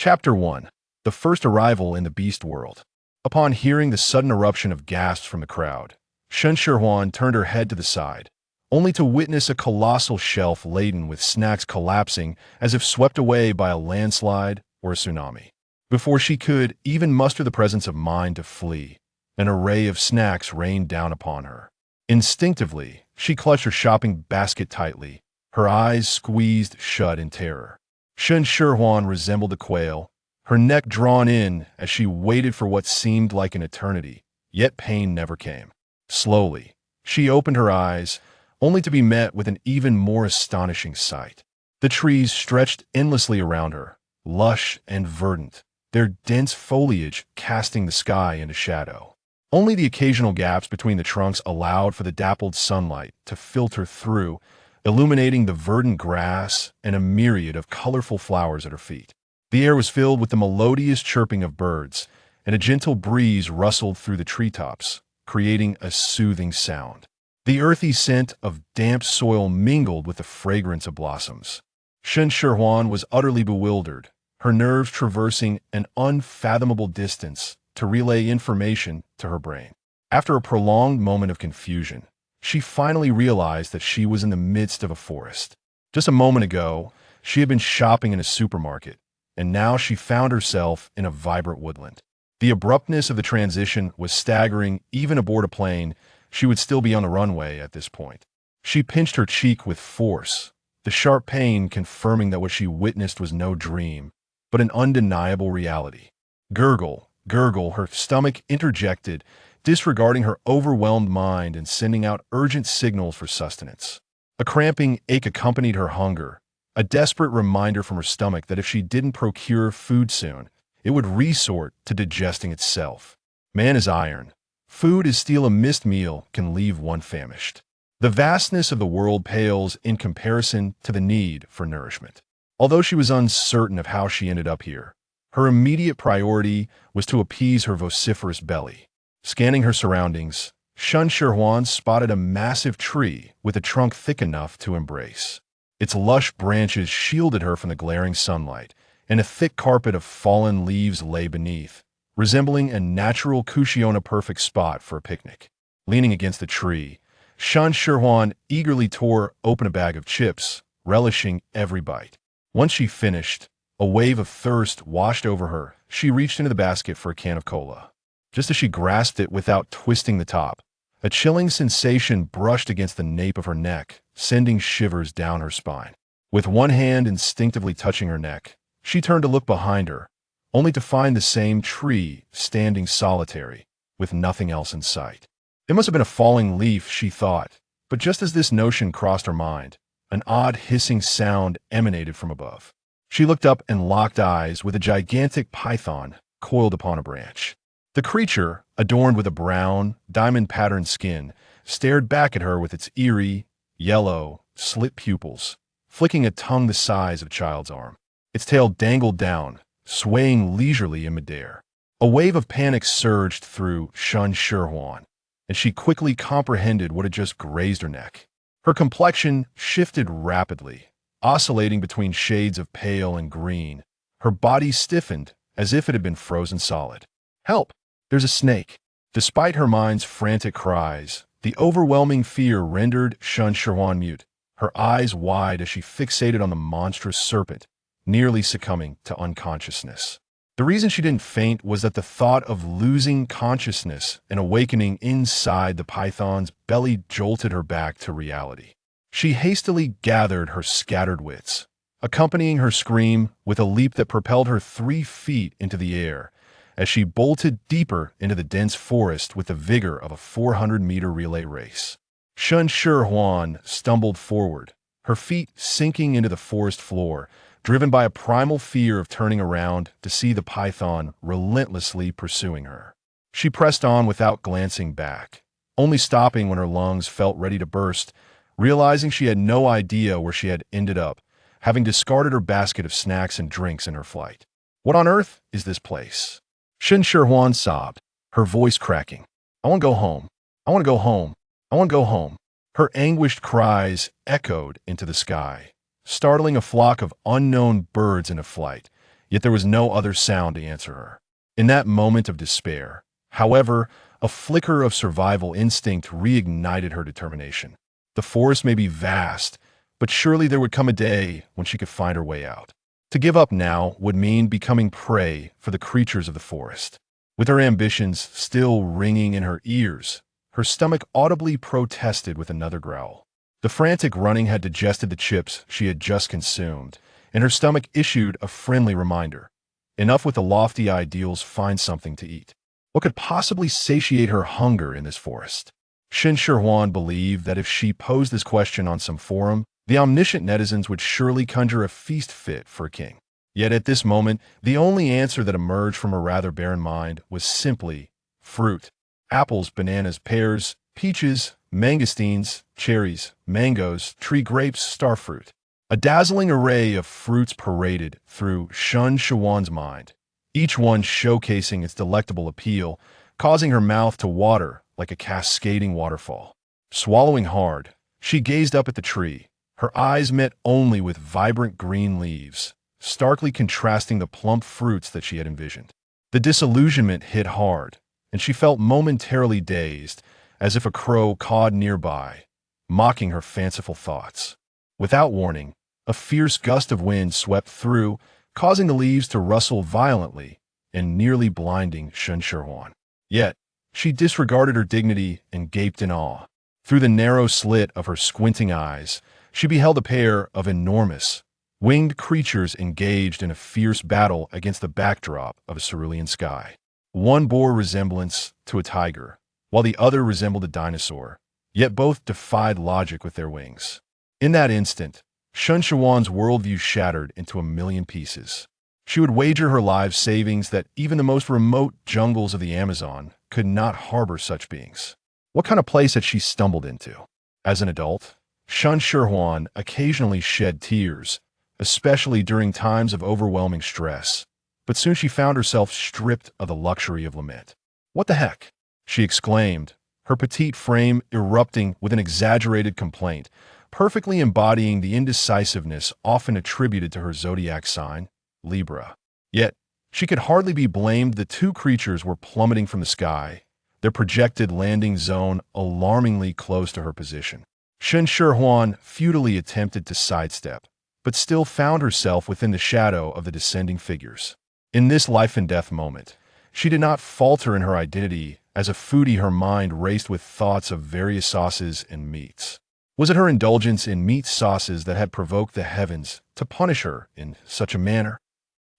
Chapter 1. The First Arrival in the Beast World. Upon hearing the sudden eruption of gasps from the crowd, Shen Shihuan turned her head to the side, only to witness a colossal shelf laden with snacks collapsing as if swept away by a landslide or a tsunami. Before she could even muster the presence of mind to flee, an array of snacks rained down upon her. Instinctively, she clutched her shopping basket tightly, her eyes squeezed shut in terror. Shen Shihuan resembled a quail, her neck drawn in as she waited for what seemed like an eternity, yet pain never came. Slowly, she opened her eyes, only to be met with an even more astonishing sight. The trees stretched endlessly around her, lush and verdant, their dense foliage casting the sky into shadow. Only the occasional gaps between the trunks allowed for the dappled sunlight to filter through, illuminating the verdant grass and a myriad of colorful flowers at her feet. The air was filled with the melodious chirping of birds, and a gentle breeze rustled through the treetops, creating a soothing sound. The earthy scent of damp soil mingled with the fragrance of blossoms. Shen Shihuan was utterly bewildered, her nerves traversing an unfathomable distance to relay information to her brain. After a prolonged moment of confusion, she finally realized that she was in the midst of a forest. Just a moment ago, she had been shopping in a supermarket, and now she found herself in a vibrant woodland. The abruptness of the transition was staggering. Even aboard a plane, she would still be on the runway at this point. She pinched her cheek with force, the sharp pain confirming that what she witnessed was no dream, but an undeniable reality. Gurgle, gurgle, her stomach interjected, disregarding her overwhelmed mind and sending out urgent signals for sustenance. A cramping ache accompanied her hunger, a desperate reminder from her stomach that if she didn't procure food soon, it would resort to digesting itself. Man is iron. Food is steel. A missed meal can leave one famished. The vastness of the world pales in comparison to the need for nourishment. Although she was uncertain of how she ended up here, her immediate priority was to appease her vociferous belly. Scanning her surroundings, Shen Shihuan spotted a massive tree with a trunk thick enough to embrace. Its lush branches shielded her from the glaring sunlight, and a thick carpet of fallen leaves lay beneath, resembling a natural Cushionna-perfect spot for a picnic. Leaning against the tree, Shen Shihuan eagerly tore open a bag of chips, relishing every bite. Once she finished, a wave of thirst washed over her. She reached into the basket for a can of cola. Just as she grasped it without twisting the top, a chilling sensation brushed against the nape of her neck, sending shivers down her spine. With one hand instinctively touching her neck, she turned to look behind her, only to find the same tree standing solitary, with nothing else in sight. It must have been a falling leaf, she thought, but just as this notion crossed her mind, an odd hissing sound emanated from above. She looked up and locked eyes with a gigantic python coiled upon a branch. The creature, adorned with a brown, diamond-patterned skin, stared back at her with its eerie, yellow, slit pupils, flicking a tongue the size of a child's arm. Its tail dangled down, swaying leisurely in midair. A wave of panic surged through Shen Shihuan, and she quickly comprehended what had just grazed her neck. Her complexion shifted rapidly, oscillating between shades of pale and green. Her body stiffened as if it had been frozen solid. "Help! There's a snake!" Despite her mind's frantic cries, the overwhelming fear rendered Shen Shihuan mute, her eyes wide as she fixated on the monstrous serpent, nearly succumbing to unconsciousness. The reason she didn't faint was that the thought of losing consciousness and awakening inside the python's belly jolted her back to reality. She hastily gathered her scattered wits, accompanying her scream with a leap that propelled her 3 feet into the air as she bolted deeper into the dense forest with the vigor of a 400-meter relay race. Shen Shihuan stumbled forward, her feet sinking into the forest floor, driven by a primal fear of turning around to see the python relentlessly pursuing her. She pressed on without glancing back, only stopping when her lungs felt ready to burst, realizing she had no idea where she had ended up, having discarded her basket of snacks and drinks in her flight. "What on earth is this place?" Shen Shihuan sobbed, her voice cracking. "I want to go home. I want to go home. I want to go home." Her anguished cries echoed into the sky, startling a flock of unknown birds into flight, yet there was no other sound to answer her. In that moment of despair, however, a flicker of survival instinct reignited her determination. The forest may be vast, but surely there would come a day when she could find her way out. To give up now would mean becoming prey for the creatures of the forest. With her ambitions still ringing in her ears, her stomach audibly protested with another growl. The frantic running had digested the chips she had just consumed, and her stomach issued a friendly reminder. Enough with the lofty ideals, find something to eat. What could possibly satiate her hunger in this forest? Shen Shihuan believed that if she posed this question on some forum, the omniscient netizens would surely conjure a feast fit for a king. Yet at this moment, the only answer that emerged from her rather barren mind was simply fruit. Apples, bananas, pears, peaches, mangosteens, cherries, mangoes, tree grapes, starfruit. A dazzling array of fruits paraded through Shen Shihuan's mind, each one showcasing its delectable appeal, causing her mouth to water like a cascading waterfall. Swallowing hard, she gazed up at the tree, her eyes met only with vibrant green leaves, starkly contrasting the plump fruits that she had envisioned. The disillusionment hit hard, and she felt momentarily dazed, as if a crow cawed nearby, mocking her fanciful thoughts. Without warning, a fierce gust of wind swept through, causing the leaves to rustle violently and nearly blinding Shen Shihuan. Yet, she disregarded her dignity and gaped in awe. Through the narrow slit of her squinting eyes, she beheld a pair of enormous, winged creatures engaged in a fierce battle against the backdrop of a cerulean sky. One bore resemblance to a tiger, while the other resembled a dinosaur, yet both defied logic with their wings. In that instant, Shen Shihuan's worldview shattered into a million pieces. She would wager her life savings that even the most remote jungles of the Amazon could not harbor such beings. What kind of place had she stumbled into? As an adult, Shen Shihuan occasionally shed tears, especially during times of overwhelming stress, but soon she found herself stripped of the luxury of lament. "What the heck?" she exclaimed, her petite frame erupting with an exaggerated complaint, perfectly embodying the indecisiveness often attributed to her zodiac sign, Libra. Yet, she could hardly be blamed. The two creatures were plummeting from the sky, their projected landing zone alarmingly close to her position. Shen Shihuan futilely attempted to sidestep, but still found herself within the shadow of the descending figures. In this life-and-death moment, she did not falter in her identity. As a foodie, her mind raced with thoughts of various sauces and meats. Was it her indulgence in meat sauces that had provoked the heavens to punish her in such a manner?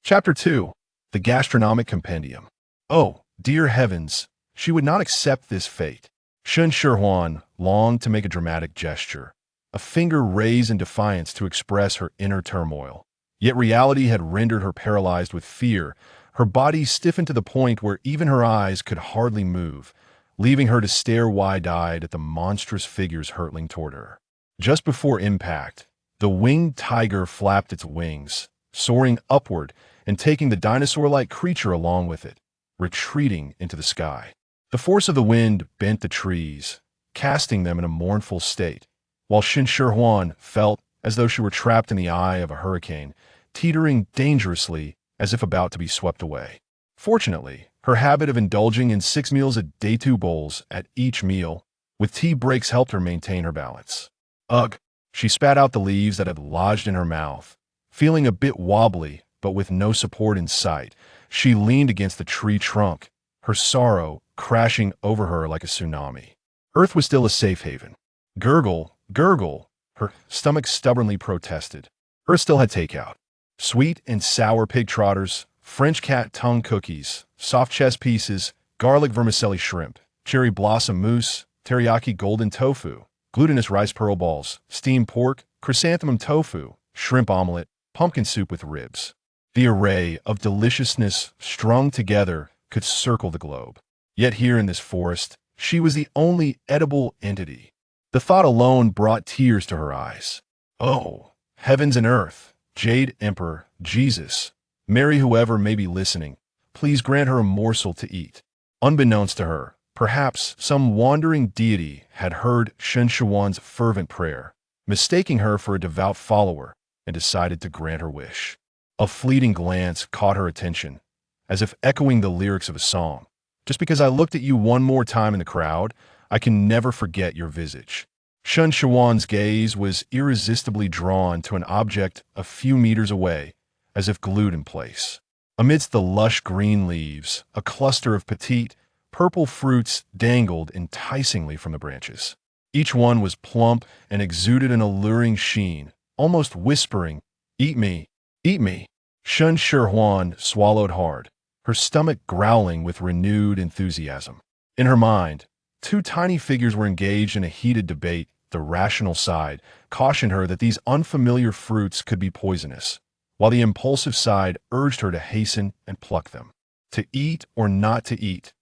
Chapter 2. The Gastronomic Compendium. Oh, dear heavens, she would not accept this fate. Shen Shihuan longed to make a dramatic gesture, a finger raised in defiance to express her inner turmoil. Yet reality had rendered her paralyzed with fear. Her body stiffened to the point where even her eyes could hardly move, leaving her to stare wide-eyed at the monstrous figures hurtling toward her. Just before impact, the winged tiger flapped its wings, soaring upward and taking the dinosaur-like creature along with it, retreating into the sky. The force of the wind bent the trees, casting them in a mournful state, while Shen Shihuan felt as though she were trapped in the eye of a hurricane, teetering dangerously as if about to be swept away. Fortunately, her habit of indulging in 6 meals a day, 2 bowls at each meal, with tea breaks, helped her maintain her balance. Ugh! She spat out the leaves that had lodged in her mouth. Feeling a bit wobbly, but with no support in sight, she leaned against the tree trunk, her sorrow crashing over her like a tsunami. Earth was still a safe haven. Gurgle, gurgle, her stomach stubbornly protested. Earth still had takeout. Sweet and sour pig trotters, French cat tongue cookies, soft chess pieces, garlic vermicelli shrimp, cherry blossom mousse, teriyaki golden tofu, glutinous rice pearl balls, steamed pork, chrysanthemum tofu, shrimp omelet, pumpkin soup with ribs. The array of deliciousness strung together could circle the globe. Yet here in this forest, she was the only edible entity. The thought alone brought tears to her eyes. Oh, heavens and earth! Jade Emperor, Jesus, Mary, whoever may be listening, please grant her a morsel to eat. Unbeknownst to her, perhaps some wandering deity had heard Shen Shihuan's fervent prayer, mistaking her for a devout follower, and decided to grant her wish. A fleeting glance caught her attention, as if echoing the lyrics of a song. Just because I looked at you one more time in the crowd, I can never forget your visage. Shen Shihuan's gaze was irresistibly drawn to an object a few meters away, as if glued in place. Amidst the lush green leaves, a cluster of petite, purple fruits dangled enticingly from the branches. Each one was plump and exuded an alluring sheen, almost whispering, "Eat me, eat me." Shen Shihuan swallowed hard, her stomach growling with renewed enthusiasm. In her mind, two tiny figures were engaged in a heated debate. The rational side cautioned her that these unfamiliar fruits could be poisonous, while the impulsive side urged her to hasten and pluck them. To eat or not to eat?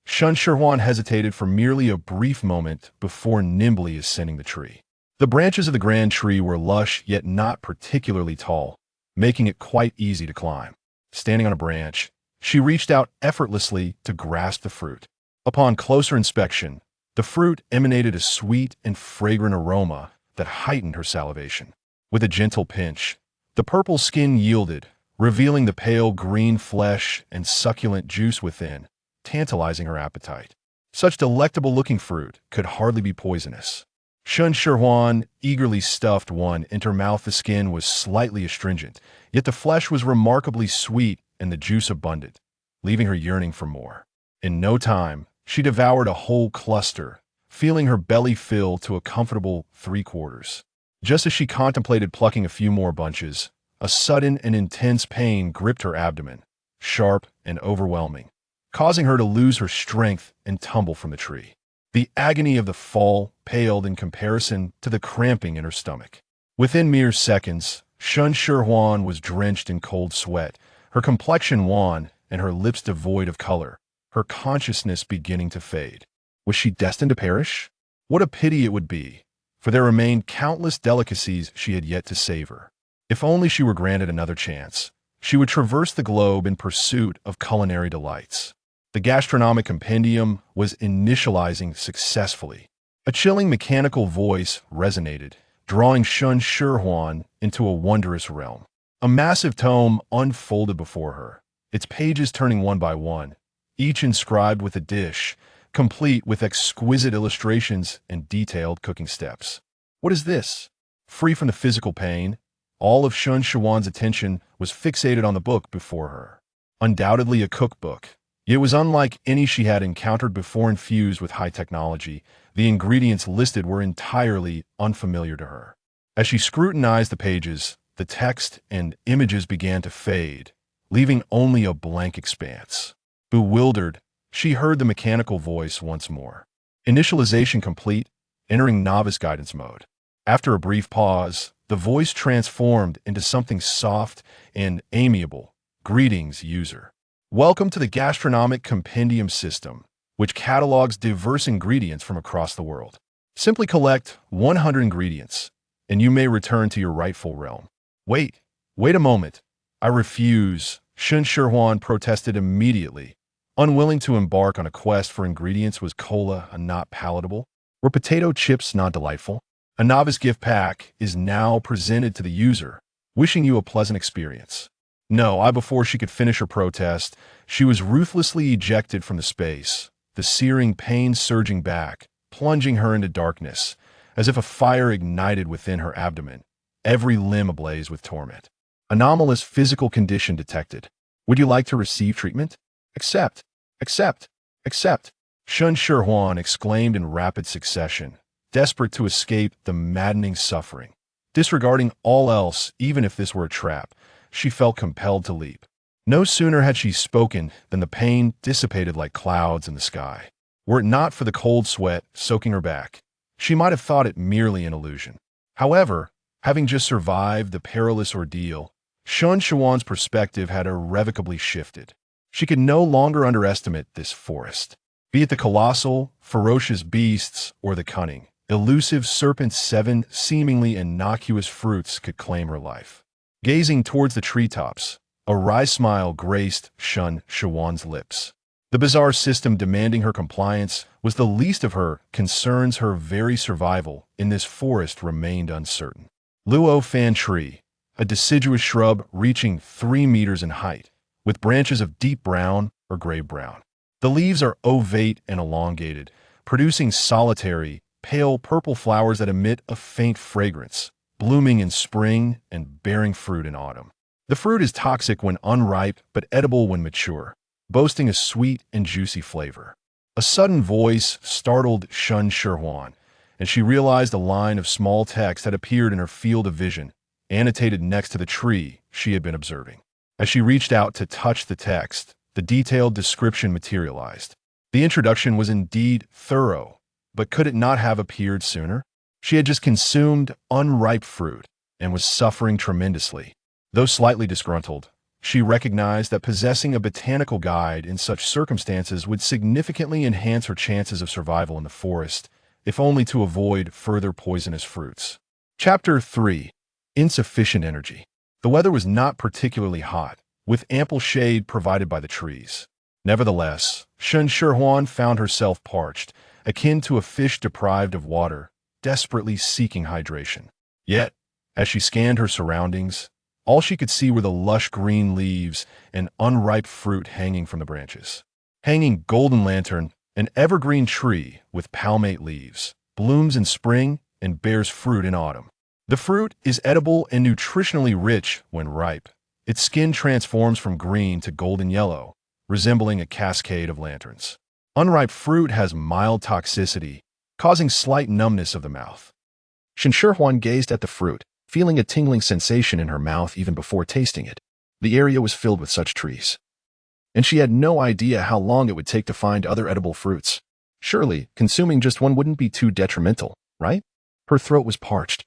Shen Shihuan hesitated for merely a brief moment before nimbly ascending the tree. The branches of the grand tree were lush yet not particularly tall, making it quite easy to climb. Standing on a branch, she reached out effortlessly to grasp the fruit. Upon closer inspection, the fruit emanated a sweet and fragrant aroma that heightened her salivation. With a gentle pinch, the purple skin yielded, revealing the pale green flesh and succulent juice within, tantalizing her appetite. Such delectable-looking fruit could hardly be poisonous. Shen Shihuan eagerly stuffed one into her mouth. The skin was slightly astringent, yet the flesh was remarkably sweet and the juice abundant, leaving her yearning for more. In no time, she devoured a whole cluster, feeling her belly fill to a comfortable 3/4. Just as she contemplated plucking a few more bunches, a sudden and intense pain gripped her abdomen, sharp and overwhelming, causing her to lose her strength and tumble from the tree. The agony of the fall paled in comparison to the cramping in her stomach. Within mere seconds, Shen Shihuan was drenched in cold sweat, her complexion wan and her lips devoid of color, her consciousness beginning to fade. Was she destined to perish? What a pity it would be, for there remained countless delicacies she had yet to savor. If only she were granted another chance, she would traverse the globe in pursuit of culinary delights. The gastronomic compendium was initializing successfully. A chilling mechanical voice resonated, drawing Shen Shihuan into a wondrous realm. A massive tome unfolded before her, its pages turning one by one, each inscribed with a dish, complete with exquisite illustrations and detailed cooking steps. What is this? Free from the physical pain, all of Shen Shihuan's attention was fixated on the book before her. Undoubtedly a cookbook. It was unlike any she had encountered before, infused with high technology. The ingredients listed were entirely unfamiliar to her. As she scrutinized the pages, the text and images began to fade, leaving only a blank expanse. Bewildered, she heard the mechanical voice once more. Initialization complete, entering novice guidance mode. After a brief pause, the voice transformed into something soft and amiable. Greetings, user. Welcome to the Gastronomic Compendium system, which catalogs diverse ingredients from across the world. Simply collect 100 ingredients, and you may return to your rightful realm. Wait a moment. I refuse, Shen Shihuan protested immediately. Unwilling to embark on a quest for ingredients, was cola not palatable? Were potato chips not delightful? A novice gift pack is now presented to the user, wishing you a pleasant experience. No, before she could finish her protest, she was ruthlessly ejected from the space, the searing pain surging back, plunging her into darkness, as if a fire ignited within her abdomen, every limb ablaze with torment. Anomalous physical condition detected. Would you like to receive treatment? Accept. Accept. Accept. Shen Shihuan exclaimed in rapid succession, desperate to escape the maddening suffering. Disregarding all else, even if this were a trap, she felt compelled to leap. No sooner had she spoken than the pain dissipated like clouds in the sky. Were it not for the cold sweat soaking her back, she might have thought it merely an illusion. However, having just survived the perilous ordeal, Shen Shihuan's perspective had irrevocably shifted. She could no longer underestimate this forest. Be it the colossal, ferocious beasts or the cunning, elusive serpents, 7 seemingly innocuous fruits could claim her life. Gazing towards the treetops, a wry smile graced Shen Shihuan's lips. The bizarre system demanding her compliance was the least of her concerns. Her very survival in this forest remained uncertain. Luo Fan Tree, a deciduous shrub reaching 3 meters in height, with branches of deep brown or gray-brown. The leaves are ovate and elongated, producing solitary, pale purple flowers that emit a faint fragrance, blooming in spring and bearing fruit in autumn. The fruit is toxic when unripe but edible when mature, boasting a sweet and juicy flavor. A sudden voice startled Shen Shihuan, and she realized a line of small text had appeared in her field of vision, annotated next to the tree she had been observing. As she reached out to touch the text, the detailed description materialized. The introduction was indeed thorough, but could it not have appeared sooner? She had just consumed unripe fruit and was suffering tremendously. Though slightly disgruntled, she recognized that possessing a botanical guide in such circumstances would significantly enhance her chances of survival in the forest, if only to avoid further poisonous fruits. Chapter 3. Insufficient energy. The weather was not particularly hot, with ample shade provided by the trees. Nevertheless, Shen Shihuan found herself parched, akin to a fish deprived of water, desperately seeking hydration. Yet, as she scanned her surroundings, all she could see were the lush green leaves and unripe fruit hanging from the branches. Hanging golden lantern, an evergreen tree with palmate leaves, blooms in spring and bears fruit in autumn. The fruit is edible and nutritionally rich when ripe. Its skin transforms from green to golden yellow, resembling a cascade of lanterns. Unripe fruit has mild toxicity, causing slight numbness of the mouth. Shen Shihuan gazed at the fruit, feeling a tingling sensation in her mouth even before tasting it. The area was filled with such trees, and she had no idea how long it would take to find other edible fruits. Surely, consuming just one wouldn't be too detrimental, right? Her throat was parched,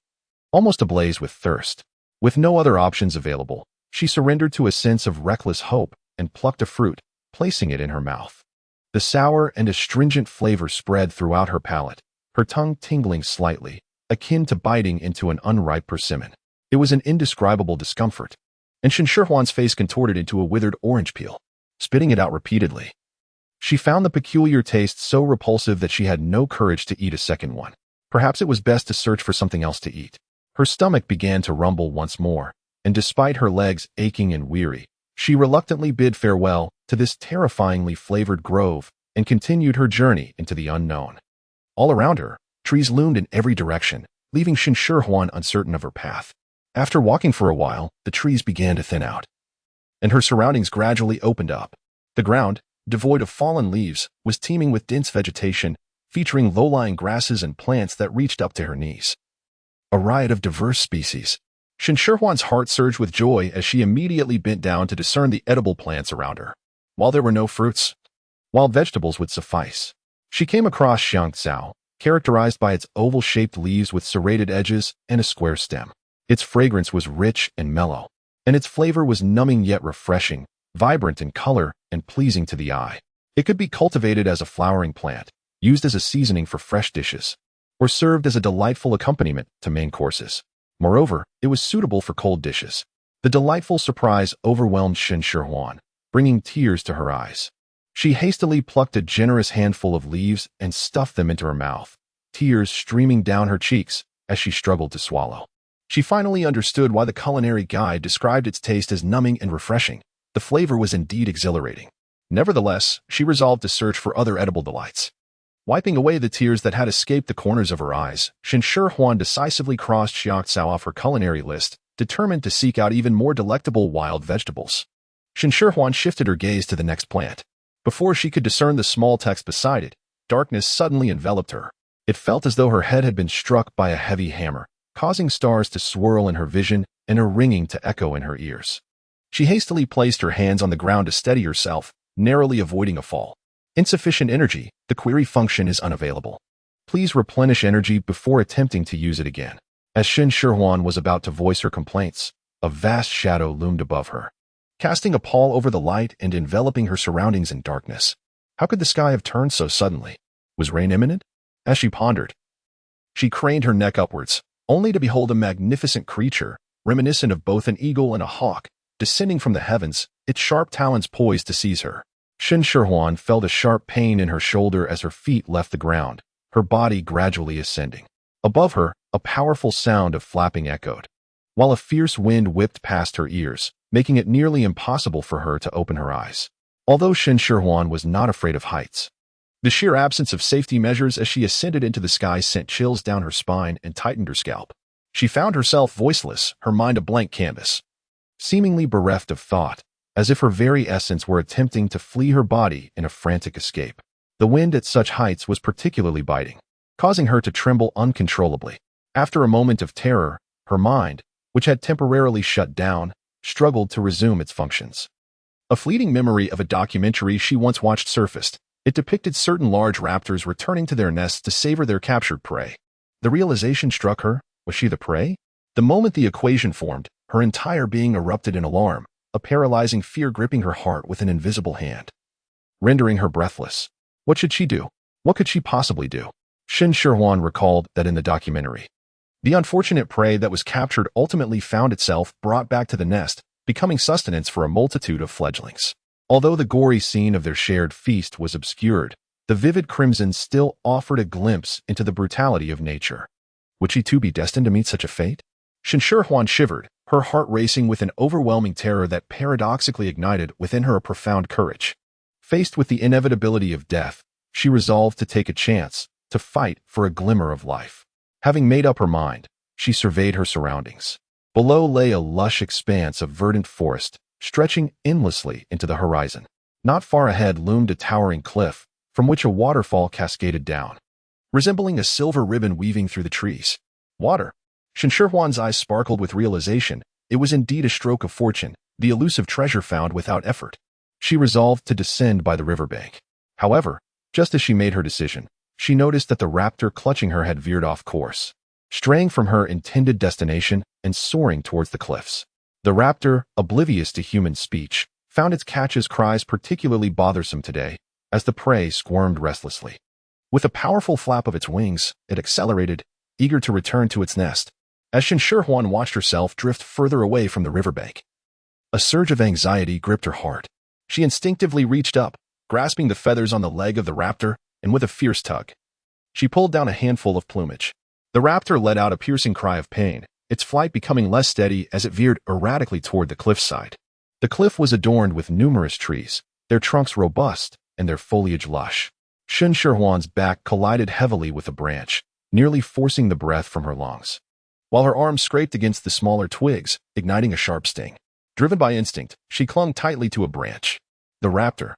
almost ablaze with thirst. With no other options available, she surrendered to a sense of reckless hope and plucked a fruit, placing it in her mouth. The sour and astringent flavor spread throughout her palate, her tongue tingling slightly, akin to biting into an unripe persimmon. It was an indescribable discomfort, and Shen Shihuan's face contorted into a withered orange peel, spitting it out repeatedly. She found the peculiar taste so repulsive that she had no courage to eat a second one. Perhaps it was best to search for something else to eat. Her stomach began to rumble once more, and despite her legs aching and weary, she reluctantly bid farewell to this terrifyingly flavored grove and continued her journey into the unknown. All around her, trees loomed in every direction, leaving Shen Shihuan uncertain of her path. After walking for a while, the trees began to thin out, and her surroundings gradually opened up. The ground, devoid of fallen leaves, was teeming with dense vegetation, featuring low-lying grasses and plants that reached up to her knees. A riot of diverse species. Shen Shihuan's heart surged with joy as she immediately bent down to discern the edible plants around her. While there were no fruits, wild vegetables would suffice. She came across xiangcao, characterized by its oval-shaped leaves with serrated edges and a square stem. Its fragrance was rich and mellow, and its flavor was numbing yet refreshing, vibrant in color and pleasing to the eye. It could be cultivated as a flowering plant, used as a seasoning for fresh dishes, or served as a delightful accompaniment to main courses. Moreover, it was suitable for cold dishes. The delightful surprise overwhelmed Shen Shihuan, bringing tears to her eyes. She hastily plucked a generous handful of leaves and stuffed them into her mouth, tears streaming down her cheeks as she struggled to swallow. She finally understood why the culinary guide described its taste as numbing and refreshing. The flavor was indeed exhilarating. Nevertheless, she resolved to search for other edible delights. Wiping away the tears that had escaped the corners of her eyes, Shen Shihuan decisively crossed xiangcao off her culinary list, determined to seek out even more delectable wild vegetables. Shen Shihuan shifted her gaze to the next plant. Before she could discern the small text beside it, darkness suddenly enveloped her. It felt as though her head had been struck by a heavy hammer, causing stars to swirl in her vision and a ringing to echo in her ears. She hastily placed her hands on the ground to steady herself, narrowly avoiding a fall. Insufficient energy, the query function is unavailable. Please replenish energy before attempting to use it again. As Shen Shihuan was about to voice her complaints, a vast shadow loomed above her, casting a pall over the light and enveloping her surroundings in darkness. How could the sky have turned so suddenly? Was rain imminent? As she pondered, she craned her neck upwards, only to behold a magnificent creature, reminiscent of both an eagle and a hawk, descending from the heavens, its sharp talons poised to seize her. Shen Shihuan felt a sharp pain in her shoulder as her feet left the ground, her body gradually ascending. Above her, a powerful sound of flapping echoed. while a fierce wind whipped past her ears, making it nearly impossible for her to open her eyes. Although Shen Shihuan was not afraid of heights, the sheer absence of safety measures as she ascended into the sky sent chills down her spine and tightened her scalp. She found herself voiceless, her mind a blank canvas, seemingly bereft of thought, as if her very essence were attempting to flee her body in a frantic escape. The wind at such heights was particularly biting, causing her to tremble uncontrollably. After a moment of terror, her mind, which had temporarily shut down, struggled to resume its functions. A fleeting memory of a documentary she once watched surfaced. It depicted certain large raptors returning to their nests to savor their captured prey. The realization struck her: was she the prey? The moment the equation formed, her entire being erupted in alarm, a paralyzing fear gripping her heart with an invisible hand, rendering her breathless. What should she do? What could she possibly do? Shen Shihuan recalled that in the documentary, the unfortunate prey that was captured ultimately found itself brought back to the nest, becoming sustenance for a multitude of fledglings. Although the gory scene of their shared feast was obscured, the vivid crimson still offered a glimpse into the brutality of nature. Would she too be destined to meet such a fate? Shen Shihuan shivered, her heart racing with an overwhelming terror that paradoxically ignited within her a profound courage. Faced with the inevitability of death, she resolved to take a chance, to fight for a glimmer of life. Having made up her mind, she surveyed her surroundings. Below lay a lush expanse of verdant forest, stretching endlessly into the horizon. Not far ahead loomed a towering cliff, from which a waterfall cascaded down, resembling a silver ribbon weaving through the trees. Water. Shen Shihuan's eyes sparkled with realization. It was indeed a stroke of fortune, the elusive treasure found without effort. She resolved to descend by the riverbank. However, just as she made her decision, she noticed that the raptor clutching her had veered off course, straying from her intended destination and soaring towards the cliffs. The raptor, oblivious to human speech, found its catch's cries particularly bothersome today, as the prey squirmed restlessly. With a powerful flap of its wings, it accelerated, eager to return to its nest. As Shen Shihuan watched herself drift further away from the riverbank, a surge of anxiety gripped her heart. She instinctively reached up, grasping the feathers on the leg of the raptor, and with a fierce tug, she pulled down a handful of plumage. The raptor let out a piercing cry of pain, its flight becoming less steady as it veered erratically toward the cliffside. The cliff was adorned with numerous trees, their trunks robust and their foliage lush. Shen Shihuan's back collided heavily with a branch, nearly forcing the breath from her lungs, while her arms scraped against the smaller twigs, igniting a sharp sting. Driven by instinct, she clung tightly to a branch. The raptor,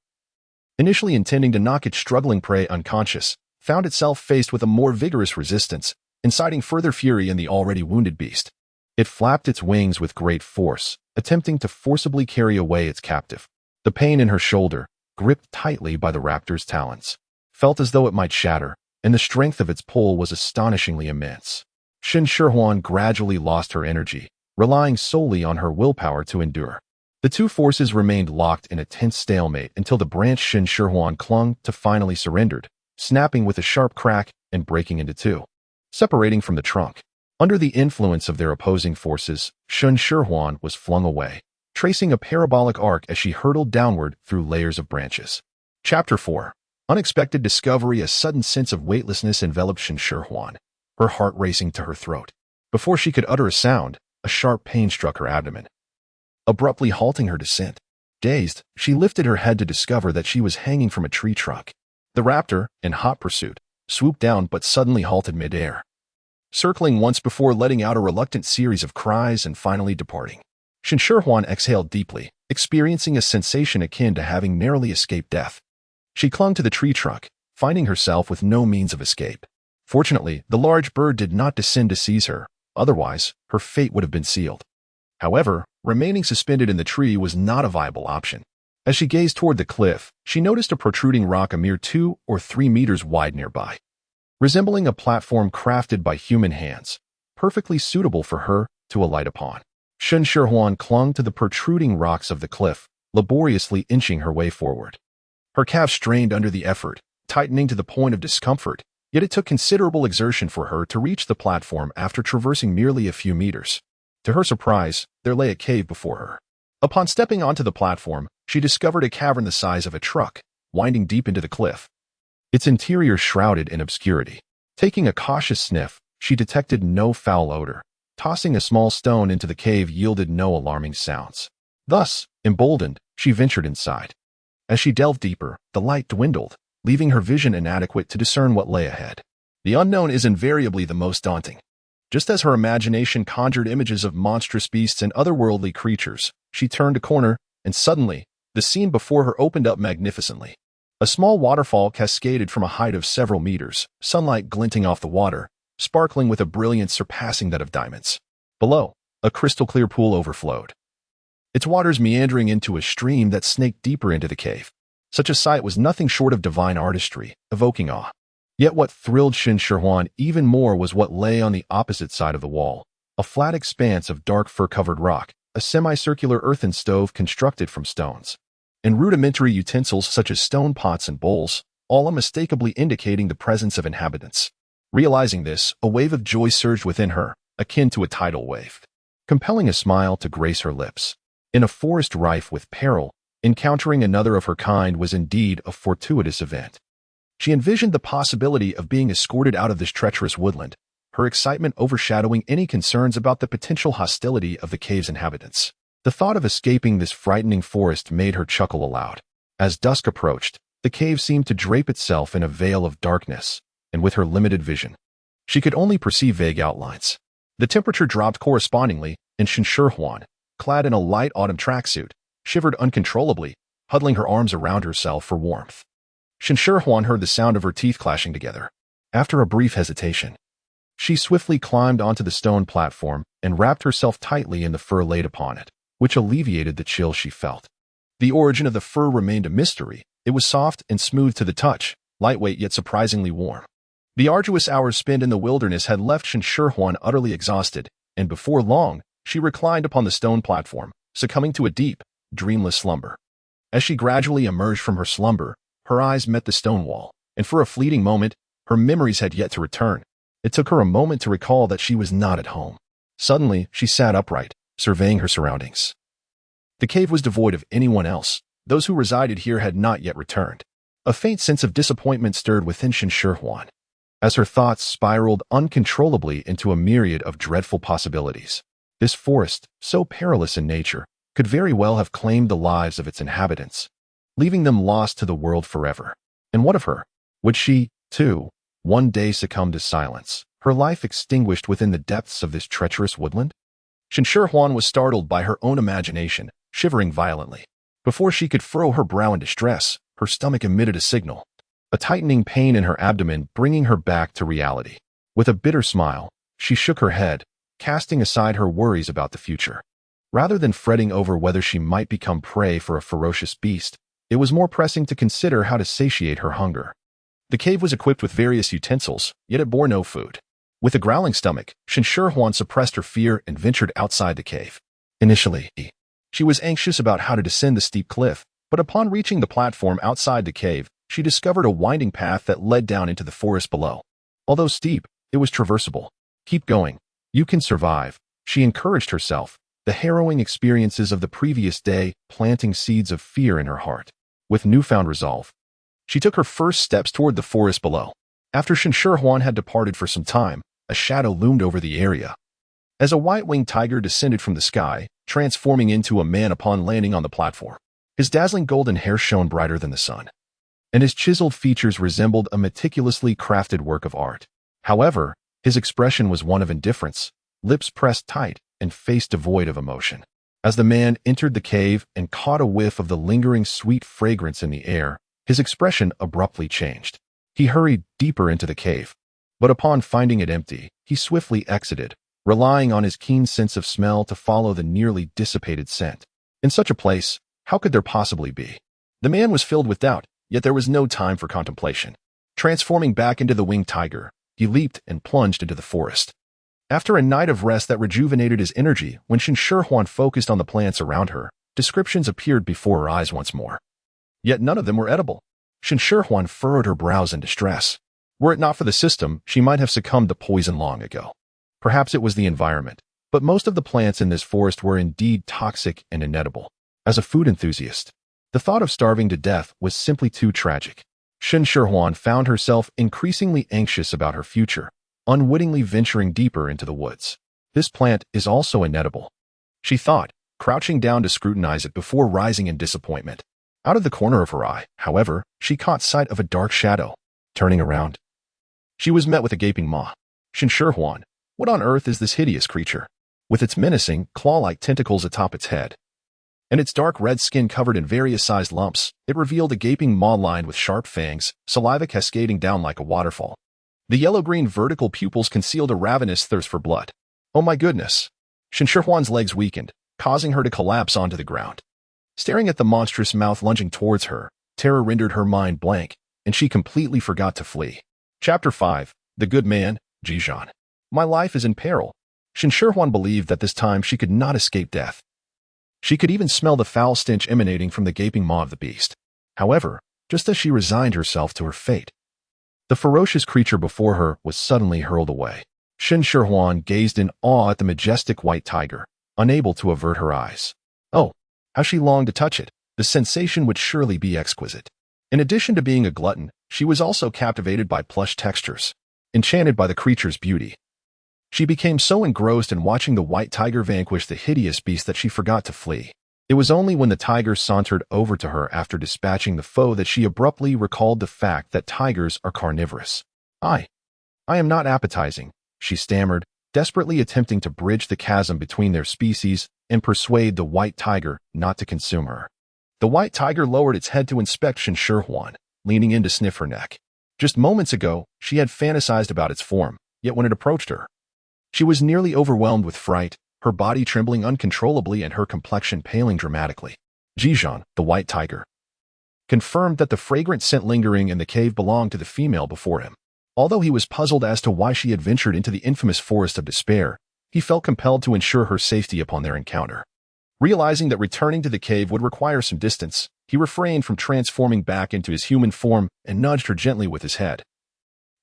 initially intending to knock its struggling prey unconscious, found itself faced with a more vigorous resistance, inciting further fury in the already wounded beast. It flapped its wings with great force, attempting to forcibly carry away its captive. The pain in her shoulder, gripped tightly by the raptor's talons, felt as though it might shatter, and the strength of its pull was astonishingly immense. Shen Shihuan gradually lost her energy, relying solely on her willpower to endure. The two forces remained locked in a tense stalemate until the branch Shen Shihuan clung to finally surrendered, snapping with a sharp crack and breaking into two, separating from the trunk. Under the influence of their opposing forces, Shen Shihuan was flung away, tracing a parabolic arc as she hurtled downward through layers of branches. Chapter 4. Unexpected discovery. A sudden sense of weightlessness enveloped Shen Shihuan, her heart racing to her throat. Before she could utter a sound, a sharp pain struck her abdomen, abruptly halting her descent. Dazed, she lifted her head to discover that she was hanging from a tree trunk. The raptor, in hot pursuit, swooped down but suddenly halted midair, circling once before letting out a reluctant series of cries and finally departing. Shen Shihuan exhaled deeply, experiencing a sensation akin to having narrowly escaped death. She clung to the tree trunk, finding herself with no means of escape. Fortunately, the large bird did not descend to seize her, otherwise, her fate would have been sealed. However, remaining suspended in the tree was not a viable option. As she gazed toward the cliff, she noticed a protruding rock a mere 2 or 3 meters wide nearby, resembling a platform crafted by human hands, perfectly suitable for her to alight upon. Shen Shihuan clung to the protruding rocks of the cliff, laboriously inching her way forward. Her calves strained under the effort, tightening to the point of discomfort, yet it took considerable exertion for her to reach the platform after traversing merely a few meters. To her surprise, there lay a cave before her. Upon stepping onto the platform, she discovered a cavern the size of a truck, winding deep into the cliff, its interior shrouded in obscurity. Taking a cautious sniff, she detected no foul odor, Tossing a small stone into the cave yielded no alarming sounds. Thus, emboldened, she ventured inside. As she delved deeper, the light dwindled, leaving her vision inadequate to discern what lay ahead. The unknown is invariably the most daunting. Just as her imagination conjured images of monstrous beasts and otherworldly creatures, she turned a corner, and suddenly, the scene before her opened up magnificently. A small waterfall cascaded from a height of several meters, sunlight glinting off the water, sparkling with a brilliance surpassing that of diamonds. Below, a crystal-clear pool overflowed, its waters meandering into a stream that snaked deeper into the cave. Such a sight was nothing short of divine artistry, evoking awe. Yet what thrilled Shen Shihuan even more was what lay on the opposite side of the wall, a flat expanse of dark fur-covered rock, a semicircular earthen stove constructed from stones, and rudimentary utensils such as stone pots and bowls, all unmistakably indicating the presence of inhabitants. Realizing this, a wave of joy surged within her, akin to a tidal wave, compelling a smile to grace her lips. In a forest rife with peril, encountering another of her kind was indeed a fortuitous event. She envisioned the possibility of being escorted out of this treacherous woodland, her excitement overshadowing any concerns about the potential hostility of the cave's inhabitants. The thought of escaping this frightening forest made her chuckle aloud. As dusk approached, the cave seemed to drape itself in a veil of darkness, and with her limited vision, she could only perceive vague outlines. The temperature dropped correspondingly, and Shen Shihuan, clad in a light autumn tracksuit, shivered uncontrollably, huddling her arms around herself for warmth. Shen Shihuan heard the sound of her teeth clashing together. After a brief hesitation, she swiftly climbed onto the stone platform and wrapped herself tightly in the fur laid upon it, which alleviated the chill she felt. The origin of the fur remained a mystery. It was soft and smooth to the touch, lightweight yet surprisingly warm. The arduous hours spent in the wilderness had left Shen Shihuan utterly exhausted, and before long, she reclined upon the stone platform, succumbing to a deep, dreamless slumber. As she gradually emerged from her slumber, her eyes met the stone wall, and for a fleeting moment, her memories had yet to return. It took her a moment to recall that she was not at home. Suddenly, she sat upright, surveying her surroundings. The cave was devoid of anyone else. Those who resided here had not yet returned. A faint sense of disappointment stirred within Shen Shihuan, as her thoughts spiraled uncontrollably into a myriad of dreadful possibilities. This forest, so perilous in nature, could very well have claimed the lives of its inhabitants, leaving them lost to the world forever. And what of her? Would she, too, one day succumb to silence, her life extinguished within the depths of this treacherous woodland? Shen Shihuan was startled by her own imagination, shivering violently. Before she could furrow her brow in distress, her stomach emitted a signal, a tightening pain in her abdomen bringing her back to reality. With a bitter smile, she shook her head, casting aside her worries about the future. Rather than fretting over whether she might become prey for a ferocious beast, it was more pressing to consider how to satiate her hunger. The cave was equipped with various utensils, yet it bore no food. With a growling stomach, Shen Shihuan suppressed her fear and ventured outside the cave. Initially, she was anxious about how to descend the steep cliff, but upon reaching the platform outside the cave, she discovered a winding path that led down into the forest below. Although steep, it was traversable. Keep going. You can survive, she encouraged herself, the harrowing experiences of the previous day planting seeds of fear in her heart. With newfound resolve, she took her first steps toward the forest below. After Shen Shihuan had departed for some time, a shadow loomed over the area. As a white-winged tiger descended from the sky, transforming into a man upon landing on the platform. His dazzling golden hair shone brighter than the sun, and his chiseled features resembled a meticulously crafted work of art. However, his expression was one of indifference, lips pressed tight and face devoid of emotion. As the man entered the cave and caught a whiff of the lingering sweet fragrance in the air, his expression abruptly changed. He hurried deeper into the cave, but upon finding it empty, he swiftly exited, relying on his keen sense of smell to follow the nearly dissipated scent. In such a place, how could there possibly be? The man was filled with doubt, yet there was no time for contemplation. Transforming back into the winged tiger, he leaped and plunged into the forest. After a night of rest that rejuvenated his energy, when Shen Shihuan focused on the plants around her, descriptions appeared before her eyes once more. Yet none of them were edible. Shen Shihuan furrowed her brows in distress. Were it not for the system, she might have succumbed to poison long ago. Perhaps it was the environment, but most of the plants in this forest were indeed toxic and inedible. As a food enthusiast, the thought of starving to death was simply too tragic. Shen Shihuan found herself increasingly anxious about her future, unwittingly venturing deeper into the woods. This plant is also inedible, she thought, crouching down to scrutinize it before rising in disappointment. Out of the corner of her eye, however, she caught sight of a dark shadow. Turning around, she was met with a gaping maw. Shen Shihuan, what on earth is this hideous creature? With its menacing, claw-like tentacles atop its head, and its dark red skin covered in various sized lumps, it revealed a gaping maw lined with sharp fangs, saliva cascading down like a waterfall. The yellow-green vertical pupils concealed a ravenous thirst for blood. Oh my goodness! Shen Shihuan's legs weakened, causing her to collapse onto the ground. Staring at the monstrous mouth lunging towards her, terror rendered her mind blank, and she completely forgot to flee. Chapter 5. The Good Man, Ji Zhan. My life is in peril. Shen Shihuan believed that this time she could not escape death. She could even smell the foul stench emanating from the gaping maw of the beast. However, just as she resigned herself to her fate, the ferocious creature before her was suddenly hurled away. Shen Shihuan gazed in awe at the majestic white tiger, unable to avert her eyes. Oh, how she longed to touch it. The sensation would surely be exquisite. In addition to being a glutton, she was also captivated by plush textures, enchanted by the creature's beauty. She became so engrossed in watching the white tiger vanquish the hideous beast that she forgot to flee. It was only when the tiger sauntered over to her after dispatching the foe that she abruptly recalled the fact that tigers are carnivorous. I am not appetizing, she stammered, desperately attempting to bridge the chasm between their species and persuade the white tiger not to consume her. The white tiger lowered its head to inspect Shen Shihuan, leaning in to sniff her neck. Just moments ago, she had fantasized about its form, yet when it approached her, she was nearly overwhelmed with fright, her body trembling uncontrollably and her complexion paling dramatically. Ji Zhan, the white tiger, confirmed that the fragrant scent lingering in the cave belonged to the female before him. Although he was puzzled as to why she had ventured into the infamous Forest of Despair, he felt compelled to ensure her safety upon their encounter. Realizing that returning to the cave would require some distance, he refrained from transforming back into his human form and nudged her gently with his head,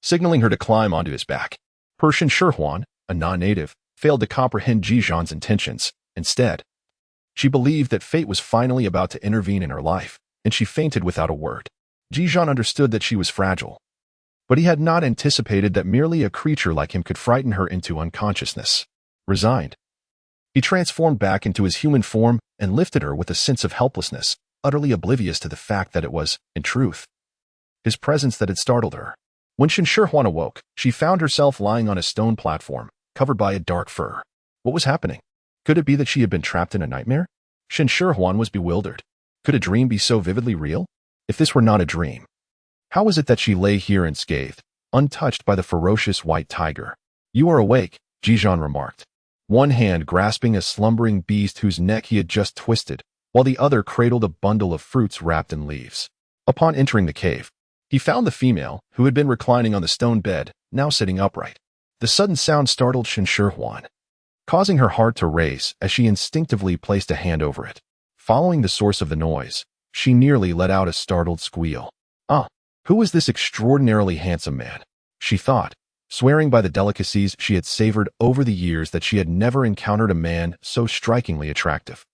signaling her to climb onto his back. Shen Shihuan, a non-native, failed to comprehend Ji Zhan's intentions. Instead, she believed that fate was finally about to intervene in her life, and she fainted without a word. Ji Zhan understood that she was fragile, but he had not anticipated that merely a creature like him could frighten her into unconsciousness. Resigned, he transformed back into his human form and lifted her with a sense of helplessness, utterly oblivious to the fact that it was, in truth, his presence that had startled her. When Shen Shihuan awoke, she found herself lying on a stone platform, covered by a dark fur. What was happening? Could it be that she had been trapped in a nightmare? Shen Shihuan was bewildered. Could a dream be so vividly real? If this were not a dream, how was it that she lay here unscathed, untouched by the ferocious white tiger? You are awake, Ji Zhan remarked, one hand grasping a slumbering beast whose neck he had just twisted, while the other cradled a bundle of fruits wrapped in leaves. Upon entering the cave, he found the female, who had been reclining on the stone bed, now sitting upright. The sudden sound startled Shen Shihuan, causing her heart to race as she instinctively placed a hand over it. Following the source of the noise, she nearly let out a startled squeal. Who is this extraordinarily handsome man? She thought, swearing by the delicacies she had savored over the years that she had never encountered a man so strikingly attractive.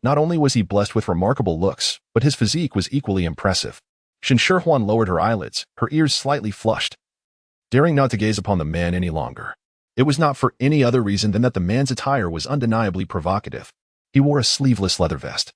Not only was he blessed with remarkable looks, but his physique was equally impressive. Shen Shihuan lowered her eyelids, her ears slightly flushed, daring not to gaze upon the man any longer. It was not for any other reason than that the man's attire was undeniably provocative. He wore a sleeveless leather vest,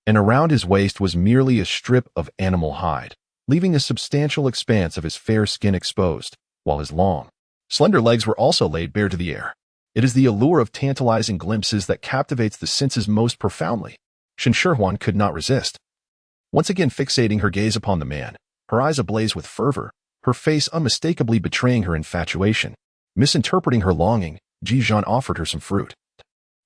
and around his waist was merely a strip of animal hide, leaving a substantial expanse of his fair skin exposed, while his long, slender legs were also laid bare to the air. It is the allure of tantalizing glimpses that captivates the senses most profoundly. Shen Shihuan could not resist. Once again fixating her gaze upon the man, her eyes ablaze with fervor, her face unmistakably betraying her infatuation. Misinterpreting her longing, Ji Zhan offered her some fruit,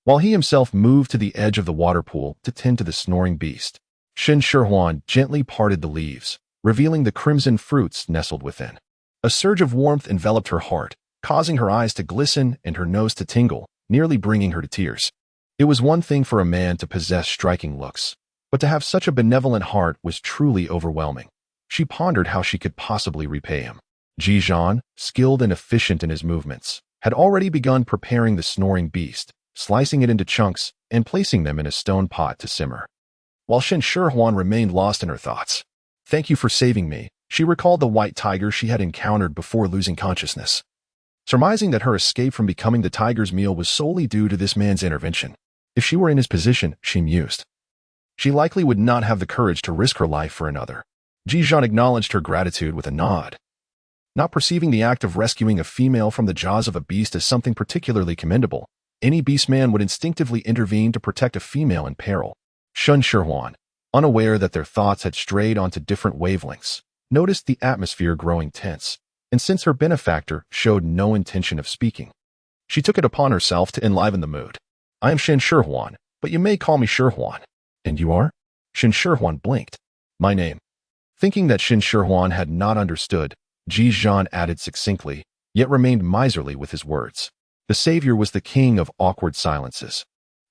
while he himself moved to the edge of the water pool to tend to the snoring beast. Shen Shihuan gently parted the leaves, revealing the crimson fruits nestled within. A surge of warmth enveloped her heart, causing her eyes to glisten and her nose to tingle, nearly bringing her to tears. It was one thing for a man to possess striking looks, but to have such a benevolent heart was truly overwhelming. She pondered how she could possibly repay him. Ji Zhan, skilled and efficient in his movements, had already begun preparing the snoring beast, slicing it into chunks and placing them in a stone pot to simmer, while Shen Shihuan remained lost in her thoughts. Thank you for saving me, she recalled the white tiger she had encountered before losing consciousness. surmising that her escape from becoming the tiger's meal was solely due to this man's intervention. If she were in his position, she mused, she likely would not have the courage to risk her life for another. Ji Zhan acknowledged her gratitude with a nod, not perceiving the act of rescuing a female from the jaws of a beast as something particularly commendable. Any beastman would instinctively intervene to protect a female in peril. Shen Shihuan, unaware that their thoughts had strayed onto different wavelengths, noticed the atmosphere growing tense, and since her benefactor showed no intention of speaking, she took it upon herself to enliven the mood. I am Shen Shihuan, but you may call me Shihuan. And you are? Shen Shihuan blinked. My name. Thinking that Shen Shihuan had not understood, Ji Zhan added succinctly, yet remained miserly with his words. The savior was the king of awkward silences.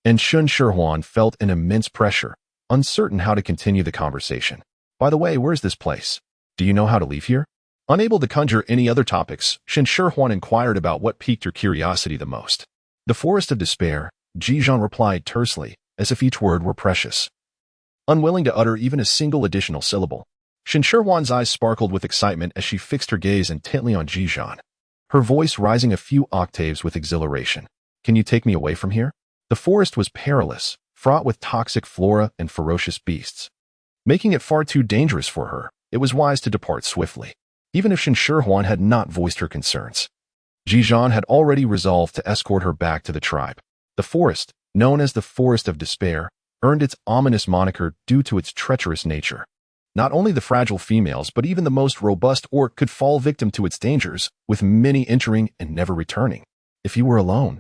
And Shen Shihuan felt an immense pressure, uncertain how to continue the conversation. By the way, where's this place? Do you know how to leave here? Unable to conjure any other topics, Shen Shihuan inquired about what piqued her curiosity the most. The Forest of Despair, Ji Zhan replied tersely, as if each word were precious. Unwilling to utter even a single additional syllable, Shen Shihuan's eyes sparkled with excitement as she fixed her gaze intently on Ji Zhan, her voice rising a few octaves with exhilaration. Can you take me away from here? The forest was perilous, fraught with toxic flora and ferocious beasts. Making it far too dangerous for her, it was wise to depart swiftly, even if Shen Shihuan had not voiced her concerns. Ji Zhan had already resolved to escort her back to the tribe. The forest, known as the Forest of Despair, earned its ominous moniker due to its treacherous nature. Not only the fragile females, but even the most robust orc could fall victim to its dangers, with many entering and never returning. If he were alone,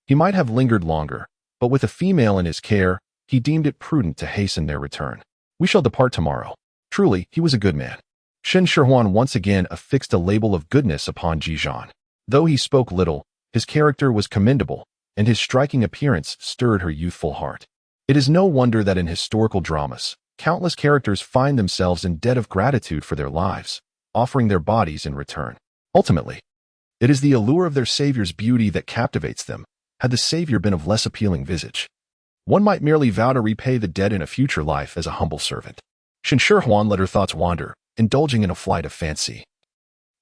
he might have lingered longer, but with a female in his care, he deemed it prudent to hasten their return. We shall depart tomorrow. Truly, he was a good man. Shen Shihuan once again affixed a label of goodness upon Ji Zhan. Though he spoke little, his character was commendable, and his striking appearance stirred her youthful heart. It is no wonder that in historical dramas, countless characters find themselves in debt of gratitude for their lives, offering their bodies in return. Ultimately, it is the allure of their savior's beauty that captivates them. Had the savior been of less appealing visage, one might merely vow to repay the debt in a future life as a humble servant. Shen Shihuan let her thoughts wander, indulging in a flight of fancy,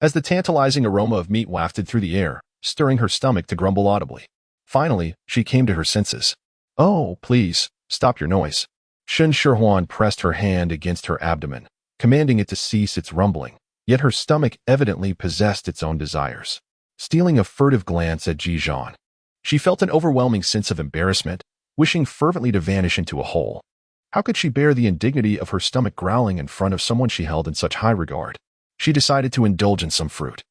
as the tantalizing aroma of meat wafted through the air, stirring her stomach to grumble audibly. Finally, she came to her senses. Oh, please, stop your noise. Shen Shihuan pressed her hand against her abdomen, commanding it to cease its rumbling, yet her stomach evidently possessed its own desires. Stealing a furtive glance at Ji Zhan, she felt an overwhelming sense of embarrassment, wishing fervently to vanish into a hole. How could she bear the indignity of her stomach growling in front of someone she held in such high regard? She decided to indulge in some fruit.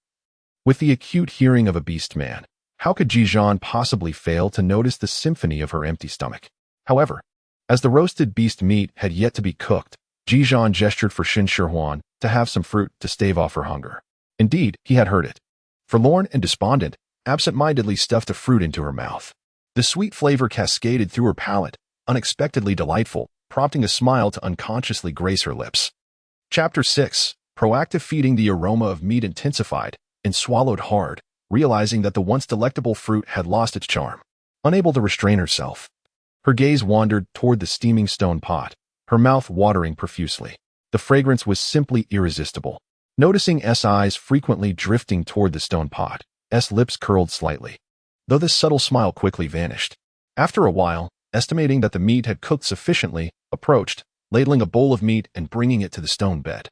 With the acute hearing of a beast man, how could Ji Zhan possibly fail to notice the symphony of her empty stomach? However, as the roasted beast meat had yet to be cooked, Ji Zhan gestured for Shen Shihuan to have some fruit to stave off her hunger. Indeed, he had heard it. Forlorn and despondent, absent-mindedly stuffed a fruit into her mouth. The sweet flavor cascaded through her palate, unexpectedly delightful, prompting a smile to unconsciously grace her lips. Chapter 6. Proactive feeding. The aroma of meat intensified, and swallowed hard, realizing that the once delectable fruit had lost its charm. Unable to restrain herself, her gaze wandered toward the steaming stone pot, her mouth watering profusely. The fragrance was simply irresistible. Noticing S eyes frequently drifting toward the stone pot, S lips curled slightly, though this subtle smile quickly vanished. After a while, estimating that the meat had cooked sufficiently, approached, ladling a bowl of meat and bringing it to the stone bed.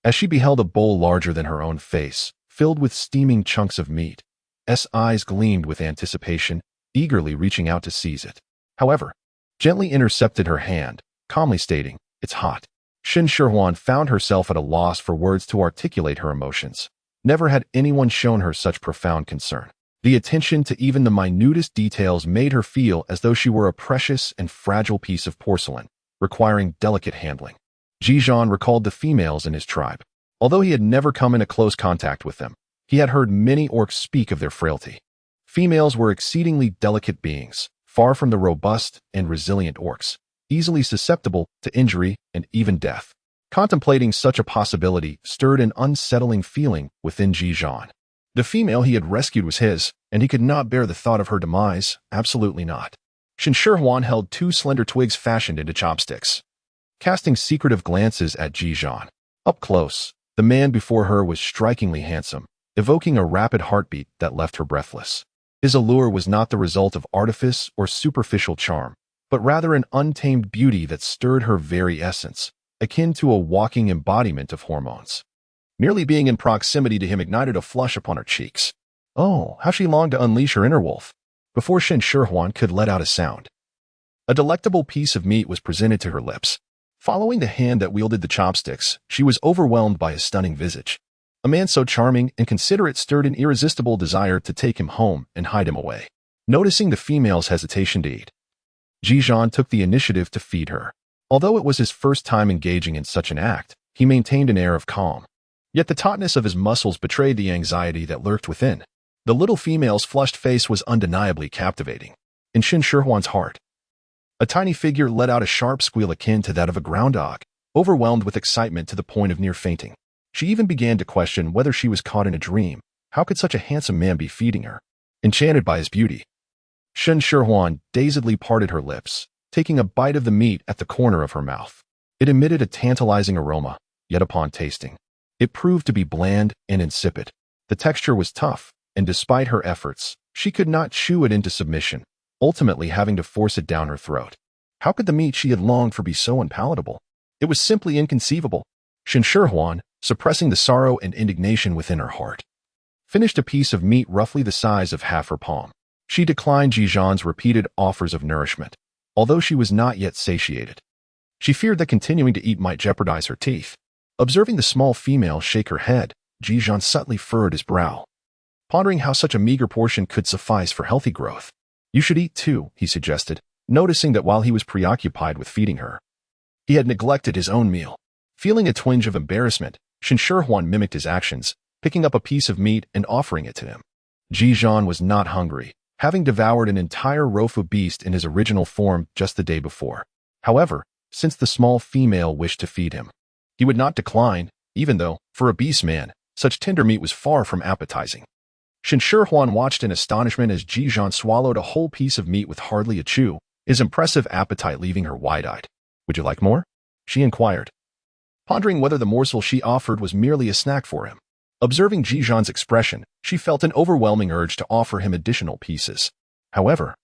As she beheld a bowl larger than her own face, filled with steaming chunks of meat, S eyes gleamed with anticipation, eagerly reaching out to seize it. However, gently intercepted her hand, calmly stating, "It's hot." Shen Shihuan found herself at a loss for words to articulate her emotions. Never had anyone shown her such profound concern. The attention to even the minutest details made her feel as though she were a precious and fragile piece of porcelain, requiring delicate handling. Ji Zhan recalled the females in his tribe. Although he had never come into close contact with them, he had heard many orcs speak of their frailty. Females were exceedingly delicate beings, far from the robust and resilient orcs, easily susceptible to injury and even death. Contemplating such a possibility stirred an unsettling feeling within Ji Zhan. The female he had rescued was his, and he could not bear the thought of her demise, absolutely not. Shen Shihuan held two slender twigs fashioned into chopsticks, casting secretive glances at Ji Zhan. Up close, the man before her was strikingly handsome, evoking a rapid heartbeat that left her breathless. His allure was not the result of artifice or superficial charm, but rather an untamed beauty that stirred her very essence, akin to a walking embodiment of hormones. Merely being in proximity to him ignited a flush upon her cheeks. Oh, how she longed to unleash her inner wolf. Before Shen Shihuan could let out a sound, a delectable piece of meat was presented to her lips. Following the hand that wielded the chopsticks, she was overwhelmed by his stunning visage. A man so charming and considerate stirred an irresistible desire to take him home and hide him away. Noticing the female's hesitation to eat, Ji Zhan took the initiative to feed her. Although it was his first time engaging in such an act, he maintained an air of calm. Yet the tautness of his muscles betrayed the anxiety that lurked within. The little female's flushed face was undeniably captivating. In Shen Shihuan's heart, a tiny figure let out a sharp squeal akin to that of a ground dog, overwhelmed with excitement to the point of near fainting. She even began to question whether she was caught in a dream. How could such a handsome man be feeding her? Enchanted by his beauty, Shen Shihuan dazedly parted her lips, taking a bite of the meat at the corner of her mouth. It emitted a tantalizing aroma, yet upon tasting, it proved to be bland and insipid. The texture was tough, and despite her efforts, she could not chew it into submission, ultimately having to force it down her throat. How could the meat she had longed for be so unpalatable? It was simply inconceivable. Shen Shihuan, suppressing the sorrow and indignation within her heart, finished a piece of meat roughly the size of half her palm. She declined Ji Zhan's repeated offers of nourishment, although she was not yet satiated. She feared that continuing to eat might jeopardize her teeth. Observing the small female shake her head, Ji Zhan subtly furrowed his brow, pondering how such a meager portion could suffice for healthy growth. You should eat too, he suggested, noticing that while he was preoccupied with feeding her, he had neglected his own meal. Feeling a twinge of embarrassment, Shen Shihuan mimicked his actions, picking up a piece of meat and offering it to him. Ji Zhan was not hungry, having devoured an entire rofu beast in his original form just the day before. However, since the small female wished to feed him, he would not decline, even though, for a beast man, such tender meat was far from appetizing. Shen Shihuan watched in astonishment as Ji Zhan swallowed a whole piece of meat with hardly a chew, his impressive appetite leaving her wide-eyed. Would you like more? She inquired, pondering whether the morsel she offered was merely a snack for him. Observing Ji Zhan's expression, she felt an overwhelming urge to offer him additional pieces. However,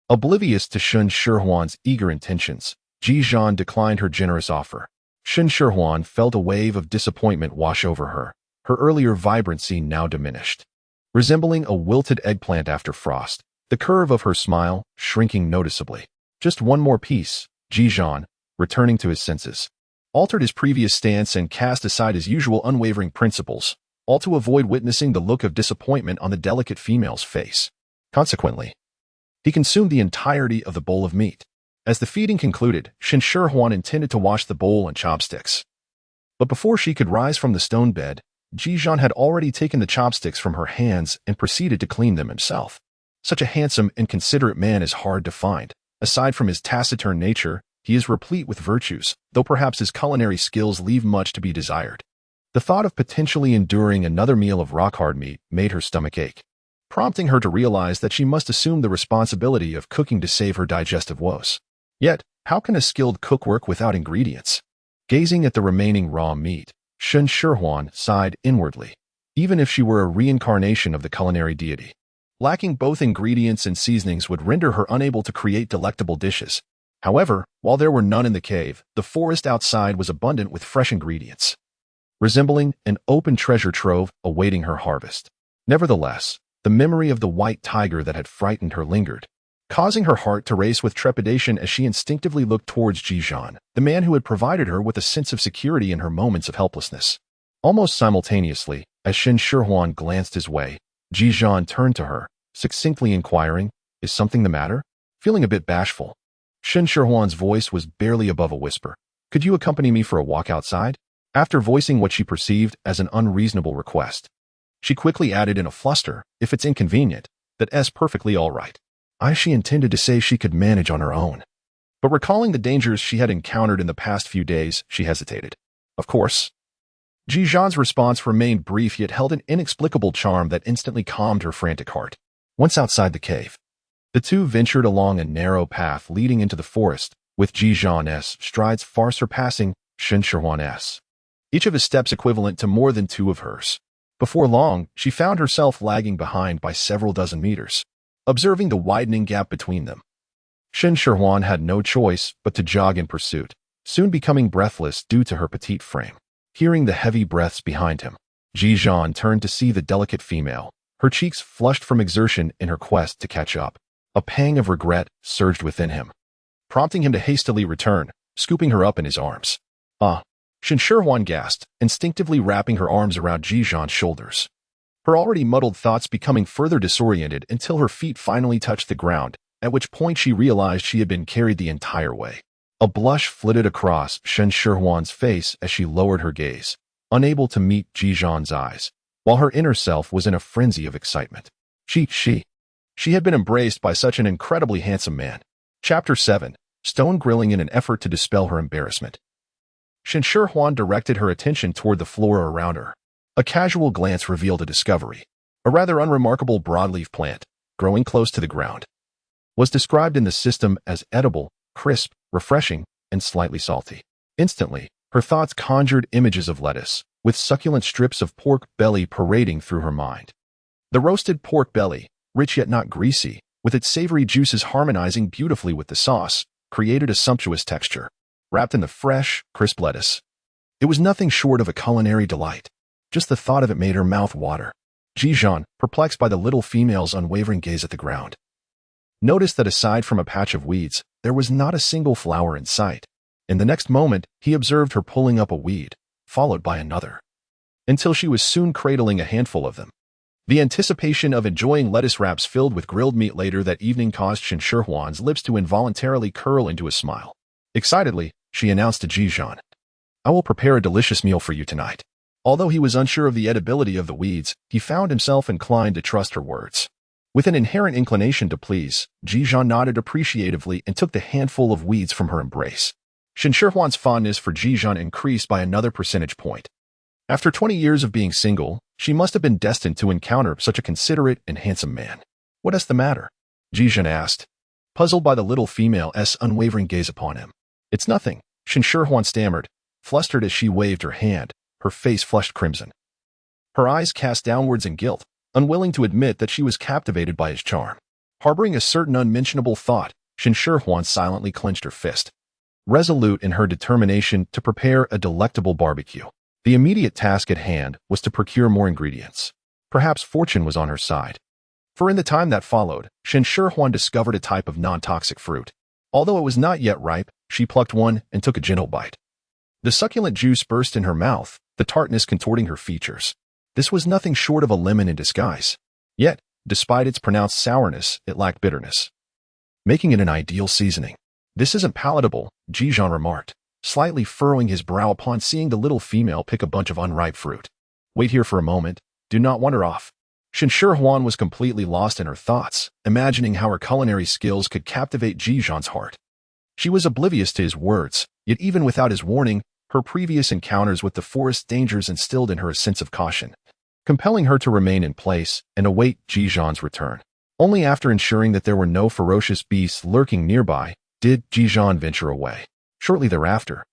oblivious to Shen Shihuan's eager intentions, Ji Zhan declined her generous offer. Shen Shihuan felt a wave of disappointment wash over her, her earlier vibrancy now diminished. Resembling a wilted eggplant after frost, the curve of her smile shrinking noticeably. Just one more piece, Ji Zhan, returning to his senses, altered his previous stance and cast aside his usual unwavering principles, all to avoid witnessing the look of disappointment on the delicate female's face. Consequently, he consumed the entirety of the bowl of meat. As the feeding concluded, Shen Shihuan intended to wash the bowl and chopsticks. But before she could rise from the stone bed, Ji Zhan had already taken the chopsticks from her hands and proceeded to clean them himself. Such a handsome and considerate man is hard to find. Aside from his taciturn nature, he is replete with virtues, though perhaps his culinary skills leave much to be desired. The thought of potentially enduring another meal of rock-hard meat made her stomach ache, prompting her to realize that she must assume the responsibility of cooking to save her digestive woes. Yet, how can a skilled cook work without ingredients? Gazing at the remaining raw meat, Shen Shihuan sighed inwardly. Even if she were a reincarnation of the culinary deity, lacking both ingredients and seasonings would render her unable to create delectable dishes. However, while there were none in the cave, the forest outside was abundant with fresh ingredients, resembling an open treasure trove awaiting her harvest. Nevertheless, the memory of the white tiger that had frightened her lingered, causing her heart to race with trepidation as she instinctively looked towards Ji Zhan, the man who had provided her with a sense of security in her moments of helplessness. Almost simultaneously, as Shen Shihuan glanced his way, Ji Zhan turned to her, succinctly inquiring, "Is something the matter?" Feeling a bit bashful, Shen Shihuan's voice was barely above a whisper. "Could you accompany me for a walk outside?" After voicing what she perceived as an unreasonable request, she quickly added in a fluster, "If it's inconvenient, that's perfectly all right." She intended to say she could manage on her own, but recalling the dangers she had encountered in the past few days, she hesitated. Of course. Ji Zhan's response remained brief yet held an inexplicable charm that instantly calmed her frantic heart. Once outside the cave, the two ventured along a narrow path leading into the forest, with Ji Zhan's strides far surpassing Shen Shihuan's, each of his steps equivalent to more than two of hers. Before long, she found herself lagging behind by several dozen meters, observing the widening gap between them. Shen Shihuan had no choice but to jog in pursuit, soon becoming breathless due to her petite frame. Hearing the heavy breaths behind him, Ji Zhan turned to see the delicate female, her cheeks flushed from exertion in her quest to catch up. A pang of regret surged within him, prompting him to hastily return, scooping her up in his arms. Shen Shihuan gasped, instinctively wrapping her arms around Ji Zhan's shoulders. Her already muddled thoughts becoming further disoriented until her feet finally touched the ground, at which point she realized she had been carried the entire way. A blush flitted across Shen Shihuan's face as she lowered her gaze, unable to meet Ji Zhan's eyes, while her inner self was in a frenzy of excitement. She had been embraced by such an incredibly handsome man. Chapter 7. Stone Grilling. In an effort to dispel her embarrassment, Shen Shihuan directed her attention toward the flora around her. A casual glance revealed a discovery. A rather unremarkable broadleaf plant, growing close to the ground, was described in the system as edible, crisp, refreshing, and slightly salty. Instantly, her thoughts conjured images of lettuce, with succulent strips of pork belly parading through her mind. The roasted pork belly, rich yet not greasy, with its savory juices harmonizing beautifully with the sauce, created a sumptuous texture, wrapped in the fresh, crisp lettuce. It was nothing short of a culinary delight. Just the thought of it made her mouth water. Ji Zhan, perplexed by the little female's unwavering gaze at the ground, noticed that aside from a patch of weeds, there was not a single flower in sight. In the next moment, he observed her pulling up a weed, followed by another, until she was soon cradling a handful of them. The anticipation of enjoying lettuce wraps filled with grilled meat later that evening caused Shen Shihuan's lips to involuntarily curl into a smile. Excitedly, she announced to Ji Zhan, "I will prepare a delicious meal for you tonight." Although he was unsure of the edibility of the weeds, he found himself inclined to trust her words. With an inherent inclination to please, Ji Zhan nodded appreciatively and took the handful of weeds from her embrace. Shen Shihuan's fondness for Ji Zhan increased by another percentage point. After 20 years of being single, she must have been destined to encounter such a considerate and handsome man. "What is the matter?" Ji Zhan asked, puzzled by the little female's unwavering gaze upon him. "It's nothing," Shen Shihuan stammered, flustered as she waved her hand, her face flushed crimson. Her eyes cast downwards in guilt, unwilling to admit that she was captivated by his charm. Harboring a certain unmentionable thought, Shen Shihuan silently clenched her fist, resolute in her determination to prepare a delectable barbecue. The immediate task at hand was to procure more ingredients. Perhaps fortune was on her side. For in the time that followed, Shen Shihuan discovered a type of non-toxic fruit. Although it was not yet ripe, she plucked one and took a gentle bite. The succulent juice burst in her mouth, the tartness contorting her features. This was nothing short of a lemon in disguise. Yet, despite its pronounced sourness, it lacked bitterness, making it an ideal seasoning. "This isn't palatable," Ji Zhan remarked, slightly furrowing his brow upon seeing the little female pick a bunch of unripe fruit. "Wait here for a moment. Do not wander off." Shen Shihuan was completely lost in her thoughts, imagining how her culinary skills could captivate Ji Zhan's heart. She was oblivious to his words, yet even without his warning, her previous encounters with the forest dangers instilled in her a sense of caution, compelling her to remain in place and await Ji Zhan's return. Only after ensuring that there were no ferocious beasts lurking nearby did Ji Zhan venture away. Shortly thereafter,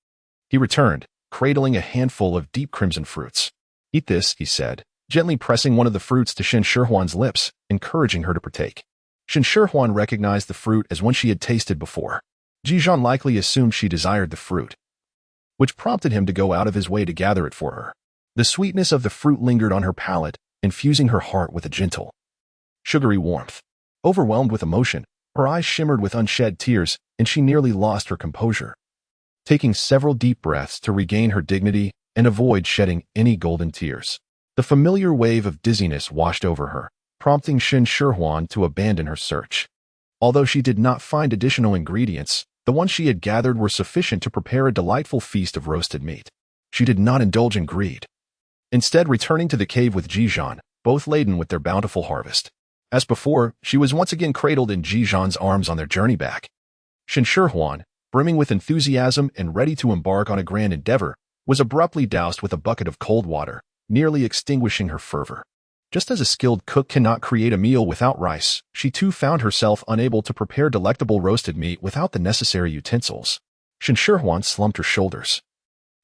he returned, cradling a handful of deep crimson fruits. "Eat this," he said, gently pressing one of the fruits to Shen Shihuan's lips, encouraging her to partake. Shen Shihuan recognized the fruit as one she had tasted before. Ji Zhan likely assumed she desired the fruit, which prompted him to go out of his way to gather it for her. The sweetness of the fruit lingered on her palate, infusing her heart with a gentle, sugary warmth. Overwhelmed with emotion, her eyes shimmered with unshed tears, and she nearly lost her composure. Taking several deep breaths to regain her dignity and avoid shedding any golden tears, the familiar wave of dizziness washed over her, prompting Shen Shihuan to abandon her search. Although she did not find additional ingredients, the ones she had gathered were sufficient to prepare a delightful feast of roasted meat. She did not indulge in greed, instead returning to the cave with Ji Zhan, both laden with their bountiful harvest. As before, she was once again cradled in Ji Zhan's arms on their journey back. Shen Shihuan, brimming with enthusiasm and ready to embark on a grand endeavor, was abruptly doused with a bucket of cold water, nearly extinguishing her fervor. Just as a skilled cook cannot create a meal without rice, she too found herself unable to prepare delectable roasted meat without the necessary utensils. Shen Shihuan slumped her shoulders,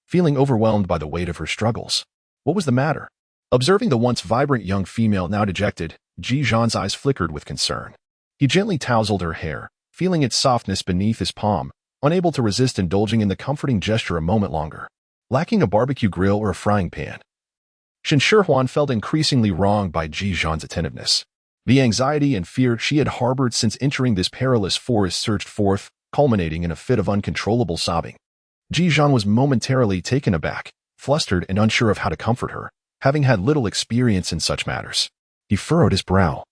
feeling overwhelmed by the weight of her struggles. What was the matter? Observing the once vibrant young female now dejected, Ji Zhan's eyes flickered with concern. He gently tousled her hair, feeling its softness beneath his palm, unable to resist indulging in the comforting gesture a moment longer. Lacking a barbecue grill or a frying pan, Shen Shihuan felt increasingly wronged by Ji Zhan's attentiveness. The anxiety and fear she had harbored since entering this perilous forest surged forth, culminating in a fit of uncontrollable sobbing. Ji Zhan was momentarily taken aback, flustered and unsure of how to comfort her, having had little experience in such matters. He furrowed his brow,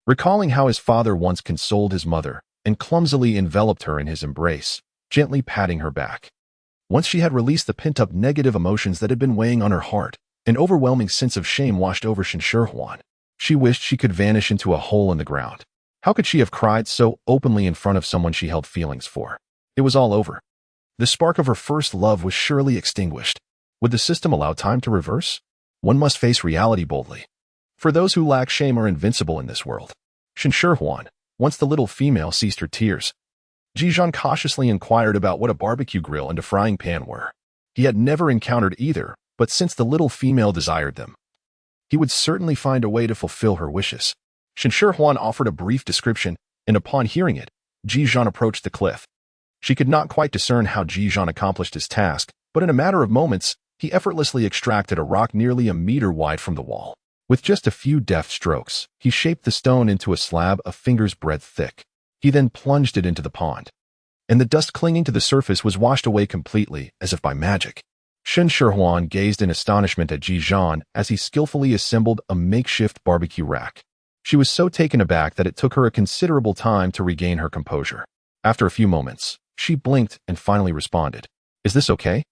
recalling how his father once consoled his mother and clumsily enveloped her in his embrace, gently patting her back. Once she had released the pent-up negative emotions that had been weighing on her heart, an overwhelming sense of shame washed over Shen Shihuan. She wished she could vanish into a hole in the ground. How could she have cried so openly in front of someone she held feelings for? It was all over. The spark of her first love was surely extinguished. Would the system allow time to reverse? One must face reality boldly. For those who lack shame are invincible in this world. Shen Shihuan, once the little female ceased her tears, Ji Zhan cautiously inquired about what a barbecue grill and a frying pan were. He had never encountered either, but since the little female desired them, he would certainly find a way to fulfill her wishes. Shen Shihuan offered a brief description, and upon hearing it, Ji Zhan approached the cliff. She could not quite discern how Ji Zhan accomplished his task, but in a matter of moments, he effortlessly extracted a rock nearly a meter wide from the wall. With just a few deft strokes, he shaped the stone into a slab a finger's breadth thick. He then plunged it into the pond, and the dust clinging to the surface was washed away completely, as if by magic. Shen Shihuan gazed in astonishment at Ji Zhan as he skillfully assembled a makeshift barbecue rack. She was so taken aback that it took her a considerable time to regain her composure. After a few moments, she blinked and finally responded. "Is this okay?"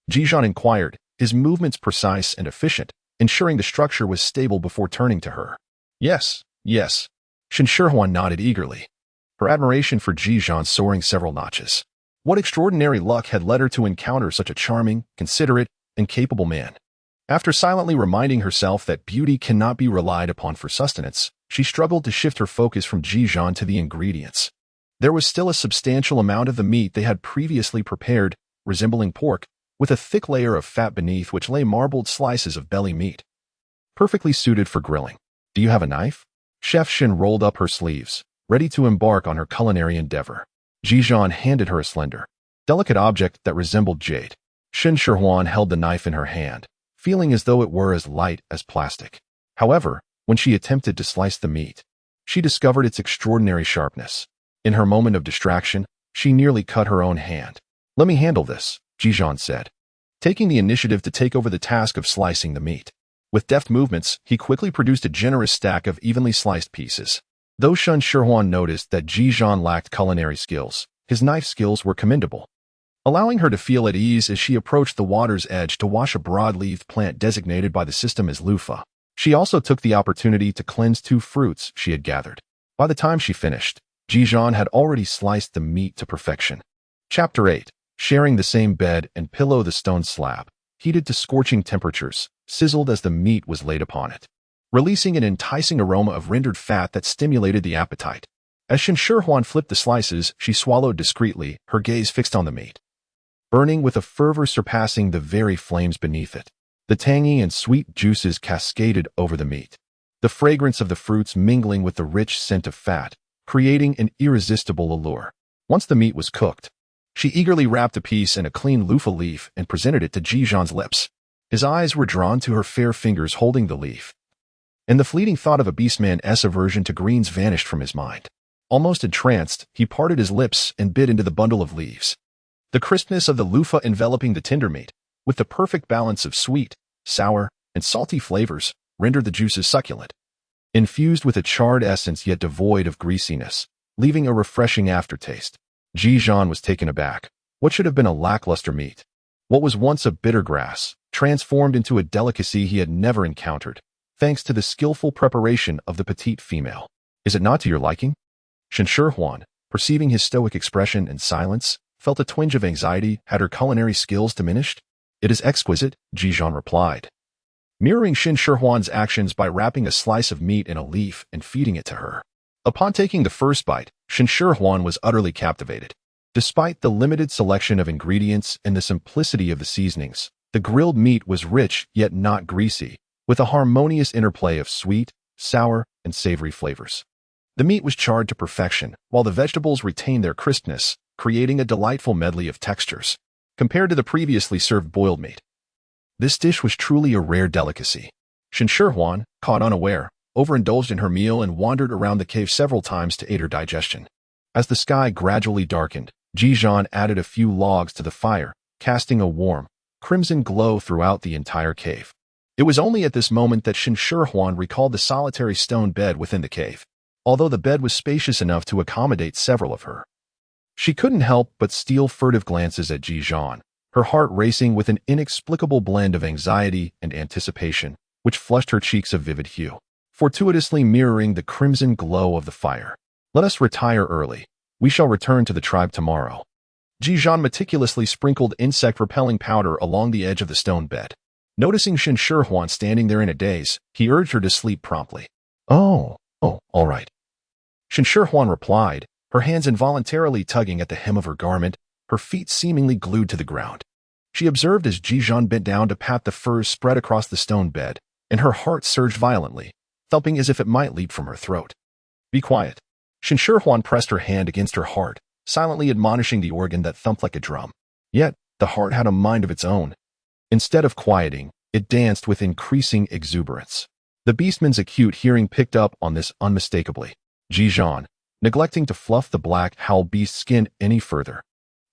Ji Zhan inquired, his movements precise and efficient, ensuring the structure was stable before turning to her. Yes. Shen Shihuan nodded eagerly, her admiration for Ji Zhan soaring several notches. What extraordinary luck had led her to encounter such a charming, considerate, and capable man? After silently reminding herself that beauty cannot be relied upon for sustenance, she struggled to shift her focus from Ji Zhan to the ingredients. There was still a substantial amount of the meat they had previously prepared, resembling pork, with a thick layer of fat beneath which lay marbled slices of belly meat, perfectly suited for grilling. "Do you have a knife?" Chef Shen rolled up her sleeves, ready to embark on her culinary endeavor. Ji Zhan handed her a slender, delicate object that resembled jade. Shen Shihuan held the knife in her hand, feeling as though it were as light as plastic. However, when she attempted to slice the meat, she discovered its extraordinary sharpness. In her moment of distraction, she nearly cut her own hand. "Let me handle this," Ji Zhan said, taking the initiative to take over the task of slicing the meat. With deft movements, he quickly produced a generous stack of evenly sliced pieces. Though Shen Shihuan noticed that Ji Zhan lacked culinary skills, his knife skills were commendable, allowing her to feel at ease as she approached the water's edge to wash a broad-leaved plant designated by the system as loofah. She also took the opportunity to cleanse 2 fruits she had gathered. By the time she finished, Ji Zhan had already sliced the meat to perfection. Chapter 8. Sharing the same bed and pillow. The stone slab, heated to scorching temperatures, sizzled as the meat was laid upon it, releasing an enticing aroma of rendered fat that stimulated the appetite. As Shen Shihuan flipped the slices, she swallowed discreetly, her gaze fixed on the meat, burning with a fervor surpassing the very flames beneath it. The tangy and sweet juices cascaded over the meat, the fragrance of the fruits mingling with the rich scent of fat, creating an irresistible allure. Once the meat was cooked, she eagerly wrapped a piece in a clean loofah leaf and presented it to Ji Zhan's lips. His eyes were drawn to her fair fingers holding the leaf, and the fleeting thought of a beastman's aversion to greens vanished from his mind. Almost entranced, he parted his lips and bit into the bundle of leaves. The crispness of the loofah enveloping the tender meat, with the perfect balance of sweet, sour, and salty flavors, rendered the juices succulent, infused with a charred essence yet devoid of greasiness, leaving a refreshing aftertaste. Ji Zhan was taken aback. What should have been a lackluster meat, what was once a bitter grass, transformed into a delicacy he had never encountered, thanks to the skillful preparation of the petite female. "Is it not to your liking?" Shen Shihuan, perceiving his stoic expression and silence, felt a twinge of anxiety. Had her culinary skills diminished? "It is exquisite," Ji Zhan replied, mirroring Shen Shihuan's actions by wrapping a slice of meat in a leaf and feeding it to her. Upon taking the first bite, Shen Shihuan was utterly captivated. Despite the limited selection of ingredients and the simplicity of the seasonings, the grilled meat was rich yet not greasy, with a harmonious interplay of sweet, sour, and savory flavors. The meat was charred to perfection, while the vegetables retained their crispness, creating a delightful medley of textures. Compared to the previously served boiled meat, this dish was truly a rare delicacy. Shen Shihuan, caught unaware, overindulged in her meal and wandered around the cave several times to aid her digestion. As the sky gradually darkened, Ji Zhan added a few logs to the fire, casting a warm, crimson glow throughout the entire cave. It was only at this moment that Shen Shihuan recalled the solitary stone bed within the cave, although the bed was spacious enough to accommodate several of her. She couldn't help but steal furtive glances at Ji Zhan, her heart racing with an inexplicable blend of anxiety and anticipation, which flushed her cheeks a vivid hue, fortuitously mirroring the crimson glow of the fire. Let us retire early. We shall return to the tribe tomorrow. Ji Zhan meticulously sprinkled insect-repelling powder along the edge of the stone bed. Noticing Shen Shihuan standing there in a daze, he urged her to sleep promptly. Oh, all right. Shen Shihuan replied, her hands involuntarily tugging at the hem of her garment, her feet seemingly glued to the ground. She observed as Ji Zhan bent down to pat the furs spread across the stone bed, and her heart surged violently, thumping as if it might leap from her throat. Be quiet. Shen Shihuan pressed her hand against her heart, silently admonishing the organ that thumped like a drum. Yet, the heart had a mind of its own. Instead of quieting, it danced with increasing exuberance. The beastman's acute hearing picked up on this unmistakably. Ji Zhan, neglecting to fluff the black howl beast's skin any further,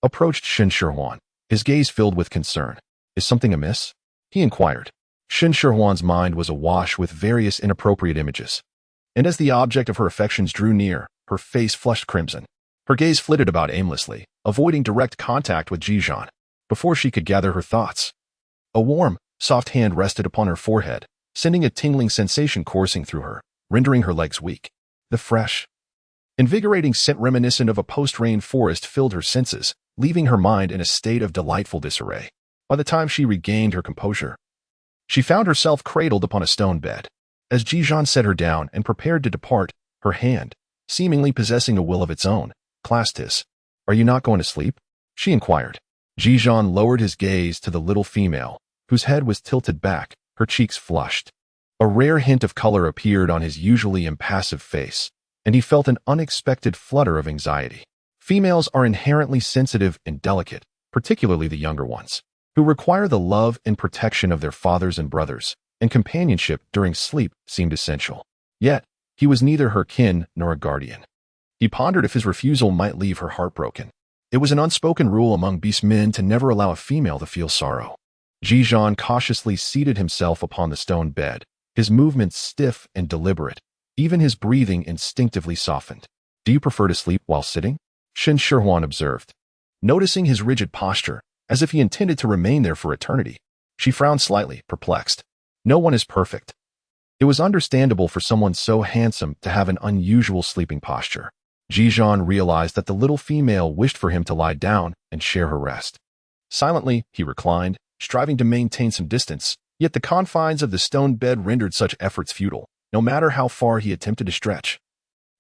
approached Shen Shihuan, his gaze filled with concern. Is something amiss? He inquired. Shen Shihuan's mind was awash with various inappropriate images, and as the object of her affections drew near, her face flushed crimson. Her gaze flitted about aimlessly, avoiding direct contact with Ji Zhan. Before she could gather her thoughts, a warm, soft hand rested upon her forehead, sending a tingling sensation coursing through her, rendering her legs weak. The fresh, invigorating scent reminiscent of a post-rain forest filled her senses, leaving her mind in a state of delightful disarray. By the time she regained her composure, she found herself cradled upon a stone bed. As Ji Zhan set her down and prepared to depart, her hand, seemingly possessing a will of its own, clasped his. Are you not going to sleep? She inquired. Ji Zhan lowered his gaze to the little female, whose head was tilted back, her cheeks flushed. A rare hint of color appeared on his usually impassive face, and he felt an unexpected flutter of anxiety. Females are inherently sensitive and delicate, particularly the younger ones, who require the love and protection of their fathers and brothers, and companionship during sleep seemed essential. Yet, he was neither her kin nor a guardian. He pondered if his refusal might leave her heartbroken. It was an unspoken rule among beast men to never allow a female to feel sorrow. Ji Zhan cautiously seated himself upon the stone bed, his movements stiff and deliberate, even his breathing instinctively softened. Do you prefer to sleep while sitting? Shen Shihuan observed. Noticing his rigid posture, as if he intended to remain there for eternity, she frowned slightly, perplexed. No one is perfect. It was understandable for someone so handsome to have an unusual sleeping posture. Ji Zhan realized that the little female wished for him to lie down and share her rest. Silently, he reclined, striving to maintain some distance, yet the confines of the stone bed rendered such efforts futile, no matter how far he attempted to stretch.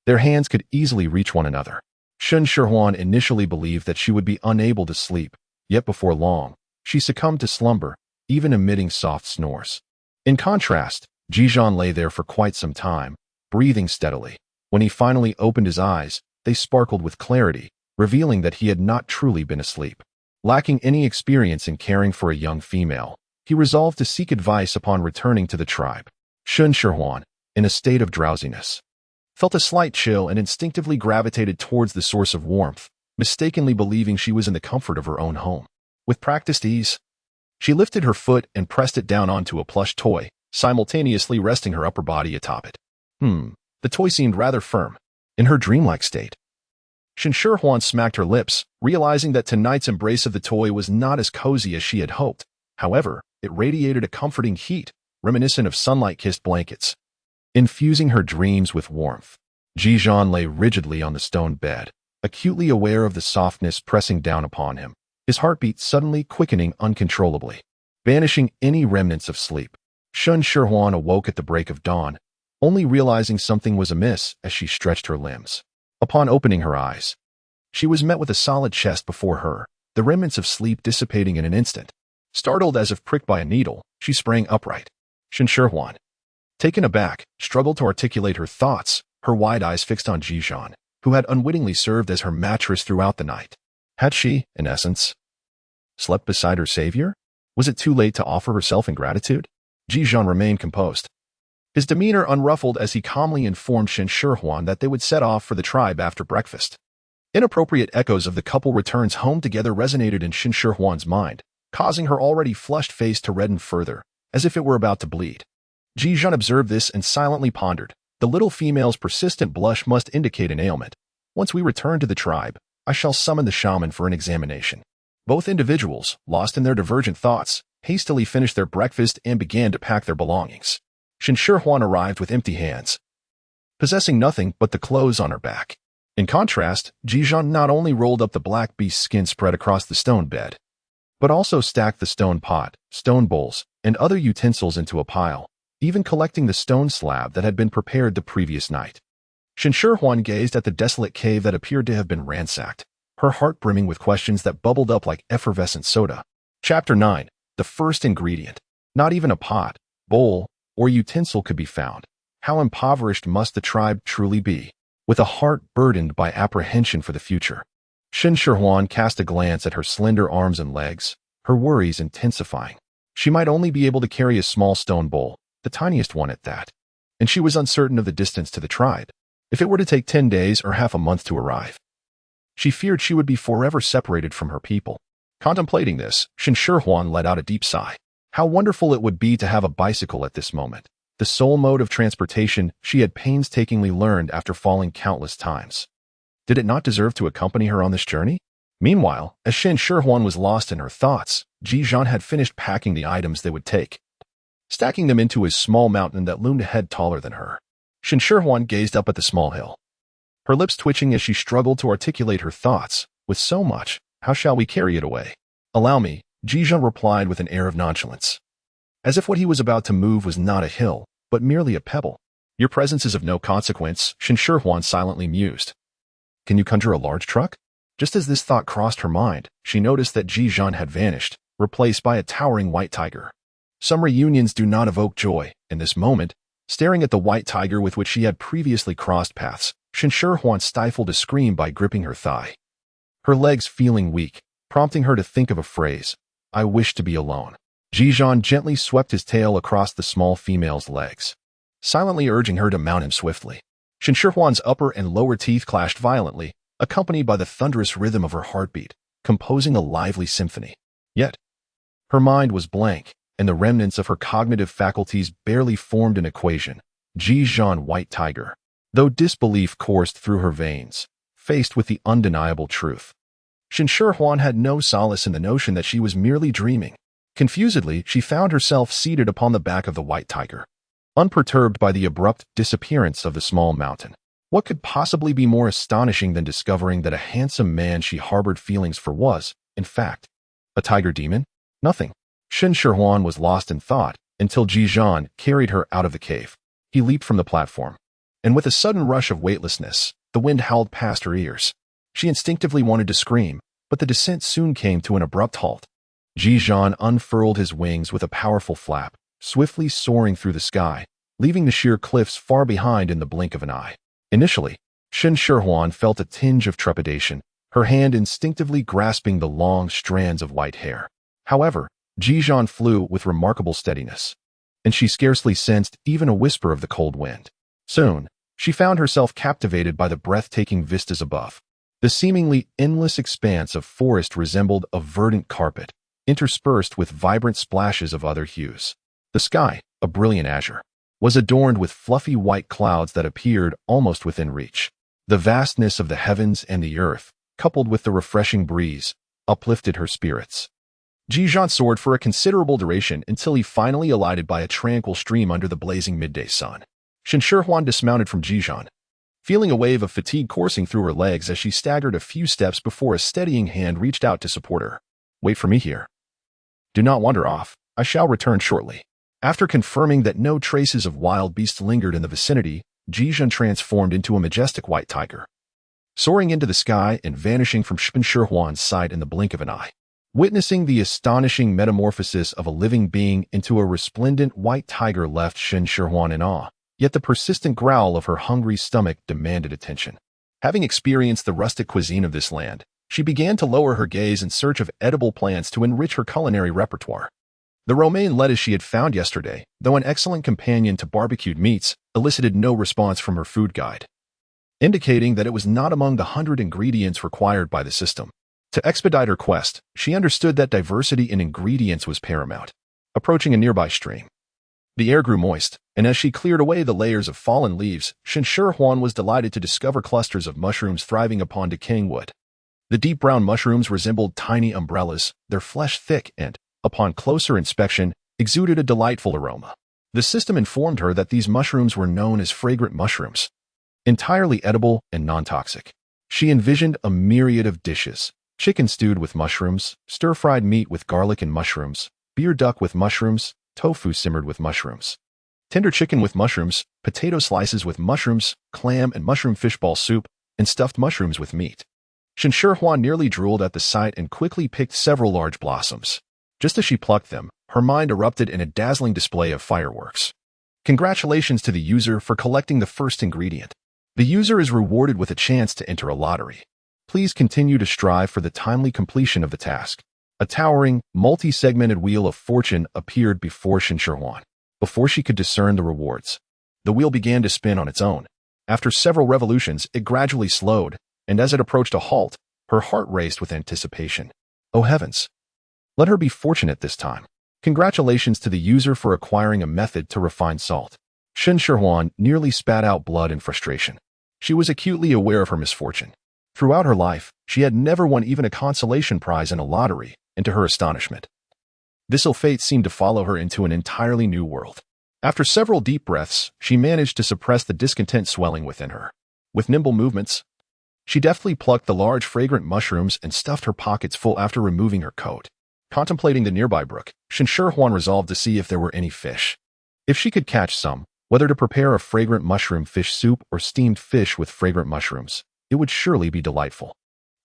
Their hands could easily reach one another. Shen Shihuan initially believed that she would be unable to sleep, yet before long, she succumbed to slumber, even emitting soft snores. In contrast, Ji Zhan lay there for quite some time, breathing steadily. When he finally opened his eyes, they sparkled with clarity, revealing that he had not truly been asleep. Lacking any experience in caring for a young female, he resolved to seek advice upon returning to the tribe. Shen Shihuan, in a state of drowsiness, felt a slight chill and instinctively gravitated towards the source of warmth, mistakenly believing she was in the comfort of her own home. With practiced ease, she lifted her foot and pressed it down onto a plush toy, simultaneously resting her upper body atop it. The toy seemed rather firm. In her dreamlike state, Shen Shihuan smacked her lips, realizing that tonight's embrace of the toy was not as cozy as she had hoped. However, it radiated a comforting heat, reminiscent of sunlight-kissed blankets, infusing her dreams with warmth. Ji Zhan lay rigidly on the stone bed, acutely aware of the softness pressing down upon him, his heartbeat suddenly quickening uncontrollably, banishing any remnants of sleep. Shen Shihuan awoke at the break of dawn, only realizing something was amiss as she stretched her limbs. Upon opening her eyes, she was met with a solid chest before her, the remnants of sleep dissipating in an instant. Startled as if pricked by a needle, she sprang upright. Shen Shihuan, taken aback, struggled to articulate her thoughts, her wide eyes fixed on Ji Zhan, who had unwittingly served as her mattress throughout the night. Had she, in essence, slept beside her savior? Was it too late to offer herself in gratitude? Ji Zhan remained composed, his demeanor unruffled as he calmly informed Shen Shihuan that they would set off for the tribe after breakfast. Inappropriate echoes of the couple returns home together resonated in Shen Shihuan's mind, causing her already flushed face to redden further, as if it were about to bleed. Ji Zhan observed this and silently pondered. The little female's persistent blush must indicate an ailment. Once we return to the tribe, I shall summon the shaman for an examination. Both individuals, lost in their divergent thoughts, hastily finished their breakfast and began to pack their belongings. Shen Shihuan arrived with empty hands, possessing nothing but the clothes on her back. In contrast, Ji Zhan not only rolled up the black beast skin spread across the stone bed, but also stacked the stone pot, stone bowls, and other utensils into a pile, even collecting the stone slab that had been prepared the previous night. Shen Shihuan gazed at the desolate cave that appeared to have been ransacked, her heart brimming with questions that bubbled up like effervescent soda. Chapter 9. The first ingredient. Not even a pot, bowl, or utensil could be found. How impoverished must the tribe truly be? With a heart burdened by apprehension for the future, Shen Shihuan cast a glance at her slender arms and legs, her worries intensifying. She might only be able to carry a small stone bowl, the tiniest one at that, and she was uncertain of the distance to the tribe. If it were to take 10 days or half a month to arrive, she feared she would be forever separated from her people. Contemplating this, Shen Shihuan let out a deep sigh. How wonderful it would be to have a bicycle at this moment, the sole mode of transportation she had painstakingly learned after falling countless times. Did it not deserve to accompany her on this journey? Meanwhile, as Shen Shihuan was lost in her thoughts, Ji Zhan had finished packing the items they would take, stacking them into a small mountain that loomed a head taller than her. Shen Shihuan gazed up at the small hill, her lips twitching as she struggled to articulate her thoughts. With so much, how shall we carry it away? Allow me, Ji Zhan replied with an air of nonchalance, as if what he was about to move was not a hill, but merely a pebble. Your presence is of no consequence, Shen Shihuan silently mused. Can you conjure a large truck? Just as this thought crossed her mind, she noticed that Ji Zhan had vanished, replaced by a towering white tiger. Some reunions do not evoke joy. In this moment, staring at the white tiger with which she had previously crossed paths, Shen Shihuan stifled a scream by gripping her thigh, her legs feeling weak, prompting her to think of a phrase. I wish to be alone. Ji Zhan gently swept his tail across the small female's legs, silently urging her to mount him swiftly. Shen Shihuan's upper and lower teeth clashed violently, accompanied by the thunderous rhythm of her heartbeat, composing a lively symphony. Yet, her mind was blank, and the remnants of her cognitive faculties barely formed an equation. Ji Zhan, white tiger. Though disbelief coursed through her veins, faced with the undeniable truth, Shen Shihuan had no solace in the notion that she was merely dreaming. Confusedly, she found herself seated upon the back of the white tiger, unperturbed by the abrupt disappearance of the small mountain. What could possibly be more astonishing than discovering that a handsome man she harbored feelings for was, in fact, a tiger demon? Nothing. Shen Shihuan was lost in thought until Ji Zhan carried her out of the cave. He leaped from the platform, and with a sudden rush of weightlessness, the wind howled past her ears. She instinctively wanted to scream, but the descent soon came to an abrupt halt. Ji Zhan unfurled his wings with a powerful flap, swiftly soaring through the sky, leaving the sheer cliffs far behind in the blink of an eye. Initially, Shen Shihuan felt a tinge of trepidation, her hand instinctively grasping the long strands of white hair. However, Ji Zhan flew with remarkable steadiness, and she scarcely sensed even a whisper of the cold wind. Soon, she found herself captivated by the breathtaking vistas above. The seemingly endless expanse of forest resembled a verdant carpet, interspersed with vibrant splashes of other hues. The sky, a brilliant azure, was adorned with fluffy white clouds that appeared almost within reach. The vastness of the heavens and the earth, coupled with the refreshing breeze, uplifted her spirits. Ji Zhan soared for a considerable duration until he finally alighted by a tranquil stream under the blazing midday sun. Shen Shihuan dismounted from Ji Zhan, feeling a wave of fatigue coursing through her legs as she staggered a few steps before a steadying hand reached out to support her. Wait for me here. Do not wander off. I shall return shortly. After confirming that no traces of wild beasts lingered in the vicinity, Ji Zhan transformed into a majestic white tiger, soaring into the sky and vanishing from Shen Shihuan's sight in the blink of an eye. Witnessing the astonishing metamorphosis of a living being into a resplendent white tiger left Shen Shihuan in awe, yet the persistent growl of her hungry stomach demanded attention. Having experienced the rustic cuisine of this land, she began to lower her gaze in search of edible plants to enrich her culinary repertoire. The romaine lettuce she had found yesterday, though an excellent companion to barbecued meats, elicited no response from her food guide, indicating that it was not among the 100 ingredients required by the system. To expedite her quest, she understood that diversity in ingredients was paramount. Approaching a nearby stream, the air grew moist, and as she cleared away the layers of fallen leaves, Shen Shihuan was delighted to discover clusters of mushrooms thriving upon decaying wood. The deep brown mushrooms resembled tiny umbrellas, their flesh thick and, upon closer inspection, exuded a delightful aroma. The system informed her that these mushrooms were known as fragrant mushrooms, entirely edible and non-toxic. She envisioned a myriad of dishes: chicken stewed with mushrooms, stir-fried meat with garlic and mushrooms, beer duck with mushrooms, tofu simmered with mushrooms, tender chicken with mushrooms, potato slices with mushrooms, clam and mushroom fishball soup, and stuffed mushrooms with meat. Shen Shihuan nearly drooled at the sight and quickly picked several large blossoms. Just as she plucked them, her mind erupted in a dazzling display of fireworks. Congratulations to the user for collecting the first ingredient. The user is rewarded with a chance to enter a lottery. Please continue to strive for the timely completion of the task. A towering, multi-segmented wheel of fortune appeared before Shen Shihuan. Before she could discern the rewards, the wheel began to spin on its own. After several revolutions, it gradually slowed, and as it approached a halt, her heart raced with anticipation. Oh heavens! Let her be fortunate this time. Congratulations to the user for acquiring a method to refine salt. Shen Shihuan nearly spat out blood in frustration. She was acutely aware of her misfortune. Throughout her life, she had never won even a consolation prize in a lottery, and to her astonishment, this ill fate seemed to follow her into an entirely new world. After several deep breaths, she managed to suppress the discontent swelling within her. With nimble movements, she deftly plucked the large fragrant mushrooms and stuffed her pockets full after removing her coat. Contemplating the nearby brook, Shen Shihuan resolved to see if there were any fish. If she could catch some, whether to prepare a fragrant mushroom fish soup or steamed fish with fragrant mushrooms, it would surely be delightful.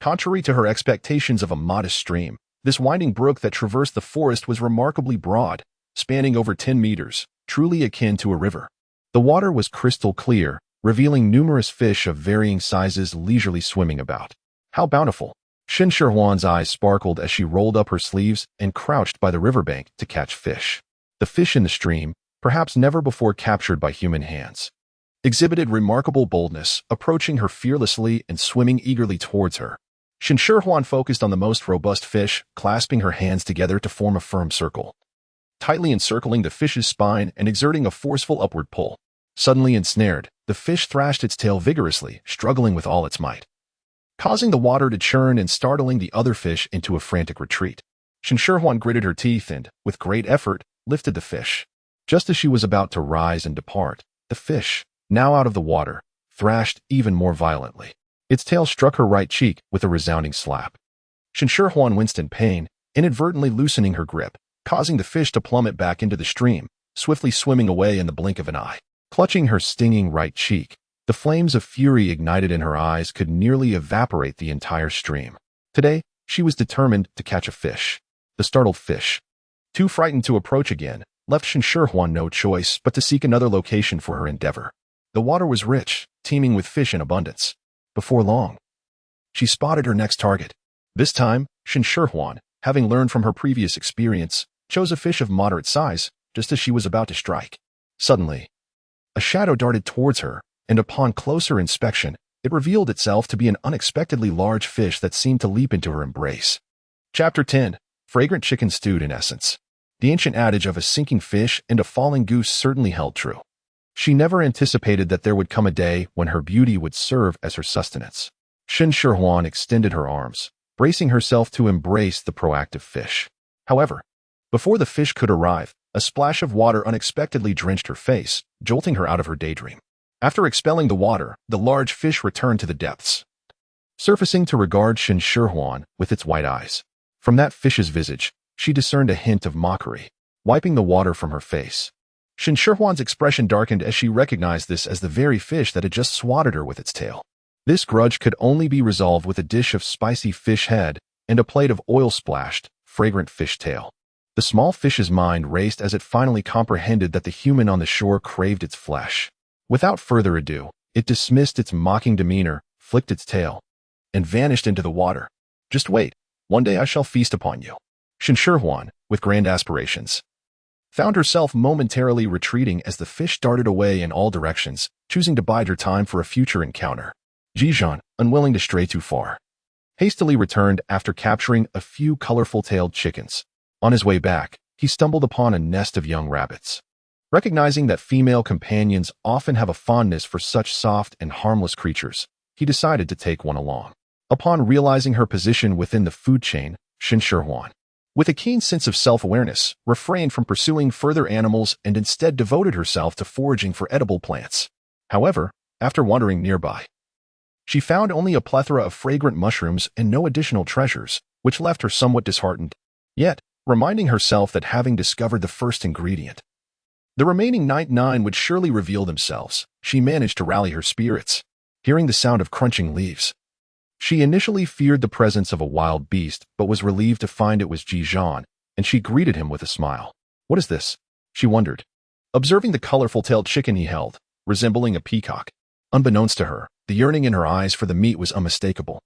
Contrary to her expectations of a modest stream, this winding brook that traversed the forest was remarkably broad, spanning over 10 meters, truly akin to a river. The water was crystal clear, revealing numerous fish of varying sizes leisurely swimming about. How bountiful! Shen Shihuan's eyes sparkled as she rolled up her sleeves and crouched by the riverbank to catch fish. The fish in the stream, perhaps never before captured by human hands, exhibited remarkable boldness, approaching her fearlessly and swimming eagerly towards her. Shen Shihuan focused on the most robust fish, clasping her hands together to form a firm circle, tightly encircling the fish's spine and exerting a forceful upward pull. Suddenly ensnared, the fish thrashed its tail vigorously, struggling with all its might, causing the water to churn and startling the other fish into a frantic retreat. Shen Shihuan gritted her teeth and, with great effort, lifted the fish. Just as she was about to rise and depart, the fish, now out of the water, thrashed even more violently. Its tail struck her right cheek with a resounding slap. Shen Shihuan winced in pain, inadvertently loosening her grip, causing the fish to plummet back into the stream, swiftly swimming away in the blink of an eye. Clutching her stinging right cheek, the flames of fury ignited in her eyes could nearly evaporate the entire stream. Today, she was determined to catch a fish. The startled fish, too frightened to approach again, left Shen Shihuan no choice but to seek another location for her endeavor. The water was rich, teeming with fish in abundance. Before long, she spotted her next target. This time, Shen Shihuan, having learned from her previous experience, chose a fish of moderate size just as she was about to strike. Suddenly, a shadow darted towards her, and upon closer inspection, it revealed itself to be an unexpectedly large fish that seemed to leap into her embrace. Chapter 10. Fragrant Chicken Stewed in Essence. The ancient adage of a sinking fish and a falling goose certainly held true. She never anticipated that there would come a day when her beauty would serve as her sustenance. Shen Shihuan extended her arms, bracing herself to embrace the proactive fish. However, before the fish could arrive, a splash of water unexpectedly drenched her face, jolting her out of her daydream. After expelling the water, the large fish returned to the depths, surfacing to regard Shen Shihuan with its white eyes. From that fish's visage, she discerned a hint of mockery, wiping the water from her face. Shen Shihuan's expression darkened as she recognized this as the very fish that had just swatted her with its tail. This grudge could only be resolved with a dish of spicy fish head and a plate of oil-splashed, fragrant fish tail. The small fish's mind raced as it finally comprehended that the human on the shore craved its flesh. Without further ado, it dismissed its mocking demeanor, flicked its tail, and vanished into the water. Just wait, one day I shall feast upon you. Shen Shihuan, with grand aspirations, found herself momentarily retreating as the fish darted away in all directions, choosing to bide her time for a future encounter. Ji Zhan, unwilling to stray too far, hastily returned after capturing a few colorful-tailed chickens. On his way back, he stumbled upon a nest of young rabbits. Recognizing that female companions often have a fondness for such soft and harmless creatures, he decided to take one along. Upon realizing her position within the food chain, Shen Shihuan, with a keen sense of self-awareness, refrained from pursuing further animals and instead devoted herself to foraging for edible plants. However, after wandering nearby, she found only a plethora of fragrant mushrooms and no additional treasures, which left her somewhat disheartened. Yet, reminding herself that having discovered the first ingredient, the remaining 99 would surely reveal themselves, she managed to rally her spirits. Hearing the sound of crunching leaves, she initially feared the presence of a wild beast, but was relieved to find it was Ji Zhan, and she greeted him with a smile. What is this? She wondered, observing the colorful-tailed chicken he held, resembling a peacock. Unbeknownst to her, the yearning in her eyes for the meat was unmistakable.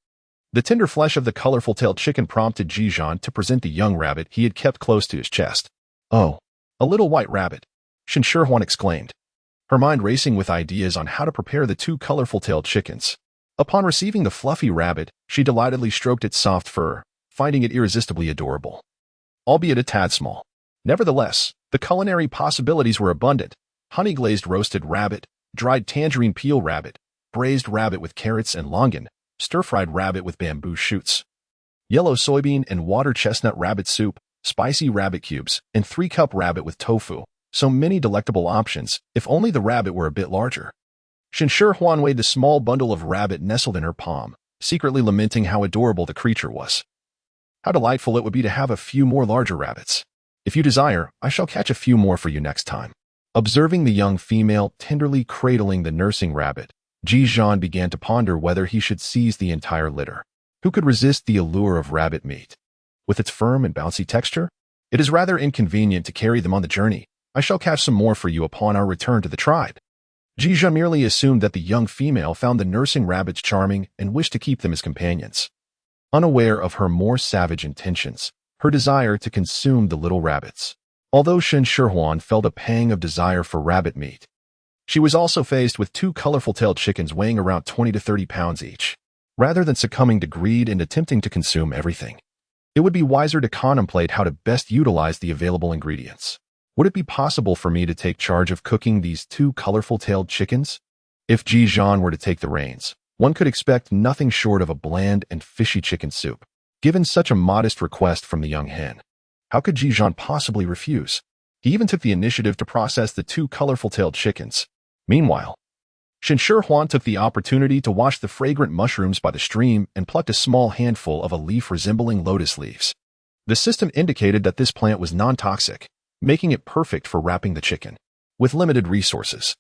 The tender flesh of the colorful-tailed chicken prompted Ji Zhan to present the young rabbit he had kept close to his chest. Oh, a little white rabbit, Shen Shihuan exclaimed, her mind racing with ideas on how to prepare the two colorful-tailed chickens. Upon receiving the fluffy rabbit, she delightedly stroked its soft fur, finding it irresistibly adorable. Albeit a tad small. Nevertheless, the culinary possibilities were abundant. Honey-glazed roasted rabbit, dried tangerine peel rabbit, braised rabbit with carrots and longan, stir-fried rabbit with bamboo shoots, yellow soybean and water chestnut rabbit soup, spicy rabbit cubes, and 3-cup rabbit with tofu. So many delectable options, if only the rabbit were a bit larger. Shen Shihuan weighed the small bundle of rabbit nestled in her palm, secretly lamenting how adorable the creature was. How delightful it would be to have a few more larger rabbits. If you desire, I shall catch a few more for you next time. Observing the young female tenderly cradling the nursing rabbit, Ji Zhan began to ponder whether he should seize the entire litter. Who could resist the allure of rabbit meat? With its firm and bouncy texture, it is rather inconvenient to carry them on the journey. I shall catch some more for you upon our return to the tribe. Ji Zhan merely assumed that the young female found the nursing rabbits charming and wished to keep them as companions. Unaware of her more savage intentions, her desire to consume the little rabbits. Although Shen Shihuan felt a pang of desire for rabbit meat, she was also faced with two colorful-tailed chickens weighing around 20 to 30 pounds each. Rather than succumbing to greed and attempting to consume everything, it would be wiser to contemplate how to best utilize the available ingredients. Would it be possible for me to take charge of cooking these two colorful-tailed chickens? If Ji Zhan were to take the reins, one could expect nothing short of a bland and fishy chicken soup. Given such a modest request from the young hen, how could Ji Zhan possibly refuse? He even took the initiative to process the two colorful-tailed chickens. Meanwhile, Shen Shihuan took the opportunity to wash the fragrant mushrooms by the stream and plucked a small handful of a leaf resembling lotus leaves. The system indicated that this plant was non-toxic, making it perfect for wrapping the chicken. With limited resources,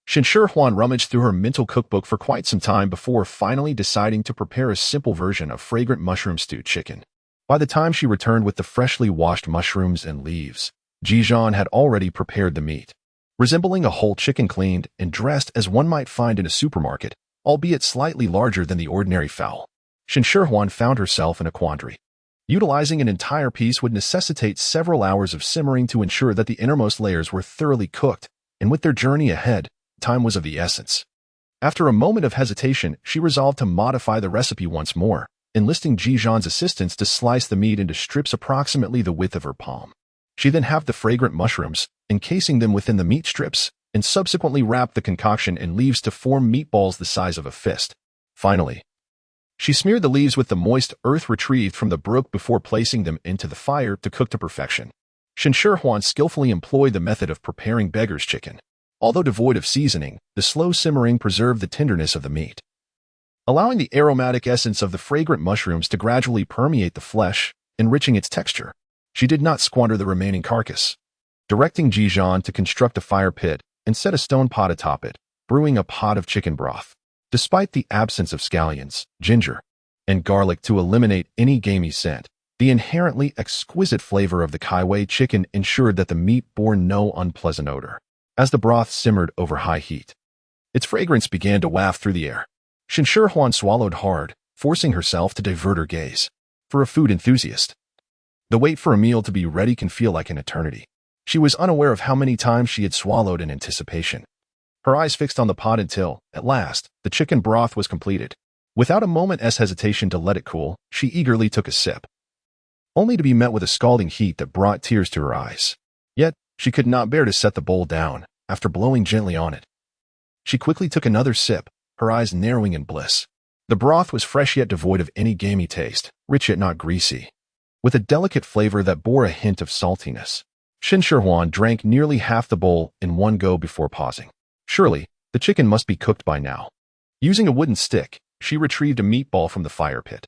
Shen Shihuan rummaged through her mental cookbook for quite some time before finally deciding to prepare a simple version of fragrant mushroom stewed chicken. By the time she returned with the freshly washed mushrooms and leaves, Ji Zhan had already prepared the meat. Resembling a whole chicken cleaned and dressed as one might find in a supermarket, albeit slightly larger than the ordinary fowl, Shen Shihuan found herself in a quandary. Utilizing an entire piece would necessitate several hours of simmering to ensure that the innermost layers were thoroughly cooked, and with their journey ahead, time was of the essence. After a moment of hesitation, she resolved to modify the recipe once more, enlisting Ji Zhan's assistance to slice the meat into strips approximately the width of her palm. She then halved the fragrant mushrooms, encasing them within the meat strips, and subsequently wrapped the concoction in leaves to form meatballs the size of a fist. Finally, she smeared the leaves with the moist earth retrieved from the brook before placing them into the fire to cook to perfection. Shen Shihuan skillfully employed the method of preparing beggar's chicken. Although devoid of seasoning, the slow simmering preserved the tenderness of the meat, allowing the aromatic essence of the fragrant mushrooms to gradually permeate the flesh, enriching its texture. She did not squander the remaining carcass. Directing Ji Zhan to construct a fire pit and set a stone pot atop it, brewing a pot of chicken broth. Despite the absence of scallions, ginger, and garlic to eliminate any gamey scent, The inherently exquisite flavor of the kaiwei chicken ensured that the meat bore no unpleasant odor. As the broth simmered over high heat, its fragrance began to waft through the air. Shen Shihuan swallowed hard, forcing herself to divert her gaze. For a food enthusiast, the wait for a meal to be ready can feel like an eternity. She was unaware of how many times she had swallowed in anticipation. Her eyes fixed on the pot until, at last, the chicken broth was completed. Without a moment's hesitation to let it cool, she eagerly took a sip, only to be met with a scalding heat that brought tears to her eyes. Yet, she could not bear to set the bowl down, after blowing gently on it. She quickly took another sip, her eyes narrowing in bliss. The broth was fresh yet devoid of any gamey taste, rich yet not greasy, with a delicate flavor that bore a hint of saltiness. Shen Shihuan drank nearly half the bowl in one go before pausing. Surely, the chicken must be cooked by now. Using a wooden stick, she retrieved a meatball from the fire pit.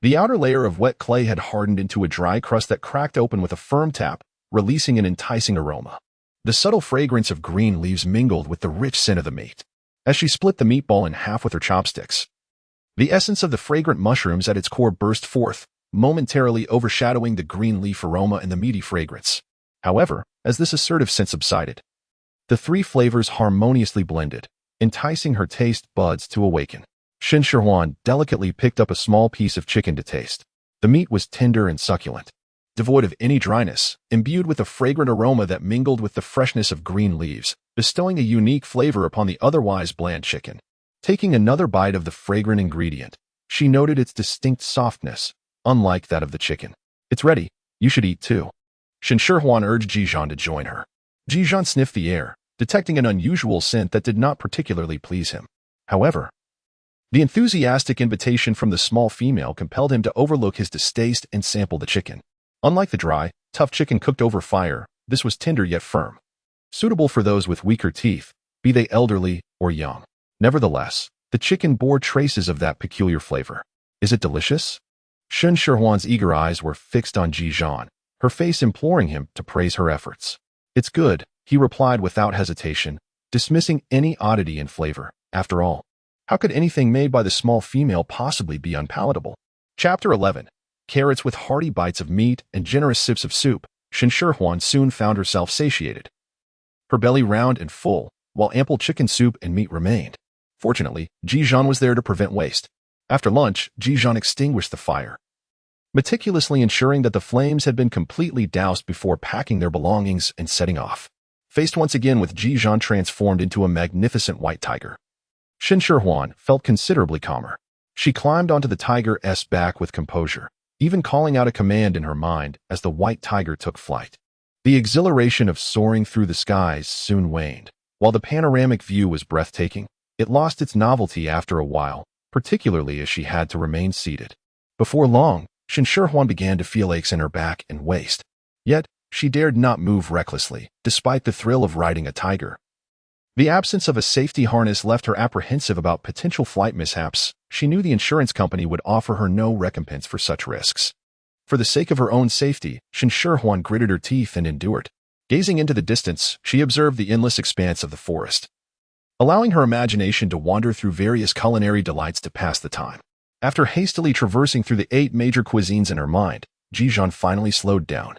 The outer layer of wet clay had hardened into a dry crust that cracked open with a firm tap, releasing an enticing aroma. The subtle fragrance of green leaves mingled with the rich scent of the meat. As she split the meatball in half with her chopsticks, the essence of the fragrant mushrooms at its core burst forth, momentarily overshadowing the green leaf aroma and the meaty fragrance. However, as this assertive scent subsided, the three flavors harmoniously blended, enticing her taste buds to awaken. Shen Shihuan delicately picked up a small piece of chicken to taste. The meat was tender and succulent, devoid of any dryness, imbued with a fragrant aroma that mingled with the freshness of green leaves, bestowing a unique flavor upon the otherwise bland chicken. Taking another bite of the fragrant ingredient, she noted its distinct softness, unlike that of the chicken. "It's ready. You should eat too." Shen Shihuan urged Ji Zhan to join her. Ji Zhan sniffed the air, detecting an unusual scent that did not particularly please him. However, the enthusiastic invitation from the small female compelled him to overlook his distaste and sample the chicken. Unlike the dry, tough chicken cooked over fire, this was tender yet firm, suitable for those with weaker teeth, be they elderly or young. Nevertheless, the chicken bore traces of that peculiar flavor. "Is it delicious?" Shen Shihuan's eager eyes were fixed on Ji Zhan, her face imploring him to praise her efforts. "It's good," he replied without hesitation, dismissing any oddity in flavor. After all, how could anything made by the small female possibly be unpalatable? Chapter 11. Carrots with hearty bites of meat and generous sips of soup, Shen Shihuan soon found herself satiated. Her belly round and full, while ample chicken soup and meat remained. Fortunately, Ji Zhan was there to prevent waste. After lunch, Ji Zhan extinguished the fire, meticulously ensuring that the flames had been completely doused before packing their belongings and setting off. Faced once again with Ji Zhan transformed into a magnificent white tiger, Shen Shihuan felt considerably calmer. She climbed onto the tiger's back with composure, even calling out a command in her mind as the white tiger took flight. The exhilaration of soaring through the skies soon waned. While the panoramic view was breathtaking, it lost its novelty after a while, particularly as she had to remain seated. Before long, Shen Shihuan began to feel aches in her back and waist. Yet, she dared not move recklessly, despite the thrill of riding a tiger. The absence of a safety harness left her apprehensive about potential flight mishaps. She knew the insurance company would offer her no recompense for such risks. For the sake of her own safety, Shen Shihuan gritted her teeth and endured. Gazing into the distance, she observed the endless expanse of the forest, allowing her imagination to wander through various culinary delights to pass the time. After hastily traversing through the 8 major cuisines in her mind, Ji Zhan finally slowed down,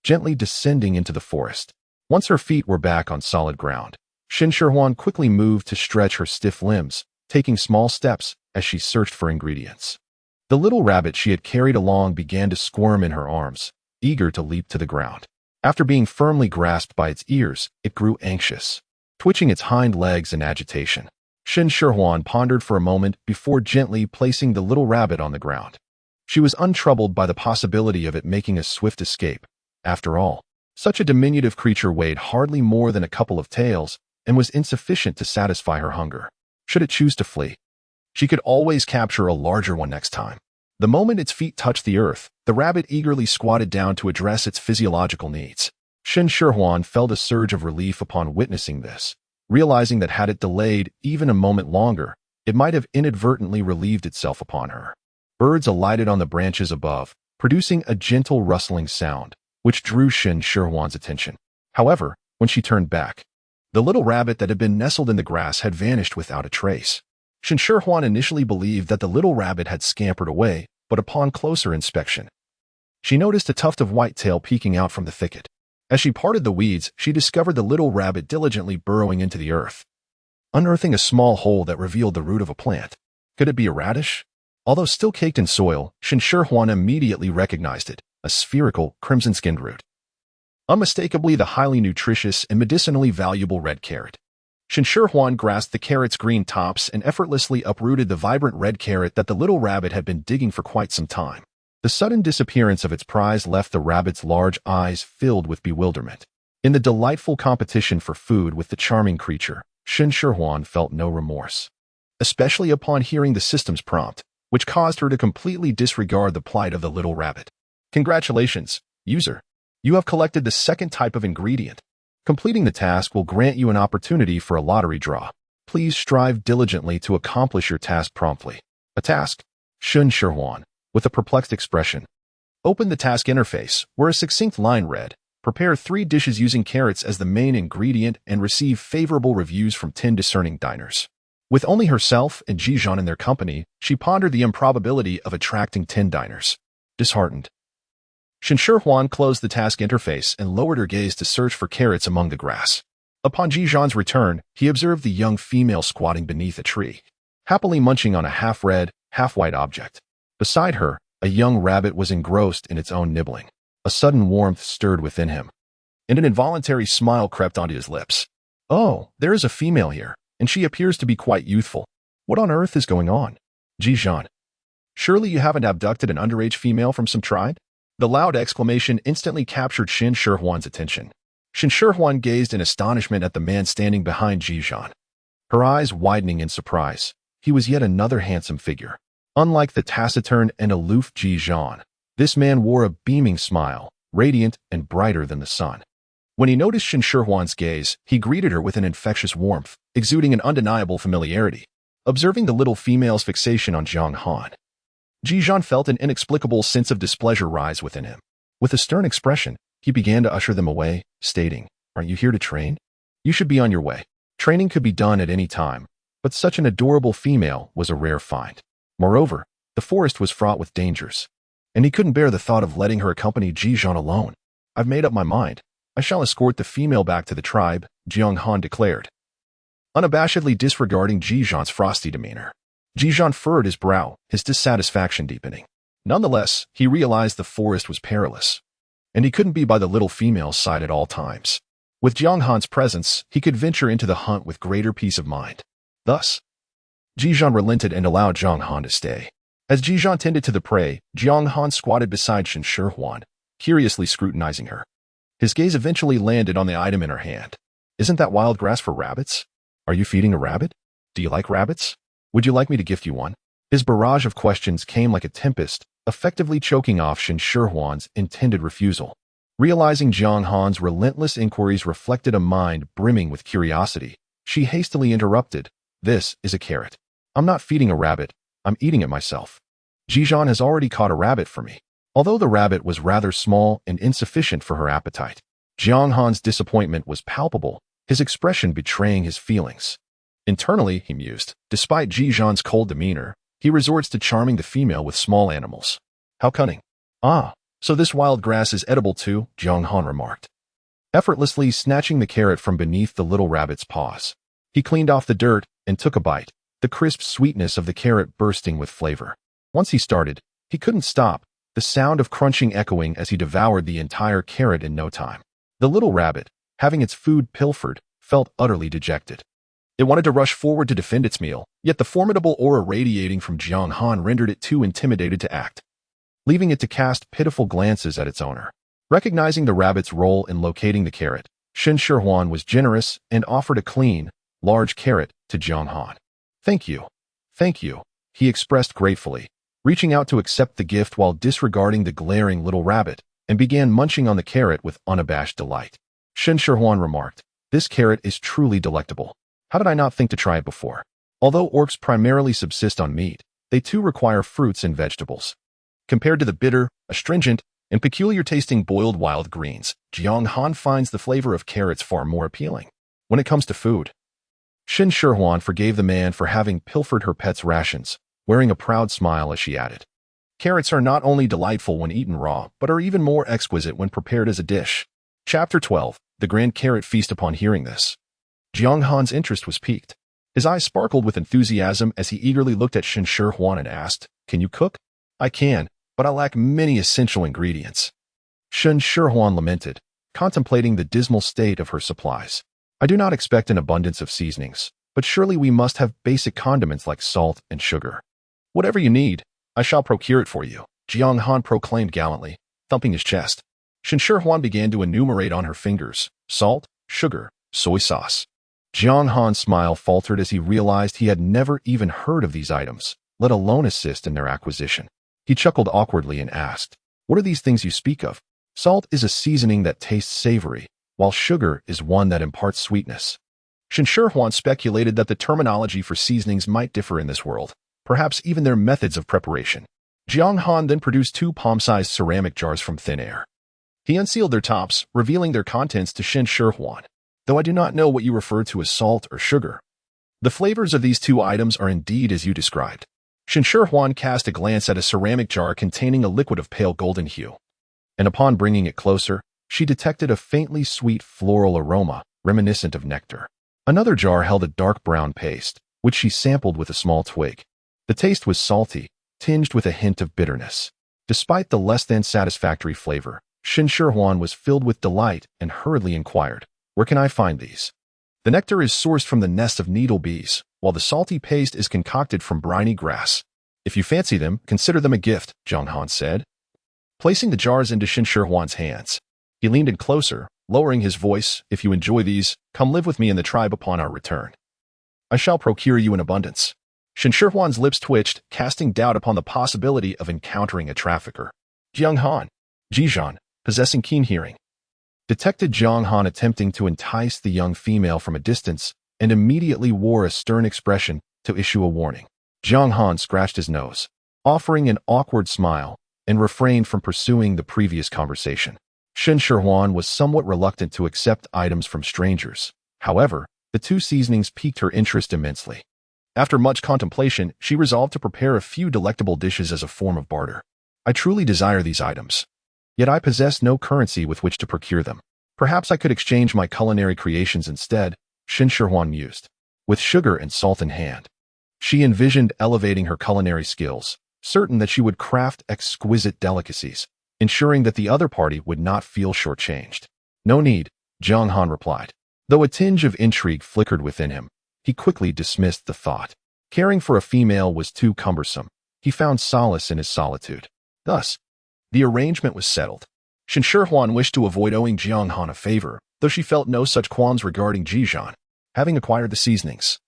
gently descending into the forest. Once her feet were back on solid ground, Shen Shihuan quickly moved to stretch her stiff limbs, taking small steps as she searched for ingredients. The little rabbit she had carried along began to squirm in her arms, eager to leap to the ground. After being firmly grasped by its ears, it grew anxious, twitching its hind legs in agitation. Shen Shihuan pondered for a moment before gently placing the little rabbit on the ground. She was untroubled by the possibility of it making a swift escape. After all, such a diminutive creature weighed hardly more than a couple of taels and was insufficient to satisfy her hunger. Should it choose to flee, she could always capture a larger one next time. The moment its feet touched the earth, the rabbit eagerly squatted down to address its physiological needs. Shen Shihuan felt a surge of relief upon witnessing this, realizing that had it delayed even a moment longer, it might have inadvertently relieved itself upon her. Birds alighted on the branches above, producing a gentle rustling sound, which drew Shen Shihuan's attention. However, when she turned back, the little rabbit that had been nestled in the grass had vanished without a trace. Shen Shihuan initially believed that the little rabbit had scampered away, but upon closer inspection, She noticed a tuft of white tail peeking out from the thicket. As she parted the weeds, she discovered the little rabbit diligently burrowing into the earth, unearthing a small hole that revealed the root of a plant. Could it be a radish? Although still caked in soil, Shen Shihuan immediately recognized it, a spherical, crimson-skinned root. Unmistakably the highly nutritious and medicinally valuable red carrot. Shen Shihuan grasped the carrot's green tops and effortlessly uprooted the vibrant red carrot that the little rabbit had been digging for quite some time. The sudden disappearance of its prize left the rabbit's large eyes filled with bewilderment. In the delightful competition for food with the charming creature, Shen Shihuan felt no remorse, especially upon hearing the system's prompt, which caused her to completely disregard the plight of the little rabbit. Congratulations, user. You have collected the second type of ingredient. Completing the task will grant you an opportunity for a lottery draw. Please strive diligently to accomplish your task promptly. A task? Shen Shihuan, with a perplexed expression, opened the task interface, where a succinct line read, "Prepare 3 dishes using carrots as the main ingredient and receive favorable reviews from 10 discerning diners." With only herself and Ji Zhan in their company, she pondered the improbability of attracting 10 diners. Disheartened, Shen Shihuan closed the task interface and lowered her gaze to search for carrots among the grass. Upon Ji Zhan's return, he observed the young female squatting beneath a tree, happily munching on a half-red, half-white object. Beside her, a young rabbit was engrossed in its own nibbling. A sudden warmth stirred within him, and an involuntary smile crept onto his lips. Oh, there is a female here, and she appears to be quite youthful. What on earth is going on? Ji Zhan, surely you haven't abducted an underage female from some tribe? The loud exclamation instantly captured Shen Shihuan's attention. Shen Shihuan gazed in astonishment at the man standing behind Ji Zhan, her eyes widening in surprise. He was yet another handsome figure. Unlike the taciturn and aloof Ji Zhan, this man wore a beaming smile, radiant and brighter than the sun. When he noticed Shen Shihuan's gaze, he greeted her with an infectious warmth, exuding an undeniable familiarity. Observing the little female's fixation on Jiang Han, Ji Zhan felt an inexplicable sense of displeasure rise within him. With a stern expression, he began to usher them away, stating, "Aren't you here to train? You should be on your way. Training could be done at any time, but such an adorable female was a rare find. Moreover, the forest was fraught with dangers, and he couldn't bear the thought of letting her accompany Ji Zhan alone. I've made up my mind. I shall escort the female back to the tribe," Jiang Han declared, unabashedly disregarding Ji Zhan's frosty demeanor. Ji Zhan furrowed his brow, his dissatisfaction deepening. Nonetheless, he realized the forest was perilous, and he couldn't be by the little female's side at all times. With Jiang Han's presence, he could venture into the hunt with greater peace of mind. Thus, Ji Zhan relented and allowed Jiang Han to stay. As Ji Zhan tended to the prey, Jiang Han squatted beside Shen Shihuan, curiously scrutinizing her. His gaze eventually landed on the item in her hand. "Isn't that wild grass for rabbits? Are you feeding a rabbit? Do you like rabbits? Would you like me to gift you one?" His barrage of questions came like a tempest, effectively choking off Shen Shihuan's intended refusal. Realizing Jiang Han's relentless inquiries reflected a mind brimming with curiosity, she hastily interrupted, "This is a carrot. I'm not feeding a rabbit, I'm eating it myself. Ji Zhan has already caught a rabbit for me." Although the rabbit was rather small and insufficient for her appetite, Jiang Han's disappointment was palpable, his expression betraying his feelings. Internally, he mused, despite Ji Zhan's cold demeanor, he resorts to charming the female with small animals. How cunning. "Ah, so this wild grass is edible too," Jiang Han remarked, effortlessly snatching the carrot from beneath the little rabbit's paws. He cleaned off the dirt and took a bite, the crisp sweetness of the carrot bursting with flavor. Once he started, he couldn't stop, the sound of crunching echoing as he devoured the entire carrot in no time. The little rabbit, having its food pilfered, felt utterly dejected. It wanted to rush forward to defend its meal, yet the formidable aura radiating from Jiang Han rendered it too intimidated to act, leaving it to cast pitiful glances at its owner. Recognizing the rabbit's role in locating the carrot, Shen Shihuan was generous and offered a clean, large carrot to Jiang Han. Thank you, he expressed gratefully, reaching out to accept the gift while disregarding the glaring little rabbit, and began munching on the carrot with unabashed delight. Shen Shihuan remarked, "This carrot is truly delectable. How did I not think to try it before?" Although orcs primarily subsist on meat, they too require fruits and vegetables. Compared to the bitter, astringent, and peculiar-tasting boiled wild greens, Jiang Han finds the flavor of carrots far more appealing. When it comes to food, Shen Shihuan forgave the man for having pilfered her pet's rations, wearing a proud smile as she added, Carrots are not only delightful when eaten raw, but are even more exquisite when prepared as a dish. Chapter 12. The Grand Carrot Feast. Upon hearing this, Jiang Han's interest was piqued. His eyes sparkled with enthusiasm as he eagerly looked at Shen Shihuan and asked, "Can you cook?" "I can, but I lack many essential ingredients." Shen Shihuan lamented, contemplating the dismal state of her supplies. "I do not expect an abundance of seasonings, but surely we must have basic condiments like salt and sugar." "Whatever you need, I shall procure it for you," Jiang Han proclaimed gallantly, thumping his chest. Shen Shihuan began to enumerate on her fingers: salt, sugar, soy sauce. Jiang Han's smile faltered as he realized he had never even heard of these items, let alone assist in their acquisition. He chuckled awkwardly and asked, "What are these things you speak of?" "Salt is a seasoning that tastes savory, while sugar is one that imparts sweetness." Shen Shihuan speculated that the terminology for seasonings might differ in this world, perhaps even their methods of preparation. Jiang Han then produced 2 palm-sized ceramic jars from thin air. He unsealed their tops, revealing their contents to Shen Shihuan. "Though I do not know what you refer to as salt or sugar, the flavors of these 2 items are indeed as you described." Shen Shihuan cast a glance at a ceramic jar containing a liquid of pale golden hue, and upon bringing it closer, she detected a faintly sweet floral aroma, reminiscent of nectar. Another jar held a dark brown paste, which she sampled with a small twig. The taste was salty, tinged with a hint of bitterness. Despite the less-than-satisfactory flavor, Shen Shihuan was filled with delight and hurriedly inquired, "Where can I find these?" "The nectar is sourced from the nest of needle bees, while the salty paste is concocted from briny grass. If you fancy them, consider them a gift," Jiang Han said. Placing the jars into Shen Shihuan's hands, he leaned in closer, lowering his voice, "If you enjoy these, come live with me in the tribe upon our return. I shall procure you in abundance." Shen Shihuan's lips twitched, casting doubt upon the possibility of encountering a trafficker. Jiang Han, Ji Zhan, possessing keen hearing, detected Jiang Han attempting to entice the young female from a distance and immediately wore a stern expression to issue a warning. Jiang Han scratched his nose, offering an awkward smile, and refrained from pursuing the previous conversation. Shen Shihuan was somewhat reluctant to accept items from strangers. However, the 2 seasonings piqued her interest immensely. After much contemplation, she resolved to prepare a few delectable dishes as a form of barter. "I truly desire these items, yet I possess no currency with which to procure them. Perhaps I could exchange my culinary creations instead," Shen Shihuan mused. With sugar and salt in hand, she envisioned elevating her culinary skills, certain that she would craft exquisite delicacies, ensuring that the other party would not feel shortchanged. "No need," Jiang Han replied. Though a tinge of intrigue flickered within him, he quickly dismissed the thought. Caring for a female was too cumbersome. He found solace in his solitude. Thus, the arrangement was settled. Shen Shihuan wished to avoid owing Jiang Han a favor, though she felt no such qualms regarding Ji Zhan, having acquired the seasonings.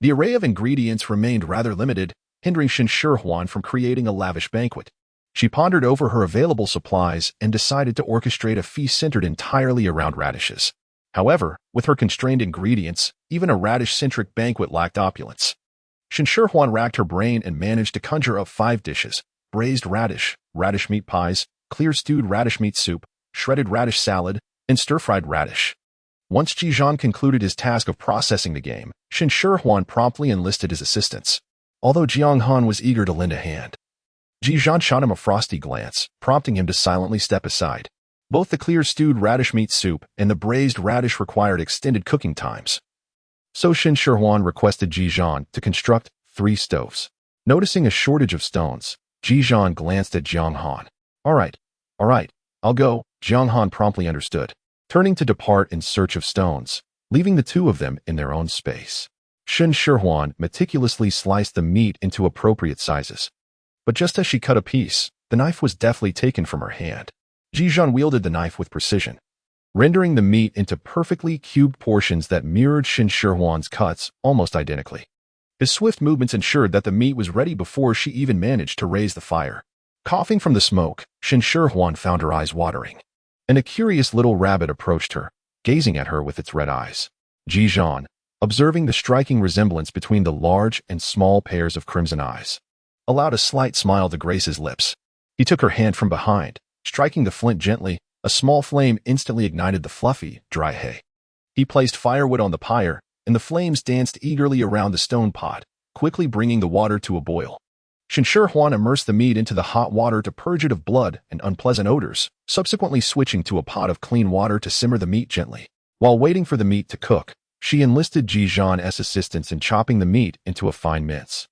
The array of ingredients remained rather limited, hindering Shen Shihuan from creating a lavish banquet. She pondered over her available supplies and decided to orchestrate a feast centered entirely around radishes. However, with her constrained ingredients, even a radish-centric banquet lacked opulence. Shen Shihuan racked her brain and managed to conjure up 5 dishes: braised radish, radish meat pies, clear stewed radish meat soup, shredded radish salad, and stir-fried radish. Once Ji Zhan concluded his task of processing the game, Shen Shihuan promptly enlisted his assistance. Although Jiang Han was eager to lend a hand, Ji Zhan shot him a frosty glance, prompting him to silently step aside. Both the clear stewed radish meat soup and the braised radish required extended cooking times. So Shen Shihuan requested Ji Zhan to construct 3 stoves. Noticing a shortage of stones, Ji Zhan glanced at Jiang Han. All right, I'll go," Jiang Han promptly understood, turning to depart in search of stones, leaving the 2 of them in their own space. Shen Shihuan meticulously sliced the meat into appropriate sizes. But just as she cut a piece, the knife was deftly taken from her hand. Ji Zhan wielded the knife with precision, rendering the meat into perfectly cubed portions that mirrored Shen Shihuan's cuts almost identically. His swift movements ensured that the meat was ready before she even managed to raise the fire. Coughing from the smoke, Shen Shihuan found her eyes watering, and a curious little rabbit approached her, gazing at her with its red eyes. Ji Zhan, observing the striking resemblance between the large and small pairs of crimson eyes, allowed a slight smile to grace his lips. He took her hand from behind, striking the flint gently. A small flame instantly ignited the fluffy, dry hay. He placed firewood on the pyre, and the flames danced eagerly around the stone pot, quickly bringing the water to a boil. Shen Shihuan immersed the meat into the hot water to purge it of blood and unpleasant odors, subsequently switching to a pot of clean water to simmer the meat gently. While waiting for the meat to cook, she enlisted Ji Zhan's assistance in chopping the meat into a fine mince,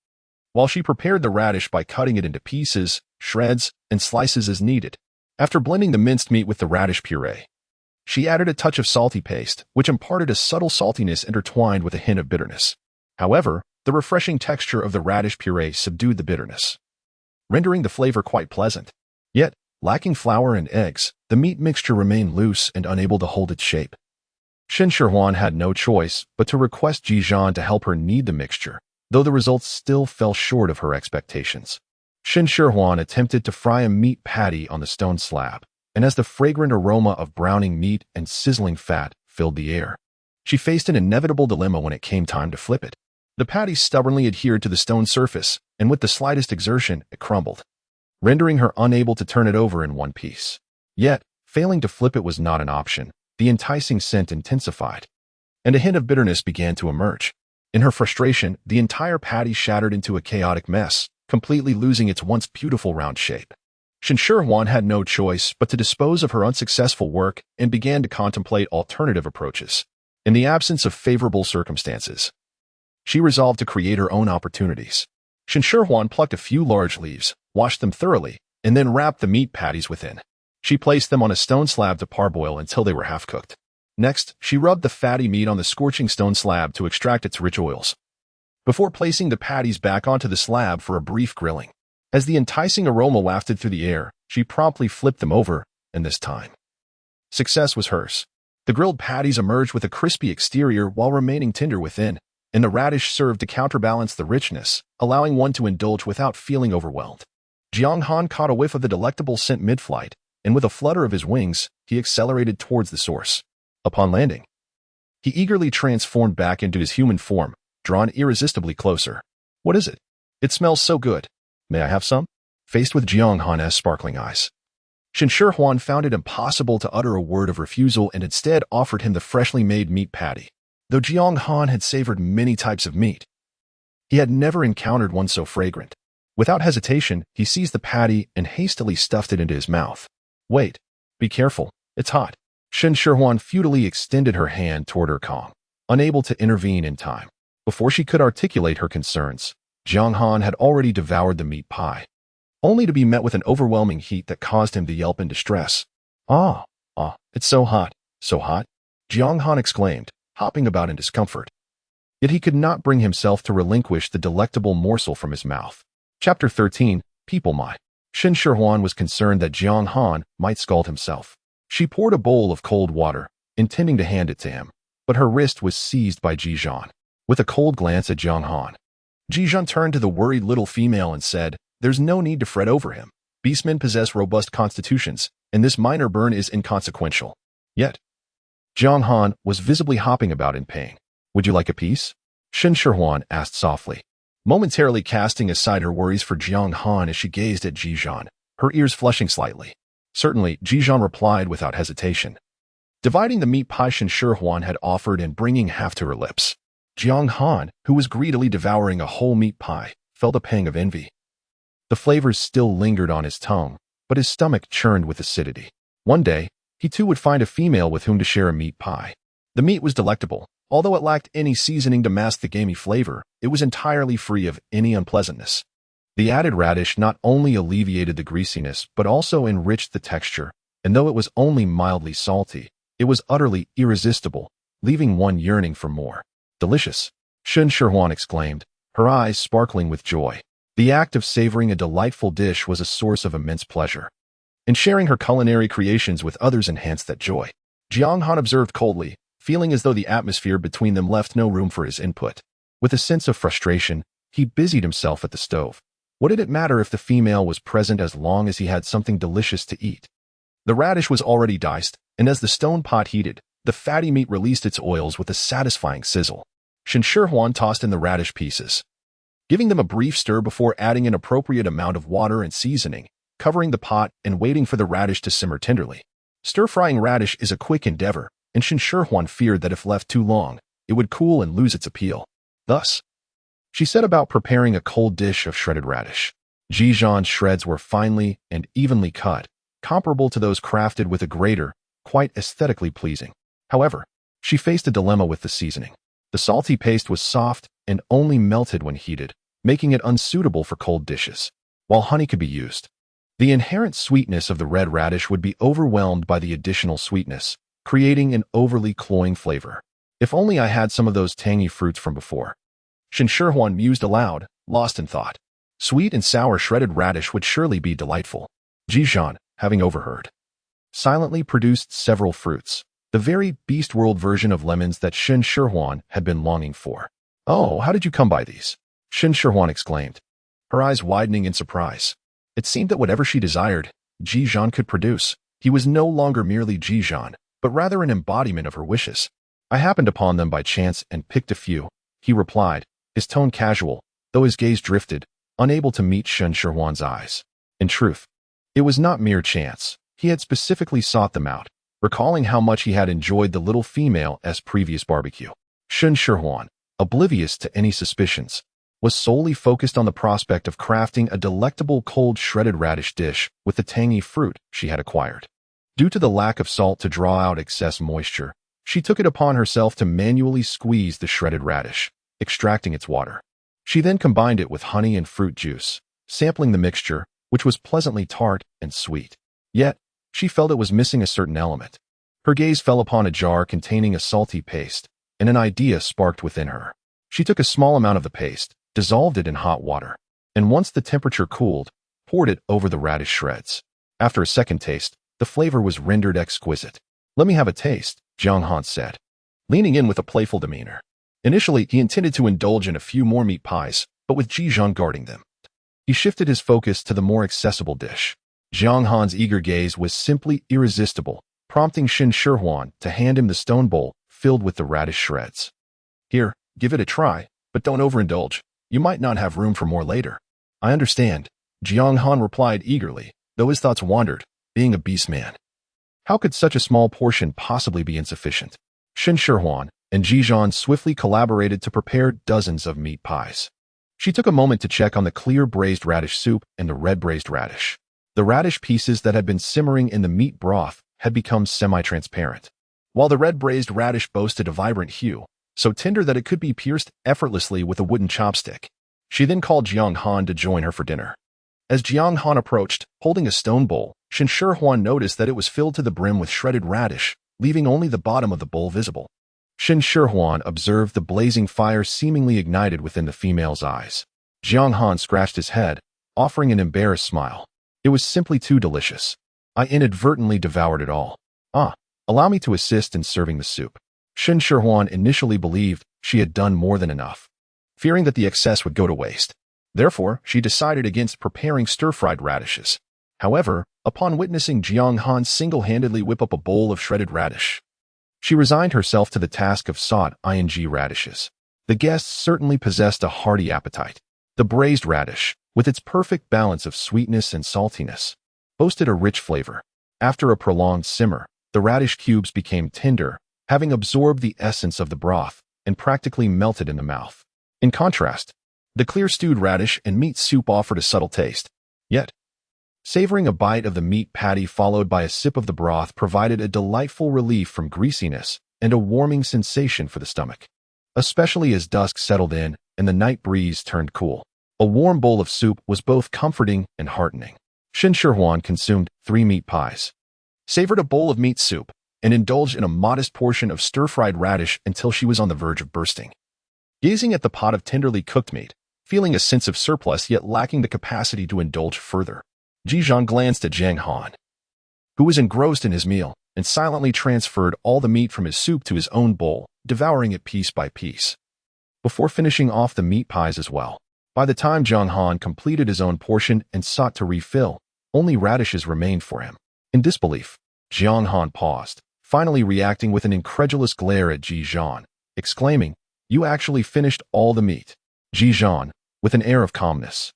while she prepared the radish by cutting it into pieces, shreds, and slices as needed. After blending the minced meat with the radish puree, she added a touch of salty paste, which imparted a subtle saltiness intertwined with a hint of bitterness. However, the refreshing texture of the radish puree subdued the bitterness, rendering the flavor quite pleasant. Yet, lacking flour and eggs, the meat mixture remained loose and unable to hold its shape. Shen Shihuan had no choice but to request Ji Zhan to help her knead the mixture, though the results still fell short of her expectations. Shen Shihuan attempted to fry a meat patty on the stone slab, and as the fragrant aroma of browning meat and sizzling fat filled the air, she faced an inevitable dilemma when it came time to flip it. The patty stubbornly adhered to the stone surface, and with the slightest exertion, it crumbled, rendering her unable to turn it over in one piece. Yet, failing to flip it was not an option. The enticing scent intensified, and a hint of bitterness began to emerge. In her frustration, the entire patty shattered into a chaotic mess, completely losing its once beautiful round shape. Shen Shihuan had no choice but to dispose of her unsuccessful work and began to contemplate alternative approaches. In the absence of favorable circumstances, she resolved to create her own opportunities. Shen Shihuan plucked a few large leaves, washed them thoroughly, and then wrapped the meat patties within. She placed them on a stone slab to parboil until they were half-cooked. Next, she rubbed the fatty meat on the scorching stone slab to extract its rich oils, before placing the patties back onto the slab for a brief grilling. As the enticing aroma wafted through the air, she promptly flipped them over, and this time, success was hers. The grilled patties emerged with a crispy exterior while remaining tender within, and the radish served to counterbalance the richness, allowing one to indulge without feeling overwhelmed. Jiang Han caught a whiff of the delectable scent mid-flight, and with a flutter of his wings, he accelerated towards the source. Upon landing, he eagerly transformed back into his human form, drawn irresistibly closer. What is it? It smells so good. May I have some? Faced with Jiang Han's sparkling eyes, Shen Shihuan found it impossible to utter a word of refusal and instead offered him the freshly made meat patty. Though Jiang Han had savored many types of meat, he had never encountered one so fragrant. Without hesitation, he seized the patty and hastily stuffed it into his mouth. Wait, be careful, it's hot. Shen Shihuan futilely extended her hand toward her Kong, unable to intervene in time. Before she could articulate her concerns, Jiang Han had already devoured the meat pie, only to be met with an overwhelming heat that caused him to yelp in distress. It's so hot, so hot, Jiang Han exclaimed, hopping about in discomfort. Yet he could not bring himself to relinquish the delectable morsel from his mouth. Chapter 13, People Might. Shen Shihuan was concerned that Jiang Han might scald himself. She poured a bowl of cold water, intending to hand it to him, but her wrist was seized by Ji Zhan. With a cold glance at Jiang Han, Ji Zhan turned to the worried little female and said, "There's no need to fret over him. Beastmen possess robust constitutions, and this minor burn is inconsequential." Yet, Jiang Han was visibly hopping about in pain. "Would you like a piece?" Shen Shihuan asked softly, momentarily casting aside her worries for Jiang Han as she gazed at Ji Zhan, her ears flushing slightly. Certainly, Ji Zhan replied without hesitation, dividing the meat pie Shen Shihuan had offered and bringing half to her lips. Jiang Han, who was greedily devouring a whole meat pie, felt a pang of envy. The flavors still lingered on his tongue, but his stomach churned with acidity. One day, he too would find a female with whom to share a meat pie. The meat was delectable. Although it lacked any seasoning to mask the gamey flavor, it was entirely free of any unpleasantness. The added radish not only alleviated the greasiness but also enriched the texture, and though it was only mildly salty, it was utterly irresistible, leaving one yearning for more. "Delicious," Shen Shihuan exclaimed, her eyes sparkling with joy. The act of savoring a delightful dish was a source of immense pleasure, and sharing her culinary creations with others enhanced that joy. Jiang Han observed coldly, feeling as though the atmosphere between them left no room for his input. With a sense of frustration, he busied himself at the stove. What did it matter if the female was present as long as he had something delicious to eat? The radish was already diced, and as the stone pot heated, the fatty meat released its oils with a satisfying sizzle. Shen Shihuan tossed in the radish pieces, giving them a brief stir before adding an appropriate amount of water and seasoning, covering the pot and waiting for the radish to simmer tenderly. Stir-frying radish is a quick endeavor, and Shen Shihuan feared that if left too long, it would cool and lose its appeal. Thus, she set about preparing a cold dish of shredded radish. Ji Zhan's shreds were finely and evenly cut, comparable to those crafted with a grater, quite aesthetically pleasing. However, she faced a dilemma with the seasoning. The salty paste was soft and only melted when heated, making it unsuitable for cold dishes. While honey could be used, the inherent sweetness of the red radish would be overwhelmed by the additional sweetness, creating an overly cloying flavor. If only I had some of those tangy fruits from before. Shen Shihuan mused aloud, lost in thought. Sweet and sour shredded radish would surely be delightful. Ji Zhan, having overheard, silently produced several fruits, the very beast world version of lemons that Shen Shihuan had been longing for. "Oh, how did you come by these?" Shen Shihuan exclaimed, her eyes widening in surprise. It seemed that whatever she desired, Ji Zhan could produce. He was no longer merely Ji Zhan, but rather an embodiment of her wishes. "I happened upon them by chance and picked a few," he replied, his tone casual, though his gaze drifted, unable to meet Shen Shihuan's eyes. In truth, it was not mere chance. He had specifically sought them out, recalling how much he had enjoyed the little female's previous barbecue. Shen Shihuan, oblivious to any suspicions, was solely focused on the prospect of crafting a delectable cold shredded radish dish with the tangy fruit she had acquired. Due to the lack of salt to draw out excess moisture, she took it upon herself to manually squeeze the shredded radish, extracting its water. She then combined it with honey and fruit juice, sampling the mixture, which was pleasantly tart and sweet. Yet, she felt it was missing a certain element. Her gaze fell upon a jar containing a salty paste, and an idea sparked within her. She took a small amount of the paste, dissolved it in hot water, and once the temperature cooled, poured it over the radish shreds. After a second taste, the flavor was rendered exquisite. "Let me have a taste," Ji Zhan said, leaning in with a playful demeanor. Initially, he intended to indulge in a few more meat pies, but with Ji Zhan guarding them, he shifted his focus to the more accessible dish. Ji Zhan's eager gaze was simply irresistible, prompting Shen Shihuan to hand him the stone bowl filled with the radish shreds. "Here, give it a try, but don't overindulge. You might not have room for more later." "I understand," Ji Zhan replied eagerly, though his thoughts wandered, being a beast man. How could such a small portion possibly be insufficient? Shen Shihuan and Ji Zhan swiftly collaborated to prepare dozens of meat pies. She took a moment to check on the clear braised radish soup and the red braised radish. The radish pieces that had been simmering in the meat broth had become semi-transparent, while the red braised radish boasted a vibrant hue, so tender that it could be pierced effortlessly with a wooden chopstick. She then called Ji Zhan to join her for dinner. As Ji Zhan approached, holding a stone bowl, Shen Shihuan noticed that it was filled to the brim with shredded radish, leaving only the bottom of the bowl visible. Shen Shihuan observed the blazing fire seemingly ignited within the female's eyes. Ji Zhan scratched his head, offering an embarrassed smile. "It was simply too delicious. I inadvertently devoured it all. Allow me to assist in serving the soup." Shen Shihuan initially believed she had done more than enough, fearing that the excess would go to waste. Therefore, she decided against preparing stir-fried radishes. However, upon witnessing Ji Zhan single-handedly whip up a bowl of shredded radish, she resigned herself to the task of sautéing radishes. The guests certainly possessed a hearty appetite. The braised radish, with its perfect balance of sweetness and saltiness, boasted a rich flavor. After a prolonged simmer, the radish cubes became tender, having absorbed the essence of the broth and practically melted in the mouth. In contrast, the clear stewed radish and meat soup offered a subtle taste. Yet, savoring a bite of the meat patty followed by a sip of the broth provided a delightful relief from greasiness and a warming sensation for the stomach. Especially as dusk settled in and the night breeze turned cool, a warm bowl of soup was both comforting and heartening. Shen Shihuan consumed 3 meat pies, savored a bowl of meat soup, and indulged in a modest portion of stir-fried radish until she was on the verge of bursting. Gazing at the pot of tenderly cooked meat, feeling a sense of surplus yet lacking the capacity to indulge further, Ji Zhan glanced at Ji Zhan, who was engrossed in his meal, and silently transferred all the meat from his soup to his own bowl, devouring it piece by piece, before finishing off the meat pies as well. By the time Ji Zhan completed his own portion and sought to refill, only radishes remained for him. In disbelief, Ji Zhan paused, finally reacting with an incredulous glare at Ji Zhan, exclaiming, "You actually finished all the meat?" Ji Zhan, with an air of calmness,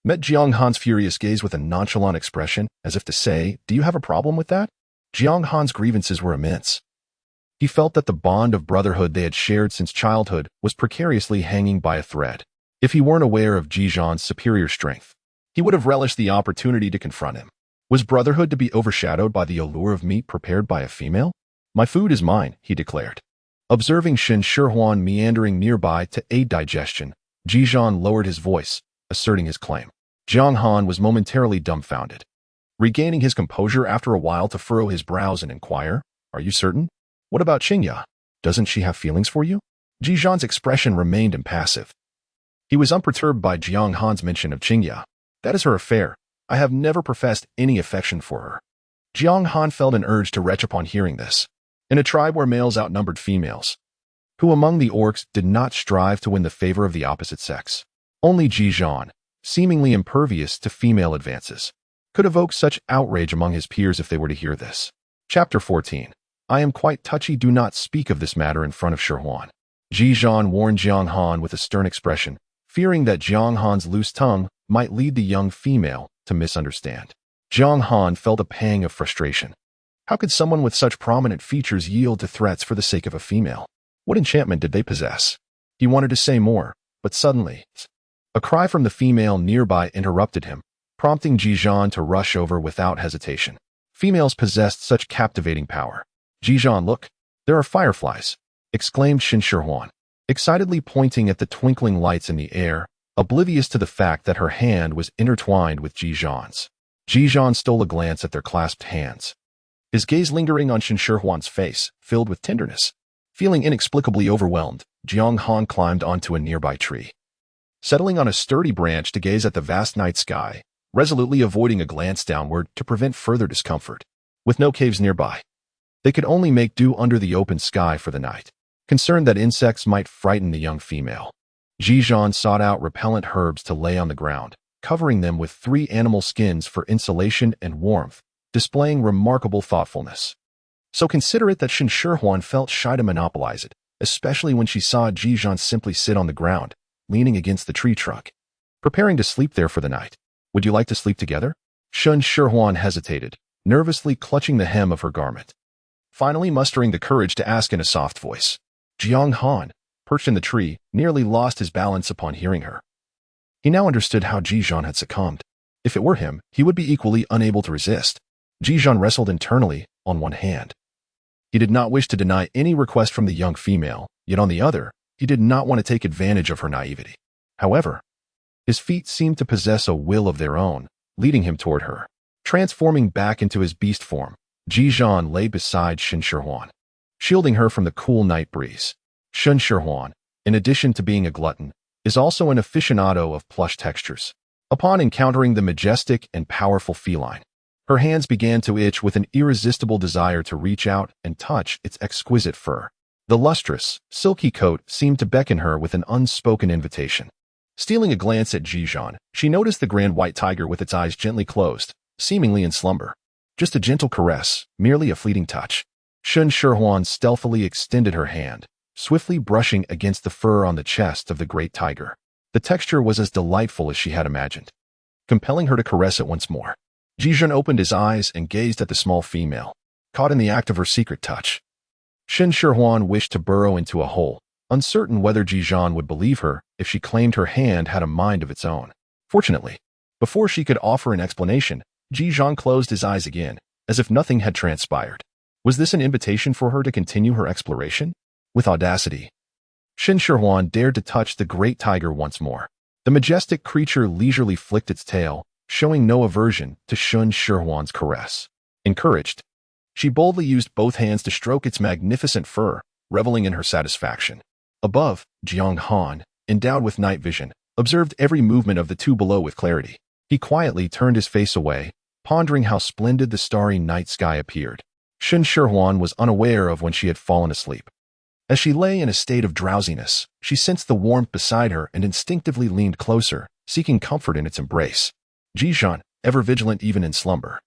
met Ji Zhan's furious gaze with a nonchalant expression, as if to say, "Do you have a problem with that?" Ji Zhan's grievances were immense. He felt that the bond of brotherhood they had shared since childhood was precariously hanging by a thread. If he weren't aware of Ji Zhan's superior strength, He would have relished the opportunity to confront him. Was brotherhood to be overshadowed by the allure of meat prepared by a female? My food is mine, he declared. Observing Shen Shihuan meandering nearby to aid digestion, Ji Zhan lowered his voice, asserting his claim. Jiang Han was momentarily dumbfounded. Regaining his composure after a while to furrow his brows and inquire, "Are you certain? What about Qingya? Doesn't she have feelings for you?" Ji Zhan's expression remained impassive. He was unperturbed by Jiang Han's mention of Qingya. "That is her affair. I have never professed any affection for her." Jiang Han felt an urge to retch upon hearing this. In a tribe where males outnumbered females, who among the orcs did not strive to win the favor of the opposite sex? Only Ji Zhan, seemingly impervious to female advances, could evoke such outrage among his peers if they were to hear this. Chapter 14. I am quite touchy. Do not speak of this matter in front of Shihuan. Ji Zhan warned Jiang Han with a stern expression, fearing that Jiang Han's loose tongue might lead the young female to misunderstand. Jiang Han felt a pang of frustration. How could someone with such prominent features yield to threats for the sake of a female? What enchantment did they possess? He wanted to say more, but suddenly, a cry from the female nearby interrupted him, prompting Ji Zhan to rush over without hesitation. Females possessed such captivating power. "Ji Zhan, look, there are fireflies," exclaimed Shen Shihuan, excitedly pointing at the twinkling lights in the air, oblivious to the fact that her hand was intertwined with Ji Zhan's. Ji Zhan stole a glance at their clasped hands, his gaze lingering on Shen Shihuan's face, filled with tenderness. Feeling inexplicably overwhelmed, Jiang Han climbed onto a nearby tree. Settling on a sturdy branch to gaze at the vast night sky, resolutely avoiding a glance downward to prevent further discomfort. With no caves nearby, they could only make do under the open sky for the night, concerned that insects might frighten the young female. Ji Zhan sought out repellent herbs to lay on the ground, covering them with 3 animal skins for insulation and warmth, displaying remarkable thoughtfulness. So considerate that Shen Shihuan felt shy to monopolize it, especially when she saw Ji Zhan simply sit on the ground, leaning against the tree trunk, preparing to sleep there for the night. "Would you like to sleep together?" Shen Shihuan hesitated, nervously clutching the hem of her garment. Finally mustering the courage to ask in a soft voice. Jiang Han, perched in the tree, nearly lost his balance upon hearing her. He now understood how Ji Zhan had succumbed. If it were him, he would be equally unable to resist. Ji Zhan wrestled internally on one hand. He did not wish to deny any request from the young female, yet on the other, he did not want to take advantage of her naivety. However, his feet seemed to possess a will of their own, leading him toward her. Transforming back into his beast form, Ji Zhan lay beside Shen Shihuan, shielding her from the cool night breeze. Shen Shihuan, in addition to being a glutton, is also an aficionado of plush textures. Upon encountering the majestic and powerful feline, her hands began to itch with an irresistible desire to reach out and touch its exquisite fur. The lustrous, silky coat seemed to beckon her with an unspoken invitation. Stealing a glance at Ji Zhan, she noticed the grand white tiger with its eyes gently closed, seemingly in slumber. Just a gentle caress, merely a fleeting touch. Shen Shihuan stealthily extended her hand, swiftly brushing against the fur on the chest of the great tiger. The texture was as delightful as she had imagined, compelling her to caress it once more. Ji Zhan opened his eyes and gazed at the small female, caught in the act of her secret touch. Shen Shihuan wished to burrow into a hole, uncertain whether Ji Zhan would believe her if she claimed her hand had a mind of its own. Fortunately, before she could offer an explanation, Ji Zhan closed his eyes again, as if nothing had transpired. Was this an invitation for her to continue her exploration? With audacity, Shen Shihuan dared to touch the great tiger once more. The majestic creature leisurely flicked its tail, showing no aversion to Shen Shihuan's caress. Encouraged, she boldly used both hands to stroke its magnificent fur, reveling in her satisfaction. Above, Jiang Han, endowed with night vision, observed every movement of the two below with clarity. He quietly turned his face away, pondering how splendid the starry night sky appeared. Shen Shihuan was unaware of when she had fallen asleep. As she lay in a state of drowsiness, she sensed the warmth beside her and instinctively leaned closer, seeking comfort in its embrace. Ji Zhan, ever vigilant even in slumber,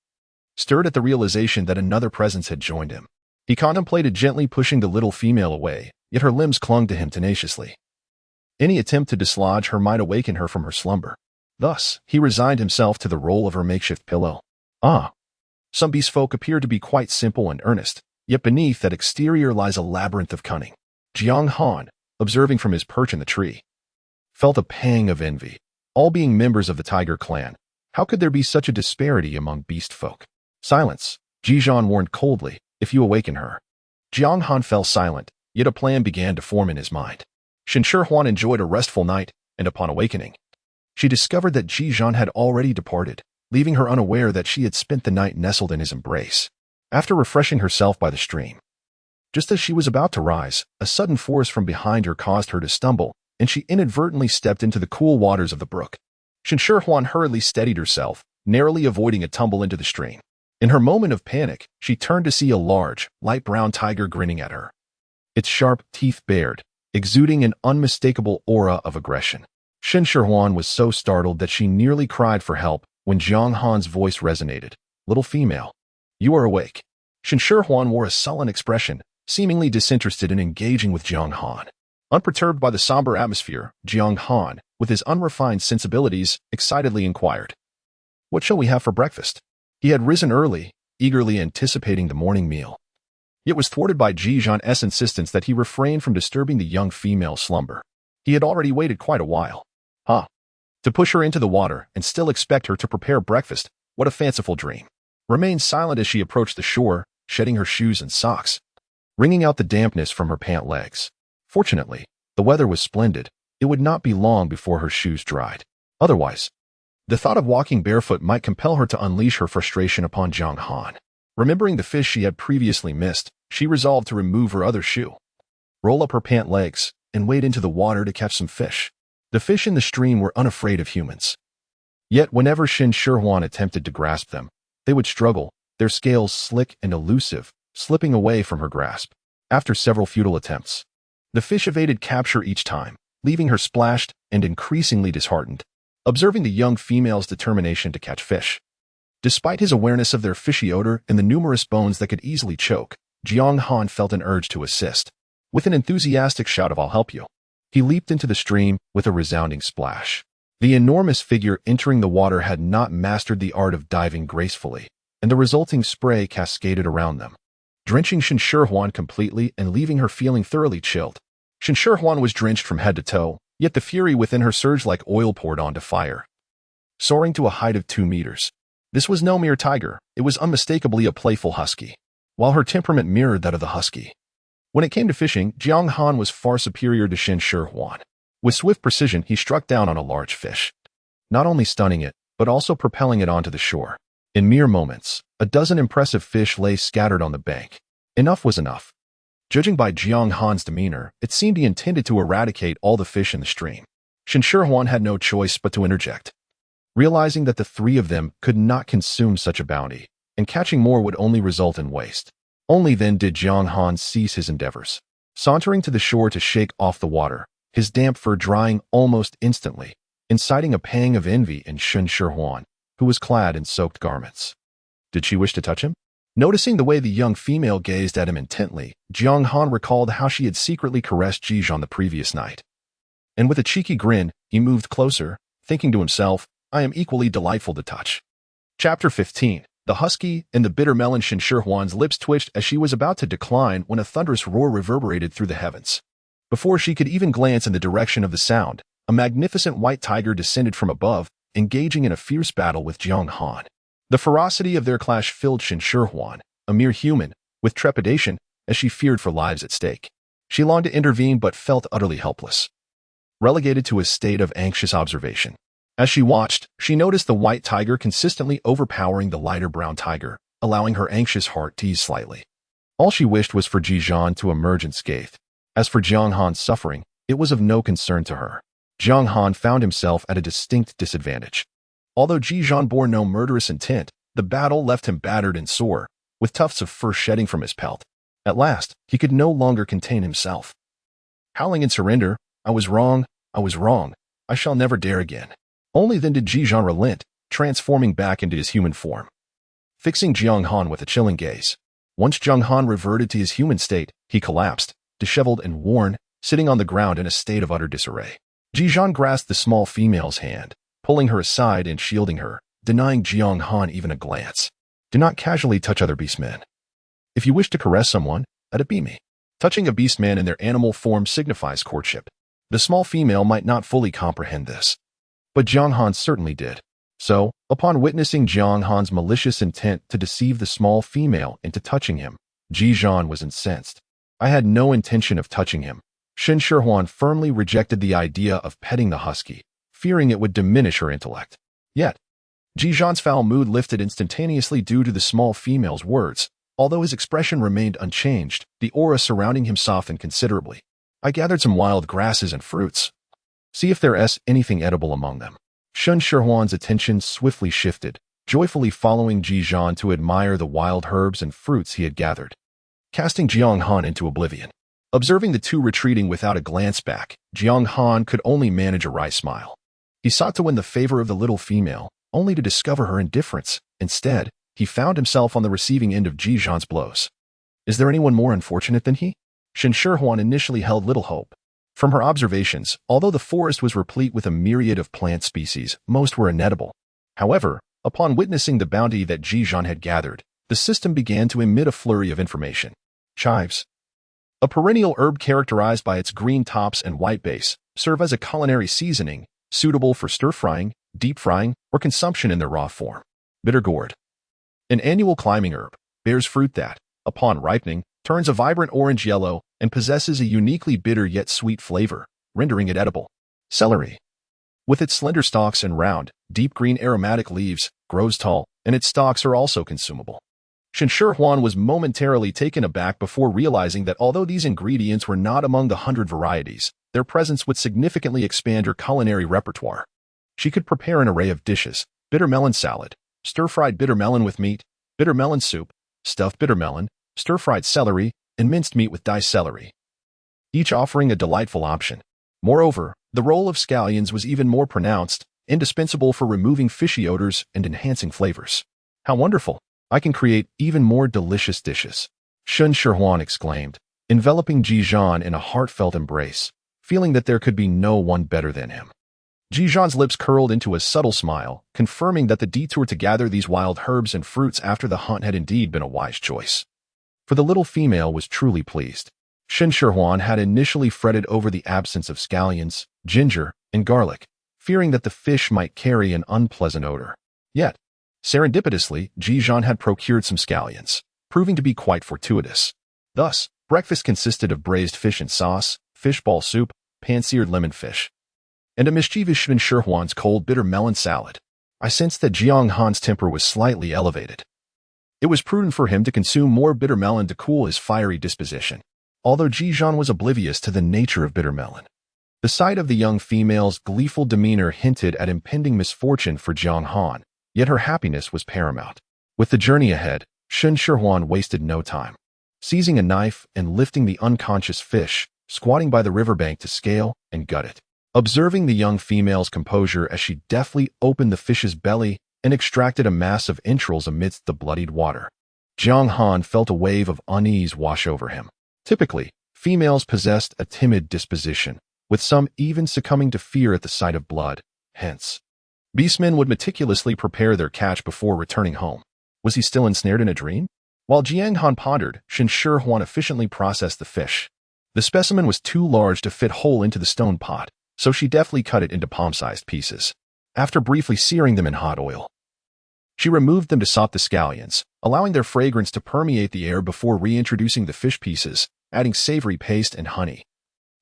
stirred at the realization that another presence had joined him. He contemplated gently pushing the little female away, yet her limbs clung to him tenaciously. Any attempt to dislodge her might awaken her from her slumber. Thus, he resigned himself to the role of her makeshift pillow. Some beast folk appear to be quite simple and earnest, yet beneath that exterior lies a labyrinth of cunning. Jiang Han, observing from his perch in the tree, felt a pang of envy. All being members of the tiger clan, How could there be such a disparity among beast folk? Silence, Ji Zhan warned coldly, if you awaken her. Jiang Han fell silent, yet a plan began to form in his mind. Shen Shihuan enjoyed a restful night, and upon awakening, she discovered that Ji Zhan had already departed, leaving her unaware that she had spent the night nestled in his embrace. After refreshing herself by the stream, just as she was about to rise, a sudden force from behind her caused her to stumble, and she inadvertently stepped into the cool waters of the brook. Shen Shihuan hurriedly steadied herself, narrowly avoiding a tumble into the stream. In her moment of panic, she turned to see a large, light brown tiger grinning at her, its sharp teeth bared, exuding an unmistakable aura of aggression. Shen Shihuan was so startled that she nearly cried for help when Jiang Han's voice resonated. Little female, you are awake. Shen Shihuan wore a sullen expression, seemingly disinterested in engaging with Jiang Han. Unperturbed by the somber atmosphere, Jiang Han, with his unrefined sensibilities, excitedly inquired, "What shall we have for breakfast?" He had risen early, eagerly anticipating the morning meal, yet was thwarted by Ji Zhan's insistence that he refrain from disturbing the young female's slumber. He had already waited quite a while. To push her into the water and still expect her to prepare breakfast, what a fanciful dream. Remained silent as she approached the shore, shedding her shoes and socks, wringing out the dampness from her pant legs. Fortunately, the weather was splendid. It would not be long before her shoes dried. Otherwise, the thought of walking barefoot might compel her to unleash her frustration upon Jiang Han. Remembering the fish she had previously missed, she resolved to remove her other shoe, roll up her pant legs, and wade into the water to catch some fish. The fish in the stream were unafraid of humans. Yet whenever Shen Shihuan attempted to grasp them, they would struggle, their scales slick and elusive, slipping away from her grasp. After several futile attempts, the fish evaded capture each time, leaving her splashed and increasingly disheartened. Observing the young female's determination to catch fish, despite his awareness of their fishy odor and the numerous bones that could easily choke, Jiang Han felt an urge to assist. With an enthusiastic shout of "I'll help you," he leaped into the stream with a resounding splash. The enormous figure entering the water had not mastered the art of diving gracefully, and the resulting spray cascaded around them, drenching Shen Shihuan completely and leaving her feeling thoroughly chilled. Shen Shihuan was drenched from head to toe, yet the fury within her surged like oil poured onto fire, soaring to a height of 2 meters. This was no mere tiger, it was unmistakably a playful husky, while her temperament mirrored that of the husky. When it came to fishing, Jiang Han was far superior to Shen Shihuan. With swift precision, he struck down on a large fish, not only stunning it, but also propelling it onto the shore. In mere moments, a dozen impressive fish lay scattered on the bank. Enough was enough. Judging by Jiang Han's demeanor, it seemed he intended to eradicate all the fish in the stream. Shen Shihuan had no choice but to interject, realizing that the three of them could not consume such a bounty, and catching more would only result in waste. Only then did Jiang Han cease his endeavors, sauntering to the shore to shake off the water, his damp fur drying almost instantly, inciting a pang of envy in Shen Shihuan, who was clad in soaked garments. Did she wish to touch him? Noticing the way the young female gazed at him intently, Jiang Han recalled how she had secretly caressed Ji Zhan the previous night. And with a cheeky grin, he moved closer, thinking to himself, "I am equally delightful to touch." Chapter 15. The husky and the bitter melon. Shen Shihuan's lips twitched as she was about to decline when a thunderous roar reverberated through the heavens. Before she could even glance in the direction of the sound, a magnificent white tiger descended from above, engaging in a fierce battle with Jiang Han. The ferocity of their clash filled Shen Shihuan, a mere human, with trepidation as she feared for lives at stake. She longed to intervene but felt utterly helpless, relegated to a state of anxious observation. As she watched, she noticed the white tiger consistently overpowering the lighter brown tiger, allowing her anxious heart to ease slightly. All she wished was for Ji Zhan to emerge unscathed. As for Jiang Han's suffering, it was of no concern to her. Jiang Han found himself at a distinct disadvantage. Although Ji Zhan bore no murderous intent, the battle left him battered and sore, with tufts of fur shedding from his pelt. At last, he could no longer contain himself. Howling in surrender, "I was wrong, I shall never dare again." Only then did Ji Zhan relent, transforming back into his human form, fixing Jiang Han with a chilling gaze. Once Jiang Han reverted to his human state, he collapsed, disheveled and worn, sitting on the ground in a state of utter disarray. Ji Zhan grasped the small female's hand, pulling her aside and shielding her, denying Jiang Han even a glance. "Do not casually touch other beastmen. If you wish to caress someone, let it be me." Touching a beastman in their animal form signifies courtship. The small female might not fully comprehend this, but Jiang Han certainly did. So, Upon witnessing Jiang Han's malicious intent to deceive the small female into touching him, Ji Zhan was incensed. I had no intention of touching him. Shen Shihuan firmly rejected the idea of petting the husky, fearing it would diminish her intellect. Yet, Ji Zhan's foul mood lifted instantaneously due to the small female's words. Although his expression remained unchanged, the aura surrounding him softened considerably. I gathered some wild grasses and fruits. See if there's anything edible among them. Shen Shihuan's attention swiftly shifted, joyfully following Ji Zhan to admire the wild herbs and fruits he had gathered, casting Jiang Han into oblivion. Observing the two retreating without a glance back, Jiang Han could only manage a wry smile. He sought to win the favor of the little female, only to discover her indifference. Instead, he found himself on the receiving end of Ji Zhan's blows. Is there anyone more unfortunate than he? Shen Shihuan initially held little hope. From her observations, although the forest was replete with a myriad of plant species, most were inedible. However, upon witnessing the bounty that Ji Zhan had gathered, the system began to emit a flurry of information. Chives, a perennial herb characterized by its green tops and white base, serve as a culinary seasoning, suitable for stir-frying, deep-frying, or consumption in their raw form. Bitter gourd, an annual climbing herb, bears fruit that, upon ripening, turns a vibrant orange-yellow and possesses a uniquely bitter yet sweet flavor, rendering it edible. Celery, with its slender stalks and round, deep green aromatic leaves, grows tall, and its stalks are also consumable. Shen Shihuan was momentarily taken aback before realizing that although these ingredients were not among the 100 varieties, their presence would significantly expand her culinary repertoire. She could prepare an array of dishes: bitter melon salad, stir-fried bitter melon with meat, bitter melon soup, stuffed bitter melon, stir-fried celery, and minced meat with diced celery, each offering a delightful option. Moreover, the role of scallions was even more pronounced, indispensable for removing fishy odors and enhancing flavors. How wonderful! I can create even more delicious dishes. Shen Shihuan exclaimed, enveloping Ji Zhan in a heartfelt embrace, feeling that there could be no one better than him. Ji Zhan's lips curled into a subtle smile, confirming that the detour to gather these wild herbs and fruits after the hunt had indeed been a wise choice. For the little female was truly pleased. Shen Shihuan had initially fretted over the absence of scallions, ginger, and garlic, fearing that the fish might carry an unpleasant odor. Yet, serendipitously, Ji Zhan had procured some scallions, proving to be quite fortuitous. Thus, breakfast consisted of braised fish and sauce, fishball soup, pan-seared lemon fish, and a mischievous Shen Shihuan's cold bitter melon salad. I sensed that Jiang Han's temper was slightly elevated. It was prudent for him to consume more bitter melon to cool his fiery disposition, although Ji Zhan was oblivious to the nature of bitter melon. The sight of the young female's gleeful demeanor hinted at impending misfortune for Jiang Han, yet her happiness was paramount. With the journey ahead, Shen Shihuan wasted no time. Seizing a knife and lifting the unconscious fish, squatting by the riverbank to scale and gut it. Observing the young female's composure as she deftly opened the fish's belly and extracted a mass of entrails amidst the bloodied water, Jiang Han felt a wave of unease wash over him. Typically, females possessed a timid disposition, with some even succumbing to fear at the sight of blood. Hence, beastmen would meticulously prepare their catch before returning home. Was he still ensnared in a dream? While Jiang Han pondered, Shen Shihuan efficiently processed the fish. The specimen was too large to fit whole into the stone pot, so she deftly cut it into palm-sized pieces. After briefly searing them in hot oil, she removed them to salt the scallions, allowing their fragrance to permeate the air before reintroducing the fish pieces, adding savory paste and honey,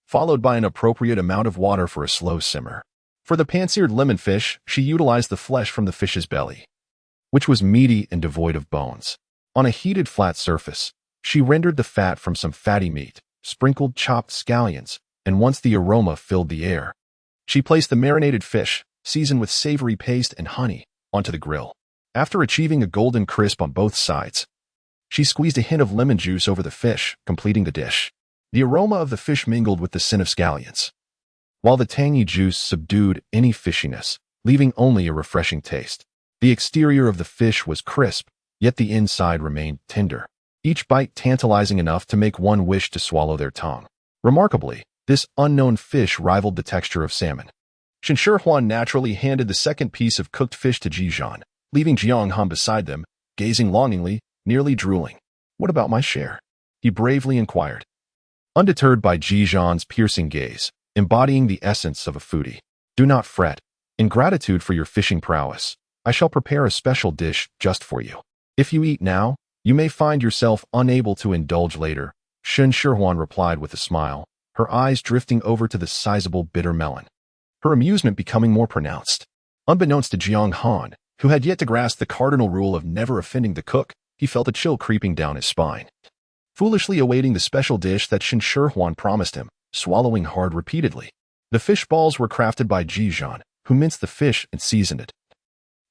followed by an appropriate amount of water for a slow simmer. For the pan-seared lemon fish, she utilized the flesh from the fish's belly, which was meaty and devoid of bones. On a heated flat surface, she rendered the fat from some fatty meat, sprinkled chopped scallions, and once the aroma filled the air, she placed the marinated fish, seasoned with savory paste and honey, onto the grill. After achieving a golden crisp on both sides, she squeezed a hint of lemon juice over the fish, completing the dish. The aroma of the fish mingled with the scent of scallions, while the tangy juice subdued any fishiness, leaving only a refreshing taste. The exterior of the fish was crisp, yet the inside remained tender, each bite tantalizing enough to make one wish to swallow their tongue. Remarkably, this unknown fish rivaled the texture of salmon. Shen Shihuan naturally handed the second piece of cooked fish to Ji Zhan, leaving Jiang Han beside them, gazing longingly, nearly drooling. "What about my share?" he bravely inquired. Undeterred by Ji Zhan's piercing gaze, embodying the essence of a foodie. "Do not fret. In gratitude for your fishing prowess, I shall prepare a special dish just for you. If you eat now, you may find yourself unable to indulge later, Shen Shihuan replied with a smile, her eyes drifting over to the sizable bitter melon, her amusement becoming more pronounced. Unbeknownst to Jiang Han, who had yet to grasp the cardinal rule of never offending the cook, he felt a chill creeping down his spine. Foolishly awaiting the special dish that Shen Shihuan promised him, swallowing hard repeatedly. The fish balls were crafted by Ji Zhan, who minced the fish and seasoned it.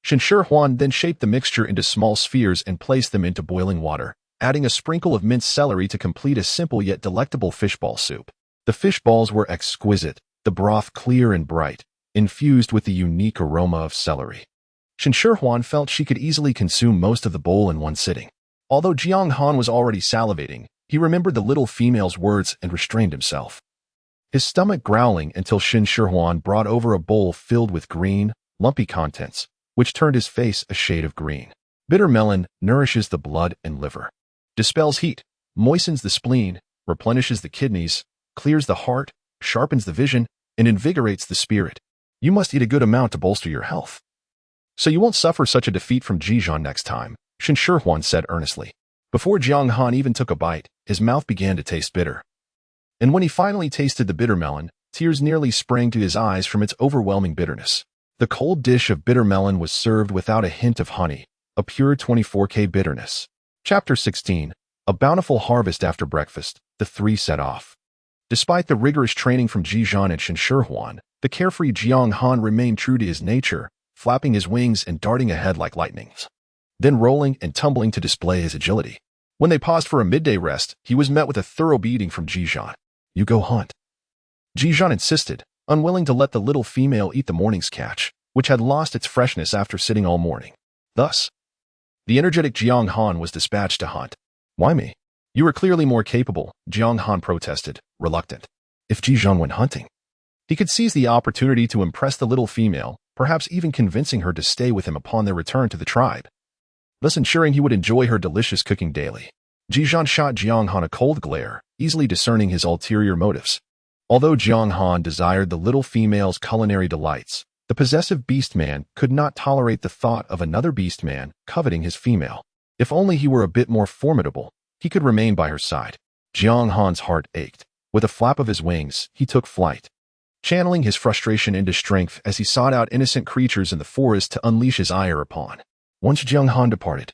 Shen Shihuan then shaped the mixture into small spheres and placed them into boiling water, adding a sprinkle of minced celery to complete a simple yet delectable fishball soup. The fish balls were exquisite, the broth clear and bright, infused with the unique aroma of celery. Shen Shihuan felt she could easily consume most of the bowl in one sitting. Although Jiang Han was already salivating, he remembered the little female's words and restrained himself. His stomach growling until Shen Shihuan brought over a bowl filled with green, lumpy contents, which turned his face a shade of green. Bitter melon nourishes the blood and liver, dispels heat, moistens the spleen, replenishes the kidneys, clears the heart, sharpens the vision, and invigorates the spirit. You must eat a good amount to bolster your health, so you won't suffer such a defeat from Ji Zhan next time, Shen Shihuan said earnestly. Before Jiang Han even took a bite, his mouth began to taste bitter. And when he finally tasted the bitter melon, tears nearly sprang to his eyes from its overwhelming bitterness. The cold dish of bitter melon was served without a hint of honey, a pure 24K bitterness. Chapter 16. A bountiful harvest. After breakfast, the three set off. Despite the rigorous training from Ji Zhan and Shen Shihuan, the carefree Jiang Han remained true to his nature, flapping his wings and darting ahead like lightning, then rolling and tumbling to display his agility. When they paused for a midday rest, he was met with a thorough beating from Ji Zhan. You go hunt, Ji Zhan insisted, unwilling to let the little female eat the morning's catch, which had lost its freshness after sitting all morning. Thus, the energetic Jiang Han was dispatched to hunt. Why me? You are clearly more capable, Jiang Han protested, reluctant. If Ji Zhan went hunting, he could seize the opportunity to impress the little female, perhaps even convincing her to stay with him upon their return to the tribe, thus ensuring he would enjoy her delicious cooking daily. Ji Zhan shot Jiang Han a cold glare, easily discerning his ulterior motives. Although Jiang Han desired the little female's culinary delights, the possessive beastman could not tolerate the thought of another beastman coveting his female. If only he were a bit more formidable, he could remain by her side. Jiang Han's heart ached. With a flap of his wings, he took flight, channeling his frustration into strength as he sought out innocent creatures in the forest to unleash his ire upon. Once Jiang Han departed,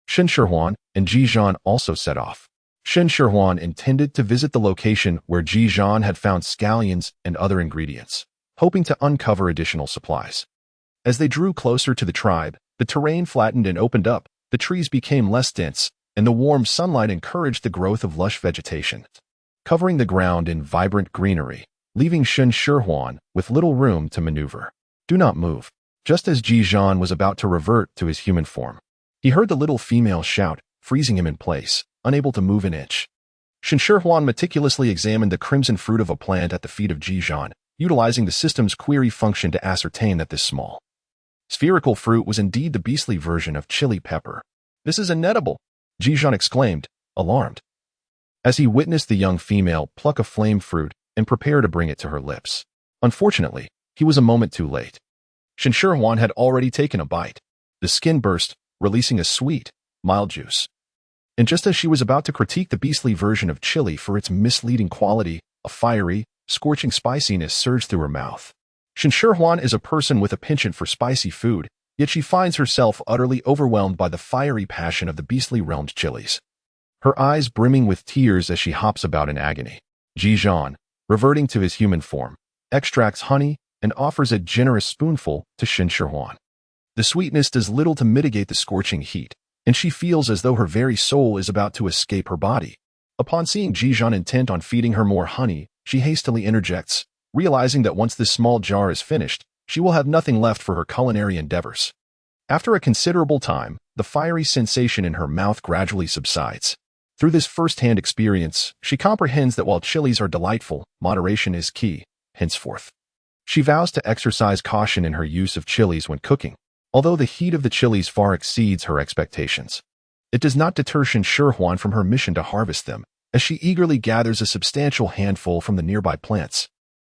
Shen Shihuan and Ji Zhan also set off. Shen Shihuan intended to visit the location where Ji Zhan had found scallions and other ingredients, hoping to uncover additional supplies. As they drew closer to the tribe, the terrain flattened and opened up, the trees became less dense, and the warm sunlight encouraged the growth of lush vegetation, covering the ground in vibrant greenery, leaving Shen Shihuan with little room to maneuver. Do not move. Just as Ji Zhan was about to revert to his human form, he heard the little female shout, freezing him in place, unable to move an inch. Shen Shihuan meticulously examined the crimson fruit of a plant at the feet of Ji Zhan, utilizing the system's query function to ascertain that this small, spherical fruit was indeed the beastly version of chili pepper. This is inedible, Ji Zhan exclaimed, alarmed, as he witnessed the young female pluck a flame fruit and prepare to bring it to her lips. Unfortunately, he was a moment too late. Shen Shihuan had already taken a bite. The skin burst, releasing a sweet, mild juice. And just as she was about to critique the beastly version of chili for its misleading quality, a fiery, scorching spiciness surged through her mouth. Shen Shihuan is a person with a penchant for spicy food, yet she finds herself utterly overwhelmed by the fiery passion of the beastly realm's chilies. Her eyes brimming with tears as she hops about in agony. Ji Zhan, reverting to his human form, extracts honey and offers a generous spoonful to Shen Shihuan. The sweetness does little to mitigate the scorching heat, and she feels as though her very soul is about to escape her body. Upon seeing Ji Zhan intent on feeding her more honey, she hastily interjects, realizing that once this small jar is finished, she will have nothing left for her culinary endeavors. After a considerable time, the fiery sensation in her mouth gradually subsides. Through this first-hand experience, she comprehends that while chilies are delightful, moderation is key, henceforth. She vows to exercise caution in her use of chilies when cooking, although the heat of the chilies far exceeds her expectations. It does not deter Shen Shihuan from her mission to harvest them, as she eagerly gathers a substantial handful from the nearby plants.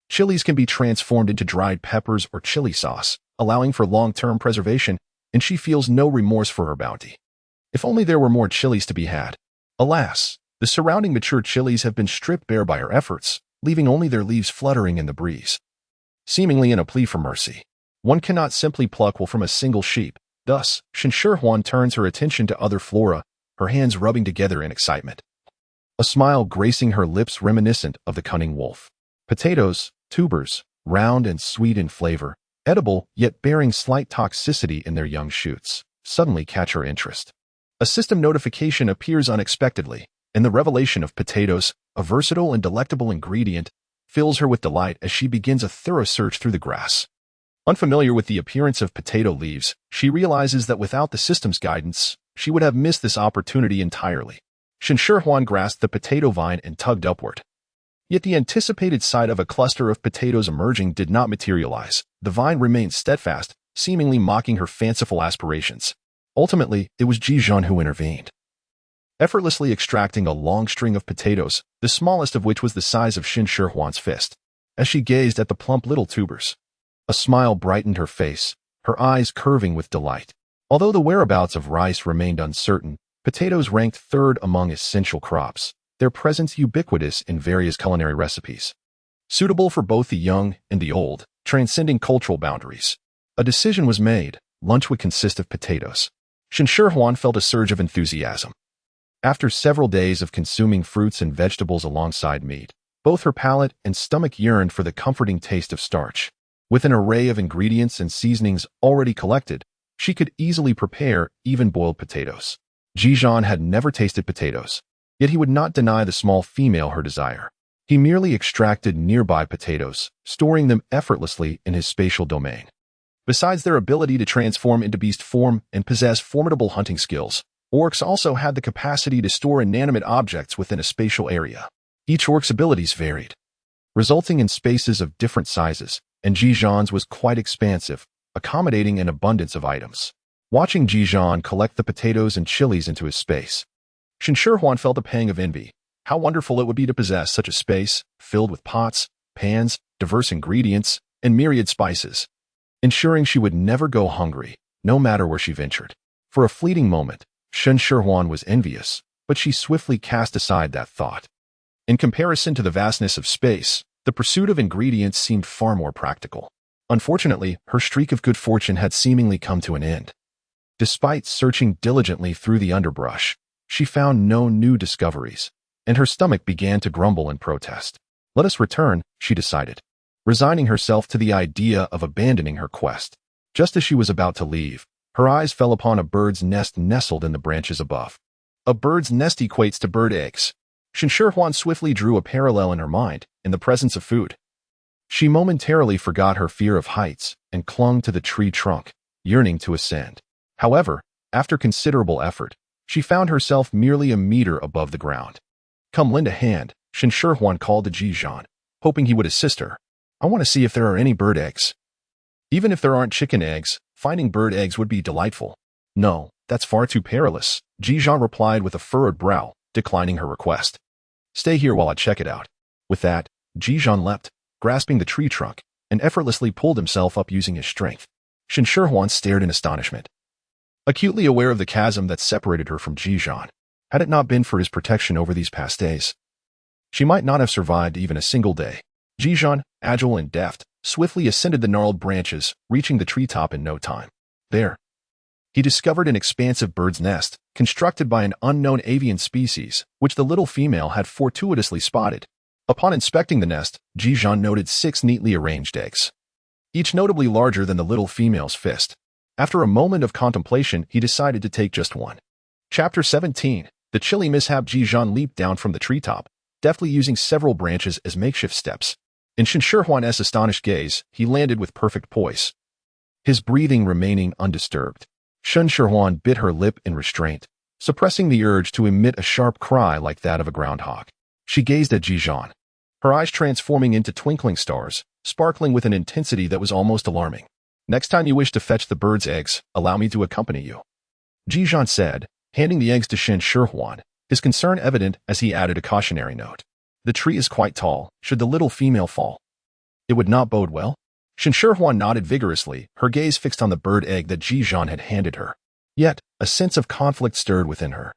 Chilies can be transformed into dried peppers or chili sauce, allowing for long-term preservation, and she feels no remorse for her bounty. If only there were more chilies to be had. Alas, the surrounding mature chilies have been stripped bare by her efforts, leaving only their leaves fluttering in the breeze. Seemingly in a plea for mercy, one cannot simply pluck wool from a single sheep. Thus, Shen Shihuan turns her attention to other flora, her hands rubbing together in excitement. A smile gracing her lips reminiscent of the cunning wolf. Potatoes, tubers, round and sweet in flavor, edible yet bearing slight toxicity in their young shoots, suddenly catch her interest. A system notification appears unexpectedly, and the revelation of potatoes, a versatile and delectable ingredient, fills her with delight as she begins a thorough search through the grass. Unfamiliar with the appearance of potato leaves, she realizes that without the system's guidance, she would have missed this opportunity entirely. Shen Shihuan grasped the potato vine and tugged upward. Yet the anticipated sight of a cluster of potatoes emerging did not materialize. The vine remained steadfast, seemingly mocking her fanciful aspirations. Ultimately, it was Ji Zhan who intervened. Effortlessly extracting a long string of potatoes, the smallest of which was the size of Shen Shihuan's fist. As she gazed at the plump little tubers, a smile brightened her face, her eyes curving with delight. Although the whereabouts of rice remained uncertain, potatoes ranked third among essential crops, their presence ubiquitous in various culinary recipes. Suitable for both the young and the old, transcending cultural boundaries. A decision was made. Lunch would consist of potatoes. Shen Shihuan felt a surge of enthusiasm. After several days of consuming fruits and vegetables alongside meat, both her palate and stomach yearned for the comforting taste of starch. With an array of ingredients and seasonings already collected, she could easily prepare even boiled potatoes. Ji Zhan had never tasted potatoes, yet he would not deny the small female her desire. He merely extracted nearby potatoes, storing them effortlessly in his spatial domain. Besides their ability to transform into beast form and possess formidable hunting skills, orcs also had the capacity to store inanimate objects within a spatial area. Each orc's abilities varied, resulting in spaces of different sizes, and Ji Zhan's was quite expansive, accommodating an abundance of items. Watching Ji Zhan collect the potatoes and chilies into his space, Shen Shihuan felt a pang of envy. How wonderful it would be to possess such a space, filled with pots, pans, diverse ingredients, and myriad spices, ensuring she would never go hungry, no matter where she ventured. For a fleeting moment, Shen Shihuan was envious, but she swiftly cast aside that thought. In comparison to the vastness of space, the pursuit of ingredients seemed far more practical. Unfortunately, her streak of good fortune had seemingly come to an end. Despite searching diligently through the underbrush, she found no new discoveries, and her stomach began to grumble and protest. Let us return, she decided, resigning herself to the idea of abandoning her quest. Just as she was about to leave, her eyes fell upon a bird's nest nestled in the branches above. A bird's nest equates to bird eggs. Shen Shihuan swiftly drew a parallel in her mind, in the presence of food. She momentarily forgot her fear of heights and clung to the tree trunk, yearning to ascend. However, after considerable effort, she found herself merely a meter above the ground. Come lend a hand, Shen Shihuan called to Ji Zhan, hoping he would assist her. I want to see if there are any bird eggs. Even if there aren't chicken eggs, finding bird eggs would be delightful. No, that's far too perilous, Ji Zhan replied with a furrowed brow, declining her request. Stay here while I check it out. With that, Ji Zhan leapt, grasping the tree trunk, and effortlessly pulled himself up using his strength. Shen Shihuan stared in astonishment, acutely aware of the chasm that separated her from Ji Zhan. Had it not been for his protection over these past days, she might not have survived even a single day. Ji Zhan, agile and deft, swiftly ascended the gnarled branches, reaching the treetop in no time. There, he discovered an expansive bird's nest, constructed by an unknown avian species, which the little female had fortuitously spotted. Upon inspecting the nest, Ji Zhan noted 6 neatly arranged eggs, each notably larger than the little female's fist. After a moment of contemplation, he decided to take just one. Chapter 17. The chilly mishap. Ji Zhan leaped down from the treetop, deftly using several branches as makeshift steps. In Shen Shihuan's astonished gaze, he landed with perfect poise, his breathing remaining undisturbed. Shen Shihuan bit her lip in restraint, suppressing the urge to emit a sharp cry like that of a groundhog. She gazed at Ji Zhan, her eyes transforming into twinkling stars, sparkling with an intensity that was almost alarming. Next time you wish to fetch the bird's eggs, allow me to accompany you, Ji Zhan said, handing the eggs to Shen Shihuan, his concern evident as he added a cautionary note. The tree is quite tall. Should the little female fall, it would not bode well. Shen Shihuan nodded vigorously, her gaze fixed on the bird egg that Ji Zhan had handed her. Yet, a sense of conflict stirred within her.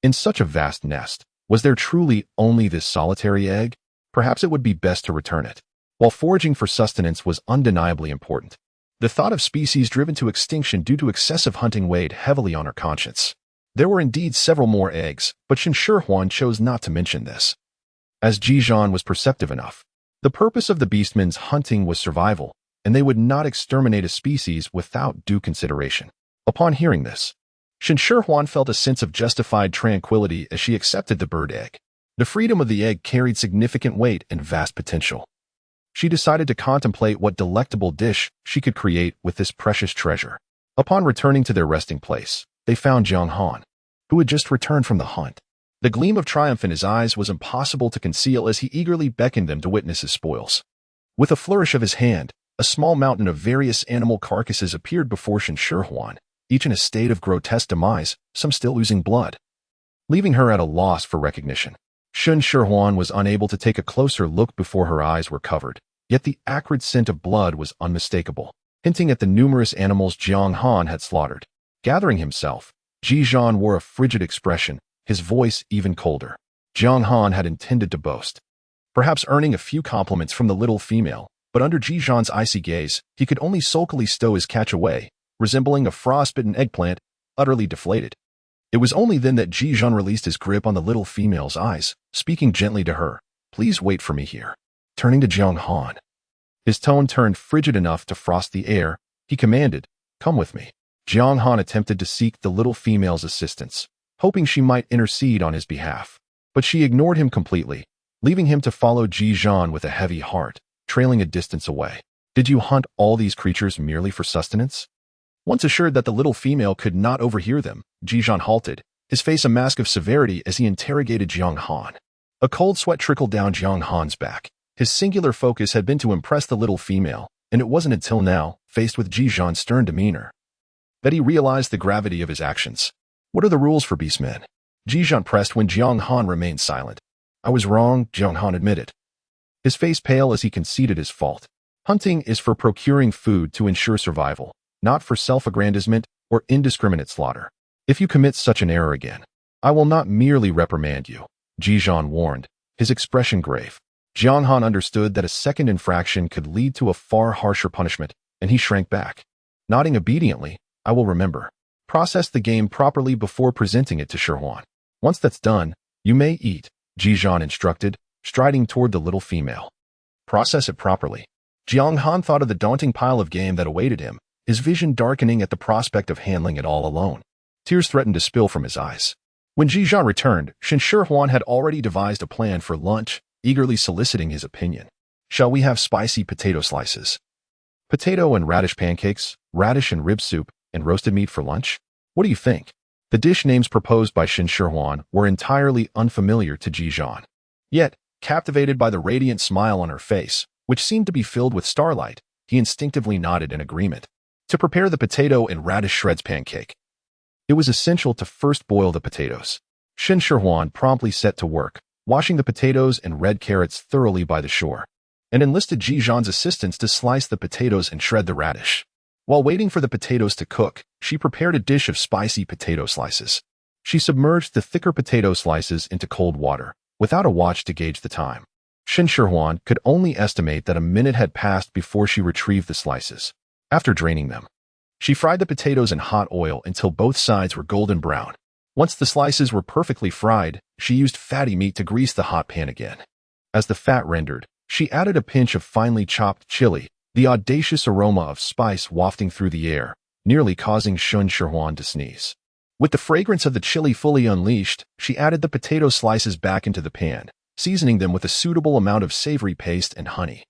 In such a vast nest, was there truly only this solitary egg? Perhaps it would be best to return it. While foraging for sustenance was undeniably important, the thought of species driven to extinction due to excessive hunting weighed heavily on her conscience. There were indeed several more eggs, but Shen Shihuan chose not to mention this. As Ji Zhan was perceptive enough, the purpose of the beastmen's hunting was survival, and they would not exterminate a species without due consideration. Upon hearing this, Shen Shihuan felt a sense of justified tranquility as she accepted the bird egg. The freedom of the egg carried significant weight and vast potential. She decided to contemplate what delectable dish she could create with this precious treasure. Upon returning to their resting place, they found Jiang Han, who had just returned from the hunt. The gleam of triumph in his eyes was impossible to conceal as he eagerly beckoned them to witness his spoils. With a flourish of his hand, a small mountain of various animal carcasses appeared before Shen Shihuan, each in a state of grotesque demise, some still oozing blood. Leaving her at a loss for recognition, Shen Shihuan was unable to take a closer look before her eyes were covered, yet the acrid scent of blood was unmistakable, hinting at the numerous animals Jiang Han had slaughtered. Gathering himself, Ji Zhan wore a frigid expression, his voice even colder. Jiang Han had intended to boast, perhaps earning a few compliments from the little female, but under Ji Zhan's icy gaze, he could only sulkily stow his catch away, resembling a frostbitten eggplant, utterly deflated. It was only then that Ji Zhan released his grip on the little female's eyes, speaking gently to her, "Please wait for me here." Turning to Jiang Han, his tone turned frigid enough to frost the air, he commanded, "Come with me." Jiang Han attempted to seek the little female's assistance, hoping she might intercede on his behalf. But she ignored him completely, leaving him to follow Ji Zhan with a heavy heart, trailing a distance away. Did you hunt all these creatures merely for sustenance? Once assured that the little female could not overhear them, Ji Zhan halted, his face a mask of severity as he interrogated Jiang Han. A cold sweat trickled down Jiang Han's back. His singular focus had been to impress the little female, and it wasn't until now, faced with Ji Zhan's stern demeanor, that he realized the gravity of his actions. What are the rules for beastmen? Ji Zhan pressed when Jiang Han remained silent. I was wrong, Jiang Han admitted, his face pale as he conceded his fault. Hunting is for procuring food to ensure survival, not for self-aggrandizement or indiscriminate slaughter. If you commit such an error again, I will not merely reprimand you, Ji Zhan warned, his expression grave. Jiang Han understood that a second infraction could lead to a far harsher punishment, and he shrank back. Nodding obediently, I will remember. Process the game properly before presenting it to Shihuan. Once that's done, you may eat, Ji Zhan instructed, striding toward the little female. Process it properly. Jiang Han thought of the daunting pile of game that awaited him, his vision darkening at the prospect of handling it all alone. Tears threatened to spill from his eyes. When Ji Zhan returned, Shen Shihuan had already devised a plan for lunch, eagerly soliciting his opinion. Shall we have spicy potato slices? Potato and radish pancakes, radish and rib soup, and roasted meat for lunch? What do you think? The dish names proposed by Shen Shihuan were entirely unfamiliar to Ji Zhan. Yet, captivated by the radiant smile on her face, which seemed to be filled with starlight, he instinctively nodded in agreement. To prepare the potato and radish shreds pancake, it was essential to first boil the potatoes. Shen Shihuan promptly set to work, washing the potatoes and red carrots thoroughly by the shore, and enlisted Ji Zhan's assistance to slice the potatoes and shred the radish. While waiting for the potatoes to cook, she prepared a dish of spicy potato slices. She submerged the thicker potato slices into cold water, without a watch to gauge the time. Shen Shihuan could only estimate that a minute had passed before she retrieved the slices. After draining them, she fried the potatoes in hot oil until both sides were golden brown. Once the slices were perfectly fried, she used fatty meat to grease the hot pan again. As the fat rendered, she added a pinch of finely chopped chili, the audacious aroma of spice wafting through the air, nearly causing Shen Shihuan to sneeze. With the fragrance of the chili fully unleashed, she added the potato slices back into the pan, seasoning them with a suitable amount of savory paste and honey.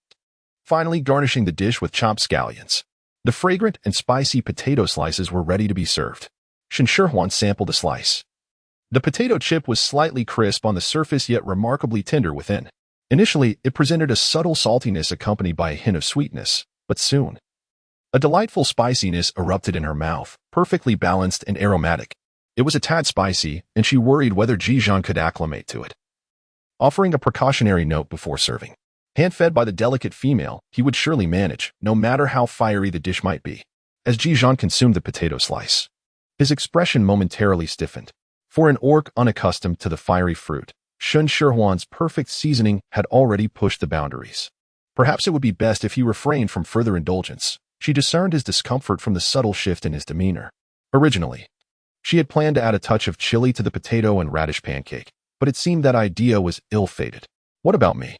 Finally, garnishing the dish with chopped scallions. The fragrant and spicy potato slices were ready to be served. Shen Shihuan sampled a slice. The potato chip was slightly crisp on the surface yet remarkably tender within. Initially, it presented a subtle saltiness accompanied by a hint of sweetness, but soon, a delightful spiciness erupted in her mouth, perfectly balanced and aromatic. It was a tad spicy, and she worried whether Ji Zhan could acclimate to it. Offering a precautionary note before serving, Hand-fed by the delicate female, he would surely manage, no matter how fiery the dish might be. As Ji Zhan consumed the potato slice, his expression momentarily stiffened. For an orc unaccustomed to the fiery fruit, Shen Shihuan's perfect seasoning had already pushed the boundaries. Perhaps it would be best if he refrained from further indulgence. She discerned his discomfort from the subtle shift in his demeanor. Originally, she had planned to add a touch of chili to the potato and radish pancake, but it seemed that idea was ill-fated. What about me?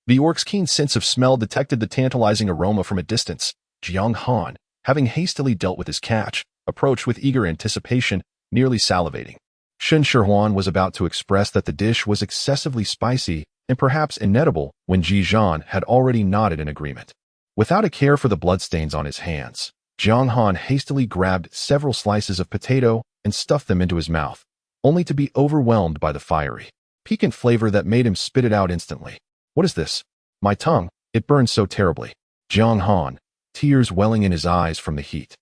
The orc's keen sense of smell detected the tantalizing aroma from a distance. Jiang Han, having hastily dealt with his catch, approached with eager anticipation, nearly salivating. Shen Shihuan was about to express that the dish was excessively spicy and perhaps inedible when Ji Zhan had already nodded in agreement. Without a care for the bloodstains on his hands, Jiang Han hastily grabbed several slices of potato and stuffed them into his mouth, only to be overwhelmed by the fiery, piquant flavor that made him spit it out instantly. What is this? My tongue, it burns so terribly. Jiang Han, tears welling in his eyes from the heat,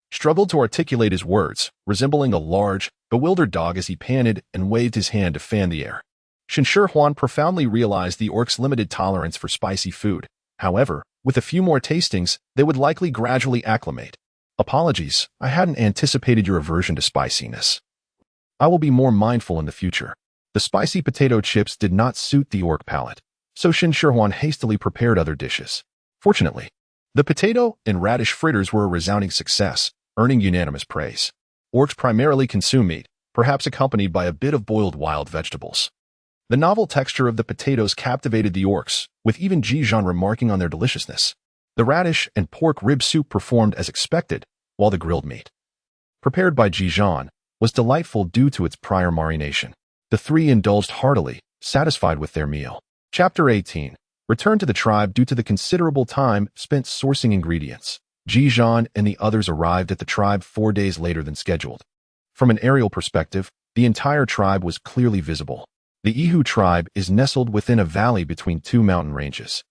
struggled to articulate his words, resembling a large, bewildered dog as he panted and waved his hand to fan the air. Shen Shihuan profoundly realized the orc's limited tolerance for spicy food. However, with a few more tastings, they would likely gradually acclimate. Apologies, I hadn't anticipated your aversion to spiciness. I will be more mindful in the future. The spicy potato chips did not suit the orc palate, so Shen Shihuan hastily prepared other dishes. Fortunately, the potato and radish fritters were a resounding success, earning unanimous praise. Orcs primarily consume meat, perhaps accompanied by a bit of boiled wild vegetables. The novel texture of the potatoes captivated the orcs, with even Ji Zhan remarking on their deliciousness. The radish and pork rib soup performed as expected, while the grilled meat, prepared by Ji Zhan, was delightful due to its prior marination. The three indulged heartily, satisfied with their meal. Chapter 18. Return to the tribe due to the considerable time spent sourcing ingredients. Ji Zhan and the others arrived at the tribe 4 days later than scheduled. From an aerial perspective, the entire tribe was clearly visible. The Ihu tribe is nestled within a valley between two mountain ranges,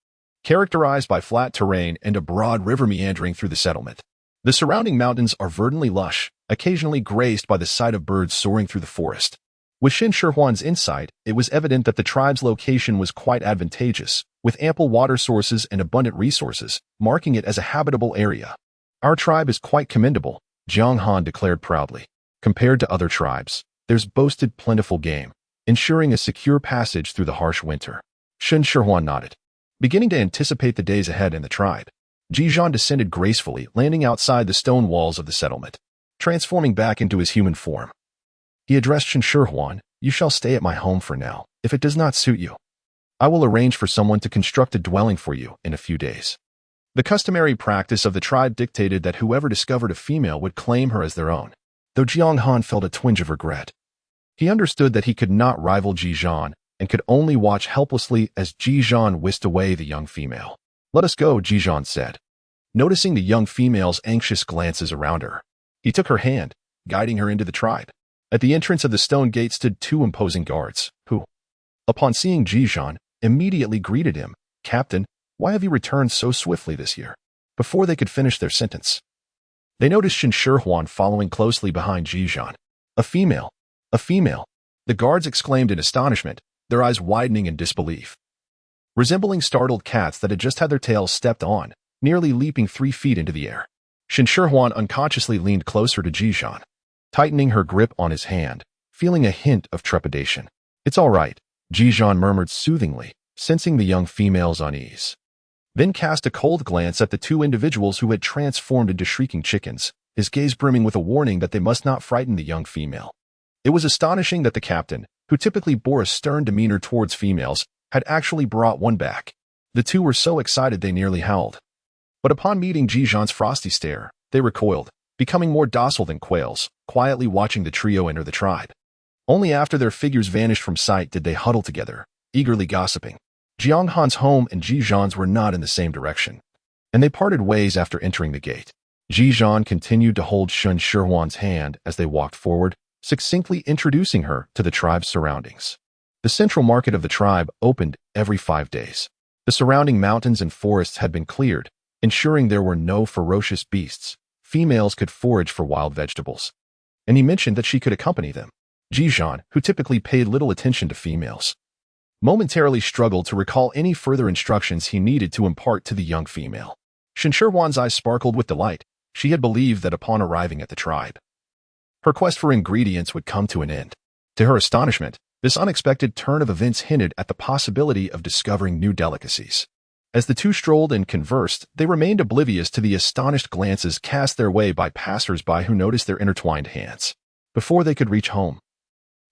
characterized by flat terrain and a broad river meandering through the settlement. The surrounding mountains are verdantly lush, occasionally graced by the sight of birds soaring through the forest. With Shen Shihuan's insight, it was evident that the tribe's location was quite advantageous, with ample water sources and abundant resources, marking it as a habitable area. Our tribe is quite commendable, Jiang Han declared proudly. Compared to other tribes, there's boasted plentiful game, ensuring a secure passage through the harsh winter. Shen Shihuan nodded, beginning to anticipate the days ahead in the tribe. Ji Zhan descended gracefully, landing outside the stone walls of the settlement, transforming back into his human form. He addressed Shen Shihuan, "You shall stay at my home for now. If it does not suit you, I will arrange for someone to construct a dwelling for you in a few days." The customary practice of the tribe dictated that whoever discovered a female would claim her as their own, though Jiang Han felt a twinge of regret. He understood that he could not rival Ji Zhan and could only watch helplessly as Ji Zhan whisked away the young female. "Let us go," Ji Zhan said. Noticing the young female's anxious glances around her, he took her hand, guiding her into the tribe. At the entrance of the stone gate stood two imposing guards, who, upon seeing Ji Zhan, immediately greeted him. "Captain, why have you returned so swiftly this year?" Before they could finish their sentence, they noticed Shen Shihuan following closely behind Ji Zhan. "A female! A female!" The guards exclaimed in astonishment, their eyes widening in disbelief. Resembling startled cats that had just had their tails stepped on, nearly leaping 3 feet into the air. Shen Shihuan unconsciously leaned closer to Ji Zhan, tightening her grip on his hand, feeling a hint of trepidation. "It's all right," Ji Zhan murmured soothingly, sensing the young female's unease. Then cast a cold glance at the two individuals who had transformed into shrieking chickens, his gaze brimming with a warning that they must not frighten the young female. It was astonishing that the captain, who typically bore a stern demeanor towards females, had actually brought one back. The two were so excited they nearly howled. But upon meeting Ji Zhan's frosty stare, they recoiled, becoming more docile than quails, quietly watching the trio enter the tribe. Only after their figures vanished from sight did they huddle together, eagerly gossiping. Jiang Han's home and Ji Zhan's were not in the same direction, and they parted ways after entering the gate. Ji Zhan continued to hold Shen Shihuan's hand as they walked forward, succinctly introducing her to the tribe's surroundings. The central market of the tribe opened every 5 days. The surrounding mountains and forests had been cleared, ensuring there were no ferocious beasts. Females could forage for wild vegetables. And he mentioned that she could accompany them. Ji Zhan, who typically paid little attention to females, momentarily struggled to recall any further instructions he needed to impart to the young female. Shen Shihuan's eyes sparkled with delight. She had believed that upon arriving at the tribe, her quest for ingredients would come to an end. To her astonishment, this unexpected turn of events hinted at the possibility of discovering new delicacies. As the two strolled and conversed, they remained oblivious to the astonished glances cast their way by passers-by who noticed their intertwined hands. Before they could reach home,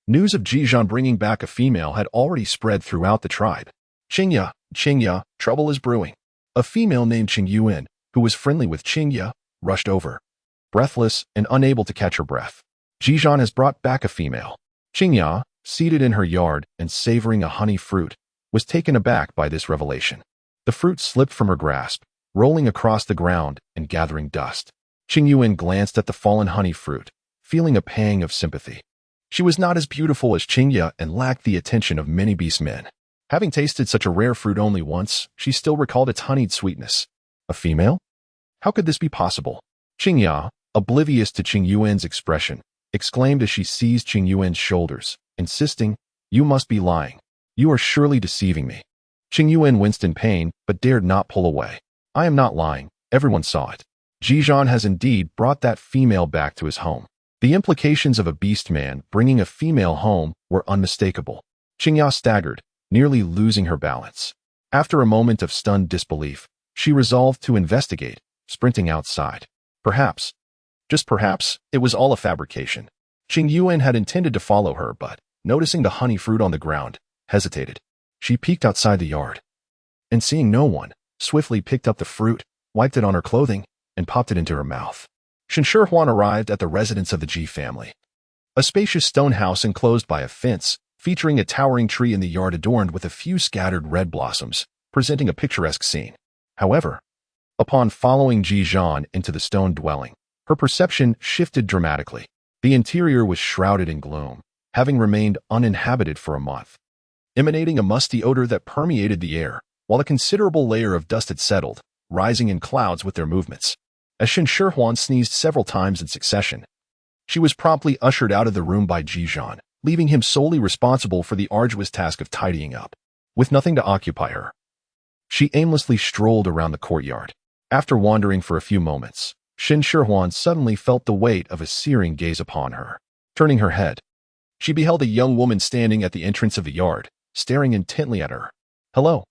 news of Ji Zhan bringing back a female had already spread throughout the tribe. Qingya, trouble is brewing. A female named Yuan, who was friendly with Qingya, rushed over, breathless and unable to catch her breath. Ji Zhan has brought back a female. Qingya, seated in her yard and savoring a honey fruit, was taken aback by this revelation. The fruit slipped from her grasp, rolling across the ground and gathering dust. Yuan glanced at the fallen honey fruit, feeling a pang of sympathy. She was not as beautiful as Qingya and lacked the attention of many beast men. Having tasted such a rare fruit only once, she still recalled its honeyed sweetness. A female? How could this be possible? Qingya, oblivious to Yuan's expression, exclaimed as she seized Yuan's shoulders, insisting, "You must be lying. You are surely deceiving me." Yuan winced in pain, but dared not pull away. "I am not lying. Everyone saw it. Ji Zhan has indeed brought that female back to his home." The implications of a beast man bringing a female home were unmistakable. Qingya staggered, nearly losing her balance. After a moment of stunned disbelief, she resolved to investigate, sprinting outside. Perhaps, just perhaps, it was all a fabrication. Yuan had intended to follow her, but, noticing the honey fruit on the ground, hesitated. She peeked outside the yard, and seeing no one, swiftly picked up the fruit, wiped it on her clothing, and popped it into her mouth. Shen Shihuan arrived at the residence of the Ji family. A spacious stone house enclosed by a fence, featuring a towering tree in the yard adorned with a few scattered red blossoms, presenting a picturesque scene. However, upon following Ji Zhan into the stone dwelling, her perception shifted dramatically. The interior was shrouded in gloom, having remained uninhabited for a month, emanating a musty odor that permeated the air, while a considerable layer of dust had settled, rising in clouds with their movements. As Shen Shihuan sneezed several times in succession, she was promptly ushered out of the room by Ji Zhan, leaving him solely responsible for the arduous task of tidying up. With nothing to occupy her, she aimlessly strolled around the courtyard. After wandering for a few moments, Shen Shihuan suddenly felt the weight of a searing gaze upon her. Turning her head, she beheld a young woman standing at the entrance of the yard, staring intently at her. "Hello."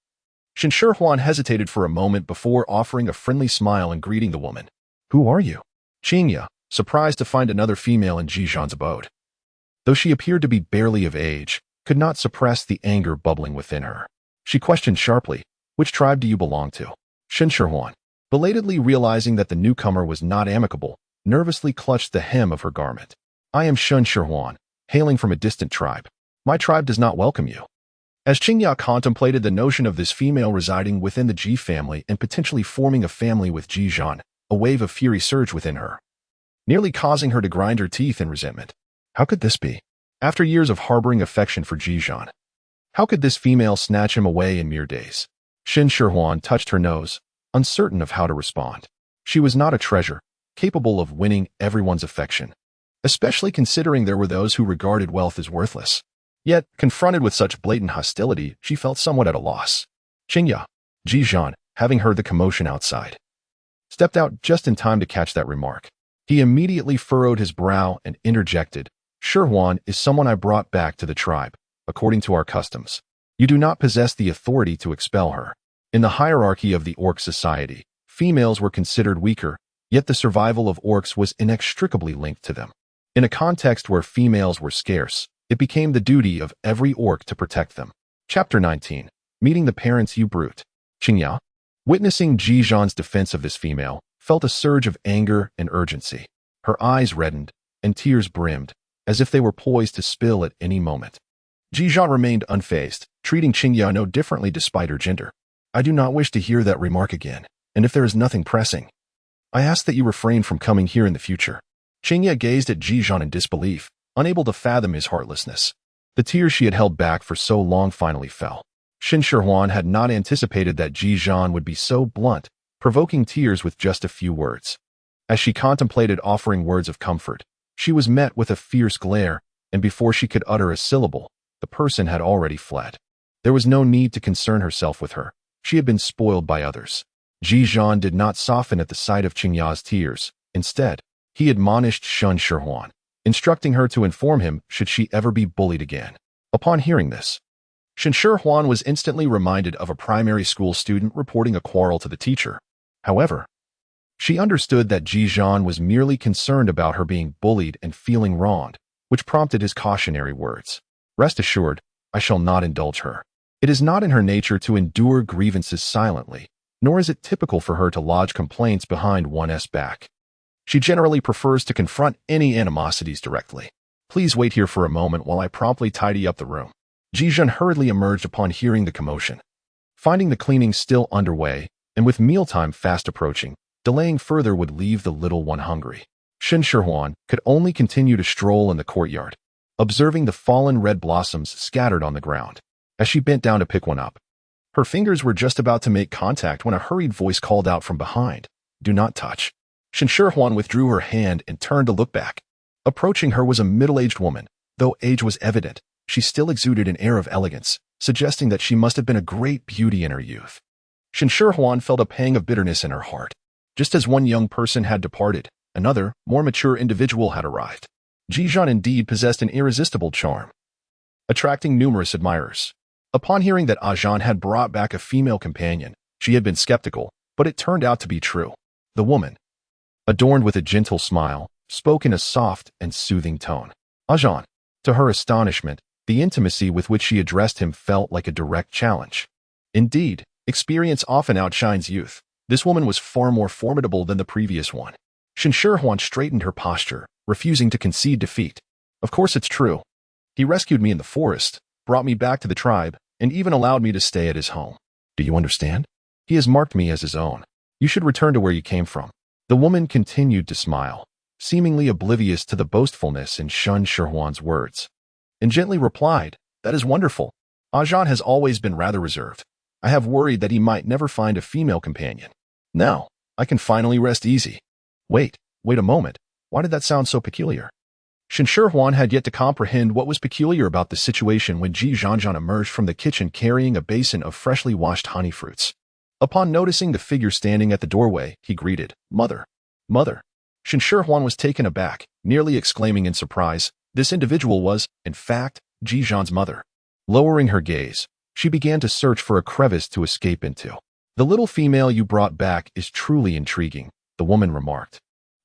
Shen Shihuan hesitated for a moment before offering a friendly smile and greeting the woman. "Who are you?" Qingya, surprised to find another female in Ji Zhan's abode. Though she appeared to be barely of age, could not suppress the anger bubbling within her. She questioned sharply, "Which tribe do you belong to?" Shen Shihuan, belatedly realizing that the newcomer was not amicable, nervously clutched the hem of her garment. "I am Shen Shihuan, hailing from a distant tribe. My tribe does not welcome you." As Qingya contemplated the notion of this female residing within the Ji family and potentially forming a family with Ji Zhan, a wave of fury surged within her, nearly causing her to grind her teeth in resentment. How could this be? After years of harboring affection for Ji Zhan, how could this female snatch him away in mere days? Shen Shihuan touched her nose, uncertain of how to respond. She was not a treasure, capable of winning everyone's affection, especially considering there were those who regarded wealth as worthless. Yet, confronted with such blatant hostility, she felt somewhat at a loss. Qingya, Ji Zhan, having heard the commotion outside, stepped out just in time to catch that remark. He immediately furrowed his brow and interjected, "Shihuan is someone I brought back to the tribe, according to our customs. You do not possess the authority to expel her." In the hierarchy of the orc society, females were considered weaker, yet the survival of orcs was inextricably linked to them. In a context where females were scarce, it became the duty of every orc to protect them. Chapter 19. Meeting the Parents, You Brute. Qingya, witnessing Ji Zhan's defense of this female, felt a surge of anger and urgency. Her eyes reddened, and tears brimmed, as if they were poised to spill at any moment. Ji Zhan remained unfazed, treating Qingya no differently despite her gender. "I do not wish to hear that remark again, and if there is nothing pressing, I ask that you refrain from coming here in the future." Qingya gazed at Ji Zhan in disbelief, unable to fathom his heartlessness. The tears she had held back for so long finally fell. Shen Shihuan had not anticipated that Ji Zhan would be so blunt, provoking tears with just a few words. As she contemplated offering words of comfort, she was met with a fierce glare, and before she could utter a syllable, the person had already fled. There was no need to concern herself with her. She had been spoiled by others. Ji Zhan did not soften at the sight of Qingya's tears. Instead, he admonished Shen Shihuan, instructing her to inform him should she ever be bullied again. Upon hearing this, Shen Shihuan was instantly reminded of a primary school student reporting a quarrel to the teacher. However, she understood that Ji Zhan was merely concerned about her being bullied and feeling wronged, which prompted his cautionary words. Rest assured, I shall not indulge her. It is not in her nature to endure grievances silently, nor is it typical for her to lodge complaints behind one's back. She generally prefers to confront any animosities directly. Please wait here for a moment while I promptly tidy up the room. Ji Zhan hurriedly emerged upon hearing the commotion. Finding the cleaning still underway, and with mealtime fast approaching, delaying further would leave the little one hungry. Shen Shihuan could only continue to stroll in the courtyard, observing the fallen red blossoms scattered on the ground. As she bent down to pick one up, her fingers were just about to make contact when a hurried voice called out from behind, "Do not touch." Shen Shihuan withdrew her hand and turned to look back. Approaching her was a middle-aged woman. Though age was evident, she still exuded an air of elegance, suggesting that she must have been a great beauty in her youth. Shen Shihuan felt a pang of bitterness in her heart. Just as one young person had departed, another, more mature individual had arrived. Ji Zhan indeed possessed an irresistible charm, attracting numerous admirers. Upon hearing that Zhan had brought back a female companion, she had been skeptical, but it turned out to be true. The woman, adorned with a gentle smile, spoke in a soft and soothing tone. Zhan. To her astonishment, the intimacy with which she addressed him felt like a direct challenge. Indeed, experience often outshines youth. This woman was far more formidable than the previous one. Shen Shihuan straightened her posture, refusing to concede defeat. Of course it's true. He rescued me in the forest, brought me back to the tribe, and even allowed me to stay at his home. Do you understand? He has marked me as his own. You should return to where you came from. The woman continued to smile, seemingly oblivious to the boastfulness in Shen Shihuan's words, and gently replied, "That is wonderful. Zhan has always been rather reserved. I have worried that he might never find a female companion. Now, I can finally rest easy." Wait a moment. Why did that sound so peculiar? Shen Shihuan had yet to comprehend what was peculiar about the situation when Ji Zhan emerged from the kitchen carrying a basin of freshly washed honey fruits. Upon noticing the figure standing at the doorway, he greeted, "Mother. Mother." Shen Shihuan was taken aback, nearly exclaiming in surprise. This individual was, in fact, Ji Zhan's mother. Lowering her gaze, she began to search for a crevice to escape into. "The little female you brought back is truly intriguing," the woman remarked,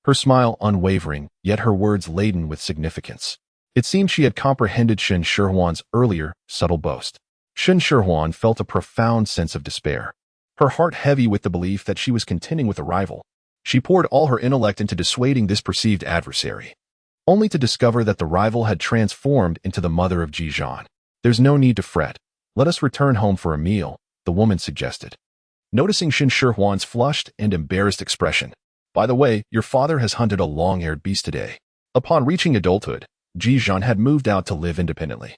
her smile unwavering, yet her words laden with significance. It seemed she had comprehended Shen Shihuan's earlier, subtle boast. Shen Shihuan felt a profound sense of despair, her heart heavy with the belief that she was contending with a rival. She poured all her intellect into dissuading this perceived adversary, only to discover that the rival had transformed into the mother of Ji Zhan. "There's no need to fret. Let us return home for a meal," the woman suggested. Noticing Shen Shihuan's flushed and embarrassed expression, "By the way, your father has hunted a long-haired beast today." Upon reaching adulthood, Ji Zhan had moved out to live independently,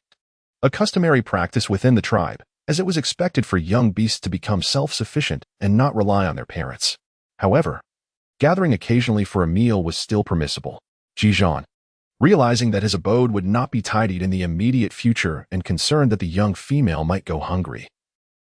a customary practice within the tribe, as it was expected for young beasts to become self-sufficient and not rely on their parents. However, gathering occasionally for a meal was still permissible. Ji Zhan, realizing that his abode would not be tidied in the immediate future and concerned that the young female might go hungry,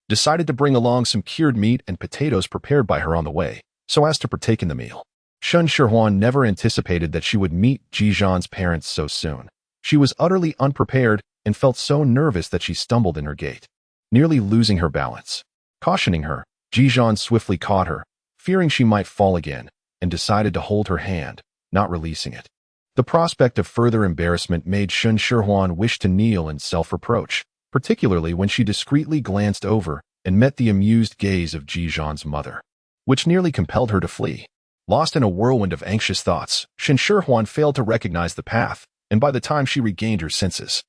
decided to bring along some cured meat and potatoes prepared by her on the way, so as to partake in the meal. Shen Shihuan never anticipated that she would meet Ji Zhan's parents so soon. She was utterly unprepared and felt so nervous that she stumbled in her gait, nearly losing her balance. Cautioning her, Ji Zhan swiftly caught her, fearing she might fall again, and decided to hold her hand, not releasing it. The prospect of further embarrassment made Shen Shihuan wish to kneel in self-reproach, particularly when she discreetly glanced over and met the amused gaze of Ji Zhan's mother, which nearly compelled her to flee. Lost in a whirlwind of anxious thoughts, Shen Shihuan failed to recognize the path, and by the time she regained her senses,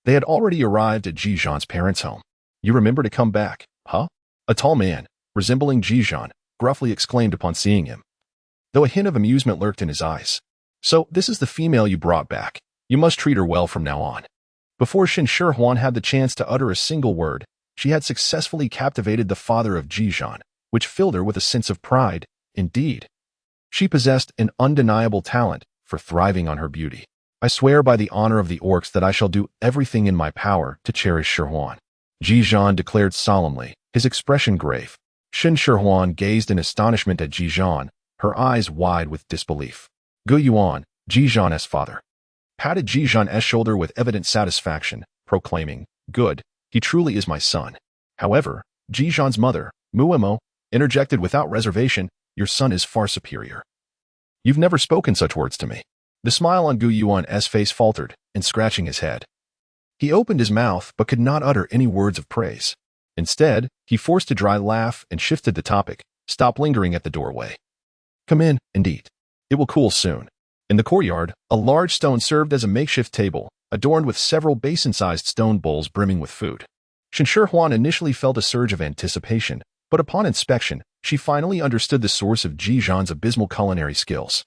they had already arrived at Ji Zhan's parents' home. "You remember to come back, huh?" A tall man, resembling Ji Zhan, gruffly exclaimed upon seeing him, though a hint of amusement lurked in his eyes. "So, this is the female you brought back. You must treat her well from now on." Before Shen Shihuan had the chance to utter a single word, she had successfully captivated the father of Ji Zhan, which filled her with a sense of pride. Indeed, she possessed an undeniable talent for thriving on her beauty. "I swear by the honor of the orcs that I shall do everything in my power to cherish Shihuan." Ji Zhan declared solemnly, his expression grave. Shen Shihuan gazed in astonishment at Ji Zhan, her eyes wide with disbelief. Gu Yuan, Ji Zhan's father, patted Ji Zhan's shoulder with evident satisfaction, proclaiming, "Good, he truly is my son." However, Ji Zhan's mother, Muemo, interjected without reservation, "Your son is far superior. You've never spoken such words to me." The smile on Gu Yuan's face faltered, and scratching his head, he opened his mouth but could not utter any words of praise. Instead, he forced a dry laugh and shifted the topic. "Stop lingering at the doorway. Come in and eat. It will cool soon." In the courtyard, a large stone served as a makeshift table, adorned with several basin-sized stone bowls brimming with food. Shen Shihuan initially felt a surge of anticipation, but upon inspection, she finally understood the source of Ji Zhan's abysmal culinary skills.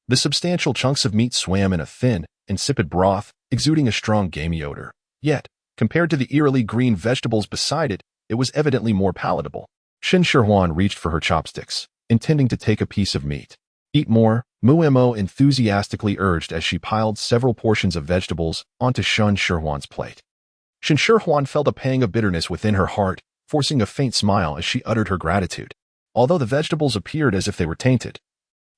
The substantial chunks of meat swam in a thin, insipid broth, exuding a strong gamey odor. Yet, compared to the eerily green vegetables beside it, it was evidently more palatable. Shen Shihuan reached for her chopsticks, intending to take a piece of meat. "Eat more," Muemo enthusiastically urged as she piled several portions of vegetables onto Shen Shihuan's plate. Shen Shihuan felt a pang of bitterness within her heart, forcing a faint smile as she uttered her gratitude. Although the vegetables appeared as if they were tainted,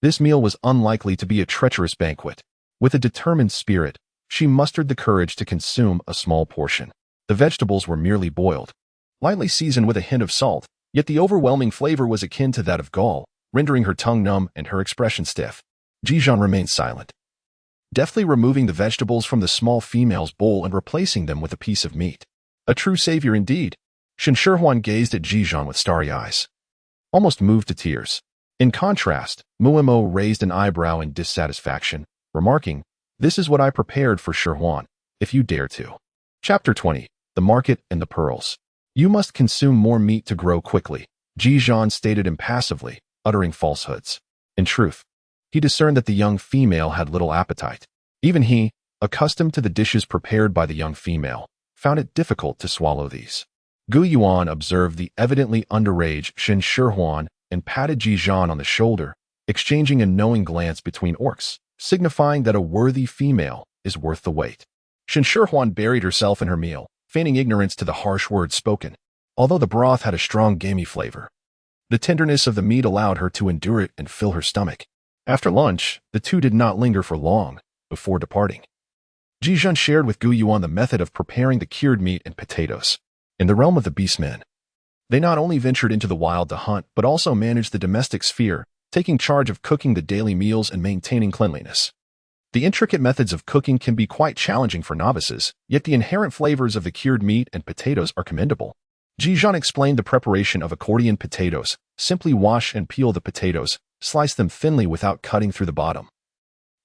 this meal was unlikely to be a treacherous banquet. With a determined spirit, she mustered the courage to consume a small portion. The vegetables were merely boiled, lightly seasoned with a hint of salt, yet the overwhelming flavor was akin to that of gall, rendering her tongue numb and her expression stiff. Ji Zhan remained silent, deftly removing the vegetables from the small female's bowl and replacing them with a piece of meat. A true savior indeed. Shen Shihuan gazed at Ji Zhan with starry eyes, almost moved to tears. In contrast, Muemo raised an eyebrow in dissatisfaction, remarking, "This is what I prepared for Shihuan, if you dare to." Chapter 20. The Market and the Pearls. "You must consume more meat to grow quickly," Ji Zhan stated impassively, uttering falsehoods. In truth, he discerned that the young female had little appetite. Even he, accustomed to the dishes prepared by the young female, found it difficult to swallow these. Gu Yuan observed the evidently underage Shen Shihuan and patted Ji Zhan on the shoulder, exchanging a knowing glance between orcs, signifying that a worthy female is worth the wait. Shen Shihuan buried herself in her meal, feigning ignorance to the harsh words spoken. Although the broth had a strong gamey flavor, the tenderness of the meat allowed her to endure it and fill her stomach. After lunch, the two did not linger for long before departing. Ji Zhan shared with Gu Yuan the method of preparing the cured meat and potatoes. In the realm of the beastmen, they not only ventured into the wild to hunt, but also managed the domestic sphere, taking charge of cooking the daily meals and maintaining cleanliness. The intricate methods of cooking can be quite challenging for novices, yet the inherent flavors of the cured meat and potatoes are commendable. Ji Zhan explained the preparation of accordion potatoes. Simply wash and peel the potatoes, slice them thinly without cutting through the bottom.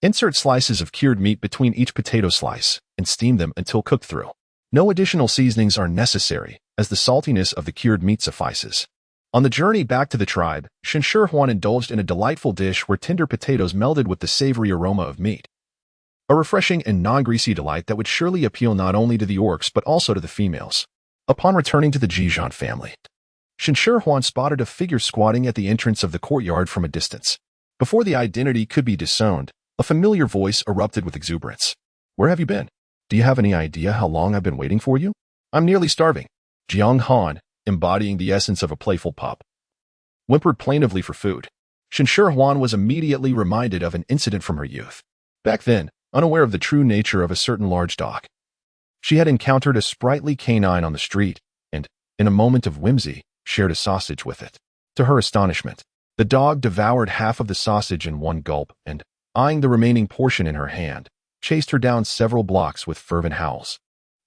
Insert slices of cured meat between each potato slice, and steam them until cooked through. No additional seasonings are necessary, as the saltiness of the cured meat suffices. On the journey back to the tribe, Shen Shihuan indulged in a delightful dish where tender potatoes melded with the savory aroma of meat. A refreshing and non-greasy delight that would surely appeal not only to the orcs but also to the females. Upon returning to the Ji Zhan family, Shen Shihuan spotted a figure squatting at the entrance of the courtyard from a distance. Before the identity could be disowned, a familiar voice erupted with exuberance. "Where have you been? Do you have any idea how long I've been waiting for you? I'm nearly starving." Jiang Han, embodying the essence of a playful pup, whimpered plaintively for food. Shen Shihuan was immediately reminded of an incident from her youth. Back then, unaware of the true nature of a certain large dog, she had encountered a sprightly canine on the street and, in a moment of whimsy, shared a sausage with it. To her astonishment, the dog devoured half of the sausage in one gulp and, eyeing the remaining portion in her hand, chased her down several blocks with fervent howls.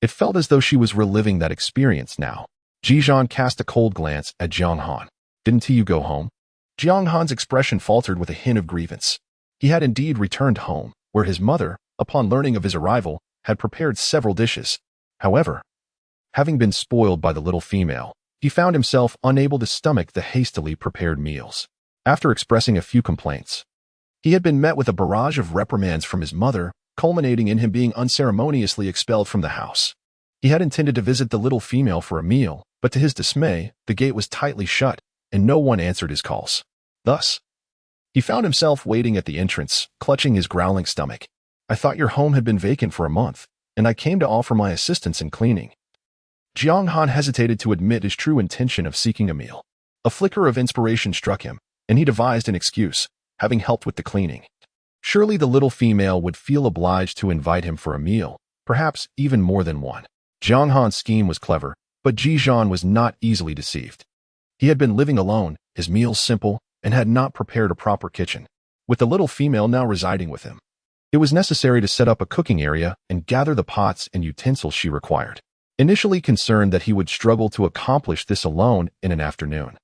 It felt as though she was reliving that experience now. Ji Zhan cast a cold glance at Jiang Han. "Didn't you go home?" Jiang Han's expression faltered with a hint of grievance. He had indeed returned home, where his mother, upon learning of his arrival, had prepared several dishes. However, having been spoiled by the little female, he found himself unable to stomach the hastily prepared meals. After expressing a few complaints, he had been met with a barrage of reprimands from his mother, culminating in him being unceremoniously expelled from the house. He had intended to visit the little female for a meal, but to his dismay, the gate was tightly shut, and no one answered his calls. Thus, he found himself waiting at the entrance, clutching his growling stomach. "I thought your home had been vacant for a month, and I came to offer my assistance in cleaning." Jiang Han hesitated to admit his true intention of seeking a meal. A flicker of inspiration struck him, and he devised an excuse, having helped with the cleaning. Surely the little female would feel obliged to invite him for a meal, perhaps even more than one. Jiang Han's scheme was clever, but Ji Zhan was not easily deceived. He had been living alone, his meals simple, and had not prepared a proper kitchen, with the little female now residing with him. It was necessary to set up a cooking area and gather the pots and utensils she required. Initially concerned that he would struggle to accomplish this alone in an afternoon,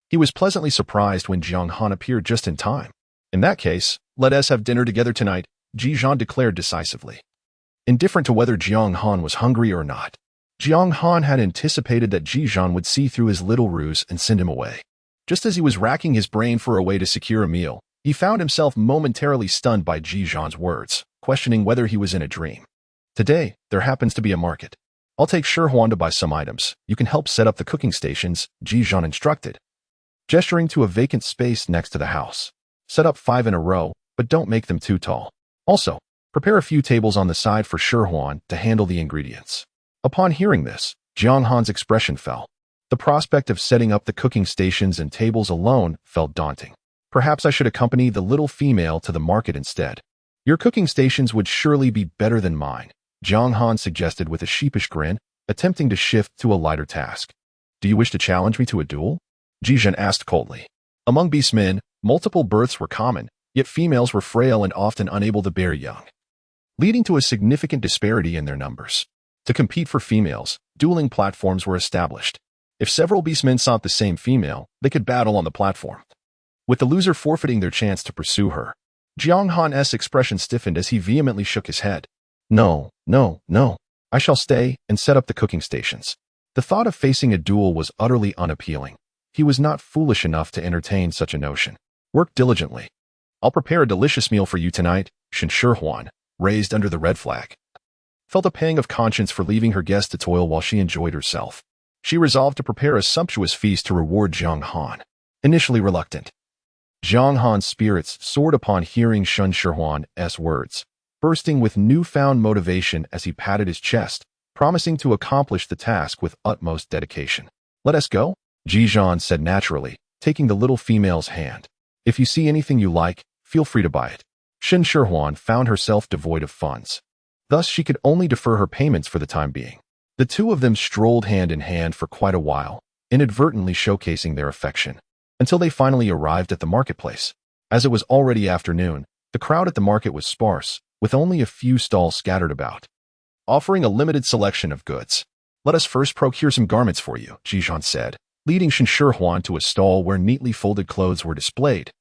he was pleasantly surprised when Jiang Han appeared just in time. In that case, let us have dinner together tonight, Ji Zhan declared decisively. Indifferent to whether Jiang Han was hungry or not, Jiang Han had anticipated that Ji Zhan would see through his little ruse and send him away. Just as he was racking his brain for a way to secure a meal, he found himself momentarily stunned by Ji Zhan's words, questioning whether he was in a dream. Today, there happens to be a market. I'll take Shihuan to buy some items. You can help set up the cooking stations, Ji Zhan instructed, gesturing to a vacant space next to the house. Set up 5 in a row, but don't make them too tall. Also, prepare a few tables on the side for Shihuan to handle the ingredients. Upon hearing this, Jiang Han's expression fell. The prospect of setting up the cooking stations and tables alone felt daunting. Perhaps I should accompany the little female to the market instead. Your cooking stations would surely be better than mine, Jiang Han suggested with a sheepish grin, attempting to shift to a lighter task. Do you wish to challenge me to a duel? Ji Zhan asked coldly. Among beast men, multiple births were common, yet females were frail and often unable to bear young, leading to a significant disparity in their numbers. To compete for females, dueling platforms were established. If several beastmen sought the same female, they could battle on the platform, with the loser forfeiting their chance to pursue her. Jiang Han's expression stiffened as he vehemently shook his head. No, no, no. I shall stay and set up the cooking stations. The thought of facing a duel was utterly unappealing. He was not foolish enough to entertain such a notion. Work diligently. I'll prepare a delicious meal for you tonight, Shen Shihuan, raised under the red flag, felt a pang of conscience for leaving her guest to toil while she enjoyed herself. She resolved to prepare a sumptuous feast to reward Jiang Han. Initially reluctant, Jiang Han's spirits soared upon hearing Shen Shihuan's words, bursting with newfound motivation as he patted his chest, promising to accomplish the task with utmost dedication. Let us go, Ji Zhan said naturally, taking the little female's hand. If you see anything you like, feel free to buy it. Shen Shihuan found herself devoid of funds. Thus, she could only defer her payments for the time being. The two of them strolled hand in hand for quite a while, inadvertently showcasing their affection, until they finally arrived at the marketplace. As it was already afternoon, the crowd at the market was sparse, with only a few stalls scattered about, offering a limited selection of goods. Let us first procure some garments for you, Ji Zhan said, leading Shen Shihuan to a stall where neatly folded clothes were displayed,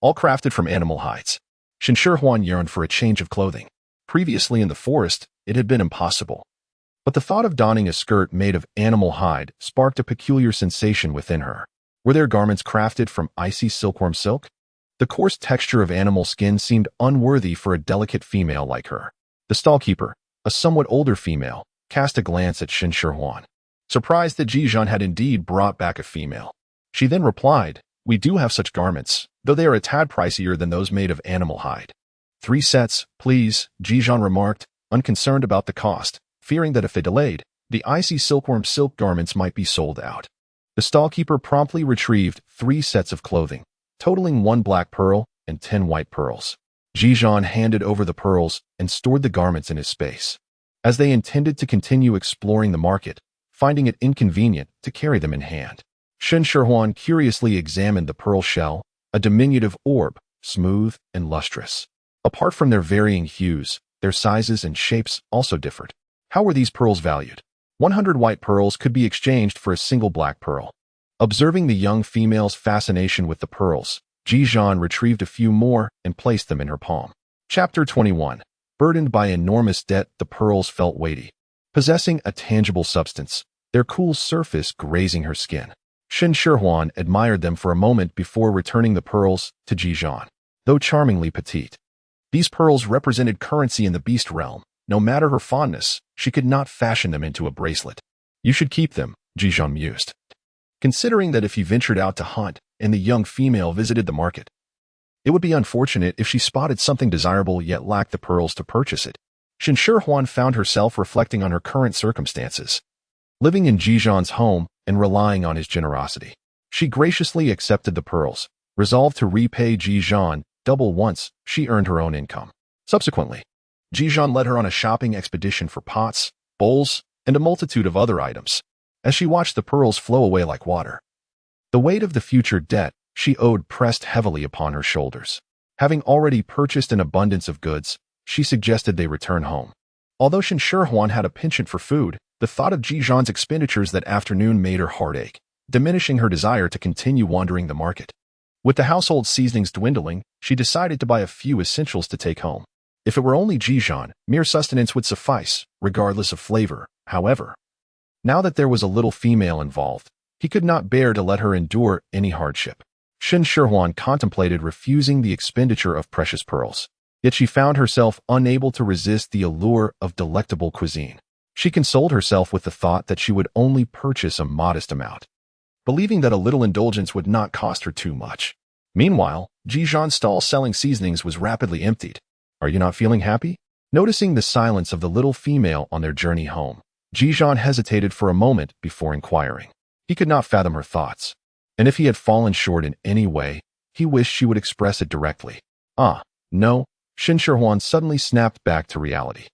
all crafted from animal hides. Shen Shihuan yearned for a change of clothing. Previously in the forest, it had been impossible. But the thought of donning a skirt made of animal hide sparked a peculiar sensation within her. Were their garments crafted from icy silkworm silk? The coarse texture of animal skin seemed unworthy for a delicate female like her. The stallkeeper, a somewhat older female, cast a glance at Shen Shihuan, surprised that Ji Zhan had indeed brought back a female. She then replied, "We do have such garments, though they are a tad pricier than those made of animal hide." 3 sets, please, Ji Zhan remarked, unconcerned about the cost, fearing that if they delayed, the icy silkworm silk garments might be sold out. The stallkeeper promptly retrieved 3 sets of clothing, totaling 1 black pearl and 10 white pearls. Ji Zhan handed over the pearls and stored the garments in his space, as they intended to continue exploring the market, finding it inconvenient to carry them in hand. Shen Shihuan curiously examined the pearl shell, a diminutive orb, smooth and lustrous. Apart from their varying hues, their sizes and shapes also differed. How were these pearls valued? 100 white pearls could be exchanged for a single black pearl. Observing the young female's fascination with the pearls, Ji Zhan retrieved a few more and placed them in her palm. Chapter 21. Burdened by enormous debt, the pearls felt weighty, possessing a tangible substance, their cool surface grazing her skin. Shen Shihuan admired them for a moment before returning the pearls to Ji Zhan. Though charmingly petite, these pearls represented currency in the beast realm. No matter her fondness, she could not fashion them into a bracelet. You should keep them, Ji Zhan mused, considering that if he ventured out to hunt and the young female visited the market, it would be unfortunate if she spotted something desirable yet lacked the pearls to purchase it. Shen Shihuan found herself reflecting on her current circumstances. living in Ji Zhan's home and relying on his generosity. She graciously accepted the pearls, resolved to repay Ji Zhan double once she earned her own income. Subsequently, Ji Zhan led her on a shopping expedition for pots, bowls, and a multitude of other items, as she watched the pearls flow away like water. The weight of the future debt she owed pressed heavily upon her shoulders. Having already purchased an abundance of goods, she suggested they return home. Although Shen Shihuan had a penchant for food, the thought of Ji Zhan's expenditures that afternoon made her heart ache, diminishing her desire to continue wandering the market. With the household seasonings dwindling, she decided to buy a few essentials to take home. If it were only Ji Zhan, mere sustenance would suffice, regardless of flavor, however. Now that there was a little female involved, he could not bear to let her endure any hardship. Shen Shihuan contemplated refusing the expenditure of precious pearls, yet she found herself unable to resist the allure of delectable cuisine. She consoled herself with the thought that she would only purchase a modest amount, believing that a little indulgence would not cost her too much. Meanwhile, Ji Zhan's stall selling seasonings was rapidly emptied. Are you not feeling happy? Noticing the silence of the little female on their journey home, Ji Zhan hesitated for a moment before inquiring. He could not fathom her thoughts, and if he had fallen short in any way, he wished she would express it directly. No, Shen Shihuan suddenly snapped back to reality.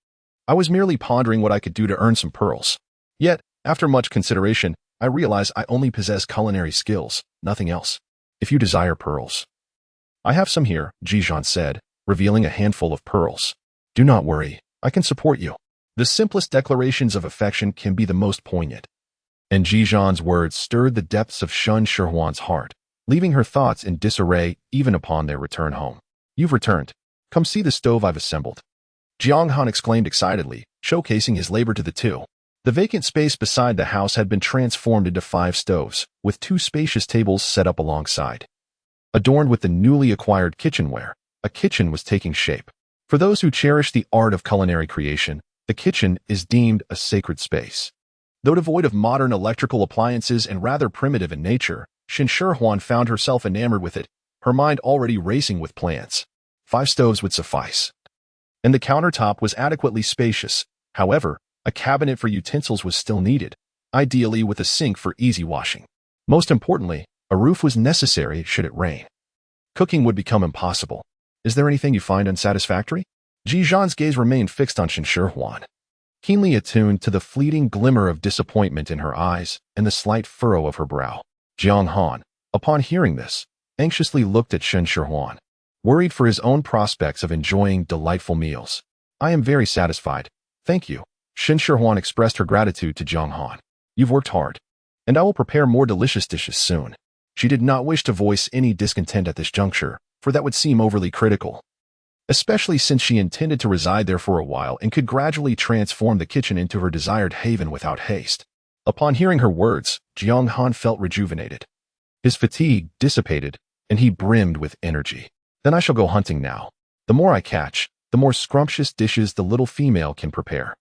I was merely pondering what I could do to earn some pearls. Yet, after much consideration, I realize I only possess culinary skills, nothing else. If you desire pearls, I have some here, Ji Zhan said, revealing a handful of pearls. Do not worry, I can support you. The simplest declarations of affection can be the most poignant. And Ji Zhan's words stirred the depths of Shen Shihuan's heart, leaving her thoughts in disarray even upon their return home. You've returned. Come see the stove I've assembled. Jiang Han exclaimed excitedly, showcasing his labor to the two. The vacant space beside the house had been transformed into 5 stoves, with 2 spacious tables set up alongside. Adorned with the newly acquired kitchenware, a kitchen was taking shape. For those who cherish the art of culinary creation, the kitchen is deemed a sacred space. Though devoid of modern electrical appliances and rather primitive in nature, Shen Shihuan found herself enamored with it, her mind already racing with plans. 5 stoves would suffice. And the countertop was adequately spacious. However, a cabinet for utensils was still needed, ideally with a sink for easy washing. Most importantly, a roof was necessary should it rain. Cooking would become impossible. Is there anything you find unsatisfactory? Ji Zhan's gaze remained fixed on Shen Shihuan, keenly attuned to the fleeting glimmer of disappointment in her eyes and the slight furrow of her brow. Jiang Han, upon hearing this, anxiously looked at Shen Shihuan, worried for his own prospects of enjoying delightful meals. I am very satisfied, thank you. Shen Shihuan expressed her gratitude to Jiang Han. You've worked hard, and I will prepare more delicious dishes soon. She did not wish to voice any discontent at this juncture, for that would seem overly critical, especially since she intended to reside there for a while and could gradually transform the kitchen into her desired haven without haste. Upon hearing her words, Jiang Han felt rejuvenated. His fatigue dissipated, and he brimmed with energy. Then I shall go hunting now. The more I catch, the more scrumptious dishes the little female can prepare.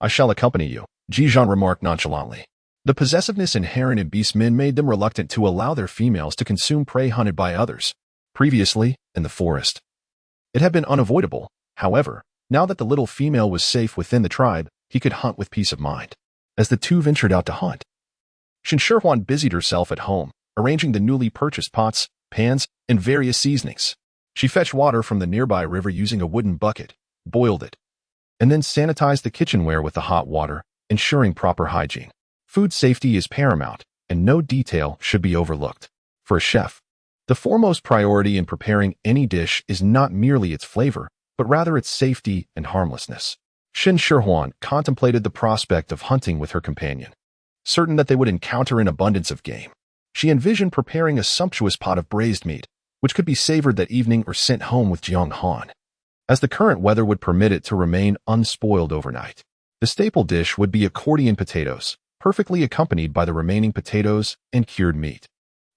I shall accompany you, Ji Zhan remarked nonchalantly. The possessiveness inherent in beast men made them reluctant to allow their females to consume prey hunted by others. Previously, in the forest, it had been unavoidable. However, now that the little female was safe within the tribe, he could hunt with peace of mind. As the two ventured out to hunt, Shen Shihuan busied herself at home, arranging the newly purchased pots, pans, and various seasonings. She fetched water from the nearby river using a wooden bucket, boiled it, and then sanitized the kitchenware with the hot water, ensuring proper hygiene. Food safety is paramount, and no detail should be overlooked. For a chef, the foremost priority in preparing any dish is not merely its flavor, but rather its safety and harmlessness. Shen Shihuan contemplated the prospect of hunting with her companion, certain that they would encounter an abundance of game. She envisioned preparing a sumptuous pot of braised meat, which could be savored that evening or sent home with Jiang Han, as the current weather would permit it to remain unspoiled overnight. The staple dish would be accordion potatoes, perfectly accompanied by the remaining potatoes and cured meat,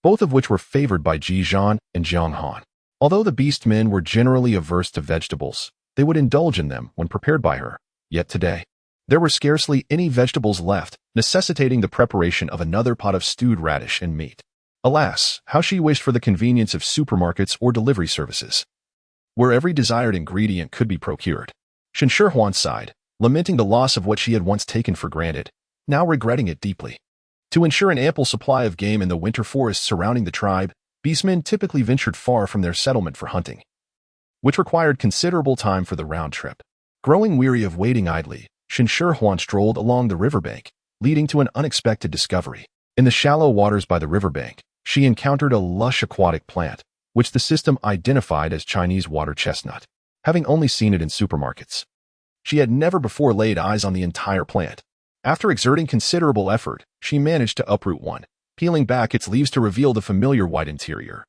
both of which were favored by Ji Zhan and Jiang Han. Although the beast men were generally averse to vegetables, they would indulge in them when prepared by her. Yet today, there were scarcely any vegetables left, necessitating the preparation of another pot of stewed radish and meat. Alas, how she wished for the convenience of supermarkets or delivery services, where every desired ingredient could be procured. Shen Shihuan sighed, lamenting the loss of what she had once taken for granted. now regretting it deeply. To ensure an ample supply of game in the winter forests surrounding the tribe, beastmen typically ventured far from their settlement for hunting, which required considerable time for the round trip. Growing weary of waiting idly, Shen Shihuan strolled along the riverbank, leading to an unexpected discovery. In the shallow waters by the riverbank, she encountered a lush aquatic plant, which the system identified as Chinese water chestnut. Having only seen it in supermarkets, she had never before laid eyes on the entire plant. After exerting considerable effort, she managed to uproot one, peeling back its leaves to reveal the familiar white interior,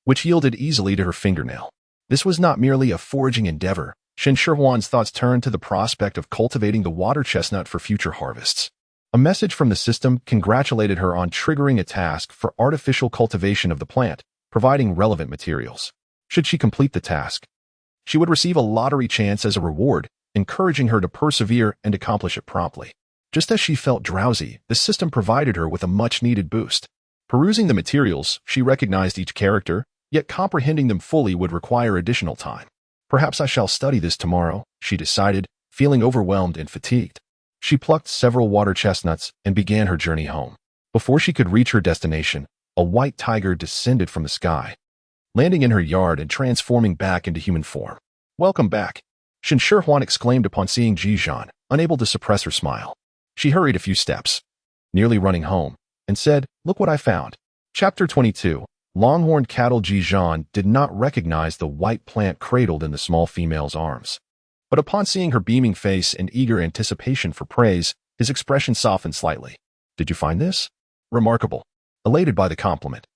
which yielded easily to her fingernail. This was not merely a foraging endeavor. Shen Shihuan's thoughts turned to the prospect of cultivating the water chestnut for future harvests. A message from the system congratulated her on triggering a task for artificial cultivation of the plant, providing relevant materials. Should she complete the task, she would receive a lottery chance as a reward, encouraging her to persevere and accomplish it promptly. Just as she felt drowsy, the system provided her with a much-needed boost. Perusing the materials, she recognized each character, yet comprehending them fully would require additional time. Perhaps I shall study this tomorrow, she decided, feeling overwhelmed and fatigued. She plucked several water chestnuts and began her journey home. Before she could reach her destination, a white tiger descended from the sky, landing in her yard and transforming back into human form. "Welcome back," Shen Shihuan exclaimed upon seeing Ji Zhan, unable to suppress her smile. She hurried a few steps, nearly running home, and said, "Look what I found." Chapter 22. Longhorned cattle. Ji Zhan did not recognize the white plant cradled in the small female's arms. But upon seeing her beaming face and eager anticipation for praise, his expression softened slightly. "Did you find this?" "Remarkable." Elated by the compliment,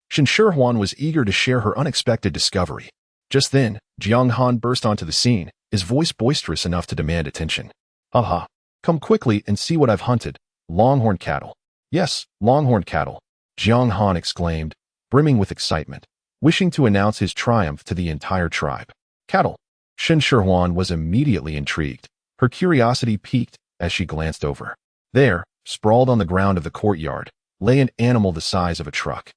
Shen Shihuan was eager to share her unexpected discovery. Just then, Jiang Han burst onto the scene, his voice boisterous enough to demand attention. "Aha! Come quickly and see what I've hunted. Longhorn cattle." "Yes, longhorn cattle," Jiang Han exclaimed, brimming with excitement, wishing to announce his triumph to the entire tribe. "Cattle?" Shen Shihuan was immediately intrigued. Her curiosity piqued as she glanced over. There, sprawled on the ground of the courtyard, lay an animal the size of a truck.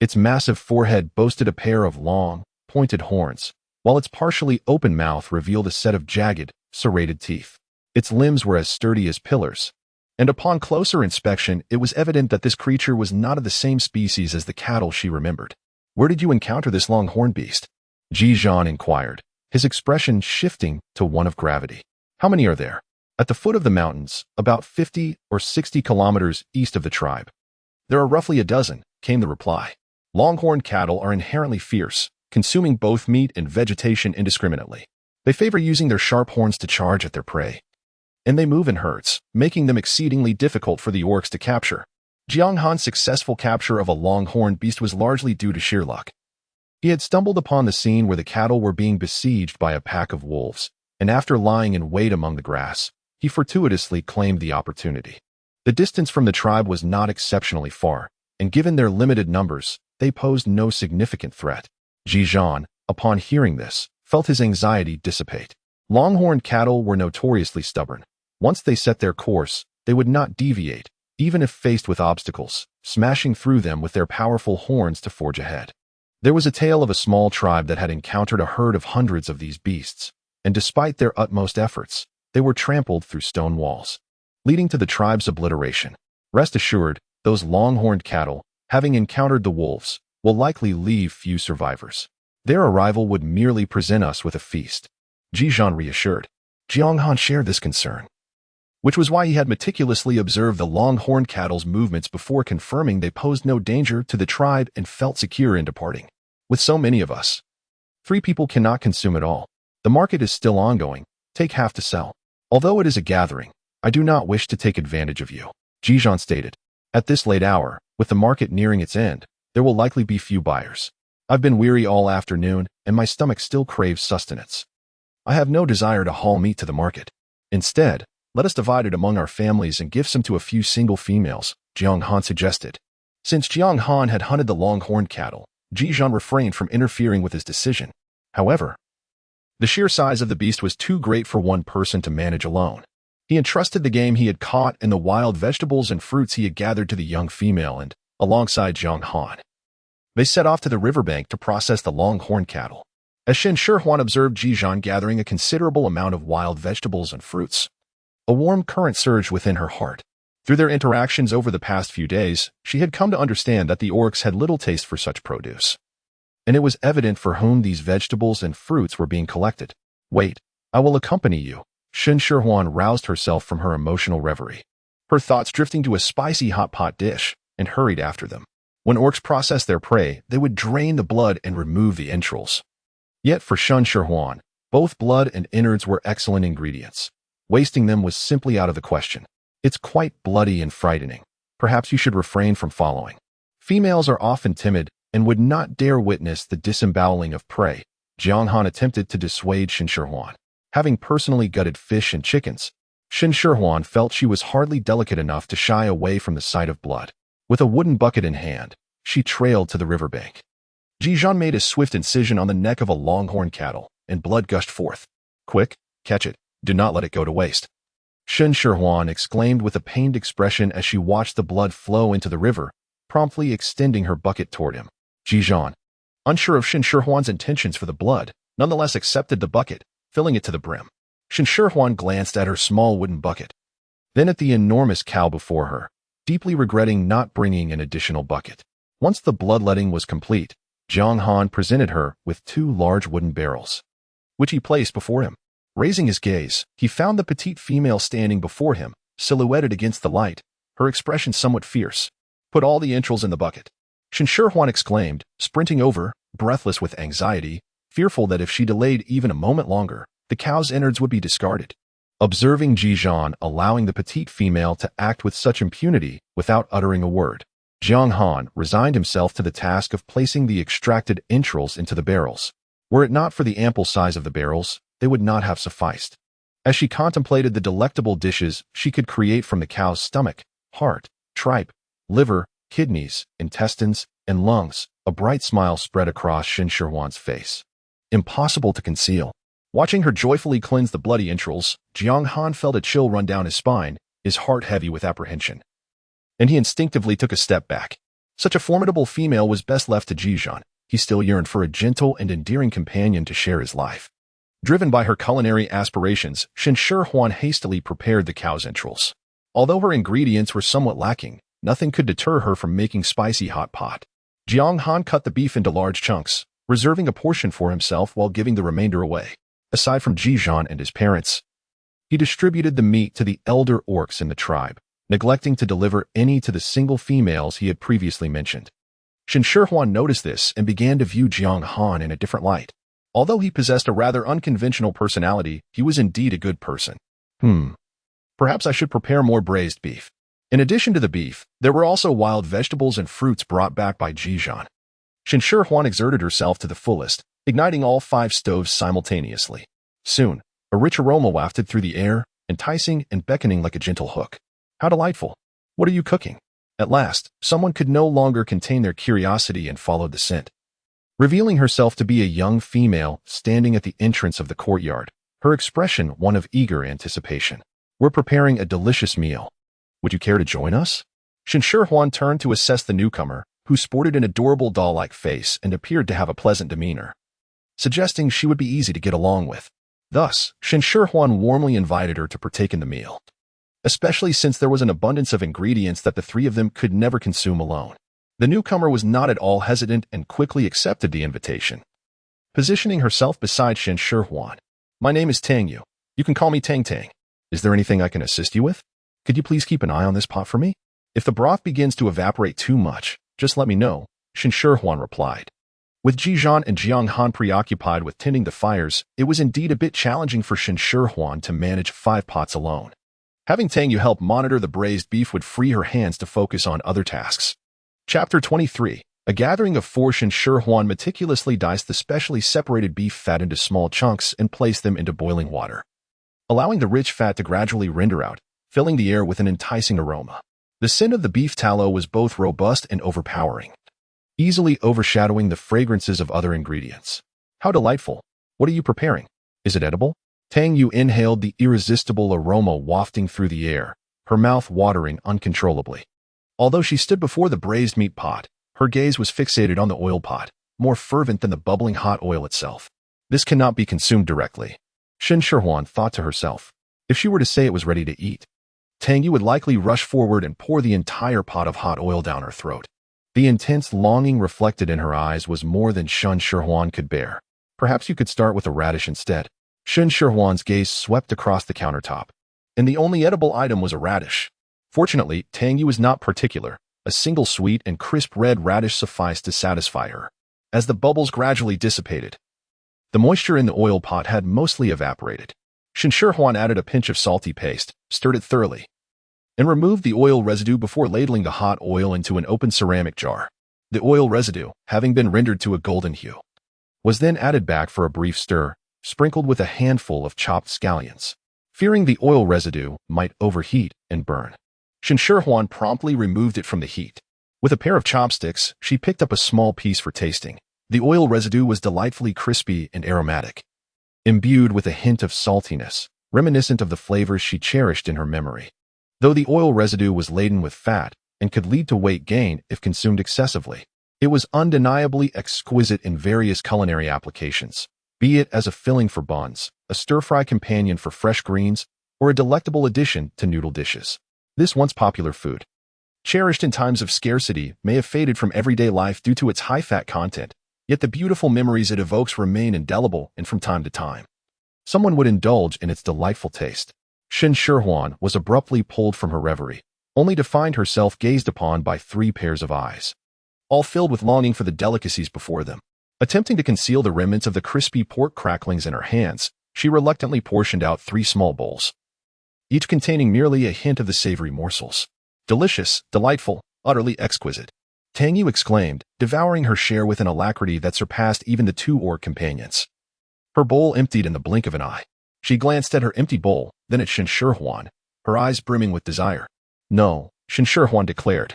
Its massive forehead boasted a pair of long, pointed horns, while its partially open mouth revealed a set of jagged, serrated teeth. Its limbs were as sturdy as pillars, and upon closer inspection it was evident that this creature was not of the same species as the cattle she remembered. "Where did you encounter this longhorn beast?" Ji Zhan inquired, his expression shifting to one of gravity. "How many are there?" "At the foot of the mountains, about 50 or 60 kilometers east of the tribe. There are roughly a dozen," came the reply. Longhorn cattle are inherently fierce, consuming both meat and vegetation indiscriminately. They favor using their sharp horns to charge at their prey, and they move in herds, making them exceedingly difficult for the orcs to capture. Jiang Han's successful capture of a longhorned beast was largely due to sheer luck. He had stumbled upon the scene where the cattle were being besieged by a pack of wolves, and after lying in wait among the grass, he fortuitously claimed the opportunity. The distance from the tribe was not exceptionally far, and given their limited numbers, they posed no significant threat. Ji Zhan, upon hearing this, felt his anxiety dissipate. Longhorned cattle were notoriously stubborn. Once they set their course, they would not deviate, even if faced with obstacles, smashing through them with their powerful horns to forge ahead. There was a tale of a small tribe that had encountered a herd of hundreds of these beasts, and despite their utmost efforts, they were trampled through stone walls, leading to the tribe's obliteration. Rest assured, those longhorned cattle, having encountered the wolves, will likely leave few survivors. Their arrival would merely present us with a feast," Ji Zhan reassured. Jiang Han shared this concern, which was why he had meticulously observed the longhorned cattle's movements before confirming they posed no danger to the tribe and felt secure in departing. "With so many of us, 3 people cannot consume it all. The market is still ongoing. Take half to sell. Although it is a gathering, I do not wish to take advantage of you," Ji Zhan stated. "At this late hour, with the market nearing its end, there will likely be few buyers. I've been weary all afternoon, and my stomach still craves sustenance. I have no desire to haul meat to the market. Instead, let us divide it among our families and give some to a few single females," Jiang Han suggested. Since Jiang Han had hunted the longhorned cattle, Ji Zhan refrained from interfering with his decision. However, the sheer size of the beast was too great for one person to manage alone. He entrusted the game he had caught and the wild vegetables and fruits he had gathered to the young female and, alongside Jiang Han, they set off to the riverbank to process the longhorned cattle. As Shen Shihuan observed Ji Zhan gathering a considerable amount of wild vegetables and fruits, a warm current surged within her heart. Through their interactions over the past few days, she had come to understand that the orcs had little taste for such produce. And it was evident for whom these vegetables and fruits were being collected. Wait, I will accompany you. Shen Shihuan roused herself from her emotional reverie, her thoughts drifting to a spicy hot pot dish, and hurried after them. When orcs processed their prey, they would drain the blood and remove the entrails. Yet for Shen Shihuan, both blood and innards were excellent ingredients. Wasting them was simply out of the question. It's quite bloody and frightening. Perhaps you should refrain from following. Females are often timid and would not dare witness the disemboweling of prey. Jiang Han attempted to dissuade Shen Shihuan. Having personally gutted fish and chickens, Shen Shihuan felt she was hardly delicate enough to shy away from the sight of blood. With a wooden bucket in hand, she trailed to the riverbank. Ji Zhan made a swift incision on the neck of a longhorn cattle, and blood gushed forth. Quick, catch it. Do not let it go to waste. Shen Shihuan exclaimed with a pained expression as she watched the blood flow into the river, promptly extending her bucket toward him. Ji Zhan, unsure of Shen Shihuan's intentions for the blood, nonetheless accepted the bucket, filling it to the brim. Shen Shihuan glanced at her small wooden bucket, then at the enormous cow before her, deeply regretting not bringing an additional bucket. Once the bloodletting was complete, Jiang Han presented her with 2 large wooden barrels, which he placed before him. Raising his gaze, he found the petite female standing before him, silhouetted against the light, her expression somewhat fierce. Put all the entrails in the bucket. Shen Shihuan exclaimed, sprinting over, breathless with anxiety, fearful that if she delayed even a moment longer, the cow's innards would be discarded. Observing Ji Zhan allowing the petite female to act with such impunity without uttering a word, Jiang Han resigned himself to the task of placing the extracted entrails into the barrels. Were it not for the ample size of the barrels, they would not have sufficed. As she contemplated the delectable dishes she could create from the cow's stomach, heart, tripe, liver, kidneys, intestines, and lungs, a bright smile spread across Shen Shihuan's face. Impossible to conceal. Watching her joyfully cleanse the bloody entrails, Jiang Han felt a chill run down his spine, his heart heavy with apprehension. And he instinctively took a step back. Such a formidable female was best left to Ji Zhan. He still yearned for a gentle and endearing companion to share his life. Driven by her culinary aspirations, Shen Shihuan hastily prepared the cow's entrails. Although her ingredients were somewhat lacking, nothing could deter her from making spicy hot pot. Jiang Han cut the beef into large chunks, reserving a portion for himself while giving the remainder away. Aside from Ji Zhan and his parents, he distributed the meat to the elder orcs in the tribe, neglecting to deliver any to the single females he had previously mentioned. Shen Shihuan noticed this and began to view Jiang Han in a different light. Although he possessed a rather unconventional personality, he was indeed a good person. Perhaps I should prepare more braised beef. In addition to the beef, there were also wild vegetables and fruits brought back by Ji Zhan. Shen Shihuan exerted herself to the fullest, igniting all 5 stoves simultaneously. Soon, a rich aroma wafted through the air, enticing and beckoning like a gentle hook. How delightful! What are you cooking? At last, someone could no longer contain their curiosity and followed the scent. Revealing herself to be a young female standing at the entrance of the courtyard, her expression one of eager anticipation. We're preparing a delicious meal. Would you care to join us? Shen Shihuan turned to assess the newcomer, who sported an adorable doll-like face and appeared to have a pleasant demeanor, suggesting she would be easy to get along with. Thus, Shen Shihuan warmly invited her to partake in the meal, especially since there was an abundance of ingredients that the 3 of them could never consume alone. The newcomer was not at all hesitant and quickly accepted the invitation. Positioning herself beside Shen Shihuan, "My name is Tang Yu. You can call me Tang Tang. Is there anything I can assist you with? Could you please keep an eye on this pot for me? If the broth begins to evaporate too much, just let me know," Shen Shihuan replied. With Ji Zhan and Jiang Han preoccupied with tending the fires, it was indeed a bit challenging for Shen Shihuan to manage 5 pots alone. Having Tang Yu help monitor the braised beef would free her hands to focus on other tasks. Chapter 23. A gathering of 4. Shen Shihuan meticulously diced the specially separated beef fat into small chunks and placed them into boiling water, allowing the rich fat to gradually render out, filling the air with an enticing aroma. The scent of the beef tallow was both robust and overpowering, easily overshadowing the fragrances of other ingredients. How delightful! What are you preparing? Is it edible? Tang Yu inhaled the irresistible aroma wafting through the air, her mouth watering uncontrollably. Although she stood before the braised meat pot, her gaze was fixated on the oil pot, more fervent than the bubbling hot oil itself. This cannot be consumed directly, Shen Shihuan thought to herself. If she were to say it was ready to eat, Tang Yu would likely rush forward and pour the entire pot of hot oil down her throat. The intense longing reflected in her eyes was more than Shen Shihuan could bear. Perhaps you could start with a radish instead. Shen Shihuan's gaze swept across the countertop, and the only edible item was a radish. Fortunately, Tang Yu was not particular. A single sweet and crisp red radish sufficed to satisfy her. As the bubbles gradually dissipated, the moisture in the oil pot had mostly evaporated. Shen Shihuan added a pinch of salty paste, stirred it thoroughly, and removed the oil residue before ladling the hot oil into an open ceramic jar. The oil residue, having been rendered to a golden hue, was then added back for a brief stir, sprinkled with a handful of chopped scallions. Fearing the oil residue might overheat and burn, Shen Shihuan promptly removed it from the heat. With a pair of chopsticks, she picked up a small piece for tasting. The oil residue was delightfully crispy and aromatic, imbued with a hint of saltiness, reminiscent of the flavors she cherished in her memory. Though the oil residue was laden with fat and could lead to weight gain if consumed excessively, it was undeniably exquisite in various culinary applications, be it as a filling for buns, a stir-fry companion for fresh greens, or a delectable addition to noodle dishes. This once popular food, cherished in times of scarcity, may have faded from everyday life due to its high-fat content, yet the beautiful memories it evokes remain indelible, and from time to time, someone would indulge in its delightful taste. Shen Shihuan was abruptly pulled from her reverie, only to find herself gazed upon by 3 pairs of eyes, all filled with longing for the delicacies before them. Attempting to conceal the remnants of the crispy pork cracklings in her hands, she reluctantly portioned out 3 small bowls, each containing merely a hint of the savory morsels. Delicious, delightful, utterly exquisite, Tang Yu exclaimed, devouring her share with an alacrity that surpassed even the 2 orc companions. Her bowl emptied in the blink of an eye. She glanced at her empty bowl, then at Shen Shihuan, her eyes brimming with desire. No, Shen Shihuan declared,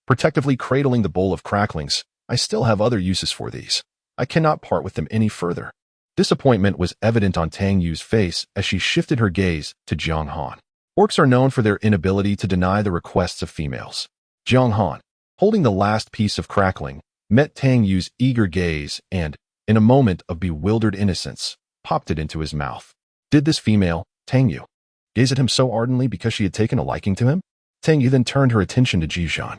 protectively cradling the bowl of cracklings, I still have other uses for these. I cannot part with them any further. Disappointment was evident on Tang Yu's face as she shifted her gaze to Ji Zhan. Orcs are known for their inability to deny the requests of females. Ji Zhan, holding the last piece of crackling, met Tang Yu's eager gaze and, in a moment of bewildered innocence, popped it into his mouth. Did this female, Tang Yu, gaze at him so ardently because she had taken a liking to him? Tang Yu then turned her attention to Ji Zhan,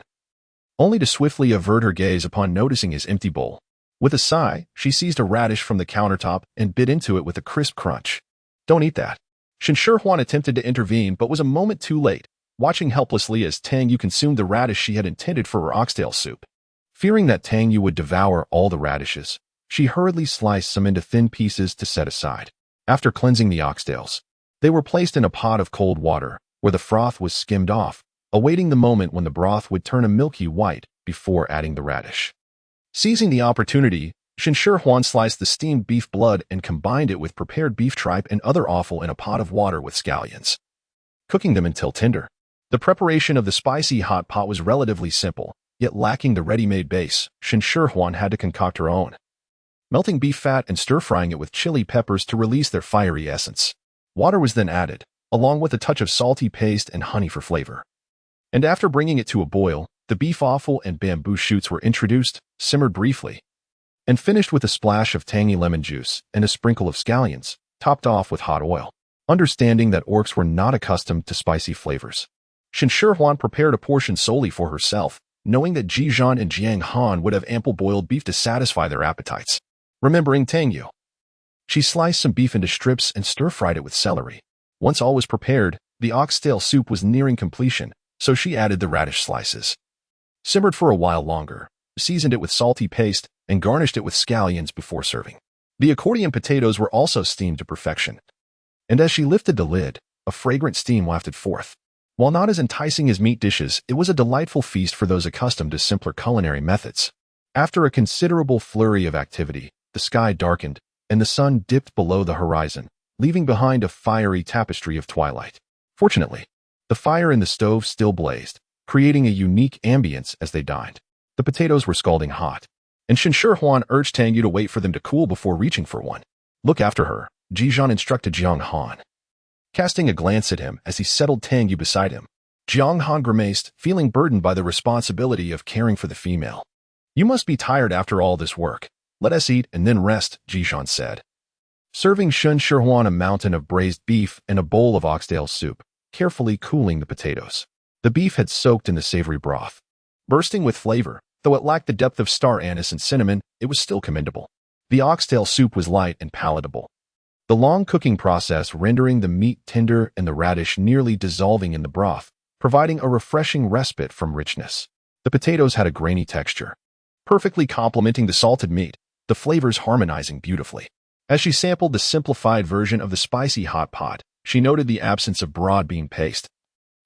only to swiftly avert her gaze upon noticing his empty bowl. With a sigh, she seized a radish from the countertop and bit into it with a crisp crunch. Don't eat that. Shen Shihuan attempted to intervene but was a moment too late, watching helplessly as Tang Yu consumed the radish she had intended for her oxtail soup. Fearing that Tang Yu would devour all the radishes, she hurriedly sliced some into thin pieces to set aside. After cleansing the oxtails, they were placed in a pot of cold water, where the froth was skimmed off, awaiting the moment when the broth would turn a milky white before adding the radish. Seizing the opportunity, Shen Shihuan sliced the steamed beef blood and combined it with prepared beef tripe and other offal in a pot of water with scallions, cooking them until tender. The preparation of the spicy hot pot was relatively simple, yet lacking the ready-made base. Shen Shihuan had to concoct her own, melting beef fat and stir-frying it with chili peppers to release their fiery essence. Water was then added, along with a touch of salty paste and honey for flavor. And after bringing it to a boil, the beef offal and bamboo shoots were introduced, simmered briefly, and finished with a splash of tangy lemon juice and a sprinkle of scallions, topped off with hot oil. Understanding that orcs were not accustomed to spicy flavors, Shen Shihuan prepared a portion solely for herself, knowing that Ji Zhan and Jiang Han would have ample boiled beef to satisfy their appetites. Remembering Tang Yu, she sliced some beef into strips and stir-fried it with celery. Once all was prepared, the oxtail soup was nearing completion, so she added the radish slices, simmered for a while longer, seasoned it with salty paste, and garnished it with scallions before serving. The accordion potatoes were also steamed to perfection, and as she lifted the lid, a fragrant steam wafted forth. While not as enticing as meat dishes, it was a delightful feast for those accustomed to simpler culinary methods. After a considerable flurry of activity, the sky darkened, and the sun dipped below the horizon, leaving behind a fiery tapestry of twilight. Fortunately, the fire in the stove still blazed, creating a unique ambience as they dined. The potatoes were scalding hot, and Shen Shihuan urged Tang Yu to wait for them to cool before reaching for one. Look after her, Ji Zhan instructed Jiang Han, casting a glance at him as he settled Tang Yu beside him. Jiang Han grimaced, feeling burdened by the responsibility of caring for the female. You must be tired after all this work. Let us eat and then rest, Ji Zhan said. Serving Shen Shihuan a mountain of braised beef and a bowl of oxtail soup, carefully cooling the potatoes. The beef had soaked in the savory broth. Bursting with flavor, though it lacked the depth of star anise and cinnamon, it was still commendable. The oxtail soup was light and palatable, the long cooking process rendering the meat tender and the radish nearly dissolving in the broth, providing a refreshing respite from richness. The potatoes had a grainy texture, perfectly complementing the salted meat, the flavors harmonizing beautifully. As she sampled the simplified version of the spicy hot pot, she noted the absence of broad bean paste,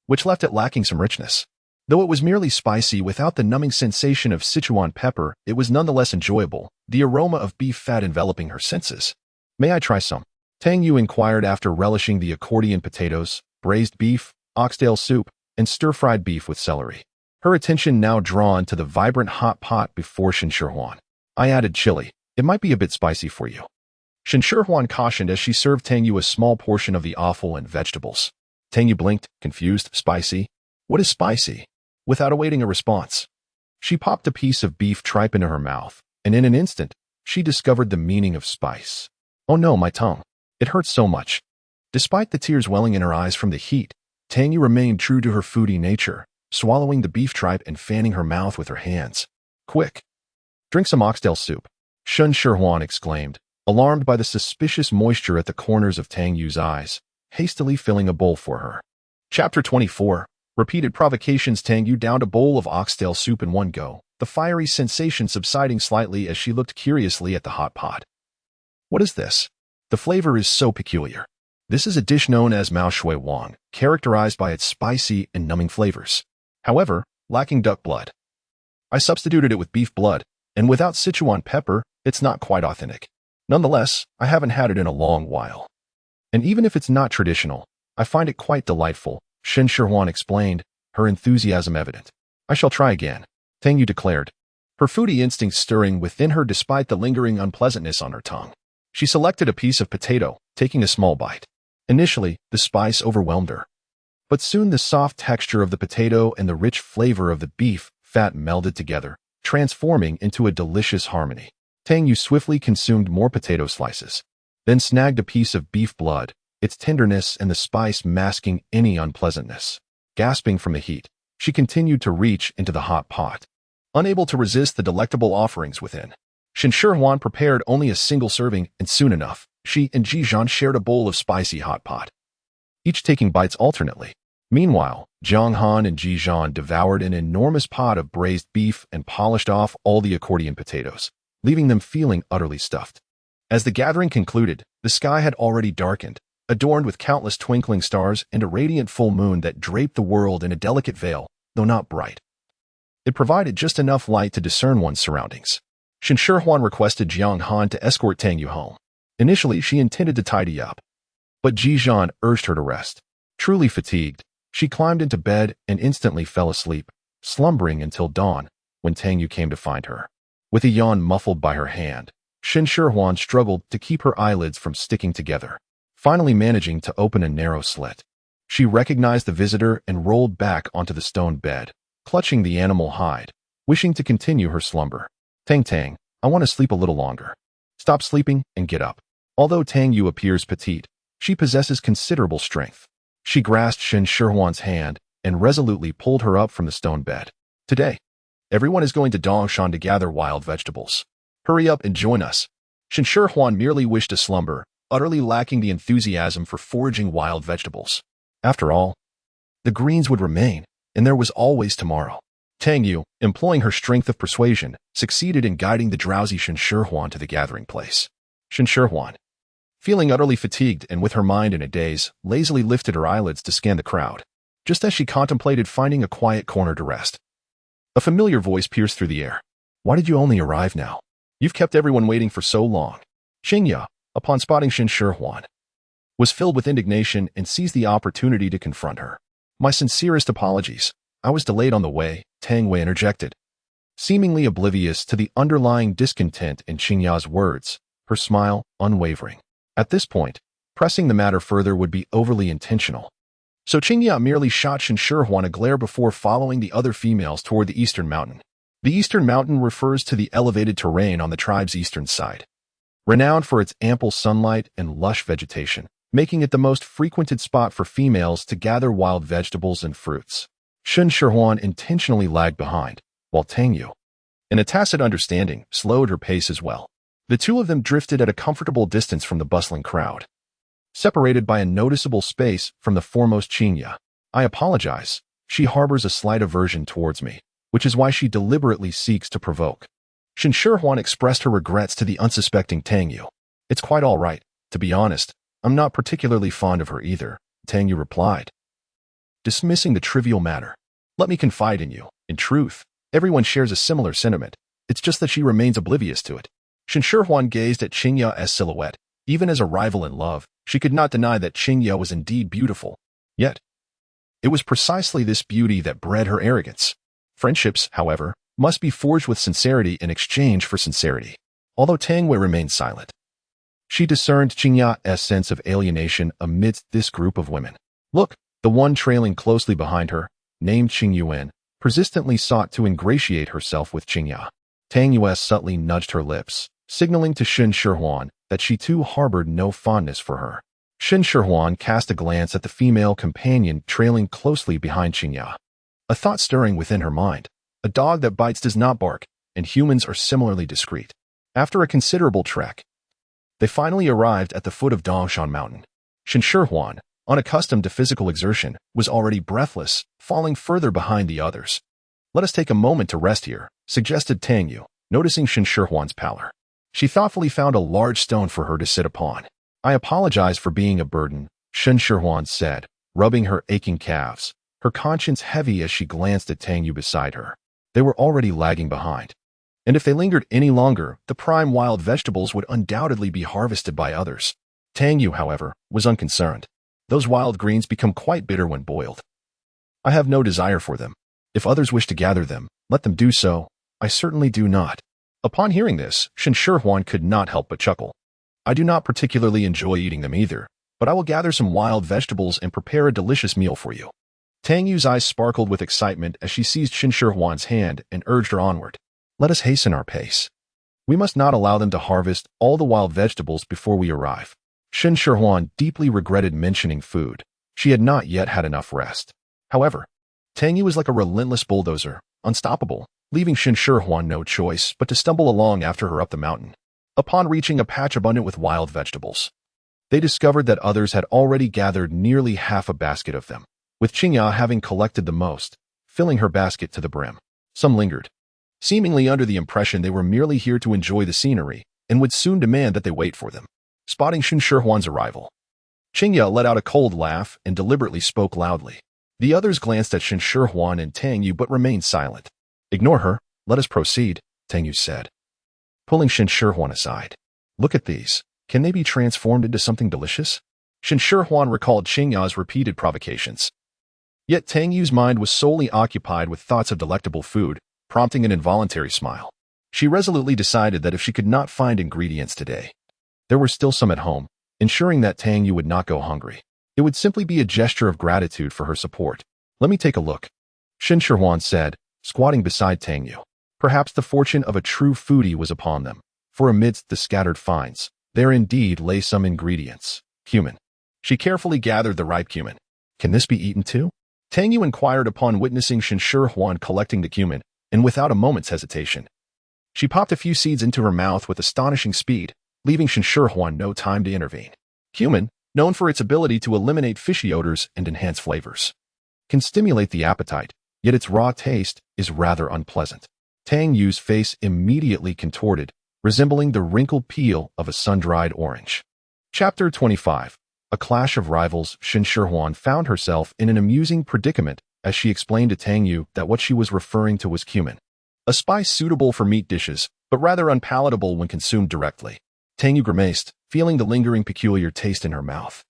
which left it lacking some richness. Though it was merely spicy without the numbing sensation of Sichuan pepper, it was nonetheless enjoyable, the aroma of beef fat enveloping her senses. "May I try some?" Tang Yu inquired after relishing the accordion potatoes, braised beef, oxtail soup, and stir-fried beef with celery. Her attention now drawn to the vibrant hot pot before Shen Shihuan. "I added chili. It might be a bit spicy for you." Shen Shihuan cautioned as she served Tang Yu a small portion of the offal and vegetables. Tang Yu blinked, confused. "Spicy? What is spicy?" Without awaiting a response, she popped a piece of beef tripe into her mouth, and in an instant, she discovered the meaning of spice. "Oh no, my tongue. It hurts so much." Despite the tears welling in her eyes from the heat, Tang Yu remained true to her foodie nature, swallowing the beef tripe and fanning her mouth with her hands. "Quick! Drink some oxtail soup," Shen Shihuan exclaimed, alarmed by the suspicious moisture at the corners of Tang Yu's eyes, hastily filling a bowl for her. Chapter 24. Repeated provocations. Tang Yu downed a bowl of oxtail soup in one go, the fiery sensation subsiding slightly as she looked curiously at the hot pot. "What is this? The flavor is so peculiar." This is a dish known as Mao Shui Wang, characterized by its spicy and numbing flavors. However, lacking duck blood. I substituted it with beef blood, and without Sichuan pepper, it's not quite authentic. Nonetheless, I haven't had it in a long while. And even if it's not traditional, I find it quite delightful, Shen Shihuan explained, her enthusiasm evident. "I shall try again," Tang Yu declared, her foodie instincts stirring within her despite the lingering unpleasantness on her tongue. She selected a piece of potato, taking a small bite. Initially, the spice overwhelmed her. But soon the soft texture of the potato and the rich flavor of the beef fat melded together, transforming into a delicious harmony. Tang Yu swiftly consumed more potato slices, then snagged a piece of beef blood, its tenderness and the spice masking any unpleasantness. Gasping from the heat, she continued to reach into the hot pot, unable to resist the delectable offerings within. Shen Shihuan prepared only a single serving, and soon enough, she and Ji Zhan shared a bowl of spicy hot pot, each taking bites alternately. Meanwhile, Jiang Han and Ji Zhan devoured an enormous pot of braised beef and polished off all the accordion potatoes, leaving them feeling utterly stuffed. As the gathering concluded, the sky had already darkened, adorned with countless twinkling stars and a radiant full moon that draped the world in a delicate veil, though not bright. It provided just enough light to discern one's surroundings. Shen Shihuan requested Jiang Han to escort Tang Yu home. Initially, she intended to tidy up, but Ji Zhan urged her to rest. Truly fatigued, she climbed into bed and instantly fell asleep, slumbering until dawn, when Tang Yu came to find her. With a yawn muffled by her hand, Shen Shihuan struggled to keep her eyelids from sticking together, finally managing to open a narrow slit. She recognized the visitor and rolled back onto the stone bed, clutching the animal hide, wishing to continue her slumber. "Tang, I want to sleep a little longer. Stop sleeping and get up." Although Tang Yu appears petite, she possesses considerable strength. She grasped Shen Shihuan's hand and resolutely pulled her up from the stone bed. "Today, everyone is going to Dongshan to gather wild vegetables. Hurry up and join us." Shen Shihuan merely wished to slumber, utterly lacking the enthusiasm for foraging wild vegetables. After all, the greens would remain, and there was always tomorrow. Tang Yu, employing her strength of persuasion, succeeded in guiding the drowsy Shen Shihuan to the gathering place. Shen Shihuan, feeling utterly fatigued and with her mind in a daze, lazily lifted her eyelids to scan the crowd, just as she contemplated finding a quiet corner to rest. A familiar voice pierced through the air. "Why did you only arrive now? You've kept everyone waiting for so long." Xingya, upon spotting Shen Shihuan, was filled with indignation and seized the opportunity to confront her. "My sincerest apologies. I was delayed on the way," Tang Wei interjected. Seemingly oblivious to the underlying discontent in Xingya's words, her smile unwavering. At this point, pressing the matter further would be overly intentional. So Xingya merely shot Shen Shihuan a glare before following the other females toward the eastern mountain. The eastern mountain refers to the elevated terrain on the tribe's eastern side. Renowned for its ample sunlight and lush vegetation, making it the most frequented spot for females to gather wild vegetables and fruits. Shen Shihuan intentionally lagged behind, while Tang Yu, in a tacit understanding, slowed her pace as well. The two of them drifted at a comfortable distance from the bustling crowd, separated by a noticeable space from the foremost Qingya. I apologize. She harbors a slight aversion towards me, which is why she deliberately seeks to provoke. Shen Shihuan expressed her regrets to the unsuspecting Tang Yu. It's quite all right. To be honest, I'm not particularly fond of her either, Tang Yu replied, dismissing the trivial matter. Let me confide in you. In truth, everyone shares a similar sentiment. It's just that she remains oblivious to it. Shen Shihuan gazed at Qingya's silhouette. Even as a rival in love, she could not deny that Qingya was indeed beautiful. Yet, it was precisely this beauty that bred her arrogance. Friendships, however, must be forged with sincerity in exchange for sincerity. Although Tang Wei remained silent, she discerned Qingya's sense of alienation amidst this group of women. Look, the one trailing closely behind her, named Qing Yuan, persistently sought to ingratiate herself with Qingya. Tang Yu subtly nudged her lips, signaling to Shen Shihuan that she too harbored no fondness for her. Shen Shihuan cast a glance at the female companion trailing closely behind Qingya. A thought stirring within her mind. A dog that bites does not bark, and humans are similarly discreet. After a considerable trek, they finally arrived at the foot of Dongshan Mountain. Shen Shihuan, unaccustomed to physical exertion, was already breathless, falling further behind the others. Let us take a moment to rest here, suggested Tang Yu, noticing Shen Shihuan's pallor. She thoughtfully found a large stone for her to sit upon. I apologize for being a burden, Shen Shihuan said, rubbing her aching calves, her conscience heavy as she glanced at Tang Yu beside her. They were already lagging behind. And if they lingered any longer, the prime wild vegetables would undoubtedly be harvested by others. Tang Yu, however, was unconcerned. Those wild greens become quite bitter when boiled. I have no desire for them. If others wish to gather them, let them do so. I certainly do not. Upon hearing this, Shen Shihuan could not help but chuckle. I do not particularly enjoy eating them either, but I will gather some wild vegetables and prepare a delicious meal for you. Tang Yu's eyes sparkled with excitement as she seized Shen Shihuan's hand and urged her onward. Let us hasten our pace. We must not allow them to harvest all the wild vegetables before we arrive. Shen Shihuan deeply regretted mentioning food. She had not yet had enough rest. However, Tang Yu was like a relentless bulldozer, unstoppable, leaving Shen Shihuan no choice but to stumble along after her up the mountain. Upon reaching a patch abundant with wild vegetables, they discovered that others had already gathered nearly half a basket of them, with Qingya having collected the most, filling her basket to the brim. Some lingered, seemingly under the impression they were merely here to enjoy the scenery and would soon demand that they wait for them. Spotting Shen Shihuan's arrival, Qingya let out a cold laugh and deliberately spoke loudly. The others glanced at Shen Shihuan and Tang Yu but remained silent. Ignore her, let us proceed, Tang Yu said, pulling Shen Shihuan aside. Look at these. Can they be transformed into something delicious? Shen Shihuan recalled Qingya's repeated provocations. Yet Tang Yu's mind was solely occupied with thoughts of delectable food, prompting an involuntary smile. She resolutely decided that if she could not find ingredients today, there were still some at home, ensuring that Tang Yu would not go hungry. It would simply be a gesture of gratitude for her support. Let me take a look, Shen Shihuan said, squatting beside Tang Yu. Perhaps the fortune of a true foodie was upon them, for amidst the scattered finds, there indeed lay some ingredients. Cumin. She carefully gathered the ripe cumin. Can this be eaten too? Tang Yu inquired upon witnessing Shen Shihuan collecting the cumin, and without a moment's hesitation, she popped a few seeds into her mouth with astonishing speed, leaving Shen Shihuan no time to intervene. Cumin, known for its ability to eliminate fishy odors and enhance flavors, can stimulate the appetite, yet its raw taste is rather unpleasant. Tang Yu's face immediately contorted, resembling the wrinkled peel of a sun-dried orange. Chapter 25. A clash of rivals. Shen Shihuan found herself in an amusing predicament as she explained to Tang Yu that what she was referring to was cumin, a spice suitable for meat dishes, but rather unpalatable when consumed directly. Tang Yu grimaced, feeling the lingering peculiar taste in her mouth.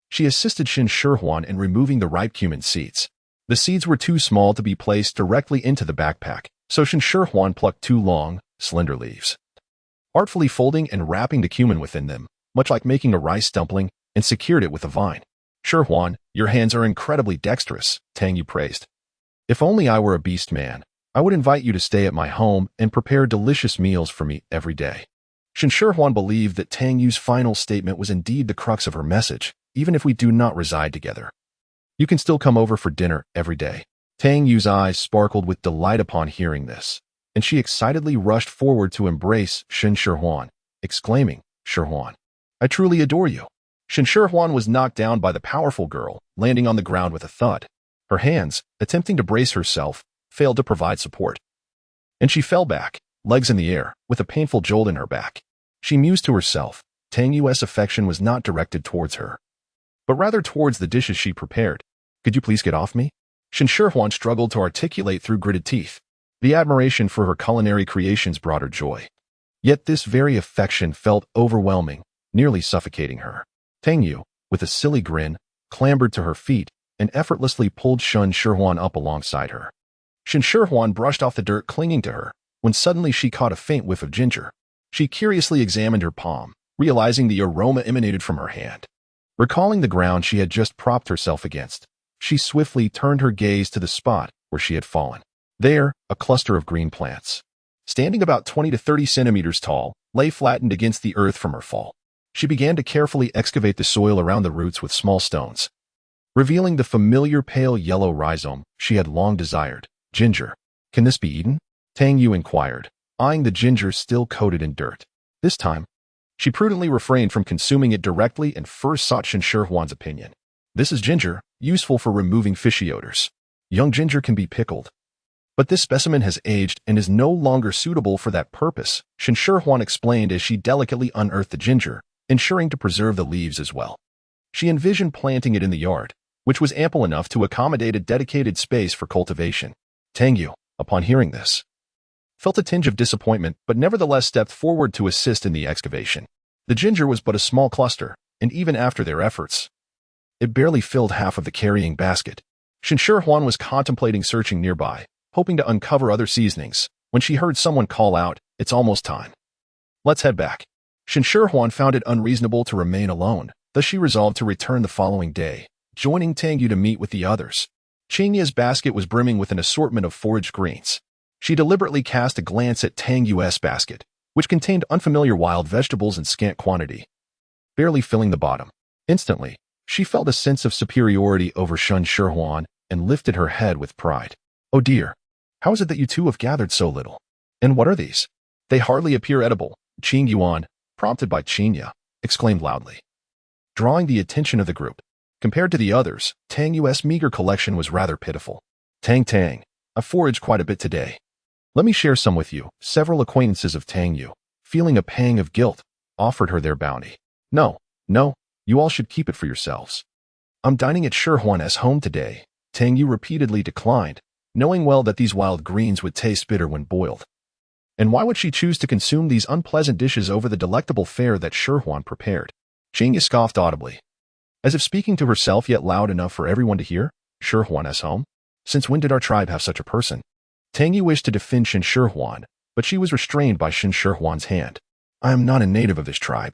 She assisted Shen Shihuan in removing the ripe cumin seeds. The seeds were too small to be placed directly into the backpack, so Shen Shihuan plucked 2 long, slender leaves, artfully folding and wrapping the cumin within them, much like making a rice dumpling, and secured it with a vine. Shihuan, your hands are incredibly dexterous, Tang Yu praised. If only I were a beast man, I would invite you to stay at my home and prepare delicious meals for me every day. Shen Shihuan believed that Tang Yu's final statement was indeed the crux of her message, even if we do not reside together. You can still come over for dinner every day." Tang Yu's eyes sparkled with delight upon hearing this, and she excitedly rushed forward to embrace Shen Shihuan, exclaiming, "Shihuan, I truly adore you." Shen Shihuan was knocked down by the powerful girl, landing on the ground with a thud. Her hands, attempting to brace herself, failed to provide support, and she fell back, legs in the air, with a painful jolt in her back. She mused to herself. Tang Yu's affection was not directed towards her, but rather towards the dishes she prepared. "Could you please get off me?" Shen Shihuan struggled to articulate through gritted teeth. The admiration for her culinary creations brought her joy. Yet this very affection felt overwhelming, nearly suffocating her. Tang Yu, with a silly grin, clambered to her feet and effortlessly pulled Shen Shihuan up alongside her. Shen Shihuan brushed off the dirt clinging to her, when suddenly she caught a faint whiff of ginger. She curiously examined her palm, realizing the aroma emanated from her hand. Recalling the ground she had just propped herself against, she swiftly turned her gaze to the spot where she had fallen. There, a cluster of green plants, standing about 20 to 30 centimeters tall, lay flattened against the earth from her fall. She began to carefully excavate the soil around the roots with small stones, revealing the familiar pale yellow rhizome she had long desired. "Ginger. Can this be eaten?" Tang Yu inquired, eyeing the ginger still coated in dirt. This time, she prudently refrained from consuming it directly and first sought Shen Shihuan's opinion. "This is ginger, useful for removing fishy odors. Young ginger can be pickled, but this specimen has aged and is no longer suitable for that purpose," Shen Shihuan explained as she delicately unearthed the ginger, ensuring to preserve the leaves as well. She envisioned planting it in the yard, which was ample enough to accommodate a dedicated space for cultivation. Tang Yu, upon hearing this, felt a tinge of disappointment but nevertheless stepped forward to assist in the excavation. The ginger was but a small cluster, and even after their efforts, it barely filled half of the carrying basket. Shen Shihuan was contemplating searching nearby, hoping to uncover other seasonings, when she heard someone call out, "It's almost time. Let's head back." Shen Shihuan found it unreasonable to remain alone, thus she resolved to return the following day, joining Tang Yu to meet with the others. Qingya's basket was brimming with an assortment of foraged greens. She deliberately cast a glance at Tang Yu's basket, which contained unfamiliar wild vegetables in scant quantity, barely filling the bottom. Instantly, she felt a sense of superiority over Shen Shihuan and lifted her head with pride. "Oh dear, how is it that you two have gathered so little? And what are these? They hardly appear edible," Qing Yuan, prompted by Qingya, exclaimed loudly, drawing the attention of the group. Compared to the others, Tang Yu's meager collection was rather pitiful. Tang, I foraged quite a bit today. Let me share some with you." Several acquaintances of Tang Yu, feeling a pang of guilt, offered her their bounty. No, you all should keep it for yourselves. I'm dining at Shihuan's home today." Tang Yu repeatedly declined, knowing well that these wild greens would taste bitter when boiled. And why would she choose to consume these unpleasant dishes over the delectable fare that Shihuan prepared? Qingya scoffed audibly, as if speaking to herself yet loud enough for everyone to hear. "Shihuan's home? Since when did our tribe have such a person?" Tang Yu wished to defend Shen Shihuan, but she was restrained by Shen Shihuan's hand. "I am not a native of this tribe.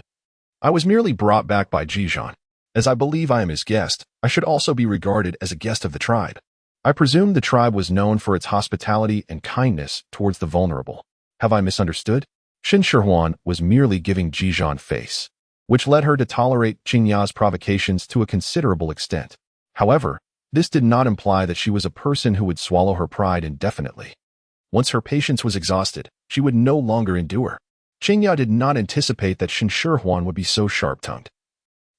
I was merely brought back by Ji Zhan. As I believe I am his guest, I should also be regarded as a guest of the tribe. I presume the tribe was known for its hospitality and kindness towards the vulnerable. Have I misunderstood?" Shen Shihuan was merely giving Ji Zhan face, which led her to tolerate Qingya's provocations to a considerable extent. However, this did not imply that she was a person who would swallow her pride indefinitely. Once her patience was exhausted, she would no longer endure. Qingya did not anticipate that Shen Shihuan would be so sharp-tongued.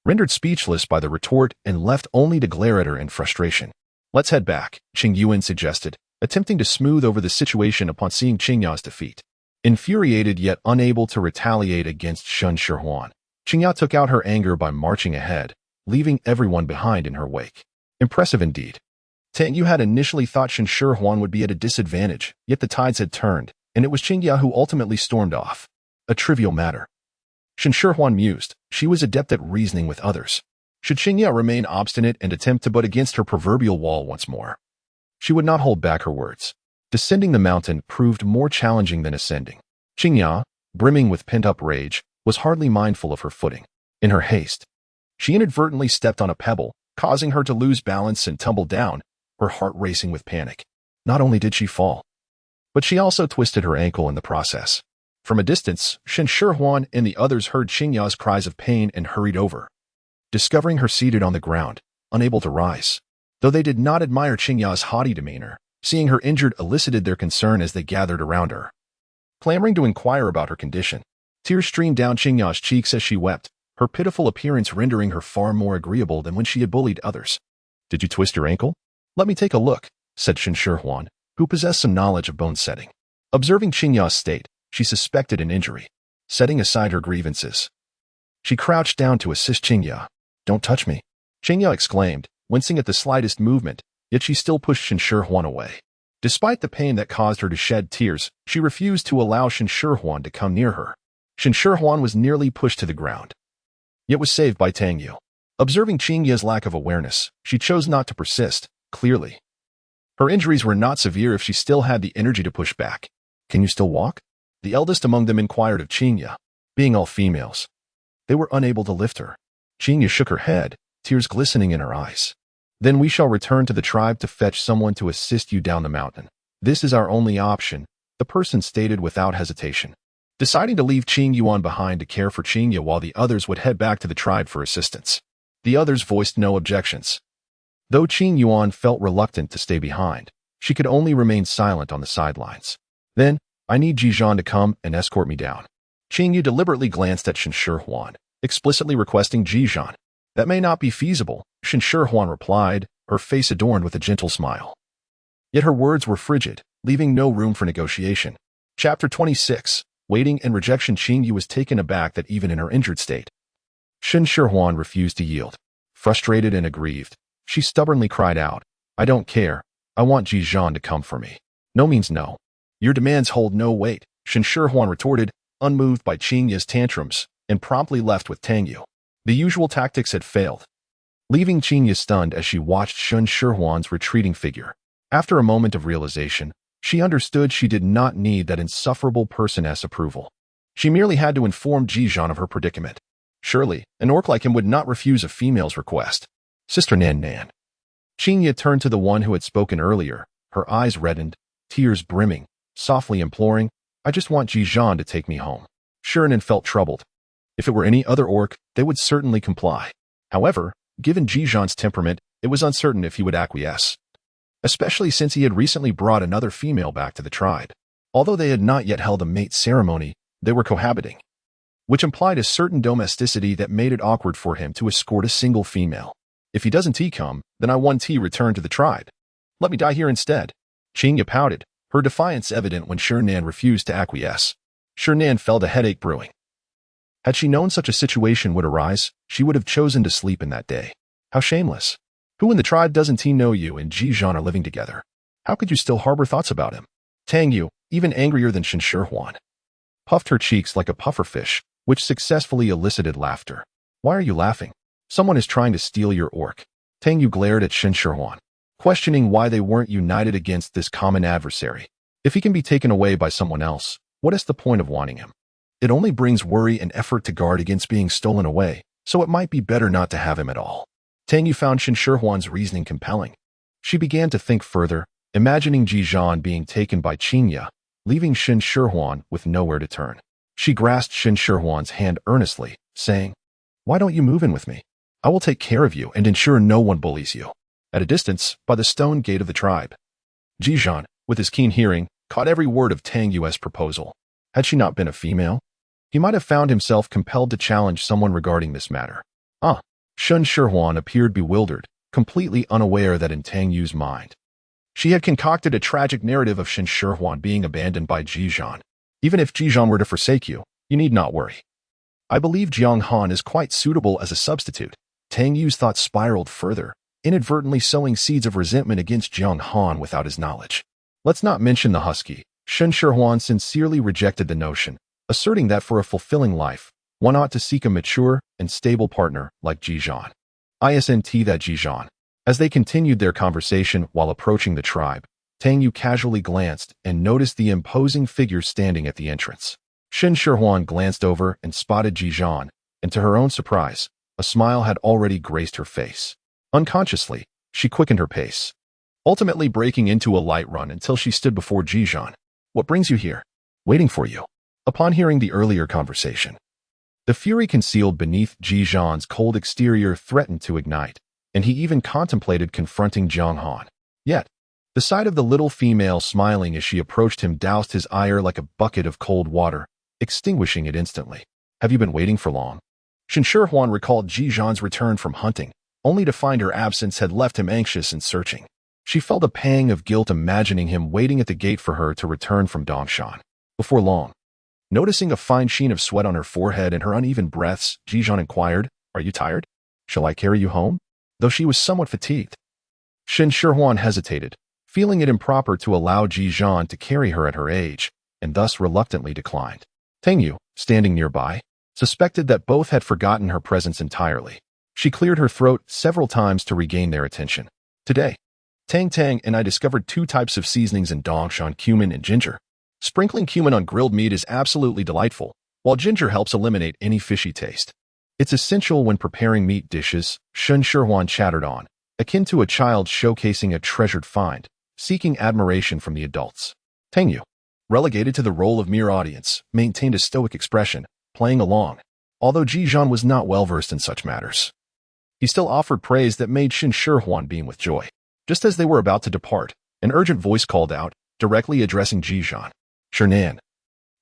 Rendered speechless by the retort and left only to glare at her in frustration. "Let's head back," Qing Yuan suggested, attempting to smooth over the situation upon seeing Qingya's defeat. Infuriated yet unable to retaliate against Shen Shihuan, Qingya took out her anger by marching ahead, leaving everyone behind in her wake. Impressive indeed. Tang Yu had initially thought Shen Shihuan would be at a disadvantage, yet the tides had turned, and it was Qingya who ultimately stormed off. A trivial matter. Shen Shihuan mused. She was adept at reasoning with others. Should Qingya remain obstinate and attempt to butt against her proverbial wall once more, she would not hold back her words. Descending the mountain proved more challenging than ascending. Qingya, brimming with pent-up rage, was hardly mindful of her footing. In her haste, she inadvertently stepped on a pebble, causing her to lose balance and tumble down, her heart racing with panic. Not only did she fall, but she also twisted her ankle in the process. From a distance, Shen Shihuan and the others heard Qingya's cries of pain and hurried over, discovering her seated on the ground, unable to rise. Though they did not admire Qingya's haughty demeanor, seeing her injured elicited their concern as they gathered around her, clamoring to inquire about her condition. Tears streamed down Qingya's cheeks as she wept, her pitiful appearance rendering her far more agreeable than when she had bullied others. "Did you twist your ankle? Let me take a look," said Shen Shihuan, who possessed some knowledge of bone setting. Observing Qingya's state, she suspected an injury. Setting aside her grievances, she crouched down to assist Qingya. "Don't touch me," Qingya exclaimed, wincing at the slightest movement, yet she still pushed Shen Shihuan away. Despite the pain that caused her to shed tears, she refused to allow Shen Shihuan to come near her. Shen Shihuan was nearly pushed to the ground, yet was saved by Tang Yu. Observing Qingya's lack of awareness, she chose not to persist. Clearly, her injuries were not severe if she still had the energy to push back. "Can you still walk?" The eldest among them inquired of Qingya. Being all females, they were unable to lift her. Qingya shook her head, tears glistening in her eyes. "Then we shall return to the tribe to fetch someone to assist you down the mountain. This is our only option," the person stated without hesitation, deciding to leave Qingyuan behind to care for Qingya while the others would head back to the tribe for assistance. The others voiced no objections. Though Qingyuan felt reluctant to stay behind, she could only remain silent on the sidelines. "Then, I need Ji Zhan to come and escort me down." Qingyu deliberately glanced at Shen Shihuan, explicitly requesting Ji Zhan. "That may not be feasible," Shen Shihuan replied, her face adorned with a gentle smile. Yet her words were frigid, leaving no room for negotiation. Chapter 26. Waiting and rejection. Qingyu was taken aback that even in her injured state, Shen Shihuan refused to yield. Frustrated and aggrieved, she stubbornly cried out, "I don't care. I want Ji Zhan to come for me." "No means no. Your demands hold no weight," Shen Shihuan retorted, unmoved by Qingya's tantrums, and promptly left with Tang Yu. The usual tactics had failed, leaving Qingya stunned as she watched Shen Shihuan's retreating figure. After a moment of realization, she understood she did not need that insufferable person's approval. She merely had to inform Ji Zhan of her predicament. Surely, an orc like him would not refuse a female's request. "Sister Nan Nan." Qingya turned to the one who had spoken earlier, her eyes reddened, tears brimming, softly imploring, "I just want Ji Zhan to take me home." Shihuan felt troubled. If it were any other orc, they would certainly comply. However, given Ji Zhan's temperament, it was uncertain if he would acquiesce, especially since he had recently brought another female back to the tribe. Although they had not yet held a mate ceremony, they were cohabiting, which implied a certain domesticity that made it awkward for him to escort a single female. "If he doesn't come, then I want return to the tribe. Let me die here instead." Qingya pouted, her defiance evident when Shihuan refused to acquiesce. Shihuan felt a headache brewing. Had she known such a situation would arise, she would have chosen to sleep in that day. How shameless. Who in the tribe doesn't he know you and Ji Zhan are living together? How could you still harbor thoughts about him? Tang Yu, even angrier than Shen Shihuan, puffed her cheeks like a pufferfish, which successfully elicited laughter. "Why are you laughing? Someone is trying to steal your orc." Tang Yu glared at Shen Shihuan, questioning why they weren't united against this common adversary. If he can be taken away by someone else, what is the point of wanting him? It only brings worry and effort to guard against being stolen away, so it might be better not to have him at all. Tang Yu found Shen Shihuan's reasoning compelling. She began to think further, imagining Ji Zhan being taken by Qingya, leaving Shen Shihuan with nowhere to turn. She grasped Shen Shihuan's hand earnestly, saying, "Why don't you move in with me? I will take care of you and ensure no one bullies you." At a distance, by the stone gate of the tribe, Ji Zhan, with his keen hearing, caught every word of Tang Yu's proposal. Had she not been a female, he might have found himself compelled to challenge someone regarding this matter. Shen Shihuan appeared bewildered, completely unaware that in Tang Yu's mind, she had concocted a tragic narrative of Shen Shihuan being abandoned by Ji Zhan. "Even if Ji Zhan were to forsake you, you need not worry. I believe Jiang Han is quite suitable as a substitute." Tang Yu's thoughts spiraled further, inadvertently sowing seeds of resentment against Jiang Han without his knowledge. Let's not mention the husky. Shen Shihuan sincerely rejected the notion, asserting that for a fulfilling life, one ought to seek a mature and stable partner like Ji Zhan. Isn't that Ji Zhan? As they continued their conversation while approaching the tribe, Tang Yu casually glanced and noticed the imposing figure standing at the entrance. Shen Shihuan glanced over and spotted Ji Zhan, and to her own surprise, a smile had already graced her face. Unconsciously, she quickened her pace, ultimately breaking into a light run until she stood before Ji Zhan. "What brings you here?" "Waiting for you." Upon hearing the earlier conversation, The fury concealed beneath Ji Zhan's cold exterior threatened to ignite, and he even contemplated confronting Jiang Han. Yet, the sight of the little female smiling as she approached him doused his ire like a bucket of cold water, extinguishing it instantly. Have you been waiting for long? Shen Shihuan recalled Ji Zhan's return from hunting, only to find her absence had left him anxious and searching. She felt a pang of guilt imagining him waiting at the gate for her to return from Dongshan. Before long, noticing a fine sheen of sweat on her forehead and her uneven breaths, Ji Zhan inquired, "Are you tired? Shall I carry you home?" Though she was somewhat fatigued. Shen Shihuan hesitated, feeling it improper to allow Ji Zhan to carry her at her age, and thus reluctantly declined. Tang Yu, standing nearby, suspected that both had forgotten her presence entirely. She cleared her throat several times to regain their attention. Today, Tang and I discovered 2 types of seasonings in Dongshan: cumin and ginger. Sprinkling cumin on grilled meat is absolutely delightful, while ginger helps eliminate any fishy taste. It's essential when preparing meat dishes, Shen Shihuan chattered on, akin to a child showcasing a treasured find, seeking admiration from the adults. Tang Yu, relegated to the role of mere audience, maintained a stoic expression, playing along, although Ji Zhan was not well-versed in such matters. He still offered praise that made Shen Shihuan beam with joy. Just as they were about to depart, an urgent voice called out, directly addressing Ji Zhan. Shernan,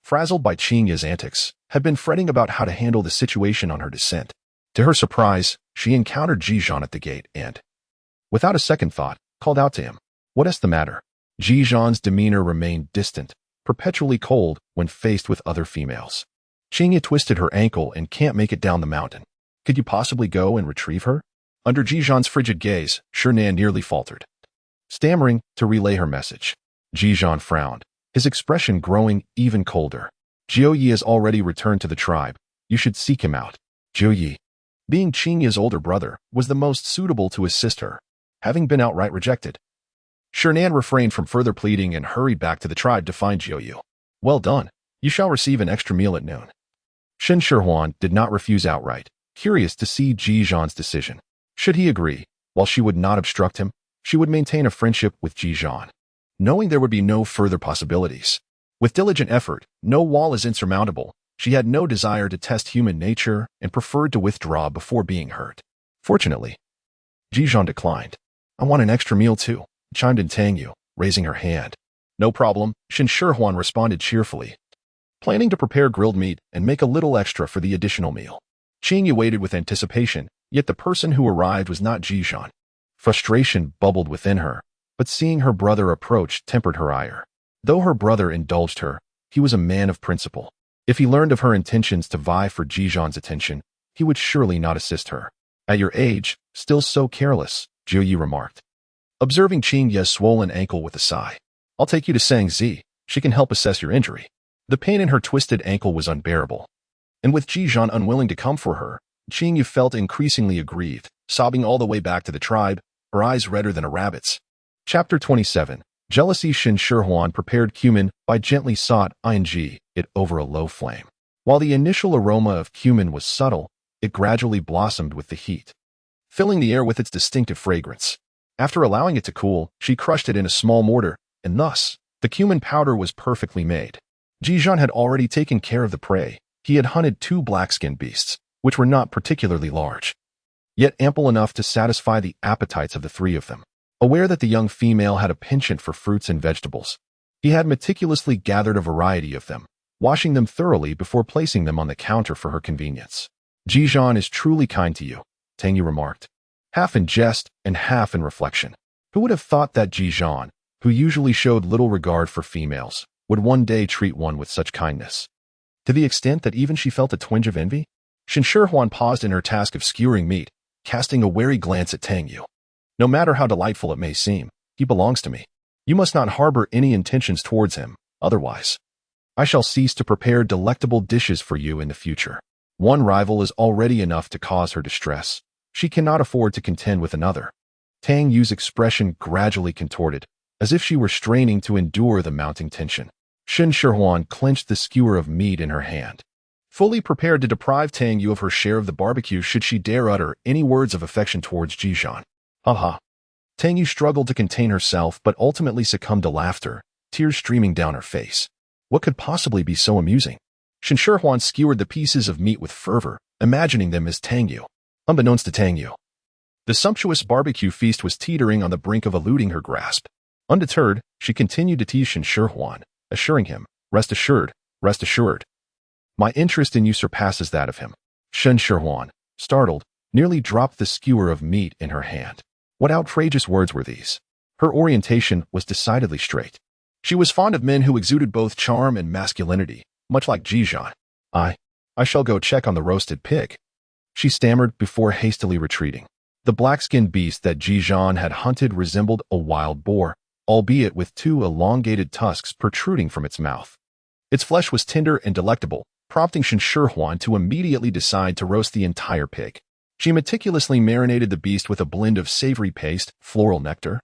frazzled by Qingya's antics, had been fretting about how to handle the situation on her descent. To her surprise, she encountered Ji Zhan at the gate and, without a second thought, called out to him. What's the matter? Ji Zhan's demeanor remained distant, perpetually cold when faced with other females. Qingya twisted her ankle and can't make it down the mountain. Could you possibly go and retrieve her? Under Ji Zhan's frigid gaze, Shernan nearly faltered, stammering to relay her message. Ji Zhan frowned, his expression growing even colder. Jiu Yi has already returned to the tribe. You should seek him out. Jiu Yi, being Qingya's older brother, was the most suitable to assist her, having been outright rejected. Shernan refrained from further pleading and hurried back to the tribe to find Jiu Yi. Well done. You shall receive an extra meal at noon. Shen Shihuan did not refuse outright, curious to see Ji Zhan's decision. Should he agree, while she would not obstruct him, she would maintain a friendship with Ji Zhan, knowing there would be no further possibilities. With diligent effort, no wall is insurmountable. She had no desire to test human nature and preferred to withdraw before being hurt. Fortunately, Ji Zhan declined. I want an extra meal too, chimed in Tang Yu, raising her hand. No problem, Shen Shihuan responded cheerfully, planning to prepare grilled meat and make a little extra for the additional meal. Qingya waited with anticipation, yet the person who arrived was not Ji Zhan. Frustration bubbled within her, but seeing her brother approach tempered her ire. Though her brother indulged her, he was a man of principle. If he learned of her intentions to vie for Ji Zhan's attention, he would surely not assist her. At your age, still so careless, Jiu Yi remarked, observing Qingya's swollen ankle with a sigh. I'll take you to Sang Zi. She can help assess your injury. The pain in her twisted ankle was unbearable, and with Ji Zhan unwilling to come for her, Qingya felt increasingly aggrieved, sobbing all the way back to the tribe, her eyes redder than a rabbit's. Chapter 27. Jealousy. Shen Shihuan prepared cumin by gently sought it over a low flame. While the initial aroma of cumin was subtle, it gradually blossomed with the heat, filling the air with its distinctive fragrance. After allowing it to cool, she crushed it in a small mortar, and thus, the cumin powder was perfectly made. Ji Zhan had already taken care of the prey. He had hunted 2 black-skinned beasts, which were not particularly large, yet ample enough to satisfy the appetites of the 3 of them. Aware that the young female had a penchant for fruits and vegetables, he had meticulously gathered a variety of them, washing them thoroughly before placing them on the counter for her convenience. Ji Zhan is truly kind to you, Tang Yu remarked, half in jest and half in reflection. Who would have thought that Ji Zhan, who usually showed little regard for females, would one day treat one with such kindness? To the extent that even she felt a twinge of envy? Shen Shihuan paused in her task of skewering meat, casting a wary glance at Tang Yu. No matter how delightful it may seem, he belongs to me. You must not harbor any intentions towards him, otherwise I shall cease to prepare delectable dishes for you in the future. One rival is already enough to cause her distress. She cannot afford to contend with another. Tang Yu's expression gradually contorted, as if she were straining to endure the mounting tension. Shen Shihuan clenched the skewer of meat in her hand, fully prepared to deprive Tang Yu of her share of the barbecue should she dare utter any words of affection towards Ji Zhan. Ha. Tang Yu struggled to contain herself but ultimately succumbed to laughter, tears streaming down her face. What could possibly be so amusing? Shen Shihuan skewered the pieces of meat with fervor, imagining them as Tangyu. Unbeknownst to Tangyu, the sumptuous barbecue feast was teetering on the brink of eluding her grasp. Undeterred, she continued to tease Shen Shihuan, assuring him, rest assured, rest assured. My interest in you surpasses that of him. Shen Shihuan, startled, nearly dropped the skewer of meat in her hand. What outrageous words were these? Her orientation was decidedly straight. She was fond of men who exuded both charm and masculinity, much like Ji Zhan. I shall go check on the roasted pig, she stammered before hastily retreating. The black-skinned beast that Ji Zhan had hunted resembled a wild boar, albeit with two elongated tusks protruding from its mouth. Its flesh was tender and delectable, prompting Shen Shihuan to immediately decide to roast the entire pig. She meticulously marinated the beast with a blend of savory paste, floral nectar,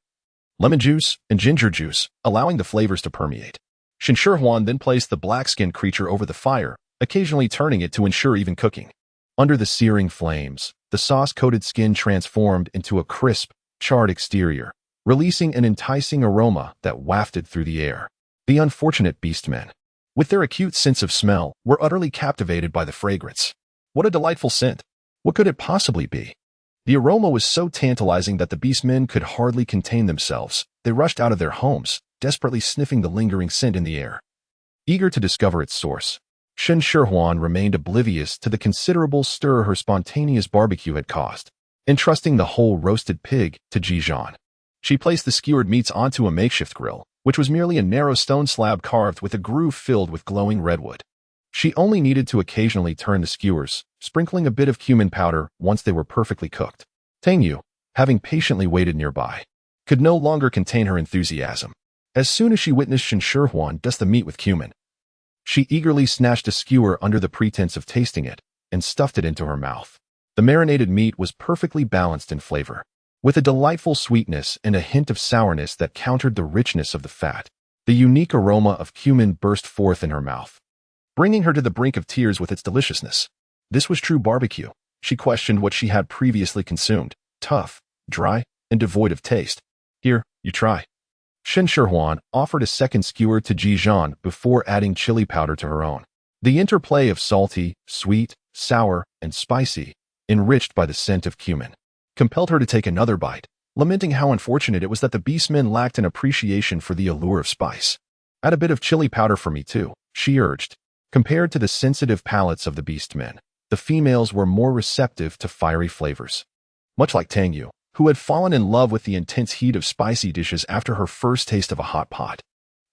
lemon juice, and ginger juice, allowing the flavors to permeate. Shen Shihuan then placed the black-skinned creature over the fire, occasionally turning it to ensure even cooking. Under the searing flames, the sauce-coated skin transformed into a crisp, charred exterior, releasing an enticing aroma that wafted through the air. The unfortunate beastmen, with their acute sense of smell, were utterly captivated by the fragrance. What a delightful scent! What could it possibly be? The aroma was so tantalizing that the beastmen could hardly contain themselves. They rushed out of their homes, desperately sniffing the lingering scent in the air. Eager to discover its source, Shen Shihuan remained oblivious to the considerable stir her spontaneous barbecue had caused, entrusting the whole roasted pig to Ji Zhan. She placed the skewered meats onto a makeshift grill, which was merely a narrow stone slab carved with a groove filled with glowing redwood. She only needed to occasionally turn the skewers, sprinkling a bit of cumin powder once they were perfectly cooked. Tangyu, having patiently waited nearby, could no longer contain her enthusiasm. As soon as she witnessed Shen Shihuan dust the meat with cumin, she eagerly snatched a skewer under the pretense of tasting it and stuffed it into her mouth. The marinated meat was perfectly balanced in flavor, with a delightful sweetness and a hint of sourness that countered the richness of the fat. The unique aroma of cumin burst forth in her mouth, bringing her to the brink of tears with its deliciousness. This was true barbecue. She questioned what she had previously consumed: tough, dry, and devoid of taste. Here, you try. Shen Shihuan offered a second skewer to Ji Zhan before adding chili powder to her own. The interplay of salty, sweet, sour, and spicy, enriched by the scent of cumin, compelled her to take another bite, lamenting how unfortunate it was that the beastmen lacked an appreciation for the allure of spice. Add a bit of chili powder for me too, she urged. Compared to the sensitive palates of the beastmen, the females were more receptive to fiery flavors. Much like Tangyu, who had fallen in love with the intense heat of spicy dishes after her first taste of a hot pot.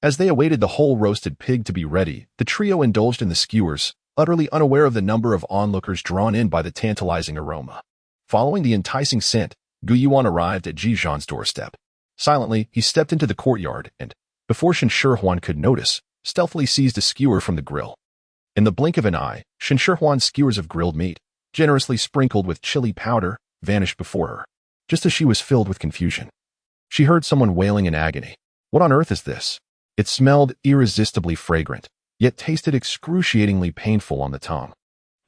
As they awaited the whole roasted pig to be ready, the trio indulged in the skewers, utterly unaware of the number of onlookers drawn in by the tantalizing aroma. Following the enticing scent, Guiyuan arrived at Ji Zhan's doorstep. Silently, he stepped into the courtyard and, before Shen Shihuan could notice, stealthily seized a skewer from the grill. In the blink of an eye, Shen Shihuan's skewers of grilled meat, generously sprinkled with chili powder, vanished before her. Just as she was filled with confusion, she heard someone wailing in agony. What on earth is this? It smelled irresistibly fragrant, yet tasted excruciatingly painful on the tongue.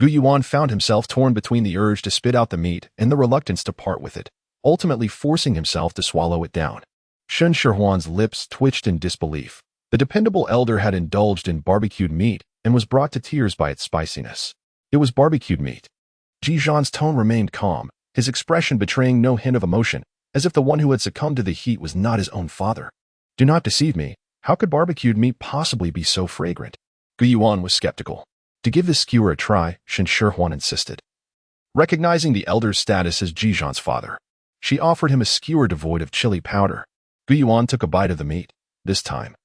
Guiyuan found himself torn between the urge to spit out the meat and the reluctance to part with it, ultimately forcing himself to swallow it down. Shen Shihuan's lips twitched in disbelief. The dependable elder had indulged in barbecued meat and was brought to tears by its spiciness. It was barbecued meat. Ji Zhan's tone remained calm, his expression betraying no hint of emotion, as if the one who had succumbed to the heat was not his own father. Do not deceive me. How could barbecued meat possibly be so fragrant? Guiyuan was skeptical. To give this skewer a try, Shen Shihuan insisted. Recognizing the elder's status as Ji Zhan's father, she offered him a skewer devoid of chili powder. Guiyuan took a bite of the meat, this time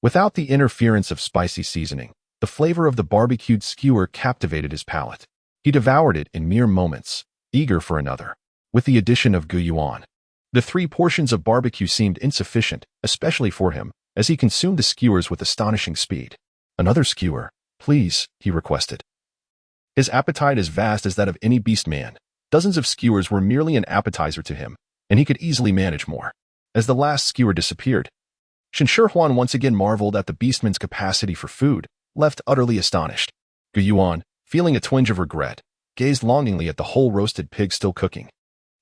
without the interference of spicy seasoning. The flavor of the barbecued skewer captivated his palate. He devoured it in mere moments, eager for another. With the addition of Guiyuan, the 3 portions of barbecue seemed insufficient, especially for him, as he consumed the skewers with astonishing speed. Another skewer, please, he requested. His appetite as vast as that of any beast man. Dozens of skewers were merely an appetizer to him, and he could easily manage more. As the last skewer disappeared, Shen Shihuan once again marveled at the beastman's capacity for food, left utterly astonished. Guiyuan, feeling a twinge of regret, gazed longingly at the whole roasted pig still cooking.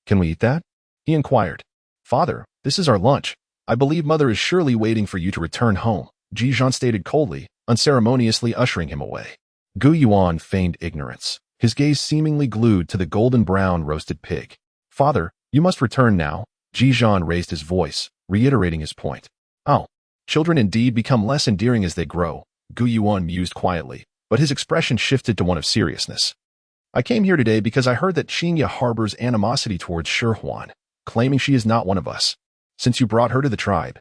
Can we eat that? He inquired. Father, this is our lunch. I believe Mother is surely waiting for you to return home, Ji Zhan stated coldly, unceremoniously ushering him away. Gu Yuan feigned ignorance, his gaze seemingly glued to the golden-brown roasted pig. "Father, you must return now." Ji Zhan raised his voice, reiterating his point. "Oh, children indeed become less endearing as they grow," Gu Yuan mused quietly, but his expression shifted to one of seriousness. "I came here today because I heard that Xingye harbors animosity towards Shihuan, claiming she is not one of us. Since you brought her to the tribe,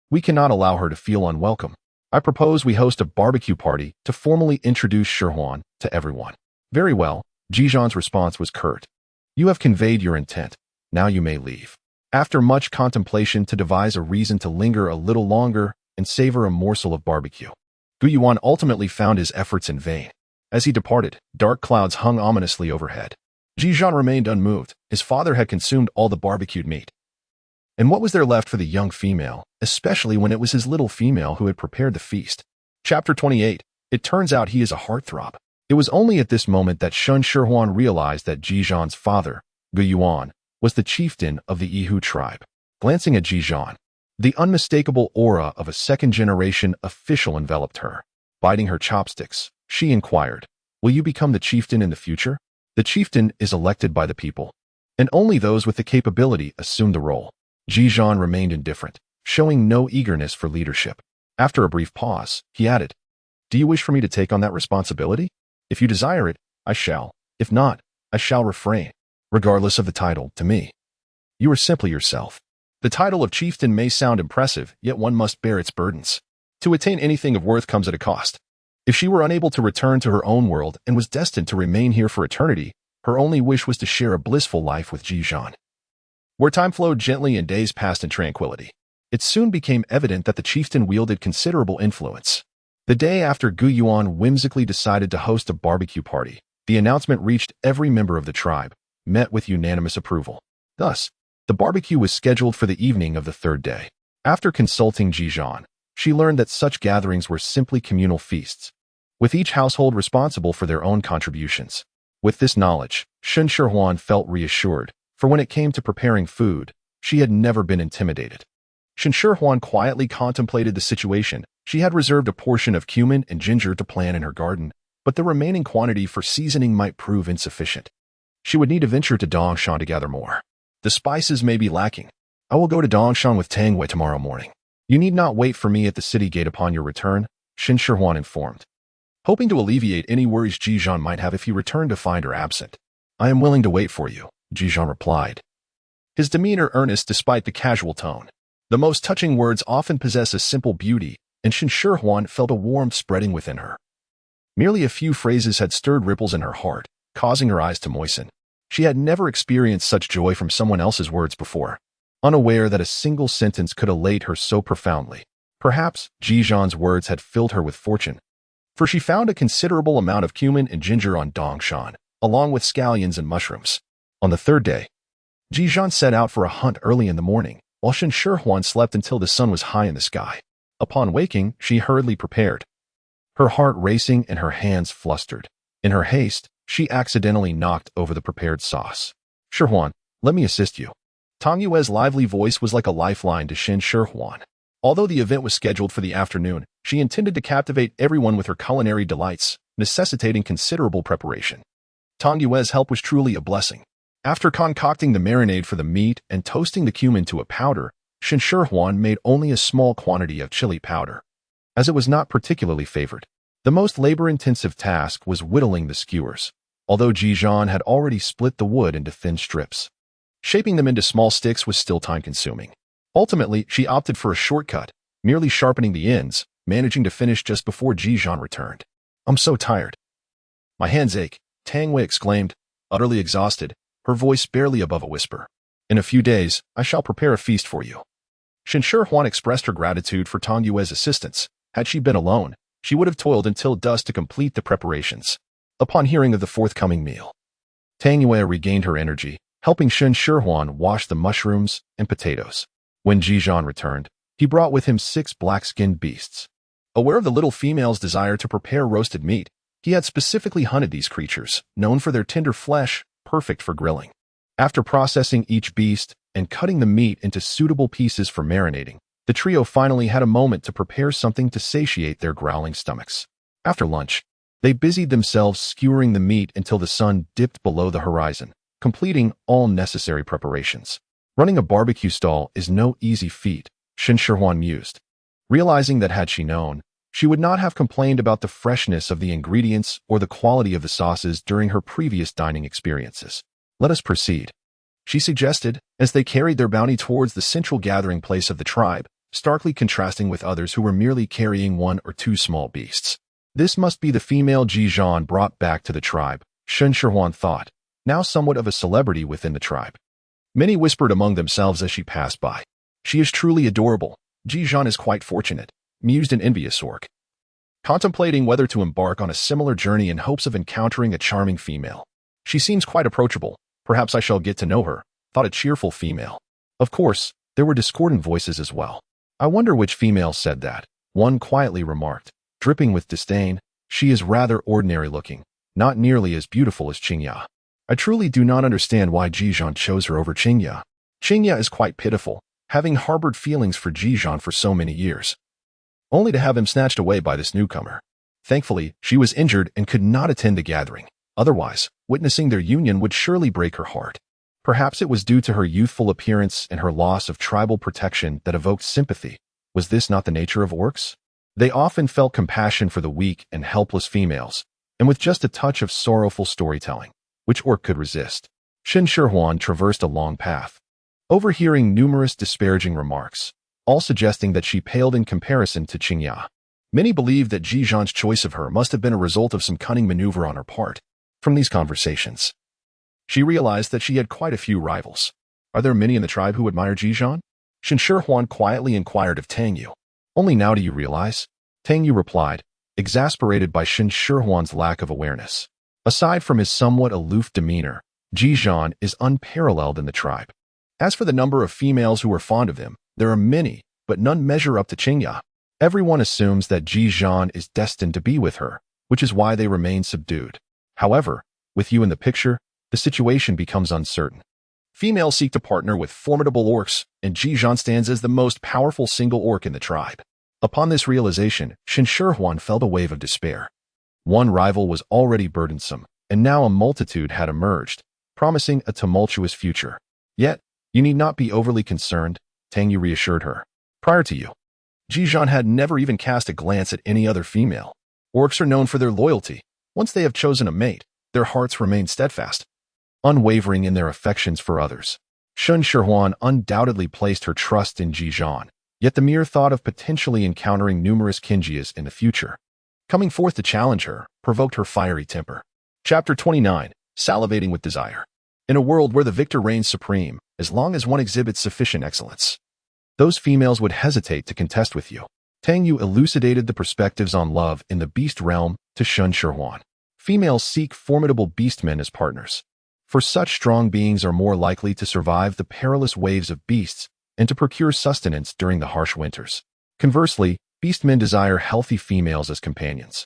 we cannot allow her to feel unwelcome. I propose we host a barbecue party to formally introduce Shihuan to everyone." "Very well," Ji Zhan's response was curt. "You have conveyed your intent. Now you may leave." After much contemplation to devise a reason to linger a little longer and savor a morsel of barbecue, Gu Yuan ultimately found his efforts in vain. As he departed, dark clouds hung ominously overhead. Ji Zhan remained unmoved. His father had consumed all the barbecued meat. And what was there left for the young female, especially when it was his little female who had prepared the feast? Chapter 28. It turns out he is a heartthrob. It was only at this moment that Shen Shihuan realized that Ji Zhan's father, Gu Yuan, was the chieftain of the Yihu tribe. Glancing at Ji Zhan, the unmistakable aura of a second-generation official enveloped her. Biting her chopsticks, she inquired, "Will you become the chieftain in the future?" "The chieftain is elected by the people, and only those with the capability assume the role." Ji Zhan remained indifferent, showing no eagerness for leadership. After a brief pause, he added, "Do you wish for me to take on that responsibility? If you desire it, I shall. If not, I shall refrain. Regardless of the title, to me, you are simply yourself." The title of chieftain may sound impressive, yet one must bear its burdens. To attain anything of worth comes at a cost. If she were unable to return to her own world and was destined to remain here for eternity, her only wish was to share a blissful life with Ji Zhan, where time flowed gently and days passed in tranquility. It soon became evident that the chieftain wielded considerable influence. The day after Gu Yuan whimsically decided to host a barbecue party, the announcement reached every member of the tribe, met with unanimous approval. Thus, the barbecue was scheduled for the evening of the third day. After consulting Ji Zhan, she learned that such gatherings were simply communal feasts, with each household responsible for their own contributions. With this knowledge, Shen Shihuan felt reassured, for when it came to preparing food, she had never been intimidated. Shen Shihuan quietly contemplated the situation. She had reserved a portion of cumin and ginger to plant in her garden, but the remaining quantity for seasoning might prove insufficient. She would need to venture to Dongshan to gather more. "The spices may be lacking. I will go to Dongshan with Tang Wei tomorrow morning. You need not wait for me at the city gate upon your return," Shen Shihuan informed, hoping to alleviate any worries Ji Zhan might have if he returned to find her absent. "I am willing to wait for you," Ji Zhan replied, his demeanor earnest despite the casual tone. The most touching words often possess a simple beauty, and Shen Shihuan felt a warmth spreading within her. Merely a few phrases had stirred ripples in her heart, causing her eyes to moisten. She had never experienced such joy from someone else's words before, unaware that a single sentence could elate her so profoundly. Perhaps Ji Zhan's words had filled her with fortune, for she found a considerable amount of cumin and ginger on Dongshan, along with scallions and mushrooms. On the third day, Ji Zhan set out for a hunt early in the morning, while Shen Shihuan slept until the sun was high in the sky. Upon waking, she hurriedly prepared, her heart racing and her hands flustered. In her haste, she accidentally knocked over the prepared sauce. "Shihuan, let me assist you." Tang Yue's lively voice was like a lifeline to Shen Shihuan. Although the event was scheduled for the afternoon, she intended to captivate everyone with her culinary delights, necessitating considerable preparation. Tang Yue's help was truly a blessing. After concocting the marinade for the meat and toasting the cumin to a powder, Shen Shihuan made only a small quantity of chili powder, as it was not particularly favored. The most labor-intensive task was whittling the skewers, although Ji Zhan had already split the wood into thin strips. Shaping them into small sticks was still time-consuming. Ultimately, she opted for a shortcut, merely sharpening the ends, managing to finish just before Ji Zhan returned. "I'm so tired. My hands ache," Tang Wei exclaimed, utterly exhausted, her voice barely above a whisper. "In a few days, I shall prepare a feast for you." Shen Shihuan expressed her gratitude for Tang Yue's assistance. Had she been alone, she would have toiled until dusk to complete the preparations. Upon hearing of the forthcoming meal, Tang Yue regained her energy, helping Shen Shihuan wash the mushrooms and potatoes. When Ji Zhan returned, he brought with him 6 black-skinned beasts. Aware of the little female's desire to prepare roasted meat, he had specifically hunted these creatures, known for their tender flesh, perfect for grilling. After processing each beast and cutting the meat into suitable pieces for marinating, the trio finally had a moment to prepare something to satiate their growling stomachs. After lunch, They busied themselves skewering the meat until the sun dipped below the horizon, completing all necessary preparations. Running a barbecue stall is no easy feat, Shen Shihuan mused, realizing that had she known, she would not have complained about the freshness of the ingredients or the quality of the sauces during her previous dining experiences. Let us proceed, she suggested, as they carried their bounty towards the central gathering place of the tribe, starkly contrasting with others who were merely carrying one or two small beasts. This must be the female Ji Zhan brought back to the tribe, Shen Shihuan thought, now somewhat of a celebrity within the tribe. Many whispered among themselves as she passed by. She is truly adorable. Ji Zhan is quite fortunate, mused an envious orc, contemplating whether to embark on a similar journey in hopes of encountering a charming female. She seems quite approachable. Perhaps I shall get to know her, thought a cheerful female. Of course, there were discordant voices as well. I wonder which female said that. One quietly remarked, dripping with disdain, she is rather ordinary looking, not nearly as beautiful as Qingya. I truly do not understand why Ji Zhan chose her over Qingya. Qingya is quite pitiful, having harbored feelings for Ji Zhan for so many years, only to have him snatched away by this newcomer. Thankfully, she was injured and could not attend the gathering. Otherwise, witnessing their union would surely break her heart. Perhaps it was due to her youthful appearance and her loss of tribal protection that evoked sympathy. Was this not the nature of orcs? They often felt compassion for the weak and helpless females, and with just a touch of sorrowful storytelling, which orc could resist? Shen Shihuan traversed a long path, overhearing numerous disparaging remarks, all suggesting that she paled in comparison to Qingya. Many believed that Ji Zhan's choice of her must have been a result of some cunning maneuver on her part. From these conversations, she realized that she had quite a few rivals. Are there many in the tribe who admire Ji Zhan? Shen Shihuan quietly inquired of Tang Yu. Only now do you realize? Tang Yu replied, exasperated by Shen Shihuan's lack of awareness. Aside from his somewhat aloof demeanor, Ji Zhan is unparalleled in the tribe. As for the number of females who are fond of him, there are many, but none measure up to Qingya. Everyone assumes that Ji Zhan is destined to be with her, which is why they remain subdued. However, with you in the picture, the situation becomes uncertain. Females seek to partner with formidable orcs, and Ji Zhan stands as the most powerful single orc in the tribe. Upon this realization, Shen Shihuan felt a wave of despair. One rival was already burdensome, and now a multitude had emerged, promising a tumultuous future. Yet, you need not be overly concerned, Tang Yu reassured her. Prior to you, Ji Zhan had never even cast a glance at any other female. Orcs are known for their loyalty. Once they have chosen a mate, their hearts remain steadfast, unwavering in their affections for others. Shen Shihuan undoubtedly placed her trust in Ji Zhan, yet the mere thought of potentially encountering numerous Qinjias in the future, coming forth to challenge her, provoked her fiery temper. Chapter 29, Salivating with Desire. In a world where the victor reigns supreme, as long as one exhibits sufficient excellence, those females would hesitate to contest with you. Tang Yu elucidated the perspectives on love in the beast realm to Shen Shihuan. Females seek formidable beastmen as partners, for such strong beings are more likely to survive the perilous waves of beasts and to procure sustenance during the harsh winters. Conversely, beastmen desire healthy females as companions,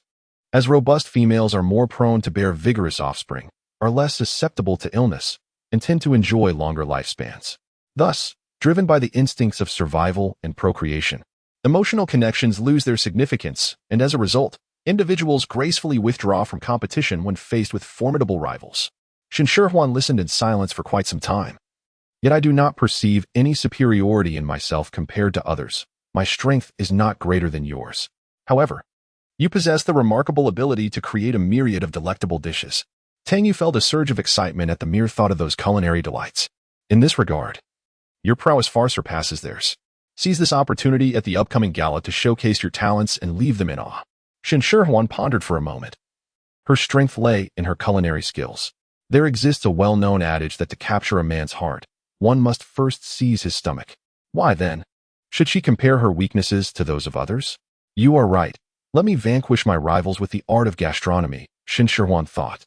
as robust females are more prone to bear vigorous offspring, are less susceptible to illness, and tend to enjoy longer lifespans. Thus, driven by the instincts of survival and procreation, emotional connections lose their significance, and as a result, individuals gracefully withdraw from competition when faced with formidable rivals. Shen Shihuan listened in silence for quite some time. Yet I do not perceive any superiority in myself compared to others. My strength is not greater than yours. However, you possess the remarkable ability to create a myriad of delectable dishes. Tang Yu felt a surge of excitement at the mere thought of those culinary delights. In this regard, your prowess far surpasses theirs. Seize this opportunity at the upcoming gala to showcase your talents and leave them in awe. Shen Shihuan pondered for a moment. Her strength lay in her culinary skills. There exists a well-known adage that to capture a man's heart, one must first seize his stomach. Why then should she compare her weaknesses to those of others? You are right. Let me vanquish my rivals with the art of gastronomy, Shen Shihuan thought.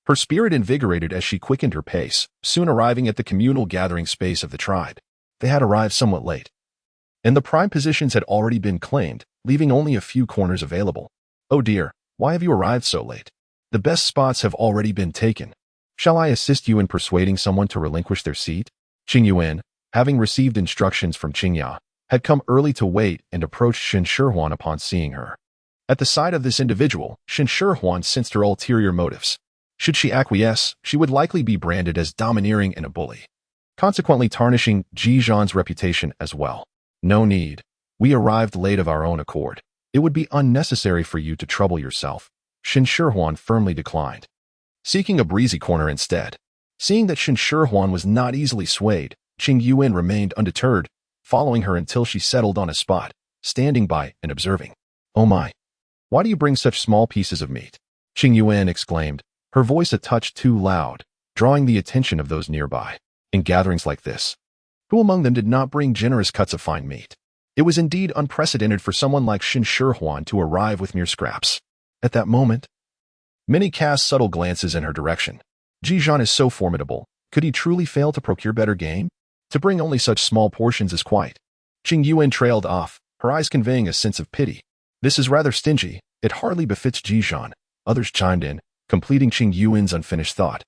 Her spirit invigorated as she quickened her pace, soon arriving at the communal gathering space of the tribe. They had arrived somewhat late, and the prime positions had already been claimed, leaving only a few corners available. Oh dear, why have you arrived so late? The best spots have already been taken. Shall I assist you in persuading someone to relinquish their seat? Qing Yuan, having received instructions from Qingya, had come early to wait and approached Shen Shihuan upon seeing her. At the sight of this individual, Shen Shihuan sensed her ulterior motives. Should she acquiesce, she would likely be branded as domineering and a bully, consequently tarnishing Ji Zhan's reputation as well. No need. We arrived late of our own accord. It would be unnecessary for you to trouble yourself. Shen Shihuan firmly declined, seeking a breezy corner instead. Seeing that Shen Shihuan was not easily swayed, Qing Yuan remained undeterred, following her until she settled on a spot, standing by and observing. "Oh my! Why do you bring such small pieces of meat?" Qing Yuan exclaimed, her voice a touch too loud, drawing the attention of those nearby. In gatherings like this, who among them did not bring generous cuts of fine meat? It was indeed unprecedented for someone like Shen Shihuan to arrive with mere scraps. At that moment, many cast subtle glances in her direction. Ji Zhan is so formidable. Could he truly fail to procure better game? To bring only such small portions is quite. Qing Yuan trailed off, her eyes conveying a sense of pity. This is rather stingy. It hardly befits Ji Zhan. Others chimed in, completing Qing Yuan's unfinished thought.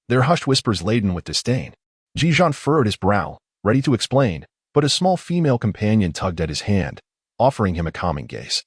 Their hushed whispers laden with disdain. Ji Zhan furrowed his brow, ready to explain, but a small female companion tugged at his hand, offering him a calming gaze,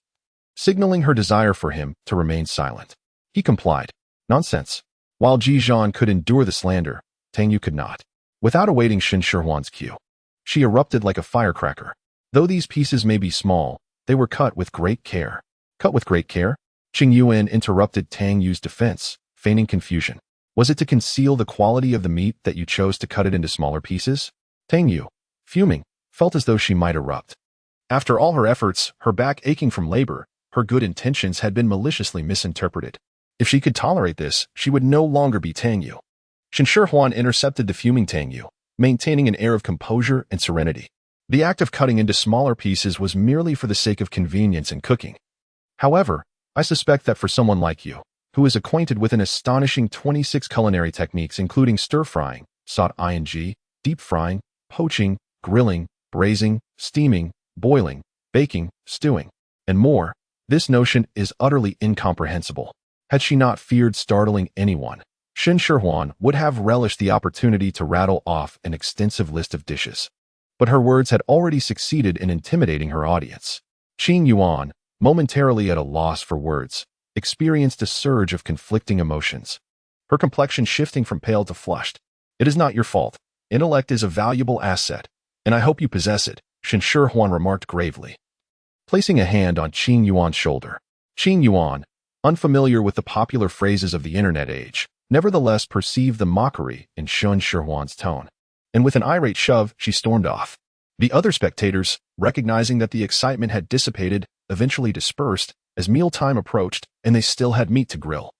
signaling her desire for him to remain silent. He complied. Nonsense. While Ji Zhan could endure the slander, Tang Yu could not. Without awaiting Shen Shihuan's cue, she erupted like a firecracker. Though these pieces may be small, they were cut with great care. Cut with great care? Qing Yuan interrupted Tang Yu's defense, feigning confusion. Was it to conceal the quality of the meat that you chose to cut it into smaller pieces? Tang Yu, fuming, felt as though she might erupt. After all her efforts, her back aching from labor, her good intentions had been maliciously misinterpreted. If she could tolerate this, she would no longer be Tang Yu. Shen Shihuan intercepted the fuming Tang Yu, maintaining an air of composure and serenity. The act of cutting into smaller pieces was merely for the sake of convenience in cooking. However, I suspect that for someone like you, who is acquainted with an astonishing 26 culinary techniques including stir-frying, saute-ing, deep frying, poaching, grilling, braising, steaming, boiling, baking, stewing, and more, this notion is utterly incomprehensible. Had she not feared startling anyone, Shen Shihuan would have relished the opportunity to rattle off an extensive list of dishes. But her words had already succeeded in intimidating her audience. Qing Yuan, momentarily at a loss for words, experienced a surge of conflicting emotions, her complexion shifting from pale to flushed. "It is not your fault. Intellect is a valuable asset, and I hope you possess it," Shen Shihuan remarked gravely, placing a hand on Qing Yuan's shoulder. Qing Yuan, unfamiliar with the popular phrases of the internet age, nevertheless perceived the mockery in Shen Shihuan's tone, and with an irate shove, she stormed off. The other spectators, recognizing that the excitement had dissipated, eventually dispersed as mealtime approached and they still had meat to grill.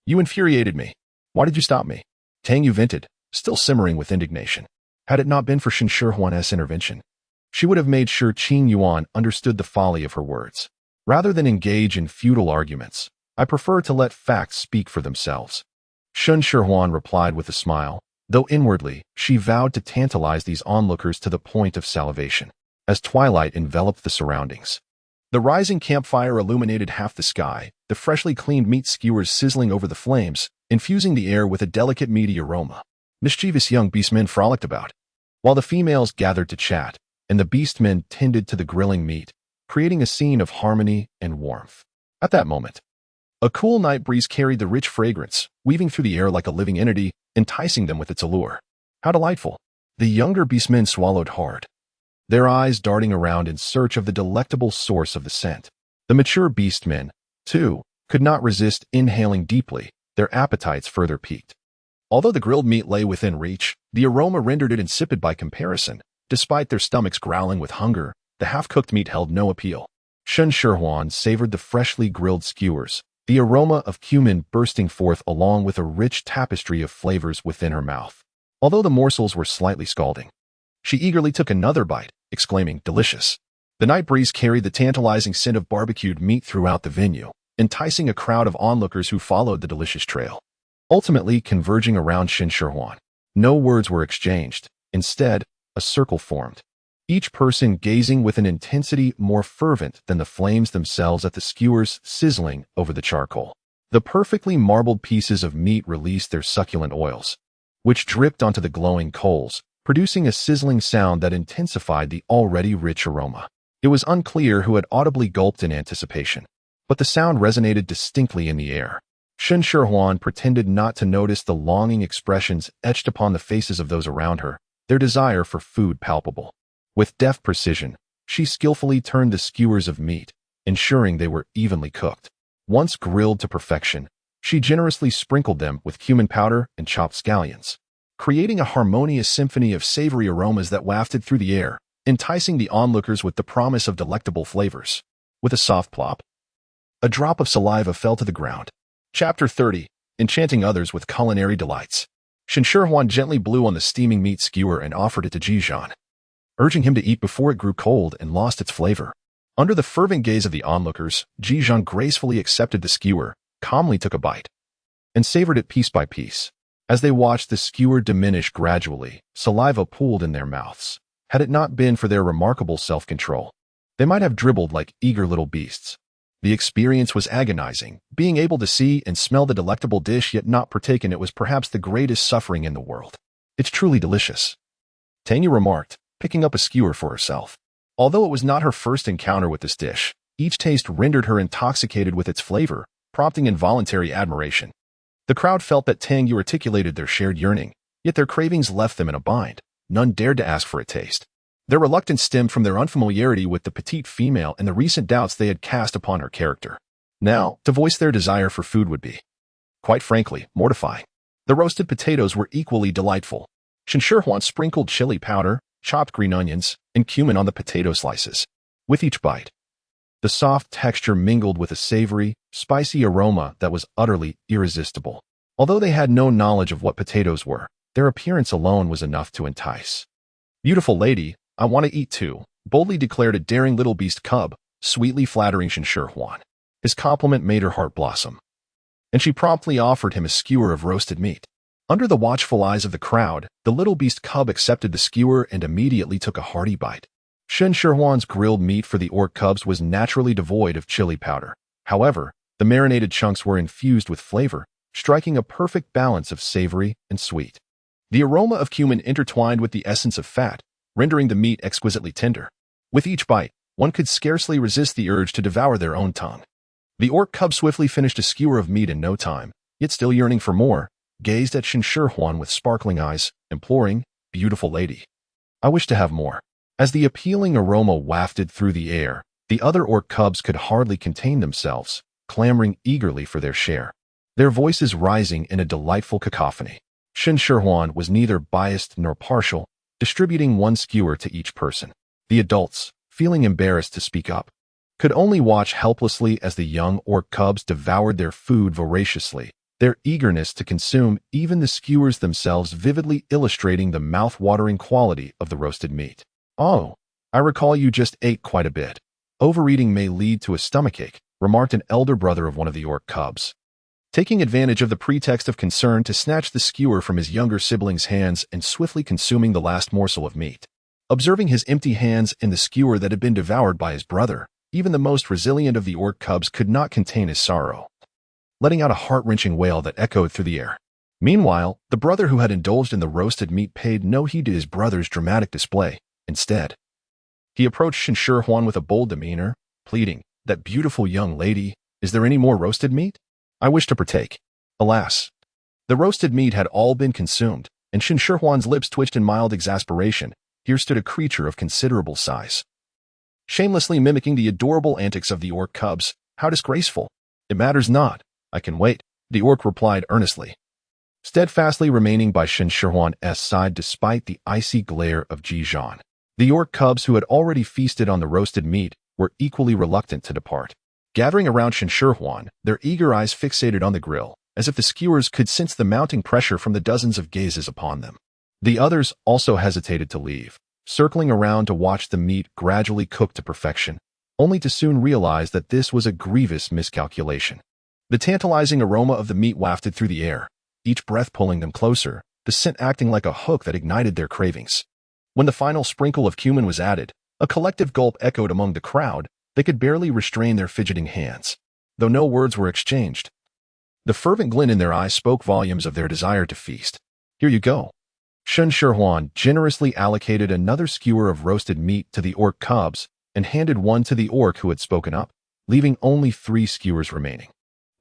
"You infuriated me. Why did you stop me?" Tang Yu vented, still simmering with indignation. Had it not been for Shen Shihuan's intervention, she would have made sure Qing Yuan understood the folly of her words. Rather than engage in futile arguments, I prefer to let facts speak for themselves. Shen Shihuan replied with a smile, though inwardly she vowed to tantalize these onlookers to the point of salivation. As twilight enveloped the surroundings, the rising campfire illuminated half the sky, the freshly cleaned meat skewers sizzling over the flames, infusing the air with a delicate meaty aroma. Mischievous young beastmen frolicked about, while the females gathered to chat, and the beastmen tended to the grilling meat, creating a scene of harmony and warmth. At that moment, a cool night breeze carried the rich fragrance, weaving through the air like a living entity, enticing them with its allure. How delightful! The younger beastmen swallowed hard, their eyes darting around in search of the delectable source of the scent. The mature beastmen, too, could not resist inhaling deeply, their appetites further piqued. Although the grilled meat lay within reach, the aroma rendered it insipid by comparison. Despite their stomachs growling with hunger, the half-cooked meat held no appeal. Shen Shihuan savored the freshly grilled skewers, the aroma of cumin bursting forth along with a rich tapestry of flavors within her mouth. Although the morsels were slightly scalding, she eagerly took another bite, exclaiming, "Delicious." The night breeze carried the tantalizing scent of barbecued meat throughout the venue, enticing a crowd of onlookers who followed the delicious trail, ultimately converging around Shen Shihuan. No words were exchanged. Instead, a circle formed, each person gazing with an intensity more fervent than the flames themselves at the skewers sizzling over the charcoal. The perfectly marbled pieces of meat released their succulent oils, which dripped onto the glowing coals, producing a sizzling sound that intensified the already rich aroma. It was unclear who had audibly gulped in anticipation, but the sound resonated distinctly in the air. Shen Shihuan pretended not to notice the longing expressions etched upon the faces of those around her, their desire for food palpable. With deft precision, she skillfully turned the skewers of meat, ensuring they were evenly cooked. Once grilled to perfection, she generously sprinkled them with cumin powder and chopped scallions, creating a harmonious symphony of savory aromas that wafted through the air, enticing the onlookers with the promise of delectable flavors. With a soft plop, a drop of saliva fell to the ground. Chapter 30. Enchanting others with culinary delights. Shen Shihuan gently blew on the steaming meat skewer and offered it to Ji Zhan, urging him to eat before it grew cold and lost its flavor. Under the fervent gaze of the onlookers, Ji Zhan gracefully accepted the skewer, calmly took a bite, and savored it piece by piece. As they watched the skewer diminish gradually, saliva pooled in their mouths. Had it not been for their remarkable self-control, they might have dribbled like eager little beasts. The experience was agonizing. Being able to see and smell the delectable dish yet not partake in it was perhaps the greatest suffering in the world. It's truly delicious, Tanya remarked, picking up a skewer for herself. Although it was not her first encounter with this dish, each taste rendered her intoxicated with its flavor, prompting involuntary admiration. The crowd felt that Tang articulated their shared yearning, yet their cravings left them in a bind. None dared to ask for a taste. Their reluctance stemmed from their unfamiliarity with the petite female and the recent doubts they had cast upon her character. Now, to voice their desire for food would be, quite frankly, mortifying. The roasted potatoes were equally delightful. Shen Shihuan sprinkled chili powder, chopped green onions, and cumin on the potato slices. With each bite, the soft texture mingled with a savory, spicy aroma that was utterly irresistible. Although they had no knowledge of what potatoes were, their appearance alone was enough to entice. "Beautiful lady, I want to eat too," boldly declared a daring little beast cub, sweetly flattering Shen Shihuan. His compliment made her heart blossom, and she promptly offered him a skewer of roasted meat. Under the watchful eyes of the crowd, the little beast cub accepted the skewer and immediately took a hearty bite. Shen Shihuan's grilled meat for the orc cubs was naturally devoid of chili powder. However, the marinated chunks were infused with flavor, striking a perfect balance of savory and sweet. The aroma of cumin intertwined with the essence of fat, rendering the meat exquisitely tender. With each bite, one could scarcely resist the urge to devour their own tongue. The orc cub swiftly finished a skewer of meat in no time, yet still yearning for more, gazed at Shen Shihuan with sparkling eyes, imploring, "Beautiful lady, I wish to have more." As the appealing aroma wafted through the air, the other orc cubs could hardly contain themselves, clamoring eagerly for their share, their voices rising in a delightful cacophony. Shen Shihuan was neither biased nor partial, distributing one skewer to each person. The adults, feeling embarrassed to speak up, could only watch helplessly as the young orc cubs devoured their food voraciously, their eagerness to consume even the skewers themselves vividly illustrating the mouth-watering quality of the roasted meat. "Oh, I recall you just ate quite a bit. Overeating may lead to a stomachache," remarked an elder brother of one of the orc cubs, taking advantage of the pretext of concern to snatch the skewer from his younger sibling's hands and swiftly consuming the last morsel of meat. Observing his empty hands and the skewer that had been devoured by his brother, even the most resilient of the orc cubs could not contain his sorrow, letting out a heart-wrenching wail that echoed through the air. Meanwhile, the brother who had indulged in the roasted meat paid no heed to his brother's dramatic display. Instead, he approached Shen Shihuan with a bold demeanor, pleading, "That beautiful young lady, is there any more roasted meat? I wish to partake." Alas, the roasted meat had all been consumed, and Shen Shihuan's lips twitched in mild exasperation. Here stood a creature of considerable size, shamelessly mimicking the adorable antics of the orc cubs. How disgraceful! "It matters not. I can wait," the orc replied earnestly, steadfastly remaining by Shen Shihuan's side despite the icy glare of Ji Zhan. The orc cubs who had already feasted on the roasted meat were equally reluctant to depart. Gathering around Shen Shihuan, their eager eyes fixated on the grill, as if the skewers could sense the mounting pressure from the dozens of gazes upon them. The others also hesitated to leave, circling around to watch the meat gradually cook to perfection, only to soon realize that this was a grievous miscalculation. The tantalizing aroma of the meat wafted through the air, each breath pulling them closer, the scent acting like a hook that ignited their cravings. When the final sprinkle of cumin was added, a collective gulp echoed among the crowd. They could barely restrain their fidgeting hands, though no words were exchanged. The fervent glint in their eyes spoke volumes of their desire to feast. "Here you go." Shen Shihuan generously allocated another skewer of roasted meat to the orc cubs and handed one to the orc who had spoken up, leaving only 3 skewers remaining.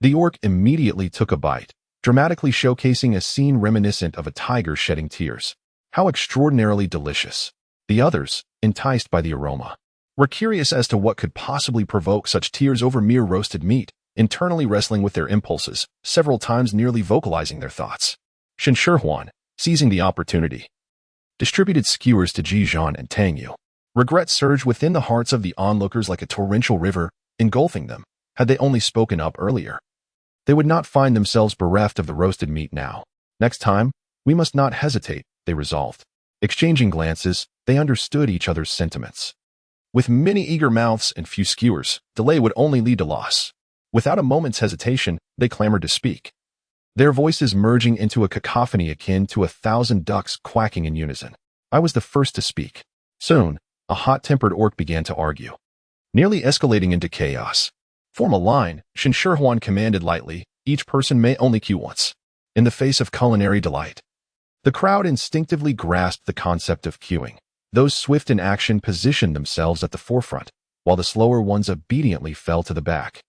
The orc immediately took a bite, dramatically showcasing a scene reminiscent of a tiger shedding tears. How extraordinarily delicious. The others, enticed by the aroma, were curious as to what could possibly provoke such tears over mere roasted meat, internally wrestling with their impulses, several times nearly vocalizing their thoughts. Shen Shihuan, seizing the opportunity, distributed skewers to Ji Zhan and Tang Yu. Regret surged within the hearts of the onlookers like a torrential river, engulfing them. Had they only spoken up earlier, they would not find themselves bereft of the roasted meat now. Next time, we must not hesitate, they resolved. Exchanging glances, they understood each other's sentiments. With many eager mouths and few skewers, delay would only lead to loss. Without a moment's hesitation, they clamored to speak, their voices merging into a cacophony akin to 1,000 ducks quacking in unison. I was the first to speak. Soon, a hot-tempered orc began to argue, nearly escalating into chaos. Form a line, Shen Shihuan commanded lightly. Each person may only queue once. In the face of culinary delight, the crowd instinctively grasped the concept of queuing. Those swift in action positioned themselves at the forefront, while the slower ones obediently fell to the back,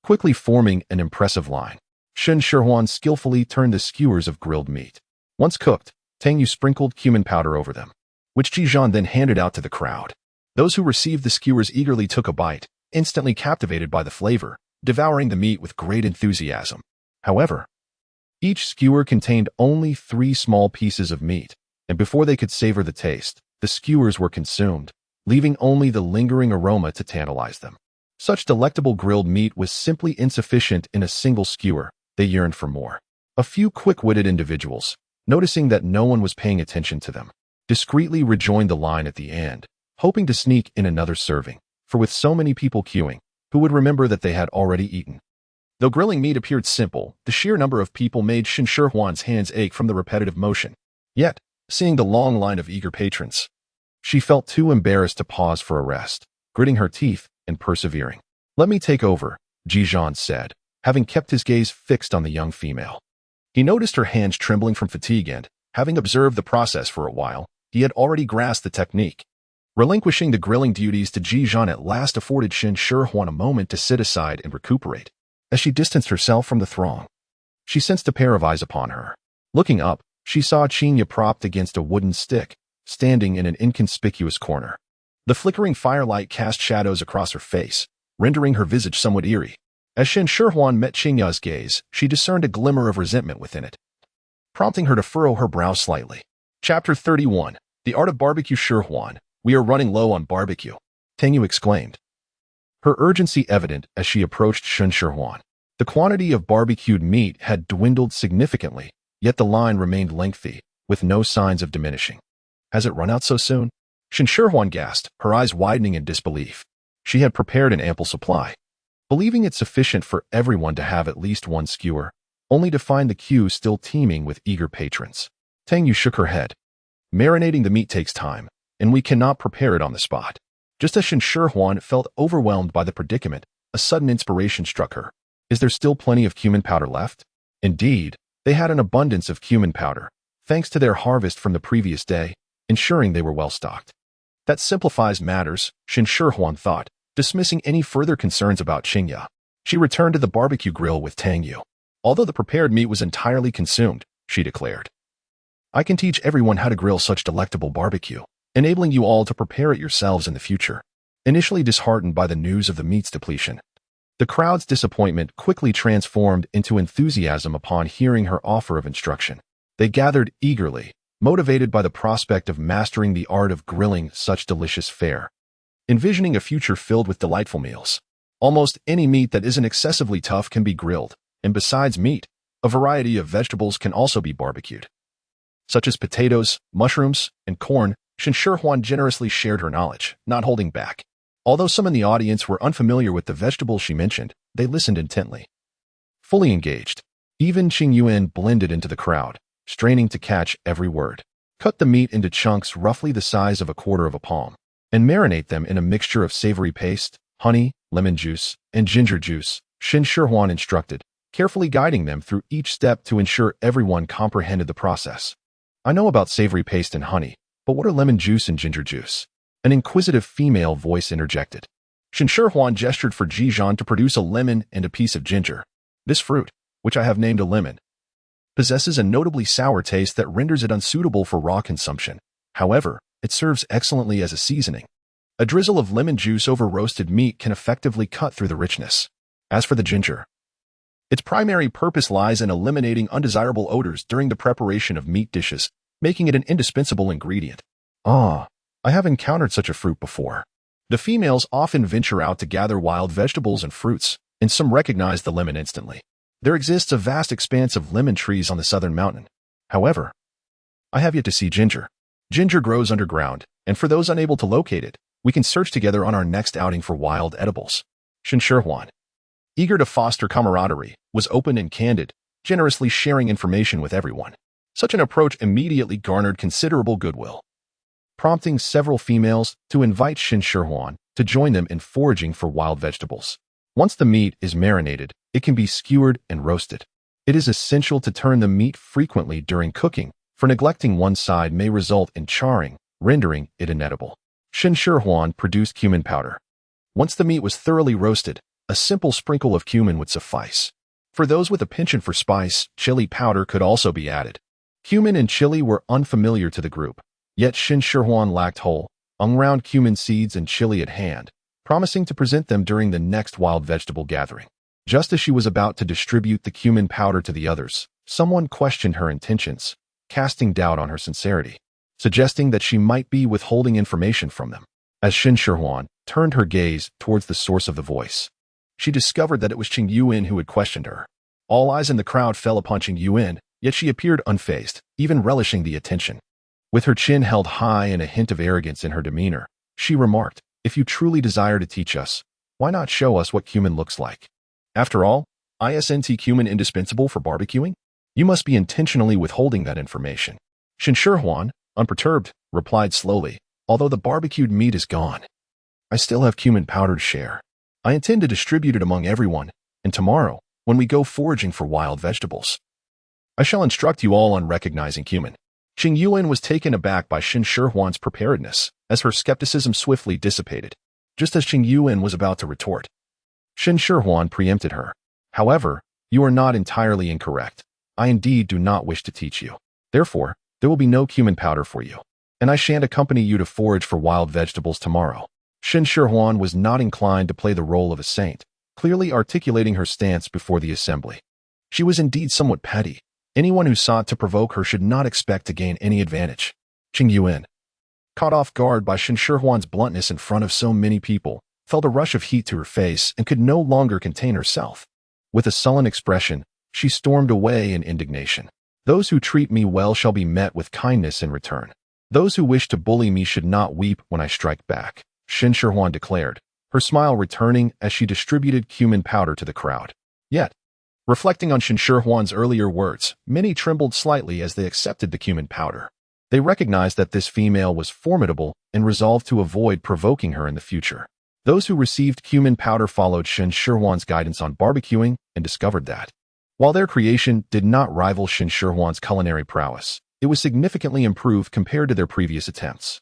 quickly forming an impressive line. Shen Shihuan skillfully turned the skewers of grilled meat. Once cooked, Tang Yu sprinkled cumin powder over them, which Ji Zhan then handed out to the crowd. Those who received the skewers eagerly took a bite, instantly captivated by the flavor, devouring the meat with great enthusiasm. However, each skewer contained only 3 small pieces of meat, and before they could savor the taste, the skewers were consumed, leaving only the lingering aroma to tantalize them. Such delectable grilled meat was simply insufficient in a single skewer. They yearned for more. A few quick-witted individuals, noticing that no one was paying attention to them, discreetly rejoined the line at the end, hoping to sneak in another serving, for with so many people queuing, who would remember that they had already eaten? Though grilling meat appeared simple, the sheer number of people made Shen Shihuan's hands ache from the repetitive motion. Yet, seeing the long line of eager patrons, she felt too embarrassed to pause for a rest, gritting her teeth and persevering. Let me take over, Ji Zhan said, having kept his gaze fixed on the young female. He noticed her hands trembling from fatigue and, having observed the process for a while, he had already grasped the technique. Relinquishing the grilling duties to Ji Zhan at last afforded Shen Shihuan a moment to sit aside and recuperate. As she distanced herself from the throng, she sensed a pair of eyes upon her. Looking up, she saw Qingya propped against a wooden stick, standing in an inconspicuous corner. The flickering firelight cast shadows across her face, rendering her visage somewhat eerie. As Shen Shihuan met Qingya's gaze, she discerned a glimmer of resentment within it, prompting her to furrow her brow slightly. Chapter 31. The Art of Barbecue. Shihuan, we are running low on barbecue, Tang Yu exclaimed, her urgency evident as she approached Shen Shihuan. The quantity of barbecued meat had dwindled significantly, yet the line remained lengthy, with no signs of diminishing. Has it run out so soon? Shen Shihuan gasped, her eyes widening in disbelief. She had prepared an ample supply, believing it sufficient for everyone to have at least one skewer, only to find the queue still teeming with eager patrons. Tang Yu shook her head. Marinating the meat takes time, and we cannot prepare it on the spot. Just as Shen Shihuan felt overwhelmed by the predicament, a sudden inspiration struck her. Is there still plenty of cumin powder left? Indeed, they had an abundance of cumin powder, thanks to their harvest from the previous day, ensuring they were well stocked. That simplifies matters, Shen Shihuan thought, dismissing any further concerns about Qingya. She returned to the barbecue grill with Tang Yu. Although the prepared meat was entirely consumed, she declared, I can teach everyone how to grill such delectable barbecue, enabling you all to prepare it yourselves in the future. Initially disheartened by the news of the meat's depletion, the crowd's disappointment quickly transformed into enthusiasm upon hearing her offer of instruction. They gathered eagerly, motivated by the prospect of mastering the art of grilling such delicious fare. Envisioning a future filled with delightful meals. Almost any meat that isn't excessively tough can be grilled, and besides meat, a variety of vegetables can also be barbecued, such as potatoes, mushrooms, and corn. Shen Shihuan generously shared her knowledge, not holding back. Although some in the audience were unfamiliar with the vegetables she mentioned, they listened intently, fully engaged. Even Qingyuan blended into the crowd, straining to catch every word. Cut the meat into chunks roughly the size of a quarter of a palm, and marinate them in a mixture of savory paste, honey, lemon juice, and ginger juice, Shen Shihuan instructed, carefully guiding them through each step to ensure everyone comprehended the process. I know about savory paste and honey, but what are lemon juice and ginger juice? An inquisitive female voice interjected. Shen Shihuan gestured for Ji Zhan to produce a lemon and a piece of ginger. This fruit, which I have named a lemon, possesses a notably sour taste that renders it unsuitable for raw consumption. However, it serves excellently as a seasoning. A drizzle of lemon juice over roasted meat can effectively cut through the richness. As for the ginger, its primary purpose lies in eliminating undesirable odors during the preparation of meat dishes, making it an indispensable ingredient. I have encountered such a fruit before. The females often venture out to gather wild vegetables and fruits, and some recognize the lemon instantly. There exists a vast expanse of lemon trees on the southern mountain. However, I have yet to see ginger. Ginger grows underground, and for those unable to locate it, we can search together on our next outing for wild edibles. Shen Shihuan, eager to foster camaraderie, was open and candid, generously sharing information with everyone. Such an approach immediately garnered considerable goodwill, prompting several females to invite Shen Shihuan to join them in foraging for wild vegetables. Once the meat is marinated, it can be skewered and roasted. It is essential to turn the meat frequently during cooking, for neglecting one side may result in charring, rendering it inedible. Shen Shihuan produced cumin powder. Once the meat was thoroughly roasted, a simple sprinkle of cumin would suffice. For those with a penchant for spice, chili powder could also be added. Cumin and chili were unfamiliar to the group, yet Shen Shihuan lacked whole, unground cumin seeds and chili at hand, promising to present them during the next wild vegetable gathering. Just as she was about to distribute the cumin powder to the others, someone questioned her intentions, casting doubt on her sincerity, suggesting that she might be withholding information from them. As Shen Shihuan turned her gaze towards the source of the voice, she discovered that it was Qing Yuan who had questioned her. All eyes in the crowd fell upon Qing Yuan, yet she appeared unfazed, even relishing the attention. With her chin held high and a hint of arrogance in her demeanor, she remarked, "If you truly desire to teach us, why not show us what cumin looks like? After all, isn't cumin indispensable for barbecuing? You must be intentionally withholding that information." Shen Shihuan, unperturbed, replied slowly, "Although the barbecued meat is gone, I still have cumin powder to share. I intend to distribute it among everyone, and tomorrow, when we go foraging for wild vegetables, I shall instruct you all on recognizing cumin." Qing Yuan was taken aback by Shen Shihuan's preparedness, as her skepticism swiftly dissipated. Just as Qing Yuan was about to retort, Shen Shihuan preempted her. "However, you are not entirely incorrect. I indeed do not wish to teach you. Therefore, there will be no cumin powder for you, and I shan't accompany you to forage for wild vegetables tomorrow." Shen Shihuan was not inclined to play the role of a saint, clearly articulating her stance before the assembly. She was indeed somewhat petty. Anyone who sought to provoke her should not expect to gain any advantage. Qing Yuan, caught off guard by Shen Shihuan's bluntness in front of so many people, felt a rush of heat to her face and could no longer contain herself. With a sullen expression, she stormed away in indignation. "Those who treat me well shall be met with kindness in return. Those who wish to bully me should not weep when I strike back," Shen Shihuan declared, her smile returning as she distributed cumin powder to the crowd. Yet, reflecting on Shen Shihuan's earlier words, many trembled slightly as they accepted the cumin powder. They recognized that this female was formidable and resolved to avoid provoking her in the future. Those who received cumin powder followed Shen Shihuan's guidance on barbecuing and discovered that, while their creation did not rival Shen Shihuan's culinary prowess, it was significantly improved compared to their previous attempts.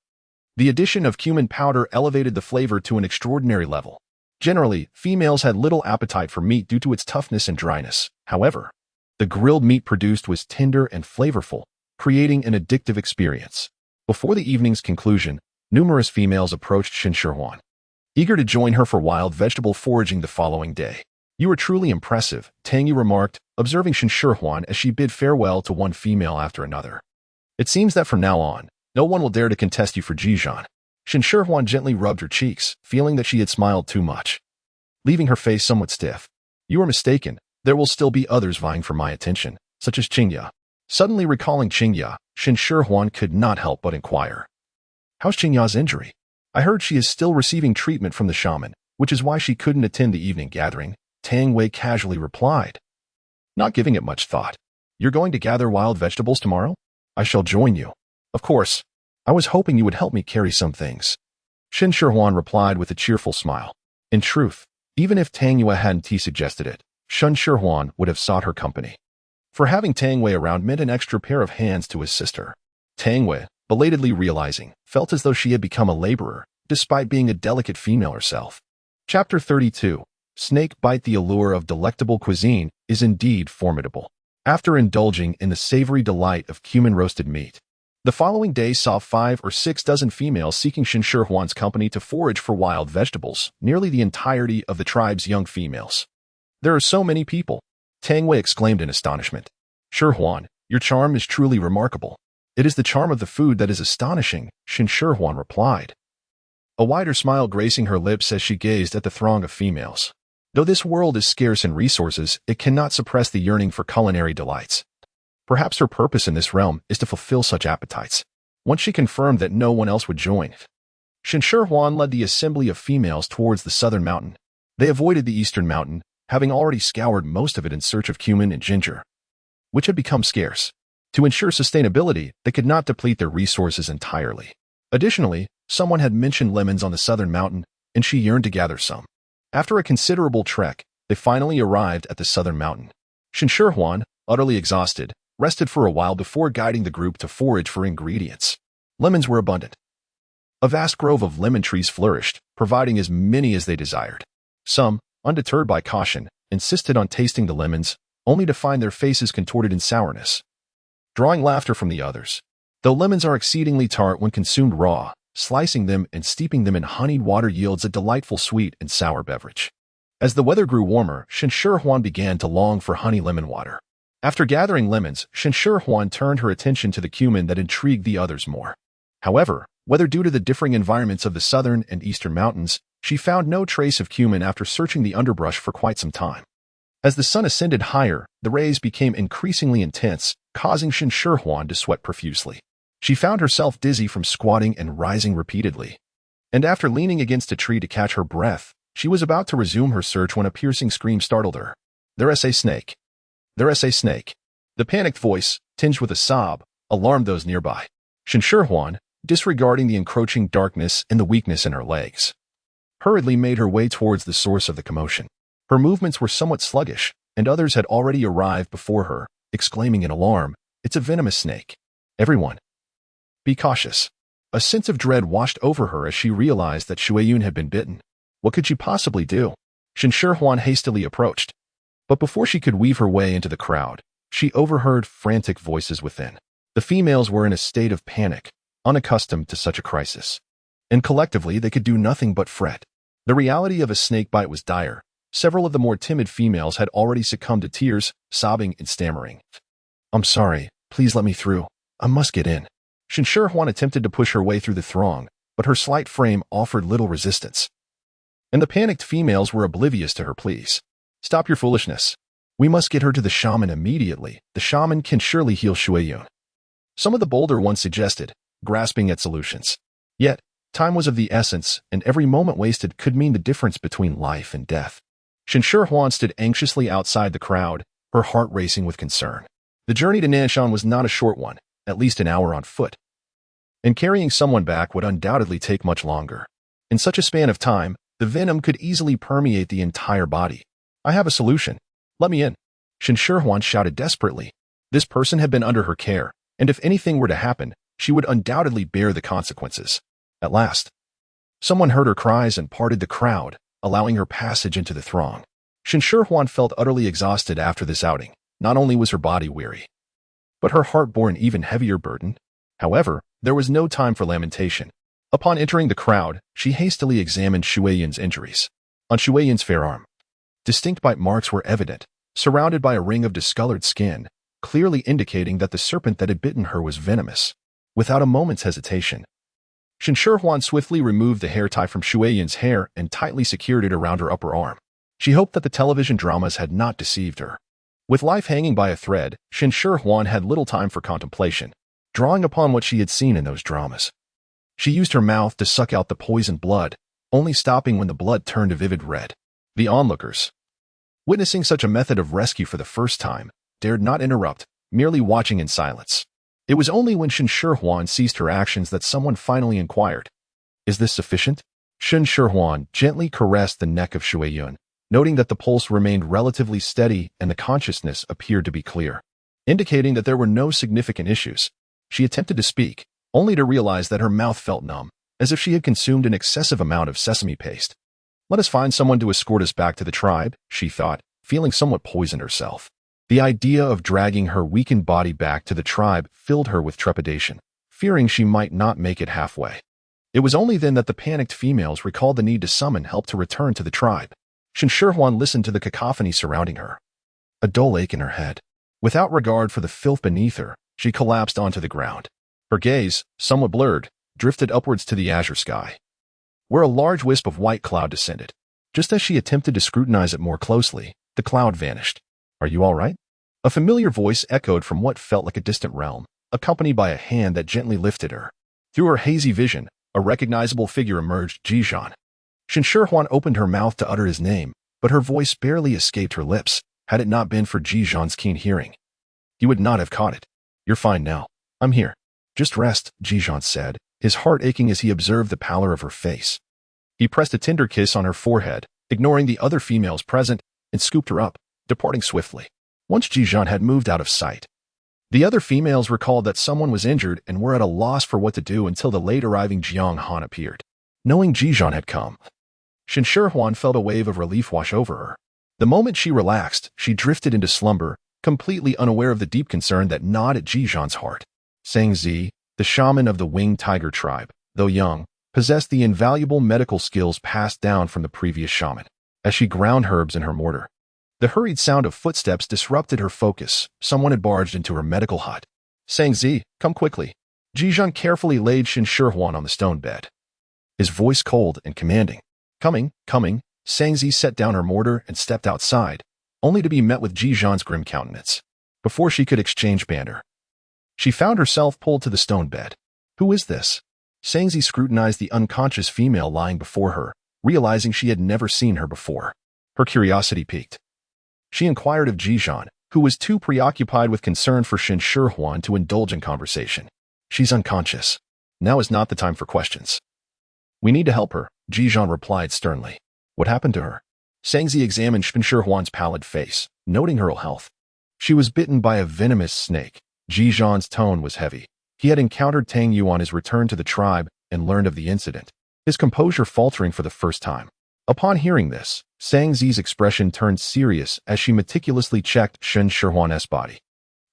The addition of cumin powder elevated the flavor to an extraordinary level. Generally, females had little appetite for meat due to its toughness and dryness. However, the grilled meat produced was tender and flavorful, creating an addictive experience. Before the evening's conclusion, numerous females approached Shen Shihuan, eager to join her for wild vegetable foraging the following day. "You are truly impressive," Tang Yu remarked, observing Shen Shihuan as she bid farewell to one female after another. "It seems that from now on, no one will dare to contest you for Ji Zhan." Shen Shihuan gently rubbed her cheeks, feeling that she had smiled too much, leaving her face somewhat stiff. "You are mistaken. There will still be others vying for my attention, such as Qingya." Suddenly recalling Qingya, Shen Shihuan could not help but inquire, "How's Qingya's injury? I heard she is still receiving treatment from the shaman, which is why she couldn't attend the evening gathering," Tang Wei casually replied, not giving it much thought. "You're going to gather wild vegetables tomorrow? I shall join you. Of course, I was hoping you would help me carry some things." Shen Shihuan replied with a cheerful smile. In truth, even if Tang Yue hadn't suggested it, Shen Shihuan would have sought her company. For having Tang Wei around meant an extra pair of hands to his sister. Tang Wei, belatedly realizing, felt as though she had become a laborer, despite being a delicate female herself. Chapter 32. Snake bite. The allure of delectable cuisine is indeed formidable. After indulging in the savory delight of cumin roasted meat, the following day saw 5 or 6 dozen females seeking Shen Shihuan's company to forage for wild vegetables, nearly the entirety of the tribe's young females. "There are so many people," Tang Wei exclaimed in astonishment. "Shihuan, your charm is truly remarkable." "It is the charm of the food that is astonishing," Shen Shihuan replied, a wider smile gracing her lips as she gazed at the throng of females. Though this world is scarce in resources, it cannot suppress the yearning for culinary delights. Perhaps her purpose in this realm is to fulfill such appetites. Once she confirmed that no one else would join, Shen Shihuan led the assembly of females towards the southern mountain. They avoided the eastern mountain, having already scoured most of it in search of cumin and ginger, which had become scarce. To ensure sustainability, they could not deplete their resources entirely. Additionally, someone had mentioned lemons on the southern mountain, and she yearned to gather some. After a considerable trek, they finally arrived at the southern mountain. Shen Shihuan, utterly exhausted, rested for a while before guiding the group to forage for ingredients. Lemons were abundant. A vast grove of lemon trees flourished, providing as many as they desired. Some, undeterred by caution, insisted on tasting the lemons, only to find their faces contorted in sourness, drawing laughter from the others. Though lemons are exceedingly tart when consumed raw, slicing them and steeping them in honeyed water yields a delightful sweet and sour beverage. As the weather grew warmer, Shen Shihuan began to long for honey lemon water. After gathering lemons, Shen Shihuan turned her attention to the cumin that intrigued the others more. However, whether due to the differing environments of the southern and eastern mountains, she found no trace of cumin after searching the underbrush for quite some time. As the sun ascended higher, the rays became increasingly intense, causing Shen Shihuan to sweat profusely. She found herself dizzy from squatting and rising repeatedly. And after leaning against a tree to catch her breath, she was about to resume her search when a piercing scream startled her. "There's a snake! There's a snake!" The panicked voice, tinged with a sob, alarmed those nearby. Shen Shihuan, disregarding the encroaching darkness and the weakness in her legs, hurriedly made her way towards the source of the commotion. Her movements were somewhat sluggish, and others had already arrived before her, exclaiming in alarm, "It's a venomous snake! Everyone, be cautious." A sense of dread washed over her as she realized that Shueyun had been bitten. What could she possibly do? Shen Shihuan hastily approached. But before she could weave her way into the crowd, she overheard frantic voices within. The females were in a state of panic, unaccustomed to such a crisis. And collectively, they could do nothing but fret. The reality of a snake bite was dire. Several of the more timid females had already succumbed to tears, sobbing and stammering. "I'm sorry, please let me through. I must get in." Shen Shihuan attempted to push her way through the throng, but her slight frame offered little resistance. And the panicked females were oblivious to her pleas. "Stop your foolishness. We must get her to the shaman immediately. The shaman can surely heal Shueyun," some of the bolder ones suggested, grasping at solutions. Yet, time was of the essence, and every moment wasted could mean the difference between life and death. Shen Shihuan stood anxiously outside the crowd, her heart racing with concern. The journey to Nanshan was not a short one, at least an hour on foot. And carrying someone back would undoubtedly take much longer. In such a span of time, the venom could easily permeate the entire body. "I have a solution. Let me in," Shen Shihuan shouted desperately. This person had been under her care, and if anything were to happen, she would undoubtedly bear the consequences. At last, someone heard her cries and parted the crowd, allowing her passage into the throng. Shen Shihuan felt utterly exhausted after this outing. Not only was her body weary, but her heart bore an even heavier burden. However, there was no time for lamentation. Upon entering the crowd, she hastily examined Shueyun's injuries. On Shueyun's fair arm, distinct bite marks were evident, surrounded by a ring of discolored skin, clearly indicating that the serpent that had bitten her was venomous. Without a moment's hesitation, Shen Shihuan swiftly removed the hair tie from Shueyun's hair and tightly secured it around her upper arm. She hoped that the television dramas had not deceived her. With life hanging by a thread, Shen Shihuan had little time for contemplation, drawing upon what she had seen in those dramas. She used her mouth to suck out the poisoned blood, only stopping when the blood turned a vivid red. The onlookers, witnessing such a method of rescue for the first time, dared not interrupt, merely watching in silence. It was only when Shen Shihuan ceased her actions that someone finally inquired, "Is this sufficient?" Shen Shihuan gently caressed the neck of Shueyun, noting that the pulse remained relatively steady and the consciousness appeared to be clear, indicating that there were no significant issues. She attempted to speak, only to realize that her mouth felt numb, as if she had consumed an excessive amount of sesame paste. Let us find someone to escort us back to the tribe, she thought, feeling somewhat poisoned herself. The idea of dragging her weakened body back to the tribe filled her with trepidation, fearing she might not make it halfway. It was only then that the panicked females recalled the need to summon help to return to the tribe. Shen Shihuan listened to the cacophony surrounding her. A dull ache in her head. Without regard for the filth beneath her, she collapsed onto the ground. Her gaze, somewhat blurred, drifted upwards to the azure sky, where a large wisp of white cloud descended. Just as she attempted to scrutinize it more closely, the cloud vanished. Are you all right? A familiar voice echoed from what felt like a distant realm, accompanied by a hand that gently lifted her. Through her hazy vision, a recognizable figure emerged, Ji Zhan. Shen Shihuan opened her mouth to utter his name, but her voice barely escaped her lips, had it not been for Ji Zhan's keen hearing. He would not have caught it. You're fine now. I'm here. Just rest, Ji Zhan said, his heart aching as he observed the pallor of her face. He pressed a tender kiss on her forehead, ignoring the other females present, and scooped her up, departing swiftly. Once Ji Zhan had moved out of sight, the other females recalled that someone was injured and were at a loss for what to do until the late-arriving Jiang Han appeared. Knowing Ji Zhan had come, Shen Shihuan felt a wave of relief wash over her. The moment she relaxed, she drifted into slumber, completely unaware of the deep concern that gnawed at Ji Zhan's heart. Sang Zi, the shaman of the winged tiger tribe, though young, possessed the invaluable medical skills passed down from the previous shaman. As she ground herbs in her mortar, the hurried sound of footsteps disrupted her focus. Someone had barged into her medical hut. Sang Zi, come quickly. Ji Zhan carefully laid Shen Shihuan on the stone bed, his voice cold and commanding. Coming. Sang Zi set down her mortar and stepped outside, only to be met with Ji Zhan's grim countenance. Before she could exchange banter, she found herself pulled to the stone bed. Who is this? Sang Zi scrutinized the unconscious female lying before her, realizing she had never seen her before. Her curiosity piqued. She inquired of Ji Zhan, who was too preoccupied with concern for Shen Shihuan to indulge in conversation. She's unconscious. Now is not the time for questions. We need to help her, Ji Zhan replied sternly. What happened to her? Sang Zi examined Shen Shihuan's pallid face, noting her ill health. She was bitten by a venomous snake. Ji Zhan's tone was heavy. He had encountered Tang Yu on his return to the tribe and learned of the incident, his composure faltering for the first time. Upon hearing this, Sang Zi's expression turned serious as she meticulously checked Shen Shihuan's body,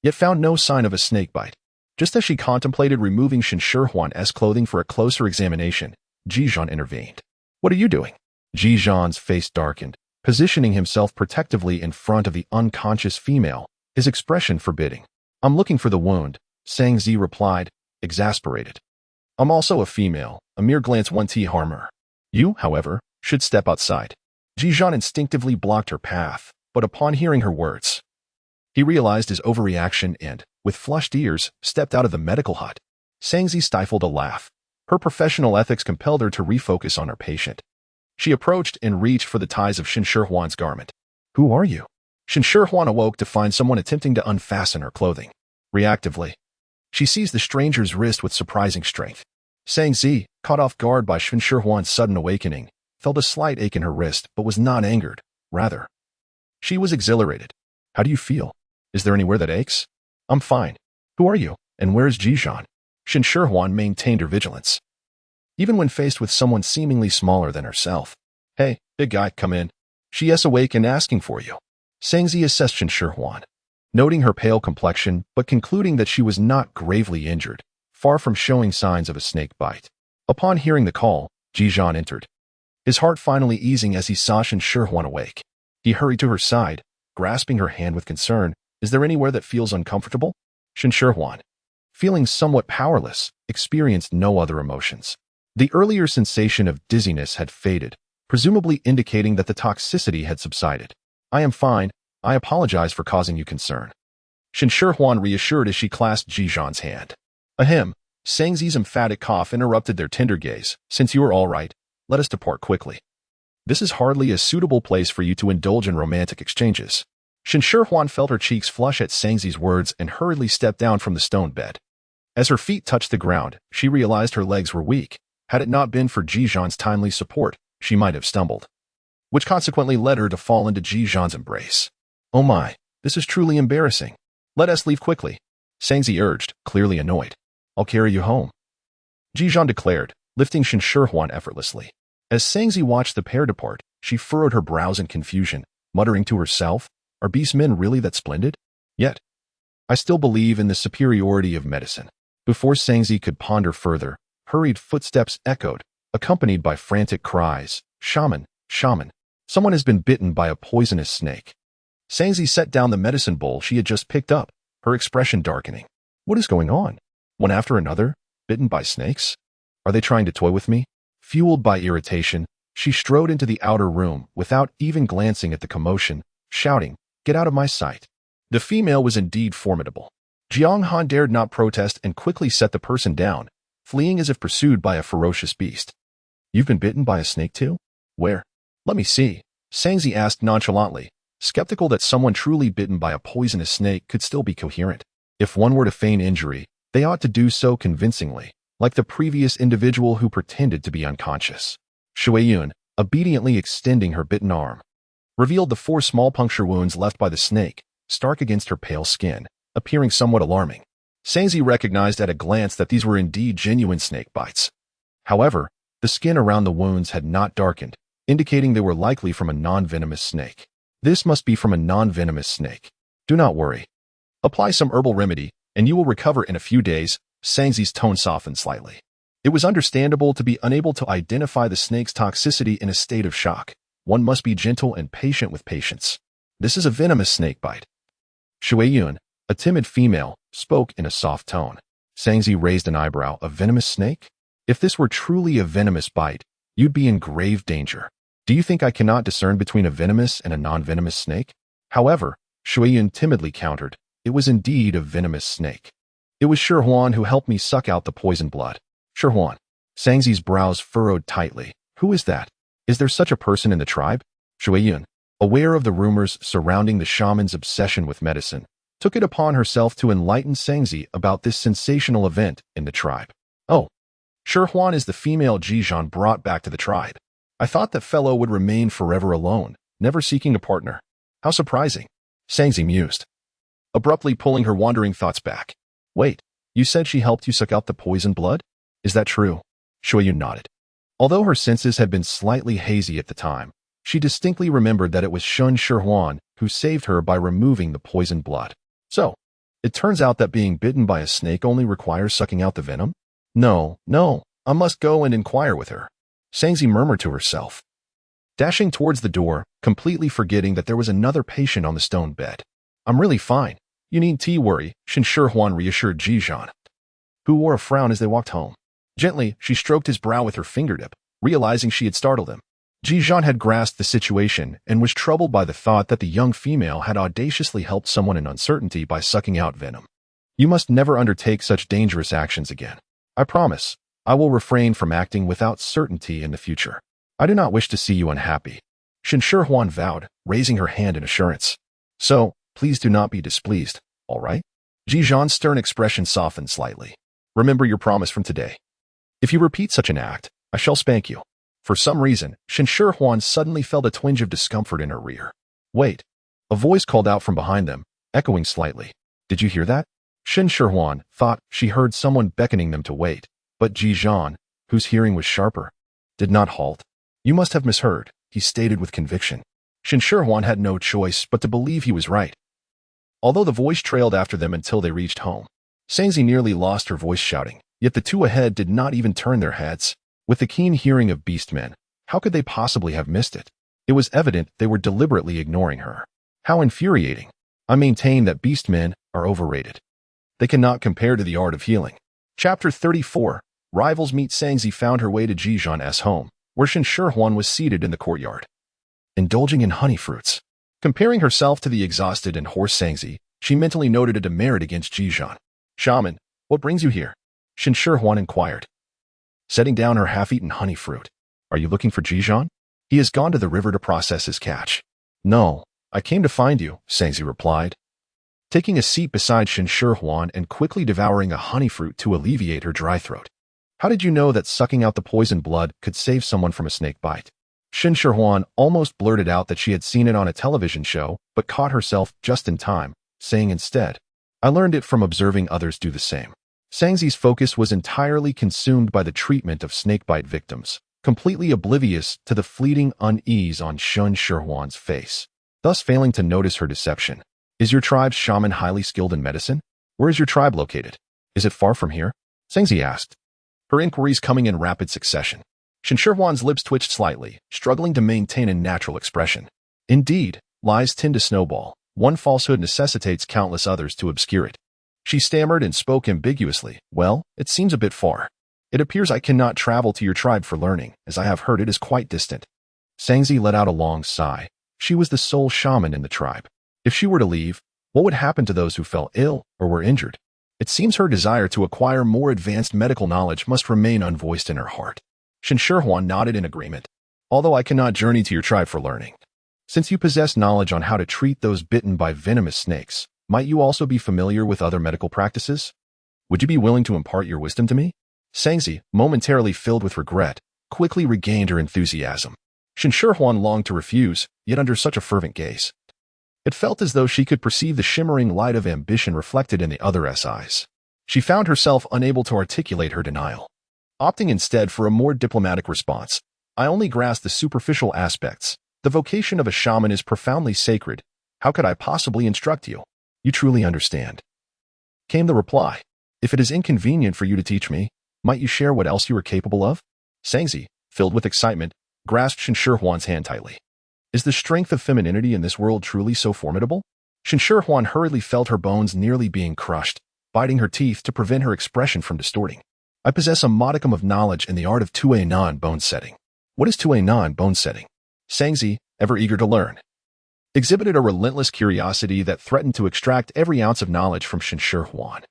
yet found no sign of a snake bite. Just as she contemplated removing Shen Shihuan's clothing for a closer examination, Ji Zhan intervened. What are you doing? Ji Zhan's face darkened, positioning himself protectively in front of the unconscious female, his expression forbidding. I'm looking for the wound, Sang Zi replied, exasperated. I'm also a female, a mere glance won't harm her. You, however, should step outside. Ji Zhan instinctively blocked her path, but upon hearing her words, he realized his overreaction and, with flushed ears, stepped out of the medical hut. Sang Zi stifled a laugh. Her professional ethics compelled her to refocus on her patient. She approached and reached for the ties of Shen Shihuan's garment. Who are you? Shen Shihuan awoke to find someone attempting to unfasten her clothing. Reactively, she seized the stranger's wrist with surprising strength. Sang Zi, caught off guard by Shen Shihuan's sudden awakening, felt a slight ache in her wrist but was not angered. Rather, she was exhilarated. How do you feel? Is there anywhere that aches? I'm fine. Who are you? And where is Ji Zhan? Shen Shihuan maintained her vigilance, even when faced with someone seemingly smaller than herself. Hey, big guy, come in. She is awake and asking for you. Sang Zi assessed Shen Shihuan, noting her pale complexion but concluding that she was not gravely injured, far from showing signs of a snake bite. Upon hearing the call, Ji Zhan entered, his heart finally easing as he saw Shen Shihuan awake. He hurried to her side, grasping her hand with concern. Is there anywhere that feels uncomfortable? Shen Shihuan, feeling somewhat powerless, experienced no other emotions. The earlier sensation of dizziness had faded, presumably indicating that the toxicity had subsided. I am fine. I apologize for causing you concern. Shen Shihuan reassured as she clasped Ji Zhan's hand. Ahem. Sang Zi's emphatic cough interrupted their tender gaze. Since you are all right, let us depart quickly. This is hardly a suitable place for you to indulge in romantic exchanges. Shen Shihuan felt her cheeks flush at Sang Zi's words and hurriedly stepped down from the stone bed. As her feet touched the ground, she realized her legs were weak. Had it not been for Ji Zhan's timely support, she might have stumbled, which consequently led her to fall into Ji Zhan's embrace. Oh my, this is truly embarrassing. Let us leave quickly, Sang Zi urged, clearly annoyed. I'll carry you home, Ji Zhan declared, lifting Shen Shihuan effortlessly. As Sangzi watched the pair depart, she furrowed her brows in confusion, muttering to herself, "Are beast men really that splendid? Yet, I still believe in the superiority of medicine." Before Sangzi could ponder further, hurried footsteps echoed, accompanied by frantic cries, "Shaman! Shaman! Someone has been bitten by a poisonous snake." Sangzi set down the medicine bowl she had just picked up, her expression darkening. What is going on? One after another, bitten by snakes? Are they trying to toy with me? Fueled by irritation, she strode into the outer room without even glancing at the commotion, shouting, "Get out of my sight." The female was indeed formidable. Jiang Han dared not protest and quickly set the person down, fleeing as if pursued by a ferocious beast. "You've been bitten by a snake too? Where? Let me see," Sangzi asked nonchalantly, skeptical that someone truly bitten by a poisonous snake could still be coherent. If one were to feign injury, they ought to do so convincingly, like the previous individual who pretended to be unconscious. Shuiyun, obediently extending her bitten arm, revealed the 4 small puncture wounds left by the snake, stark against her pale skin, appearing somewhat alarming. Sangzi recognized at a glance that these were indeed genuine snake bites. However, the skin around the wounds had not darkened, indicating they were likely from a non-venomous snake. This must be from a non-venomous snake. Do not worry. Apply some herbal remedy, and you will recover in a few days. Sangzi's tone softened slightly. It was understandable to be unable to identify the snake's toxicity in a state of shock. One must be gentle and patient with patients. This is a venomous snake bite. Shuiyun, a timid female, spoke in a soft tone. Sangzi raised an eyebrow. A venomous snake? If this were truly a venomous bite, you'd be in grave danger. Do you think I cannot discern between a venomous and a non-venomous snake? However, Shuiyun timidly countered, it was indeed a venomous snake. It was Shihuan who helped me suck out the poison blood. Shihuan. Sangzi's brows furrowed tightly. Who is that? Is there such a person in the tribe? Shuiyun, aware of the rumors surrounding the shaman's obsession with medicine, took it upon herself to enlighten Sangzi about this sensational event in the tribe. Oh, Shihuan is the female Ji Zhan brought back to the tribe. I thought that fellow would remain forever alone, never seeking a partner. How surprising. Sangzi mused, abruptly pulling her wandering thoughts back. Wait, you said she helped you suck out the poison blood? Is that true? Shuiyun nodded. Although her senses had been slightly hazy at the time, she distinctly remembered that it was Shen Shihuan who saved her by removing the poisoned blood. So, it turns out that being bitten by a snake only requires sucking out the venom? No, I must go and inquire with her. Sangzi murmured to herself, dashing towards the door, completely forgetting that there was another patient on the stone bed. I'm really fine. You needn't worry, Shen Shihuan reassured Ji Zhan, who wore a frown as they walked home. Gently, she stroked his brow with her fingertip, realizing she had startled him. Ji Zhan had grasped the situation and was troubled by the thought that the young female had audaciously helped someone in uncertainty by sucking out venom. You must never undertake such dangerous actions again. I promise, I will refrain from acting without certainty in the future. I do not wish to see you unhappy. Shen Shihuan vowed, raising her hand in assurance. So, please do not be displeased, all right? Ji Zhan's stern expression softened slightly. Remember your promise from today. If you repeat such an act, I shall spank you. For some reason, Shen Shihuan suddenly felt a twinge of discomfort in her rear. Wait. A voice called out from behind them, echoing slightly. Did you hear that? Shen Shihuan thought she heard someone beckoning them to wait, but Ji Zhan, whose hearing was sharper, did not halt. You must have misheard, he stated with conviction. Shen Shihuan had no choice but to believe he was right. Although the voice trailed after them until they reached home, Sangzi nearly lost her voice shouting, yet the two ahead did not even turn their heads. With the keen hearing of beastmen, how could they possibly have missed it? It was evident they were deliberately ignoring her. How infuriating. I maintain that beastmen are overrated. They cannot compare to the art of healing. Chapter 34. Rivals meet. Sangzi found her way to Ji Zhan's home, where Shen Shihuan was seated in the courtyard, indulging in honey fruits. Comparing herself to the exhausted and hoarse Sangzi, she mentally noted a demerit against Ji Zhan. Shaman, what brings you here? Shen Shihuan inquired, setting down her half-eaten honey fruit. Are you looking for Ji Zhan? He has gone to the river to process his catch. No, I came to find you, Sangzi replied, taking a seat beside Shen Shihuan and quickly devouring a honey fruit to alleviate her dry throat. How did you know that sucking out the poisoned blood could save someone from a snake bite? Shen Shihuan almost blurted out that she had seen it on a television show, but caught herself just in time, saying instead, I learned it from observing others do the same. Sangzi's focus was entirely consumed by the treatment of snakebite victims, completely oblivious to the fleeting unease on Shen Shihuan's face, thus failing to notice her deception. Is your tribe's shaman highly skilled in medicine? Where is your tribe located? Is it far from here? Sengzi asked, her inquiries coming in rapid succession. Shen Shihuan's lips twitched slightly, struggling to maintain a natural expression. Indeed, lies tend to snowball. One falsehood necessitates countless others to obscure it. She stammered and spoke ambiguously. Well, it seems a bit far. It appears I cannot travel to your tribe for learning, as I have heard it is quite distant. Sengzi let out a long sigh. She was the sole shaman in the tribe. If she were to leave, what would happen to those who fell ill or were injured? It seems her desire to acquire more advanced medical knowledge must remain unvoiced in her heart. Shen Shihuan nodded in agreement. Although I cannot journey to your tribe for learning, since you possess knowledge on how to treat those bitten by venomous snakes, might you also be familiar with other medical practices? Would you be willing to impart your wisdom to me? Sengzi, momentarily filled with regret, quickly regained her enthusiasm. Shen Shihuan longed to refuse, yet under such a fervent gaze, it felt as though she could perceive the shimmering light of ambition reflected in the other's eyes. She found herself unable to articulate her denial, opting instead for a more diplomatic response. I only grasp the superficial aspects. The vocation of a shaman is profoundly sacred. How could I possibly instruct you? You truly understand, came the reply. If it is inconvenient for you to teach me, might you share what else you are capable of? Sengzi, filled with excitement, grasped Shen Shihuan's hand tightly. Is the strength of femininity in this world truly so formidable? Shen Shihuan hurriedly felt her bones nearly being crushed, biting her teeth to prevent her expression from distorting. I possess a modicum of knowledge in the art of Tuanan bone setting. What is Tuanan bone setting? Sengzi, ever eager to learn, exhibited a relentless curiosity that threatened to extract every ounce of knowledge from Shen Shihuan.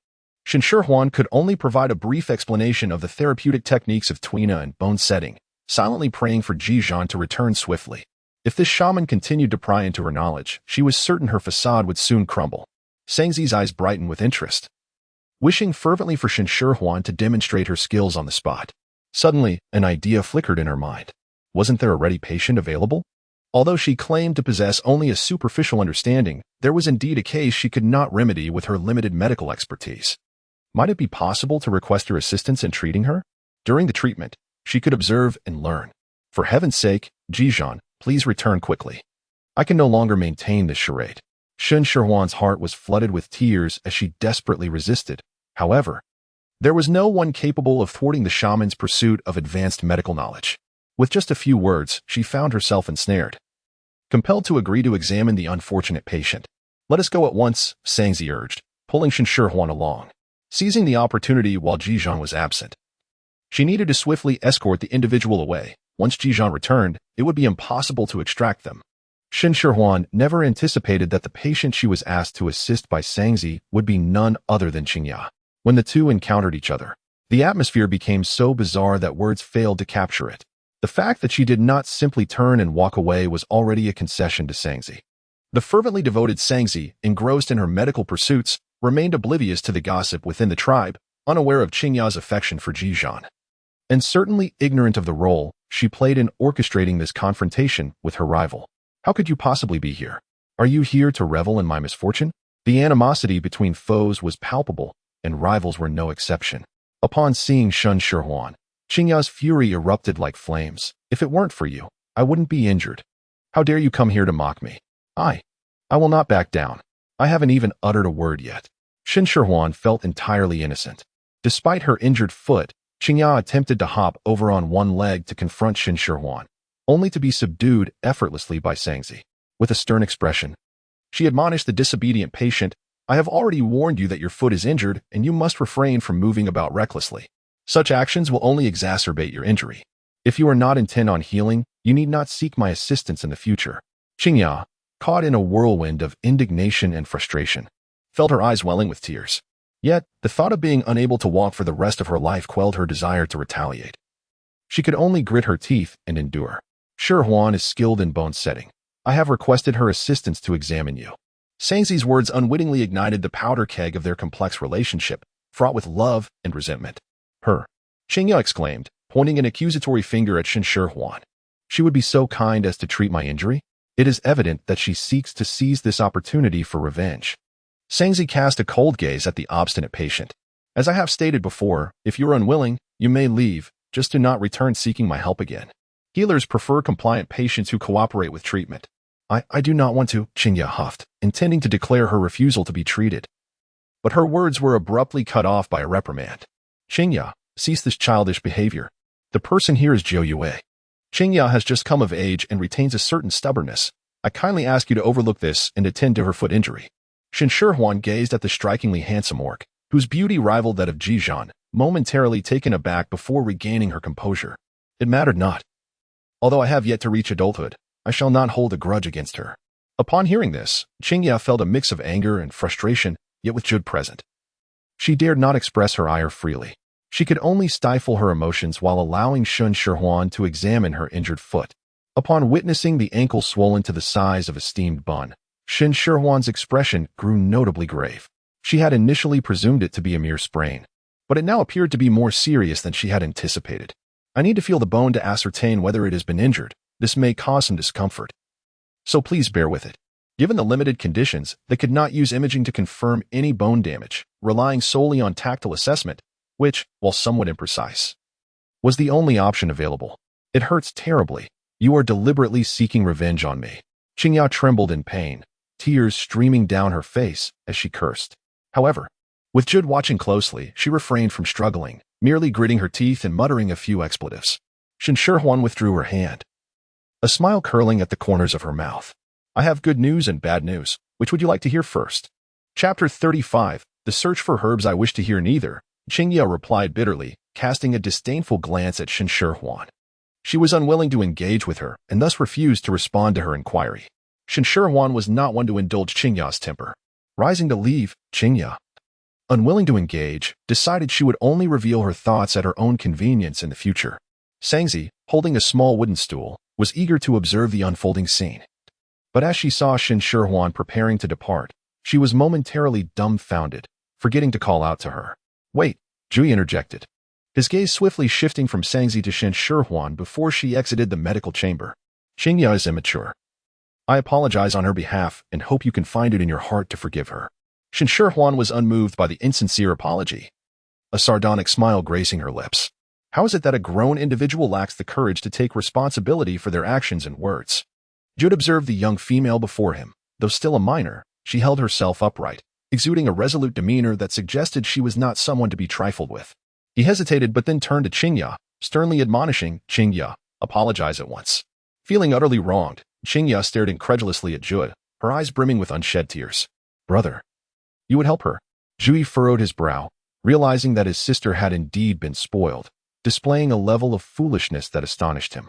Shen Shihuan could only provide a brief explanation of the therapeutic techniques of Tuina and bone setting, silently praying for Ji Zhan to return swiftly. If this shaman continued to pry into her knowledge, she was certain her facade would soon crumble. Sengzi's eyes brightened with interest, wishing fervently for Shen Shihuan to demonstrate her skills on the spot. Suddenly, an idea flickered in her mind. Wasn't there a ready patient available? Although she claimed to possess only a superficial understanding, there was indeed a case she could not remedy with her limited medical expertise. Might it be possible to request her assistance in treating her? During the treatment, she could observe and learn. For heaven's sake, Ji Zhan, please return quickly. I can no longer maintain this charade. Shen Shihuan's heart was flooded with tears as she desperately resisted. However, there was no one capable of thwarting the shaman's pursuit of advanced medical knowledge. With just a few words, she found herself ensnared, compelled to agree to examine the unfortunate patient. Let us go at once, Sengzi urged, pulling Shen Shihuan along. Seizing the opportunity while Ji Zhan was absent, she needed to swiftly escort the individual away. Once Ji Zhan returned, it would be impossible to extract them. Shen Shihuan never anticipated that the patient she was asked to assist by Sengzi would be none other than Qingya. When the two encountered each other, the atmosphere became so bizarre that words failed to capture it. The fact that she did not simply turn and walk away was already a concession to Sengzi. The fervently devoted Sengzi, engrossed in her medical pursuits, remained oblivious to the gossip within the tribe, unaware of Qingya's affection for Ji Zhan, and certainly ignorant of the role she played in orchestrating this confrontation with her rival. How could you possibly be here? Are you here to revel in my misfortune? The animosity between foes was palpable, and rivals were no exception. Upon seeing Shen Shihuan, Qingya's fury erupted like flames. If it weren't for you, I wouldn't be injured. How dare you come here to mock me? I will not back down. I haven't even uttered a word yet. Shen Shihuan felt entirely innocent. Despite her injured foot, Qingya attempted to hop over on one leg to confront Shen Shihuan, only to be subdued effortlessly by Sengzi. With a stern expression, she admonished the disobedient patient, I have already warned you that your foot is injured and you must refrain from moving about recklessly. Such actions will only exacerbate your injury. If you are not intent on healing, you need not seek my assistance in the future. Qingya, caught in a whirlwind of indignation and frustration, felt her eyes welling with tears. Yet, the thought of being unable to walk for the rest of her life quelled her desire to retaliate. She could only grit her teeth and endure. Shihuan is skilled in bone setting. I have requested her assistance to examine you. Sengzi's words unwittingly ignited the powder keg of their complex relationship, fraught with love and resentment. Her, Qingya exclaimed, pointing an accusatory finger at Shen Shihuan. She would be so kind as to treat my injury? It is evident that she seeks to seize this opportunity for revenge. Sengzi cast a cold gaze at the obstinate patient. As I have stated before, if you are unwilling, you may leave. Just do not return seeking my help again. Healers prefer compliant patients who cooperate with treatment. I do not want to, Qingya huffed, intending to declare her refusal to be treated. But her words were abruptly cut off by a reprimand. Qingya, cease this childish behavior. The person here is Zhou Yue. Qingya has just come of age and retains a certain stubbornness. I kindly ask you to overlook this and attend to her foot injury. Shen Shihuan gazed at the strikingly handsome orc, whose beauty rivaled that of Ji Zhan, momentarily taken aback before regaining her composure. It mattered not. Although I have yet to reach adulthood, I shall not hold a grudge against her. Upon hearing this, Qingya felt a mix of anger and frustration, yet with Jude present. She dared not express her ire freely. She could only stifle her emotions while allowing Shen Shihuan to examine her injured foot. Upon witnessing the ankle swollen to the size of a steamed bun, Shen Shihuan's expression grew notably grave. She had initially presumed it to be a mere sprain, but it now appeared to be more serious than she had anticipated. I need to feel the bone to ascertain whether it has been injured. This may cause some discomfort. So please bear with it. Given the limited conditions, they could not use imaging to confirm any bone damage, relying solely on tactile assessment, which, while somewhat imprecise, was the only option available. It hurts terribly. You are deliberately seeking revenge on me. Qingya trembled in pain, tears streaming down her face as she cursed. However, with Jude watching closely, she refrained from struggling, merely gritting her teeth and muttering a few expletives. Shen Shihuan withdrew her hand, a smile curling at the corners of her mouth. I have good news and bad news. Which would you like to hear first? Chapter 35, The Search for Herbs. I wish to hear neither, Qingya replied bitterly, casting a disdainful glance at Shen Shihuan. She was unwilling to engage with her and thus refused to respond to her inquiry. Shen Shihuan was not one to indulge Qingya's temper. Rising to leave, Qingya, unwilling to engage, decided she would only reveal her thoughts at her own convenience in the future. Sangzi, holding a small wooden stool, was eager to observe the unfolding scene. But as she saw Shen Shihuan preparing to depart, she was momentarily dumbfounded, forgetting to call out to her. Wait, Zhui interjected, his gaze swiftly shifting from Sangzi to Shen Shihuan before she exited the medical chamber. Qingya is immature. I apologize on her behalf and hope you can find it in your heart to forgive her. Shen Shihuan was unmoved by the insincere apology, a sardonic smile gracing her lips. How is it that a grown individual lacks the courage to take responsibility for their actions and words? Jude observed the young female before him. Though still a minor, she held herself upright, exuding a resolute demeanor that suggested she was not someone to be trifled with. He hesitated but then turned to Qingya, sternly admonishing, Qingya, apologize at once. Feeling utterly wronged, Qingya stared incredulously at Jude, her eyes brimming with unshed tears. Brother, you would help her? Zhui furrowed his brow, realizing that his sister had indeed been spoiled, displaying a level of foolishness that astonished him.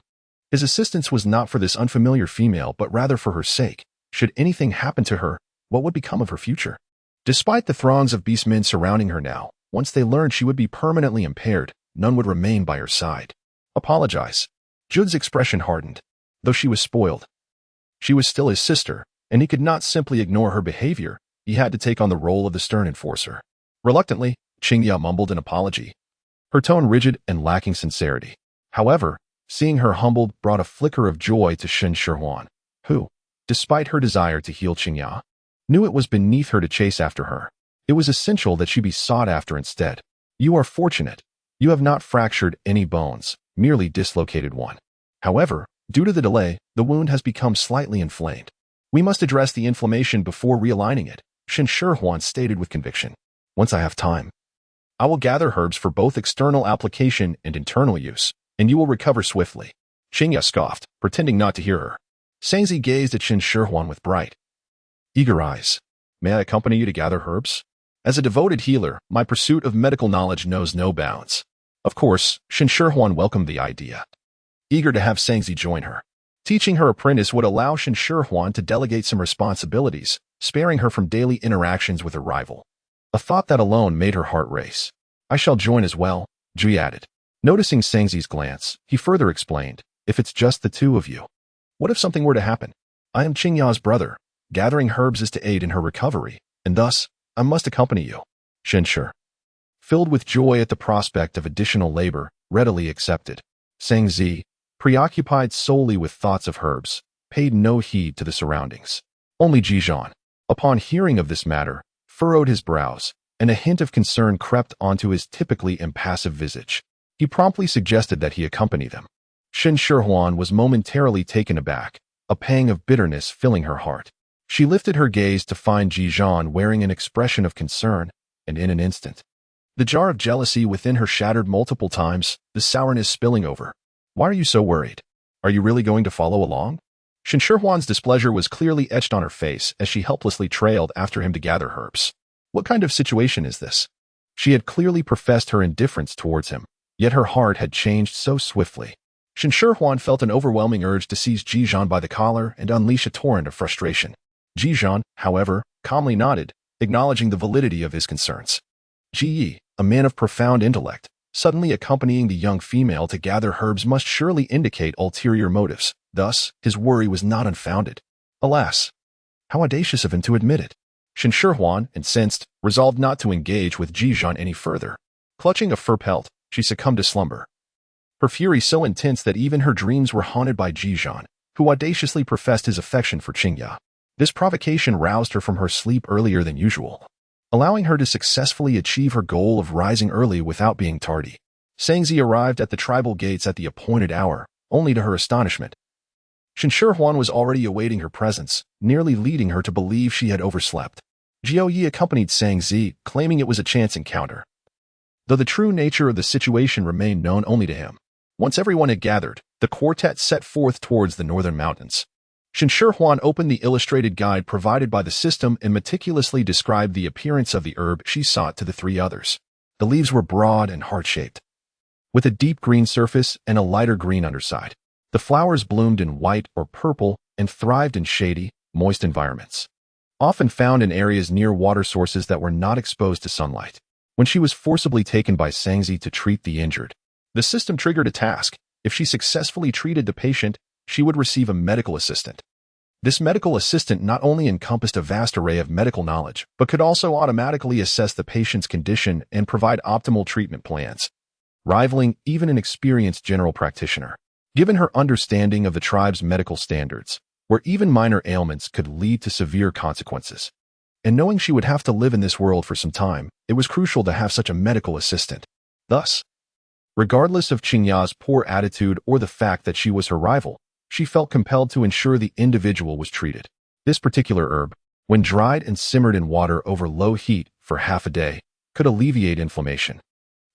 His assistance was not for this unfamiliar female, but rather for her sake. Should anything happen to her, what would become of her future? Despite the throngs of beastmen surrounding her now, once they learned she would be permanently impaired, none would remain by her side. Apologize. Jude's expression hardened. Though she was spoiled, she was still his sister, and he could not simply ignore her behavior. He had to take on the role of the stern enforcer. Reluctantly, Qingya mumbled an apology, her tone rigid and lacking sincerity. However, seeing her humbled brought a flicker of joy to Shen Shihuan, who, despite her desire to heal Qingya, knew it was beneath her to chase after her. It was essential that she be sought after instead. You are fortunate. You have not fractured any bones, merely dislocated one. However, due to the delay, the wound has become slightly inflamed. We must address the inflammation before realigning it, Shen Shihuan stated with conviction. Once I have time, I will gather herbs for both external application and internal use, and you will recover swiftly. Qingya scoffed, pretending not to hear her. Sangzi gazed at Shen Shihuan with bright, eager eyes. May I accompany you to gather herbs? As a devoted healer, my pursuit of medical knowledge knows no bounds. Of course, Shen Shihuan welcomed the idea, eager to have Sangzi join her. Teaching her apprentice would allow Shen Shihuan to delegate some responsibilities, sparing her from daily interactions with her rival. A thought that alone made her heart race. I shall join as well, Zhui added. Noticing Sangzi's glance, he further explained, if it's just the two of you. What if something were to happen? I am Qingya's brother. Gathering herbs is to aid in her recovery, and thus, I must accompany you. Shen Shi, filled with joy at the prospect of additional labor, readily accepted. Sangzi, preoccupied solely with thoughts of herbs, paid no heed to the surroundings. Only Ji Zhan, upon hearing of this matter, furrowed his brows, and a hint of concern crept onto his typically impassive visage. He promptly suggested that he accompany them. Shen Shihuan was momentarily taken aback, a pang of bitterness filling her heart. She lifted her gaze to find Ji Zhan wearing an expression of concern, and in an instant, the jar of jealousy within her shattered multiple times, the sourness spilling over. Why are you so worried? Are you really going to follow along? Shen Shihuan's displeasure was clearly etched on her face as she helplessly trailed after him to gather herbs. What kind of situation is this? She had clearly professed her indifference towards him, yet her heart had changed so swiftly. Shen Shihuan felt an overwhelming urge to seize Ji Zhan by the collar and unleash a torrent of frustration. Ji Zhan, however, calmly nodded, acknowledging the validity of his concerns. Ji Yi, a man of profound intellect, suddenly accompanying the young female to gather herbs must surely indicate ulterior motives. Thus, his worry was not unfounded. Alas, how audacious of him to admit it. Shen Shihuan, incensed, resolved not to engage with Ji Zhan any further. Clutching a fur pelt, she succumbed to slumber. Her fury so intense that even her dreams were haunted by Ji Zhan, who audaciously professed his affection for Qingya. This provocation roused her from her sleep earlier than usual, allowing her to successfully achieve her goal of rising early without being tardy. Sangzi arrived at the tribal gates at the appointed hour, only to her astonishment, Shen Shihuan was already awaiting her presence, nearly leading her to believe she had overslept. Jiao Yi accompanied Sangzi, claiming it was a chance encounter, though the true nature of the situation remained known only to him. Once everyone had gathered, the quartet set forth towards the northern mountains. Shen Shihuan opened the illustrated guide provided by the system and meticulously described the appearance of the herb she sought to the three others. The leaves were broad and heart-shaped, with a deep green surface and a lighter green underside. The flowers bloomed in white or purple and thrived in shady, moist environments, often found in areas near water sources that were not exposed to sunlight. When she was forcibly taken by Sangzi to treat the injured, the system triggered a task. If she successfully treated the patient, she would receive a medical assistant. This medical assistant not only encompassed a vast array of medical knowledge, but could also automatically assess the patient's condition and provide optimal treatment plans, rivaling even an experienced general practitioner. Given her understanding of the tribe's medical standards, where even minor ailments could lead to severe consequences, and knowing she would have to live in this world for some time, it was crucial to have such a medical assistant. Thus, regardless of Qingya's poor attitude or the fact that she was her rival, she felt compelled to ensure the individual was treated. This particular herb, when dried and simmered in water over low heat for half a day, could alleviate inflammation.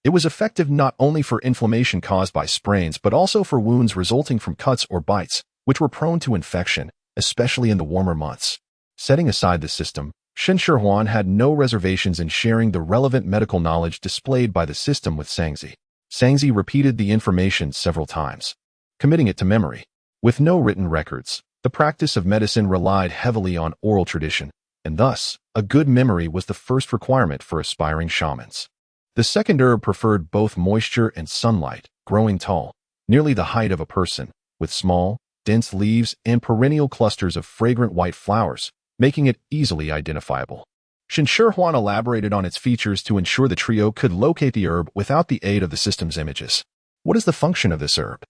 It was effective not only for inflammation caused by sprains but also for wounds resulting from cuts or bites, which were prone to infection, especially in the warmer months. Setting aside the system, Shen Shihuan had no reservations in sharing the relevant medical knowledge displayed by the system with Sangzi. Sangzi repeated the information several times, committing it to memory. With no written records, the practice of medicine relied heavily on oral tradition, and thus, a good memory was the first requirement for aspiring shamans. The second herb preferred both moisture and sunlight, growing tall, nearly the height of a person, with small, dense leaves and perennial clusters of fragrant white flowers, making it easily identifiable. Shen Shihuan elaborated on its features to ensure the trio could locate the herb without the aid of the system's images. What is the function of this herb?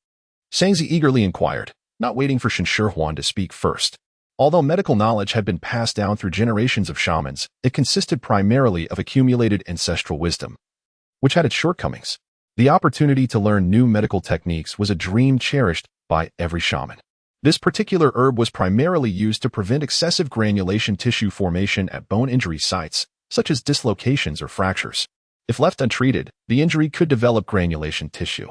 Sangzi eagerly inquired, not waiting for Shen Shihuan to speak first. Although medical knowledge had been passed down through generations of shamans, it consisted primarily of accumulated ancestral wisdom, which had its shortcomings. The opportunity to learn new medical techniques was a dream cherished by every shaman. This particular herb was primarily used to prevent excessive granulation tissue formation at bone injury sites, such as dislocations or fractures. If left untreated, the injury could develop granulation tissue,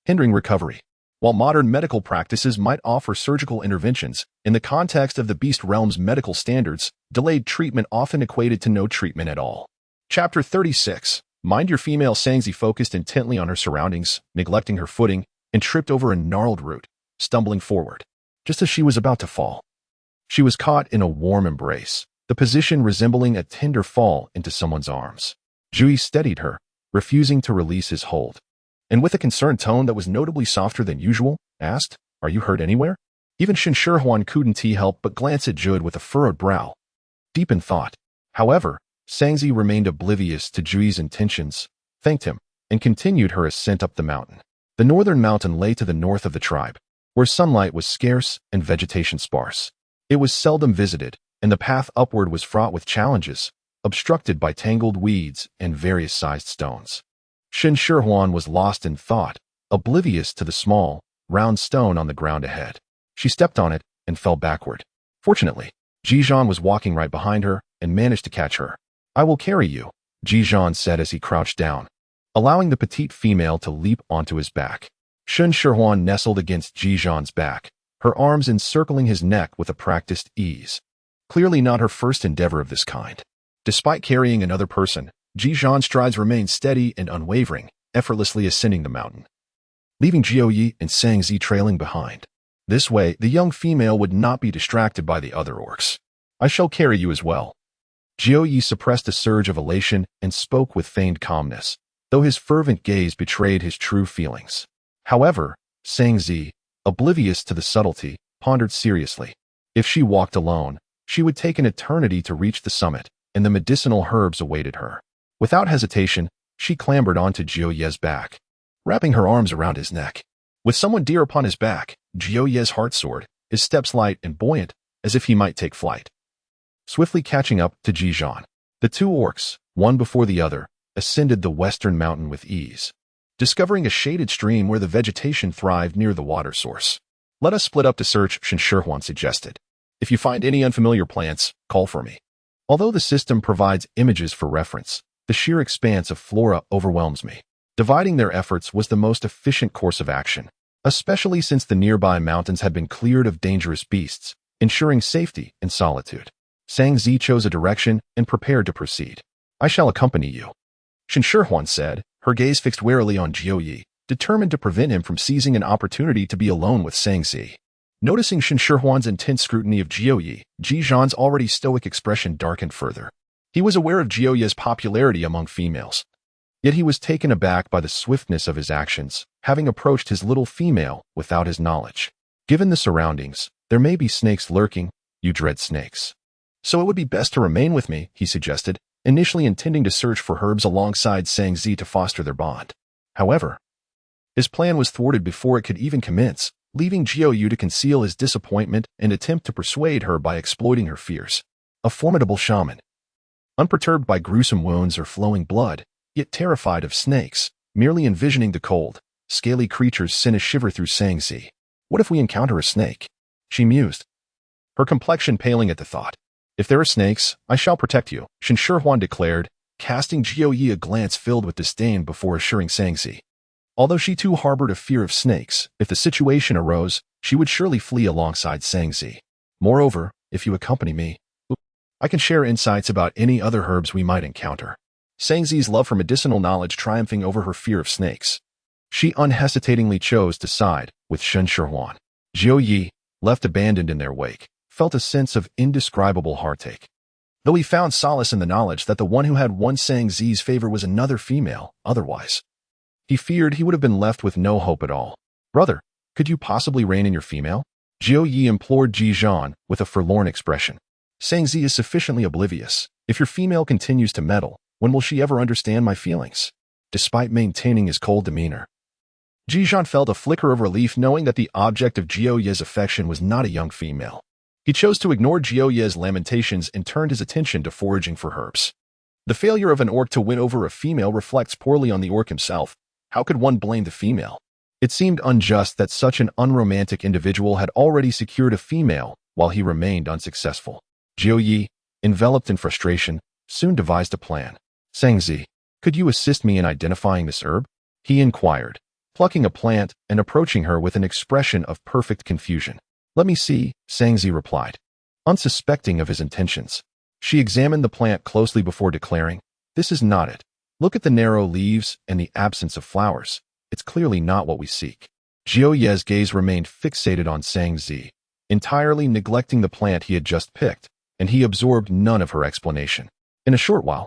hindering recovery. While modern medical practices might offer surgical interventions, in the context of the beast realm's medical standards, delayed treatment often equated to no treatment at all. Chapter 36. Mind your female Sangzi focused intently on her surroundings, neglecting her footing, and tripped over a gnarled root, stumbling forward. Just as she was about to fall, she was caught in a warm embrace, the position resembling a tender fall into someone's arms. Jui steadied her, refusing to release his hold, and with a concerned tone that was notably softer than usual, asked, "Are you hurt anywhere?" Even Shen Shihuan couldn't help but glance at Jude with a furrowed brow, deep in thought. However, Sangzi remained oblivious to Jui's intentions, thanked him, and continued her ascent up the mountain. The northern mountain lay to the north of the tribe, where sunlight was scarce and vegetation sparse. It was seldom visited, and the path upward was fraught with challenges, obstructed by tangled weeds and various-sized stones. Shen Shihuan was lost in thought, oblivious to the small, round stone on the ground ahead. She stepped on it and fell backward. Fortunately, Ji Zhan was walking right behind her and managed to catch her. "I will carry you," Ji Zhan said as he crouched down, allowing the petite female to leap onto his back. Shen Shihuan nestled against Ji Zhan's back, her arms encircling his neck with a practiced ease. Clearly not her first endeavor of this kind. Despite carrying another person, Ji Zhan's strides remained steady and unwavering, effortlessly ascending the mountain, leaving Jiao Yi and Sang Zi trailing behind. This way, the young female would not be distracted by the other orcs. "I shall carry you as well." Jiao Yi suppressed a surge of elation and spoke with feigned calmness, though his fervent gaze betrayed his true feelings. However, Sang Zi, oblivious to the subtlety, pondered seriously. If she walked alone, she would take an eternity to reach the summit, and the medicinal herbs awaited her. Without hesitation, she clambered onto Jiao Ye's back, wrapping her arms around his neck. With someone dear upon his back, Jiao Ye's heart soared, his steps light and buoyant, as if he might take flight. Swiftly catching up to Ji Zhan, the two orcs, one before the other, ascended the western mountain with ease, discovering a shaded stream where the vegetation thrived near the water source. "Let us split up to search," Shen Shihuan suggested. "If you find any unfamiliar plants, call for me." Although the system provides images for reference, the sheer expanse of flora overwhelms me. Dividing their efforts was the most efficient course of action, especially since the nearby mountains had been cleared of dangerous beasts, ensuring safety and solitude. Sang Zi chose a direction and prepared to proceed. "I shall accompany you," Shen Shihuan said, her gaze fixed warily on Jiao Yi, determined to prevent him from seizing an opportunity to be alone with Sang Zi. Noticing Shen Shihuan's intense scrutiny of Jiao Yi, Ji Zhan's already stoic expression darkened further. He was aware of Jiao Yi's popularity among females, yet he was taken aback by the swiftness of his actions, having approached his little female without his knowledge. "Given the surroundings, there may be snakes lurking. You dread snakes. So it would be best to remain with me," he suggested, initially intending to search for herbs alongside Sang Zi to foster their bond. However, his plan was thwarted before it could even commence, leaving Jiao Yi to conceal his disappointment and attempt to persuade her by exploiting her fears. A formidable shaman, unperturbed by gruesome wounds or flowing blood, yet terrified of snakes, merely envisioning the cold, scaly creatures sent a shiver through Sang Zi. "What if we encounter a snake?" she mused, her complexion paling at the thought. "If there are snakes, I shall protect you," Shen Shihuan declared, casting Jiao Yi a glance filled with disdain before assuring Sang Zi. Although she too harbored a fear of snakes, if the situation arose, she would surely flee alongside Sang Zi. "Moreover, if you accompany me, I can share insights about any other herbs we might encounter." Sang Zi's love for medicinal knowledge triumphing over her fear of snakes, she unhesitatingly chose to side with Shen Shihuan. Jiao Yi, left abandoned in their wake, felt a sense of indescribable heartache. Though he found solace in the knowledge that the one who had won Sang Zi's favor was another female, otherwise, he feared he would have been left with no hope at all. "Brother, could you possibly rein in your female?" Jiao Yi implored Ji Zhan with a forlorn expression. "Sang Zi is sufficiently oblivious. If your female continues to meddle, when will she ever understand my feelings?" Despite maintaining his cold demeanor, Ji Zhan felt a flicker of relief knowing that the object of Jiao Yi's affection was not a young female. He chose to ignore Jiao Yi's lamentations and turned his attention to foraging for herbs. The failure of an orc to win over a female reflects poorly on the orc himself. How could one blame the female? It seemed unjust that such an unromantic individual had already secured a female while he remained unsuccessful. Jiao Yi, enveloped in frustration, soon devised a plan. "Sang Zi, could you assist me in identifying this herb?" he inquired, plucking a plant and approaching her with an expression of perfect confusion. "Let me see," Sang Zi replied, unsuspecting of his intentions. She examined the plant closely before declaring, "This is not it. Look at the narrow leaves and the absence of flowers. It's clearly not what we seek." Jiao Yi's gaze remained fixated on Sang Zi, entirely neglecting the plant he had just picked, and he absorbed none of her explanation. In a short while,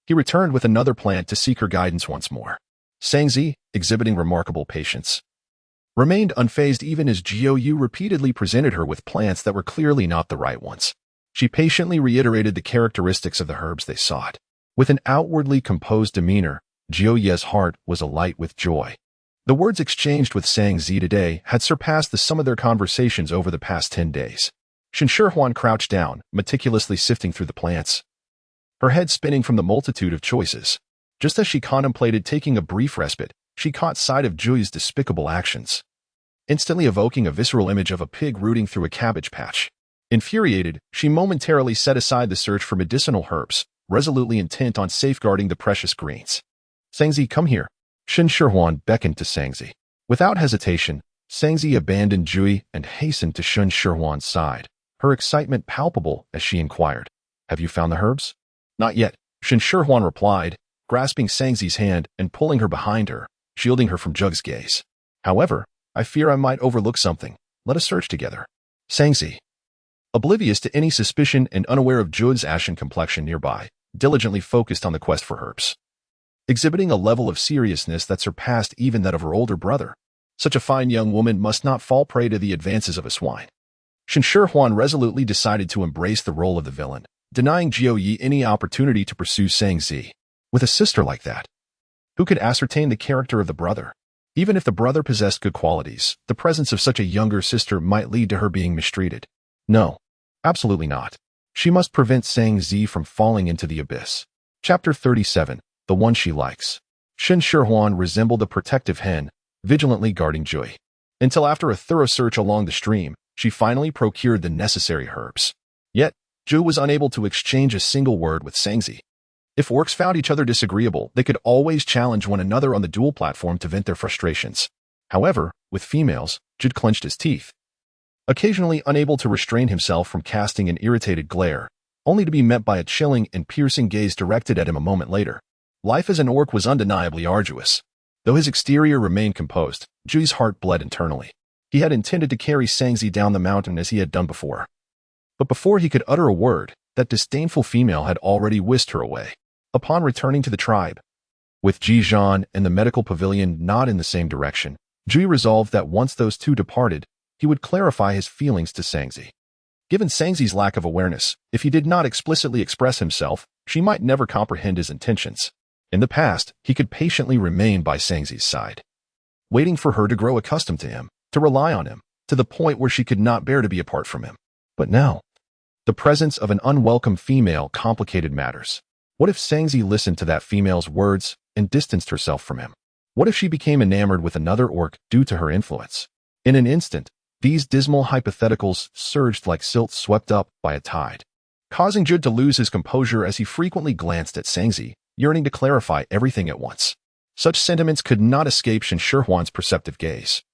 he returned with another plant to seek her guidance once more. Sang Zi, exhibiting remarkable patience, remained unfazed even as Jiao Yi repeatedly presented her with plants that were clearly not the right ones. She patiently reiterated the characteristics of the herbs they sought. With an outwardly composed demeanor, Jiao Yi's heart was alight with joy. The words exchanged with Sang Zi today had surpassed the sum of their conversations over the past 10 days. Shen Shihuan crouched down, meticulously sifting through the plants, her head spinning from the multitude of choices. Just as she contemplated taking a brief respite, she caught sight of Jui's despicable actions, instantly evoking a visceral image of a pig rooting through a cabbage patch. Infuriated, she momentarily set aside the search for medicinal herbs, resolutely intent on safeguarding the precious greens. Sangzi, come here. Shen Shihuan beckoned to Sangzi. Without hesitation, Sangzi abandoned Jui and hastened to Shen Shihuan's side, her excitement palpable as she inquired, "Have you found the herbs?" "Not yet," Shen Shihuan replied, grasping Sangzi's hand and pulling her behind her, shielding her from Jug's gaze. "However, I fear I might overlook something. Let us search together." Sangzi, oblivious to any suspicion and unaware of Jug's ashen complexion nearby, diligently focused on the quest for herbs, exhibiting a level of seriousness that surpassed even that of her older brother. Such a fine young woman must not fall prey to the advances of a swine. Shen Shihuan resolutely decided to embrace the role of the villain, denying Jiao Yi any opportunity to pursue Sangzi. With a sister like that, who could ascertain the character of the brother? Even if the brother possessed good qualities, the presence of such a younger sister might lead to her being mistreated. No, absolutely not. She must prevent Sangzi from falling into the abyss. Chapter 37, The One She Likes. Shen Shihuan resembled a protective hen, vigilantly guarding Jui, until after a thorough search along the stream, she finally procured the necessary herbs. Yet, Jui was unable to exchange a single word with Sangzi. If orcs found each other disagreeable, they could always challenge one another on the duel platform to vent their frustrations. However, with females, Jui clenched his teeth, occasionally unable to restrain himself from casting an irritated glare, only to be met by a chilling and piercing gaze directed at him a moment later. Life as an orc was undeniably arduous. Though his exterior remained composed, Jui's heart bled internally. He had intended to carry Sangzi down the mountain as he had done before. But before he could utter a word, that disdainful female had already whisked her away. Upon returning to the tribe, with Ji Zhan and the medical pavilion not in the same direction, Jui resolved that once those two departed, he would clarify his feelings to Sangzi. Given Sangzi's lack of awareness, if he did not explicitly express himself, she might never comprehend his intentions. In the past, he could patiently remain by Sangzi's side, waiting for her to grow accustomed to him, to rely on him, to the point where she could not bear to be apart from him. But now, the presence of an unwelcome female complicated matters. What if Sangzi listened to that female's words and distanced herself from him? What if she became enamored with another orc due to her influence? In an instant, these dismal hypotheticals surged like silt swept up by a tide, causing Jui to lose his composure as he frequently glanced at Sangzi, yearning to clarify everything at once. Such sentiments could not escape Shen Shihuan's perceptive gaze.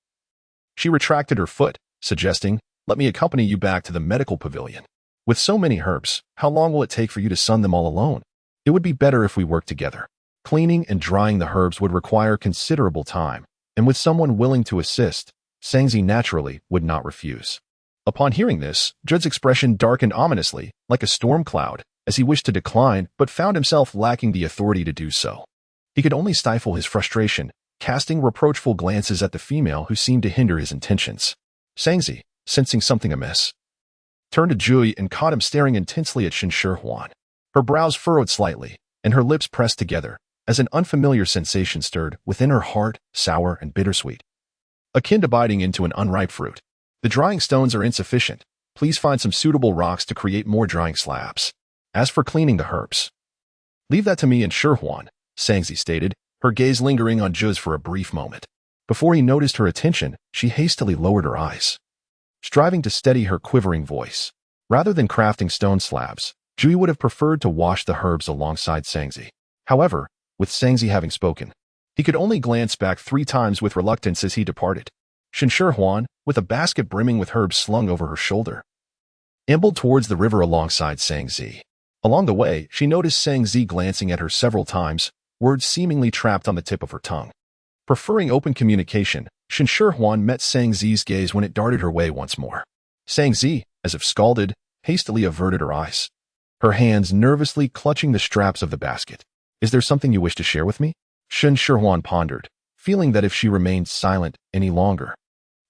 She retracted her foot, suggesting, "Let me accompany you back to the medical pavilion. With so many herbs, how long will it take for you to sun them all alone? It would be better if we worked together." Cleaning and drying the herbs would require considerable time, and with someone willing to assist, Sangzi naturally would not refuse. Upon hearing this, Jude's expression darkened ominously, like a storm cloud, as he wished to decline but found himself lacking the authority to do so. He could only stifle his frustration, casting reproachful glances at the female who seemed to hinder his intentions. Sangzi, sensing something amiss, turned to Jui and caught him staring intensely at Shen Shihuan. Her brows furrowed slightly, and her lips pressed together, as an unfamiliar sensation stirred within her heart, sour and bittersweet, akin to biting into an unripe fruit. "The drying stones are insufficient. Please find some suitable rocks to create more drying slabs. As for cleaning the herbs, leave that to me and Shihuan," Sangzi stated, her gaze lingering on Jui's for a brief moment. Before he noticed her attention, she hastily lowered her eyes, striving to steady her quivering voice. Rather than crafting stone slabs, Jui would have preferred to wash the herbs alongside Sangzi. However, with Sangzi having spoken, he could only glance back 3 times with reluctance as he departed. Shen Shihuan, with a basket brimming with herbs slung over her shoulder, ambled towards the river alongside Sangzi. Along the way, she noticed Sangzi glancing at her several times, words seemingly trapped on the tip of her tongue. Preferring open communication, Shen Shihuan met Sangzi's gaze when it darted her way once more. Sangzi, as if scalded, hastily averted her eyes, her hands nervously clutching the straps of the basket. "Is there something you wish to share with me?" Shen Shihuan pondered, feeling that if she remained silent any longer,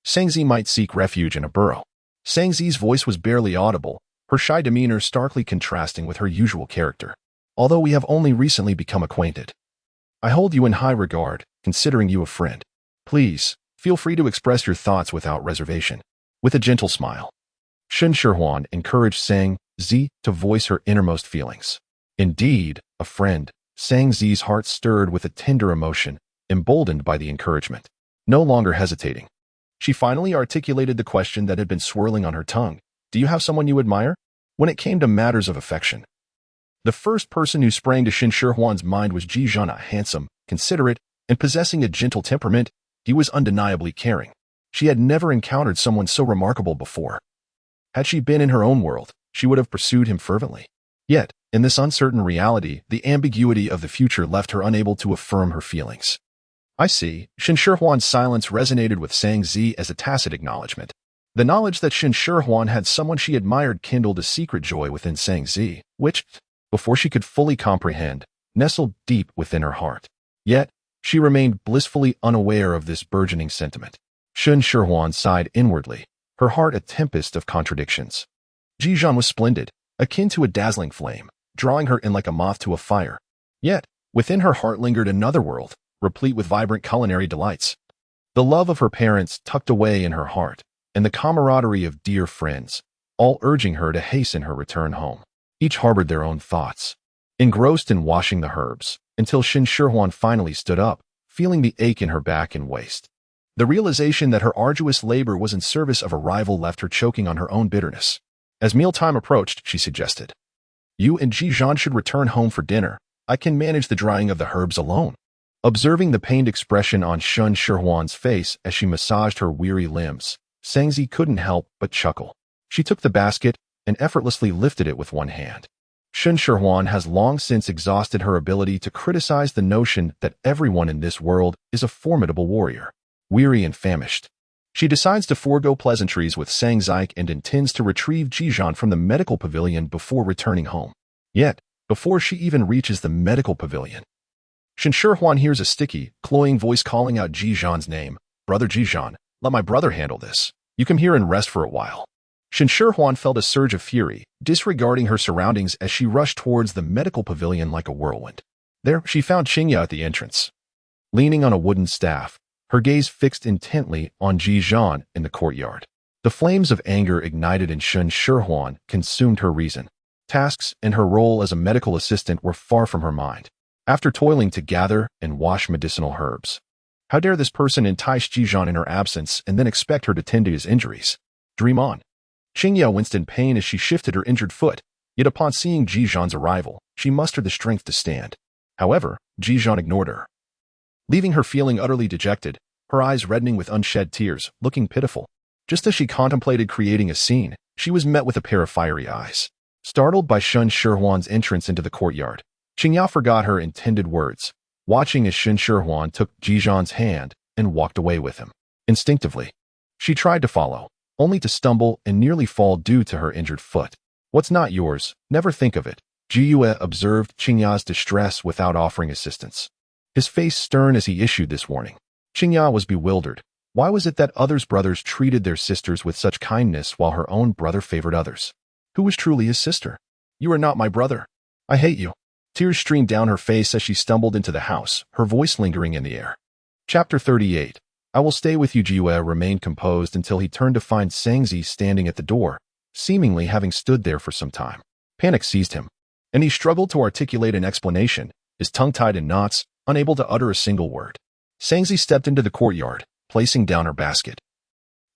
Sangzi might seek refuge in a burrow. Sangzi's voice was barely audible, her shy demeanor starkly contrasting with her usual character. "Although we have only recently become acquainted, I hold you in high regard, considering you a friend. Please, feel free to express your thoughts without reservation." With a gentle smile, Shen Shihuan encouraged Sangzi to voice her innermost feelings. "Indeed, a friend," Sang Zi's heart stirred with a tender emotion, emboldened by the encouragement. No longer hesitating, she finally articulated the question that had been swirling on her tongue. Do you have someone you admire? When it came to matters of affection, the first person who sprang to Shen Shihuan's mind was Ji Zhan. Handsome, considerate, and possessing a gentle temperament, he was undeniably caring. She had never encountered someone so remarkable before. Had she been in her own world, she would have pursued him fervently. Yet, in this uncertain reality, the ambiguity of the future left her unable to affirm her feelings. I see. Shen Shihuan's silence resonated with Sang Zi as a tacit acknowledgement. The knowledge that Shen Shihuan had someone she admired kindled a secret joy within Sang Zi, which, before she could fully comprehend, nestled deep within her heart. Yet, she remained blissfully unaware of this burgeoning sentiment. Shen Shihuan sighed inwardly, her heart a tempest of contradictions. Ji Zhan was splendid, akin to a dazzling flame, drawing her in like a moth to a fire. Yet, within her heart lingered another world, replete with vibrant culinary delights. The love of her parents tucked away in her heart, and the camaraderie of dear friends, all urging her to hasten her return home. Each harbored their own thoughts, engrossed in washing the herbs, until Shen Shihuan finally stood up, feeling the ache in her back and waist. The realization that her arduous labor was in service of a rival left her choking on her own bitterness. As mealtime approached, she suggested, "You and Ji Zhan should return home for dinner. I can manage the drying of the herbs alone." Observing the pained expression on Shen Shihuan's face as she massaged her weary limbs, Sang Zi couldn't help but chuckle. She took the basket and effortlessly lifted it with one hand. Shen Shihuan has long since exhausted her ability to criticize the notion that everyone in this world is a formidable warrior. Weary and famished, she decides to forego pleasantries with Sang Zi and intends to retrieve Ji Zhan from the medical pavilion before returning home. Yet, before she even reaches the medical pavilion, Shen Shihuan hears a sticky, cloying voice calling out Ji Zhan's name. "Brother Ji Zhan, let my brother handle this. You come here and rest for a while." Shen Shihuan felt a surge of fury, disregarding her surroundings as she rushed towards the medical pavilion like a whirlwind. There, she found Qingya at the entrance. Leaning on a wooden staff, her gaze fixed intently on Ji Zhan in the courtyard. The flames of anger ignited in Shen Shihuan consumed her reason. Tasks and her role as a medical assistant were far from her mind. After toiling to gather and wash medicinal herbs, how dare this person entice Ji Zhan in her absence and then expect her to tend to his injuries? Dream on. Qingya winced in pain as she shifted her injured foot, yet upon seeing Ji Zhan's arrival, she mustered the strength to stand. However, Ji Zhan ignored her, leaving her feeling utterly dejected, her eyes reddening with unshed tears, looking pitiful. Just as she contemplated creating a scene, she was met with a pair of fiery eyes. Startled by Shen Shihuan's entrance into the courtyard, Qingya forgot her intended words, watching as Shen Shihuan took Ji Zhan's hand and walked away with him. Instinctively, she tried to follow, only to stumble and nearly fall due to her injured foot. "What's not yours, never think of it." Ji Yue observed Qingya's distress without offering assistance, his face stern as he issued this warning. Qingya was bewildered. Why was it that others' brothers treated their sisters with such kindness while her own brother favored others? Who was truly his sister? "You are not my brother. I hate you." Tears streamed down her face as she stumbled into the house, her voice lingering in the air. Chapter 38. I will stay with you. Ji Yue remained composed until he turned to find Sang Zi standing at the door, seemingly having stood there for some time. Panic seized him, and he struggled to articulate an explanation, his tongue tied in knots, unable to utter a single word. Sang Zi stepped into the courtyard, placing down her basket,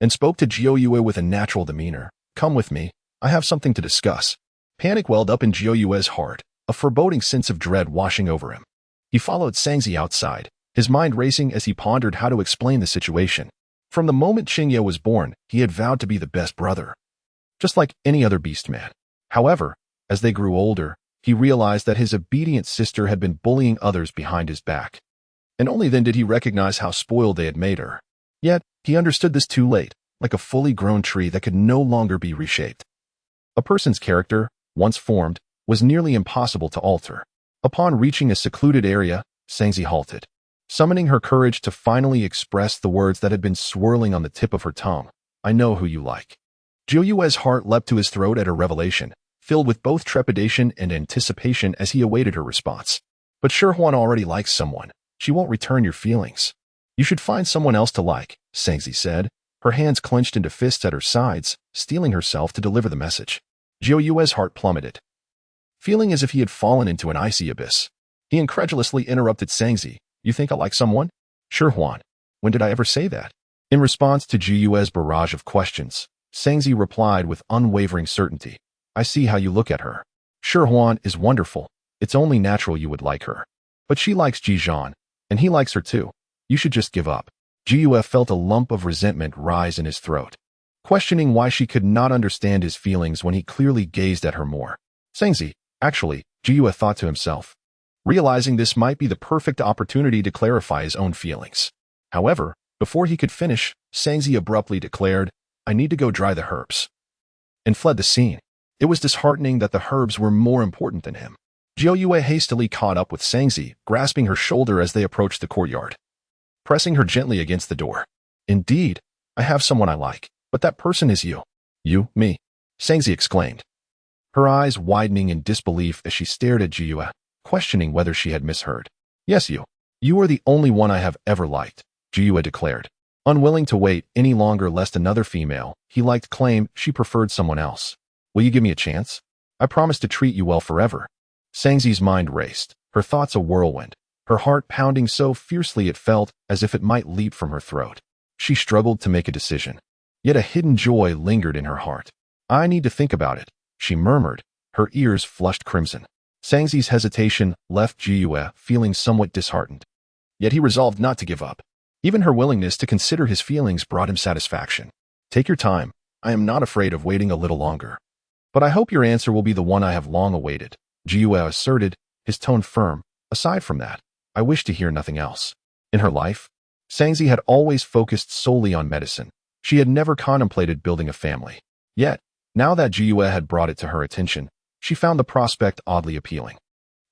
and spoke to Ji Yue with a natural demeanor. "Come with me. I have something to discuss." Panic welled up in Ji Yue's heart, a foreboding sense of dread washing over him. He followed Sang Zi outside, his mind racing as he pondered how to explain the situation. From the moment Qingya was born, he had vowed to be the best brother, just like any other beast man. However, as they grew older, he realized that his obedient sister had been bullying others behind his back. And only then did he recognize how spoiled they had made her. Yet, he understood this too late, like a fully grown tree that could no longer be reshaped. A person's character, once formed, was nearly impossible to alter. Upon reaching a secluded area, Sang Zi halted, summoning her courage to finally express the words that had been swirling on the tip of her tongue. "I know who you like." Ji Yue's heart leapt to his throat at her revelation, filled with both trepidation and anticipation as he awaited her response. "But Shihuan already likes someone. She won't return your feelings. You should find someone else to like," Sang Zi said, her hands clenched into fists at her sides, steeling herself to deliver the message. Ji Yue's heart plummeted, feeling as if he had fallen into an icy abyss. He incredulously interrupted Sangzi. You think I like someone? Shihuan. When did I ever say that? In response to Ji Yue's barrage of questions, Sangzi replied with unwavering certainty. I see how you look at her. Shihuan is wonderful. It's only natural you would like her. But she likes Ji Zhan, and he likes her too. You should just give up. Ji Yue felt a lump of resentment rise in his throat, questioning why she could not understand his feelings when he clearly gazed at her more. Sangzi, actually, Ji Yue thought to himself, realizing this might be the perfect opportunity to clarify his own feelings. However, before he could finish, Sangzi abruptly declared, I need to go dry the herbs, and fled the scene. It was disheartening that the herbs were more important than him. Ji Yue hastily caught up with Sangzi, grasping her shoulder as they approached the courtyard, pressing her gently against the door. Indeed, I have someone I like, but that person is you. You, me, Sangzi exclaimed, her eyes widening in disbelief as she stared at Ji Yue, questioning whether she had misheard. Yes, you. You are the only one I have ever liked, Ji Yue declared. Unwilling to wait any longer lest another female he liked claim she preferred someone else. Will you give me a chance? I promise to treat you well forever. Sangzi's mind raced, her thoughts a whirlwind, her heart pounding so fiercely it felt as if it might leap from her throat. She struggled to make a decision, yet a hidden joy lingered in her heart. I need to think about it, she murmured, her ears flushed crimson. Sangzi's hesitation left Ji Yue feeling somewhat disheartened, yet he resolved not to give up. Even her willingness to consider his feelings brought him satisfaction. Take your time. I am not afraid of waiting a little longer. But I hope your answer will be the one I have long awaited, Ji Yue asserted, his tone firm. Aside from that, I wish to hear nothing else. In her life, Sangzi had always focused solely on medicine. She had never contemplated building a family. Yet, now that Ji Yue had brought it to her attention, she found the prospect oddly appealing.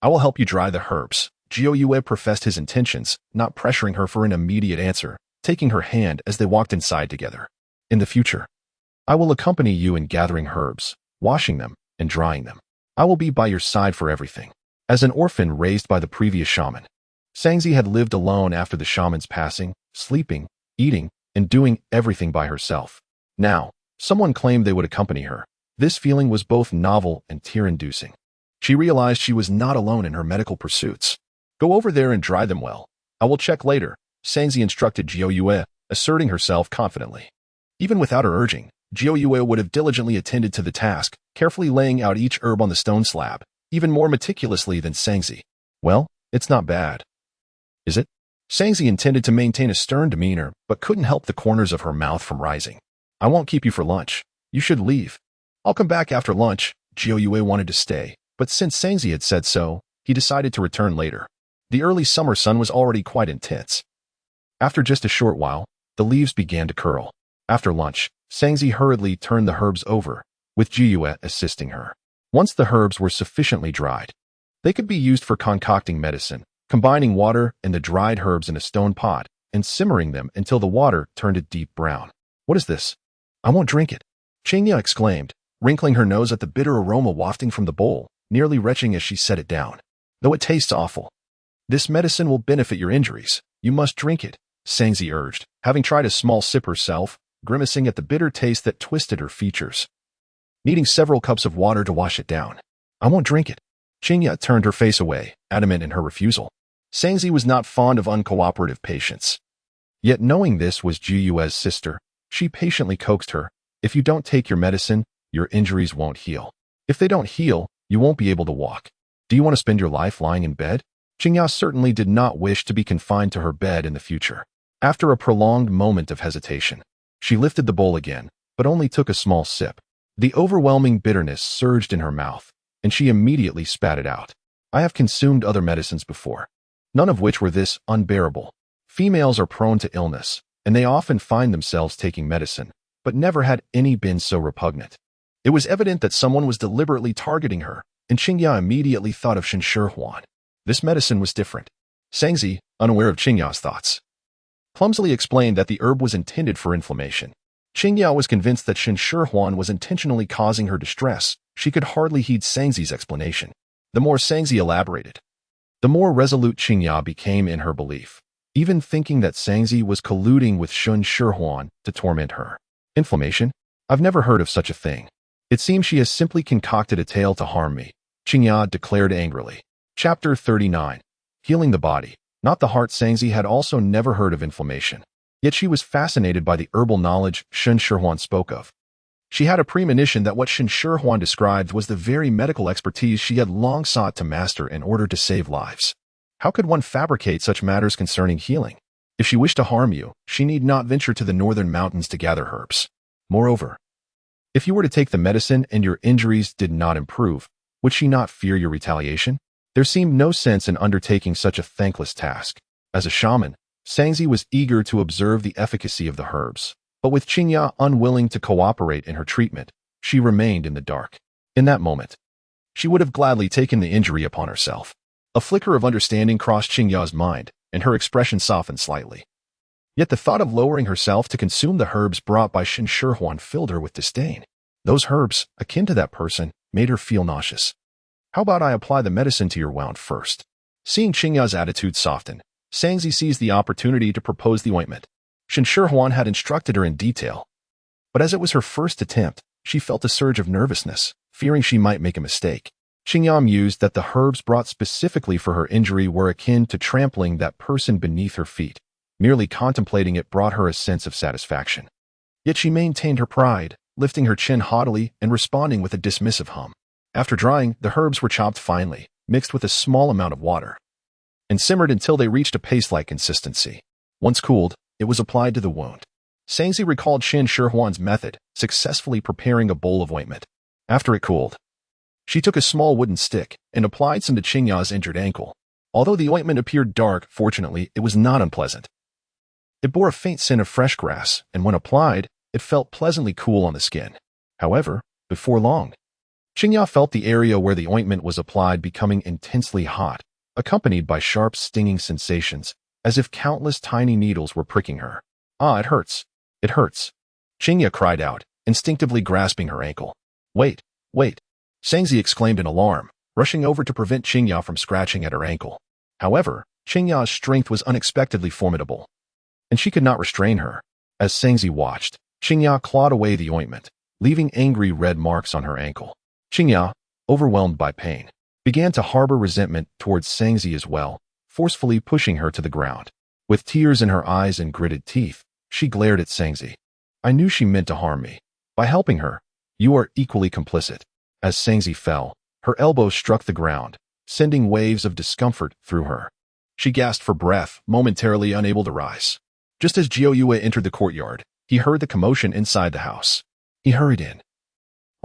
I will help you dry the herbs. Ji Yue professed his intentions, not pressuring her for an immediate answer, taking her hand as they walked inside together. In the future, I will accompany you in gathering herbs, washing them, and drying them. I will be by your side for everything. As an orphan raised by the previous shaman, Sangzi had lived alone after the shaman's passing, sleeping, eating, and doing everything by herself. Now, someone claimed they would accompany her. This feeling was both novel and tear-inducing. She realized she was not alone in her medical pursuits. Go over there and dry them well. I will check later, Sangzi instructed Ji Yue, asserting herself confidently. Even without her urging, Ji Yue would have diligently attended to the task, carefully laying out each herb on the stone slab, even more meticulously than Sangzi. Well, it's not bad, is it? Sangzi intended to maintain a stern demeanor, but couldn't help the corners of her mouth from rising. I won't keep you for lunch. You should leave. I'll come back after lunch. Ji Yue wanted to stay, but since Sangzi had said so, he decided to return later. The early summer sun was already quite intense. After just a short while, the leaves began to curl. After lunch, Sangzi hurriedly turned the herbs over, with Ji Yue assisting her. Once the herbs were sufficiently dried, they could be used for concocting medicine, combining water and the dried herbs in a stone pot, and simmering them until the water turned a deep brown. What is this? I won't drink it, Qingya exclaimed, wrinkling her nose at the bitter aroma wafting from the bowl, nearly retching as she set it down. Though it tastes awful. This medicine will benefit your injuries. You must drink it, Sangzi urged, having tried a small sip herself, grimacing at the bitter taste that twisted her features. Needing several cups of water to wash it down. I won't drink it. Qingya turned her face away, adamant in her refusal. Sangzi was not fond of uncooperative patients. Yet knowing this was Ji Yue's sister, she patiently coaxed her. If you don't take your medicine, your injuries won't heal. If they don't heal, you won't be able to walk. Do you want to spend your life lying in bed? Qingya certainly did not wish to be confined to her bed in the future. After a prolonged moment of hesitation, she lifted the bowl again, but only took a small sip. The overwhelming bitterness surged in her mouth, and she immediately spat it out. I have consumed other medicines before, none of which were this unbearable. Females are prone to illness, and they often find themselves taking medicine, but never had any been so repugnant. It was evident that someone was deliberately targeting her, and Qingya immediately thought of Shen Shihuan. This medicine was different. Sangzi, unaware of Qingya's thoughts, clumsily explained that the herb was intended for inflammation. Qingya was convinced that Shen Shihuan was intentionally causing her distress. She could hardly heed Sangzi's explanation. The more Sangzi elaborated, the more resolute Qingya became in her belief, even thinking that Sangzi was colluding with Shen Shihuan to torment her. Inflammation? I've never heard of such a thing. It seems she has simply concocted a tale to harm me, Qingya declared angrily. Chapter 39. healing the body, not the heart. Sangzi had also never heard of inflammation. Yet she was fascinated by the herbal knowledge Shen Shihuan spoke of. She had a premonition that what Shen Shihuan described was the very medical expertise she had long sought to master in order to save lives. How could one fabricate such matters concerning healing? If she wished to harm you, she need not venture to the northern mountains to gather herbs. Moreover, if you were to take the medicine and your injuries did not improve, would she not fear your retaliation? There seemed no sense in undertaking such a thankless task. As a shaman, Sangzi was eager to observe the efficacy of the herbs, but with Qingya unwilling to cooperate in her treatment, she remained in the dark. In that moment, she would have gladly taken the injury upon herself. A flicker of understanding crossed Qingya's mind, and her expression softened slightly. Yet the thought of lowering herself to consume the herbs brought by Shen Shihuan filled her with disdain. Those herbs, akin to that person, made her feel nauseous. How about I apply the medicine to your wound first? Seeing Qingya's attitude soften, Sangzi seized the opportunity to propose the ointment. Shen Shihuan had instructed her in detail, but as it was her first attempt, she felt a surge of nervousness, fearing she might make a mistake. Qingya mused that the herbs brought specifically for her injury were akin to trampling that person beneath her feet. Merely contemplating it brought her a sense of satisfaction. Yet she maintained her pride, lifting her chin haughtily and responding with a dismissive hum. After drying, the herbs were chopped finely, mixed with a small amount of water, and simmered until they reached a paste-like consistency. Once cooled, it was applied to the wound. Sangzi recalled Shen Shihuan's method, successfully preparing a bowl of ointment. After it cooled, she took a small wooden stick and applied some to Qingya's injured ankle. Although the ointment appeared dark, fortunately, it was not unpleasant. It bore a faint scent of fresh grass, and when applied, it felt pleasantly cool on the skin. However, before long, Qingya felt the area where the ointment was applied becoming intensely hot, accompanied by sharp stinging sensations, as if countless tiny needles were pricking her. Ah, it hurts. It hurts. Qingya cried out, instinctively grasping her ankle. Wait, wait. Sangzi exclaimed in alarm, rushing over to prevent Qingya from scratching at her ankle. However, Qingya's strength was unexpectedly formidable, and she could not restrain her. As Sangzi watched, Qingya clawed away the ointment, leaving angry red marks on her ankle. Qingya, overwhelmed by pain, began to harbor resentment towards Sangzi as well, forcefully pushing her to the ground. With tears in her eyes and gritted teeth, she glared at Sangzi. I knew she meant to harm me. By helping her, you are equally complicit. As Sangzi fell, her elbow struck the ground, sending waves of discomfort through her. She gasped for breath, momentarily unable to rise. Just as Jiao Yue entered the courtyard, he heard the commotion inside the house. He hurried in,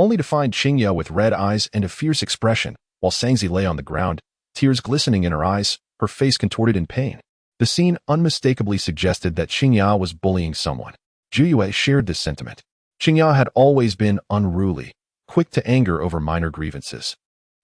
only to find Qingya with red eyes and a fierce expression, while Sangzi lay on the ground, tears glistening in her eyes, her face contorted in pain. The scene unmistakably suggested that Qingya was bullying someone. Jiao Yue shared this sentiment. Qingya had always been unruly, quick to anger over minor grievances,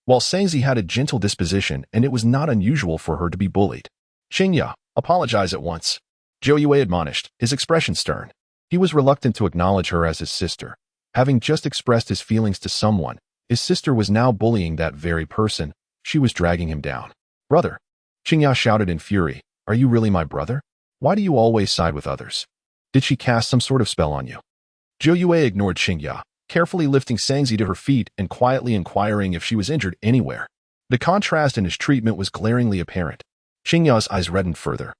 while Sangzi had a gentle disposition and it was not unusual for her to be bullied. Qingya, apologize at once, Jiao Yue admonished, his expression stern. He was reluctant to acknowledge her as his sister. Having just expressed his feelings to someone, his sister was now bullying that very person. She was dragging him down. Brother, Qingya shouted in fury, are you really my brother? Why do you always side with others? Did she cast some sort of spell on you? Jiao Yue ignored Qingya, carefully lifting Sangzi to her feet and quietly inquiring if she was injured anywhere. The contrast in his treatment was glaringly apparent. Qingya's eyes reddened further.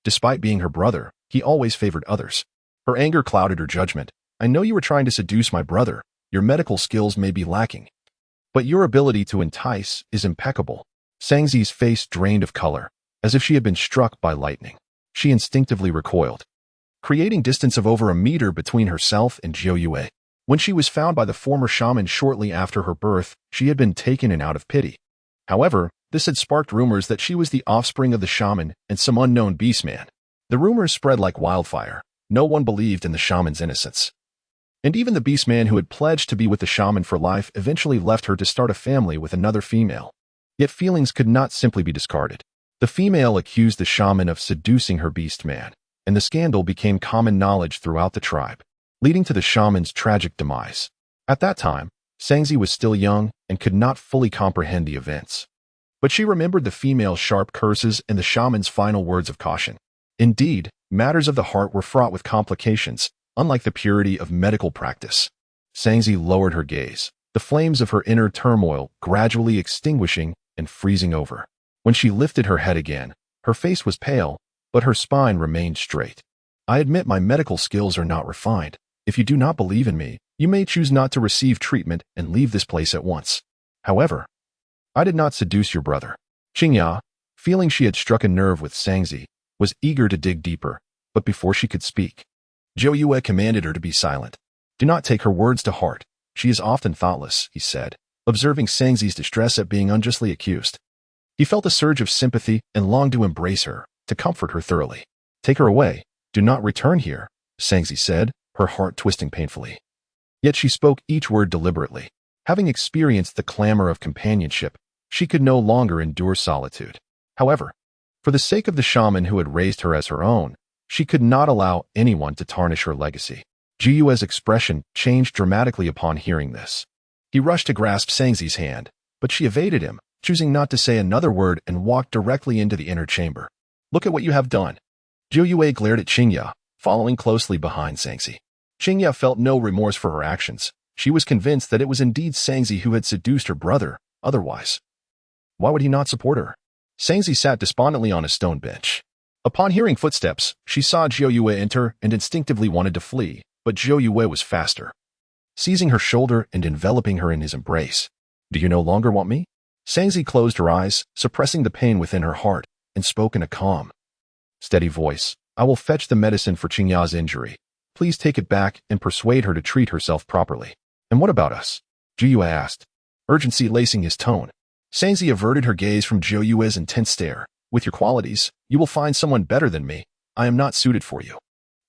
Despite being her brother, he always favored others. Her anger clouded her judgment. I know you were trying to seduce my brother. Your medical skills may be lacking, but your ability to entice is impeccable. Sangzi's face drained of color, as if she had been struck by lightning. She instinctively recoiled, creating distance of over a meter between herself and Jiao Yue. When she was found by the former shaman shortly after her birth, she had been taken in out of pity. However, this had sparked rumors that she was the offspring of the shaman and some unknown beastman. The rumors spread like wildfire. No one believed in the shaman's innocence. And even the beastman who had pledged to be with the shaman for life eventually left her to start a family with another female. Yet feelings could not simply be discarded. The female accused the shaman of seducing her beastman, and the scandal became common knowledge throughout the tribe, leading to the shaman's tragic demise. At that time, Sangzi was still young and could not fully comprehend the events. But she remembered the female's sharp curses and the shaman's final words of caution. Indeed, matters of the heart were fraught with complications, unlike the purity of medical practice. Sangzi lowered her gaze, the flames of her inner turmoil gradually extinguishing and freezing over. When she lifted her head again, her face was pale, but her spine remained straight. I admit my medical skills are not refined. If you do not believe in me, you may choose not to receive treatment and leave this place at once. However, I did not seduce your brother. Qingya, feeling she had struck a nerve with Sangzi, was eager to dig deeper, but before she could speak, Zhou Yue commanded her to be silent. Do not take her words to heart. She is often thoughtless, he said, observing Sangzi's distress at being unjustly accused. He felt a surge of sympathy and longed to embrace her, to comfort her thoroughly. Take her away. Do not return here, Sangzi said, her heart twisting painfully. Yet she spoke each word deliberately. Having experienced the clamor of companionship, she could no longer endure solitude. However, for the sake of the shaman who had raised her as her own, she could not allow anyone to tarnish her legacy. Ji Yue's expression changed dramatically upon hearing this. He rushed to grasp Sangzi's hand, but she evaded him, choosing not to say another word and walked directly into the inner chamber. Look at what you have done. Zhou Yue glared at Qingya, following closely behind Sangzi. Qingya felt no remorse for her actions. She was convinced that it was indeed Sangzi who had seduced her brother. Otherwise, why would he not support her? Sangzi sat despondently on a stone bench. Upon hearing footsteps, she saw Zhou Yue enter and instinctively wanted to flee, but Zhou Yue was faster. Seizing her shoulder and enveloping her in his embrace. Do you no longer want me? Sangzi closed her eyes, suppressing the pain within her heart, and spoke in a calm, steady voice. I will fetch the medicine for Qingya's injury. Please take it back and persuade her to treat herself properly. And what about us? Zhu Yue asked, urgency lacing his tone. Sangzi averted her gaze from Zhou Yue's intense stare. With your qualities, you will find someone better than me. I am not suited for you.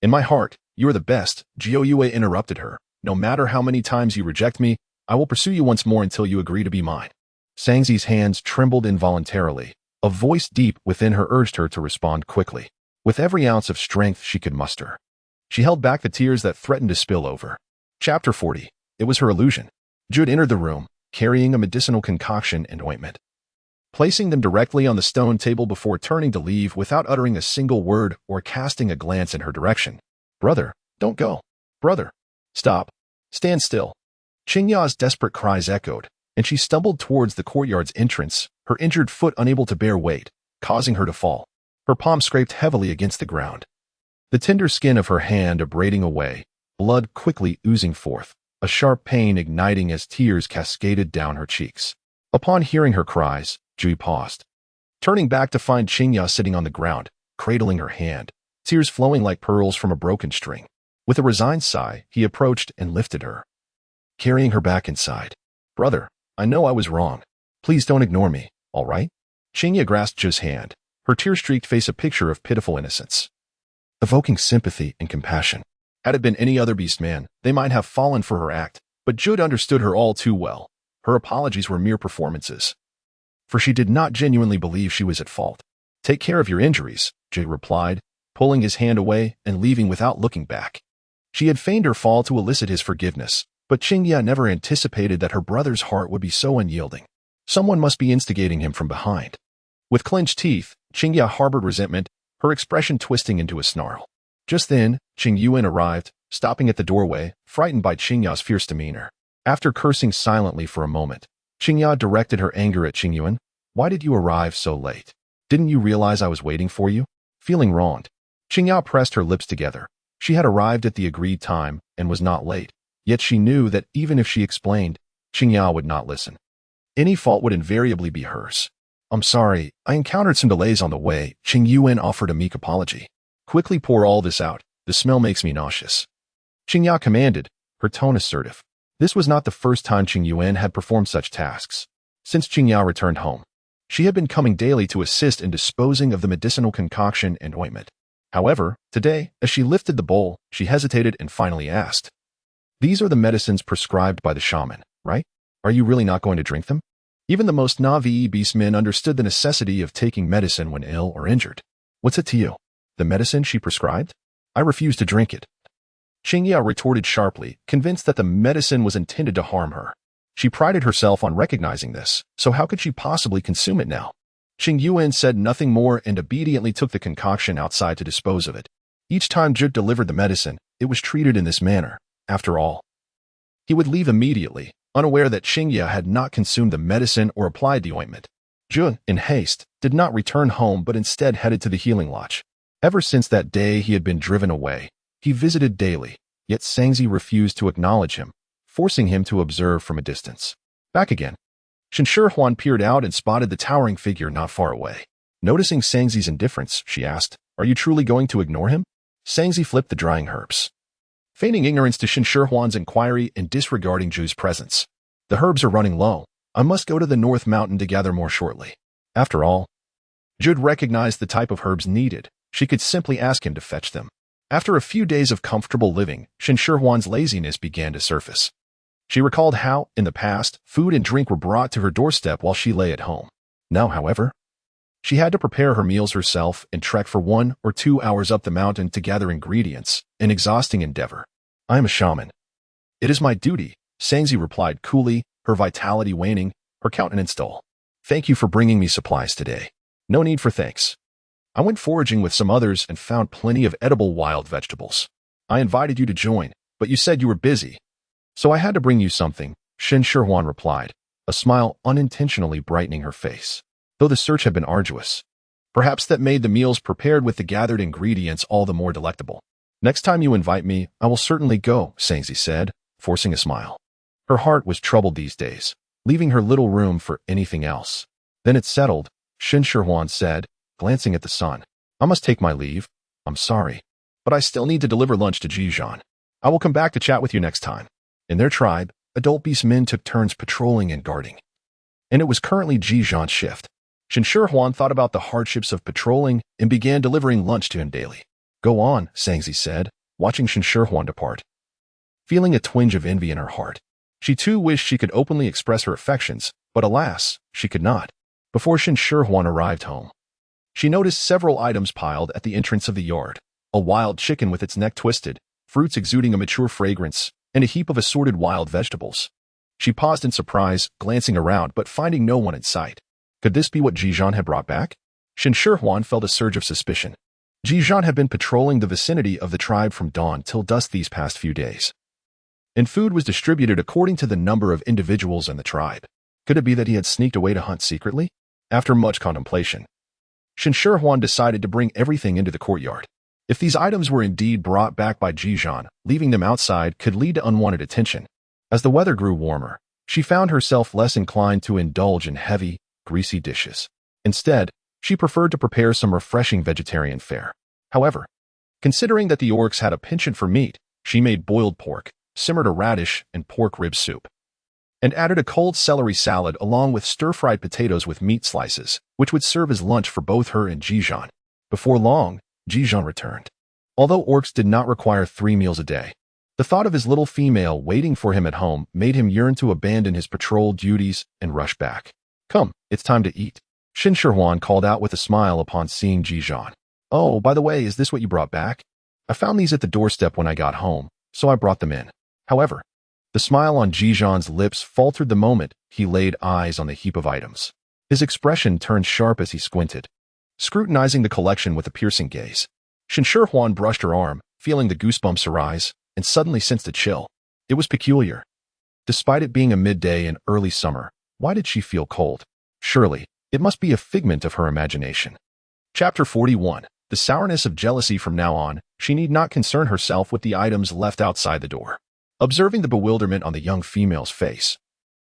In my heart, you are the best, Zhou Yue interrupted her. No matter how many times you reject me, I will pursue you once more until you agree to be mine. Sangzi's hands trembled involuntarily. A voice deep within her urged her to respond quickly, with every ounce of strength she could muster. She held back the tears that threatened to spill over. Chapter 40. It was her illusion. Jude entered the room, carrying a medicinal concoction and ointment. Placing them directly on the stone table before turning to leave without uttering a single word or casting a glance in her direction. Brother, don't go. Brother, stop. Stand still. Qingya's desperate cries echoed, and she stumbled towards the courtyard's entrance, her injured foot unable to bear weight, causing her to fall. Her palm scraped heavily against the ground. The tender skin of her hand abrading away, blood quickly oozing forth, a sharp pain igniting as tears cascaded down her cheeks. Upon hearing her cries, Zhu paused, turning back to find Qingya sitting on the ground, cradling her hand, tears flowing like pearls from a broken string. With a resigned sigh, he approached and lifted her, carrying her back inside. Brother, I know I was wrong. Please don't ignore me, all right? Qingya grasped Zhu's hand, her tear-streaked face a picture of pitiful innocence, evoking sympathy and compassion. Had it been any other beast man, they might have fallen for her act, but Zhu understood her all too well. Her apologies were mere performances, for she did not genuinely believe she was at fault. Take care of your injuries, Zhu replied, pulling his hand away and leaving without looking back. She had feigned her fall to elicit his forgiveness, but Qingya never anticipated that her brother's heart would be so unyielding. Someone must be instigating him from behind. With clenched teeth, Qingya harbored resentment, her expression twisting into a snarl. Just then, Qing Yuan arrived, stopping at the doorway, frightened by Qingya's fierce demeanor. After cursing silently for a moment, Qingya directed her anger at Qing Yuan. Why did you arrive so late? Didn't you realize I was waiting for you? Feeling wronged, Qingya pressed her lips together. She had arrived at the agreed time and was not late. Yet she knew that even if she explained, Qingya would not listen. Any fault would invariably be hers. I'm sorry, I encountered some delays on the way. Qing Yuan offered a meek apology. Quickly pour all this out. The smell makes me nauseous. Qingya commanded, her tone assertive. This was not the first time Qing Yuan had performed such tasks. Since Qingya returned home, she had been coming daily to assist in disposing of the medicinal concoction and ointment. However, today, as she lifted the bowl, she hesitated and finally asked, these are the medicines prescribed by the shaman, right? Are you really not going to drink them? Even the most Na'vi beastmen understood the necessity of taking medicine when ill or injured. What's it to you? The medicine she prescribed? I refuse to drink it. Qingya retorted sharply, convinced that the medicine was intended to harm her. She prided herself on recognizing this, so how could she possibly consume it now? Qing Yuan said nothing more and obediently took the concoction outside to dispose of it. Each time Zhu delivered the medicine, it was treated in this manner. After all, he would leave immediately, unaware that Qingya had not consumed the medicine or applied the ointment. Zhu, in haste, did not return home but instead headed to the healing lodge. Ever since that day he had been driven away, he visited daily, yet Sangzi refused to acknowledge him, forcing him to observe from a distance. Back again. Shen Shihuan peered out and spotted the towering figure not far away. Noticing Sangzi's indifference, she asked, "Are you truly going to ignore him?" Sangzi flipped the drying herbs, feigning ignorance to Shen Shihuan's inquiry and disregarding Zhu's presence. "The herbs are running low. I must go to the North Mountain to gather more shortly." After all, Zhu recognized the type of herbs needed. She could simply ask him to fetch them. After a few days of comfortable living, Shen Shihuan's laziness began to surface. She recalled how, in the past, food and drink were brought to her doorstep while she lay at home. Now, however, she had to prepare her meals herself and trek for 1 or 2 hours up the mountain to gather ingredients, an exhausting endeavor. "I am a shaman. It is my duty," Sangzi replied coolly, her vitality waning, her countenance dull. "Thank you for bringing me supplies today." "No need for thanks. I went foraging with some others and found plenty of edible wild vegetables. I invited you to join, but you said you were busy, so I had to bring you something," Shen Shihuan replied, a smile unintentionally brightening her face. Though the search had been arduous, perhaps that made the meals prepared with the gathered ingredients all the more delectable. "Next time you invite me, I will certainly go," Sangzi said, forcing a smile. Her heart was troubled these days, leaving her little room for anything else. "Then it's settled," Shen Shihuan said, glancing at the sun. "I must take my leave. I'm sorry, but I still need to deliver lunch to Ji Zhan. I will come back to chat with you next time." In their tribe, adult beast men took turns patrolling and guarding, and it was currently Ji Zhan's shift. Shen Shihuan thought about the hardships of patrolling and began delivering lunch to him daily. "Go on," Sangzi said, watching Shen Shihuan depart. Feeling a twinge of envy in her heart, she too wished she could openly express her affections, but alas, she could not. Before Shen Shihuan arrived home, she noticed several items piled at the entrance of the yard: a wild chicken with its neck twisted, fruits exuding a mature fragrance, and a heap of assorted wild vegetables. She paused in surprise, glancing around but finding no one in sight. Could this be what Ji Zhan had brought back? Shen Shihuan felt a surge of suspicion. Ji Zhan had been patrolling the vicinity of the tribe from dawn till dusk these past few days, and food was distributed according to the number of individuals in the tribe. Could it be that he had sneaked away to hunt secretly? After much contemplation, Shen Shihuan decided to bring everything into the courtyard. If these items were indeed brought back by Ji Zhan, leaving them outside could lead to unwanted attention. As the weather grew warmer, she found herself less inclined to indulge in heavy, greasy dishes. Instead, she preferred to prepare some refreshing vegetarian fare. However, considering that the orcs had a penchant for meat, she made boiled pork, simmered a radish and pork rib soup, and added a cold celery salad along with stir-fried potatoes with meat slices, which would serve as lunch for both her and Ji Zhan. Before long, Ji Zhan returned. Although orcs did not require 3 meals a day, the thought of his little female waiting for him at home made him yearn to abandon his patrol duties and rush back. "Come, it's time to eat," Shen Shihuan called out with a smile upon seeing Ji Zhan. "Oh, by the way, is this what you brought back? I found these at the doorstep when I got home, so I brought them in." However, the smile on Ji Zhan's lips faltered the moment he laid eyes on the heap of items. His expression turned sharp as he squinted, scrutinizing the collection with a piercing gaze. Shen Shihuan brushed her arm, feeling the goosebumps arise, and suddenly sensed a chill. It was peculiar. Despite it being a midday in early summer, why did she feel cold? Surely, it must be a figment of her imagination. Chapter 41. The sourness of jealousy. From now on, she need not concern herself with the items left outside the door. Observing the bewilderment on the young female's face,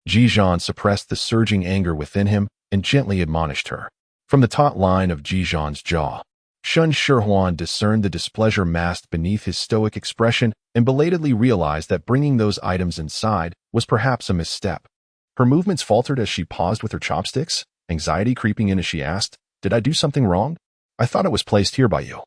Ji Zhan suppressed the surging anger within him and gently admonished her. From the taut line of Ji Zhan's jaw, Shen Shihuan discerned the displeasure masked beneath his stoic expression and belatedly realized that bringing those items inside was perhaps a misstep. Her movements faltered as she paused with her chopsticks, anxiety creeping in as she asked, "Did I do something wrong? I thought it was placed here by you."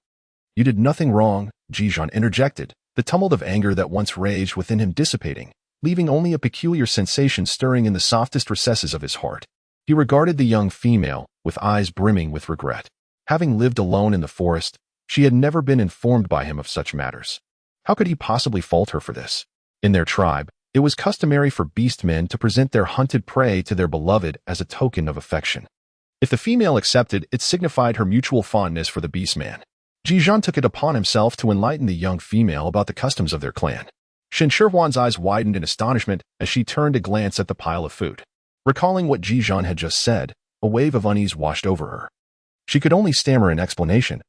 "You did nothing wrong," Ji Zhan interjected, the tumult of anger that once raged within him dissipating, leaving only a peculiar sensation stirring in the softest recesses of his heart. He regarded the young female, with eyes brimming with regret. Having lived alone in the forest, she had never been informed by him of such matters. How could he possibly fault her for this? In their tribe, it was customary for beast men to present their hunted prey to their beloved as a token of affection. If the female accepted, it signified her mutual fondness for the beast man. Ji Zhan took it upon himself to enlighten the young female about the customs of their clan. Shen Shihuan's eyes widened in astonishment as she turned to glance at the pile of food. Recalling what Ji Zhan had just said, A wave of unease washed over her. She could only stammer an explanation.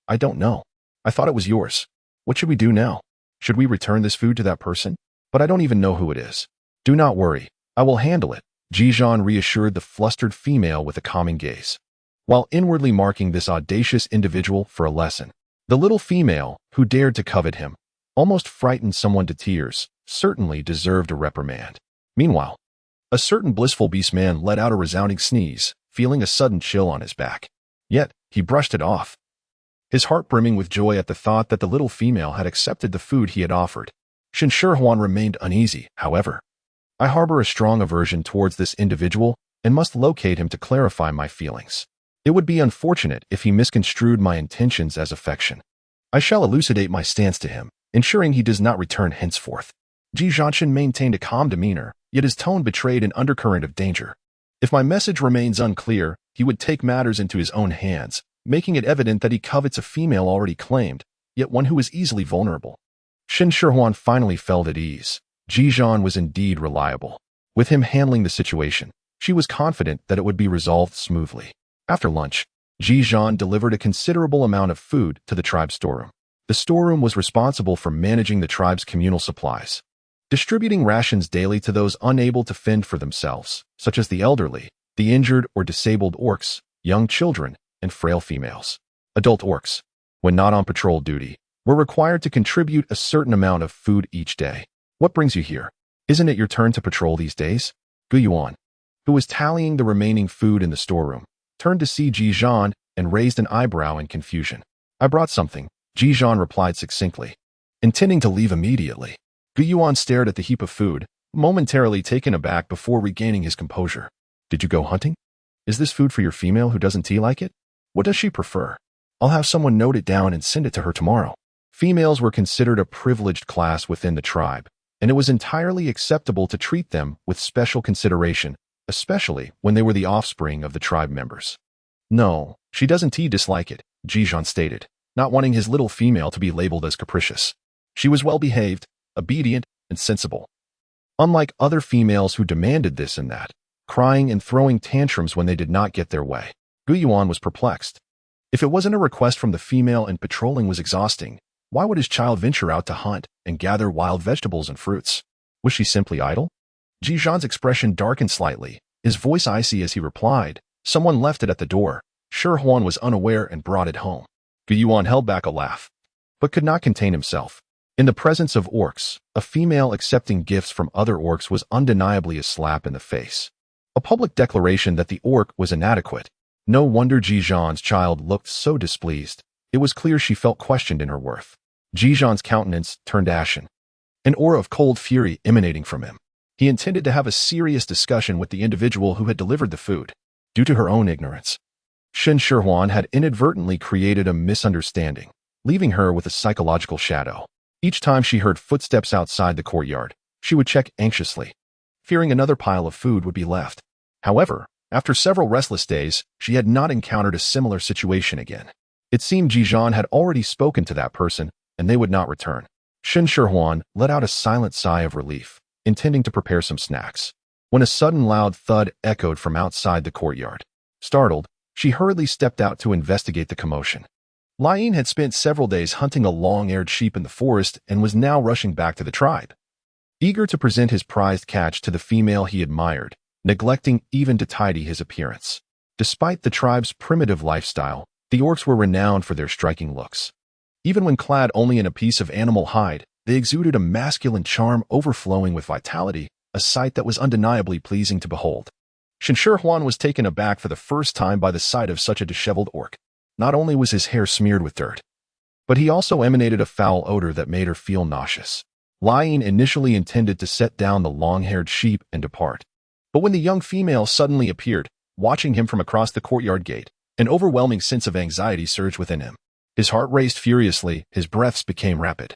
I don't know. I thought it was yours. What should we do now? Should we return this food to that person? But I don't even know who it is. Do not worry. I will handle it, Ji Zhan reassured the flustered female with a calming gaze. While inwardly marking this audacious individual for a lesson, the little female, who dared to covet him, almost frightened someone to tears, certainly deserved a reprimand. Meanwhile, a certain blissful beast man let out a resounding sneeze, feeling a sudden chill on his back. Yet, he brushed it off, his heart brimming with joy at the thought that the little female had accepted the food he had offered. Shen Shihuan remained uneasy, however. I harbor a strong aversion towards this individual and must locate him to clarify my feelings. It would be unfortunate if he misconstrued my intentions as affection. I shall elucidate my stance to him, ensuring he does not return henceforth. Ji Zhan maintained a calm demeanor, yet his tone betrayed an undercurrent of danger. If my message remains unclear, he would take matters into his own hands, making it evident that he covets a female already claimed, yet one who is easily vulnerable. Shen Shihuan finally felt at ease. Ji Zhan was indeed reliable. With him handling the situation, she was confident that it would be resolved smoothly. After lunch, Ji Zhan delivered a considerable amount of food to the tribe's storeroom. The storeroom was responsible for managing the tribe's communal supplies, distributing rations daily to those unable to fend for themselves, such as the elderly, the injured or disabled orcs, young children, and frail females. Adult orcs, when not on patrol duty, were required to contribute a certain amount of food each day. What brings you here? Isn't it your turn to patrol these days? Gu Yuan, who was tallying the remaining food in the storeroom, turned to see Ji Zhan and raised an eyebrow in confusion. I brought something, Ji Zhan replied succinctly, intending to leave immediately. Gu Yuan stared at the heap of food, momentarily taken aback before regaining his composure. Did you go hunting? Is this food for your female who doesn't like it? What does she prefer? I'll have someone note it down and send it to her tomorrow. Females were considered a privileged class within the tribe, and it was entirely acceptable to treat them with special consideration, especially when they were the offspring of the tribe members. No, she doesn't dislike it, Ji Zhan stated, not wanting his little female to be labeled as capricious. She was well-behaved, obedient, and sensible. Unlike other females who demanded this and that, crying and throwing tantrums when they did not get their way. Gu Yuan was perplexed. If it wasn't a request from the female and patrolling was exhausting, why would his child venture out to hunt and gather wild vegetables and fruits? Was she simply idle? Ji Zhan's expression darkened slightly, his voice icy as he replied, someone left it at the door. Shihuan was unaware and brought it home. Gu Yuan held back a laugh, but could not contain himself. In the presence of orcs, a female accepting gifts from other orcs was undeniably a slap in the face. A public declaration that the orc was inadequate. No wonder Ji Zhan's child looked so displeased. It was clear she felt questioned in her worth. Ji Zhan's countenance turned ashen, an aura of cold fury emanating from him. He intended to have a serious discussion with the individual who had delivered the food. Due to her own ignorance, Shen Shihuan had inadvertently created a misunderstanding, leaving her with a psychological shadow. Each time she heard footsteps outside the courtyard, she would check anxiously, fearing another pile of food would be left. However, after several restless days, she had not encountered a similar situation again. It seemed Ji Zhan had already spoken to that person, and they would not return. Shen Shihuan let out a silent sigh of relief, intending to prepare some snacks, when a sudden loud thud echoed from outside the courtyard. Startled, she hurriedly stepped out to investigate the commotion. Lian had spent several days hunting a long-eared sheep in the forest and was now rushing back to the tribe, eager to present his prized catch to the female he admired, neglecting even to tidy his appearance. Despite the tribe's primitive lifestyle, the orcs were renowned for their striking looks. Even when clad only in a piece of animal hide, they exuded a masculine charm overflowing with vitality, a sight that was undeniably pleasing to behold. Shen Shihuan was taken aback for the first time by the sight of such a disheveled orc. Not only was his hair smeared with dirt, but he also emanated a foul odor that made her feel nauseous. Lian initially intended to set down the long-haired sheep and depart. But when the young female suddenly appeared, watching him from across the courtyard gate, an overwhelming sense of anxiety surged within him. His heart raced furiously, his breaths became rapid,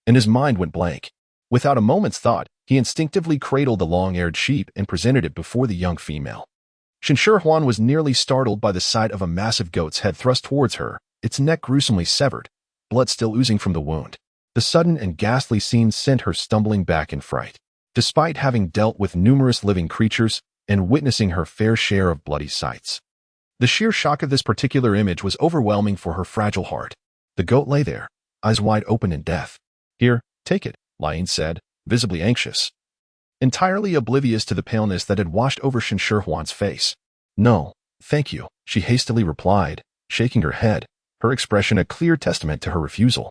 and his mind went blank. Without a moment's thought, he instinctively cradled the long-haired sheep and presented it before the young female. Shen Shihuan was nearly startled by the sight of a massive goat's head thrust towards her, its neck gruesomely severed, blood still oozing from the wound. The sudden and ghastly scene sent her stumbling back in fright. Despite having dealt with numerous living creatures, and witnessing her fair share of bloody sights. The sheer shock of this particular image was overwhelming for her fragile heart. The goat lay there, eyes wide open in death. "Here, take it," Lian said, visibly anxious, entirely oblivious to the paleness that had washed over Shen Shihuan's face. "No, thank you," she hastily replied, shaking her head, her expression a clear testament to her refusal.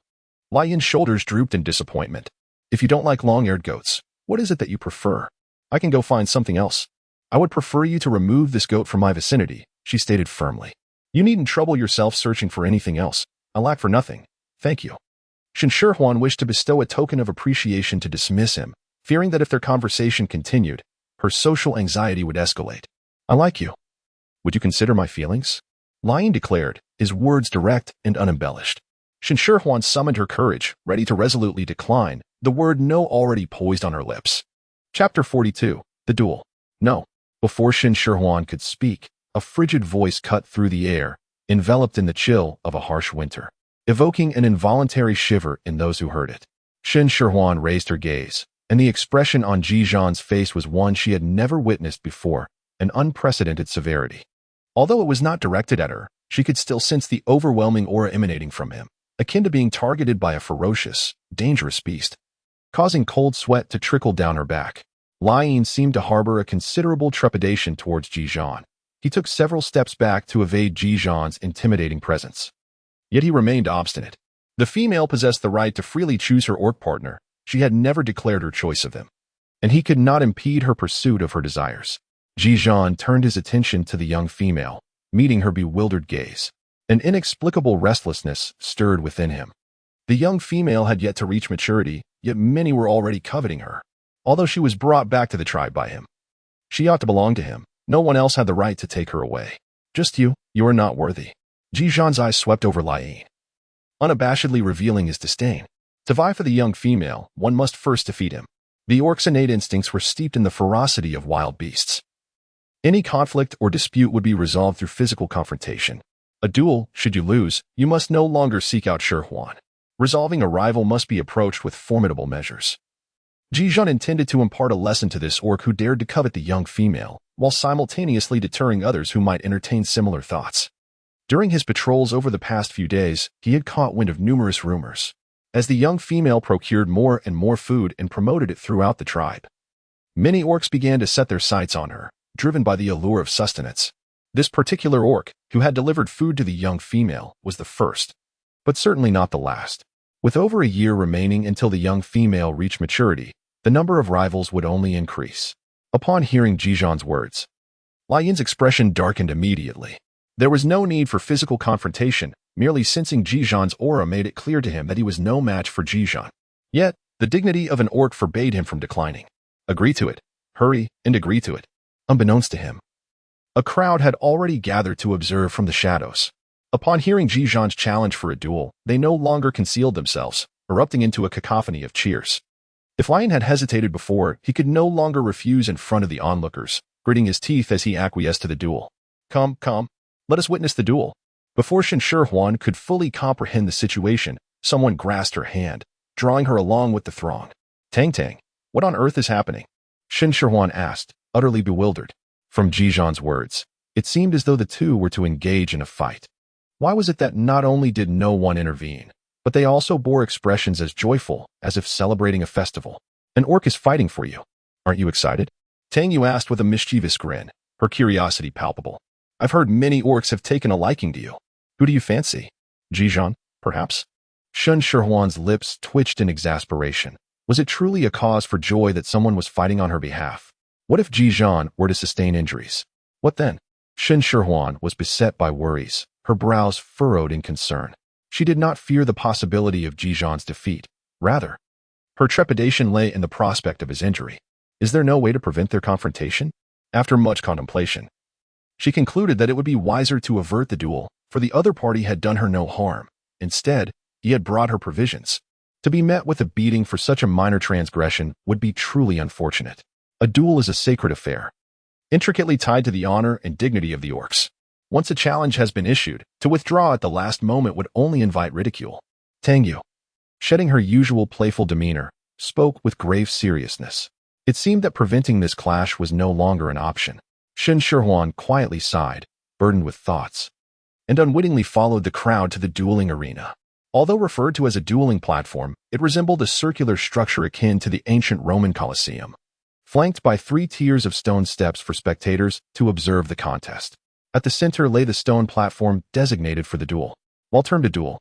Lian's shoulders drooped in disappointment. "If you don't like long-eared goats, what is it that you prefer? I can go find something else." "I would prefer you to remove this goat from my vicinity," she stated firmly. "You needn't trouble yourself searching for anything else. I lack for nothing. Thank you." Shen Shihuan wished to bestow a token of appreciation to dismiss him, fearing that if their conversation continued, her social anxiety would escalate. "I like you. Would you consider my feelings?" Lian declared, his words direct and unembellished. Shen Shihuan summoned her courage, ready to resolutely decline, the word no already poised on her lips. Chapter 42. The Duel. "No." Before Shen Shihuan could speak, a frigid voice cut through the air, enveloped in the chill of a harsh winter, evoking an involuntary shiver in those who heard it. Shen Shihuan raised her gaze, and the expression on Ji Zhan's face was one she had never witnessed before, an unprecedented severity. Although it was not directed at her, she could still sense the overwhelming aura emanating from him, akin to being targeted by a ferocious, dangerous beast, causing cold sweat to trickle down her back. Lian seemed to harbor a considerable trepidation towards Ji Zhan. He took several steps back to evade Ji Zhan's intimidating presence. Yet he remained obstinate. The female possessed the right to freely choose her orc partner. She had never declared her choice of him, and he could not impede her pursuit of her desires. Ji Zhan turned his attention to the young female, meeting her bewildered gaze. An inexplicable restlessness stirred within him. The young female had yet to reach maturity, yet many were already coveting her. Although she was brought back to the tribe by him, she ought to belong to him. No one else had the right to take her away. "Just you are not worthy." Ji Zhan's eyes swept over Lian, unabashedly revealing his disdain. To vie for the young female, one must first defeat him. The orc's innate instincts were steeped in the ferocity of wild beasts. Any conflict or dispute would be resolved through physical confrontation. A duel, should you lose, you must no longer seek out Shihuan. Resolving a rival must be approached with formidable measures. Ji Zhan intended to impart a lesson to this orc who dared to covet the young female, while simultaneously deterring others who might entertain similar thoughts. During his patrols over the past few days, he had caught wind of numerous rumors, as the young female procured more and more food and promoted it throughout the tribe. Many orcs began to set their sights on her, driven by the allure of sustenance. This particular orc, who had delivered food to the young female, was the first, but certainly not the last. With over a year remaining until the young female reached maturity, the number of rivals would only increase. Upon hearing Ji Zhan's words, Lian's expression darkened immediately. There was no need for physical confrontation, merely sensing Ji Zhan's aura made it clear to him that he was no match for Ji Zhan. Yet, the dignity of an orc forbade him from declining. Agree to it. Hurry and agree to it. Unbeknownst to him, a crowd had already gathered to observe from the shadows. Upon hearing Ji Zhan's challenge for a duel, they no longer concealed themselves, erupting into a cacophony of cheers. If Lian had hesitated before, he could no longer refuse in front of the onlookers, gritting his teeth as he acquiesced to the duel. Come, let us witness the duel." Before Shen Shihuan could fully comprehend the situation, someone grasped her hand, drawing her along with the throng. Tang, what on earth is happening?" Shen Shihuan asked, utterly bewildered. From Ji Zhan's words, it seemed as though the two were to engage in a fight. Why was it that not only did no one intervene, but they also bore expressions as joyful as if celebrating a festival? "An orc is fighting for you. Aren't you excited?" Tang Yu asked with a mischievous grin, her curiosity palpable. "I've heard many orcs have taken a liking to you. Who do you fancy? Ji Zhan, perhaps?" Shen Shihuan's lips twitched in exasperation. Was it truly a cause for joy that someone was fighting on her behalf? What if Ji Zhan were to sustain injuries? What then? Shen Shihuan was beset by worries, her brows furrowed in concern. She did not fear the possibility of Ji Zhan's defeat. Rather, her trepidation lay in the prospect of his injury. Is there no way to prevent their confrontation? After much contemplation, she concluded that it would be wiser to avert the duel, for the other party had done her no harm. Instead, he had brought her provisions. To be met with a beating for such a minor transgression would be truly unfortunate. A duel is a sacred affair, intricately tied to the honor and dignity of the orcs. Once a challenge has been issued, to withdraw at the last moment would only invite ridicule. Tang Yu, shedding her usual playful demeanor, spoke with grave seriousness. It seemed that preventing this clash was no longer an option. Shen Shihuan quietly sighed, burdened with thoughts, and unwittingly followed the crowd to the dueling arena. Although referred to as a dueling platform, it resembled a circular structure akin to the ancient Roman Colosseum, flanked by 3 tiers of stone steps for spectators to observe the contest. At the center lay the stone platform designated for the duel. While termed a duel,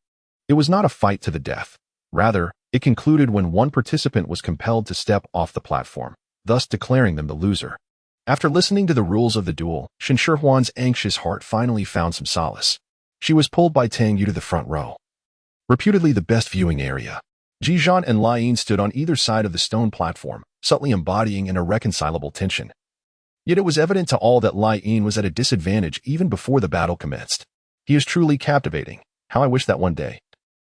it was not a fight to the death. Rather, it concluded when one participant was compelled to step off the platform, thus declaring them the loser. After listening to the rules of the duel, Shen Shihuan's anxious heart finally found some solace. She was pulled by Tang Yu to the front row, reputedly the best viewing area. Ji Zhan and Lai Yin stood on either side of the stone platform, subtly embodying an irreconcilable tension. Yet it was evident to all that Lai Yin was at a disadvantage even before the battle commenced. He is truly captivating. How I wish that one day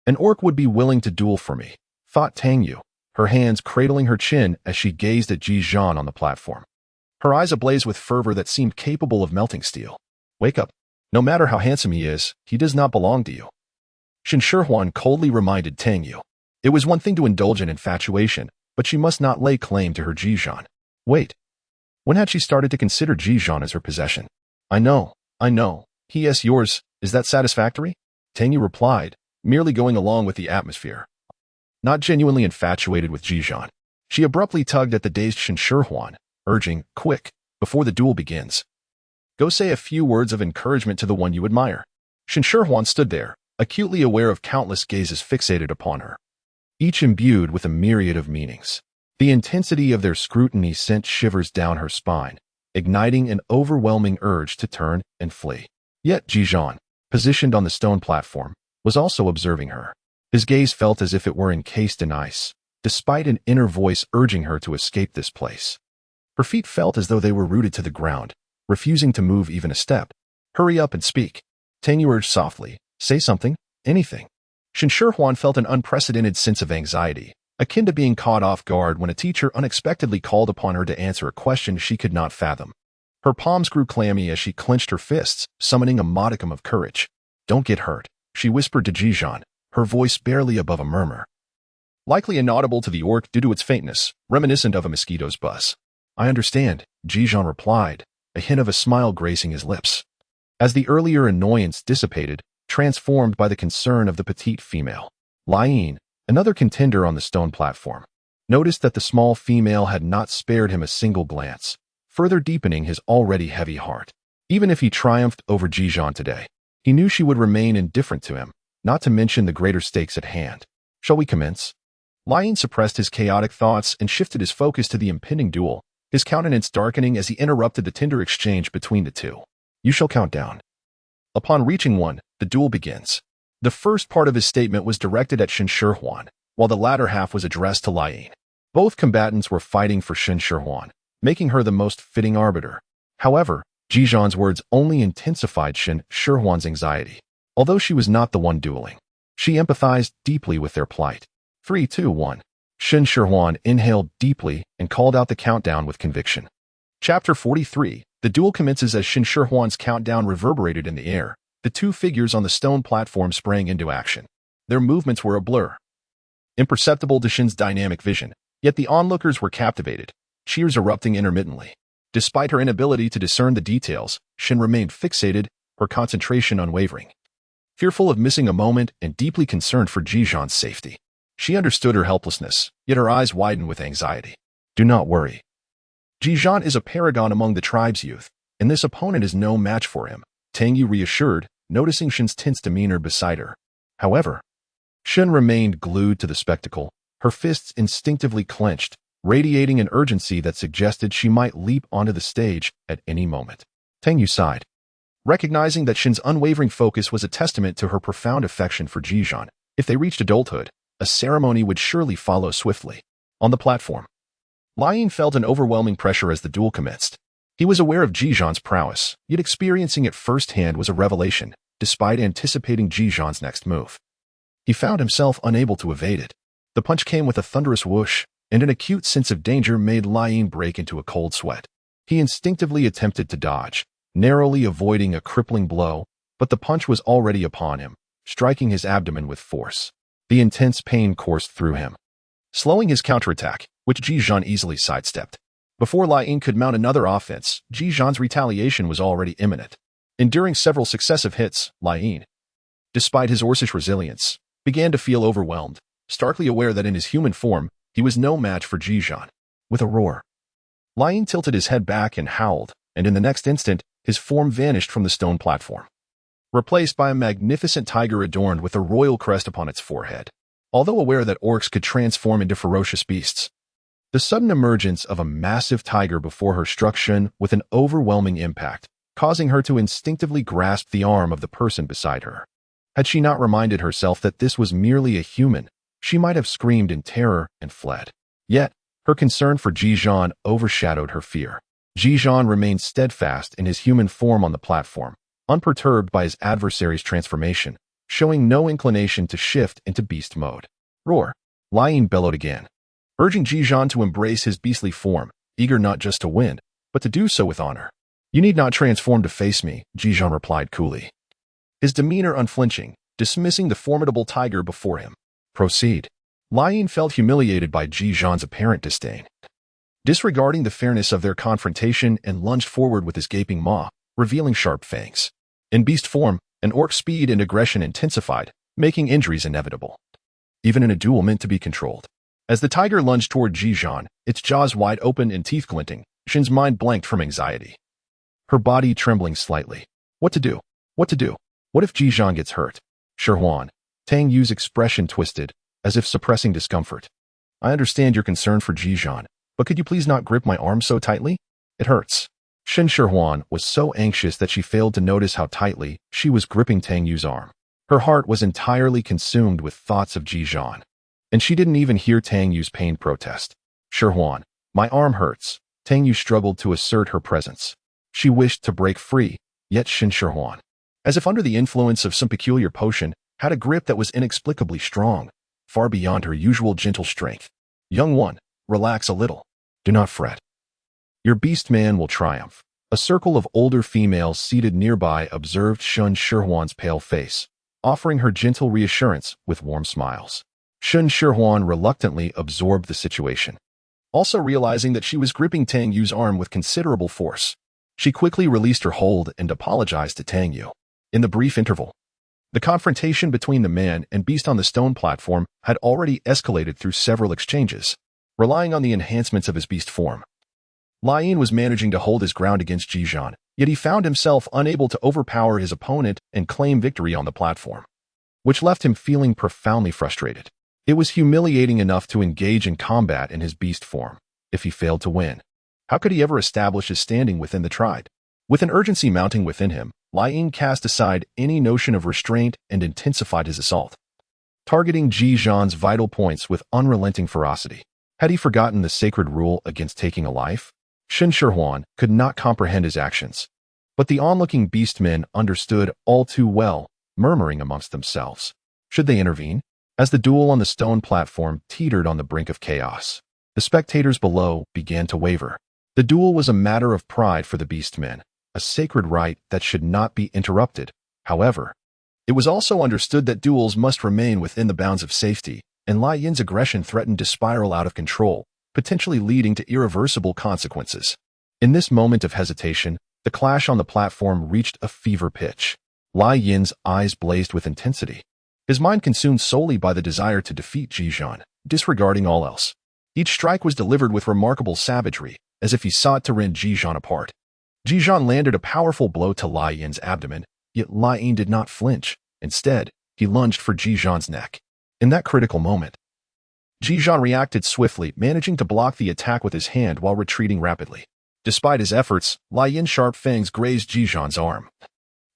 an orc would be willing to duel for me, thought Tang Yu, her hands cradling her chin as she gazed at Ji Zhan on the platform, her eyes ablaze with fervor that seemed capable of melting steel. Wake up. No matter how handsome he is, he does not belong to you. Shen Shihuan coldly reminded Tang Yu. It was one thing to indulge in infatuation, but she must not lay claim to her Ji Zhan. Wait. When had she started to consider Ji Zhan as her possession? I know. He is yours. Is that satisfactory? Tang Yu replied, merely going along with the atmosphere. Not genuinely infatuated with Ji Zhan. She abruptly tugged at the dazed Shen Shihuan, urging, quick, before the duel begins. Go say a few words of encouragement to the one you admire. Shen Shihuan stood there, acutely aware of countless gazes fixated upon her, each imbued with a myriad of meanings. The intensity of their scrutiny sent shivers down her spine, igniting an overwhelming urge to turn and flee. Yet Ji Zhan, positioned on the stone platform, was also observing her. His gaze felt as if it were encased in ice, despite an inner voice urging her to escape this place. Her feet felt as though they were rooted to the ground, refusing to move even a step. Hurry up and speak. Tang Yu urged softly. Say something, anything. Shen Shihuan felt an unprecedented sense of anxiety, akin to being caught off guard when a teacher unexpectedly called upon her to answer a question she could not fathom. Her palms grew clammy as she clenched her fists, summoning a modicum of courage. Don't get hurt, she whispered to Ji Zhan, her voice barely above a murmur, likely inaudible to the orc due to its faintness, reminiscent of a mosquito's buzz. I understand, Ji Zhan replied, a hint of a smile gracing his lips. As the earlier annoyance dissipated, transformed by the concern of the petite female, Lai Yin, another contender on the stone platform, noticed that the small female had not spared him a single glance, further deepening his already heavy heart. Even if he triumphed over Ji Zhan today, he knew she would remain indifferent to him, not to mention the greater stakes at hand. Shall we commence? Lai Yin suppressed his chaotic thoughts and shifted his focus to the impending duel, his countenance darkening as he interrupted the tender exchange between the two. You shall count down. Upon reaching 1, the duel begins. The first part of his statement was directed at Shen Shihuan, while the latter half was addressed to Lai Yin. Both combatants were fighting for Shen Shihuan, making her the most fitting arbiter. However, Ji Zhan's words only intensified Shen Shihuan's anxiety. Although she was not the one dueling, she empathized deeply with their plight. 3, 2, 1. Shen Shihuan inhaled deeply and called out the countdown with conviction. Chapter 43. The duel commences as Shen Shihuan's countdown reverberated in the air. The two figures on the stone platform sprang into action. Their movements were a blur, imperceptible to Shen's dynamic vision, yet the onlookers were captivated, cheers erupting intermittently. Despite her inability to discern the details, Shen remained fixated, her concentration unwavering. Fearful of missing a moment and deeply concerned for Ji Zhan's safety, she understood her helplessness, yet her eyes widened with anxiety. Do not worry. Ji Zhan is a paragon among the tribe's youth, and this opponent is no match for him, Tang Yu reassured, noticing Shen's tense demeanor beside her. However, Shen remained glued to the spectacle, her fists instinctively clenched, radiating an urgency that suggested she might leap onto the stage at any moment. Tang Yu sighed, recognizing that Shen's unwavering focus was a testament to her profound affection for Ji Zhan. If they reached adulthood, a ceremony would surely follow swiftly. On the platform, Lai Yin felt an overwhelming pressure as the duel commenced. He was aware of Ji Zhan's prowess, yet experiencing it firsthand was a revelation, despite anticipating Ji Zhan's next move. He found himself unable to evade it. The punch came with a thunderous whoosh, and an acute sense of danger made Lai Yin break into a cold sweat. He instinctively attempted to dodge, narrowly avoiding a crippling blow, but the punch was already upon him, striking his abdomen with force. The intense pain coursed through him, slowing his counterattack, which Ji Zhan easily sidestepped. Before Lai Ying could mount another offense, Ji Zhan's retaliation was already imminent. Enduring several successive hits, Lai Ying, despite his Orcish resilience, began to feel overwhelmed, starkly aware that in his human form, he was no match for Ji Zhan. With a roar, Lai Ying tilted his head back and howled, and in the next instant, his form vanished from the stone platform, replaced by a magnificent tiger adorned with a royal crest upon its forehead. Although aware that orcs could transform into ferocious beasts, the sudden emergence of a massive tiger before her struck Shen with an overwhelming impact, causing her to instinctively grasp the arm of the person beside her. Had she not reminded herself that this was merely a human, she might have screamed in terror and fled. Yet, her concern for Ji Zhan overshadowed her fear. Ji Zhan remained steadfast in his human form on the platform, unperturbed by his adversary's transformation, showing no inclination to shift into beast mode. Roar! Lai Ying bellowed again, urging Ji Zhan to embrace his beastly form, eager not just to win, but to do so with honor. You need not transform to face me, Ji Zhan replied coolly, his demeanor unflinching, dismissing the formidable tiger before him. Proceed. Lai Ying felt humiliated by Ji Zhan's apparent disdain. Disregarding the fairness of their confrontation and lunged forward with his gaping maw, revealing sharp fangs. In beast form, an orc's speed and aggression intensified, making injuries inevitable, even in a duel meant to be controlled. As the tiger lunged toward Ji Zhan, its jaws wide open and teeth glinting, Shen's mind blanked from anxiety, her body trembling slightly. What to do? What to do? What if Ji Zhan gets hurt? Shihuan, Tang Yu's expression twisted, as if suppressing discomfort. I understand your concern for Ji Zhan, but could you please not grip my arm so tightly? It hurts. Shen Shihuan was so anxious that she failed to notice how tightly she was gripping Tang Yu's arm. Her heart was entirely consumed with thoughts of Ji Zhan, and she didn't even hear Tang Yu's pained protest. Shihuan, my arm hurts. Tang Yu struggled to assert her presence. She wished to break free, yet Shen Shihuan, as if under the influence of some peculiar potion, had a grip that was inexplicably strong, far beyond her usual gentle strength. Young one, relax a little. Do not fret. Your beast man will triumph. A circle of older females seated nearby observed Shen Shihuan's pale face, offering her gentle reassurance with warm smiles. Shen Shihuan reluctantly absorbed the situation. Also realizing that she was gripping Tang Yu's arm with considerable force, she quickly released her hold and apologized to Tang Yu. In the brief interval, the confrontation between the man and beast on the stone platform had already escalated through several exchanges. Relying on the enhancements of his beast form, Lai Ying was managing to hold his ground against Ji Zhan, yet he found himself unable to overpower his opponent and claim victory on the platform, which left him feeling profoundly frustrated. It was humiliating enough to engage in combat in his beast form. If he failed to win, how could he ever establish his standing within the tribe? With an urgency mounting within him, Lai Ying cast aside any notion of restraint and intensified his assault, targeting Ji Zhan's vital points with unrelenting ferocity. Had he forgotten the sacred rule against taking a life? Shen Shihuan could not comprehend his actions, but the onlooking beastmen understood all too well, murmuring amongst themselves. Should they intervene? As the duel on the stone platform teetered on the brink of chaos, the spectators below began to waver. The duel was a matter of pride for the beastmen, a sacred right that should not be interrupted. However, it was also understood that duels must remain within the bounds of safety, and Lai Yin's aggression threatened to spiral out of control, potentially leading to irreversible consequences. In this moment of hesitation, the clash on the platform reached a fever pitch. Lai Yin's eyes blazed with intensity, his mind consumed solely by the desire to defeat Ji Zhan, disregarding all else. Each strike was delivered with remarkable savagery, as if he sought to rend Ji Zhan apart. Ji Zhan landed a powerful blow to Lai Yin's abdomen, yet Lai Yin did not flinch. Instead, he lunged for Ji Zhan's neck. In that critical moment, Ji Zhan reacted swiftly, managing to block the attack with his hand while retreating rapidly. Despite his efforts, Lai Yin's sharp fangs grazed Ji Zhan's arm,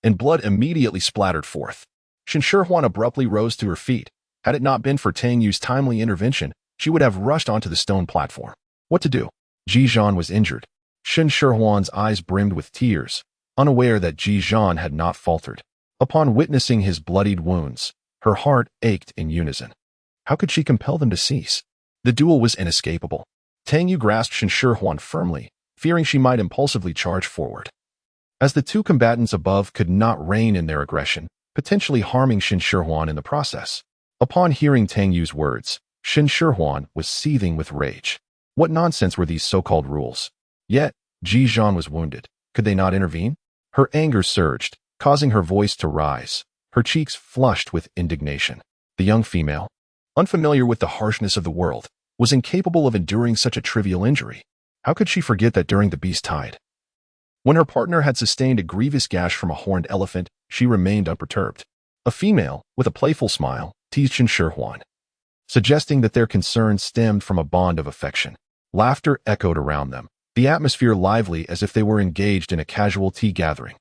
and blood immediately splattered forth. Shen Shihuan abruptly rose to her feet. Had it not been for Tang Yu's timely intervention, she would have rushed onto the stone platform. What to do? Ji Zhan was injured. Shen Shihuan's eyes brimmed with tears, unaware that Ji Zhan had not faltered. Upon witnessing his bloodied wounds, her heart ached in unison. How could she compel them to cease? The duel was inescapable. Tang Yu grasped Shen Shihuan firmly, fearing she might impulsively charge forward. As the two combatants above could not rein in their aggression, potentially harming Shen Shihuan in the process. Upon hearing Tang Yu's words, Shen Shihuan was seething with rage. What nonsense were these so-called rules? Yet, Ji Zhan was wounded. Could they not intervene? Her anger surged, causing her voice to rise, her cheeks flushed with indignation. The young female, unfamiliar with the harshness of the world, was incapable of enduring such a trivial injury. How could she forget that during the beast tide, when her partner had sustained a grievous gash from a horned elephant, she remained unperturbed? A female, with a playful smile, teased Shen Shihuan, suggesting that their concern stemmed from a bond of affection. Laughter echoed around them, the atmosphere lively as if they were engaged in a casual tea gathering.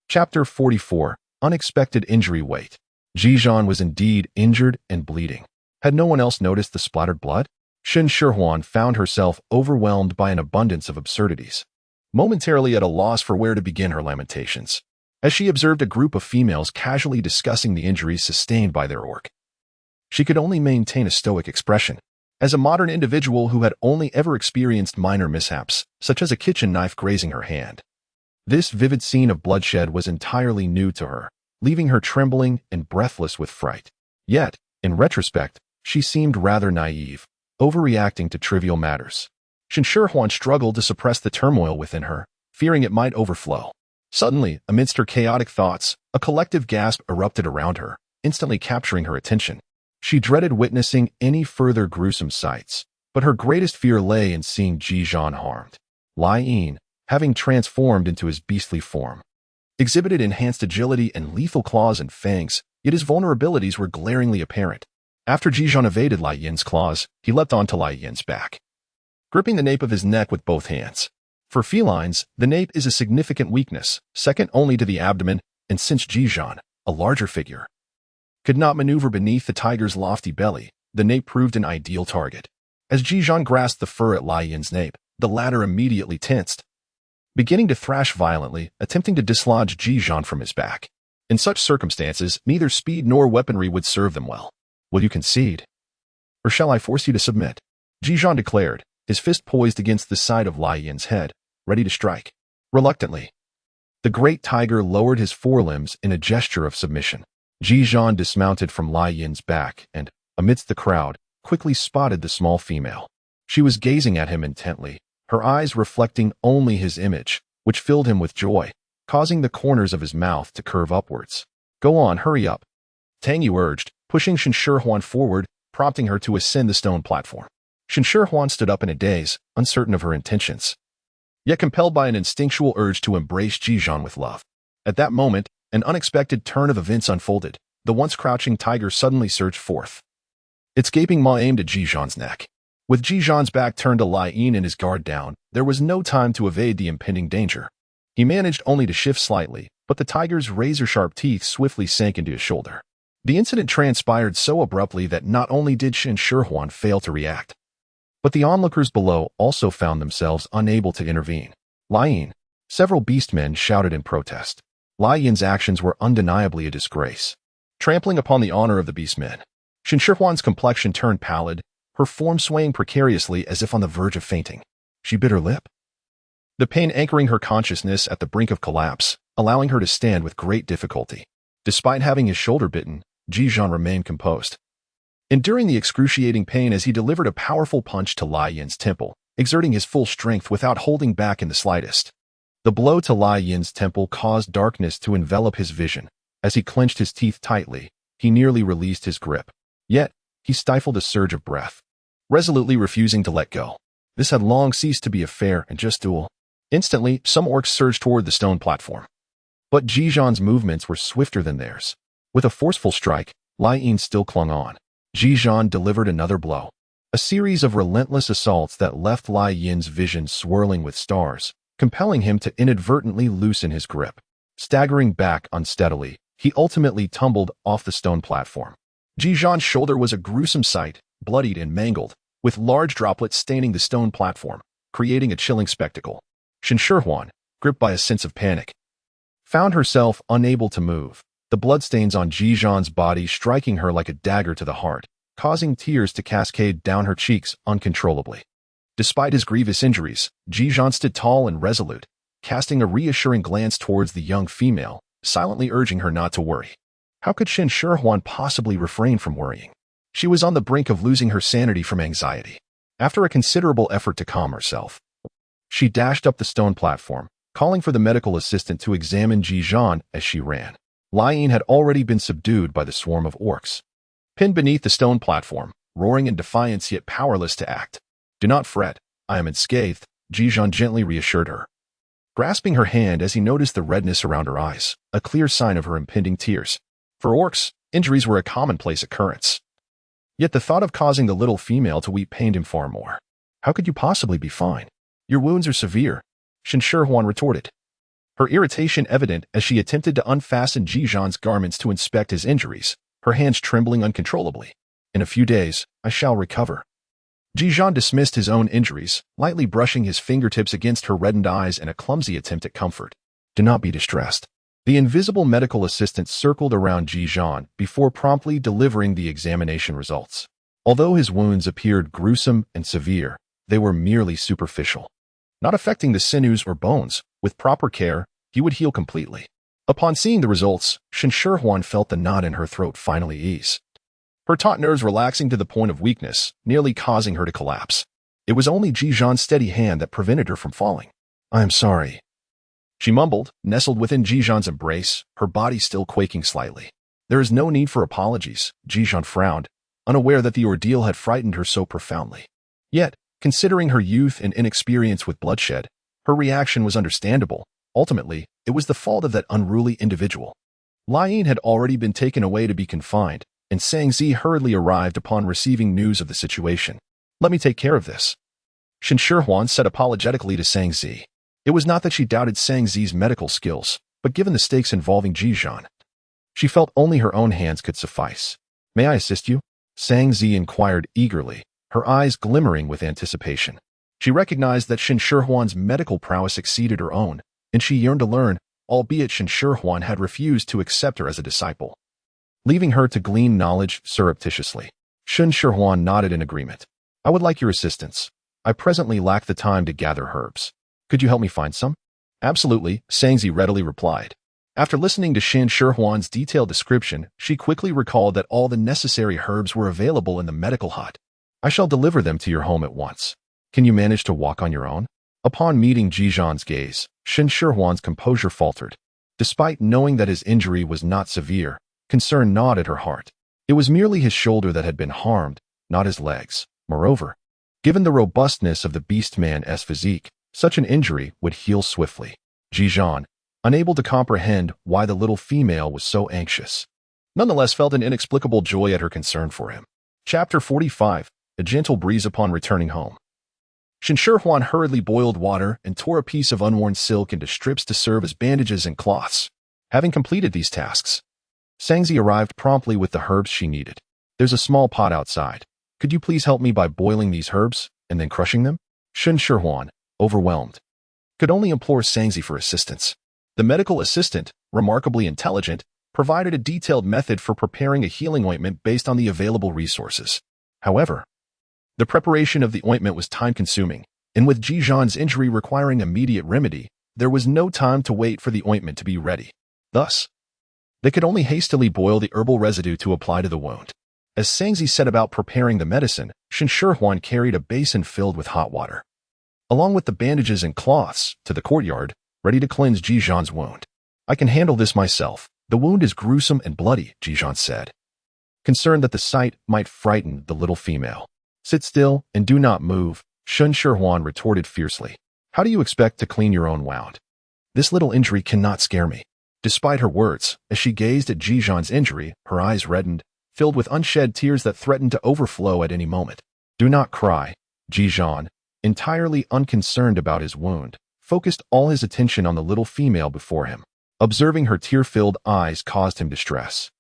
Chapter 44. Unexpected Injury. Wait. Ji Zhan was indeed injured and bleeding. Had no one else noticed the splattered blood? Shen Shihuan found herself overwhelmed by an abundance of absurdities, momentarily at a loss for where to begin her lamentations, as she observed a group of females casually discussing the injuries sustained by their orc. She could only maintain a stoic expression. As a modern individual who had only ever experienced minor mishaps, such as a kitchen knife grazing her hand, this vivid scene of bloodshed was entirely new to her, leaving her trembling and breathless with fright. Yet, in retrospect, she seemed rather naive, overreacting to trivial matters. Shen Shihuan struggled to suppress the turmoil within her, fearing it might overflow. Suddenly, amidst her chaotic thoughts, a collective gasp erupted around her, instantly capturing her attention. She dreaded witnessing any further gruesome sights, but her greatest fear lay in seeing Ji Zhan harmed. Lai Yin, having transformed into his beastly form, exhibited enhanced agility and lethal claws and fangs, yet his vulnerabilities were glaringly apparent. After Ji Zhan evaded Lai Yin's claws, he leapt onto Lai Yin's back, gripping the nape of his neck with both hands. For felines, the nape is a significant weakness, second only to the abdomen, and since Ji Zhan, a larger figure, could not maneuver beneath the tiger's lofty belly, the nape proved an ideal target. As Ji Zhan grasped the fur at Lai Yin's nape, the latter immediately tensed, beginning to thrash violently, attempting to dislodge Ji Zhan from his back. In such circumstances, neither speed nor weaponry would serve them well. Will you concede? Or shall I force you to submit? Ji Zhan declared, his fist poised against the side of Lai Yin's head, ready to strike. Reluctantly, the great tiger lowered his forelimbs in a gesture of submission. Ji Zhan dismounted from Lai Yin's back and, amidst the crowd, quickly spotted the small female. She was gazing at him intently, her eyes reflecting only his image, which filled him with joy, causing the corners of his mouth to curve upwards. Go on, hurry up, Tang Yu urged, pushing Shen Shihuan forward, prompting her to ascend the stone platform. Shen Shihuan stood up in a daze, uncertain of her intentions, yet compelled by an instinctual urge to embrace Ji Zhan with love. At that moment, an unexpected turn of events unfolded. The once crouching tiger suddenly surged forth, its gaping maw aimed at Ji Zhan's neck. With Ji Zhan's back turned to Lai Yin and his guard down, there was no time to evade the impending danger. He managed only to shift slightly, but the tiger's razor-sharp teeth swiftly sank into his shoulder. The incident transpired so abruptly that not only did Shen Shihuan fail to react, but the onlookers below also found themselves unable to intervene. Lai Yin, several beastmen shouted in protest. Lai Yin's actions were undeniably a disgrace, trampling upon the honor of the beastmen. Shen Shihuan's complexion turned pallid, her form swaying precariously as if on the verge of fainting. She bit her lip, the pain anchoring her consciousness at the brink of collapse, allowing her to stand with great difficulty. Despite having his shoulder bitten, Ji Zhan remained composed, enduring the excruciating pain as he delivered a powerful punch to Lai Yin's temple, exerting his full strength without holding back in the slightest. The blow to Lai Yin's temple caused darkness to envelop his vision. As he clenched his teeth tightly, he nearly released his grip. Yet, he stifled a surge of breath, resolutely refusing to let go. This had long ceased to be a fair and just duel. Instantly, some orcs surged toward the stone platform, but Ji Zhan's movements were swifter than theirs. With a forceful strike, Lai Yin still clung on. Ji Zhan delivered another blow, a series of relentless assaults that left Lai Yin's vision swirling with stars, compelling him to inadvertently loosen his grip. Staggering back unsteadily, he ultimately tumbled off the stone platform. Ji Zhan's shoulder was a gruesome sight, bloodied and mangled, with large droplets staining the stone platform, creating a chilling spectacle. Shen Shihuan, gripped by a sense of panic, found herself unable to move, the bloodstains on Ji Zhan's body striking her like a dagger to the heart, causing tears to cascade down her cheeks uncontrollably. Despite his grievous injuries, Ji Zhan stood tall and resolute, casting a reassuring glance towards the young female, silently urging her not to worry. How could Shen Shihuan possibly refrain from worrying? She was on the brink of losing her sanity from anxiety. After a considerable effort to calm herself, She dashed up the stone platform, calling for the medical assistant to examine Ji Zhan as she ran. Lian had already been subdued by the swarm of orcs. Pinned beneath the stone platform, roaring in defiance yet powerless to act. "Do not fret, I am unscathed," Ji Zhan gently reassured her. Grasping her hand as he noticed the redness around her eyes, a clear sign of her impending tears. For orcs, injuries were a commonplace occurrence. Yet the thought of causing the little female to weep pained him far more. "How could you possibly be fine? Your wounds are severe," Shen Shihuan retorted. Her irritation evident as she attempted to unfasten Ji Zhan's garments to inspect his injuries, her hands trembling uncontrollably. "In a few days, I shall recover." Ji Zhan dismissed his own injuries, lightly brushing his fingertips against her reddened eyes in a clumsy attempt at comfort. "Do not be distressed." The invisible medical assistant circled around Ji Zhan before promptly delivering the examination results. Although his wounds appeared gruesome and severe, they were merely superficial, not affecting the sinews or bones. With proper care, he would heal completely. Upon seeing the results, Shen Shihuan felt the knot in her throat finally ease. Her taut nerves relaxing to the point of weakness, nearly causing her to collapse. It was only Ji Zhan's steady hand that prevented her from falling. "I am sorry," she mumbled, nestled within Ji Zhan's embrace, her body still quaking slightly. "There is no need for apologies," Ji Zhan frowned, unaware that the ordeal had frightened her so profoundly. Yet, considering her youth and inexperience with bloodshed, her reaction was understandable. Ultimately, it was the fault of that unruly individual. Lian had already been taken away to be confined, and Sangzi hurriedly arrived upon receiving news of the situation. "Let me take care of this," Shen Shihuan said apologetically to Sangzi. It was not that she doubted Sangzi's medical skills, but given the stakes involving Ji Zhan, she felt only her own hands could suffice. "May I assist you?" Sangzi inquired eagerly, her eyes glimmering with anticipation. She recognized that Shen Shihuan's medical prowess exceeded her own, and she yearned to learn, albeit Shen Shihuan had refused to accept her as a disciple, leaving her to glean knowledge surreptitiously. Shen Shihuan nodded in agreement. "I would like your assistance. I presently lack the time to gather herbs. Could you help me find some?" "Absolutely," Sangzi readily replied. After listening to Shen Shihuan's detailed description, she quickly recalled that all the necessary herbs were available in the medical hut. "I shall deliver them to your home at once. Can you manage to walk on your own?" Upon meeting Ji Zhan's gaze, Shen Shihuan's composure faltered. Despite knowing that his injury was not severe, concern gnawed at her heart. It was merely his shoulder that had been harmed, not his legs. Moreover, given the robustness of the beast-man's physique, such an injury would heal swiftly. Ji Zhan, unable to comprehend why the little female was so anxious, nonetheless felt an inexplicable joy at her concern for him. Chapter 45. A gentle breeze upon returning home. Shen Shihuan hurriedly boiled water and tore a piece of unworn silk into strips to serve as bandages and cloths. Having completed these tasks, Sangzi arrived promptly with the herbs she needed. "There's a small pot outside. Could you please help me by boiling these herbs and then crushing them?" Shen Shihuan, overwhelmed, could only implore Sangzi for assistance. The medical assistant, remarkably intelligent, provided a detailed method for preparing a healing ointment based on the available resources. However, the preparation of the ointment was time-consuming, and with Ji Zhan's injury requiring immediate remedy, there was no time to wait for the ointment to be ready. Thus, they could only hastily boil the herbal residue to apply to the wound. As Sangzi set about preparing the medicine, Shen Shihuan carried a basin filled with hot water, along with the bandages and cloths, to the courtyard, ready to cleanse Ji Zhan's wound. "I can handle this myself. The wound is gruesome and bloody," Ji Zhan said, concerned that the sight might frighten the little female. "Sit still and do not move," Shen Shihuan retorted fiercely. "How do you expect to clean your own wound? This little injury cannot scare me." Despite her words, as she gazed at Ji Zhan's injury, her eyes reddened, filled with unshed tears that threatened to overflow at any moment. "Do not cry," Ji Zhan, entirely unconcerned about his wound, focused all his attention on the little female before him. Observing her tear-filled eyes caused him distress.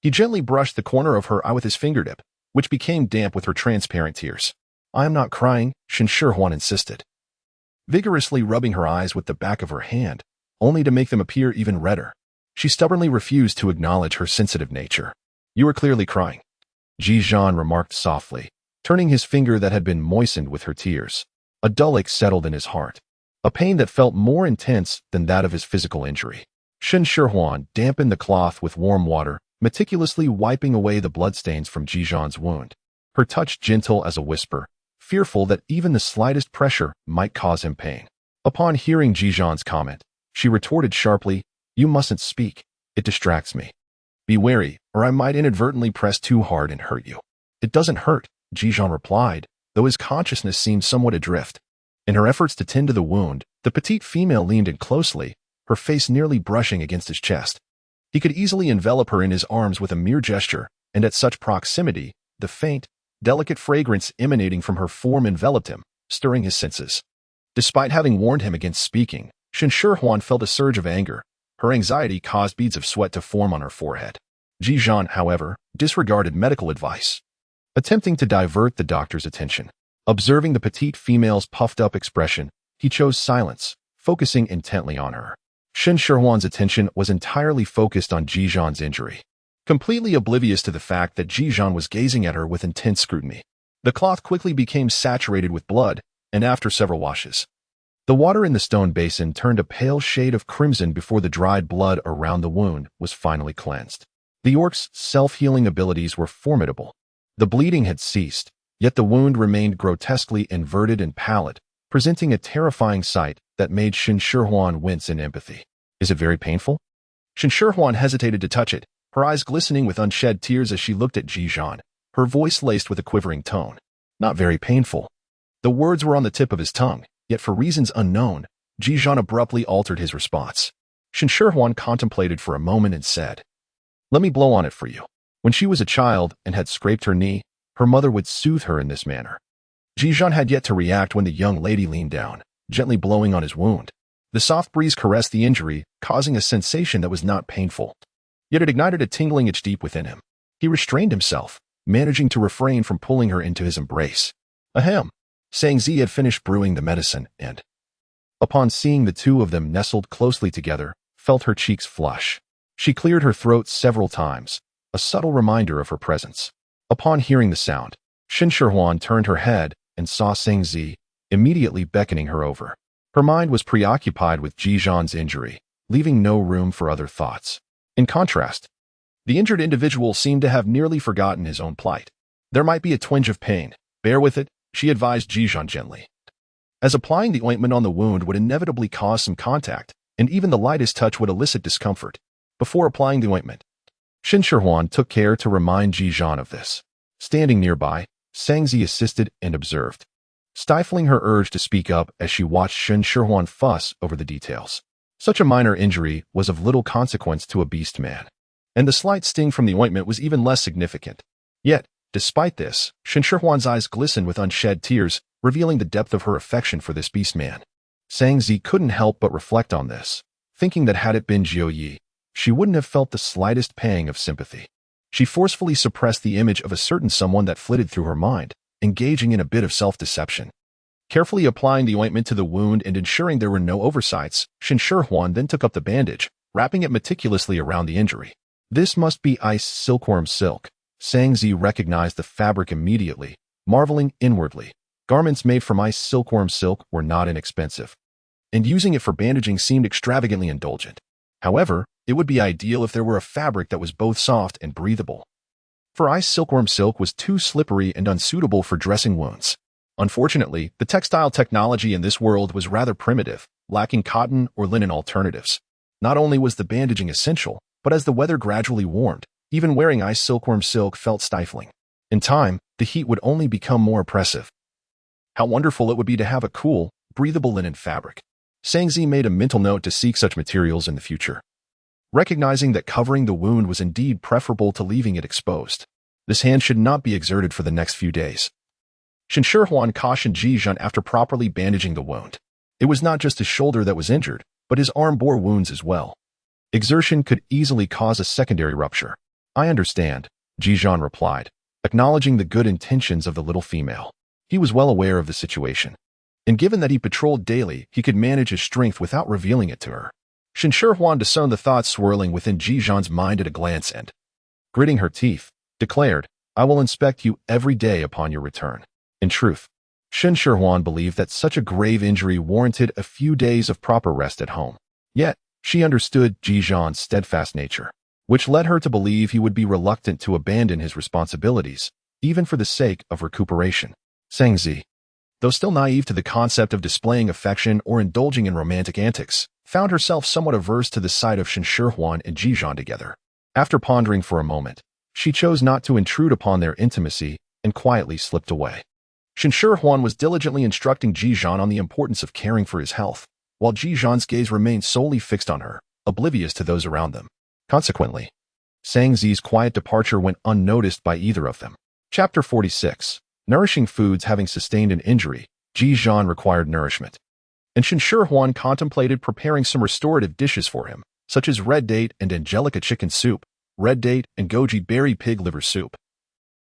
He gently brushed the corner of her eye with his fingertip, which became damp with her transparent tears. "I am not crying," Shen Shihuan insisted, vigorously rubbing her eyes with the back of her hand, only to make them appear even redder. She stubbornly refused to acknowledge her sensitive nature. "You are clearly crying," Ji Zhan remarked softly, turning his finger that had been moistened with her tears. A dull ache settled in his heart, a pain that felt more intense than that of his physical injury. Shen Shihuan dampened the cloth with warm water, meticulously wiping away the bloodstains from Ji Zhan's wound, her touch gentle as a whisper, fearful that even the slightest pressure might cause him pain. Upon hearing Ji Zhan's comment, she retorted sharply, "You mustn't speak. It distracts me. Be wary, or I might inadvertently press too hard and hurt you." "It doesn't hurt," Ji Zhan replied, though his consciousness seemed somewhat adrift. In her efforts to tend to the wound, the petite female leaned in closely, her face nearly brushing against his chest. He could easily envelop her in his arms with a mere gesture, and at such proximity, the faint, delicate fragrance emanating from her form enveloped him, stirring his senses. Despite having warned him against speaking, Shen Shihuan felt a surge of anger. Her anxiety caused beads of sweat to form on her forehead. Ji Zhan, however, disregarded medical advice. Attempting to divert the doctor's attention, observing the petite female's puffed-up expression, he chose silence, focusing intently on her. Shen Shihuan's attention was entirely focused on Ji Zhan's injury, completely oblivious to the fact that Ji Zhan was gazing at her with intense scrutiny. The cloth quickly became saturated with blood, and after several washes, the water in the stone basin turned a pale shade of crimson before the dried blood around the wound was finally cleansed. The orc's self-healing abilities were formidable. The bleeding had ceased, yet the wound remained grotesquely inverted and pallid, presenting a terrifying sight that made Shen Shihuan wince in empathy. "Is it very painful?" Shen Shihuan hesitated to touch it, her eyes glistening with unshed tears as she looked at Ji Zhan, her voice laced with a quivering tone. "Not very painful." The words were on the tip of his tongue, yet for reasons unknown, Ji Zhan abruptly altered his response. Shen Shihuan contemplated for a moment and said, "Let me blow on it for you." When she was a child and had scraped her knee, her mother would soothe her in this manner. Ji Zhan had yet to react when the young lady leaned down, gently blowing on his wound. The soft breeze caressed the injury, causing a sensation that was not painful. Yet it ignited a tingling itch deep within him. He restrained himself, managing to refrain from pulling her into his embrace. Ahem. Sang Zi had finished brewing the medicine and, upon seeing the two of them nestled closely together, felt her cheeks flush. She cleared her throat several times, a subtle reminder of her presence. Upon hearing the sound, Shen Shihuan turned her head and saw Sang Zi, immediately beckoning her over. Her mind was preoccupied with Ji Zhan's injury, leaving no room for other thoughts. In contrast, the injured individual seemed to have nearly forgotten his own plight. "There might be a twinge of pain. Bear with it," she advised Ji Zhan gently, as applying the ointment on the wound would inevitably cause some contact, and even the lightest touch would elicit discomfort. Before applying the ointment, Shen Shihuan took care to remind Ji Zhan of this. Standing nearby, Sang Zi assisted and observed, stifling her urge to speak up as she watched Shen Shihuan fuss over the details. Such a minor injury was of little consequence to a beast man, and the slight sting from the ointment was even less significant. Yet, despite this, Shen Shihuan's eyes glistened with unshed tears, revealing the depth of her affection for this beast man. Sang Zi couldn't help but reflect on this, thinking that had it been Jiu Yi, she wouldn't have felt the slightest pang of sympathy. She forcefully suppressed the image of a certain someone that flitted through her mind, engaging in a bit of self-deception. Carefully applying the ointment to the wound and ensuring there were no oversights, Shen Shihuan then took up the bandage, wrapping it meticulously around the injury. "This must be ice silkworm silk." Sang Zi recognized the fabric immediately, marveling inwardly. Garments made from ice silkworm silk were not inexpensive, and using it for bandaging seemed extravagantly indulgent. However, it would be ideal if there were a fabric that was both soft and breathable. For ice silkworm silk was too slippery and unsuitable for dressing wounds. Unfortunately, the textile technology in this world was rather primitive, lacking cotton or linen alternatives. Not only was the bandaging essential, but as the weather gradually warmed, even wearing ice silkworm silk felt stifling. In time, the heat would only become more oppressive. How wonderful it would be to have a cool, breathable linen fabric. Sang Zi made a mental note to seek such materials in the future, recognizing that covering the wound was indeed preferable to leaving it exposed. This hand should not be exerted for the next few days. Shen Shihuan cautioned Ji Zhan after properly bandaging the wound. It was not just his shoulder that was injured, but his arm bore wounds as well. Exertion could easily cause a secondary rupture. "I understand," Ji Zhan replied, acknowledging the good intentions of the little female. He was well aware of the situation, and given that he patrolled daily, he could manage his strength without revealing it to her. Shen Shihuan discerned the thoughts swirling within Ji Zhan's mind at a glance and, gritting her teeth, declared, "I will inspect you every day upon your return." In truth, Shen Shihuan believed that such a grave injury warranted a few days of proper rest at home. Yet, she understood Ji Zhan's steadfast nature, which led her to believe he would be reluctant to abandon his responsibilities, even for the sake of recuperation. "Sang Zi, though still naive to the concept of displaying affection or indulging in romantic antics, found herself somewhat averse to the sight of Shen Shihuan and Ji Zhan together. After pondering for a moment, she chose not to intrude upon their intimacy and quietly slipped away. Shen Shihuan was diligently instructing Ji Zhan on the importance of caring for his health, while Ji Zhan's gaze remained solely fixed on her, oblivious to those around them. Consequently, Sang Zi's quiet departure went unnoticed by either of them. Chapter 46. Nourishing foods. Having sustained an injury, Ji Zhan required nourishment, and Shen Shihuan contemplated preparing some restorative dishes for him, such as red date and angelica chicken soup, red date and goji berry pig liver soup,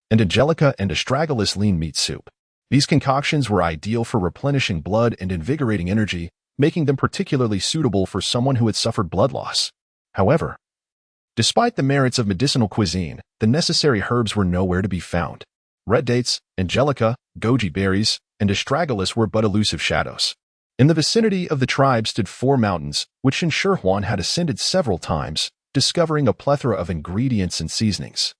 and angelica and astragalus lean meat soup. These concoctions were ideal for replenishing blood and invigorating energy, making them particularly suitable for someone who had suffered blood loss. However, despite the merits of medicinal cuisine, the necessary herbs were nowhere to be found. Red dates, angelica, goji berries, and astragalus were but elusive shadows. In the vicinity of the tribe stood 4 mountains, which Shen Shihuan had ascended several times, discovering a plethora of ingredients and seasonings,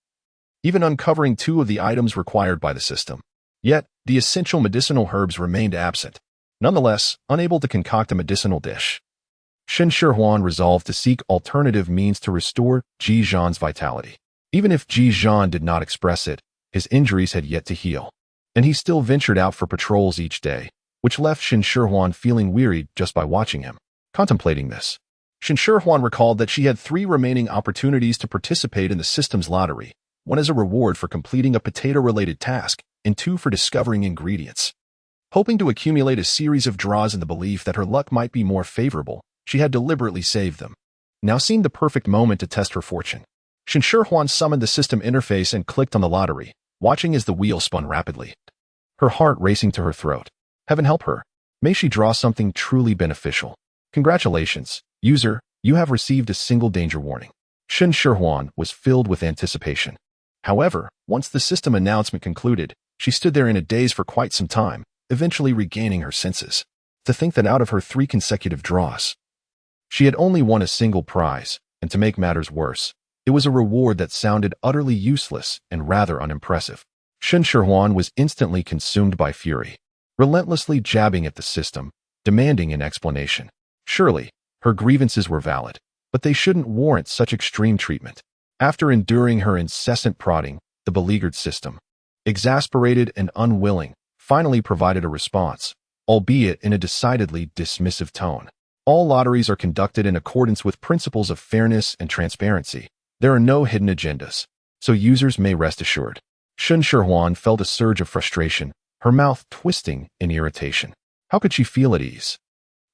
even uncovering 2 of the items required by the system. Yet, the essential medicinal herbs remained absent. Nonetheless, unable to concoct a medicinal dish, Shen Shihuan resolved to seek alternative means to restore Ji Zhan's vitality. Even if Ji Zhan did not express it, his injuries had yet to heal, and he still ventured out for patrols each day, which left Shen Shihuan feeling wearied just by watching him. Contemplating this, Shen Shihuan recalled that she had 3 remaining opportunities to participate in the system's lottery, 1 as a reward for completing a potato-related task, and 2 for discovering ingredients. Hoping to accumulate a series of draws in the belief that her luck might be more favorable, she had deliberately saved them. Now seemed the perfect moment to test her fortune. Shen Shihuan summoned the system interface and clicked on the lottery, watching as the wheel spun rapidly, her heart racing to her throat. Heaven help her. May she draw something truly beneficial. Congratulations, user, you have received a single danger warning. Shen Shihuan was filled with anticipation. However, once the system announcement concluded, she stood there in a daze for quite some time, eventually regaining her senses. To think that out of her 3 consecutive draws, she had only won a single prize, and to make matters worse, it was a reward that sounded utterly useless and rather unimpressive. Shen Shihuan was instantly consumed by fury, relentlessly jabbing at the system, demanding an explanation. Surely, her grievances were valid, but they shouldn't warrant such extreme treatment. After enduring her incessant prodding, the beleaguered system, exasperated and unwilling, finally provided a response, albeit in a decidedly dismissive tone. All lotteries are conducted in accordance with principles of fairness and transparency. There are no hidden agendas, so users may rest assured. Shen Shihuan felt a surge of frustration, her mouth twisting in irritation. How could she feel at ease?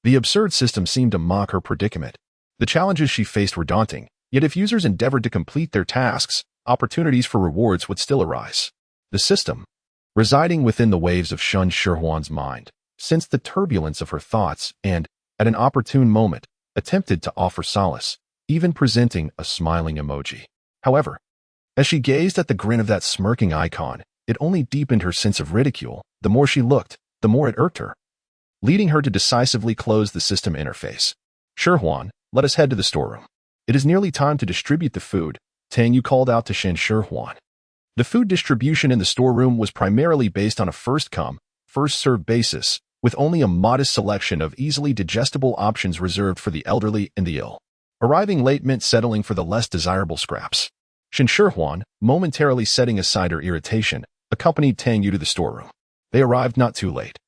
The absurd system seemed to mock her predicament. The challenges she faced were daunting, yet if users endeavored to complete their tasks, opportunities for rewards would still arise. The system, residing within the waves of Shen Shihuan's mind, sensed the turbulence of her thoughts and, at an opportune moment, attempted to offer solace, even presenting a smiling emoji. However, as she gazed at the grin of that smirking icon, it only deepened her sense of ridicule. The more she looked, the more it irked her, leading her to decisively close the system interface. Shihuan, let us head to the storeroom. It is nearly time to distribute the food, Tang Yu called out to Shen Shihuan. The food distribution in the storeroom was primarily based on a first-come, first-served basis, with only a modest selection of easily digestible options reserved for the elderly and the ill. Arriving late meant settling for the less desirable scraps. Shen Shihuan, momentarily setting aside her irritation, accompanied Tang Yu to the storeroom. They arrived not too late,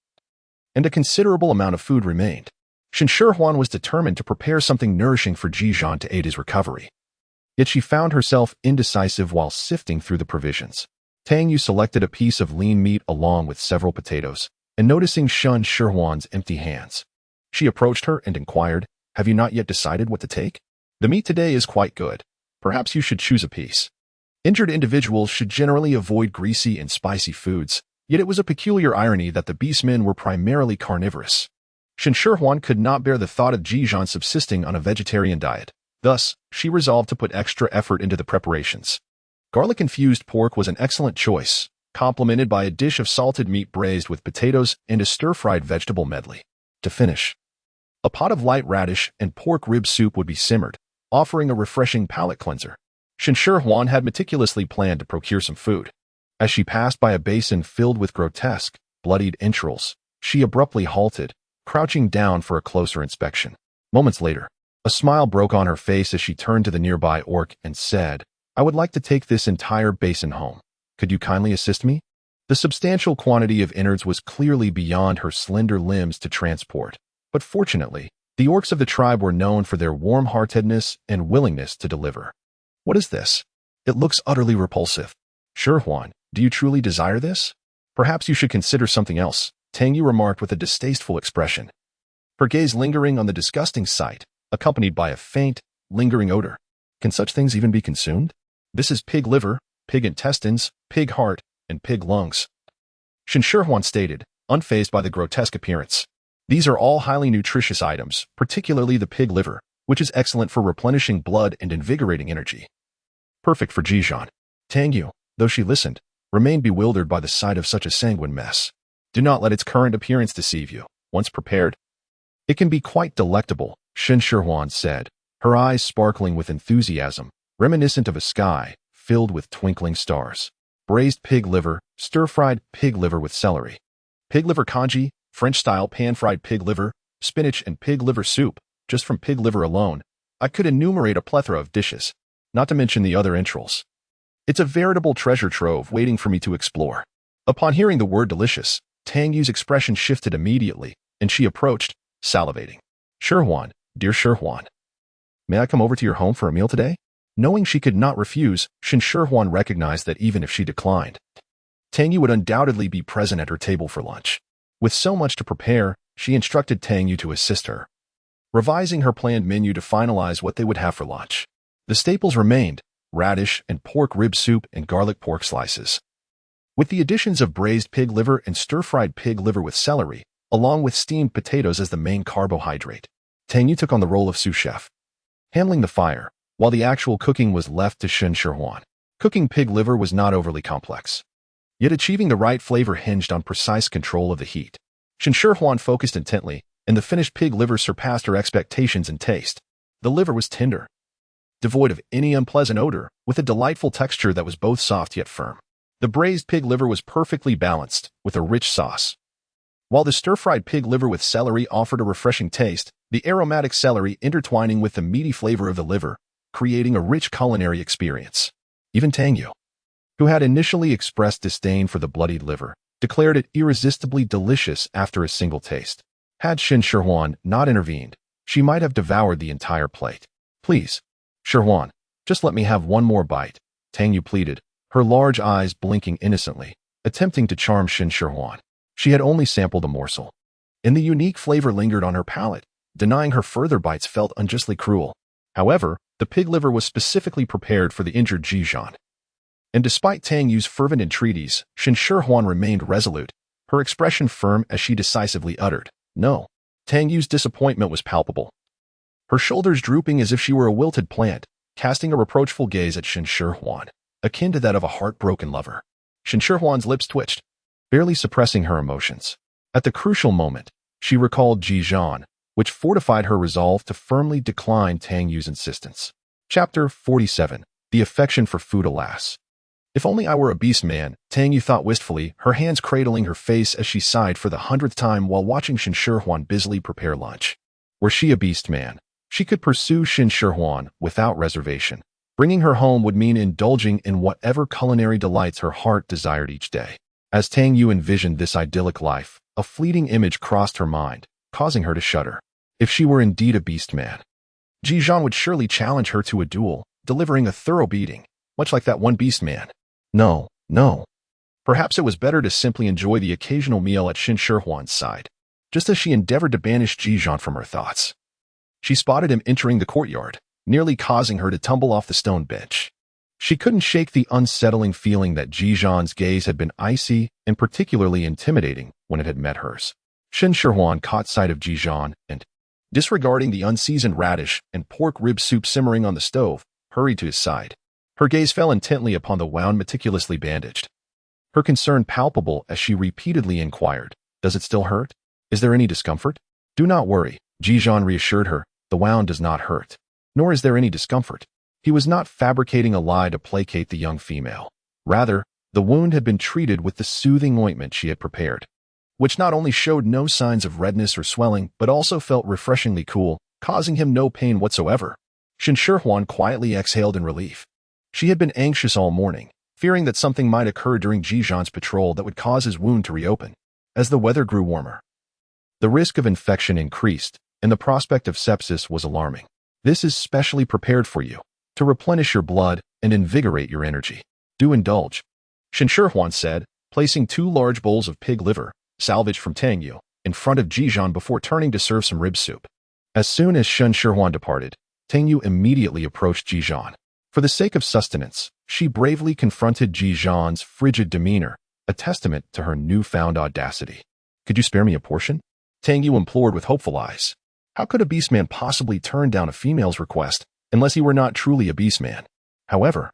and a considerable amount of food remained. Shen Shihuan was determined to prepare something nourishing for Ji Zhan to aid his recovery. Yet she found herself indecisive while sifting through the provisions. Tang Yu selected a piece of lean meat along with several potatoes, and noticing Shen Shihuan's empty hands, she approached her and inquired, "Have you not yet decided what to take? The meat today is quite good. Perhaps you should choose a piece." Injured individuals should generally avoid greasy and spicy foods, yet it was a peculiar irony that the beastmen were primarily carnivorous. Shen Shihuan could not bear the thought of Ji Zhan subsisting on a vegetarian diet. Thus, she resolved to put extra effort into the preparations. Garlic-infused pork was an excellent choice, complemented by a dish of salted meat braised with potatoes and a stir-fried vegetable medley. To finish, a pot of light radish and pork rib soup would be simmered, offering a refreshing palate cleanser. Shen Shihuan had meticulously planned to procure some food. As she passed by a basin filled with grotesque, bloodied entrails, She abruptly halted, crouching down for a closer inspection. Moments later, a smile broke on her face as she turned to the nearby orc and said, "I would like to take this entire basin home. Could you kindly assist me?" The substantial quantity of innards was clearly beyond her slender limbs to transport, but fortunately, the orcs of the tribe were known for their warm-heartedness and willingness to deliver. "What is this? It looks utterly repulsive. Shihuan, do you truly desire this? Perhaps you should consider something else," Tang Yu remarked with a distasteful expression, her gaze lingering on the disgusting sight, accompanied by a faint, lingering odor. "Can such things even be consumed? This is pig liver, pig intestines, pig heart, and pig lungs," Shen Shihuan stated, unfazed by the grotesque appearance. "These are all highly nutritious items, particularly the pig liver, which is excellent for replenishing blood and invigorating energy. Perfect for Ji Zhan." Tang Yu, though she listened, remained bewildered by the sight of such a sanguine mess. "Do not let its current appearance deceive you. Once prepared, it can be quite delectable," Shen Shihuan said, her eyes sparkling with enthusiasm, reminiscent of a sky filled with twinkling stars. Braised pig liver, stir-fried pig liver with celery, pig liver congee, French-style pan-fried pig liver, spinach and pig liver soup. Just from pig liver alone, I could enumerate a plethora of dishes, not to mention the other entrails. It's a veritable treasure trove waiting for me to explore." Upon hearing the word delicious, Tang Yu's expression shifted immediately, and she approached, salivating. "Shihuan, dear Shihuan, may I come over to your home for a meal today?" Knowing she could not refuse, Shen Shihuan recognized that even if she declined, Tang Yu would undoubtedly be present at her table for lunch. With so much to prepare, she instructed Tang Yu to assist her, revising her planned menu to finalize what they would have for lunch. The staples remained: radish and pork rib soup and garlic pork slices, with the additions of braised pig liver and stir-fried pig liver with celery, along with steamed potatoes as the main carbohydrate. Tang Yu took on the role of sous chef, handling the fire, while the actual cooking was left to Shen Shihuan. Cooking pig liver was not overly complex, yet achieving the right flavor hinged on precise control of the heat. Shen Shihuan focused intently, and the finished pig liver surpassed her expectations in taste. The liver was tender, devoid of any unpleasant odor, with a delightful texture that was both soft yet firm. The braised pig liver was perfectly balanced, with a rich sauce, while the stir-fried pig liver with celery offered a refreshing taste, the aromatic celery intertwining with the meaty flavor of the liver, creating a rich culinary experience. Even Tang Yu, who had initially expressed disdain for the bloodied liver, declared it irresistibly delicious after a single taste. Had Shen Shihuan not intervened, she might have devoured the entire plate. "Please, Shihuan, just let me have one more bite," Tang Yu pleaded, her large eyes blinking innocently, attempting to charm Shen Shihuan. She had only sampled a morsel, and the unique flavor lingered on her palate. Denying her further bites felt unjustly cruel. However, the pig liver was specifically prepared for the injured Ji Zhan. And despite Tang Yu's fervent entreaties, Shen Shihuan remained resolute, her expression firm as she decisively uttered, "No." Tang Yu's disappointment was palpable, her shoulders drooping as if she were a wilted plant, casting a reproachful gaze at Shen Shihuan, akin to that of a heartbroken lover. Shen Shihuan's lips twitched, barely suppressing her emotions. At the crucial moment, she recalled Ji Zhan, which fortified her resolve to firmly decline Tang Yu's insistence. Chapter 47. The Affection for Food. Alas, if only I were a beast man, Tang Yu thought wistfully, her hands cradling her face as she sighed for the 100th time while watching Shen Shihuan busily prepare lunch. Were she a beast man, she could pursue Shen Shihuan without reservation. Bringing her home would mean indulging in whatever culinary delights her heart desired each day. As Tang Yu envisioned this idyllic life, a fleeting image crossed her mind, causing her to shudder. If she were indeed a beast man, Ji Zhan would surely challenge her to a duel, delivering a thorough beating, much like that one beast man. No, no. Perhaps it was better to simply enjoy the occasional meal at Shen Shihuan's side. Just as she endeavored to banish Ji Zhan from her thoughts, she spotted him entering the courtyard, nearly causing her to tumble off the stone bench. She couldn't shake the unsettling feeling that Ji Zhan's gaze had been icy and particularly intimidating when it had met hers. Shen Shihuan caught sight of Ji Zhan and, disregarding the unseasoned radish and pork rib soup simmering on the stove, hurried to his side. Her gaze fell intently upon the wound meticulously bandaged, her concern palpable as she repeatedly inquired, "Does it still hurt? Is there any discomfort?" "Do not worry," Ji Zhan reassured her, "the wound does not hurt, nor is there any discomfort." He was not fabricating a lie to placate the young female. Rather, the wound had been treated with the soothing ointment she had prepared. which not only showed no signs of redness or swelling, but also felt refreshingly cool, causing him no pain whatsoever. Shen Shihuan quietly exhaled in relief. She had been anxious all morning, fearing that something might occur during Ji Zhan's patrol that would cause his wound to reopen. As the weather grew warmer, the risk of infection increased, and the prospect of sepsis was alarming. This is specially prepared for you, to replenish your blood and invigorate your energy. Do indulge, Shen Shihuan said, placing 2 large bowls of pig liver, salvaged from Tang Yu, in front of Ji Zhan before turning to serve some rib soup. As soon as Shen Shihuan departed, Tang Yu immediately approached Ji Zhan. For the sake of sustenance, she bravely confronted Ji Zhan's frigid demeanor, a testament to her newfound audacity. Could you spare me a portion? Tang Yu implored with hopeful eyes. How could a beastman possibly turn down a female's request, unless he were not truly a beastman? However,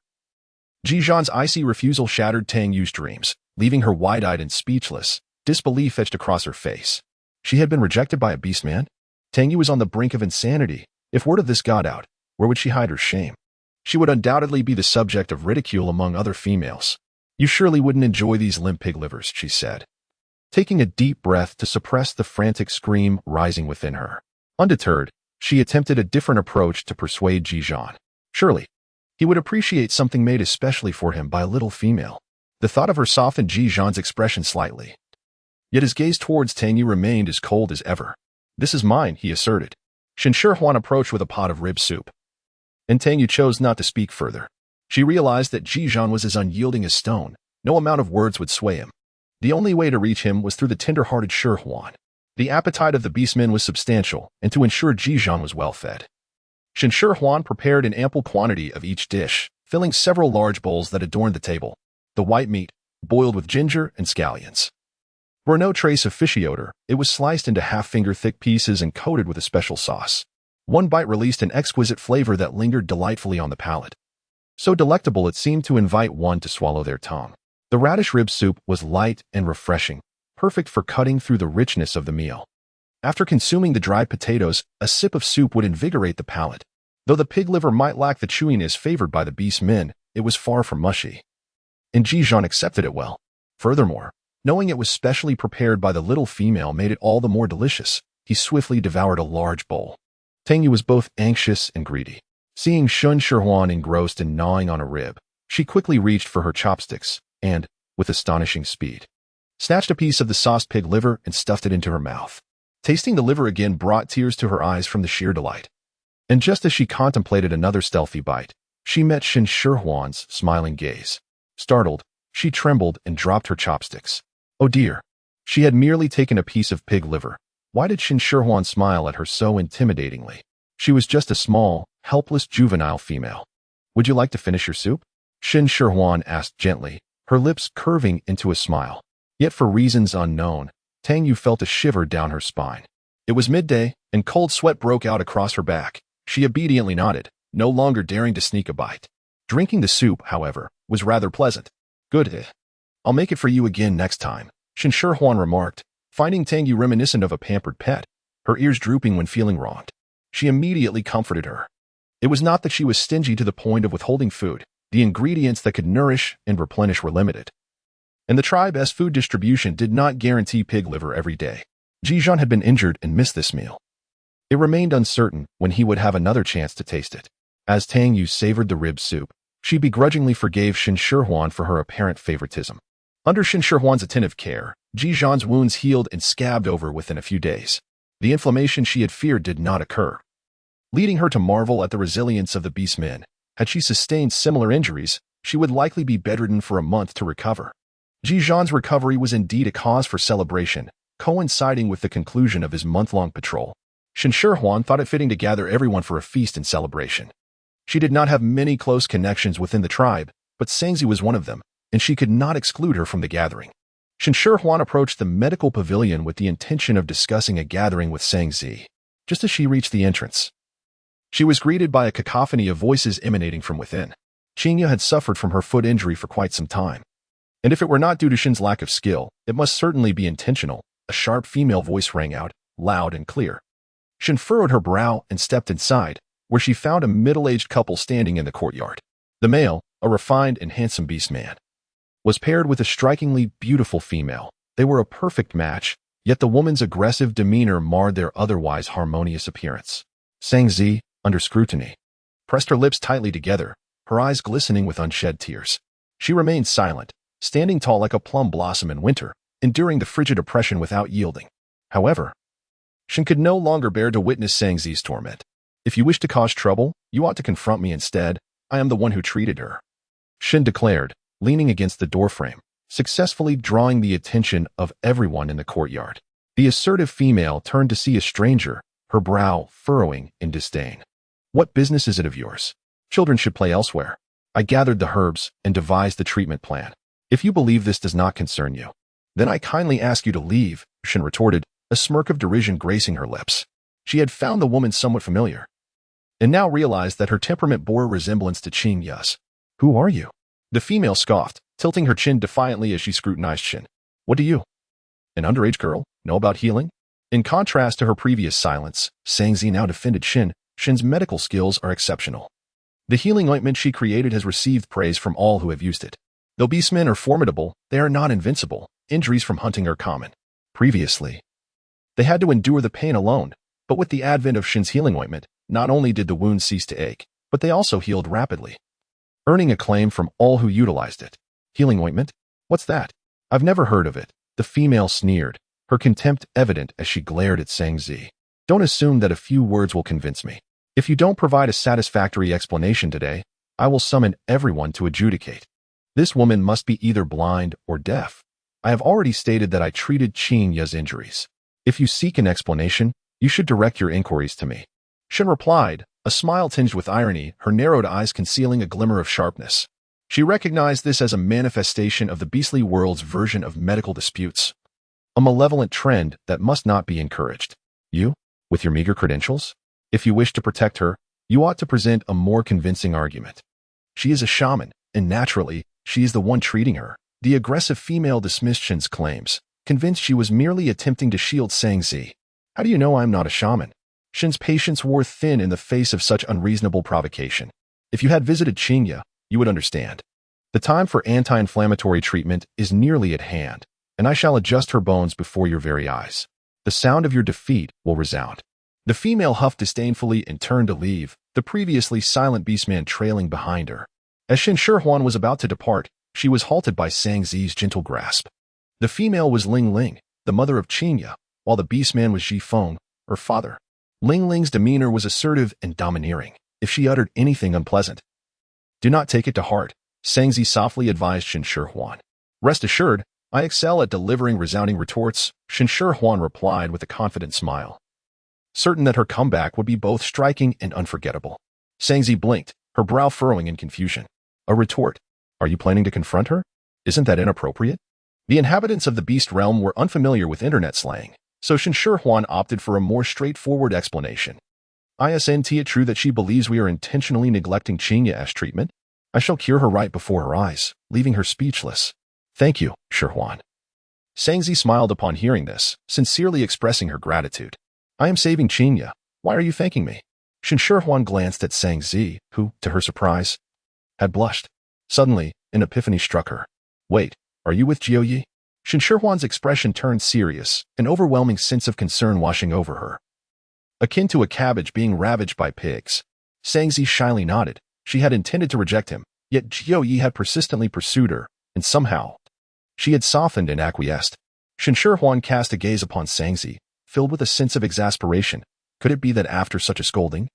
Ji Zhan's icy refusal shattered Tang Yu's dreams, leaving her wide-eyed and speechless, disbelief etched across her face. She had been rejected by a beastman? Tang Yu was on the brink of insanity. If word of this got out, where would she hide her shame? She would undoubtedly be the subject of ridicule among other females. You surely wouldn't enjoy these limp pig livers, she said, taking a deep breath to suppress the frantic scream rising within her. Undeterred, she attempted a different approach to persuade Ji Zhan. Surely, he would appreciate something made especially for him by a little female. The thought of her softened Ji Zhan's expression slightly. Yet his gaze towards Tang Yu remained as cold as ever. This is mine, he asserted. Shen Shihuan approached with a pot of rib soup, and Tang Yu chose not to speak further. She realized that Ji Zhan was as unyielding as stone. No amount of words would sway him. The only way to reach him was through the tender-hearted Shihuan. The appetite of the beastmen was substantial, and to ensure Ji Zhan was well-fed, Shen Shihuan prepared an ample quantity of each dish, filling several large bowls that adorned the table. The white meat, boiled with ginger and scallions, bore no trace of fishy odor. It was sliced into half-finger-thick pieces and coated with a special sauce. One bite released an exquisite flavor that lingered delightfully on the palate. So delectable it seemed to invite one to swallow their tongue. The radish rib soup was light and refreshing, perfect for cutting through the richness of the meal. After consuming the dried potatoes, a sip of soup would invigorate the palate. Though the pig liver might lack the chewiness favored by the beastmen, it was far from mushy, and Ji Zhan accepted it well. Furthermore, knowing it was specially prepared by the little female made it all the more delicious. He swiftly devoured a large bowl. Tang Yu was both anxious and greedy. Seeing Shen Shihuan engrossed in gnawing on a rib, she quickly reached for her chopsticks and, with astonishing speed, snatched a piece of the sauced pig liver and stuffed it into her mouth. Tasting the liver again brought tears to her eyes from the sheer delight. And just as she contemplated another stealthy bite, she met Shen Shihuan's smiling gaze. Startled, she trembled and dropped her chopsticks. Oh dear! She had merely taken a piece of pig liver. Why did Shen Shihuan smile at her so intimidatingly? She was just a small, helpless juvenile female. Would you like to finish your soup? Shen Shihuan asked gently, her lips curving into a smile. Yet for reasons unknown, Tang Yu felt a shiver down her spine. It was midday, and cold sweat broke out across her back. She obediently nodded, no longer daring to sneak a bite. Drinking the soup, however, was rather pleasant. Good. I'll make it for you again next time, Shen Shihuan remarked, finding Tang Yu reminiscent of a pampered pet, her ears drooping when feeling wronged. She immediately comforted her. It was not that she was stingy to the point of withholding food. The ingredients that could nourish and replenish were limited, and the tribe's food distribution did not guarantee pig liver every day. Ji Zhan had been injured and missed this meal. It remained uncertain when he would have another chance to taste it. As Tang Yu savored the rib soup, she begrudgingly forgave Shen Shihuan for her apparent favoritism. Under Shen Shihuan's attentive care, Ji Zhan's wounds healed and scabbed over within a few days. The inflammation she had feared did not occur, leading her to marvel at the resilience of the beastmen. Had she sustained similar injuries, she would likely be bedridden for a month to recover. Ji Zhan's recovery was indeed a cause for celebration, coinciding with the conclusion of his month-long patrol. Shen Shihuan thought it fitting to gather everyone for a feast and celebration. She did not have many close connections within the tribe, but Sangzi was one of them, and she could not exclude her from the gathering. Shen Shihuan approached the medical pavilion with the intention of discussing a gathering with Sangzi. Just as she reached the entrance, she was greeted by a cacophony of voices emanating from within. Qingya had suffered from her foot injury for quite some time, and if it were not due to Shen's lack of skill, it must certainly be intentional. A sharp female voice rang out, loud and clear. Shen furrowed her brow and stepped inside, where she found a middle-aged couple standing in the courtyard. The male, a refined and handsome beast man, was paired with a strikingly beautiful female, They were a perfect match, yet the woman's aggressive demeanor marred their otherwise harmonious appearance. Sang Zi, under scrutiny, pressed her lips tightly together, her eyes glistening with unshed tears. She remained silent, standing tall like a plum blossom in winter, enduring the frigid oppression without yielding. However, Shen could no longer bear to witness Sang Zi's torment. If you wish to cause trouble, you ought to confront me instead. I am the one who treated her, Shen declared, leaning against the doorframe, successfully drawing the attention of everyone in the courtyard. The assertive female turned to see a stranger, her brow furrowing in disdain. What business is it of yours? Children should play elsewhere. I gathered the herbs and devised the treatment plan. If you believe this does not concern you, then I kindly ask you to leave, Shen retorted, a smirk of derision gracing her lips. She had found the woman somewhat familiar, and now realized that her temperament bore a resemblance to Qing Ya's. Who are you? The female scoffed, tilting her chin defiantly as she scrutinized Shen. What do you, an underage girl, know about healing? In contrast to her previous silence, Sang Zi now defended Shen. Shen's medical skills are exceptional. The healing ointment she created has received praise from all who have used it. Though beastmen are formidable, they are not invincible. Injuries from hunting are common. Previously, they had to endure the pain alone, but with the advent of Shen's healing ointment, not only did the wounds cease to ache, but they also healed rapidly, earning acclaim from all who utilized it. Healing ointment? What's that? I've never heard of it. The female sneered, her contempt evident as she glared at Sang Zi. Don't assume that a few words will convince me. If you don't provide a satisfactory explanation today, I will summon everyone to adjudicate. This woman must be either blind or deaf. I have already stated that I treated Qing Ya's injuries. If you seek an explanation, you should direct your inquiries to me. Shen replied, a smile tinged with irony, her narrowed eyes concealing a glimmer of sharpness. She recognized this as a manifestation of the beastly world's version of medical disputes, a malevolent trend that must not be encouraged. You, with your meager credentials? If you wish to protect her, you ought to present a more convincing argument. She is a shaman, and naturally, she is the one treating her. The aggressive female dismissed Shen's claims, convinced she was merely attempting to shield Sang Zi. How do you know I am not a shaman? Shen's patience wore thin in the face of such unreasonable provocation. If you had visited Qing Ya, you would understand. The time for anti-inflammatory treatment is nearly at hand, and I shall adjust her bones before your very eyes. The sound of your defeat will resound. The female huffed disdainfully and turned to leave, the previously silent beastman trailing behind her. As Shen Shihuan was about to depart, she was halted by Sang Zi's gentle grasp. The female was Ling Ling, the mother of Qing Ya, while the beastman was Ji Feng, her father. Ling Ling's demeanor was assertive and domineering. If she uttered anything unpleasant, do not take it to heart, Sang Zi softly advised Shen Shihuan. Rest assured, I excel at delivering resounding retorts, Shen Shihuan replied with a confident smile, certain that her comeback would be both striking and unforgettable. Sang Zi blinked, her brow furrowing in confusion. A retort? Are you planning to confront her? Isn't that inappropriate? The inhabitants of the beast realm were unfamiliar with internet slang, so Shen Shihuan opted for a more straightforward explanation. Isn't it true that she believes we are intentionally neglecting Qing Ya's treatment? I shall cure her right before her eyes, leaving her speechless. Thank you, Shihuan. Sang Zi smiled upon hearing this, sincerely expressing her gratitude. I am saving Qing Ya. Why are you thanking me? Shen Shihuan glanced at Sang Zi, who, to her surprise, had blushed. Suddenly, an epiphany struck her. Wait, are you with Jiao Yi? Shen Shihuan's expression turned serious, an overwhelming sense of concern washing over her, akin to a cabbage being ravaged by pigs. Sang Zi shyly nodded. She had intended to reject him, yet Jiao Yi had persistently pursued her, and somehow, she had softened and acquiesced. Shen Shihuan cast a gaze upon Sang Zi, filled with a sense of exasperation. Could it be that after such a scolding,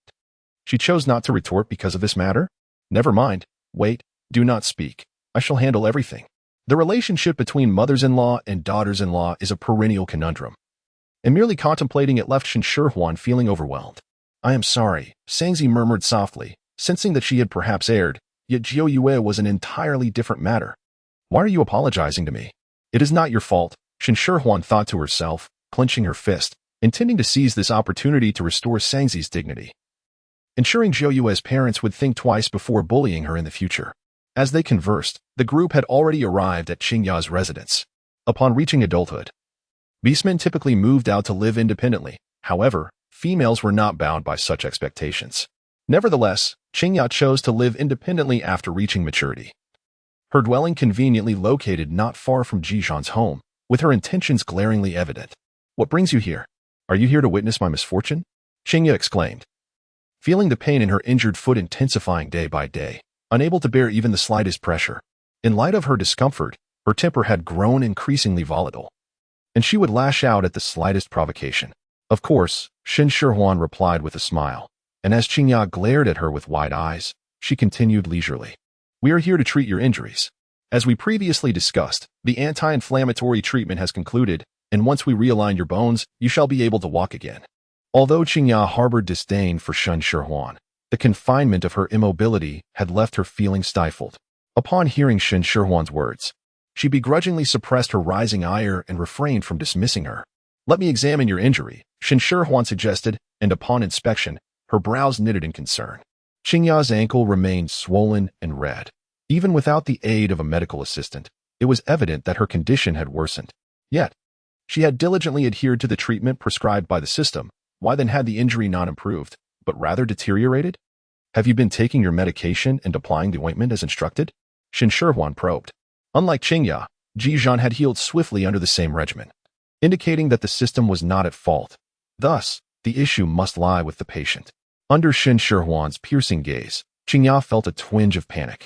she chose not to retort because of this matter? Never mind. Wait, do not speak. I shall handle everything. The relationship between mothers-in-law and daughters-in-law is a perennial conundrum, and merely contemplating it left Shen Shihuan feeling overwhelmed. I am sorry, Sang Zi murmured softly, sensing that she had perhaps erred, yet Jiao Yue was an entirely different matter. Why are you apologizing to me? It is not your fault, Shen Shihuan thought to herself, clenching her fist, intending to seize this opportunity to restore Sang Zi's dignity, ensuring Jiao Yue's parents would think twice before bullying her in the future. As they conversed, the group had already arrived at Qing Ya's residence. Upon reaching adulthood, beastmen typically moved out to live independently. However, females were not bound by such expectations. Nevertheless, Qing Ya chose to live independently after reaching maturity. Her dwelling conveniently located not far from Ji Zhan's home, with her intentions glaringly evident. "What brings you here? Are you here to witness my misfortune?" Qingya exclaimed, feeling the pain in her injured foot intensifying day by day, unable to bear even the slightest pressure. In light of her discomfort, her temper had grown increasingly volatile, and she would lash out at the slightest provocation. "Of course," Shen Shihuan replied with a smile, and as Qingya glared at her with wide eyes, she continued leisurely. "We are here to treat your injuries. As we previously discussed, the anti-inflammatory treatment has concluded, and once we realign your bones, you shall be able to walk again." Although Qingya harbored disdain for Shen Shihuan, the confinement of her immobility had left her feeling stifled. Upon hearing Shen Shihuan's words, she begrudgingly suppressed her rising ire and refrained from dismissing her. "Let me examine your injury," Shen Shihuan suggested, and upon inspection, her brows knitted in concern. Qingya's ankle remained swollen and red. Even without the aid of a medical assistant, it was evident that her condition had worsened. Yet, she had diligently adhered to the treatment prescribed by the system. Why then had the injury not improved, but rather deteriorated? "Have you been taking your medication and applying the ointment as instructed?" Shen Shihuan probed. Unlike Qingya, Ji Zhan had healed swiftly under the same regimen, indicating that the system was not at fault. Thus, the issue must lie with the patient. Under Shen Shihuan's piercing gaze, Qingya felt a twinge of panic.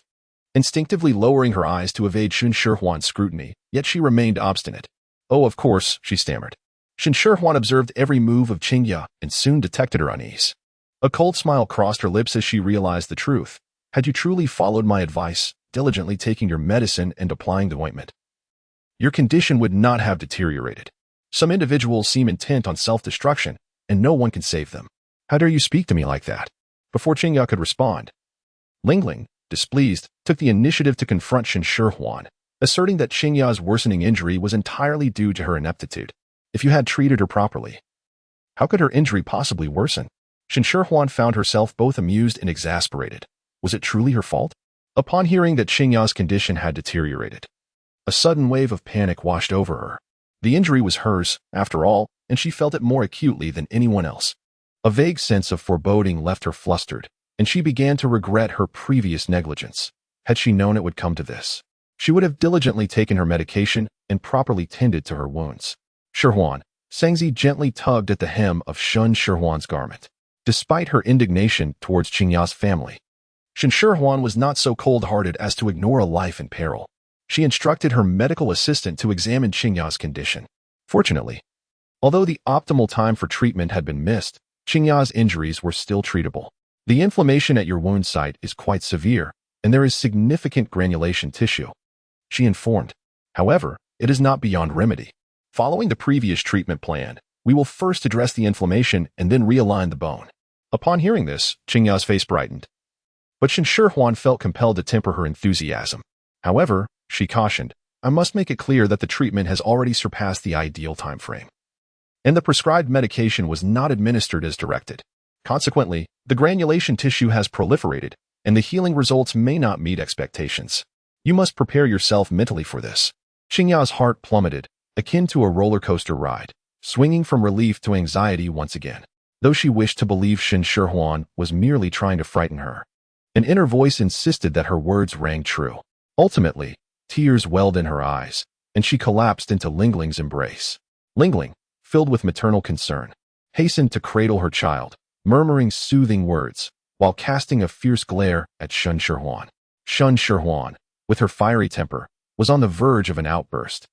Instinctively lowering her eyes to evade Shen Shihuan's scrutiny, yet she remained obstinate. "Oh, of course," she stammered. Shen Shihuan observed every move of Qingya and soon detected her unease. A cold smile crossed her lips as she realized the truth. "Had you truly followed my advice, diligently taking your medicine and applying the ointment, your condition would not have deteriorated. Some individuals seem intent on self-destruction, and no one can save them. How dare you speak to me like that?" Before Qingya could respond, Lingling, displeased, took the initiative to confront Shen Shihuan, asserting that Qingya's worsening injury was entirely due to her ineptitude. If you had treated her properly, how could her injury possibly worsen? Shen Shihuan found herself both amused and exasperated. Was it truly her fault? Upon hearing that Qingya's condition had deteriorated, a sudden wave of panic washed over her. The injury was hers, after all, and she felt it more acutely than anyone else. A vague sense of foreboding left her flustered, and she began to regret her previous negligence. Had she known it would come to this, she would have diligently taken her medication and properly tended to her wounds. "Shihuan," Sangzi gently tugged at the hem of Shen Shihuan's garment. Despite her indignation towards Qingya's family, Shen Shihuan was not so cold-hearted as to ignore a life in peril. She instructed her medical assistant to examine Qingya's condition. Fortunately, although the optimal time for treatment had been missed, Qingya's injuries were still treatable. "The inflammation at your wound site is quite severe, and there is significant granulation tissue," she informed. "However, it is not beyond remedy. Following the previous treatment plan, we will first address the inflammation and then realign the bone." Upon hearing this, Qingya's face brightened. But Shen Shihuan felt compelled to temper her enthusiasm. However, she cautioned, "I must make it clear that the treatment has already surpassed the ideal time frame, and the prescribed medication was not administered as directed. Consequently, the granulation tissue has proliferated, and the healing results may not meet expectations. You must prepare yourself mentally for this." Qingya's heart plummeted, akin to a roller coaster ride, swinging from relief to anxiety once again. Though she wished to believe Shen Shihuan was merely trying to frighten her, an inner voice insisted that her words rang true. Ultimately, tears welled in her eyes, and she collapsed into Lingling's embrace. Lingling, filled with maternal concern, hastened to cradle her child, murmuring soothing words, while casting a fierce glare at Shen Shihuan. Shen Shihuan, with her fiery temper, was on the verge of an outburst.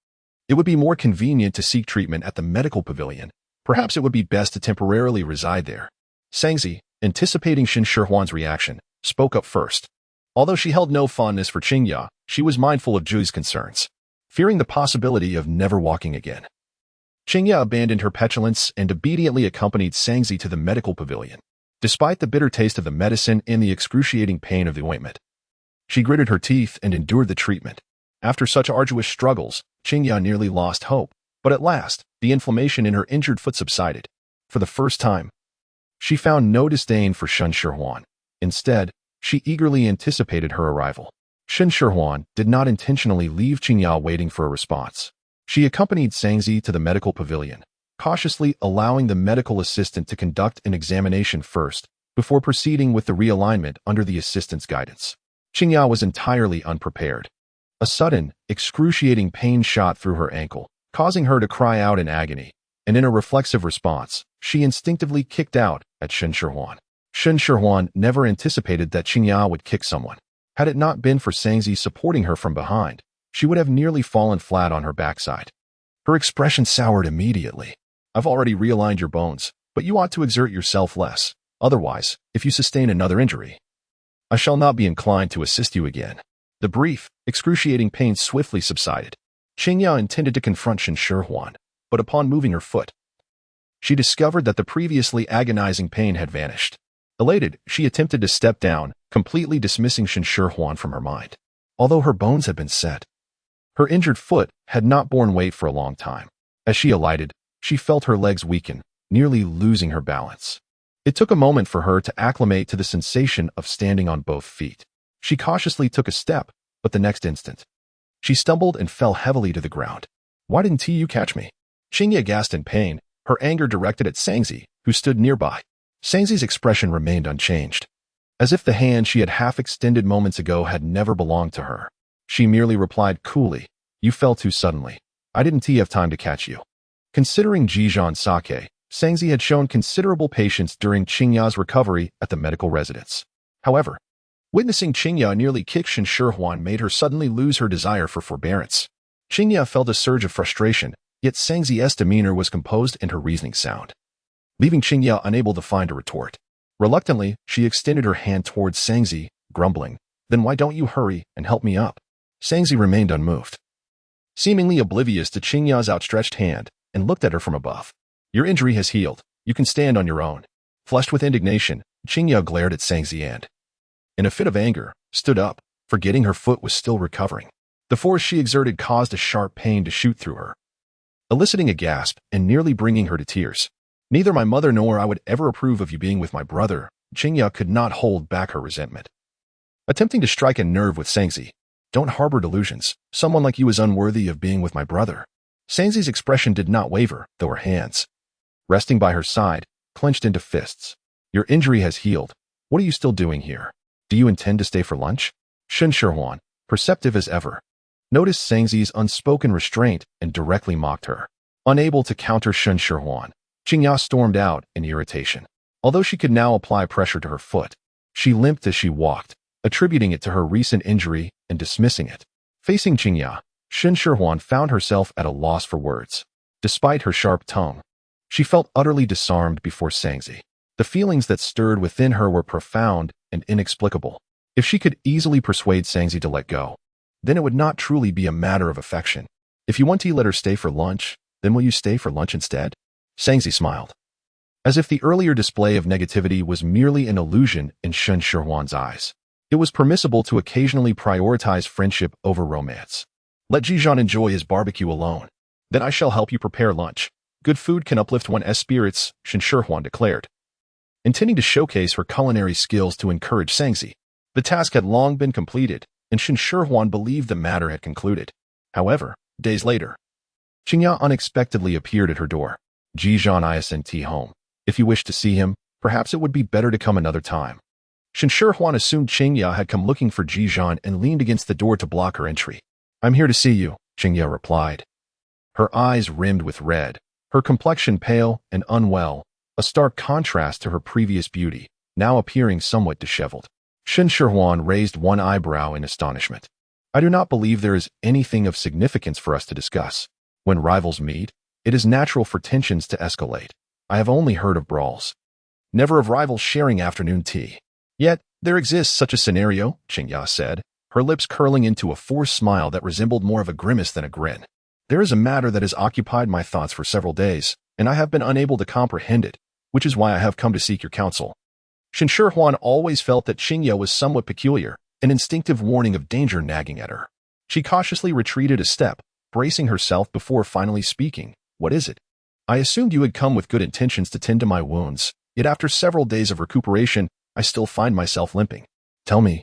It would be more convenient to seek treatment at the medical pavilion. Perhaps it would be best to temporarily reside there. Sangzi, anticipating Shen Shihuan's reaction, spoke up first. Although she held no fondness for Qingya, she was mindful of Zhu's concerns, fearing the possibility of never walking again. Qingya abandoned her petulance and obediently accompanied Sangzi to the medical pavilion. Despite the bitter taste of the medicine and the excruciating pain of the ointment, she gritted her teeth and endured the treatment. After such arduous struggles, Qingya nearly lost hope, but at last, the inflammation in her injured foot subsided. For the first time, she found no disdain for Shen Shihuan. Instead, she eagerly anticipated her arrival. Shen Shihuan did not intentionally leave Qingya waiting for a response. She accompanied Sangzi to the medical pavilion, cautiously allowing the medical assistant to conduct an examination first, before proceeding with the realignment under the assistant's guidance. Qingya was entirely unprepared. A sudden, excruciating pain shot through her ankle, causing her to cry out in agony, and in a reflexive response, she instinctively kicked out at Shen Shihuan. Shen Shihuan never anticipated that Qingya would kick someone. Had it not been for Sangzi supporting her from behind, she would have nearly fallen flat on her backside. Her expression soured immediately. I've already realigned your bones, but you ought to exert yourself less. Otherwise, if you sustain another injury, I shall not be inclined to assist you again. The brief, excruciating pain swiftly subsided. Qingya intended to confront Shen Shihuan, but upon moving her foot, she discovered that the previously agonizing pain had vanished. Elated, she attempted to step down, completely dismissing Shen Shihuan from her mind. Although her bones had been set, her injured foot had not borne weight for a long time. As she alighted, she felt her legs weaken, nearly losing her balance. It took a moment for her to acclimate to the sensation of standing on both feet. She cautiously took a step, but the next instant, she stumbled and fell heavily to the ground. Why didn't you catch me? Qingya gasped in pain, her anger directed at Sangzi, who stood nearby. Sangzi's expression remained unchanged, as if the hand she had half-extended moments ago had never belonged to her. She merely replied coolly, you fell too suddenly. I didn't have time to catch you. Considering Ji Zhan's sake, Sangzi had shown considerable patience during Qingya's recovery at the medical residence. However, witnessing Qingya nearly kick Shen Shihuan made her suddenly lose her desire for forbearance. Qingya felt a surge of frustration, yet Sangzi's demeanor was composed and her reasoning sound, leaving Qingya unable to find a retort. Reluctantly, she extended her hand towards Sangzi, grumbling, then why don't you hurry and help me up? Sangzi remained unmoved, seemingly oblivious to Qingya's outstretched hand, and looked at her from above. Your injury has healed. You can stand on your own. Flushed with indignation, Qingya glared at Sangzi and, in a fit of anger, stood up, forgetting her foot was still recovering. The force she exerted caused a sharp pain to shoot through her, eliciting a gasp and nearly bringing her to tears. Neither my mother nor I would ever approve of you being with my brother. Qingya could not hold back her resentment, attempting to strike a nerve with Sangzi. Don't harbor delusions. Someone like you is unworthy of being with my brother. Sangzi's expression did not waver, though her hands, resting by her side, clenched into fists. Your injury has healed. What are you still doing here? Do you intend to stay for lunch? Shen Shihuan, perceptive as ever, noticed Sangzi's unspoken restraint and directly mocked her. Unable to counter Shen Shihuan, Qingya stormed out in irritation. Although she could now apply pressure to her foot, she limped as she walked, attributing it to her recent injury and dismissing it. Facing Qingya, Shen Shihuan found herself at a loss for words. Despite her sharp tongue, she felt utterly disarmed before Sangzi. The feelings that stirred within her were profound and inexplicable. If she could easily persuade Sangzi to let go, then it would not truly be a matter of affection. If you want to let her stay for lunch, then will you stay for lunch instead? Sangzi smiled, as if the earlier display of negativity was merely an illusion in Shen Shihuan's eyes. It was permissible to occasionally prioritize friendship over romance. Let Ji Zhan enjoy his barbecue alone. Then I shall help you prepare lunch. Good food can uplift one's spirits, Shen Shihuan declared, intending to showcase her culinary skills to encourage Sangzi. The task had long been completed, and Shen Shihuan believed the matter had concluded. However, days later, Qingya unexpectedly appeared at her door. Ji Zhan isn't home. If you wish to see him, perhaps it would be better to come another time. Shen Shihuan assumed Qingya had come looking for Ji Zhan and leaned against the door to block her entry. I'm here to see you, Qingya replied, her eyes rimmed with red, her complexion pale and unwell, a stark contrast to her previous beauty, now appearing somewhat disheveled. Shen Shihuan raised one eyebrow in astonishment. I do not believe there is anything of significance for us to discuss. When rivals meet, it is natural for tensions to escalate. I have only heard of brawls, never of rivals sharing afternoon tea. Yet, there exists such a scenario, Qingya said, her lips curling into a forced smile that resembled more of a grimace than a grin. There is a matter that has occupied my thoughts for several days, and I have been unable to comprehend it, which is why I have come to seek your counsel. Shen Shihuan always felt that Qingya was somewhat peculiar, an instinctive warning of danger nagging at her. She cautiously retreated a step, bracing herself before finally speaking. What is it? I assumed you had come with good intentions to tend to my wounds, yet after several days of recuperation, I still find myself limping. Tell me,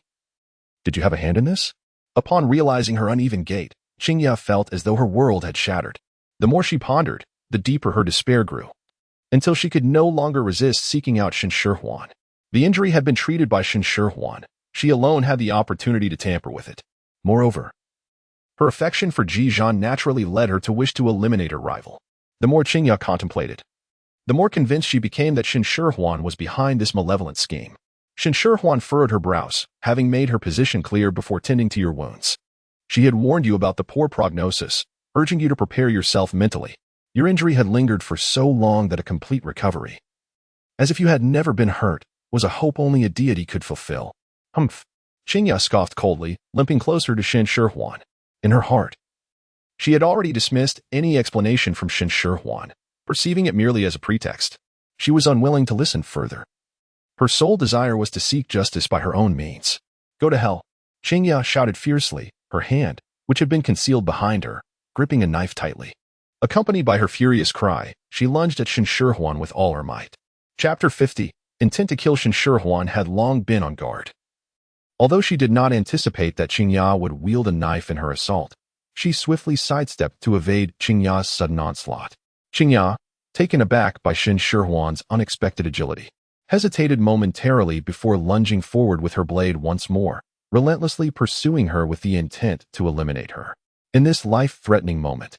did you have a hand in this? Upon realizing her uneven gait, Qingya felt as though her world had shattered. The more she pondered, the deeper her despair grew, until she could no longer resist seeking out Shen Shihuan. The injury had been treated by Shen Shihuan. She alone had the opportunity to tamper with it. Moreover, Her affection for Ji Zhan naturally led her to wish to eliminate her rival. The more Qingya contemplated, the more convinced she became that Shen Shihuan was behind this malevolent scheme. Shen Shihuan furrowed her brows, having made her position clear before tending to your wounds. She had warned you about the poor prognosis, urging you to prepare yourself mentally. Your injury had lingered for so long that a complete recovery, as if you had never been hurt, was a hope only a deity could fulfill. Humph. Qingya scoffed coldly, limping closer to Shen Shihuan. In her heart, she had already dismissed any explanation from Shen Shihuan, perceiving it merely as a pretext. She was unwilling to listen further. Her sole desire was to seek justice by her own means. Go to hell. Qingya shouted fiercely, her hand, which had been concealed behind her, gripping a knife tightly. Accompanied by her furious cry, she lunged at Shen Shihuan with all her might. Chapter 50. Intent to kill Shen Shihuan had long been on guard. Although she did not anticipate that Qingya would wield a knife in her assault, she swiftly sidestepped to evade Qingya's sudden onslaught. Qingya, taken aback by Shen Shihuan's unexpected agility, hesitated momentarily before lunging forward with her blade once more, relentlessly pursuing her with the intent to eliminate her. In this life-threatening moment,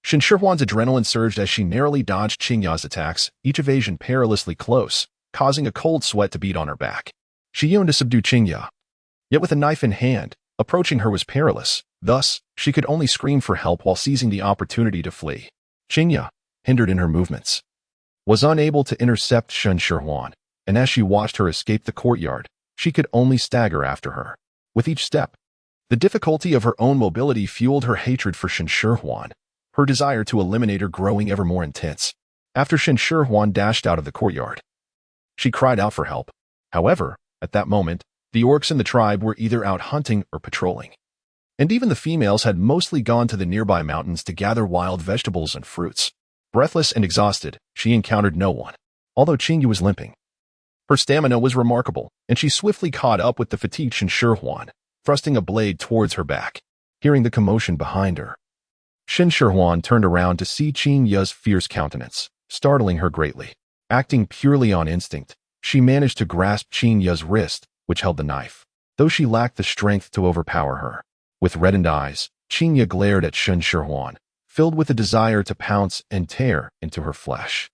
Shen Shihuan's adrenaline surged as she narrowly dodged Qingya's attacks, each evasion perilously close, causing a cold sweat to beat on her back. She yearned to subdue Qingya, yet with a knife in hand, approaching her was perilous. Thus, she could only scream for help while seizing the opportunity to flee. Qingya, hindered in her movements, was unable to intercept Shen Shihuan, and as she watched her escape the courtyard, she could only stagger after her. With each step, the difficulty of her own mobility fueled her hatred for Shen Shihuan, her desire to eliminate her growing ever more intense. After Shen Shihuan dashed out of the courtyard, she cried out for help. However, at that moment, the orcs in the tribe were either out hunting or patrolling, and even the females had mostly gone to the nearby mountains to gather wild vegetables and fruits. Breathless and exhausted, she encountered no one, although Qingya was limping. Her stamina was remarkable, and she swiftly caught up with the fatigued Shen Shihuan, thrusting a blade towards her back. Hearing the commotion behind her, Shen Shihuan turned around to see Qingya's fierce countenance, startling her greatly. Acting purely on instinct, she managed to grasp Qingya's wrist, which held the knife, though she lacked the strength to overpower her. With reddened eyes, Qingya glared at Shen Shihuan, filled with a desire to pounce and tear into her flesh.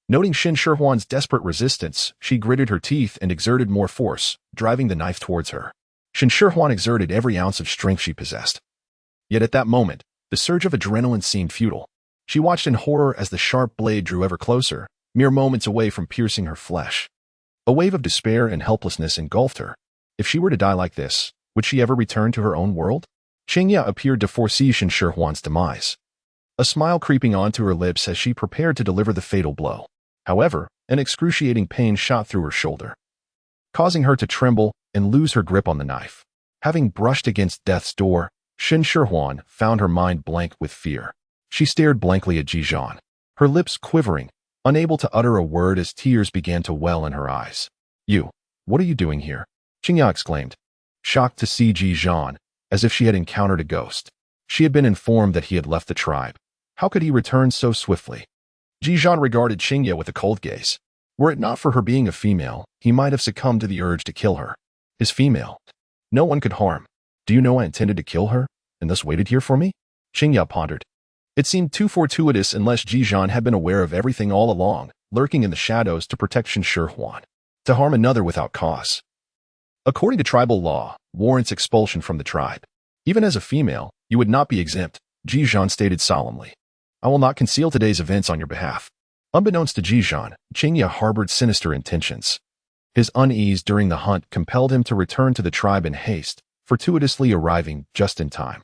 Noting Shen Shihuan's desperate resistance, she gritted her teeth and exerted more force, driving the knife towards her. Shen Shihuan exerted every ounce of strength she possessed. Yet at that moment, the surge of adrenaline seemed futile. She watched in horror as the sharp blade drew ever closer, mere moments away from piercing her flesh. A wave of despair and helplessness engulfed her. If she were to die like this, would she ever return to her own world? Qingya appeared to foresee Shen Shihuan's demise, a smile creeping onto her lips as she prepared to deliver the fatal blow. However, an excruciating pain shot through her shoulder, causing her to tremble and lose her grip on the knife. Having brushed against death's door, Shen Shihuan found her mind blank with fear. She stared blankly at Ji Zhan, her lips quivering, unable to utter a word as tears began to well in her eyes. "You, what are you doing here?" Qingya exclaimed, shocked to see Ji Zhan, as if she had encountered a ghost. She had been informed that he had left the tribe. How could he return so swiftly? Ji Zhan regarded Qingya with a cold gaze. Were it not for her being a female, he might have succumbed to the urge to kill her. His female. No one could harm. Do you know I intended to kill her, and thus waited here for me? Qingya pondered. It seemed too fortuitous unless Ji Zhan had been aware of everything all along, lurking in the shadows to protect Shen Shihuan. To harm another without cause, according to tribal law, warrants expulsion from the tribe. Even as a female, you would not be exempt, Ji Zhan stated solemnly. I will not conceal today's events on your behalf. Unbeknownst to Ji Zhan, Qingya harbored sinister intentions. His unease during the hunt compelled him to return to the tribe in haste, fortuitously arriving just in time.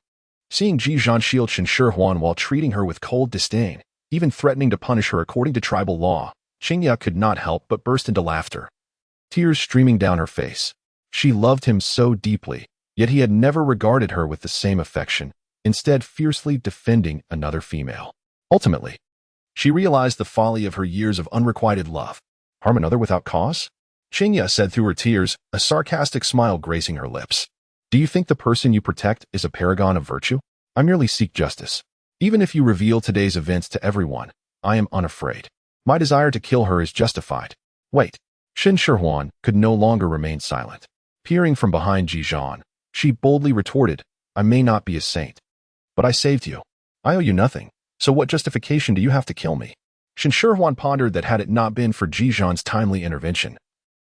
Seeing Ji Zhan shield Shen Shihuan while treating her with cold disdain, even threatening to punish her according to tribal law, Qingya could not help but burst into laughter, tears streaming down her face. She loved him so deeply, yet he had never regarded her with the same affection, instead fiercely defending another female. Ultimately, she realized the folly of her years of unrequited love. Harm another without cause? Qingya said through her tears, a sarcastic smile gracing her lips. Do you think the person you protect is a paragon of virtue? I merely seek justice. Even if you reveal today's events to everyone, I am unafraid. My desire to kill her is justified. Wait. Shen Shihuan could no longer remain silent. Peering from behind Ji Zhan, she boldly retorted, I may not be a saint, But I saved you. I owe you nothing. So what justification do you have to kill me? Shen Shihuan pondered that had it not been for Ji Zhan's timely intervention,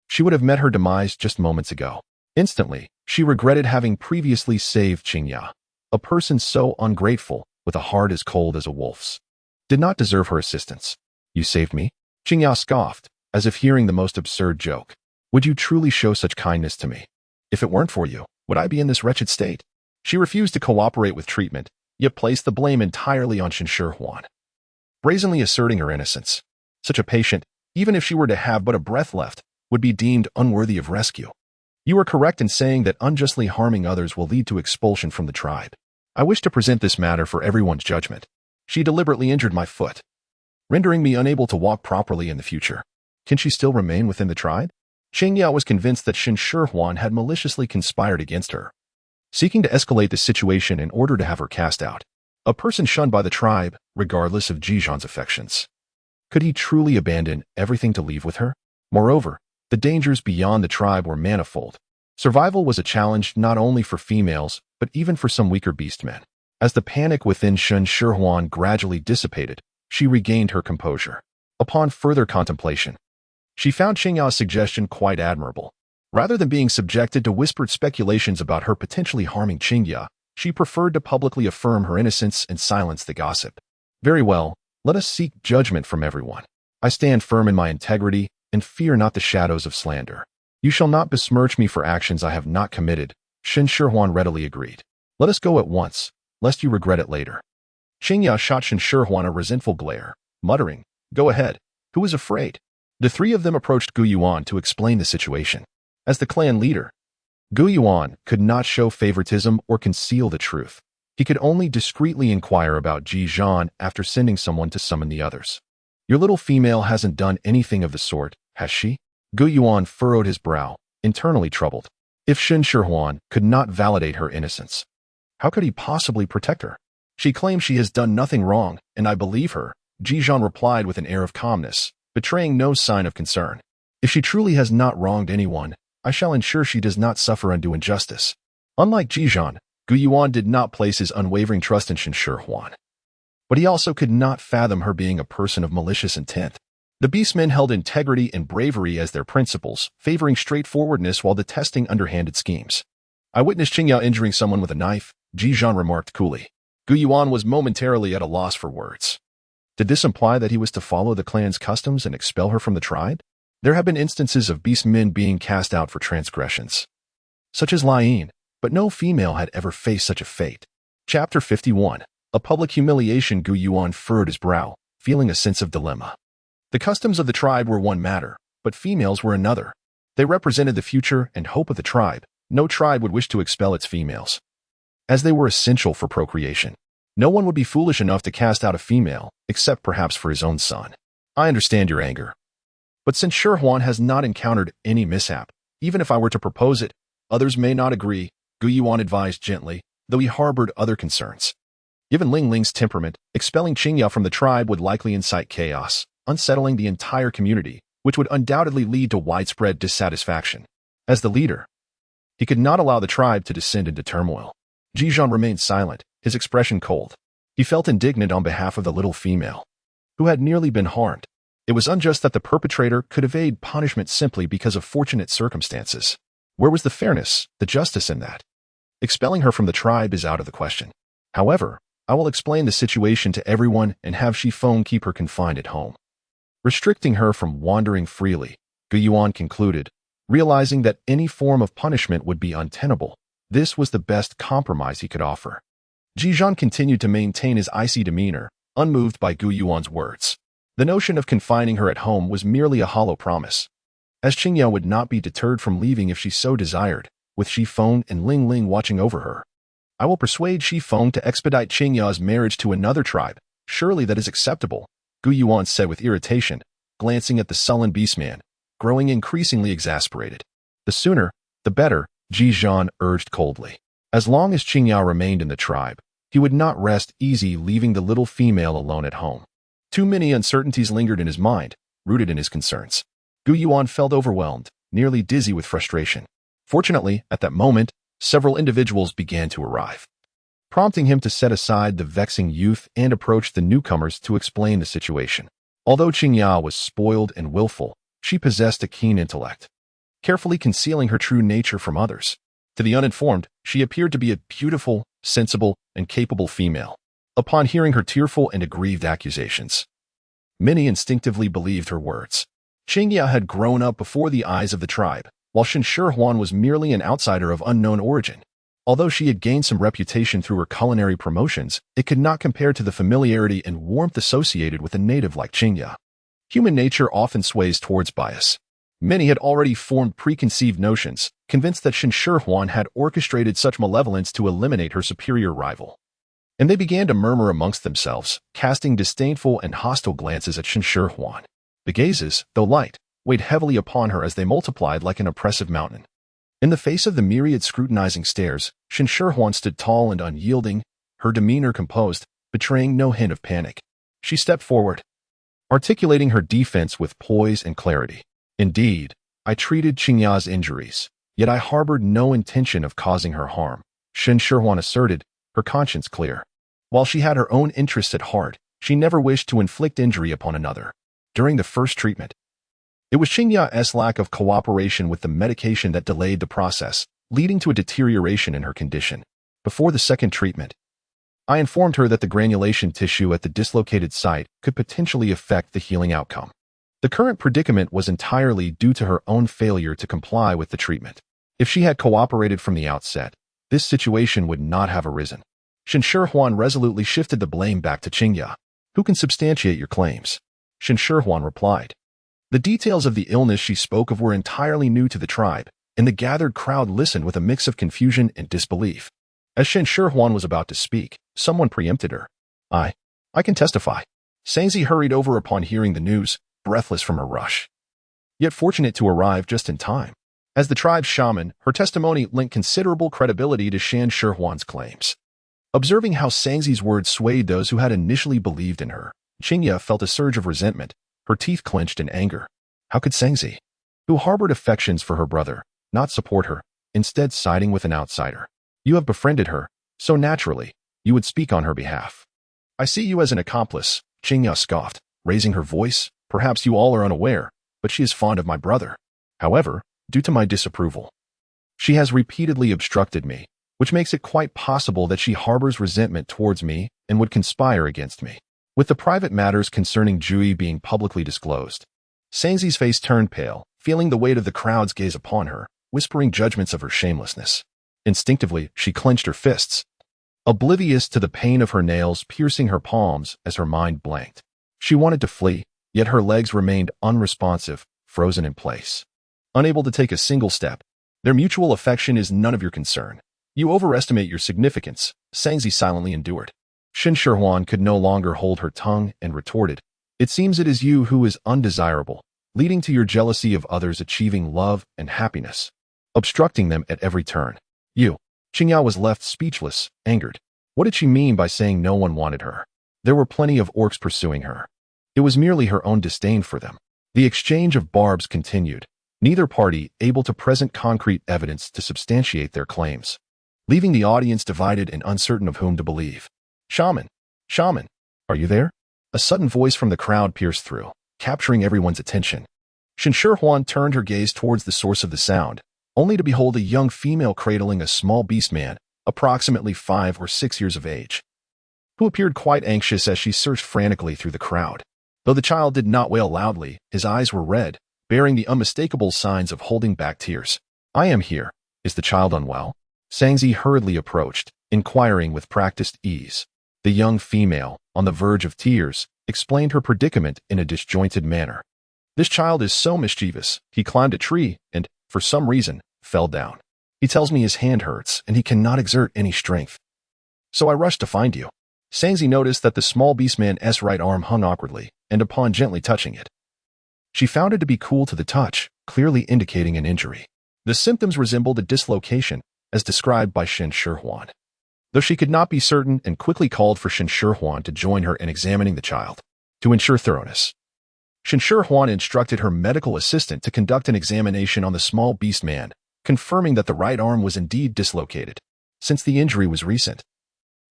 she would have met her demise just moments ago. Instantly, she regretted having previously saved Qingya. A person so ungrateful, with a heart as cold as a wolf's, did not deserve her assistance. You saved me? Qingya scoffed, as if hearing the most absurd joke. Would you truly show such kindness to me? If it weren't for you, would I be in this wretched state? She refused to cooperate with treatment, yet placed the blame entirely on Shen Shihuan, brazenly asserting her innocence. Such a patient, even if she were to have but a breath left, would be deemed unworthy of rescue. You are correct in saying that unjustly harming others will lead to expulsion from the tribe. I wish to present this matter for everyone's judgment. She deliberately injured my foot, rendering me unable to walk properly in the future. Can she still remain within the tribe? Qingya was convinced that Shen Shihuan had maliciously conspired against her, seeking to escalate the situation in order to have her cast out. A person shunned by the tribe, regardless of Ji Zhan's affections. Could he truly abandon everything to leave with her? Moreover, the dangers beyond the tribe were manifold. Survival was a challenge not only for females, but even for some weaker beastmen. As the panic within Shen Shihuan gradually dissipated, she regained her composure. Upon further contemplation, she found Qingya's suggestion quite admirable. Rather than being subjected to whispered speculations about her potentially harming Qingya, she preferred to publicly affirm her innocence and silence the gossip. Very well, let us seek judgment from everyone. I stand firm in my integrity and fear not the shadows of slander. You shall not besmirch me for actions I have not committed, Shen Shihuan readily agreed. Let us go at once, lest you regret it later. Qingya shot Shen Shihuan a resentful glare, muttering, Go ahead. Who is afraid? The three of them approached Gu Yuan to explain the situation. As the clan leader, Gu Yuan could not show favoritism or conceal the truth. He could only discreetly inquire about Ji Zhan after sending someone to summon the others. Your little female hasn't done anything of the sort, has she? Gu Yuan furrowed his brow, internally troubled. If Shen Shihuan could not validate her innocence, how could he possibly protect her? She claims she has done nothing wrong, and I believe her, Ji Zhan replied with an air of calmness, betraying no sign of concern. If she truly has not wronged anyone, I shall ensure she does not suffer undue injustice. Unlike Ji Zhan, Gu Yuan did not place his unwavering trust in Shen Shihuan, but he also could not fathom her being a person of malicious intent. The beastmen held integrity and bravery as their principles, favoring straightforwardness while detesting underhanded schemes. I witnessed Qingya injuring someone with a knife, Ji Zhan remarked coolly. Gu Yuan was momentarily at a loss for words. Did this imply that he was to follow the clan's customs and expel her from the tribe? There have been instances of beastmen being cast out for transgressions, such as Lian, but no female had ever faced such a fate. Chapter 51. A public humiliation. Gu Yuan furrowed his brow, feeling a sense of dilemma. The customs of the tribe were one matter, but females were another. They represented the future and hope of the tribe. No tribe would wish to expel its females, as they were essential for procreation. No one would be foolish enough to cast out a female, except perhaps for his own son. I understand your anger, but since Shihuan has not encountered any mishap, even if I were to propose it, others may not agree, Gu Yuan advised gently, though he harbored other concerns. Given Ling Ling's temperament, expelling Qingya from the tribe would likely incite chaos, unsettling the entire community, which would undoubtedly lead to widespread dissatisfaction. As the leader, he could not allow the tribe to descend into turmoil. Ji Zhan remained silent, his expression cold. He felt indignant on behalf of the little female, who had nearly been harmed. It was unjust that the perpetrator could evade punishment simply because of fortunate circumstances. Where was the fairness, the justice in that? Expelling her from the tribe is out of the question. However, I will explain the situation to everyone and have Shifeng keep her confined at home, restricting her from wandering freely, Gu Yuan concluded, realizing that any form of punishment would be untenable. This was the best compromise he could offer. Ji Zhan continued to maintain his icy demeanor, unmoved by Gu Yuan's words. The notion of confining her at home was merely a hollow promise, as Qingya would not be deterred from leaving if she so desired, with Shifeng and Ling Ling watching over her. I will persuade Shifeng to expedite Qingya's marriage to another tribe. Surely that is acceptable, Gu Yuan said with irritation, glancing at the sullen beastman, growing increasingly exasperated. The sooner, the better, Ji Zhan urged coldly. As long as Qingya remained in the tribe, he would not rest easy leaving the little female alone at home. Too many uncertainties lingered in his mind, rooted in his concerns. Gu Yuan felt overwhelmed, nearly dizzy with frustration. Fortunately, at that moment, several individuals began to arrive. prompting him to set aside the vexing youth and approach the newcomers to explain the situation. Although Qingya was spoiled and willful, she possessed a keen intellect, carefully concealing her true nature from others. To the uninformed, she appeared to be a beautiful, sensible, and capable female. Upon hearing her tearful and aggrieved accusations, many instinctively believed her words. Qingya had grown up before the eyes of the tribe, while Shen Shihuan was merely an outsider of unknown origin. Although she had gained some reputation through her culinary promotions, it could not compare to the familiarity and warmth associated with a native like Qingya. Human nature often sways towards bias. Many had already formed preconceived notions, convinced that Shen Shihuan had orchestrated such malevolence to eliminate her superior rival. And they began to murmur amongst themselves, casting disdainful and hostile glances at Shen Shihuan. The gazes, though light, weighed heavily upon her as they multiplied like an oppressive mountain. In the face of the myriad scrutinizing stares, Shen Shihuan stood tall and unyielding, her demeanor composed, betraying no hint of panic. She stepped forward, articulating her defense with poise and clarity. Indeed, I treated Qingya's injuries, yet I harbored no intention of causing her harm, Shen Shihuan asserted, her conscience clear. While she had her own interests at heart, she never wished to inflict injury upon another. During the first treatment, it was Qingya's lack of cooperation with the medication that delayed the process, leading to a deterioration in her condition. Before the second treatment, I informed her that the granulation tissue at the dislocated site could potentially affect the healing outcome. The current predicament was entirely due to her own failure to comply with the treatment. If she had cooperated from the outset, this situation would not have arisen. Shen Shihuan resolutely shifted the blame back to Qingya. Who can substantiate your claims? Shen Shihuan replied. The details of the illness she spoke of were entirely new to the tribe, and the gathered crowd listened with a mix of confusion and disbelief. As Shen Shihuan was about to speak, someone preempted her. I can testify. Sangzi hurried over upon hearing the news, breathless from her rush, yet fortunate to arrive just in time. As the tribe's shaman, her testimony lent considerable credibility to Shen Shihuan's claims. Observing how Sangzi's words swayed those who had initially believed in her, Qingya felt a surge of resentment, her teeth clenched in anger. How could Sangzi, who harbored affections for her brother, not support her, instead siding with an outsider? You have befriended her, so naturally, you would speak on her behalf. I see you as an accomplice, Qingya scoffed, raising her voice. Perhaps you all are unaware, but she is fond of my brother. However, due to my disapproval, she has repeatedly obstructed me, which makes it quite possible that she harbors resentment towards me and would conspire against me. With the private matters concerning Jui being publicly disclosed, Sangzi's face turned pale, feeling the weight of the crowd's gaze upon her, whispering judgments of her shamelessness. Instinctively, she clenched her fists, oblivious to the pain of her nails piercing her palms as her mind blanked. She wanted to flee, yet her legs remained unresponsive, frozen in place. Unable to take a single step. Their mutual affection is none of your concern. You overestimate your significance, Sangzi silently endured. Shen Shihuan could no longer hold her tongue and retorted, It seems it is you who is undesirable, leading to your jealousy of others achieving love and happiness, obstructing them at every turn. You. Qingya was left speechless, angered. What did she mean by saying no one wanted her? There were plenty of orcs pursuing her. It was merely her own disdain for them. The exchange of barbs continued, neither party able to present concrete evidence to substantiate their claims, leaving the audience divided and uncertain of whom to believe. Shaman! Shaman! Are you there? A sudden voice from the crowd pierced through, capturing everyone's attention. Shen Shihuan turned her gaze towards the source of the sound, only to behold a young female cradling a small beast man, approximately 5 or 6 years of age, who appeared quite anxious as she searched frantically through the crowd. Though the child did not wail loudly, his eyes were red, bearing the unmistakable signs of holding back tears. I am here. Is the child unwell? Sangzi hurriedly approached, inquiring with practiced ease. The young female, on the verge of tears, explained her predicament in a disjointed manner. This child is so mischievous, he climbed a tree and, for some reason, fell down. He tells me his hand hurts and he cannot exert any strength. So I rushed to find you. Sangzi noticed that the small beastman's right arm hung awkwardly, and upon gently touching it, she found it to be cool to the touch, clearly indicating an injury. The symptoms resembled a dislocation, as described by Shen Shihuan. Though she could not be certain and quickly called for Shen Shihuan to join her in examining the child. To ensure thoroughness, Shen Shihuan instructed her medical assistant to conduct an examination on the small beast man, confirming that the right arm was indeed dislocated, since the injury was recent.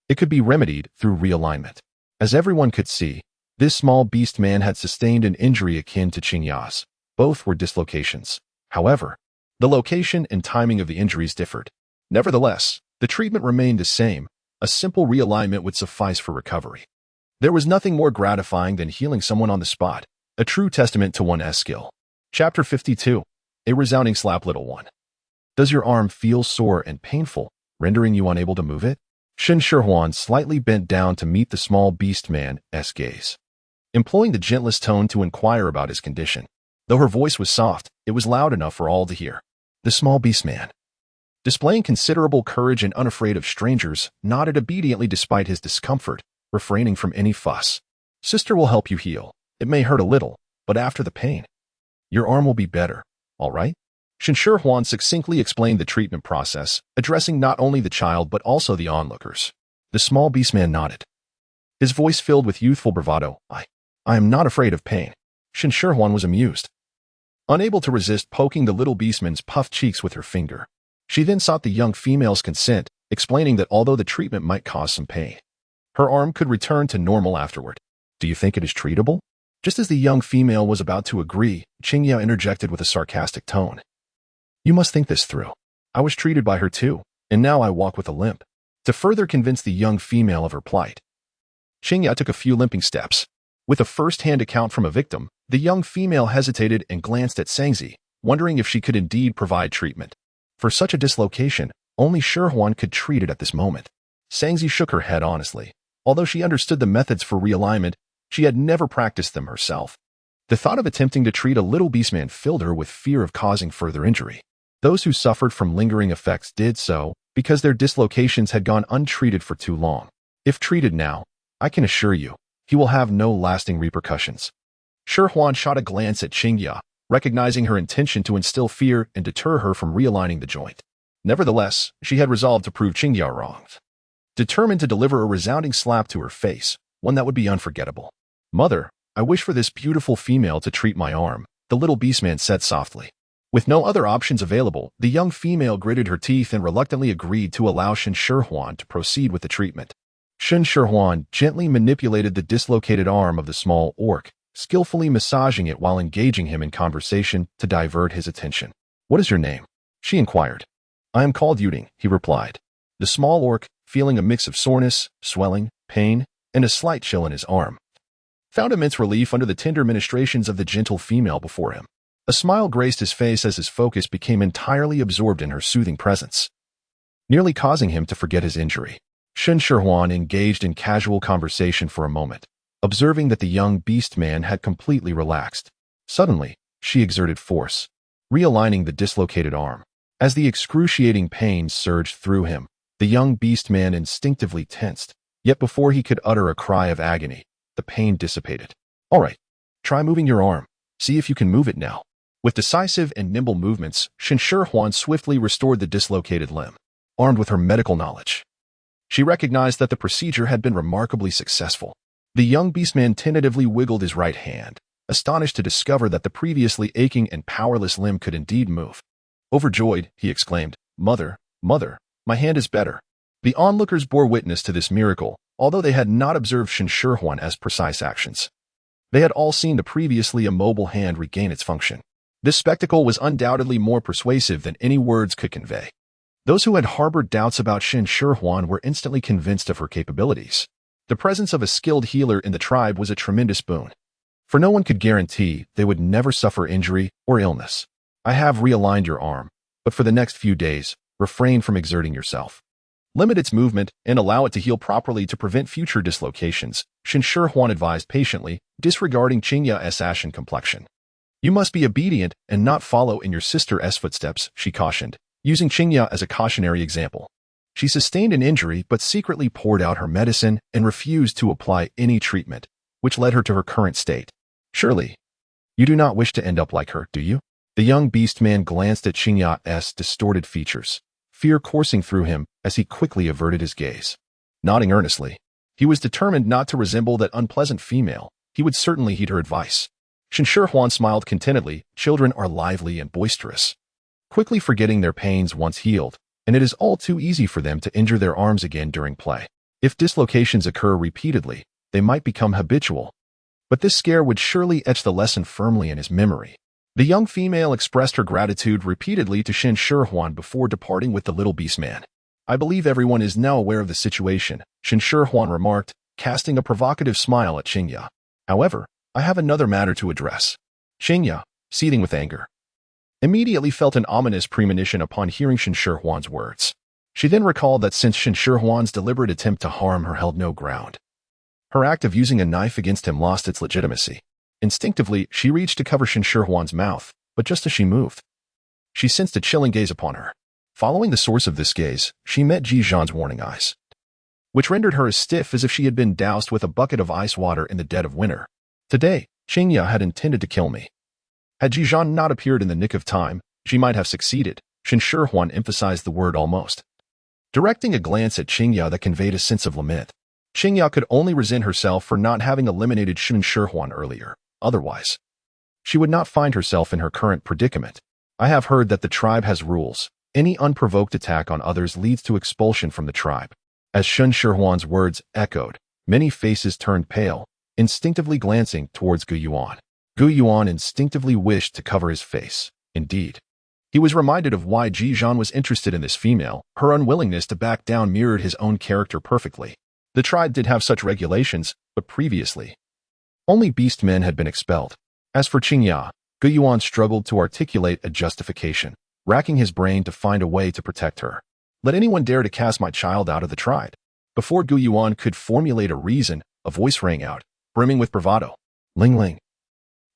It could be remedied through realignment. As everyone could see, this small beast man had sustained an injury akin to Qingya's. Both were dislocations. However, the location and timing of the injuries differed. Nevertheless, the treatment remained the same. A simple realignment would suffice for recovery. There was nothing more gratifying than healing someone on the spot, a true testament to one's skill. Chapter 52. A resounding slap, little one. Does your arm feel sore and painful, rendering you unable to move it? Shen Shihuan slightly bent down to meet the small beast man's gaze, employing the gentlest tone to inquire about his condition. Though her voice was soft, it was loud enough for all to hear. The small beast man, displaying considerable courage and unafraid of strangers, nodded obediently despite his discomfort, refraining from any fuss. Sister will help you heal. It may hurt a little, but after the pain, your arm will be better, all right? Shen Shihuan succinctly explained the treatment process, addressing not only the child but also the onlookers. The small beastman nodded, his voice filled with youthful bravado. I am not afraid of pain. Shen Shihuan was amused, unable to resist poking the little beastman's puffed cheeks with her finger. She then sought the young female's consent, explaining that although the treatment might cause some pain, her arm could return to normal afterward. Do you think it is treatable? Just as the young female was about to agree, Qingya interjected with a sarcastic tone. You must think this through. I was treated by her too, and now I walk with a limp. To further convince the young female of her plight, Qingya took a few limping steps. With a first-hand account from a victim, the young female hesitated and glanced at Sangzi, wondering if she could indeed provide treatment. For such a dislocation, only Shihuan could treat it at this moment. Sangzi shook her head honestly. Although she understood the methods for realignment, she had never practiced them herself. The thought of attempting to treat a little beastman filled her with fear of causing further injury. Those who suffered from lingering effects did so because their dislocations had gone untreated for too long. If treated now, I can assure you, he will have no lasting repercussions. Shihuan shot a glance at Qingya, recognizing her intention to instill fear and deter her from realigning the joint. Nevertheless, she had resolved to prove Qingya wrong, determined to deliver a resounding slap to her face, one that would be unforgettable. Mother, I wish for this beautiful female to treat my arm, the little beastman said softly. With no other options available, the young female gritted her teeth and reluctantly agreed to allow Shen Shihuan to proceed with the treatment. Shen Shihuan gently manipulated the dislocated arm of the small orc, skillfully massaging it while engaging him in conversation to divert his attention. What is your name? She inquired. I am called Yuding, he replied. The small orc, feeling a mix of soreness, swelling, pain, and a slight chill in his arm, found immense relief under the tender ministrations of the gentle female before him. A smile graced his face as his focus became entirely absorbed in her soothing presence, nearly causing him to forget his injury. Shen Shihuan engaged in casual conversation for a moment, observing that the young beast man had completely relaxed. Suddenly, she exerted force, realigning the dislocated arm. As the excruciating pain surged through him, the young beast man instinctively tensed, yet before he could utter a cry of agony, the pain dissipated. All right, try moving your arm. See if you can move it now. With decisive and nimble movements, Shen Shihuan swiftly restored the dislocated limb. Armed with her medical knowledge, she recognized that the procedure had been remarkably successful. The young beastman tentatively wiggled his right hand, astonished to discover that the previously aching and powerless limb could indeed move. Overjoyed, he exclaimed, Mother, my hand is better. The onlookers bore witness to this miracle, although they had not observed Shen Shihuan's precise actions. They had all seen the previously immobile hand regain its function. This spectacle was undoubtedly more persuasive than any words could convey. Those who had harbored doubts about Shen Shihuan were instantly convinced of her capabilities. The presence of a skilled healer in the tribe was a tremendous boon, for no one could guarantee they would never suffer injury or illness. I have realigned your arm, but for the next few days, refrain from exerting yourself. Limit its movement and allow it to heal properly to prevent future dislocations, Shen Shihuan advised patiently, disregarding Qingya's ashen complexion. You must be obedient and not follow in your sister's footsteps, she cautioned, using Qingya as a cautionary example. She sustained an injury but secretly poured out her medicine and refused to apply any treatment, which led her to her current state. Surely, you do not wish to end up like her, do you? The young beast man glanced at Qingya's distorted features, fear coursing through him as he quickly averted his gaze. Nodding earnestly, he was determined not to resemble that unpleasant female. He would certainly heed her advice. Shen Shihuan smiled contentedly. Children are lively and boisterous, quickly forgetting their pains once healed, and it is all too easy for them to injure their arms again during play. If dislocations occur repeatedly, they might become habitual. But this scare would surely etch the lesson firmly in his memory. The young female expressed her gratitude repeatedly to Shen Shihuan before departing with the little beast man. I believe everyone is now aware of the situation, Shen Shihuan remarked, casting a provocative smile at Qingya. However, I have another matter to address. Qingya, seething with anger, immediately felt an ominous premonition upon hearing Shen Shihuan's words. She then recalled that since Shen Shihuan's deliberate attempt to harm her held no ground, her act of using a knife against him lost its legitimacy. Instinctively, she reached to cover Shen Shihuan's mouth, but just as she moved, she sensed a chilling gaze upon her. Following the source of this gaze, she met Ji Zhan's warning eyes, which rendered her as stiff as if she had been doused with a bucket of ice water in the dead of winter. Today, Qingya had intended to kill me. Had Ji Zhan not appeared in the nick of time, she might have succeeded. Shen Shihuan emphasized the word almost, directing a glance at Qingya that conveyed a sense of lament. Qingya could only resent herself for not having eliminated Shen Shihuan earlier. Otherwise, she would not find herself in her current predicament. I have heard that the tribe has rules. Any unprovoked attack on others leads to expulsion from the tribe. As Shen Shihuan's words echoed, many faces turned pale, instinctively glancing towards Gu Yuan. Gu Yuan instinctively wished to cover his face. Indeed, he was reminded of why Ji Zhan was interested in this female. Her unwillingness to back down mirrored his own character perfectly. The tribe did have such regulations, but previously, only beast men had been expelled. As for Qingya, Gu Yuan struggled to articulate a justification, racking his brain to find a way to protect her. Let anyone dare to cast my child out of the tribe. Before Gu Yuan could formulate a reason, a voice rang out, brimming with bravado. Ling Ling,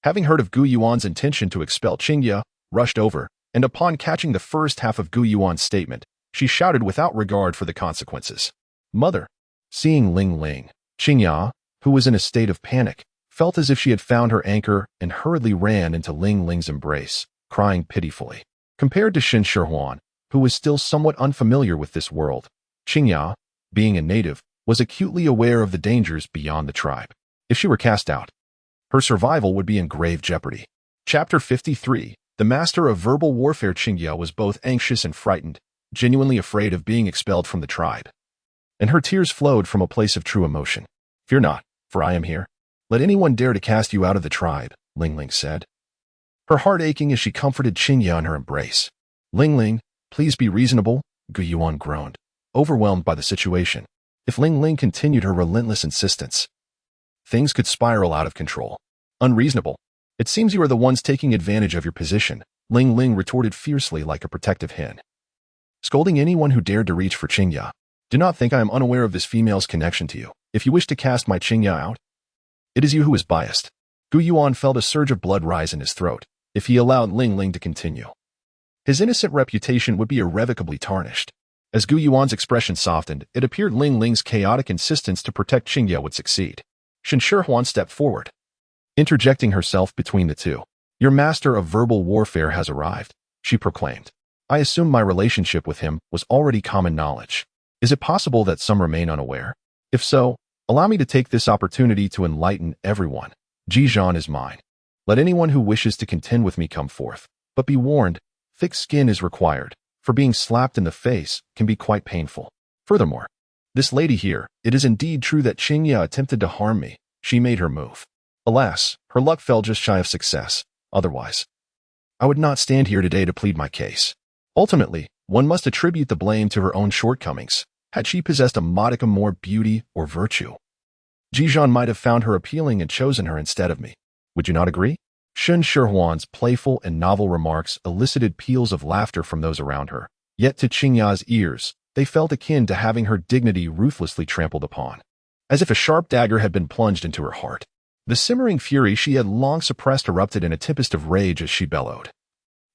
having heard of Gu Yuan's intention to expel Qingya, rushed over, and upon catching the first half of Gu Yuan's statement, she shouted without regard for the consequences. Mother! Seeing Ling Ling, Qingya, who was in a state of panic, felt as if she had found her anchor and hurriedly ran into Ling Ling's embrace, crying pitifully. Compared to Shen Shihuan, who was still somewhat unfamiliar with this world, Qingya, being a native, was acutely aware of the dangers beyond the tribe. If she were cast out, her survival would be in grave jeopardy. Chapter 53. The master of verbal warfare. Qingya was both anxious and frightened, genuinely afraid of being expelled from the tribe. And her tears flowed from a place of true emotion. Fear not, for I am here. Let anyone dare to cast you out of the tribe, Ling Ling said, her heart aching as she comforted Qingya in her embrace. Ling Ling, please be reasonable, Gu Yuan groaned, overwhelmed by the situation. If Ling Ling continued her relentless insistence, things could spiral out of control. Unreasonable. It seems you are the ones taking advantage of your position, Ling Ling retorted fiercely like a protective hen, scolding anyone who dared to reach for Qingya. Do not think I am unaware of this female's connection to you. If you wish to cast my Qingya out, it is you who is biased. Gu Yuan felt a surge of blood rise in his throat. If he allowed Ling Ling to continue, his innocent reputation would be irrevocably tarnished. As Gu Yuan's expression softened, it appeared Ling Ling's chaotic insistence to protect Qingya would succeed. Shen Shihuan stepped forward, interjecting herself between the two. Your master of verbal warfare has arrived, she proclaimed. I assume my relationship with him was already common knowledge. Is it possible that some remain unaware? If so, allow me to take this opportunity to enlighten everyone. Ji Zhan is mine. Let anyone who wishes to contend with me come forth. But be warned, thick skin is required, for being slapped in the face can be quite painful. Furthermore, this lady here, it is indeed true that Qingya attempted to harm me. She made her move. Alas, her luck fell just shy of success. Otherwise, I would not stand here today to plead my case. Ultimately, one must attribute the blame to her own shortcomings. Had she possessed a modicum more beauty or virtue, Ji Zhan might have found her appealing and chosen her instead of me. Would you not agree? Shen Shihuan's playful and novel remarks elicited peals of laughter from those around her. Yet to Qingya's ears, they felt akin to having her dignity ruthlessly trampled upon, as if a sharp dagger had been plunged into her heart. The simmering fury she had long suppressed erupted in a tempest of rage as she bellowed,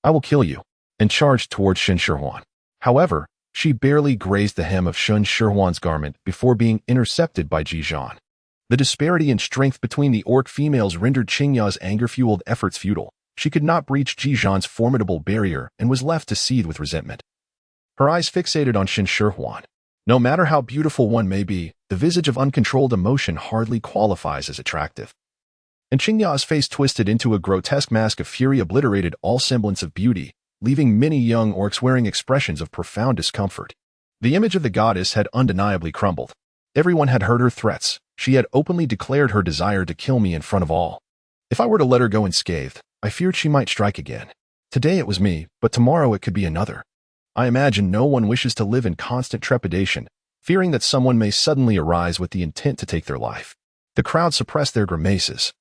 I will kill you, and charged towards Shen Shihuan. However, she barely grazed the hem of Shen Shihuan's garment before being intercepted by Ji Zhan. The disparity in strength between the orc females rendered Qingya's anger-fueled efforts futile. She could not breach Ji Zhan's formidable barrier and was left to seethe with resentment, her eyes fixated on Shen Shihuan. No matter how beautiful one may be, the visage of uncontrolled emotion hardly qualifies as attractive. And Qingya's face twisted into a grotesque mask of fury obliterated all semblance of beauty, leaving many young orcs wearing expressions of profound discomfort. The image of the goddess had undeniably crumbled. Everyone had heard her threats. She had openly declared her desire to kill me in front of all. If I were to let her go unscathed, I feared she might strike again. Today it was me, but tomorrow it could be another. I imagine no one wishes to live in constant trepidation, fearing that someone may suddenly arise with the intent to take their life. The crowd suppressed their grimaces,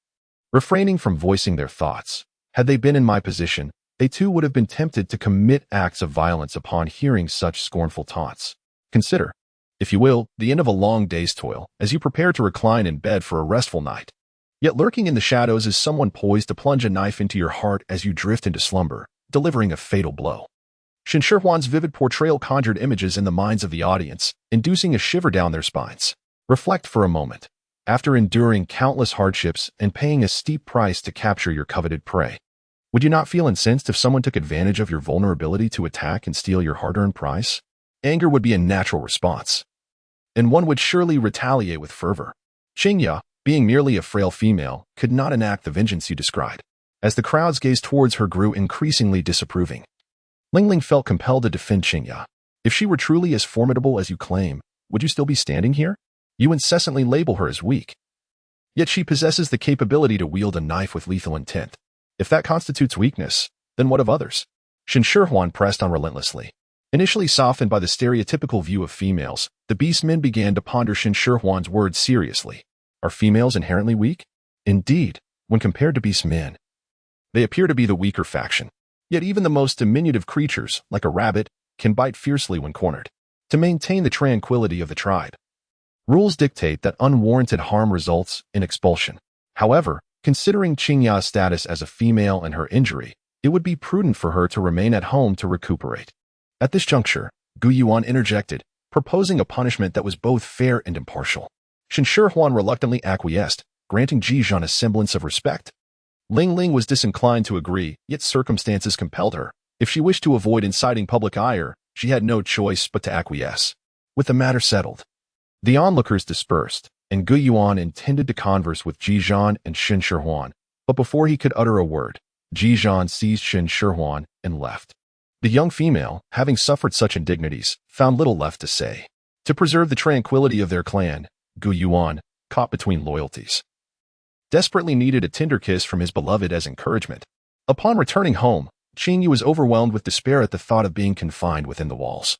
refraining from voicing their thoughts. Had they been in my position, they too would have been tempted to commit acts of violence upon hearing such scornful taunts. Consider, if you will, the end of a long day's toil, as you prepare to recline in bed for a restful night. Yet lurking in the shadows is someone poised to plunge a knife into your heart as you drift into slumber, delivering a fatal blow. Shen Shihuan's vivid portrayal conjured images in the minds of the audience, inducing a shiver down their spines. Reflect for a moment. After enduring countless hardships and paying a steep price to capture your coveted prey, would you not feel incensed if someone took advantage of your vulnerability to attack and steal your hard-earned prize? Anger would be a natural response, and one would surely retaliate with fervor. Qingya, being merely a frail female, could not enact the vengeance you described. As the crowd's gaze towards her grew increasingly disapproving, Lingling felt compelled to defend Qingya. If she were truly as formidable as you claim, would you still be standing here? You incessantly label her as weak. Yet she possesses the capability to wield a knife with lethal intent. If that constitutes weakness, then what of others? Shen Shihuan pressed on relentlessly. Initially softened by the stereotypical view of females, the beast men began to ponder Shen Shihuan's words seriously. Are females inherently weak? Indeed, when compared to beast men, they appear to be the weaker faction. Yet even the most diminutive creatures, like a rabbit, can bite fiercely when cornered. To maintain the tranquility of the tribe, rules dictate that unwarranted harm results in expulsion. However, considering Qingya's status as a female and her injury, it would be prudent for her to remain at home to recuperate. At this juncture, Gu Yuan interjected, proposing a punishment that was both fair and impartial. Shen Shihuan reluctantly acquiesced, granting Ji Zhan a semblance of respect. Ling was disinclined to agree, yet circumstances compelled her. If she wished to avoid inciting public ire, she had no choice but to acquiesce. With the matter settled, the onlookers dispersed, and Gu Yuan intended to converse with Ji Zhan and Shen Shihuan, but before he could utter a word, Ji Zhan seized Shen Shihuan and left. The young female, having suffered such indignities, found little left to say. To preserve the tranquility of their clan, Gu Yuan, caught between loyalties, desperately needed a tender kiss from his beloved as encouragement. Upon returning home, Qingyu was overwhelmed with despair at the thought of being confined within the walls.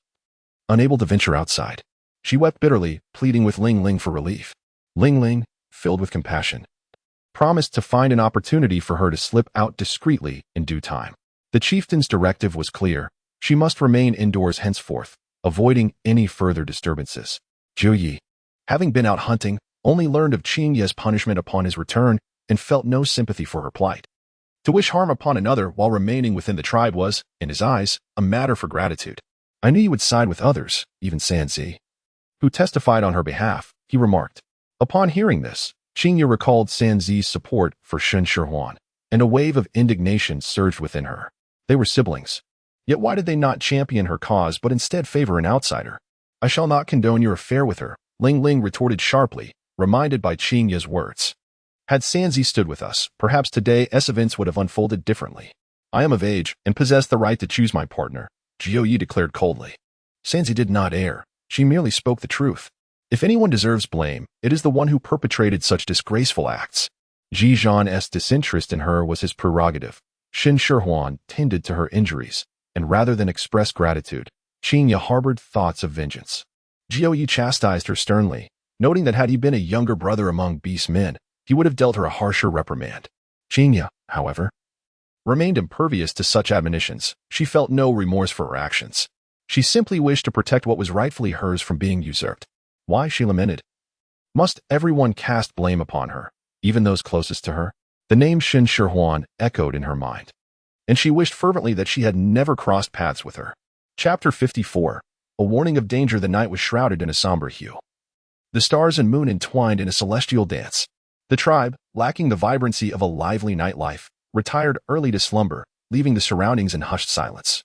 Unable to venture outside, she wept bitterly, pleading with Ling for relief. Ling, filled with compassion, promised to find an opportunity for her to slip out discreetly in due time. The chieftain's directive was clear. She must remain indoors henceforth, avoiding any further disturbances. Zhu Yi, having been out hunting, only learned of Qingya's punishment upon his return and felt no sympathy for her plight. To wish harm upon another while remaining within the tribe was, in his eyes, a matter for gratitude. I knew you would side with others, even Sanzi, who testified on her behalf, he remarked. Upon hearing this, Qingya recalled Sanzi's support for Shen Shihuan, and a wave of indignation surged within her. They were siblings. Yet why did they not champion her cause but instead favor an outsider? I shall not condone your affair with her, Ling retorted sharply, reminded by Qingya's words. Had Sanzi stood with us, perhaps today's events would have unfolded differently. I am of age and possess the right to choose my partner, Jiu Yi declared coldly. Sanzi did not err. She merely spoke the truth. If anyone deserves blame, it is the one who perpetrated such disgraceful acts. Ji Zhan's disinterest in her was his prerogative. Shen Shihuan tended to her injuries, and rather than express gratitude, Qingya harbored thoughts of vengeance. Jiu Yi chastised her sternly, noting that had he been a younger brother among beast men, he would have dealt her a harsher reprimand. Qingya, however, remained impervious to such admonitions. She felt no remorse for her actions. She simply wished to protect what was rightfully hers from being usurped. Why, she lamented, must everyone cast blame upon her, even those closest to her? The name Shen Shihuan echoed in her mind, and she wished fervently that she had never crossed paths with her. Chapter 54. A warning of danger. The night was shrouded in a somber hue. The stars and moon entwined in a celestial dance. The tribe, lacking the vibrancy of a lively nightlife, retired early to slumber, leaving the surroundings in hushed silence.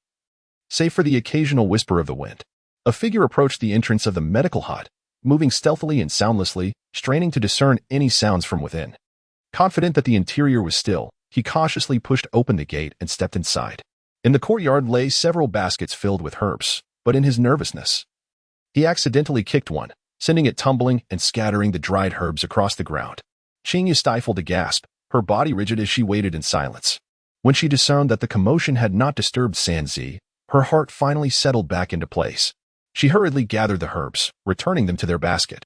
Save for the occasional whisper of the wind, a figure approached the entrance of the medical hut, moving stealthily and soundlessly, straining to discern any sounds from within. Confident that the interior was still, he cautiously pushed open the gate and stepped inside. In the courtyard lay several baskets filled with herbs, but in his nervousness, he accidentally kicked one, sending it tumbling and scattering the dried herbs across the ground. Qingya stifled a gasp, her body rigid as she waited in silence. When she discerned that the commotion had not disturbed Sanzi, her heart finally settled back into place. She hurriedly gathered the herbs, returning them to their basket,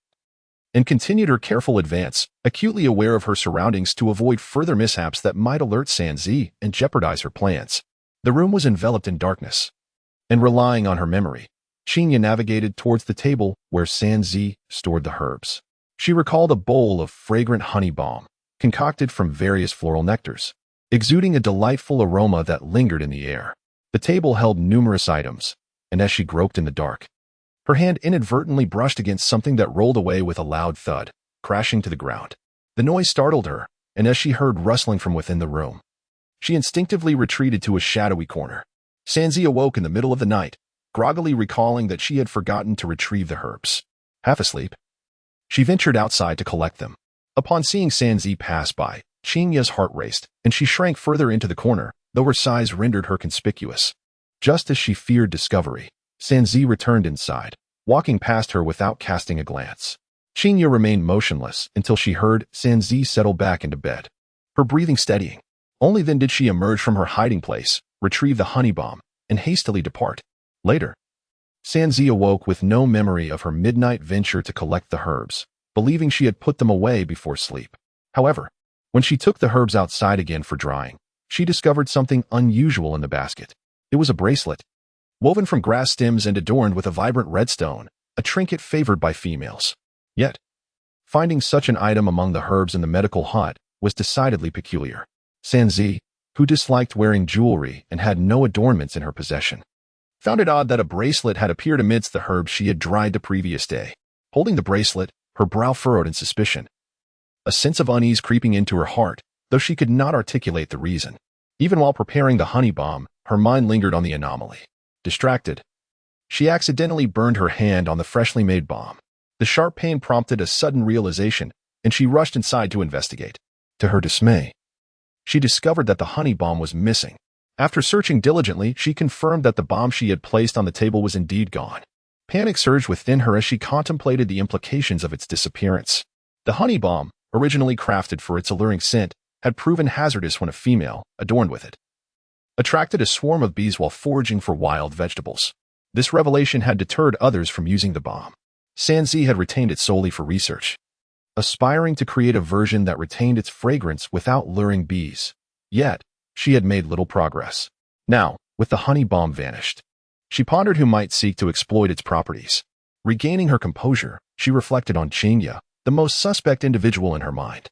and continued her careful advance, acutely aware of her surroundings to avoid further mishaps that might alert Sanzi and jeopardize her plans. The room was enveloped in darkness, and relying on her memory, Qingya navigated towards the table where Sanzi stored the herbs. She recalled a bowl of fragrant honey balm, concocted from various floral nectars, exuding a delightful aroma that lingered in the air. The table held numerous items, and as she groped in the dark, her hand inadvertently brushed against something that rolled away with a loud thud, crashing to the ground. The noise startled her, and as she heard rustling from within the room, she instinctively retreated to a shadowy corner. Sanzi awoke in the middle of the night, groggily recalling that she had forgotten to retrieve the herbs. Half asleep, she ventured outside to collect them. Upon seeing Sanzi pass by, Qingya's heart raced, and she shrank further into the corner, though her size rendered her conspicuous. Just as she feared discovery, Sanzi returned inside, walking past her without casting a glance. Qingya remained motionless until she heard Sanzi settle back into bed, her breathing steadying. Only then did she emerge from her hiding place, retrieve the honey bomb, and hastily depart. Later, Sanzi awoke with no memory of her midnight venture to collect the herbs, believing she had put them away before sleep. However, when she took the herbs outside again for drying, she discovered something unusual in the basket. It was a bracelet, woven from grass stems and adorned with a vibrant red stone, a trinket favored by females. Yet, finding such an item among the herbs in the medical hut was decidedly peculiar. Sanzi, who disliked wearing jewelry and had no adornments in her possession, found it odd that a bracelet had appeared amidst the herbs she had dried the previous day. Holding the bracelet, her brow furrowed in suspicion, a sense of unease creeping into her heart, though she could not articulate the reason. Even while preparing the honey bomb, her mind lingered on the anomaly. Distracted, she accidentally burned her hand on the freshly made bomb. The sharp pain prompted a sudden realization, and she rushed inside to investigate. To her dismay, she discovered that the honey bomb was missing. After searching diligently, she confirmed that the bomb she had placed on the table was indeed gone. Panic surged within her as she contemplated the implications of its disappearance. The honey bomb, originally crafted for its alluring scent, had proven hazardous when a female, adorned with it, attracted a swarm of bees while foraging for wild vegetables. This revelation had deterred others from using the bomb. Sanzi had retained it solely for research, aspiring to create a version that retained its fragrance without luring bees. Yet, she had made little progress. Now, with the honey bomb vanished, she pondered who might seek to exploit its properties. Regaining her composure, she reflected on Qingya, the most suspect individual in her mind.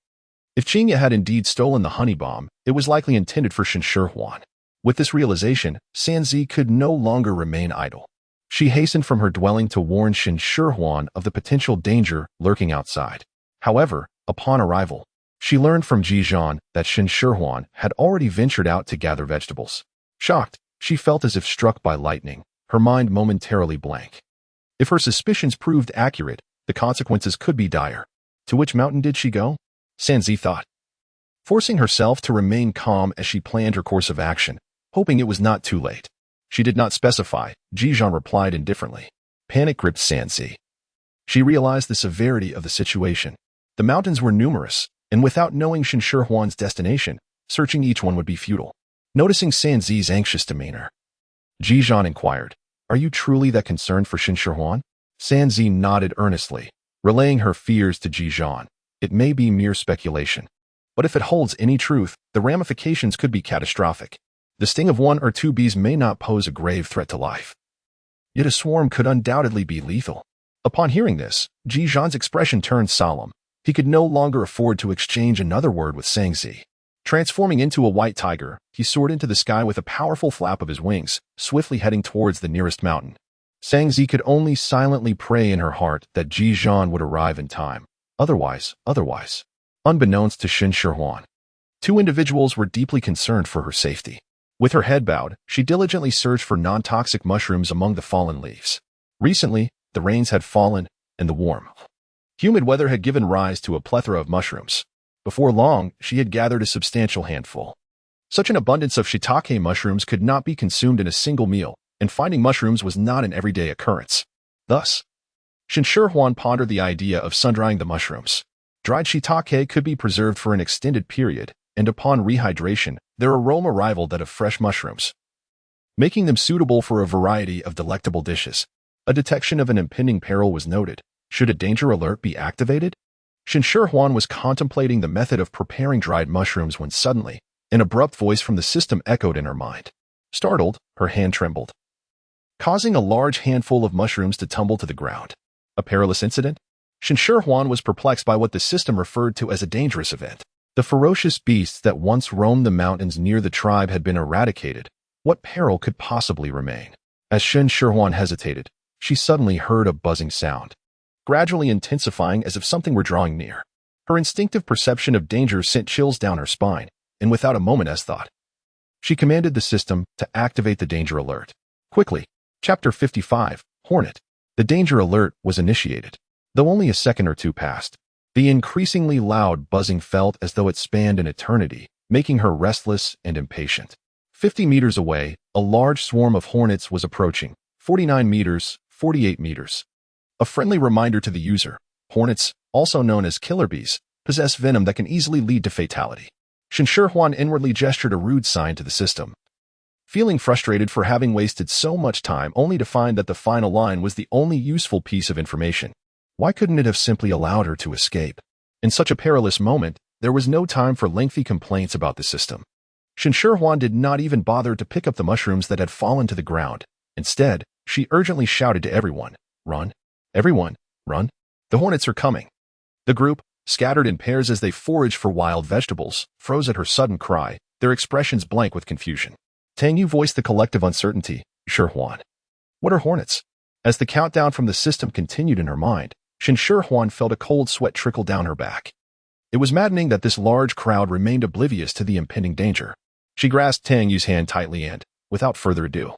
If Qingya had indeed stolen the honey bomb, it was likely intended for Shen Shihuan. With this realization, Sanzi could no longer remain idle. She hastened from her dwelling to warn Shen Shihuan of the potential danger lurking outside. However, upon arrival, she learned from Ji Zhan that Shen Shihuan had already ventured out to gather vegetables. Shocked, she felt as if struck by lightning, her mind momentarily blank. If her suspicions proved accurate, the consequences could be dire. To which mountain did she go? Sanzi thought, forcing herself to remain calm as she planned her course of action, hoping it was not too late. She did not specify, Ji Zhan replied indifferently. Panic gripped Sanzi. She realized the severity of the situation. The mountains were numerous, and without knowing Shen Shihuan's destination, searching each one would be futile. Noticing Sanzi's anxious demeanor, Ji Zhan inquired, "Are you truly that concerned for Shen Shihuan?" Sanzi nodded earnestly, relaying her fears to Ji Zhan. It may be mere speculation, but if it holds any truth, the ramifications could be catastrophic. The sting of one or two bees may not pose a grave threat to life, yet a swarm could undoubtedly be lethal. Upon hearing this, Ji Zhan's expression turned solemn. He could no longer afford to exchange another word with Sanzi. Transforming into a white tiger, he soared into the sky with a powerful flap of his wings, swiftly heading towards the nearest mountain. Sanzi could only silently pray in her heart that Ji Zhan would arrive in time. Otherwise. Unbeknownst to Shen Shihuan, two individuals were deeply concerned for her safety. With her head bowed, she diligently searched for non-toxic mushrooms among the fallen leaves. Recently, the rains had fallen, and the warm, humid weather had given rise to a plethora of mushrooms. Before long, she had gathered a substantial handful. Such an abundance of shiitake mushrooms could not be consumed in a single meal, and finding mushrooms was not an everyday occurrence. Thus, Shen Shihuan pondered the idea of sun-drying the mushrooms. Dried shiitake could be preserved for an extended period, and upon rehydration, their aroma rivaled that of fresh mushrooms, making them suitable for a variety of delectable dishes. A detection of an impending peril was noted. Should a danger alert be activated? Shen Shihuan was contemplating the method of preparing dried mushrooms when suddenly, an abrupt voice from the system echoed in her mind. Startled, her hand trembled, causing a large handful of mushrooms to tumble to the ground. A perilous incident? Shen Shihuan was perplexed by what the system referred to as a dangerous event. The ferocious beasts that once roamed the mountains near the tribe had been eradicated. What peril could possibly remain? As Shen Shihuan hesitated, she suddenly heard a buzzing sound, gradually intensifying as if something were drawing near. Her instinctive perception of danger sent chills down her spine, and without a moment's thought, she commanded the system to activate the danger alert. Quickly, Chapter 55, Hornet. The danger alert was initiated. Though only a second or two passed, the increasingly loud buzzing felt as though it spanned an eternity, making her restless and impatient. 50 meters away, a large swarm of hornets was approaching. 49 meters, 48 meters. A friendly reminder to the user, hornets, also known as killer bees, possess venom that can easily lead to fatality. Shen Shihuan inwardly gestured a rude sign to the system, feeling frustrated for having wasted so much time only to find that the final line was the only useful piece of information. Why couldn't it have simply allowed her to escape? In such a perilous moment, there was no time for lengthy complaints about the system. Shen Shihuan did not even bother to pick up the mushrooms that had fallen to the ground. Instead, she urgently shouted to everyone, "Run! Everyone, run! The hornets are coming!" The group, scattered in pairs as they foraged for wild vegetables, froze at her sudden cry, their expressions blank with confusion. Tang Yu voiced the collective uncertainty. Shihuan. What are hornets? As the countdown from the system continued in her mind, Shen Shihuan felt a cold sweat trickle down her back. It was maddening that this large crowd remained oblivious to the impending danger. She grasped Tang Yu's hand tightly and, without further ado,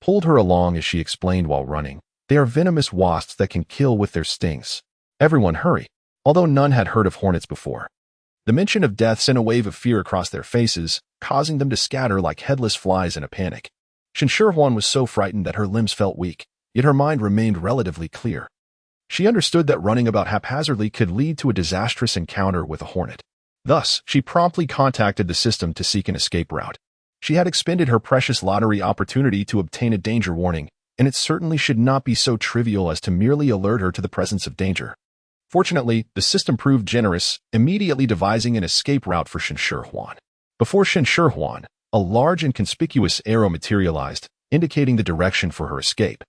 pulled her along as she explained while running. They are venomous wasps that can kill with their stings. Everyone hurry. Although none had heard of hornets before, the mention of death sent a wave of fear across their faces, causing them to scatter like headless flies in a panic. Shen Shihuan was so frightened that her limbs felt weak, yet her mind remained relatively clear. She understood that running about haphazardly could lead to a disastrous encounter with a hornet. Thus, she promptly contacted the system to seek an escape route. She had expended her precious lottery opportunity to obtain a danger warning, and it certainly should not be so trivial as to merely alert her to the presence of danger. Fortunately, the system proved generous, immediately devising an escape route for Shen Shihuan. Before Shen Shihuan, a large and conspicuous arrow materialized, indicating the direction for her escape.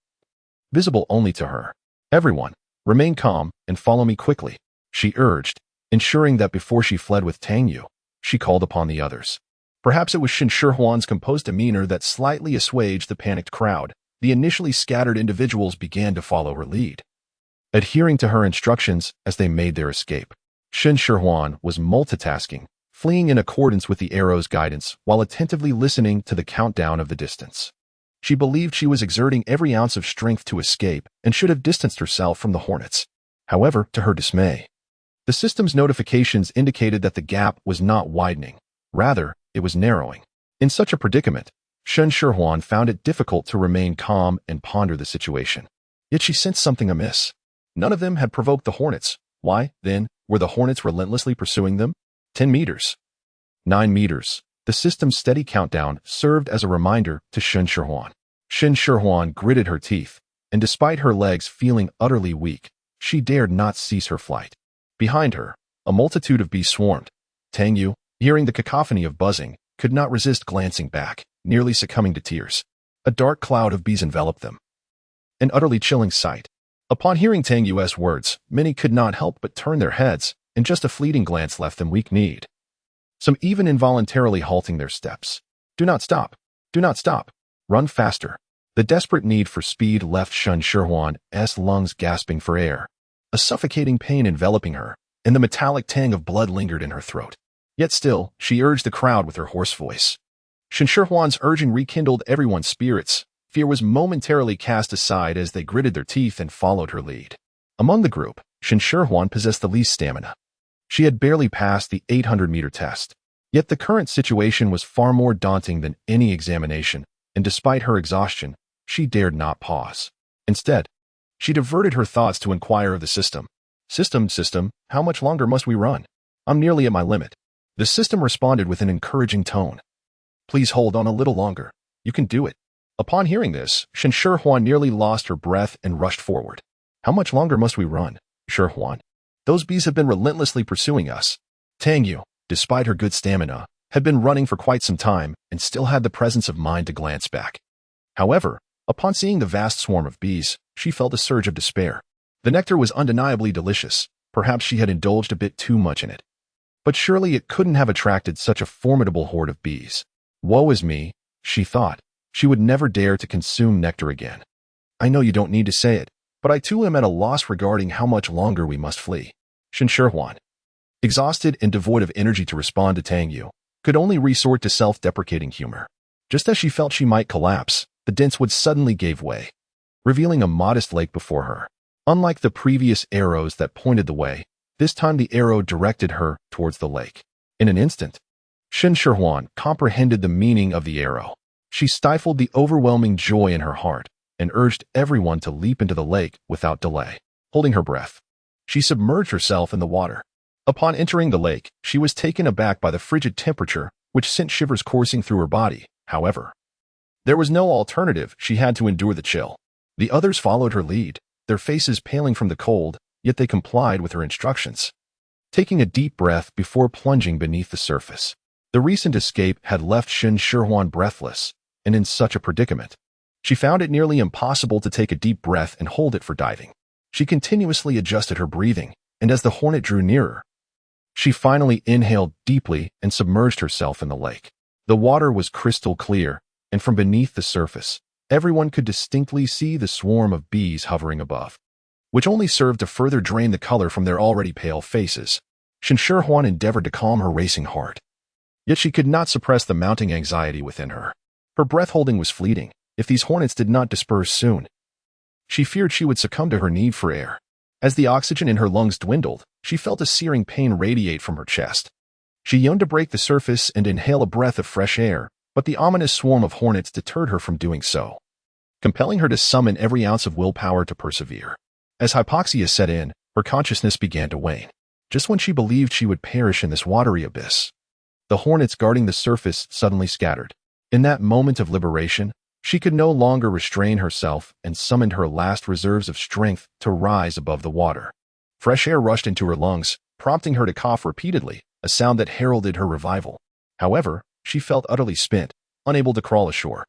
Visible only to her. "Everyone, remain calm and follow me quickly," she urged, ensuring that before she fled with Tang Yu, she called upon the others. Perhaps it was Shen Shihuan's composed demeanor that slightly assuaged the panicked crowd. The initially scattered individuals began to follow her lead, adhering to her instructions as they made their escape. Shen Shihuan was multitasking, fleeing in accordance with the arrow's guidance while attentively listening to the countdown of the distance. She believed she was exerting every ounce of strength to escape and should have distanced herself from the hornets. However, to her dismay, the system's notifications indicated that the gap was not widening. Rather, it was narrowing. In such a predicament, Shen Shihuan found it difficult to remain calm and ponder the situation. Yet she sensed something amiss. None of them had provoked the hornets. Why, then, were the hornets relentlessly pursuing them? 10 meters. 9 meters. The system's steady countdown served as a reminder to Shen Shihuan. Shen Shihuan gritted her teeth, and despite her legs feeling utterly weak, she dared not cease her flight. Behind her, a multitude of bees swarmed. Tang Yu, hearing the cacophony of buzzing, could not resist glancing back, nearly succumbing to tears. A dark cloud of bees enveloped them. An utterly chilling sight. Upon hearing Tang Yu's words, many could not help but turn their heads, and just a fleeting glance left them weak-kneed. Some even involuntarily halting their steps. "Do not stop! Do not stop! Run faster!" The desperate need for speed left Shen Shihuan's lungs gasping for air. A suffocating pain enveloping her, and the metallic tang of blood lingered in her throat. Yet still, she urged the crowd with her hoarse voice. Shen Shihuan's urging rekindled everyone's spirits. Fear was momentarily cast aside as they gritted their teeth and followed her lead. Among the group, Shen Shihuan possessed the least stamina. She had barely passed the 800-meter test. Yet the current situation was far more daunting than any examination, and despite her exhaustion, she dared not pause. Instead, She diverted her thoughts to inquire of the system. System, how much longer must we run? I'm nearly at my limit. The system responded with an encouraging tone. Please hold on a little longer. You can do it. Upon hearing this, Shen Shihuan nearly lost her breath and rushed forward. How much longer must we run, Shihuan? Those bees have been relentlessly pursuing us. Tang Yu, despite her good stamina, had been running for quite some time and still had the presence of mind to glance back. However, upon seeing the vast swarm of bees, she felt a surge of despair. The nectar was undeniably delicious. Perhaps she had indulged a bit too much in it. But surely it couldn't have attracted such a formidable horde of bees. Woe is me, she thought. She would never dare to consume nectar again. I know you don't need to say it, but I too am at a loss regarding how much longer we must flee. Shen Shihuan, exhausted and devoid of energy to respond to Tang Yu, could only resort to self-deprecating humor. Just as she felt she might collapse, the dense wood suddenly gave way, revealing a modest lake before her. Unlike the previous arrows that pointed the way, this time the arrow directed her towards the lake. In an instant, Shen Shihuan comprehended the meaning of the arrow. She stifled the overwhelming joy in her heart and urged everyone to leap into the lake without delay. Holding her breath, she submerged herself in the water. Upon entering the lake, she was taken aback by the frigid temperature, which sent shivers coursing through her body. However, there was no alternative. She had to endure the chill. The others followed her lead, their faces paling from the cold, yet they complied with her instructions, taking a deep breath before plunging beneath the surface. The recent escape had left Shen Shihuan breathless and in such a predicament. She found it nearly impossible to take a deep breath and hold it for diving. She continuously adjusted her breathing, and as the hornet drew nearer, she finally inhaled deeply and submerged herself in the lake. The water was crystal clear, and from beneath the surface, everyone could distinctly see the swarm of bees hovering above, which only served to further drain the color from their already pale faces. Shen Shihuan endeavored to calm her racing heart, yet she could not suppress the mounting anxiety within her. Her breath-holding was fleeting. If these hornets did not disperse soon, she feared she would succumb to her need for air. As the oxygen in her lungs dwindled, she felt a searing pain radiate from her chest. She yearned to break the surface and inhale a breath of fresh air, but the ominous swarm of hornets deterred her from doing so, compelling her to summon every ounce of willpower to persevere. As hypoxia set in, her consciousness began to wane. Just when she believed she would perish in this watery abyss, the hornets guarding the surface suddenly scattered. In that moment of liberation, she could no longer restrain herself and summoned her last reserves of strength to rise above the water. Fresh air rushed into her lungs, prompting her to cough repeatedly, a sound that heralded her revival. However, she felt utterly spent, unable to crawl ashore.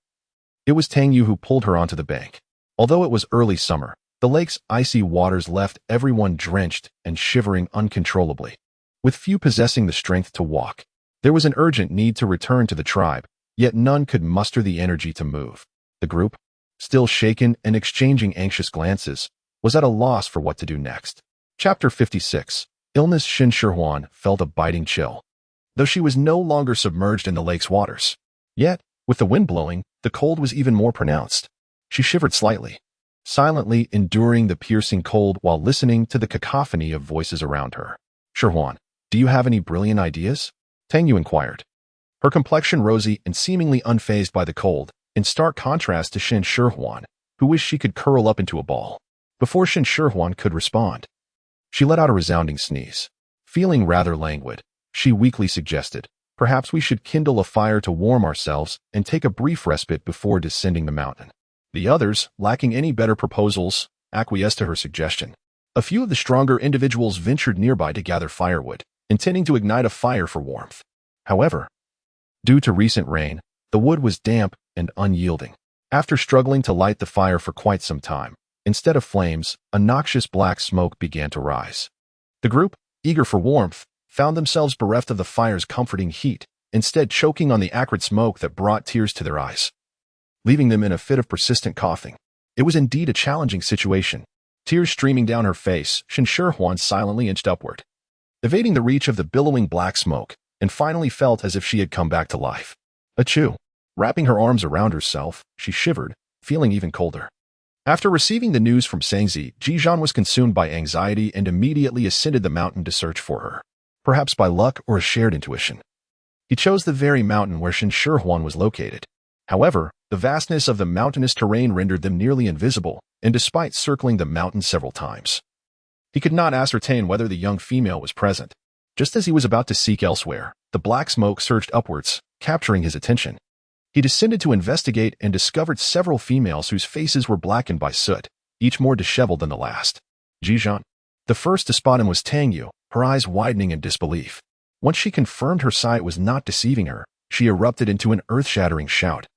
It was Tang Yu who pulled her onto the bank. Although it was early summer, the lake's icy waters left everyone drenched and shivering uncontrollably. With few possessing the strength to walk, there was an urgent need to return to the tribe, yet none could muster the energy to move. The group, still shaken and exchanging anxious glances, was at a loss for what to do next. Chapter 56. Illness. Shen Shihuan felt a biting chill, though she was no longer submerged in the lake's waters. Yet, with the wind blowing, the cold was even more pronounced. She shivered slightly, silently enduring the piercing cold while listening to the cacophony of voices around her. Shihuan, do you have any brilliant ideas? Tang Yu inquired, her complexion rosy and seemingly unfazed by the cold, in stark contrast to Shen Shihuan, who wished she could curl up into a ball. Before Shen Shihuan could respond, she let out a resounding sneeze. Feeling rather languid, she weakly suggested, perhaps we should kindle a fire to warm ourselves and take a brief respite before descending the mountain. The others, lacking any better proposals, acquiesced to her suggestion. A few of the stronger individuals ventured nearby to gather firewood, intending to ignite a fire for warmth. However, due to recent rain, the wood was damp and unyielding. After struggling to light the fire for quite some time, instead of flames, a noxious black smoke began to rise. The group, eager for warmth, found themselves bereft of the fire's comforting heat, instead choking on the acrid smoke that brought tears to their eyes, leaving them in a fit of persistent coughing. It was indeed a challenging situation. Tears streaming down her face, Shen Shihuan silently inched upward, evading the reach of the billowing black smoke, and finally felt as if she had come back to life. Achoo! Wrapping her arms around herself, she shivered, feeling even colder. After receiving the news from Sangzi, Ji Zhan was consumed by anxiety and immediately ascended the mountain to search for her. Perhaps by luck or a shared intuition, he chose the very mountain where Shen Shihuan was located. However, the vastness of the mountainous terrain rendered them nearly invisible, and despite circling the mountain several times, he could not ascertain whether the young female was present. Just as he was about to seek elsewhere, the black smoke surged upwards, capturing his attention. He descended to investigate and discovered several females whose faces were blackened by soot, each more disheveled than the last. Ji Zhan. The first to spot him was Tang Yu, her eyes widening in disbelief. Once she confirmed her sight was not deceiving her, she erupted into an earth-shattering shout.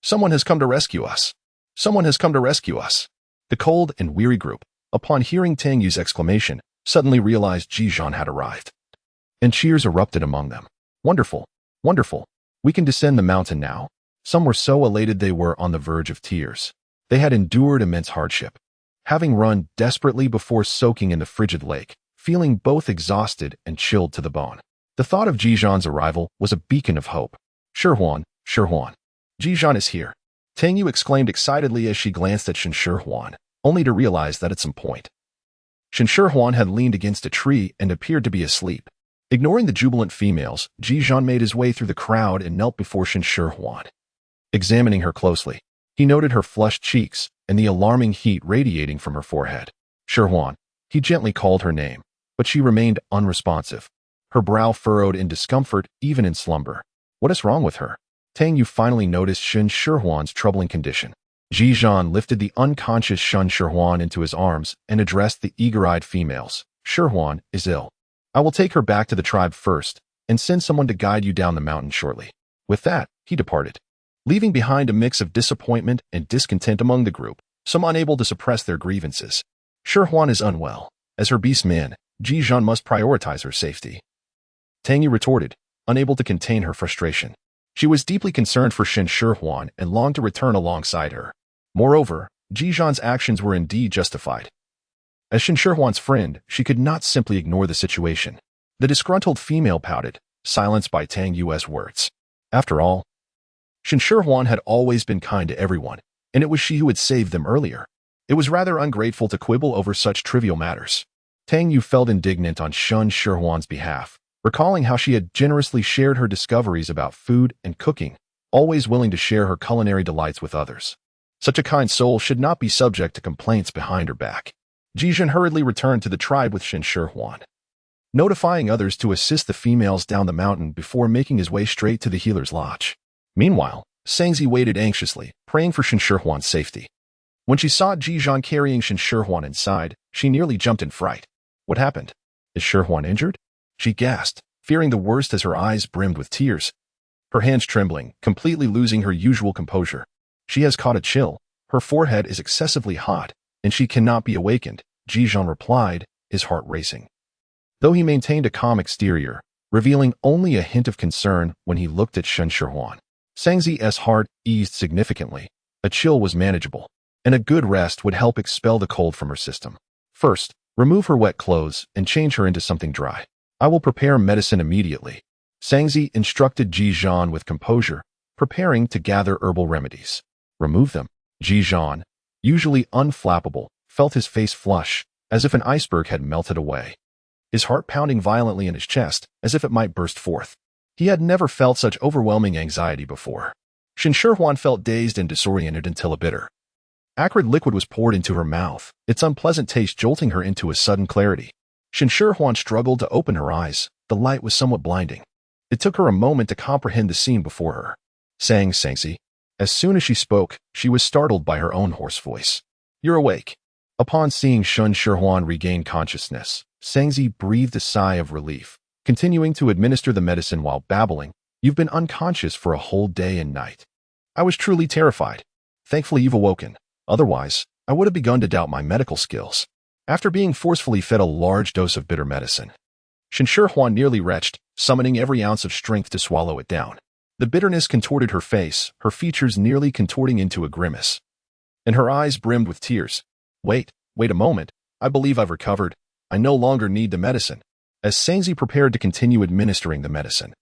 "Someone has come to rescue us! Someone has come to rescue us!" The cold and weary group, upon hearing Tang Yu's exclamation, suddenly realized Ji Zhan had arrived. And cheers erupted among them. "Wonderful! Wonderful! We can descend the mountain now." Some were so elated they were on the verge of tears. They had endured immense hardship, having run desperately before soaking in the frigid lake, feeling both exhausted and chilled to the bone. The thought of Ji Zhan's arrival was a beacon of hope. "Shihuan, Shihuan, Ji Zhan is here," Tang Yu exclaimed excitedly as she glanced at Shen Shihuan, only to realize that at some point, Shen Shihuan had leaned against a tree and appeared to be asleep. Ignoring the jubilant females, Ji Zhan made his way through the crowd and knelt before Shen Shihuan. Examining her closely, he noted her flushed cheeks and the alarming heat radiating from her forehead. "Shihuan," he gently called her name, but she remained unresponsive, her brow furrowed in discomfort even in slumber. "What is wrong with her?" Tang Yu finally noticed Shen Shihuan's troubling condition. Ji Zhan lifted the unconscious Shen Shihuan into his arms and addressed the eager-eyed females. "Shihuan is ill. I will take her back to the tribe first and send someone to guide you down the mountain shortly." With that, he departed, leaving behind a mix of disappointment and discontent among the group, some unable to suppress their grievances. "Shihuan is unwell. As her beast man, Ji Zhan must prioritize her safety," Tang Yu retorted, unable to contain her frustration. She was deeply concerned for Shen Shihuan and longed to return alongside her. Moreover, Ji Zhan's actions were indeed justified. As Shen Shihuan's friend, she could not simply ignore the situation. The disgruntled female pouted, silenced by Tang Yu's words. After all, Shen Shihuan had always been kind to everyone, and it was she who had saved them earlier. It was rather ungrateful to quibble over such trivial matters. Tang Yu felt indignant on Shen Shihuan's behalf, recalling how she had generously shared her discoveries about food and cooking, always willing to share her culinary delights with others. Such a kind soul should not be subject to complaints behind her back. Ji Zhan hurriedly returned to the tribe with Shen Shihuan, notifying others to assist the females down the mountain before making his way straight to the healer's lodge. Meanwhile, Sangzi waited anxiously, praying for Shen Shihuan's safety. When she saw Ji Zhan carrying Shen Shihuan inside, she nearly jumped in fright. "What happened? Is Shihuan injured?" she gasped, fearing the worst as her eyes brimmed with tears. Her hands trembling, completely losing her usual composure. "She has caught a chill. Her forehead is excessively hot, and she cannot be awakened," Ji Zhan replied, his heart racing. Though he maintained a calm exterior, revealing only a hint of concern when he looked at Shen Shihuan, Sangzi's heart eased significantly. A chill was manageable, and a good rest would help expel the cold from her system. "First, remove her wet clothes and change her into something dry. I will prepare medicine immediately," Sangzi instructed Ji Zhan with composure, preparing to gather herbal remedies. "Remove them." Ji Zhan, usually unflappable, felt his face flush, as if an iceberg had melted away. His heart pounding violently in his chest, as if it might burst forth. He had never felt such overwhelming anxiety before. Shen Shihuan felt dazed and disoriented until a bitter, acrid liquid was poured into her mouth, its unpleasant taste jolting her into a sudden clarity. Shen Shihuan struggled to open her eyes. The light was somewhat blinding. It took her a moment to comprehend the scene before her. Sangzi. As soon as she spoke, she was startled by her own hoarse voice. "You're awake." Upon seeing Shen Shihuan regain consciousness, Sangzi breathed a sigh of relief, continuing to administer the medicine while babbling. "You've been unconscious for a whole day and night. I was truly terrified. Thankfully you've awoken. Otherwise, I would have begun to doubt my medical skills." After being forcefully fed a large dose of bitter medicine, Shen Shihuan nearly retched, summoning every ounce of strength to swallow it down. The bitterness contorted her face, her features nearly contorting into a grimace, and her eyes brimmed with tears. Wait a moment. I believe I've recovered. I no longer need the medicine." As Sangzi prepared to continue administering the medicine,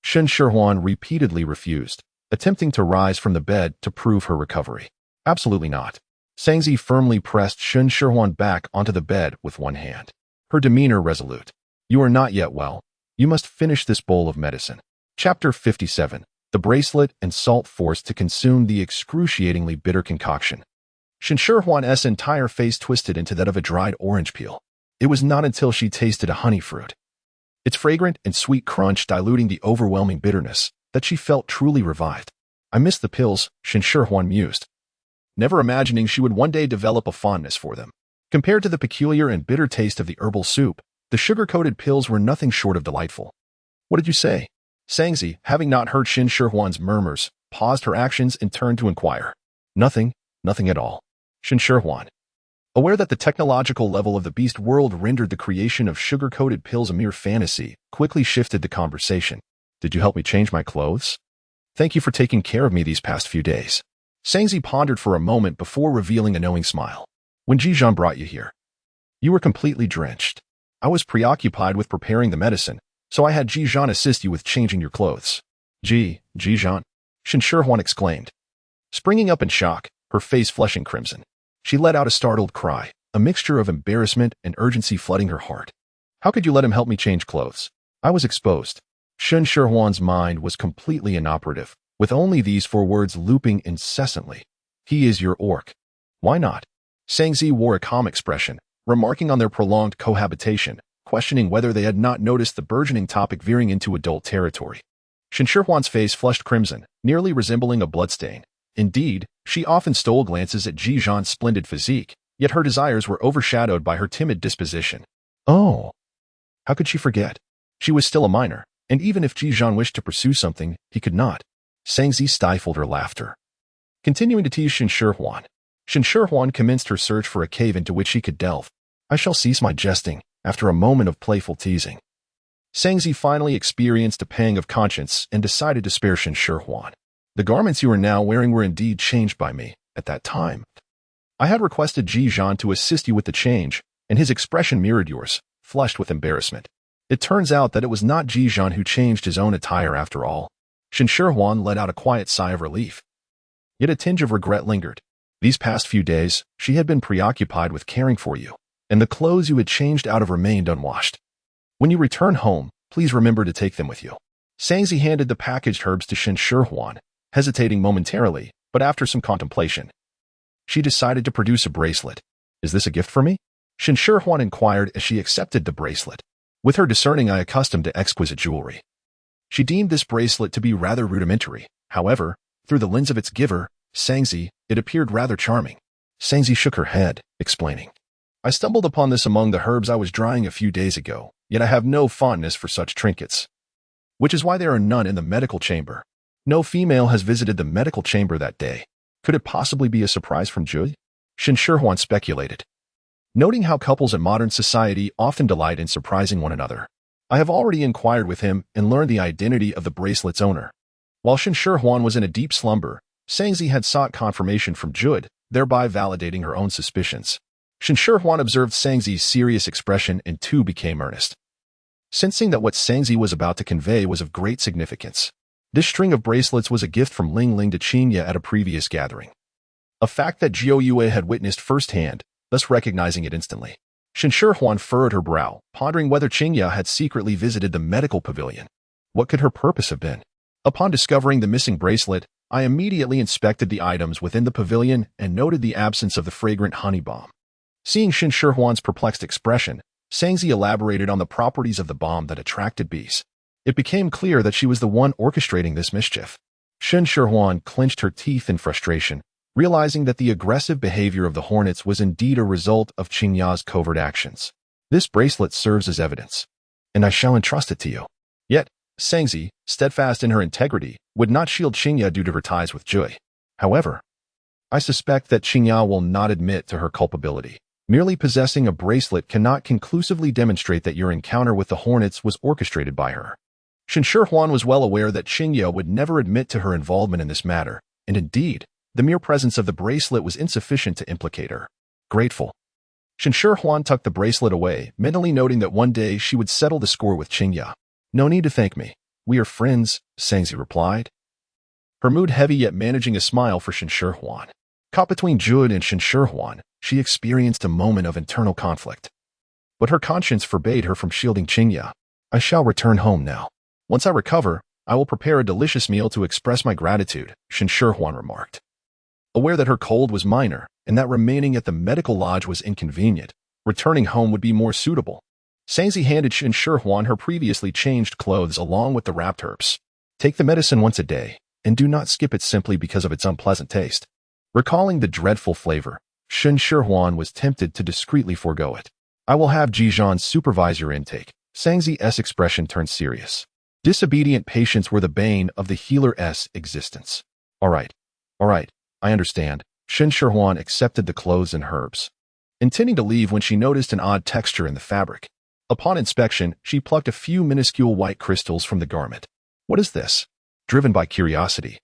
Shen Shihuan repeatedly refused, attempting to rise from the bed to prove her recovery. "Absolutely not." Sangzi firmly pressed Shen Shihuan back onto the bed with one hand, her demeanor resolute. "You are not yet well. You must finish this bowl of medicine." Chapter 57. The bracelet and salt forced to consume the excruciatingly bitter concoction. Shen Shihuan's entire face twisted into that of a dried orange peel. It was not until she tasted a honey fruit, its fragrant and sweet crunch diluting the overwhelming bitterness, that she felt truly revived. I miss the pills, Shen Shihuan mused, never imagining she would one day develop a fondness for them. Compared to the peculiar and bitter taste of the herbal soup, the sugar-coated pills were nothing short of delightful. What did you say? Sangzi, having not heard Shen Shihuan's murmurs, paused her actions and turned to inquire. Nothing at all. Shen Shihuan, aware that the technological level of the beast world rendered the creation of sugar-coated pills a mere fantasy, quickly shifted the conversation. Did you help me change my clothes? Thank you for taking care of me these past few days. Sangzi pondered for a moment before revealing a knowing smile. When Ji Zhan brought you here, you were completely drenched. I was preoccupied with preparing the medicine, so I had Ji Zhan assist you with changing your clothes. Ji Zhan, Shen Shihuan exclaimed. Springing up in shock, her face flushing crimson, she let out a startled cry, a mixture of embarrassment and urgency flooding her heart. How could you let him help me change clothes? I was exposed. Shen Shihuan's mind was completely inoperative, with only these four words looping incessantly. He is your orc. Why not? Sangzi wore a calm expression, remarking on their prolonged cohabitation, questioning whether they had not noticed the burgeoning topic veering into adult territory. Shen Shihuan's face flushed crimson, nearly resembling a bloodstain. Indeed, she often stole glances at Ji Zhan's splendid physique, yet her desires were overshadowed by her timid disposition. Oh, how could she forget? She was still a minor, and even if Ji Zhan wished to pursue something, he could not. Sangzi stifled her laughter. Continuing to tease Shen Shihuan commenced her search for a cave into which she could delve. I shall cease my jesting, after a moment of playful teasing. Sangzi finally experienced a pang of conscience and decided to spare Shen Shihuan. The garments you are now wearing were indeed changed by me, at that time. I had requested Ji Zhan to assist you with the change, and his expression mirrored yours, flushed with embarrassment. It turns out that it was not Ji Zhan who changed his own attire after all. Shen Shihuan let out a quiet sigh of relief. Yet a tinge of regret lingered. These past few days, she had been preoccupied with caring for you, and the clothes you had changed out of remained unwashed. When you return home, please remember to take them with you. Sangzi handed the packaged herbs to Shen Shihuan, hesitating momentarily, but after some contemplation, she decided to produce a bracelet. Is this a gift for me? Shen Shihuan inquired as she accepted the bracelet. With her discerning eye accustomed to exquisite jewelry, she deemed this bracelet to be rather rudimentary. However, through the lens of its giver, Sangzi, it appeared rather charming. Sangzi shook her head, explaining. I stumbled upon this among the herbs I was drying a few days ago, yet I have no fondness for such trinkets. Which is why there are none in the medical chamber. No female has visited the medical chamber that day. Could it possibly be a surprise from Ji? Shen Shihuan speculated. Noting how couples in modern society often delight in surprising one another, I have already inquired with him and learned the identity of the bracelet's owner. While Shen Shihuan was in a deep slumber, Sangzi had sought confirmation from Ji, thereby validating her own suspicions. Shen Shihuan observed Sangzi's serious expression and too became earnest, sensing that what Sangzi was about to convey was of great significance. This string of bracelets was a gift from Ling Ling to Qingya at a previous gathering, a fact that Jiao Yue had witnessed firsthand, thus recognizing it instantly. Shen Shihuan furrowed her brow, pondering whether Qingya had secretly visited the medical pavilion. What could her purpose have been? Upon discovering the missing bracelet, I immediately inspected the items within the pavilion and noted the absence of the fragrant honey bomb. Seeing Shen Shihuan's perplexed expression, Sangzi elaborated on the properties of the bomb that attracted bees. It became clear that she was the one orchestrating this mischief. Shen Shihuan clenched her teeth in frustration, realizing that the aggressive behavior of the hornets was indeed a result of Qingya's covert actions. This bracelet serves as evidence, and I shall entrust it to you. Yet, Sangzi, steadfast in her integrity, would not shield Qingya due to her ties with Ji. However, I suspect that Qingya will not admit to her culpability. Merely possessing a bracelet cannot conclusively demonstrate that your encounter with the hornets was orchestrated by her. Shen Shihuan was well aware that Qingya would never admit to her involvement in this matter, and indeed, the mere presence of the bracelet was insufficient to implicate her. Grateful, Shen Shihuan tucked the bracelet away, mentally noting that one day she would settle the score with Qingya. No need to thank me. We are friends, Sangzi replied, her mood heavy yet managing a smile for Shen Shihuan. Caught between Ji and Shen Shihuan, she experienced a moment of internal conflict. But her conscience forbade her from shielding Qingya. I shall return home now. Once I recover, I will prepare a delicious meal to express my gratitude, Shen Shihuan remarked. Aware that her cold was minor, and that remaining at the medical lodge was inconvenient. Returning home would be more suitable. Sangzi handed Shen Shihuan her previously changed clothes along with the wrapped herbs. Take the medicine once a day, and do not skip it simply because of its unpleasant taste. Recalling the dreadful flavor, Shen Shihuan was tempted to discreetly forego it. I will have Ji Zhan supervise your intake. Sangzi's expression turned serious. Disobedient patients were the bane of the healer's existence. All right, I understand. Shen Shihuan accepted the clothes and herbs, intending to leave when she noticed an odd texture in the fabric. Upon inspection, she plucked a few minuscule white crystals from the garment. What is this? Driven by curiosity,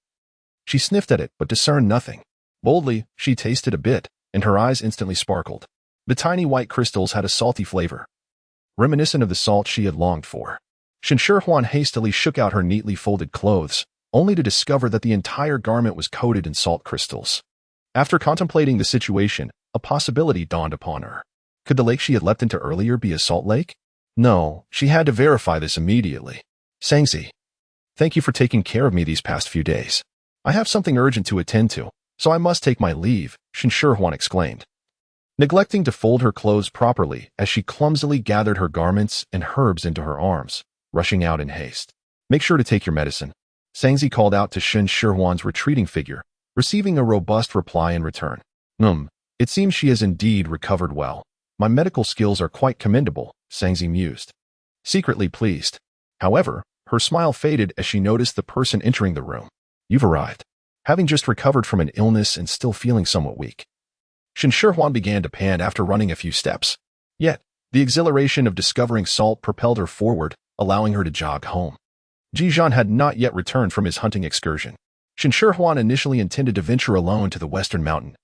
she sniffed at it but discerned nothing. Boldly, she tasted a bit, and her eyes instantly sparkled. The tiny white crystals had a salty flavor, reminiscent of the salt she had longed for. Shen Shihuan hastily shook out her neatly folded clothes, only to discover that the entire garment was coated in salt crystals. After contemplating the situation, a possibility dawned upon her. Could the lake she had leapt into earlier be a salt lake? No, she had to verify this immediately. Sangzi, thank you for taking care of me these past few days. I have something urgent to attend to, so I must take my leave, Shen Shihuan exclaimed, neglecting to fold her clothes properly as she clumsily gathered her garments and herbs into her arms, rushing out in haste. Make sure to take your medicine. Sangzi called out to Shen Shihuan's retreating figure, receiving a robust reply in return. It seems she has indeed recovered well. My medical skills are quite commendable, Sangzi mused, secretly pleased. However, her smile faded as she noticed the person entering the room. You've arrived. Having just recovered from an illness and still feeling somewhat weak. Shen Shihuan began to pant after running a few steps. Yet, the exhilaration of discovering salt propelled her forward, allowing her to jog home. Ji Zhan had not yet returned from his hunting excursion. Shen Shihuan initially intended to venture alone to the western mountain,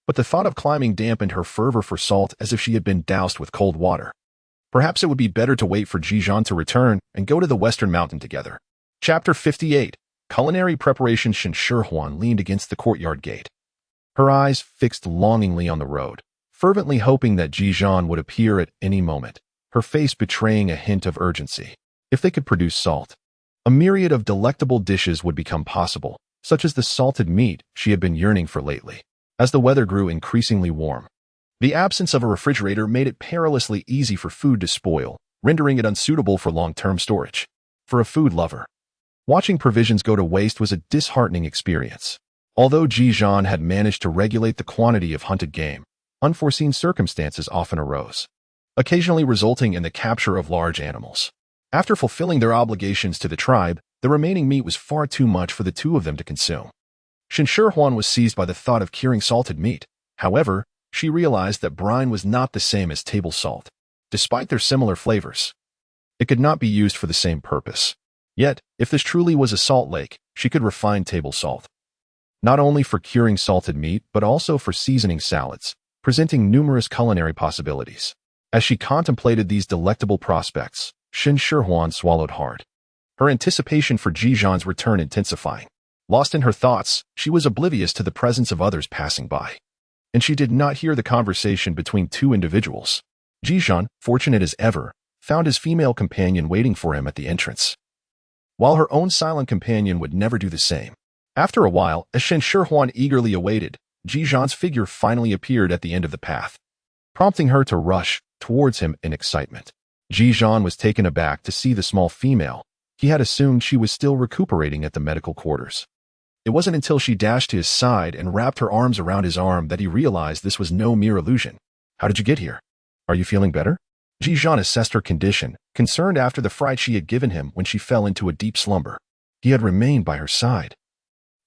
but the thought of climbing dampened her fervor for salt as if she had been doused with cold water. Perhaps it would be better to wait for Ji Zhan to return and go to the western mountain together. Chapter 58. Culinary Preparations. Shen Shihuan leaned against the courtyard gate, her eyes fixed longingly on the road, fervently hoping that Ji Zhan would appear at any moment, her face betraying a hint of urgency. If they could produce salt, a myriad of delectable dishes would become possible, such as the salted meat she had been yearning for lately. As the weather grew increasingly warm, the absence of a refrigerator made it perilously easy for food to spoil, rendering it unsuitable for long-term storage. For a food lover, watching provisions go to waste was a disheartening experience. Although Ji Zhan had managed to regulate the quantity of hunted game, unforeseen circumstances often arose, occasionally resulting in the capture of large animals. After fulfilling their obligations to the tribe, the remaining meat was far too much for the two of them to consume. Shen Shihuan was seized by the thought of curing salted meat. However, she realized that brine was not the same as table salt. Despite their similar flavors, it could not be used for the same purpose. Yet, if this truly was a salt lake, she could refine table salt, not only for curing salted meat but also for seasoning salads, presenting numerous culinary possibilities. As she contemplated these delectable prospects, Shen Shihuan swallowed hard, her anticipation for Ji Zhan's return intensifying. Lost in her thoughts, she was oblivious to the presence of others passing by, and she did not hear the conversation between two individuals. Ji Zhan, fortunate as ever, found his female companion waiting for him at the entrance, while her own silent companion would never do the same. After a while, as Shen Shihuan eagerly awaited, Ji Zhan's figure finally appeared at the end of the path, prompting her to rush towards him in excitement. Ji Zhan was taken aback to see the small female. He had assumed she was still recuperating at the medical quarters. It wasn't until she dashed to his side and wrapped her arms around his arm that he realized this was no mere illusion. How did you get here? Are you feeling better? Ji Zhan assessed her condition, concerned after the fright she had given him when she fell into a deep slumber. He had remained by her side,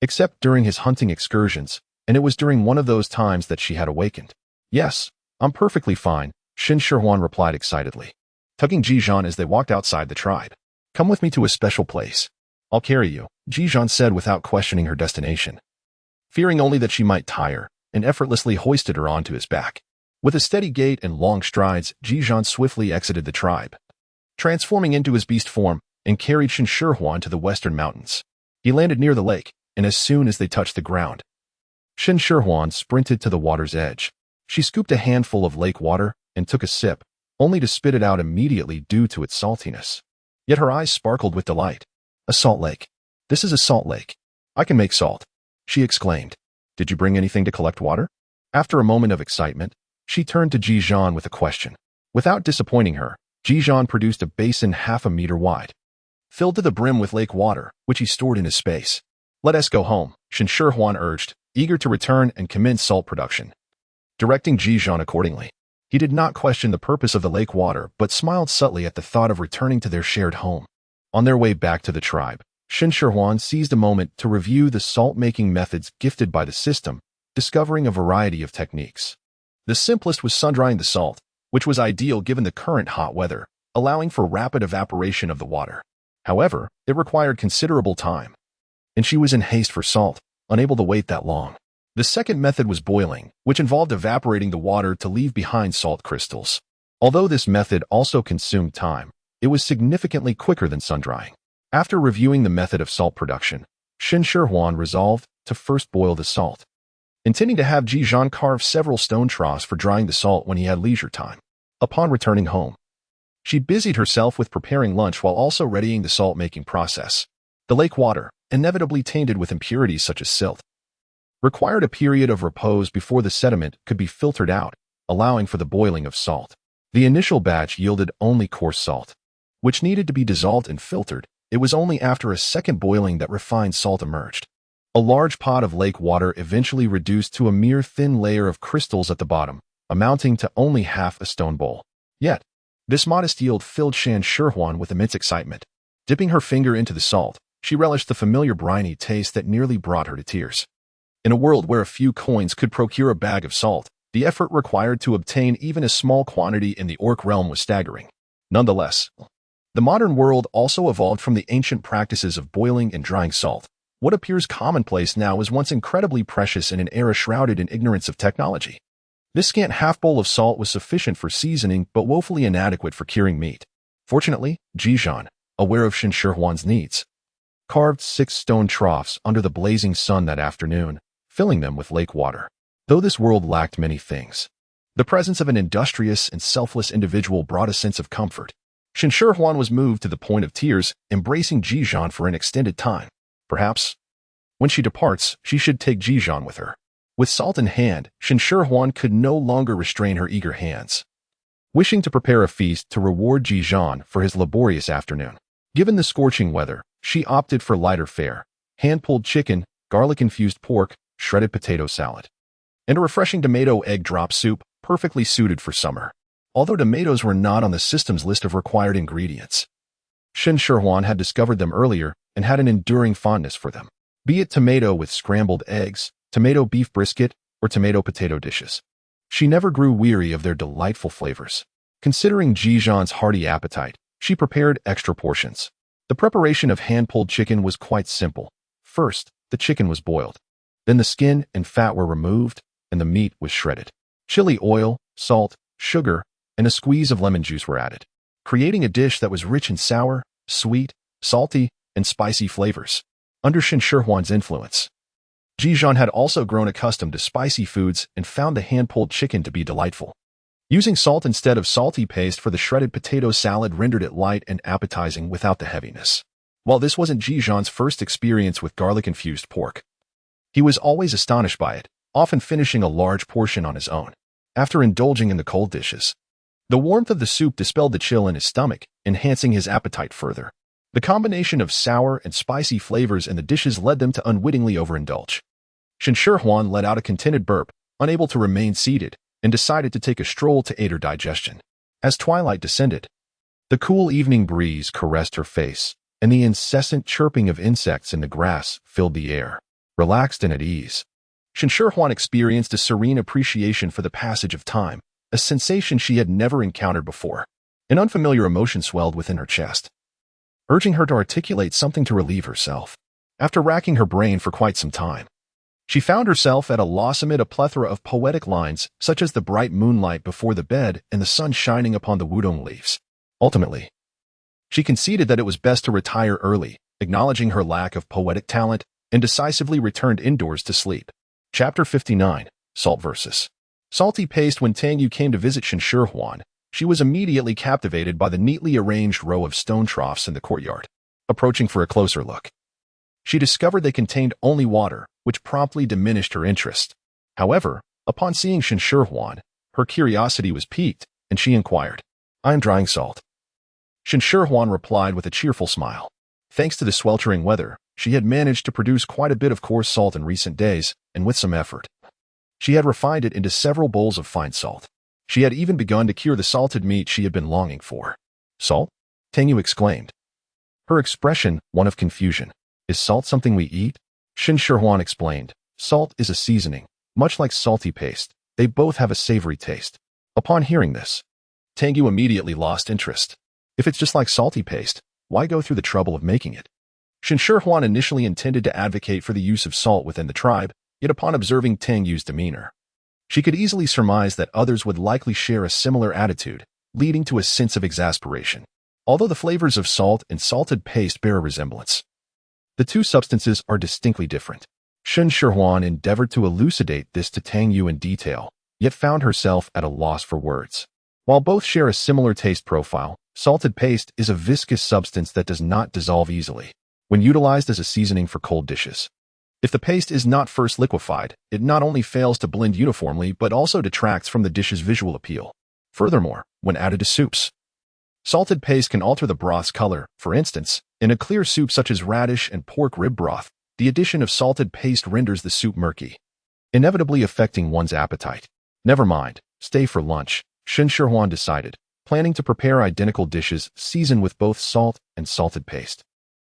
except during his hunting excursions, and it was during one of those times that she had awakened. Yes, I'm perfectly fine, Shen Shihuan replied excitedly, tugging Ji Zhan as they walked outside the tribe. Come with me to a special place. I'll carry you, Ji Zhan said without questioning her destination, fearing only that she might tire, and effortlessly hoisted her onto his back. With a steady gait and long strides, Ji Zhan swiftly exited the tribe, transforming into his beast form, and carried Shen Shihuan to the western mountains. He landed near the lake, and as soon as they touched the ground, Shen Shihuan sprinted to the water's edge. She scooped a handful of lake water and took a sip, only to spit it out immediately due to its saltiness. Yet her eyes sparkled with delight. A salt lake. This is a salt lake. I can make salt, she exclaimed. Did you bring anything to collect water? After a moment of excitement, she turned to Ji Zhan with a question. Without disappointing her, Ji Zhan produced a basin half a meter wide, filled to the brim with lake water, which he stored in his space. "Let us go home," Shen Shihuan urged, eager to return and commence salt production. Directing Ji Zhan accordingly, he did not question the purpose of the lake water but smiled subtly at the thought of returning to their shared home. On their way back to the tribe, Shen Shihuan seized a moment to review the salt-making methods gifted by the system, discovering a variety of techniques. The simplest was sun-drying the salt, which was ideal given the current hot weather, allowing for rapid evaporation of the water. However, it required considerable time, and she was in haste for salt, unable to wait that long. The second method was boiling, which involved evaporating the water to leave behind salt crystals. Although this method also consumed time, it was significantly quicker than sun-drying. After reviewing the method of salt production, Shen Shihuan resolved to first boil the salt, intending to have Ji Zhan carve several stone troughs for drying the salt when he had leisure time. Upon returning home, she busied herself with preparing lunch while also readying the salt-making process. The lake water, inevitably tainted with impurities such as silt, required a period of repose before the sediment could be filtered out, allowing for the boiling of salt. The initial batch yielded only coarse salt, which needed to be dissolved and filtered. It was only after a second boiling that refined salt emerged. A large pot of lake water eventually reduced to a mere thin layer of crystals at the bottom, amounting to only half a stone bowl. Yet, this modest yield filled Shen Shihuan with immense excitement. Dipping her finger into the salt, she relished the familiar briny taste that nearly brought her to tears. In a world where a few coins could procure a bag of salt, the effort required to obtain even a small quantity in the orc realm was staggering. Nonetheless, the modern world also evolved from the ancient practices of boiling and drying salt. What appears commonplace now is once incredibly precious in an era shrouded in ignorance of technology. This scant half-bowl of salt was sufficient for seasoning but woefully inadequate for curing meat. Fortunately, Ji Zhan, aware of Shen Shihuan's needs, carved 6 stone troughs under the blazing sun that afternoon, filling them with lake water. Though this world lacked many things, the presence of an industrious and selfless individual brought a sense of comfort. Shen Shihuan was moved to the point of tears, embracing Ji Zhan for an extended time. Perhaps, when she departs, she should take Ji Zhan with her. With salt in hand, Shen Shihuan could no longer restrain her eager hands, wishing to prepare a feast to reward Ji Zhan for his laborious afternoon. Given the scorching weather, she opted for lighter fare: hand-pulled chicken, garlic-infused pork, shredded potato salad, and a refreshing tomato egg drop soup, perfectly suited for summer. Although tomatoes were not on the system's list of required ingredients, Shen Shihuan had discovered them earlier and had an enduring fondness for them. Be it tomato with scrambled eggs, tomato beef brisket, or tomato potato dishes, she never grew weary of their delightful flavors. Considering Ji Zhan's hearty appetite, she prepared extra portions. The preparation of hand-pulled chicken was quite simple. First, the chicken was boiled. Then the skin and fat were removed, and the meat was shredded. Chili oil, salt, sugar, and a squeeze of lemon juice were added, creating a dish that was rich in sour, sweet, salty, and spicy flavors. Under Shen Shihuan's influence, Ji Zhan had also grown accustomed to spicy foods and found the hand-pulled chicken to be delightful. Using salt instead of salty paste for the shredded potato salad rendered it light and appetizing without the heaviness. While this wasn't Ji Zhan's first experience with garlic-infused pork, he was always astonished by it, often finishing a large portion on his own. After indulging in the cold dishes, the warmth of the soup dispelled the chill in his stomach, enhancing his appetite further. The combination of sour and spicy flavors in the dishes led them to unwittingly overindulge. Shen Shihuan let out a contented burp, unable to remain seated, and decided to take a stroll to aid her digestion. As twilight descended, the cool evening breeze caressed her face, and the incessant chirping of insects in the grass filled the air. Relaxed and at ease, Shen Shihuan experienced a serene appreciation for the passage of time, a sensation she had never encountered before. An unfamiliar emotion swelled within her chest, urging her to articulate something to relieve herself. After racking her brain for quite some time, she found herself at a loss amid a plethora of poetic lines, such as the bright moonlight before the bed and the sun shining upon the wudong leaves. Ultimately, she conceded that it was best to retire early, acknowledging her lack of poetic talent, and decisively returned indoors to sleep. Chapter 59. Salt versus salty paste. When Tang Yu came to visit Shen Shihuan, she was immediately captivated by the neatly arranged row of stone troughs in the courtyard. Approaching for a closer look, she discovered they contained only water, which promptly diminished her interest. However, Upon seeing Shen Shihuan, her curiosity was piqued, and she inquired, "I am drying salt." Shen Shihuan replied with a cheerful smile. Thanks to the sweltering weather, she had managed to produce quite a bit of coarse salt in recent days, and with some effort. She had refined it into several bowls of fine salt. She had even begun to cure the salted meat she had been longing for. "Salt?" Tang Yu exclaimed. Her expression, one of confusion. "Is salt something we eat?" Shen Shihuan explained. "Salt is a seasoning, much like salty paste. They both have a savory taste." Upon hearing this, Tang Yu immediately lost interest. If it's just like salty paste, why go through the trouble of making it? Shen Shihuan initially intended to advocate for the use of salt within the tribe, yet upon observing Tang Yu's demeanor, she could easily surmise that others would likely share a similar attitude, leading to a sense of exasperation. Although the flavors of salt and salted paste bear a resemblance, the two substances are distinctly different. Shen Shihuan endeavored to elucidate this to Tang Yu in detail, yet found herself at a loss for words. While both share a similar taste profile, salted paste is a viscous substance that does not dissolve easily when utilized as a seasoning for cold dishes. If the paste is not first liquefied, it not only fails to blend uniformly but also detracts from the dish's visual appeal. Furthermore, when added to soups, salted paste can alter the broth's color. For instance, in a clear soup such as radish and pork rib broth, the addition of salted paste renders the soup murky, inevitably affecting one's appetite. Never mind, stay for lunch, Shen Shihuan decided, planning to prepare identical dishes seasoned with both salt and salted paste.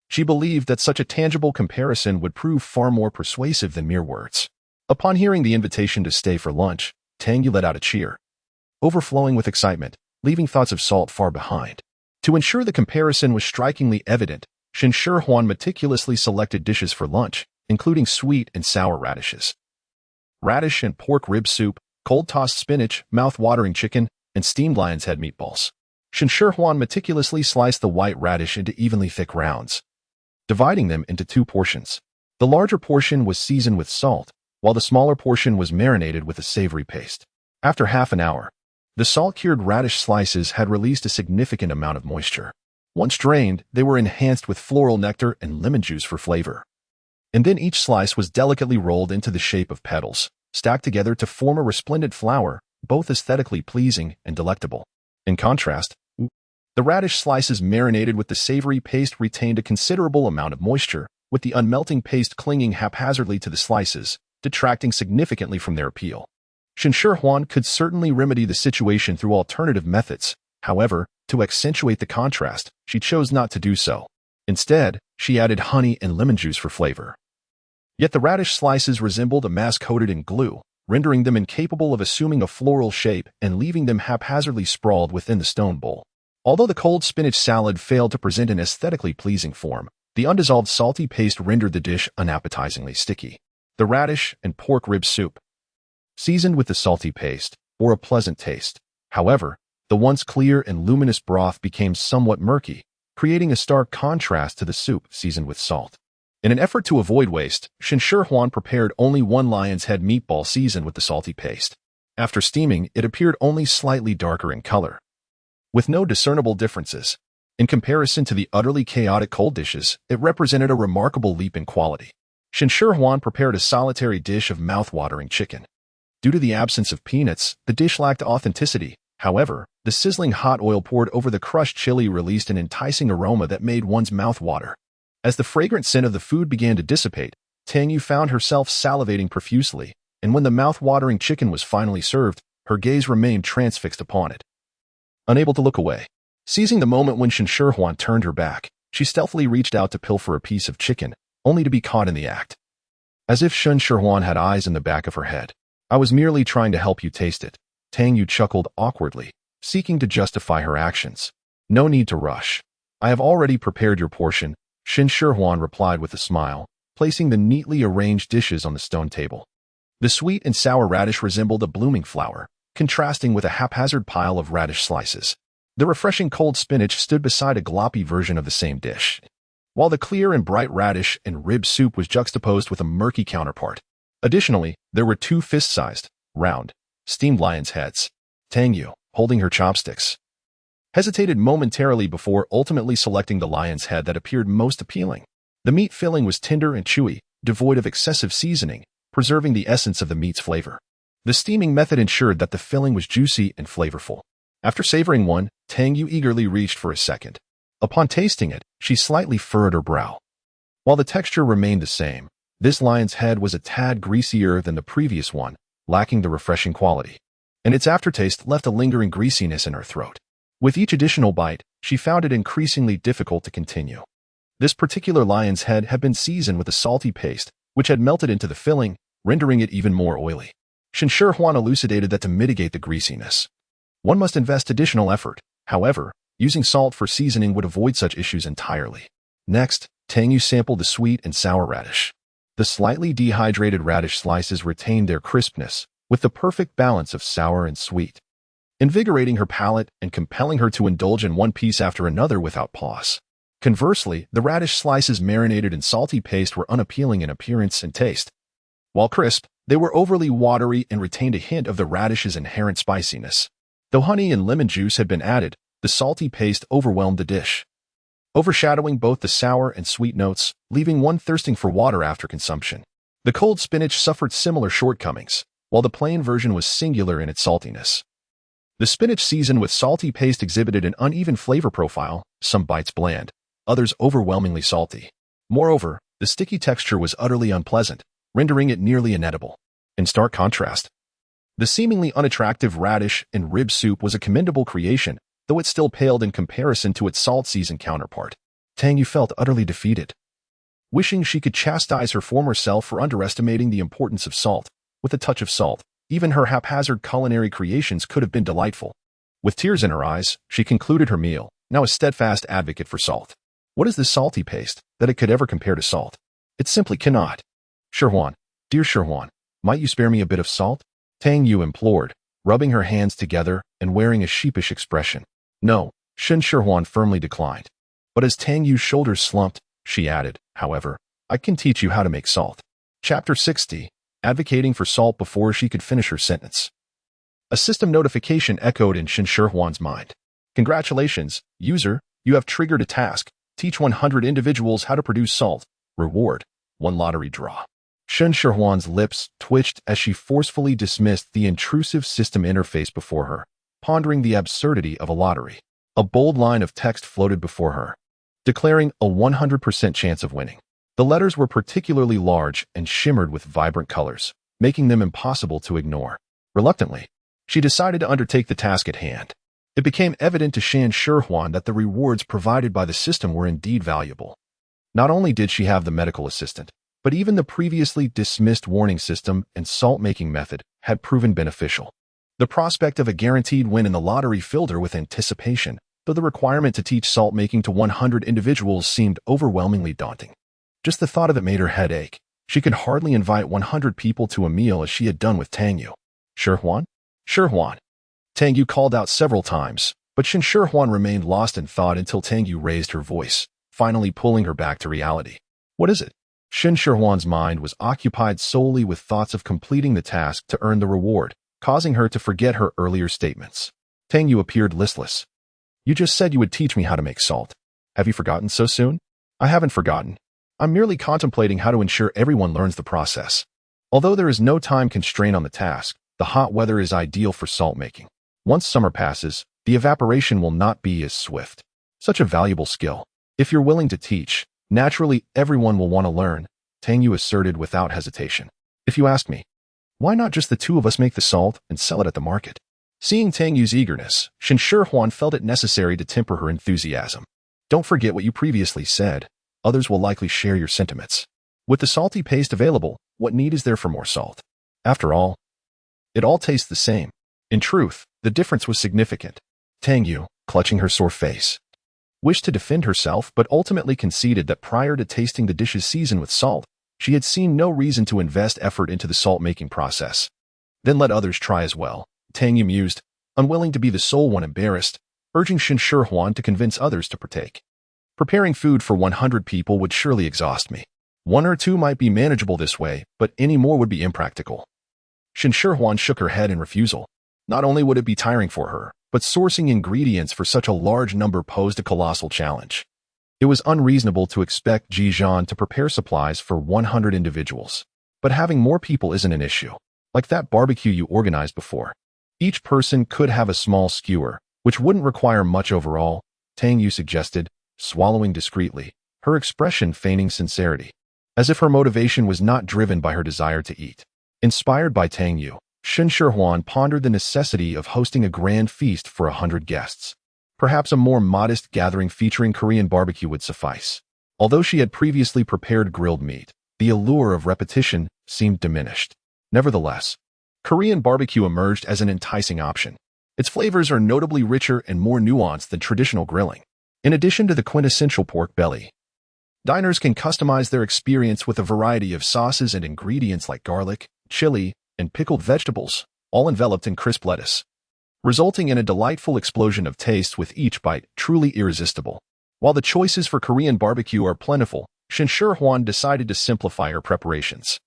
She believed that such a tangible comparison would prove far more persuasive than mere words. Upon hearing the invitation to stay for lunch, Tang Yu let out a cheer, overflowing with excitement, leaving thoughts of salt far behind. To ensure the comparison was strikingly evident, Shen Shihuan meticulously selected dishes for lunch, including sweet and sour radishes, radish and pork rib soup, cold-tossed spinach, mouth-watering chicken, and steamed lion's head meatballs. Shen Shihuan meticulously sliced the white radish into evenly thick rounds, dividing them into two portions. The larger portion was seasoned with salt, while the smaller portion was marinated with a savory paste. After half an hour, the salt-cured radish slices had released a significant amount of moisture. Once drained, they were enhanced with floral nectar and lemon juice for flavor. And then each slice was delicately rolled into the shape of petals, stacked together to form a resplendent flower, both aesthetically pleasing and delectable. In contrast, the radish slices marinated with the savory paste retained a considerable amount of moisture, with the unmelting paste clinging haphazardly to the slices, detracting significantly from their appeal. Shen Shihuan could certainly remedy the situation through alternative methods. However, to accentuate the contrast, she chose not to do so. Instead, she added honey and lemon juice for flavor. Yet the radish slices resembled a mass coated in glue, rendering them incapable of assuming a floral shape and leaving them haphazardly sprawled within the stone bowl. Although the cold spinach salad failed to present an aesthetically pleasing form, the undissolved salty paste rendered the dish unappetizingly sticky. The radish and pork rib soup, seasoned with the salty paste, bore a pleasant taste. However, the once clear and luminous broth became somewhat murky, creating a stark contrast to the soup seasoned with salt. In an effort to avoid waste, Shen Shihuan prepared only one lion's head meatball seasoned with the salty paste. After steaming, it appeared only slightly darker in color, with no discernible differences. In comparison to the utterly chaotic cold dishes, it represented a remarkable leap in quality. Shen Shihuan prepared a solitary dish of mouth-watering chicken. Due to the absence of peanuts, the dish lacked authenticity. However, the sizzling hot oil poured over the crushed chili released an enticing aroma that made one's mouth water. As the fragrant scent of the food began to dissipate, Tang Yu found herself salivating profusely, and when the mouth-watering chicken was finally served, her gaze remained transfixed upon it, unable to look away. Seizing the moment when Shen Shihuan turned her back, she stealthily reached out to pilfer a piece of chicken, only to be caught in the act. As if Shen Shihuan had eyes in the back of her head. "I was merely trying to help you taste it." Tang Yu chuckled awkwardly, seeking to justify her actions. "No need to rush. I have already prepared your portion," Shen Shihuan replied with a smile, placing the neatly arranged dishes on the stone table. The sweet and sour radish resembled a blooming flower, contrasting with a haphazard pile of radish slices. The refreshing cold spinach stood beside a gloppy version of the same dish, while the clear and bright radish and rib soup was juxtaposed with a murky counterpart. Additionally, there were two fist-sized, round, steamed lion's heads. Tang Yu, holding her chopsticks, hesitated momentarily before ultimately selecting the lion's head that appeared most appealing. The meat filling was tender and chewy, devoid of excessive seasoning, preserving the essence of the meat's flavor. The steaming method ensured that the filling was juicy and flavorful. After savoring one, Tang Yu eagerly reached for a second. Upon tasting it, she slightly furrowed her brow. While the texture remained the same, this lion's head was a tad greasier than the previous one, lacking the refreshing quality. And its aftertaste left a lingering greasiness in her throat. With each additional bite, she found it increasingly difficult to continue. This particular lion's head had been seasoned with a salty paste, which had melted into the filling, rendering it even more oily. Shen Shihuan elucidated that to mitigate the greasiness, one must invest additional effort. However, using salt for seasoning would avoid such issues entirely. Next, Tang Yu sampled the sweet and sour radish. The slightly dehydrated radish slices retained their crispness, with the perfect balance of sour and sweet, invigorating her palate and compelling her to indulge in one piece after another without pause. Conversely, the radish slices marinated in salty paste were unappealing in appearance and taste. While crisp, they were overly watery and retained a hint of the radish's inherent spiciness. Though honey and lemon juice had been added, the salty paste overwhelmed the dish, overshadowing both the sour and sweet notes, leaving one thirsting for water after consumption. The cold spinach suffered similar shortcomings, while the plain version was singular in its saltiness. The spinach seasoned with salty paste exhibited an uneven flavor profile, some bites bland, others overwhelmingly salty. Moreover, the sticky texture was utterly unpleasant, rendering it nearly inedible. In stark contrast, the seemingly unattractive radish and rib soup was a commendable creation, though it still paled in comparison to its salt-seasoned counterpart. Tang Yu felt utterly defeated. Wishing she could chastise her former self for underestimating the importance of salt. With a touch of salt, even her haphazard culinary creations could have been delightful. With tears in her eyes, she concluded her meal, now a steadfast advocate for salt. What is this salty paste, that it could ever compare to salt? It simply cannot. Shihuan, dear Shihuan, might you spare me a bit of salt? Tang Yu implored, rubbing her hands together and wearing a sheepish expression. No, Shen Shihuan firmly declined. But as Tang Yu's shoulders slumped, she added, however, I can teach you how to make salt. Chapter 60. Advocating for salt before she could finish her sentence. A system notification echoed in Shen Shihuan's mind. Congratulations, user, you have triggered a task. Teach 100 individuals how to produce salt. Reward, 1 lottery draw. Shen Shihuan's lips twitched as she forcefully dismissed the intrusive system interface before her, pondering the absurdity of a lottery. A bold line of text floated before her, declaring a 100% chance of winning. The letters were particularly large and shimmered with vibrant colors, making them impossible to ignore. Reluctantly, she decided to undertake the task at hand. It became evident to Shen Shihuan that the rewards provided by the system were indeed valuable. Not only did she have the medical assistant, but even the previously dismissed warning system and salt-making method had proven beneficial. The prospect of a guaranteed win in the lottery filled her with anticipation, though the requirement to teach salt-making to 100 individuals seemed overwhelmingly daunting. Just the thought of it made her head ache. She could hardly invite 100 people to a meal as she had done with Tang Yu. Shihuan? Shihuan. Tang Yu called out several times, but Shen Shihuan remained lost in thought until Tang Yu raised her voice, finally pulling her back to reality. What is it? Shen Shihuan's mind was occupied solely with thoughts of completing the task to earn the reward, causing her to forget her earlier statements. Tang Yu appeared listless. You just said you would teach me how to make salt. Have you forgotten so soon? I haven't forgotten. I'm merely contemplating how to ensure everyone learns the process. Although there is no time constraint on the task, the hot weather is ideal for salt making. Once summer passes, the evaporation will not be as swift. Such a valuable skill. If you're willing to teach, naturally everyone will want to learn, Tang Yu asserted without hesitation. If you ask me, why not just the two of us make the salt and sell it at the market? Seeing Tang Yu's eagerness, Shen Shihuan felt it necessary to temper her enthusiasm. Don't forget what you previously said. Others will likely share your sentiments. With the salty paste available, what need is there for more salt? After all, it all tastes the same. In truth, the difference was significant. Tang Yu, clutching her sore face, wished to defend herself but ultimately conceded that prior to tasting the dishes seasoned with salt, she had seen no reason to invest effort into the salt-making process. Then let others try as well, Tang Yu mused, unwilling to be the sole one embarrassed, urging Shen Shihuan to convince others to partake. Preparing food for 100 people would surely exhaust me. 1 or 2 might be manageable this way, but any more would be impractical. Shen Shihuan shook her head in refusal. Not only would it be tiring for her, but sourcing ingredients for such a large number posed a colossal challenge. It was unreasonable to expect Ji Zhan to prepare supplies for 100 individuals. But having more people isn't an issue. like that barbecue you organized before. Each person could have a small skewer, which wouldn't require much overall, Tang Yu suggested, swallowing discreetly, her expression feigning sincerity, as if her motivation was not driven by her desire to eat. Inspired by Tang Yu, Shen Shihuan pondered the necessity of hosting a grand feast for 100 guests. Perhaps a more modest gathering featuring Korean barbecue would suffice. Although she had previously prepared grilled meat, the allure of repetition seemed diminished. Nevertheless, Korean barbecue emerged as an enticing option. Its flavors are notably richer and more nuanced than traditional grilling. In addition to the quintessential pork belly, diners can customize their experience with a variety of sauces and ingredients like garlic, chili, and pickled vegetables, all enveloped in crisp lettuce, resulting in a delightful explosion of taste with each bite truly irresistible. While the choices for Korean barbecue are plentiful, Shen Shihuan decided to simplify her preparations.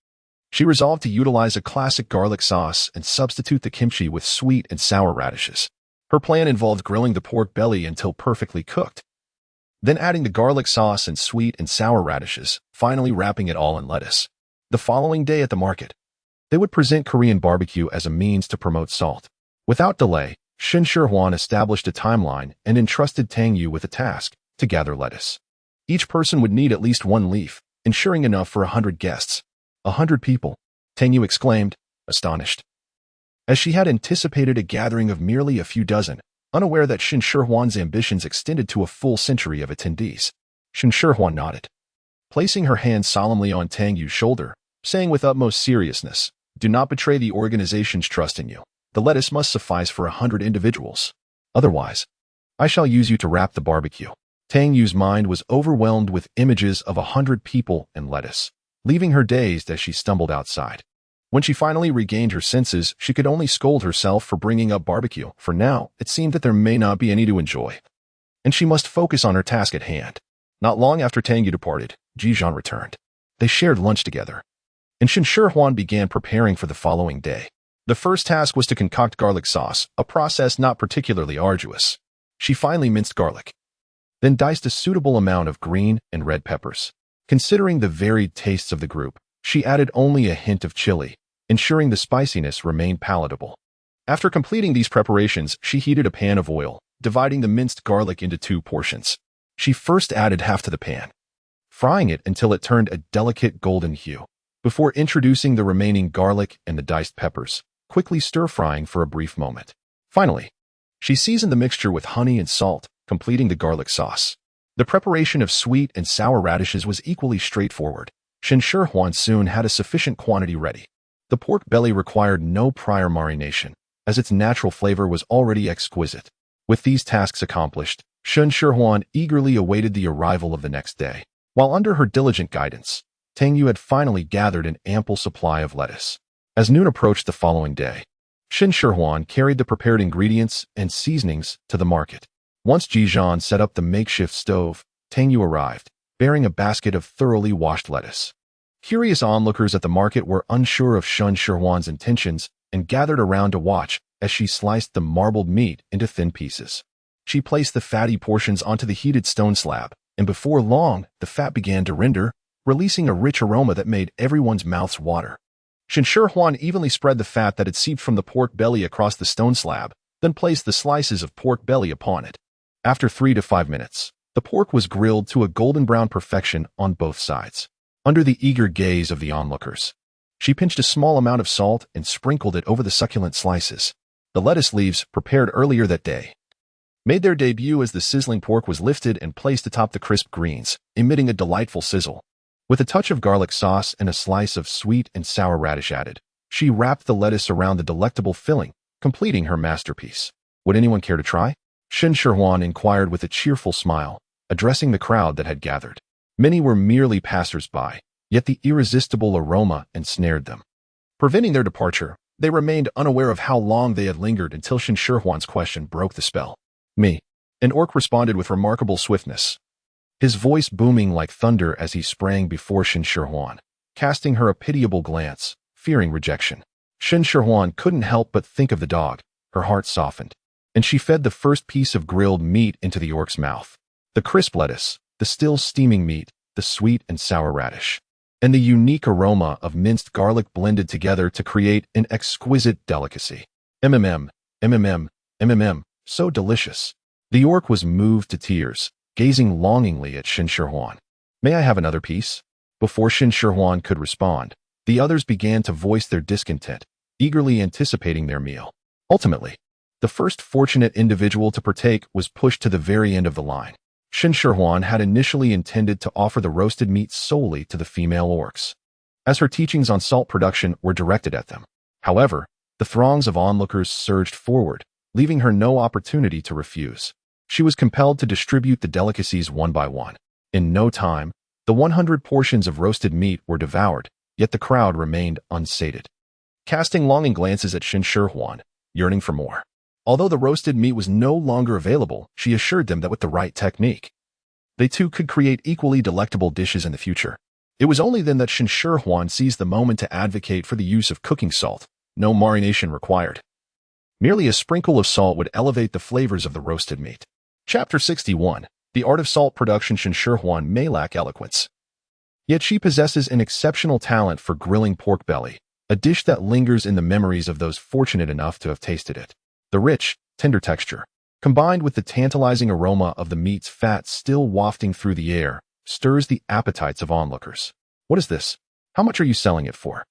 She resolved to utilize a classic garlic sauce and substitute the kimchi with sweet and sour radishes. Her plan involved grilling the pork belly until perfectly cooked, then adding the garlic sauce and sweet and sour radishes, finally wrapping it all in lettuce. The following day at the market, they would present Korean barbecue as a means to promote salt. Without delay, Shen Shihuan established a timeline and entrusted Tang Yu with a task to gather lettuce. Each person would need at least one leaf, ensuring enough for 100 guests. 100 people, Tang Yu exclaimed, astonished. As she had anticipated a gathering of merely a few dozen, unaware that Shen Shihuan's ambitions extended to a full century of attendees. Shen Shihuan nodded, placing her hand solemnly on Tang Yu's shoulder, saying with utmost seriousness, "Do not betray the organization's trust in you. The lettuce must suffice for 100 individuals. Otherwise, I shall use you to wrap the barbecue." Tang Yu's mind was overwhelmed with images of 100 people and lettuce, leaving her dazed as she stumbled outside. When she finally regained her senses, she could only scold herself for bringing up barbecue. For now, it seemed that there may not be any to enjoy, and she must focus on her task at hand. Not long after Tang Yu departed, Ji Zhan returned. They shared lunch together, and Shen Shihuan began preparing for the following day. The first task was to concoct garlic sauce, a process not particularly arduous. She finely minced garlic, then diced a suitable amount of green and red peppers. Considering the varied tastes of the group, she added only a hint of chili, ensuring the spiciness remained palatable. After completing these preparations, she heated a pan of oil, dividing the minced garlic into 2 portions. She first added half to the pan, frying it until it turned a delicate golden hue, before introducing the remaining garlic and the diced peppers, quickly stir-frying for a brief moment. Finally, she seasoned the mixture with honey and salt, completing the garlic sauce. The preparation of sweet and sour radishes was equally straightforward. Shen Shihuan soon had a sufficient quantity ready. The pork belly required no prior marination, as its natural flavor was already exquisite. With these tasks accomplished, Shen Shihuan eagerly awaited the arrival of the next day. While under her diligent guidance, Tang Yu had finally gathered an ample supply of lettuce. As noon approached the following day, Shen Shihuan carried the prepared ingredients and seasonings to the market. Once Ji Zhan set up the makeshift stove, Tang Yu arrived, bearing a basket of thoroughly washed lettuce. Curious onlookers at the market were unsure of Shen Shihuan's intentions and gathered around to watch as she sliced the marbled meat into thin pieces. She placed the fatty portions onto the heated stone slab, and before long, the fat began to render, releasing a rich aroma that made everyone's mouths water. Shen Shihuan evenly spread the fat that had seeped from the pork belly across the stone slab, then placed the slices of pork belly upon it. After 3 to 5 minutes, the pork was grilled to a golden brown perfection on both sides. Under the eager gaze of the onlookers, she pinched a small amount of salt and sprinkled it over the succulent slices. The lettuce leaves, prepared earlier that day, made their debut as the sizzling pork was lifted and placed atop the crisp greens, emitting a delightful sizzle. With a touch of garlic sauce and a slice of sweet and sour radish added, she wrapped the lettuce around the delectable filling, completing her masterpiece. Would anyone care to try? Shen Shihuan inquired with a cheerful smile, addressing the crowd that had gathered. Many were merely passers-by, yet the irresistible aroma ensnared them. Preventing their departure, they remained unaware of how long they had lingered until Shen Shihuan's question broke the spell. "Me." An orc responded with remarkable swiftness, his voice booming like thunder as he sprang before Shen Shihuan, casting her a pitiable glance, fearing rejection. Shen Shihuan couldn't help but think of the dog. Her heart softened, and she fed the first piece of grilled meat into the orc's mouth. The crisp lettuce, the still steaming meat, the sweet and sour radish. and the unique aroma of minced garlic blended together to create an exquisite delicacy. Mmm, mmm, mmm, so delicious. The orc was moved to tears, gazing longingly at Shen Shihuan. May I have another piece? Before Shen Shihuan could respond, the others began to voice their discontent, eagerly anticipating their meal. Ultimately, the first fortunate individual to partake was pushed to the very end of the line. Shen Shihuan had initially intended to offer the roasted meat solely to the female orcs, as her teachings on salt production were directed at them. However, the throngs of onlookers surged forward, leaving her no opportunity to refuse. She was compelled to distribute the delicacies one by one. In no time, the 100 portions of roasted meat were devoured, yet the crowd remained unsated, casting longing glances at Shen Shihuan, yearning for more. Although the roasted meat was no longer available, she assured them that with the right technique, they too could create equally delectable dishes in the future. It was only then that Shen Shihuan seized the moment to advocate for the use of cooking salt, no marination required. Merely a sprinkle of salt would elevate the flavors of the roasted meat. Chapter 61. The Art of Salt Production. Shen Shihuan may lack eloquence, yet she possesses an exceptional talent for grilling pork belly, a dish that lingers in the memories of those fortunate enough to have tasted it. The rich, tender texture, combined with the tantalizing aroma of the meat's fat still wafting through the air, stirs the appetites of onlookers. What is this? How much are you selling it for?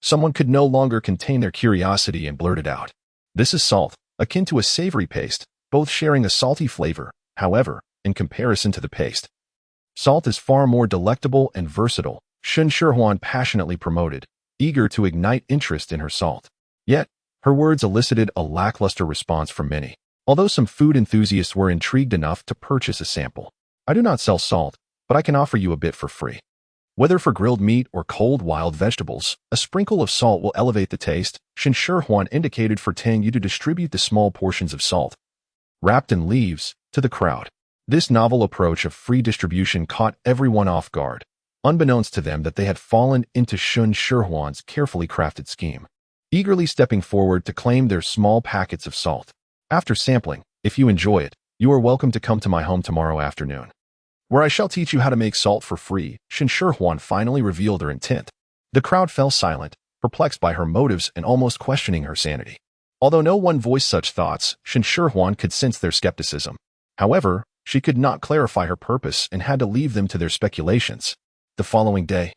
Someone could no longer contain their curiosity and blurted out. This is salt, akin to a savory paste, both sharing a salty flavor. However, in comparison to the paste, salt is far more delectable and versatile, Shen Shihuan passionately promoted, eager to ignite interest in her salt. Yet, her words elicited a lackluster response from many, although some food enthusiasts were intrigued enough to purchase a sample. I do not sell salt, but I can offer you a bit for free. Whether for grilled meat or cold wild vegetables, a sprinkle of salt will elevate the taste. Shen Shihuan indicated for Tang Yu to distribute the small portions of salt, wrapped in leaves, to the crowd. This novel approach of free distribution caught everyone off guard, unbeknownst to them that they had fallen into Shen Shihuan's carefully crafted scheme, eagerly stepping forward to claim their small packets of salt. After sampling, if you enjoy it, you are welcome to come to my home tomorrow afternoon, where I shall teach you how to make salt for free. Shen Shihuan finally revealed her intent. The crowd fell silent, perplexed by her motives and almost questioning her sanity. Although no one voiced such thoughts, Shen Shihuan could sense their skepticism. However, she could not clarify her purpose and had to leave them to their speculations. The following day,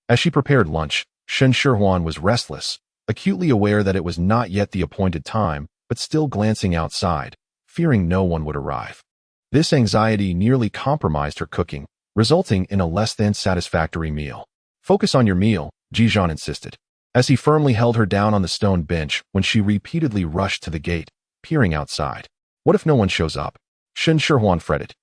as she prepared lunch, Shen Shihuan was restless, acutely aware that it was not yet the appointed time, but still glancing outside, fearing no one would arrive. This anxiety nearly compromised her cooking, resulting in a less than satisfactory meal. Focus on your meal, Ji Zhan insisted, as he firmly held her down on the stone bench when she repeatedly rushed to the gate, peering outside. What if no one shows up? Shen Shihuan fretted,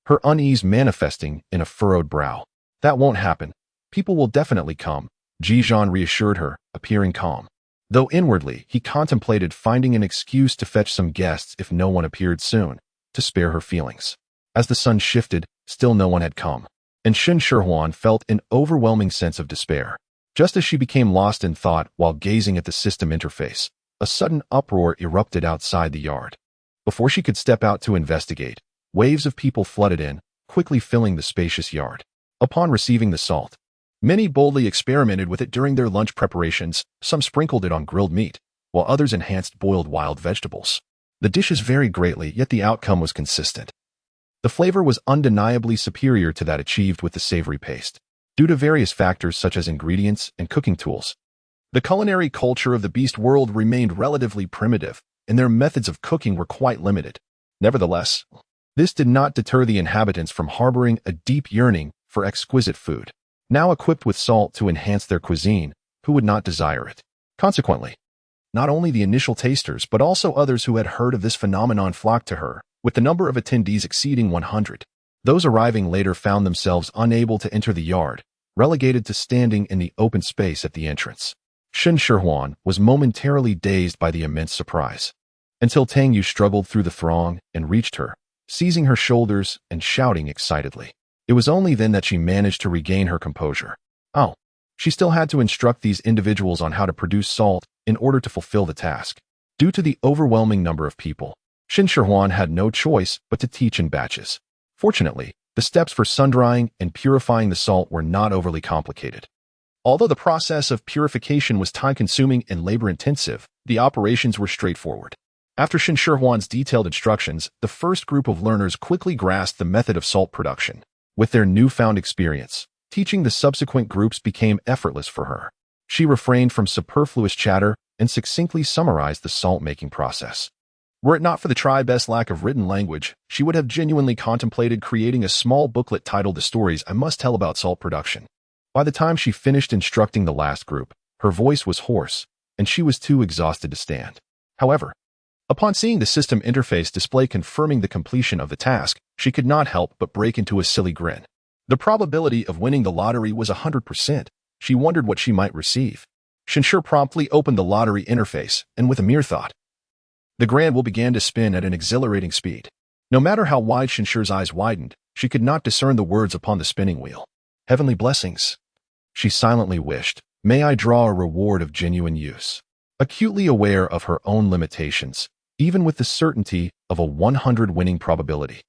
her unease manifesting in a furrowed brow. That won't happen. People will definitely come, Ji Zhan reassured her, appearing calm. Though inwardly, he contemplated finding an excuse to fetch some guests if no one appeared soon, to spare her feelings. As the sun shifted, still no one had come, and Shen Shihuan felt an overwhelming sense of despair. Just as she became lost in thought while gazing at the system interface, a sudden uproar erupted outside the yard. Before she could step out to investigate, waves of people flooded in, quickly filling the spacious yard. Upon receiving the salt, many boldly experimented with it during their lunch preparations. Some sprinkled it on grilled meat, while others enhanced boiled wild vegetables. The dishes varied greatly, yet the outcome was consistent. The flavor was undeniably superior to that achieved with the savory paste, due to various factors such as ingredients and cooking tools. The culinary culture of the beast world remained relatively primitive, and their methods of cooking were quite limited. Nevertheless, this did not deter the inhabitants from harboring a deep yearning for exquisite food. Now equipped with salt to enhance their cuisine, who would not desire it? Consequently, not only the initial tasters but also others who had heard of this phenomenon flocked to her, with the number of attendees exceeding 100. Those arriving later found themselves unable to enter the yard, relegated to standing in the open space at the entrance. Shen Shihuan was momentarily dazed by the immense surprise, until Tang Yu struggled through the throng and reached her, seizing her shoulders and shouting excitedly. It was only then that she managed to regain her composure. Oh, she still had to instruct these individuals on how to produce salt in order to fulfill the task. Due to the overwhelming number of people, Shen Shihuan had no choice but to teach in batches. Fortunately, the steps for sun-drying and purifying the salt were not overly complicated. Although the process of purification was time-consuming and labor-intensive, the operations were straightforward. After Shen Shihuan's detailed instructions, the first group of learners quickly grasped the method of salt production. With their newfound experience, teaching the subsequent groups became effortless for her. She refrained from superfluous chatter and succinctly summarized the salt-making process. Were it not for the tribe's lack of written language, she would have genuinely contemplated creating a small booklet titled The Stories I Must Tell About Salt Production. By the time she finished instructing the last group, her voice was hoarse, and she was too exhausted to stand. However, upon seeing the system interface display confirming the completion of the task, she could not help but break into a silly grin. The probability of winning the lottery was 100%. She wondered what she might receive. Shen Shi promptly opened the lottery interface, and with a mere thought, the grand wheel began to spin at an exhilarating speed. No matter how wide Shen Shi's eyes widened, she could not discern the words upon the spinning wheel. Heavenly blessings. She silently wished, may I draw a reward of genuine use. Acutely aware of her own limitations, even with the certainty of a 100 winning probability,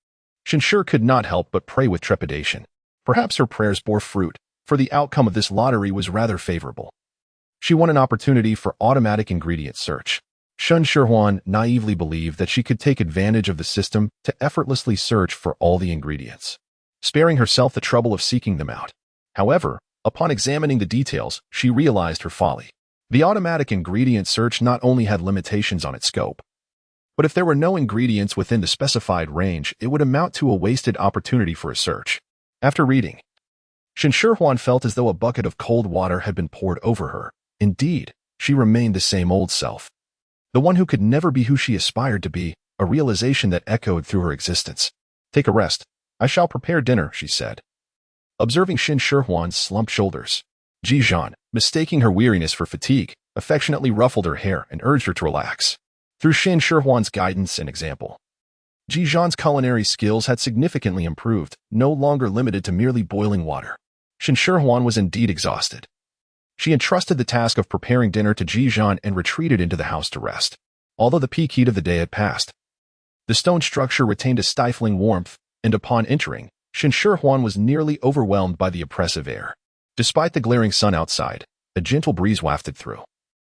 Shen Shi could not help but pray with trepidation. Perhaps her prayers bore fruit, for the outcome of this lottery was rather favorable. She won an opportunity for automatic ingredient search. Shen Shihuan naively believed that she could take advantage of the system to effortlessly search for all the ingredients, sparing herself the trouble of seeking them out. However, upon examining the details, she realized her folly. The automatic ingredient search not only had limitations on its scope, but if there were no ingredients within the specified range, it would amount to a wasted opportunity for a search. After reading, Shen Shihuan felt as though a bucket of cold water had been poured over her. Indeed, she remained the same old self. The one who could never be who she aspired to be, a realization that echoed through her existence. Take a rest. I shall prepare dinner, she said. Observing Shen Shihuan's slumped shoulders, Ji Zhan, mistaking her weariness for fatigue, affectionately ruffled her hair and urged her to relax. Through Shen Shihuan's guidance and example, Ji Zhan's culinary skills had significantly improved, no longer limited to merely boiling water. Shen Shihuan was indeed exhausted. She entrusted the task of preparing dinner to Ji Zhan and retreated into the house to rest. Although the peak heat of the day had passed, the stone structure retained a stifling warmth, and upon entering, Shen Shihuan was nearly overwhelmed by the oppressive air. Despite the glaring sun outside, a gentle breeze wafted through,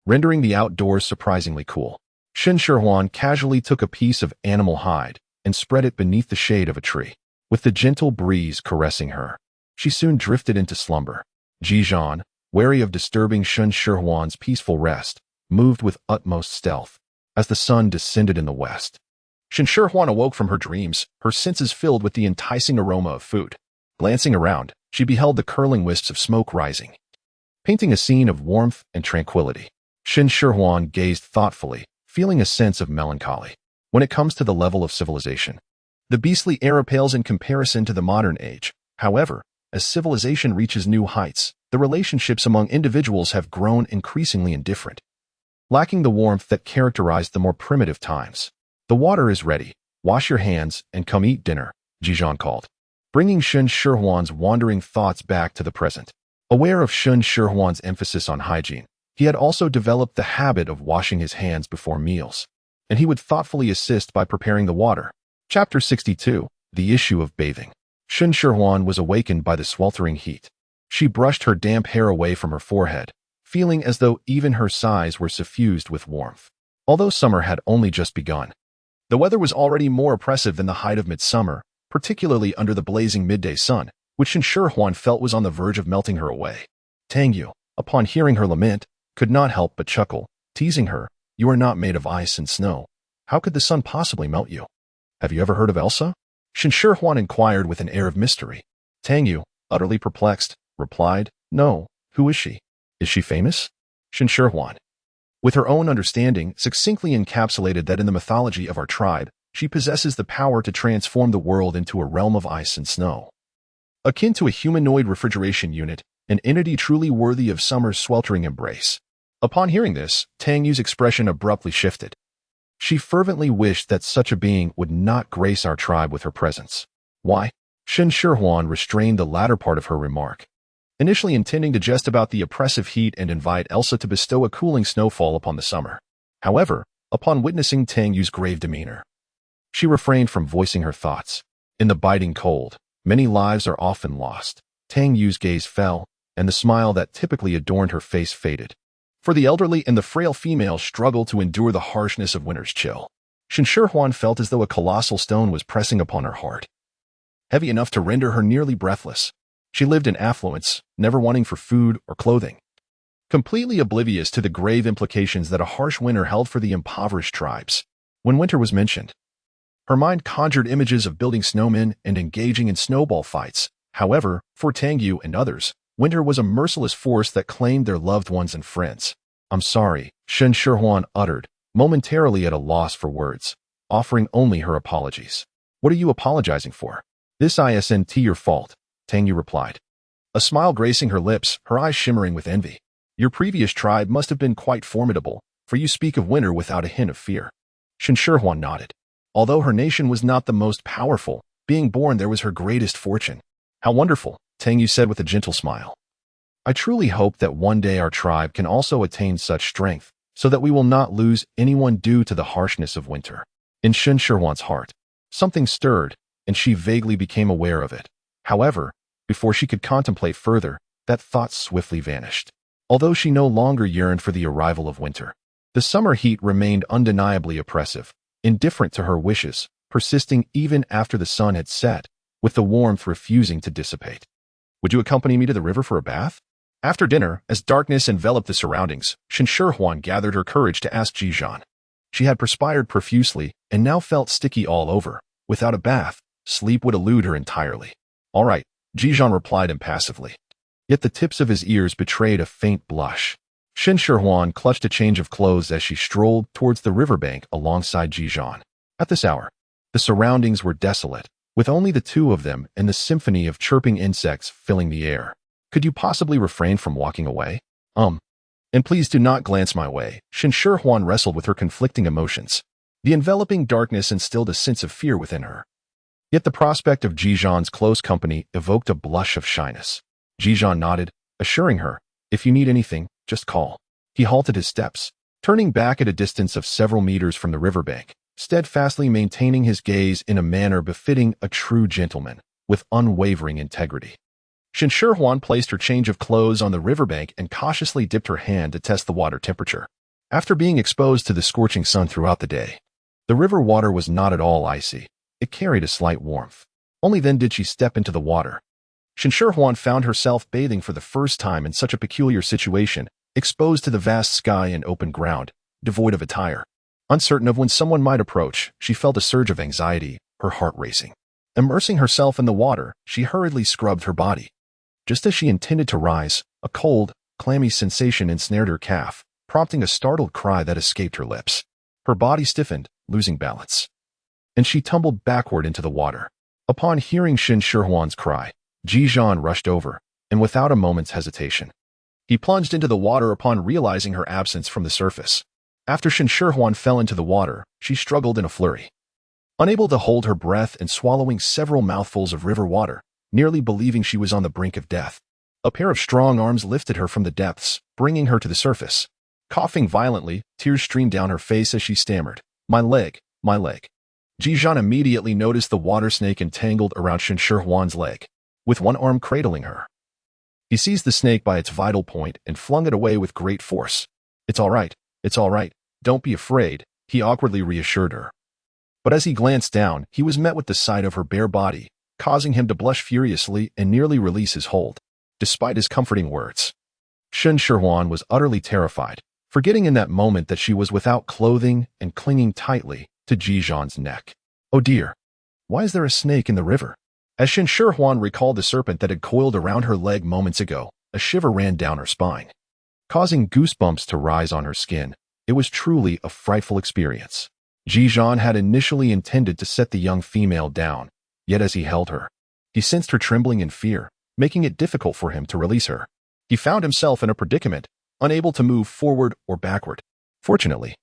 rendering the outdoors surprisingly cool. Shen Shihuan casually took a piece of animal hide and spread it beneath the shade of a tree. With the gentle breeze caressing her, she soon drifted into slumber. Ji Zhan, wary of disturbing Shen Shihuan's peaceful rest, moved with utmost stealth. As the sun descended in the west, Shen Shihuan awoke from her dreams, her senses filled with the enticing aroma of food. Glancing around, she beheld the curling wisps of smoke rising, painting a scene of warmth and tranquility. Shen Shihuan gazed thoughtfully, feeling a sense of melancholy. When it comes to the level of civilization, the beastly era pales in comparison to the modern age. However, as civilization reaches new heights, the relationships among individuals have grown increasingly indifferent, lacking the warmth that characterized the more primitive times. The water is ready. Wash your hands and come eat dinner, Ji Zhan called, bringing Shen Shihuan's wandering thoughts back to the present. Aware of Shen Shihuan's emphasis on hygiene, he had also developed the habit of washing his hands before meals, and he would thoughtfully assist by preparing the water. Chapter 62. The Issue of Bathing. Shen Shihuan was awakened by the sweltering heat. She brushed her damp hair away from her forehead, feeling as though even her sighs were suffused with warmth. Although summer had only just begun, the weather was already more oppressive than the height of midsummer, particularly under the blazing midday sun, which Shen Shihuan felt was on the verge of melting her away. Tang Yu, upon hearing her lament, could not help but chuckle, teasing her, "You are not made of ice and snow. How could the sun possibly melt you? Have you ever heard of Elsa?" Shen Shihuan inquired with an air of mystery. Tang Yu, utterly perplexed, replied, "No. Who is she? Is she famous?" Shen Shihuan, with her own understanding, succinctly encapsulated that in the mythology of our tribe, she possesses the power to transform the world into a realm of ice and snow. Akin to a humanoid refrigeration unit, an entity truly worthy of summer's sweltering embrace. Upon hearing this, Tang Yu's expression abruptly shifted. She fervently wished that such a being would not grace our tribe with her presence. Why? Shen Shihuan restrained the latter part of her remark, initially intending to jest about the oppressive heat and invite Elsa to bestow a cooling snowfall upon the summer. However, upon witnessing Tang Yu's grave demeanor, she refrained from voicing her thoughts. In the biting cold, many lives are often lost. Tang Yu's gaze fell, and the smile that typically adorned her face faded. For the elderly and the frail female struggled to endure the harshness of winter's chill. Shen Shihuan felt as though a colossal stone was pressing upon her heart, heavy enough to render her nearly breathless. She lived in affluence, never wanting for food or clothing, completely oblivious to the grave implications that a harsh winter held for the impoverished tribes. When winter was mentioned, her mind conjured images of building snowmen and engaging in snowball fights. However, for Tang Yu and others, winter was a merciless force that claimed their loved ones and friends. "I'm sorry," Shen Shihuan uttered, momentarily at a loss for words, offering only her apologies. "What are you apologizing for?" "This isn't your fault," Tang Yu replied, a smile gracing her lips, her eyes shimmering with envy. "Your previous tribe must have been quite formidable, for you speak of winter without a hint of fear." Shen Shihuan nodded. Although her nation was not the most powerful, being born there was her greatest fortune. "How wonderful," Tang Yu said with a gentle smile. "I truly hope that one day our tribe can also attain such strength, so that we will not lose anyone due to the harshness of winter." In Shen Shihuan's heart, something stirred, and she vaguely became aware of it. However, before she could contemplate further, that thought swiftly vanished. Although she no longer yearned for the arrival of winter, the summer heat remained undeniably oppressive, indifferent to her wishes, persisting even after the sun had set, with the warmth refusing to dissipate. "Would you accompany me to the river for a bath?" After dinner, as darkness enveloped the surroundings, Shen Shihuan gathered her courage to ask Ji Zhan. She had perspired profusely and now felt sticky all over. Without a bath, sleep would elude her entirely. "All right," Ji Zhan replied impassively. Yet the tips of his ears betrayed a faint blush. Shen Shihuan clutched a change of clothes as she strolled towards the riverbank alongside Ji Zhan. At this hour, the surroundings were desolate, with only the two of them and the symphony of chirping insects filling the air. "Could you possibly refrain from walking away?" And please do not glance my way." Shen Shihuan wrestled with her conflicting emotions. The enveloping darkness instilled a sense of fear within her. Yet the prospect of Ji Zhan's close company evoked a blush of shyness. Ji Zhan nodded, assuring her, "If you need anything, just call." He halted his steps, turning back at a distance of several meters from the riverbank, steadfastly maintaining his gaze in a manner befitting a true gentleman, with unwavering integrity. Shen Shihuan placed her change of clothes on the riverbank and cautiously dipped her hand to test the water temperature. After being exposed to the scorching sun throughout the day, the river water was not at all icy. It carried a slight warmth. Only then did she step into the water. Shen Shihuan found herself bathing for the first time in such a peculiar situation, exposed to the vast sky and open ground, devoid of attire. Uncertain of when someone might approach, she felt a surge of anxiety, her heart racing. Immersing herself in the water, she hurriedly scrubbed her body. Just as she intended to rise, a cold, clammy sensation ensnared her calf, prompting a startled cry that escaped her lips. Her body stiffened, losing balance, and she tumbled backward into the water. Upon hearing Shen Shihuan's cry, Ji Zhan rushed over, and without a moment's hesitation, he plunged into the water upon realizing her absence from the surface. After Shen Shihuan fell into the water, she struggled in a flurry, unable to hold her breath and swallowing several mouthfuls of river water, nearly believing she was on the brink of death. A pair of strong arms lifted her from the depths, bringing her to the surface. Coughing violently, tears streamed down her face as she stammered, "My leg, my leg." Ji Zhan immediately noticed the water snake entangled around Shen Shihuan's leg, with one arm cradling her. He seized the snake by its vital point and flung it away with great force. It's all right, don't be afraid," he awkwardly reassured her. But as he glanced down, he was met with the sight of her bare body, causing him to blush furiously and nearly release his hold. Despite his comforting words, Shen Shihuan was utterly terrified, forgetting in that moment that she was without clothing and clinging tightly to Ji Zhan's neck. "Oh dear, why is there a snake in the river?" As Shen Shihuan recalled the serpent that had coiled around her leg moments ago, a shiver ran down her spine, causing goosebumps to rise on her skin. It was truly a frightful experience. Ji Zhan had initially intended to set the young female down, yet as he held her, he sensed her trembling in fear, making it difficult for him to release her. He found himself in a predicament, unable to move forward or backward. Fortunately,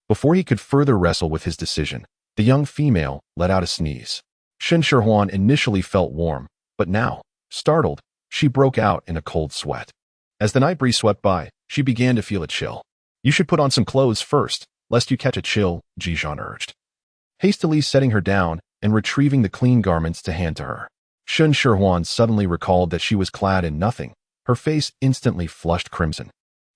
before he could further wrestle with his decision, the young female let out a sneeze. Shen Shihuan initially felt warm, but now, startled, she broke out in a cold sweat. As the night breeze swept by, she began to feel a chill. "You should put on some clothes first, lest you catch a chill," Ji Zhan urged, hastily setting her down and retrieving the clean garments to hand to her. Shen Shihuan suddenly recalled that she was clad in nothing, Her face instantly flushed crimson,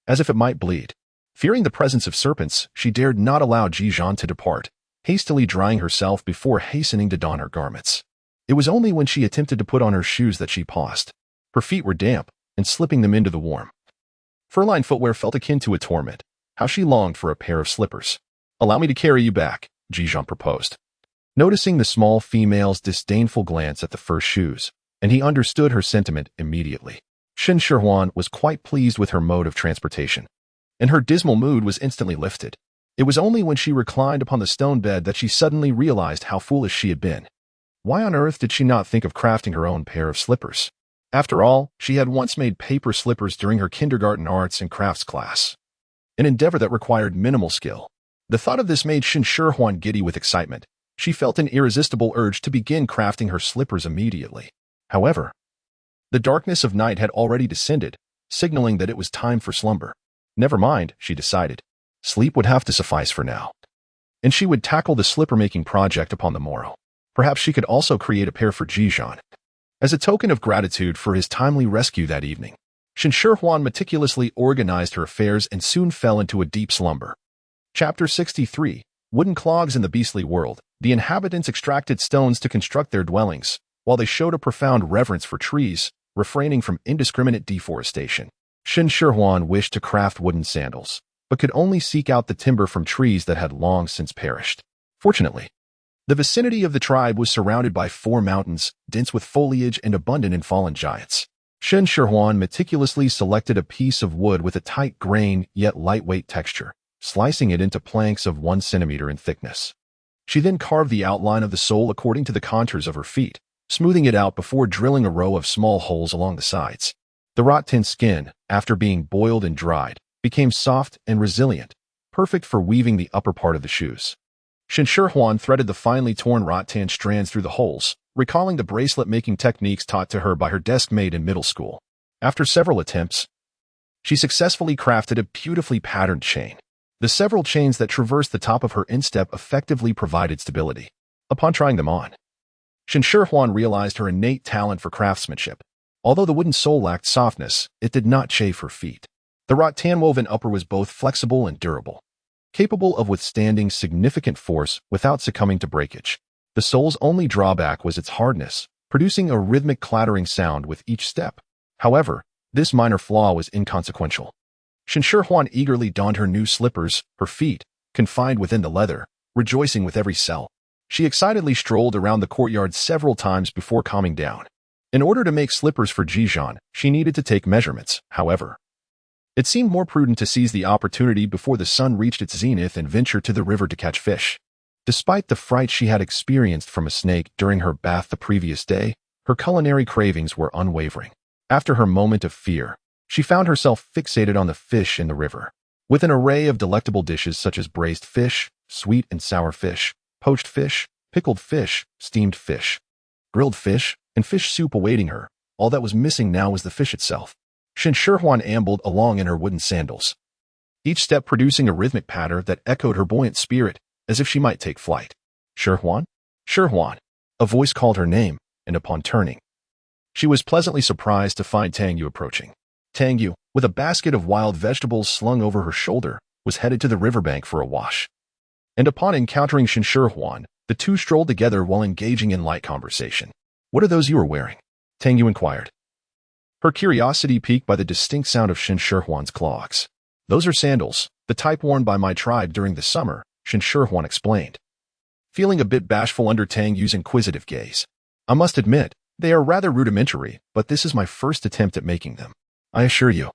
as if it might bleed. Fearing the presence of serpents, she dared not allow Ji Zhan to depart, hastily drying herself before hastening to don her garments. It was only when she attempted to put on her shoes that she paused. Her feet were damp, and slipping them into the warm, fur-lined footwear felt akin to a torment. How she longed for a pair of slippers. "Allow me to carry you back," Ji Zhan proposed. Noticing the small female's disdainful glance at the first shoes, and he understood her sentiment immediately. Shen Shihuan was quite pleased with her mode of transportation, and her dismal mood was instantly lifted. It was only when she reclined upon the stone bed that she suddenly realized how foolish she had been. Why on earth did she not think of crafting her own pair of slippers? After all, she had once made paper slippers during her kindergarten arts and crafts class, an endeavor that required minimal skill. The thought of this made Shen Shihuan giddy with excitement. She felt an irresistible urge to begin crafting her slippers immediately. However, the darkness of night had already descended, signaling that it was time for slumber. Never mind, she decided. Sleep would have to suffice for now, and she would tackle the slipper-making project upon the morrow. Perhaps she could also create a pair for Ji Zhan, as a token of gratitude for his timely rescue that evening. Shen Shihuan meticulously organized her affairs and soon fell into a deep slumber. Chapter 63. Wooden clogs in the beastly world. The inhabitants extracted stones to construct their dwellings, while they showed a profound reverence for trees, refraining from indiscriminate deforestation. Shen Shihuan wished to craft wooden sandals, but could only seek out the timber from trees that had long since perished. Fortunately, the vicinity of the tribe was surrounded by 4 mountains, dense with foliage and abundant in fallen giants. Shen Shihuan meticulously selected a piece of wood with a tight grain yet lightweight texture, slicing it into planks of 1 centimeter in thickness. She then carved the outline of the sole according to the contours of her feet, smoothing it out before drilling a row of small holes along the sides. The wrought-tin skin, after being boiled and dried, became soft and resilient, perfect for weaving the upper part of the shoes. Shen Shihuan threaded the finely torn wrought-tin strands through the holes, recalling the bracelet-making techniques taught to her by her desk mate in middle school. After several attempts, she successfully crafted a beautifully patterned chain. The several chains that traversed the top of her instep effectively provided stability. Upon trying them on, Shen Shihuan realized her innate talent for craftsmanship. Although the wooden sole lacked softness, it did not chafe her feet. The wrought-tin woven upper was both flexible and durable, capable of withstanding significant force without succumbing to breakage. The sole's only drawback was its hardness, producing a rhythmic clattering sound with each step. However, this minor flaw was inconsequential. Shen Shihuan eagerly donned her new slippers, her feet, confined within the leather, rejoicing with every cell. She excitedly strolled around the courtyard several times before calming down. In order to make slippers for Ji Zhan, she needed to take measurements. However, it seemed more prudent to seize the opportunity before the sun reached its zenith and venture to the river to catch fish. Despite the fright she had experienced from a snake during her bath the previous day, her culinary cravings were unwavering. After her moment of fear, she found herself fixated on the fish in the river. With an array of delectable dishes such as braised fish, sweet and sour fish, poached fish, pickled fish, steamed fish, grilled fish, and fish soup awaiting her, all that was missing now was the fish itself. Shen Shihuan ambled along in her wooden sandals, each step producing a rhythmic patter that echoed her buoyant spirit, as if she might take flight. "Shihuan? Shihuan!" A voice called her name, and upon turning, she was pleasantly surprised to find Tang Yu approaching. Tang Yu, with a basket of wild vegetables slung over her shoulder, was headed to the riverbank for a wash. And upon encountering Shen Shihuan, the two strolled together while engaging in light conversation. "What are those you are wearing?" Tang Yu inquired, her curiosity piqued by the distinct sound of Shen Shihuan's clogs. "Those are sandals, the type worn by my tribe during the summer," Shen Shihuan explained, feeling a bit bashful under Tang Yu's inquisitive gaze. "I must admit, they are rather rudimentary, but this is my first attempt at making them. I assure you,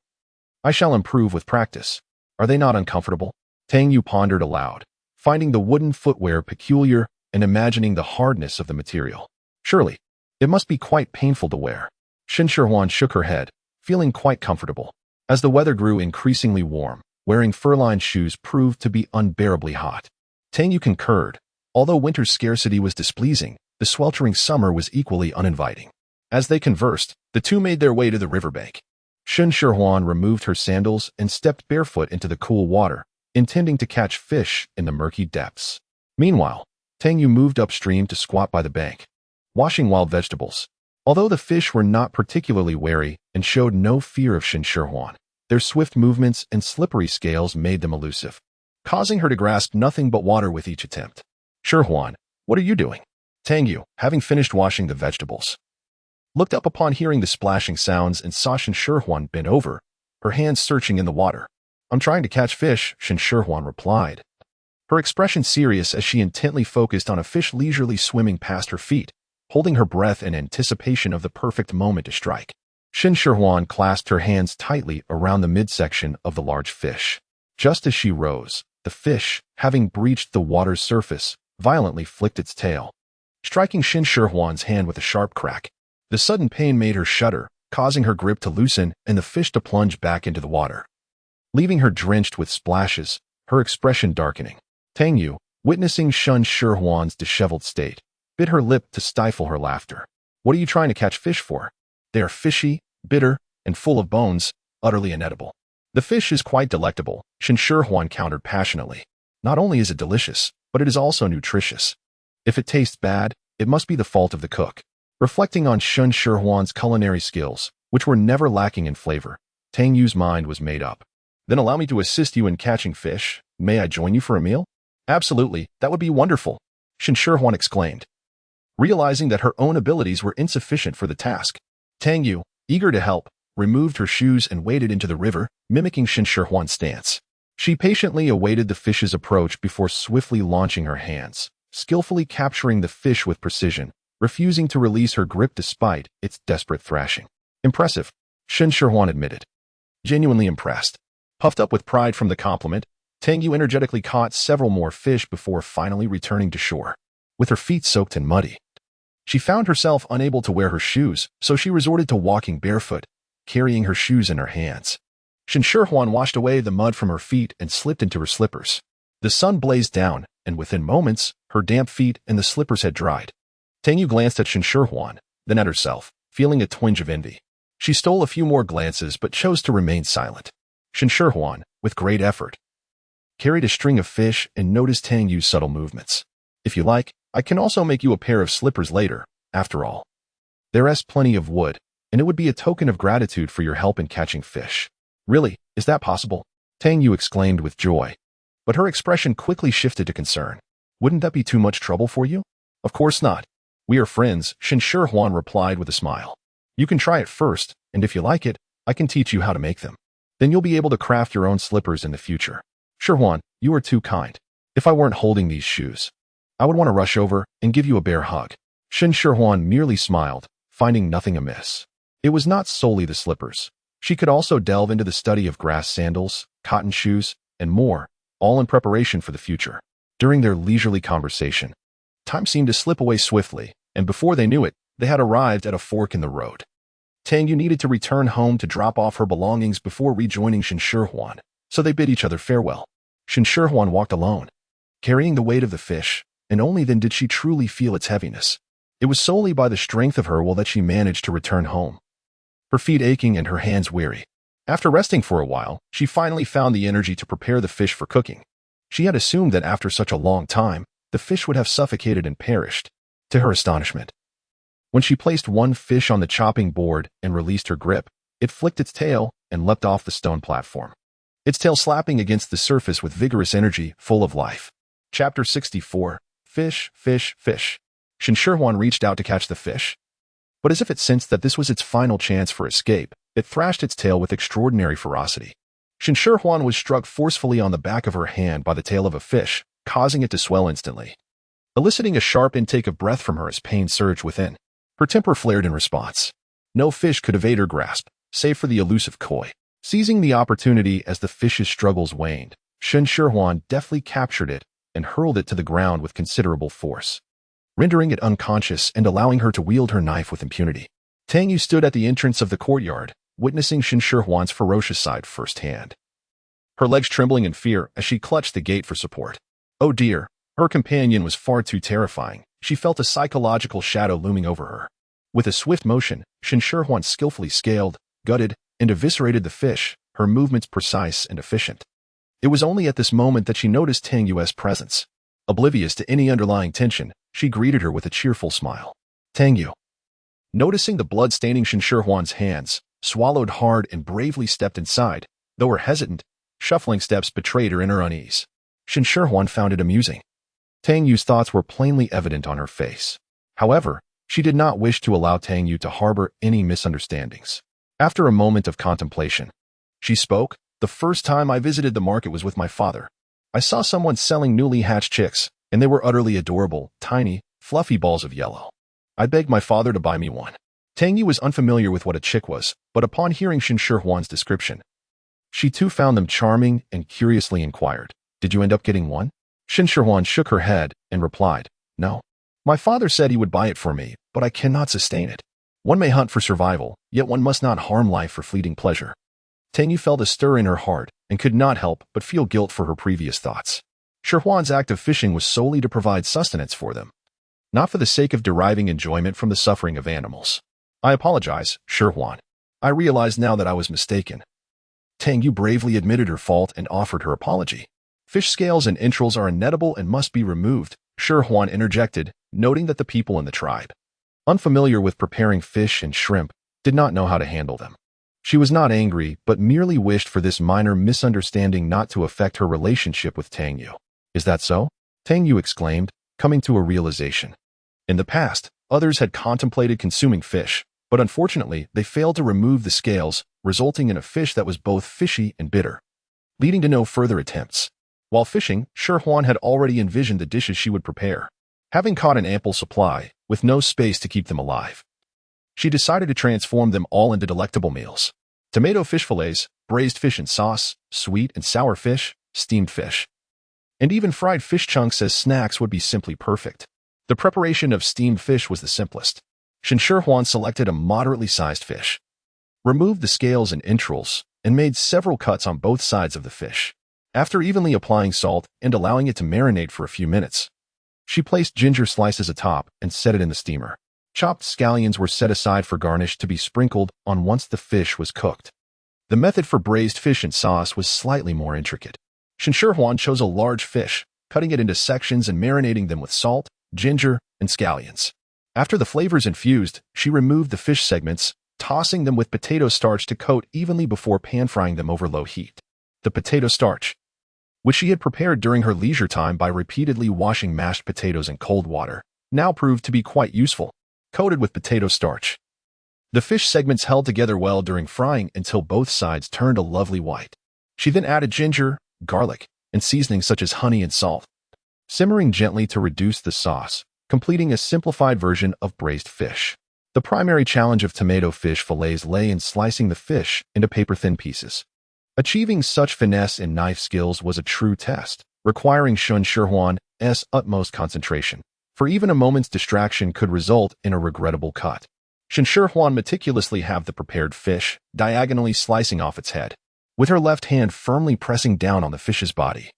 I shall improve with practice. Are they not uncomfortable?" Tang Yu pondered aloud, finding the wooden footwear peculiar and imagining the hardness of the material. "Surely, it must be quite painful to wear." Shen Shihuan shook her head, feeling quite comfortable. As the weather grew increasingly warm, wearing fur-lined shoes proved to be unbearably hot. Tang Yu concurred. Although winter's scarcity was displeasing, the sweltering summer was equally uninviting. As they conversed, the two made their way to the riverbank. Shen Shihuan removed her sandals and stepped barefoot into the cool water, intending to catch fish in the murky depths. Meanwhile, Tang Yu moved upstream to squat by the bank, washing wild vegetables. Although the fish were not particularly wary, and showed no fear of Shen Shihuan. Their swift movements and slippery scales made them elusive, causing her to grasp nothing but water with each attempt. Shihuan, what are you doing? Tang Yu, having finished washing the vegetables, looked up upon hearing the splashing sounds and saw Shen Shihuan bend over, her hands searching in the water. I'm trying to catch fish, Shen Shihuan replied, her expression serious as she intently focused on a fish leisurely swimming past her feet, holding her breath in anticipation of the perfect moment to strike. Shen Shihuan clasped her hands tightly around the midsection of the large fish. Just as she rose, the fish, having breached the water's surface, violently flicked its tail, striking Shen Shihuan's hand with a sharp crack. The sudden pain made her shudder, causing her grip to loosen and the fish to plunge back into the water, leaving her drenched with splashes, her expression darkening. Tang Yu, witnessing Shen Shihuan's disheveled state, bit her lip to stifle her laughter. What are you trying to catch fish for? They are fishy, bitter, and full of bones, utterly inedible. The fish is quite delectable, Shen Shihuan countered passionately. Not only is it delicious, but it is also nutritious. If it tastes bad, it must be the fault of the cook. Reflecting on Shen Shihuan's culinary skills, which were never lacking in flavor, Tang Yu's mind was made up. Then allow me to assist you in catching fish. May I join you for a meal? Absolutely, that would be wonderful, Shen Shihuan exclaimed, realizing that her own abilities were insufficient for the task. Tang Yu, eager to help, removed her shoes and waded into the river, mimicking Shen Shihuan's stance. She patiently awaited the fish's approach before swiftly launching her hands, skillfully capturing the fish with precision, refusing to release her grip despite its desperate thrashing. Impressive, Shen Shihuan admitted. Genuinely impressed. Puffed up with pride from the compliment, Tang Yu energetically caught several more fish before finally returning to shore. With her feet soaked and muddy, she found herself unable to wear her shoes, so she resorted to walking barefoot, carrying her shoes in her hands. Shen Shihuan washed away the mud from her feet and slipped into her slippers. The sun blazed down, and within moments, her damp feet and the slippers had dried. Tang Yu glanced at Shen Shihuan, then at herself, feeling a twinge of envy. She stole a few more glances but chose to remain silent. Shen Shihuan, with great effort, carried a string of fish and noticed Tang Yu's subtle movements. If you like, I can also make you a pair of slippers later. After all, there's plenty of wood, and it would be a token of gratitude for your help in catching fish. Really, is that possible? Tang Yu exclaimed with joy, but her expression quickly shifted to concern. Wouldn't that be too much trouble for you? Of course not. We are friends, Shen Shihuan replied with a smile. You can try it first, and if you like it, I can teach you how to make them. Then you'll be able to craft your own slippers in the future. Shihuan, you are too kind. If I weren't holding these shoes, I would want to rush over and give you a bear hug. Shen Shihuan merely smiled, finding nothing amiss. It was not solely the slippers. She could also delve into the study of grass sandals, cotton shoes, and more, all in preparation for the future. During their leisurely conversation, time seemed to slip away swiftly, and before they knew it, they had arrived at a fork in the road. Tang Yu needed to return home to drop off her belongings before rejoining Shen Shihuan, so they bid each other farewell. Shen Shihuan walked alone, carrying the weight of the fish, and only then did she truly feel its heaviness. It was solely by the strength of her will that she managed to return home, her feet aching and her hands weary. After resting for a while, she finally found the energy to prepare the fish for cooking. She had assumed that after such a long time, the fish would have suffocated and perished. To her astonishment, when she placed one fish on the chopping board and released her grip, it flicked its tail and leapt off the stone platform, its tail slapping against the surface with vigorous energy, full of life. Chapter 64. Fish, fish, fish. Shen Shihuan reached out to catch the fish, but as if it sensed that this was its final chance for escape, it thrashed its tail with extraordinary ferocity. Shen Shihuan was struck forcefully on the back of her hand by the tail of a fish, causing it to swell instantly, eliciting a sharp intake of breath from her as pain surged within. Her temper flared in response. No fish could evade her grasp, save for the elusive koi. Seizing the opportunity as the fish's struggles waned, Shen Shihuan deftly captured it and hurled it to the ground with considerable force, rendering it unconscious and allowing her to wield her knife with impunity. Tang Yu stood at the entrance of the courtyard, witnessing Shen Shihuan's ferocious side firsthand, her legs trembling in fear as she clutched the gate for support. Oh dear, her companion was far too terrifying. She felt a psychological shadow looming over her. With a swift motion, Shen Shihuan skillfully scaled, gutted, and eviscerated the fish, her movements precise and efficient. It was only at this moment that she noticed Tang Yu's presence. Oblivious to any underlying tension, she greeted her with a cheerful smile. Tang Yu. Noticing the blood staining Shen Shihuan's hands, swallowed hard and bravely stepped inside, though her hesitant, shuffling steps betrayed her inner unease. Shen Shihuan found it amusing. Tang Yu's thoughts were plainly evident on her face. However, she did not wish to allow Tang Yu to harbor any misunderstandings. After a moment of contemplation, she spoke. The first time I visited the market was with my father. I saw someone selling newly hatched chicks, and they were utterly adorable, tiny, fluffy balls of yellow. I begged my father to buy me one. Tang Yu was unfamiliar with what a chick was, but upon hearing Shen Shihuan's description, she too found them charming and curiously inquired, "Did you end up getting one?" Shen Shihuan shook her head and replied, "No. My father said he would buy it for me, but I cannot sustain it. One may hunt for survival, yet one must not harm life for fleeting pleasure." Tang Yu felt a stir in her heart and could not help but feel guilt for her previous thoughts. Shihuan's act of fishing was solely to provide sustenance for them, not for the sake of deriving enjoyment from the suffering of animals. "I apologize, Shihuan. I realize now that I was mistaken." Tang Yu bravely admitted her fault and offered her apology. "Fish scales and entrails are inedible and must be removed," Shihuan interjected, noting that the people in the tribe, unfamiliar with preparing fish and shrimp, did not know how to handle them. She was not angry, but merely wished for this minor misunderstanding not to affect her relationship with Tang Yu. "Is that so?" Tang Yu exclaimed, coming to a realization. In the past, others had contemplated consuming fish, but unfortunately they failed to remove the scales, resulting in a fish that was both fishy and bitter, leading to no further attempts. While fishing, Shihuan had already envisioned the dishes she would prepare. Having caught an ample supply, with no space to keep them alive, she decided to transform them all into delectable meals. Tomato fish fillets, braised fish in sauce, sweet and sour fish, steamed fish, and even fried fish chunks as snacks would be simply perfect. The preparation of steamed fish was the simplest. Shen Shihuan selected a moderately sized fish, removed the scales and entrails, and made several cuts on both sides of the fish. After evenly applying salt and allowing it to marinate for a few minutes, she placed ginger slices atop and set it in the steamer. Chopped scallions were set aside for garnish to be sprinkled on once the fish was cooked. The method for braised fish in sauce was slightly more intricate. Shen Shihuan chose a large fish, cutting it into sections and marinating them with salt, ginger, and scallions. After the flavors infused, she removed the fish segments, tossing them with potato starch to coat evenly before pan-frying them over low heat. The potato starch, which she had prepared during her leisure time by repeatedly washing mashed potatoes in cold water, now proved to be quite useful. Coated with potato starch, the fish segments held together well during frying until both sides turned a lovely white. She then added ginger, garlic, and seasonings such as honey and salt, simmering gently to reduce the sauce, completing a simplified version of braised fish. The primary challenge of tomato fish fillets lay in slicing the fish into paper-thin pieces. Achieving such finesse in knife skills was a true test, requiring Shen Shihuan's utmost concentration, for even a moment's distraction could result in a regrettable cut. Shen Shihuan meticulously halved the prepared fish, diagonally slicing off its head, with her left hand firmly pressing down on the fish's body.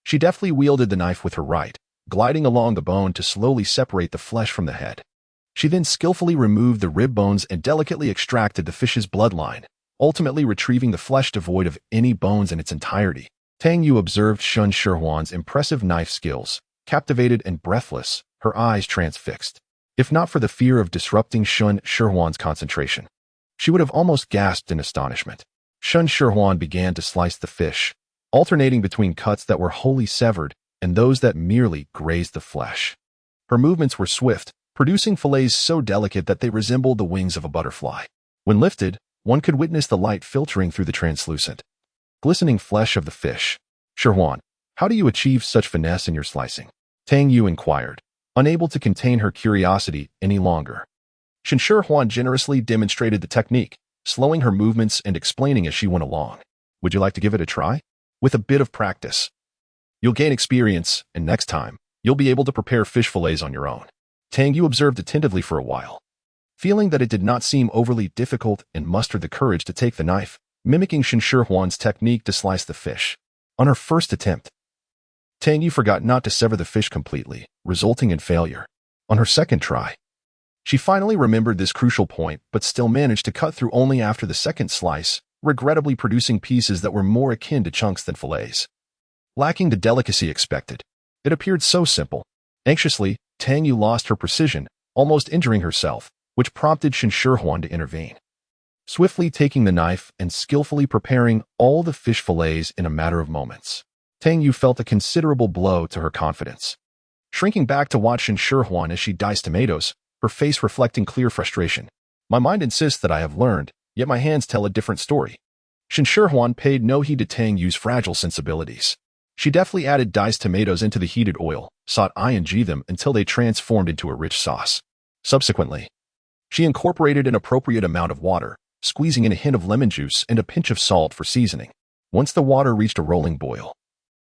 She deftly wielded the knife with her right, gliding along the bone to slowly separate the flesh from the head. She then skillfully removed the rib bones and delicately extracted the fish's bloodline, ultimately retrieving the flesh devoid of any bones in its entirety. Tang Yu observed Shen Shihuan's impressive knife skills, captivated and breathless, her eyes transfixed. If not for the fear of disrupting Shen Shihuan's concentration, she would have almost gasped in astonishment. Shen Shihuan began to slice the fish, alternating between cuts that were wholly severed and those that merely grazed the flesh. Her movements were swift, producing fillets so delicate that they resembled the wings of a butterfly. When lifted, one could witness the light filtering through the translucent, glistening flesh of the fish. "Shihuan, how do you achieve such finesse in your slicing?" Tang Yu inquired, unable to contain her curiosity any longer. Shen Shihuan generously demonstrated the technique, slowing her movements and explaining as she went along. "Would you like to give it a try? With a bit of practice, you'll gain experience, and next time, you'll be able to prepare fish fillets on your own." Tang Yu observed attentively for a while, feeling that it did not seem overly difficult and mustered the courage to take the knife, mimicking Shen Shihuan's technique to slice the fish. On her first attempt, Tang Yu forgot not to sever the fish completely, resulting in failure. On her second try, she finally remembered this crucial point but still managed to cut through only after the second slice, regrettably producing pieces that were more akin to chunks than fillets. Lacking the delicacy expected, it appeared so simple. Anxiously, Tang Yu lost her precision, almost injuring herself, which prompted Shen Shihuan to intervene. swiftly taking the knife and skillfully preparing all the fish fillets in a matter of moments. Tang Yu felt a considerable blow to her confidence. Shrinking back to watch Shen Shihuan as she diced tomatoes, her face reflecting clear frustration. My mind insists that I have learned, yet my hands tell a different story. Shen Shihuan paid no heed to Tang Yu's fragile sensibilities. She deftly added diced tomatoes into the heated oil, sought ing them until they transformed into a rich sauce. Subsequently, she incorporated an appropriate amount of water, squeezing in a hint of lemon juice and a pinch of salt for seasoning. Once the water reached a rolling boil,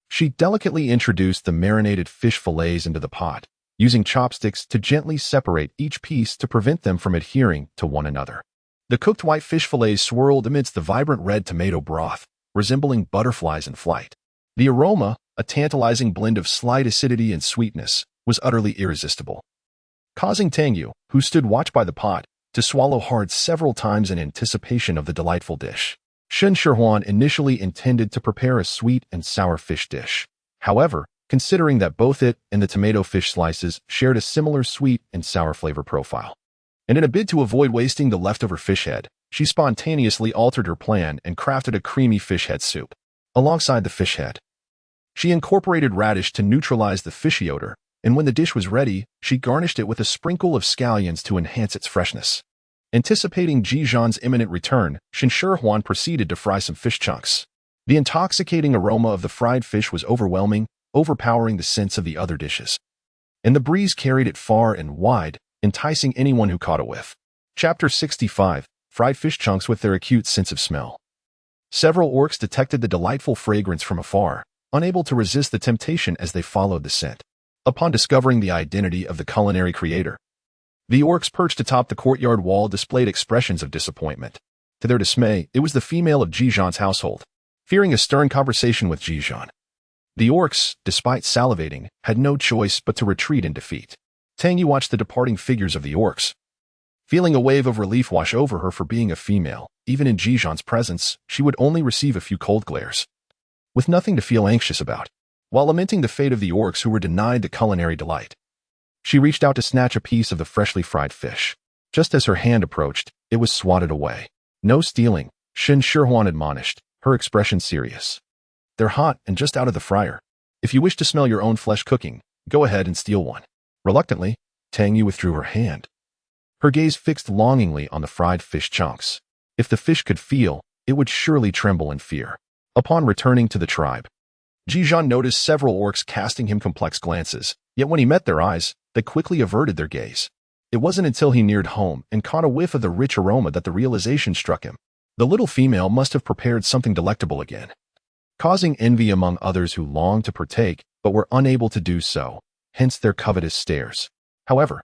she delicately introduced the marinated fish fillets into the pot, using chopsticks to gently separate each piece to prevent them from adhering to one another. The cooked white fish fillets swirled amidst the vibrant red tomato broth, resembling butterflies in flight. The aroma, a tantalizing blend of slight acidity and sweetness, was utterly irresistible, causing Tang Yu, who stood watch by the pot, to swallow hard several times in anticipation of the delightful dish. Shen Shihuan initially intended to prepare a sweet and sour fish dish. However, considering that both it and the tomato fish slices shared a similar sweet and sour flavor profile, and in a bid to avoid wasting the leftover fish head, she spontaneously altered her plan and crafted a creamy fish head soup. Alongside the fish head, she incorporated radish to neutralize the fishy odor, and when the dish was ready, she garnished it with a sprinkle of scallions to enhance its freshness. Anticipating Ji Zhan's imminent return, Shen Shihuan proceeded to fry some fish chunks. The intoxicating aroma of the fried fish was overwhelming, overpowering the scents of the other dishes, and the breeze carried it far and wide, enticing anyone who caught a whiff. Chapter 65. Fried fish chunks with their acute sense of smell. Several orcs detected the delightful fragrance from afar, unable to resist the temptation as they followed the scent. Upon discovering the identity of the culinary creator, the orcs perched atop the courtyard wall displayed expressions of disappointment. To their dismay, it was the female of Ji Zhan's household. Fearing a stern conversation with Ji Zhan, the orcs, despite salivating, had no choice but to retreat in defeat. Tang Yu watched the departing figures of the orcs, feeling a wave of relief wash over her for being a female. Even in Ji Zhan's presence, she would only receive a few cold glares, with nothing to feel anxious about. While lamenting the fate of the orcs who were denied the culinary delight, she reached out to snatch a piece of the freshly fried fish. Just as her hand approached, it was swatted away. No stealing, Shen Shihuan admonished, her expression serious. They're hot and just out of the fryer. If you wish to smell your own flesh cooking, go ahead and steal one. Reluctantly, Tang Yu withdrew her hand, her gaze fixed longingly on the fried fish chunks. If the fish could feel, it would surely tremble in fear. Upon returning to the tribe, Ji Zhan noticed several orcs casting him complex glances, yet when he met their eyes, they quickly averted their gaze. It wasn't until he neared home and caught a whiff of the rich aroma that the realization struck him. The little female must have prepared something delectable again, causing envy among others who longed to partake but were unable to do so, hence their covetous stares. However,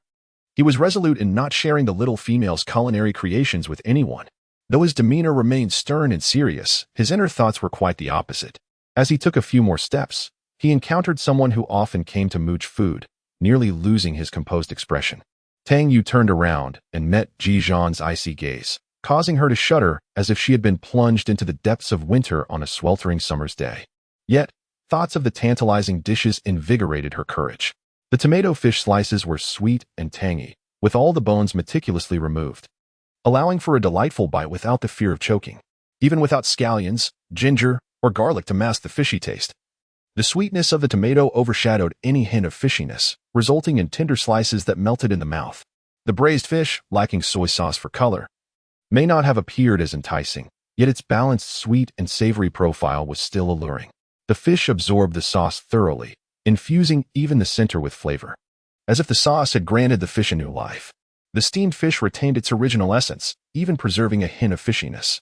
he was resolute in not sharing the little female's culinary creations with anyone. Though his demeanor remained stern and serious, his inner thoughts were quite the opposite. As he took a few more steps, he encountered someone who often came to mooch food, nearly losing his composed expression. Tang Yu turned around and met Ji Zhan's icy gaze, causing her to shudder as if she had been plunged into the depths of winter on a sweltering summer's day. Yet, thoughts of the tantalizing dishes invigorated her courage. The tomato fish slices were sweet and tangy, with all the bones meticulously removed, allowing for a delightful bite without the fear of choking. Even without scallions, ginger, or garlic to mask the fishy taste, the sweetness of the tomato overshadowed any hint of fishiness, resulting in tender slices that melted in the mouth. The braised fish, lacking soy sauce for color, may not have appeared as enticing, yet its balanced sweet and savory profile was still alluring. The fish absorbed the sauce thoroughly, infusing even the center with flavor, as if the sauce had granted the fish a new life. The steamed fish retained its original essence, even preserving a hint of fishiness.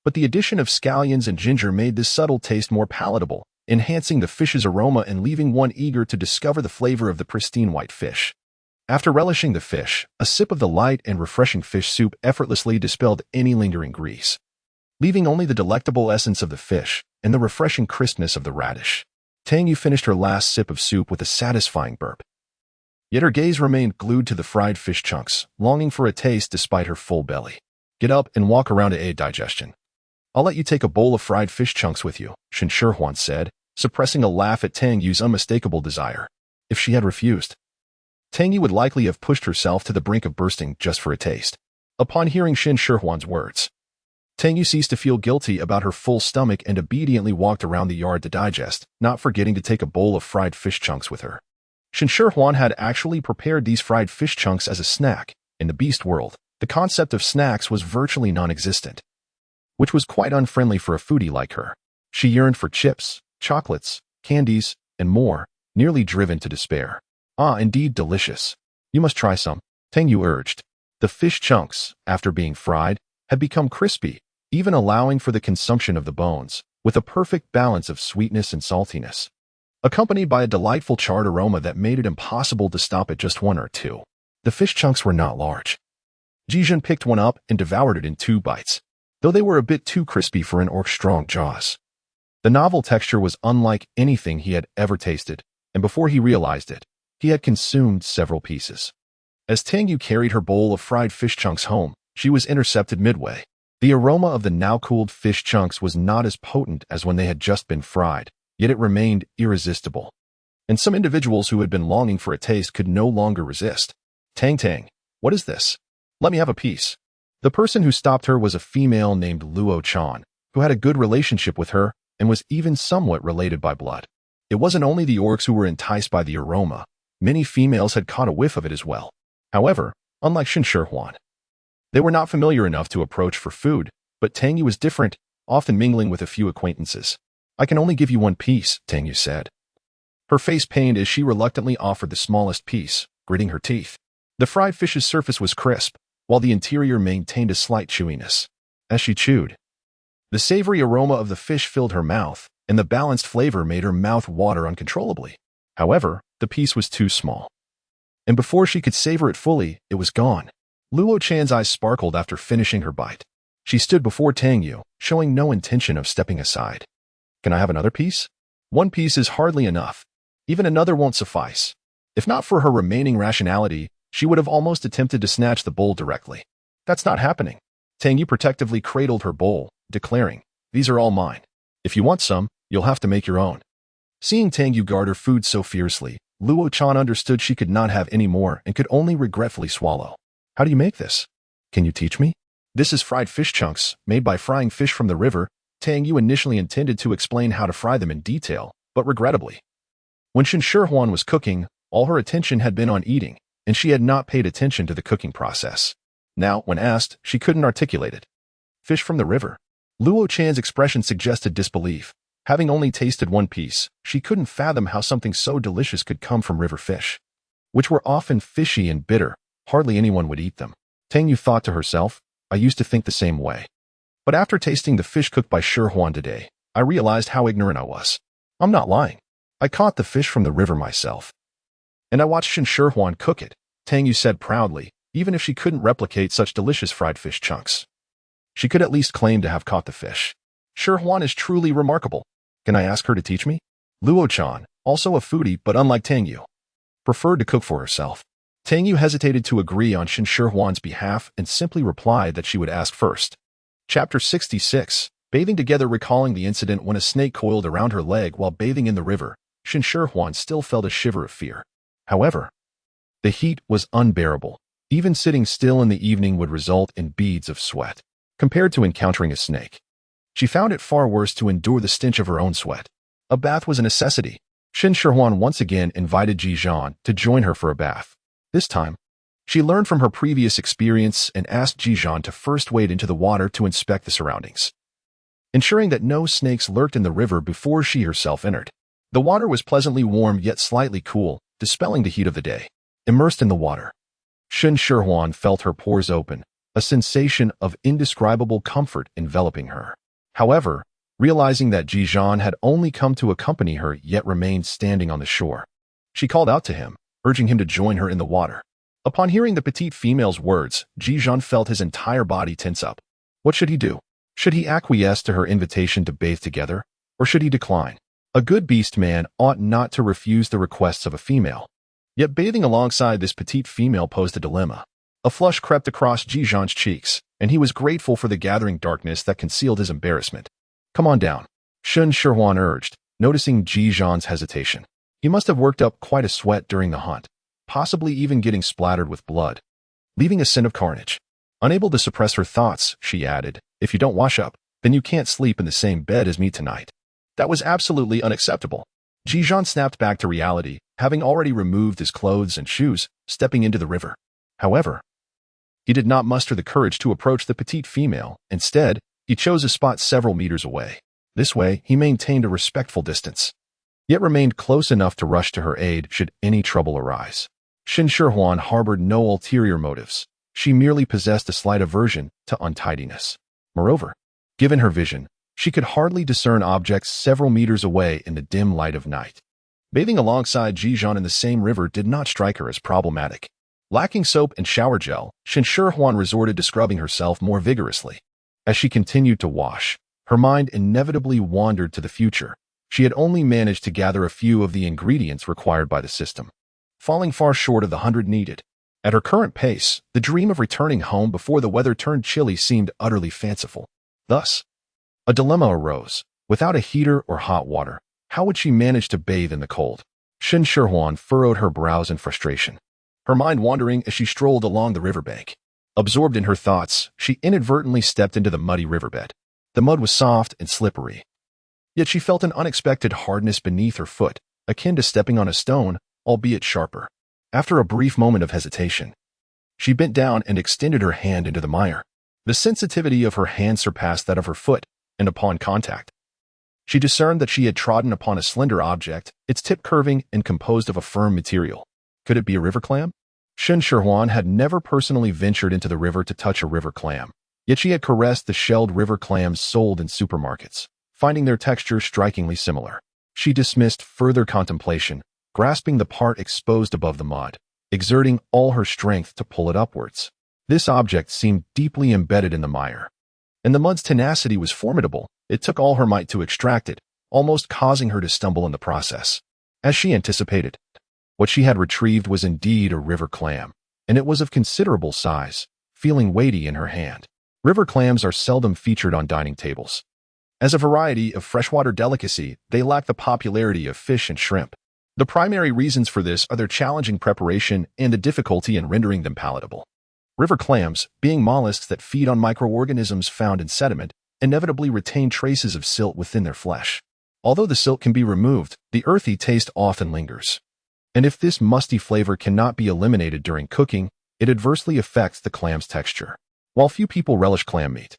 But the addition of scallions and ginger made this subtle taste more palatable, enhancing the fish's aroma and leaving one eager to discover the flavor of the pristine white fish. After relishing the fish, a sip of the light and refreshing fish soup effortlessly dispelled any lingering grease, leaving only the delectable essence of the fish and the refreshing crispness of the radish. Tang Yu finished her last sip of soup with a satisfying burp. Yet her gaze remained glued to the fried fish chunks, longing for a taste despite her full belly. Get up and walk around to aid digestion. I'll let you take a bowl of fried fish chunks with you, Shen Shihuan said, suppressing a laugh at Tang Yu's unmistakable desire. If she had refused, Tang Yu would likely have pushed herself to the brink of bursting just for a taste. Upon hearing Shen Shihuan's words, Tang Yu ceased to feel guilty about her full stomach and obediently walked around the yard to digest, not forgetting to take a bowl of fried fish chunks with her. Shen Shihuan had actually prepared these fried fish chunks as a snack. In the beast world, the concept of snacks was virtually non-existent, which was quite unfriendly for a foodie like her. She yearned for chips, chocolates, candies, and more, nearly driven to despair. Ah, indeed delicious. You must try some, Tang Yu urged. The fish chunks, after being fried, had become crispy, even allowing for the consumption of the bones, with a perfect balance of sweetness and saltiness, accompanied by a delightful charred aroma that made it impossible to stop at just one or two. The fish chunks were not large. Ji Zhan picked one up and devoured it in 2 bites, though they were a bit too crispy for an orc's strong jaws. The novel texture was unlike anything he had ever tasted, and before he realized it, he had consumed several pieces. As Tang Yu carried her bowl of fried fish chunks home, she was intercepted midway. The aroma of the now-cooled fish chunks was not as potent as when they had just been fried, yet it remained irresistible. And some individuals who had been longing for a taste could no longer resist. Tang, what is this? Let me have a piece. The person who stopped her was a female named Luo Chan, who had a good relationship with her and was even somewhat related by blood. It wasn't only the orcs who were enticed by the aroma. Many females had caught a whiff of it as well. However, unlike Shen Shihuan, they were not familiar enough to approach for food, but Tang Yu was different, often mingling with a few acquaintances. I can only give you 1 piece, Tang Yu said. Her face pained as she reluctantly offered the smallest piece, gritting her teeth. The fried fish's surface was crisp, while the interior maintained a slight chewiness. As she chewed, the savory aroma of the fish filled her mouth, and the balanced flavor made her mouth water uncontrollably. However, the piece was too small, and before she could savor it fully, it was gone. Luo Chan's eyes sparkled after finishing her bite. She stood before Tang Yu, showing no intention of stepping aside. Can I have another piece? 1 piece is hardly enough. Even another won't suffice. If not for her remaining rationality, she would have almost attempted to snatch the bowl directly. That's not happening. Tang Yu protectively cradled her bowl, declaring, these are all mine. If you want some, you'll have to make your own. Seeing Tang Yu guard her food so fiercely, Luo Chan understood she could not have any more and could only regretfully swallow. How do you make this? Can you teach me? This is fried fish chunks, made by frying fish from the river. Tang Yu initially intended to explain how to fry them in detail, but regrettably, when Shen Shihuan was cooking, all her attention had been on eating, and she had not paid attention to the cooking process. Now, when asked, she couldn't articulate it. Fish from the river. Luo Chan's expression suggested disbelief. Having only tasted 1 piece, she couldn't fathom how something so delicious could come from river fish, which were often fishy and bitter. Hardly anyone would eat them. Tang Yu thought to herself, I used to think the same way. But after tasting the fish cooked by Shihuan today, I realized how ignorant I was. I'm not lying. I caught the fish from the river myself. And I watched Shen Shihuan cook it, Tang Yu said proudly, even if she couldn't replicate such delicious fried fish chunks. She could at least claim to have caught the fish. Shihuan is truly remarkable. Can I ask her to teach me? Luo Chan, also a foodie but unlike Tang Yu, preferred to cook for herself. Tang Yu hesitated to agree on Shen Shihuan's behalf and simply replied that she would ask first. Chapter 66. Bathing together. Recalling the incident when a snake coiled around her leg while bathing in the river, Shen Shihuan still felt a shiver of fear. However, the heat was unbearable. Even sitting still in the evening would result in beads of sweat. Compared to encountering a snake, she found it far worse to endure the stench of her own sweat. A bath was a necessity. Shen Shihuan once again invited Ji Zhan to join her for a bath. This time, she learned from her previous experience and asked Ji Zhan to first wade into the water to inspect the surroundings, ensuring that no snakes lurked in the river before she herself entered. The water was pleasantly warm yet slightly cool, dispelling the heat of the day. Immersed in the water, Shen Shihuan felt her pores open, a sensation of indescribable comfort enveloping her. However, realizing that Ji Zhan had only come to accompany her yet remained standing on the shore, she called out to him, urging him to join her in the water. Upon hearing the petite female's words, Ji Zhan felt his entire body tense up. What should he do? Should he acquiesce to her invitation to bathe together, or should he decline? A good beast man ought not to refuse the requests of a female. Yet bathing alongside this petite female posed a dilemma. A flush crept across Ji Zhan's cheeks, and he was grateful for the gathering darkness that concealed his embarrassment. Come on down, Shen Shihuan urged, noticing Ji Zhan's hesitation. He must have worked up quite a sweat during the hunt, possibly even getting splattered with blood, leaving a scent of carnage. Unable to suppress her thoughts, she added, "If you don't wash up, then you can't sleep in the same bed as me tonight." That was absolutely unacceptable. Ji Zhan snapped back to reality, having already removed his clothes and shoes, stepping into the river. However, he did not muster the courage to approach the petite female. Instead, he chose a spot several meters away. This way, he maintained a respectful distance, yet remained close enough to rush to her aid should any trouble arise. Shen Shihuan harbored no ulterior motives. She merely possessed a slight aversion to untidiness. Moreover, given her vision, she could hardly discern objects several meters away in the dim light of night. Bathing alongside Ji Zhan in the same river did not strike her as problematic. Lacking soap and shower gel, Shen Shihuan resorted to scrubbing herself more vigorously. As she continued to wash, her mind inevitably wandered to the future. She had only managed to gather a few of the ingredients required by the system, falling far short of the 100 needed. At her current pace, the dream of returning home before the weather turned chilly seemed utterly fanciful. Thus, a dilemma arose. Without a heater or hot water, how would she manage to bathe in the cold? Shen Shihuan furrowed her brows in frustration, her mind wandering as she strolled along the riverbank. Absorbed in her thoughts, she inadvertently stepped into the muddy riverbed. The mud was soft and slippery, yet she felt an unexpected hardness beneath her foot, akin to stepping on a stone, albeit sharper. After a brief moment of hesitation, she bent down and extended her hand into the mire. The sensitivity of her hand surpassed that of her foot, and upon contact, she discerned that she had trodden upon a slender object, its tip curving and composed of a firm material. Could it be a river clam? Shen Shihuan had never personally ventured into the river to touch a river clam, yet she had caressed the shelled river clams sold in supermarkets, finding their texture strikingly similar. She dismissed further contemplation, grasping the part exposed above the mud, exerting all her strength to pull it upwards. This object seemed deeply embedded in the mire, and the mud's tenacity was formidable. It took all her might to extract it, almost causing her to stumble in the process. As she anticipated, what she had retrieved was indeed a river clam, and it was of considerable size, feeling weighty in her hand. River clams are seldom featured on dining tables. As a variety of freshwater delicacy, they lack the popularity of fish and shrimp. The primary reasons for this are their challenging preparation and the difficulty in rendering them palatable. River clams, being mollusks that feed on microorganisms found in sediment, inevitably retain traces of silt within their flesh. Although the silt can be removed, the earthy taste often lingers. And if this musty flavor cannot be eliminated during cooking, it adversely affects the clam's texture. While few people relish clam meat,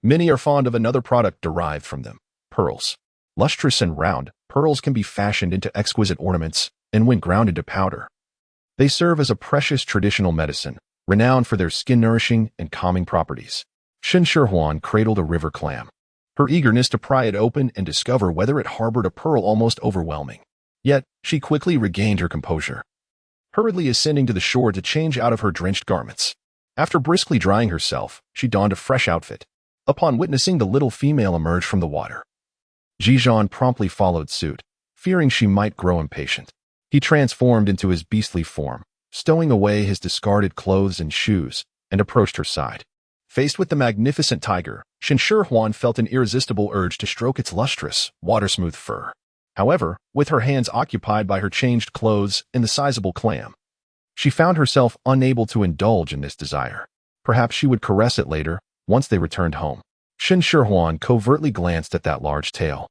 many are fond of another product derived from them: pearls. Lustrous and round, pearls can be fashioned into exquisite ornaments, and when ground into powder, they serve as a precious traditional medicine, renowned for their skin-nourishing and calming properties. Shen Shihuan cradled a river clam, her eagerness to pry it open and discover whether it harbored a pearl almost overwhelming. Yet, she quickly regained her composure, hurriedly ascending to the shore to change out of her drenched garments. After briskly drying herself, she donned a fresh outfit. Upon witnessing the little female emerge from the water, Ji Zhan promptly followed suit, fearing she might grow impatient. He transformed into his beastly form, stowing away his discarded clothes and shoes, and approached her side. Faced with the magnificent tiger, Shen Shihuan felt an irresistible urge to stroke its lustrous, water-smooth fur. However, with her hands occupied by her changed clothes and the sizable clam, she found herself unable to indulge in this desire. Perhaps she would caress it later, once they returned home. Shen Shihuan covertly glanced at that large tail,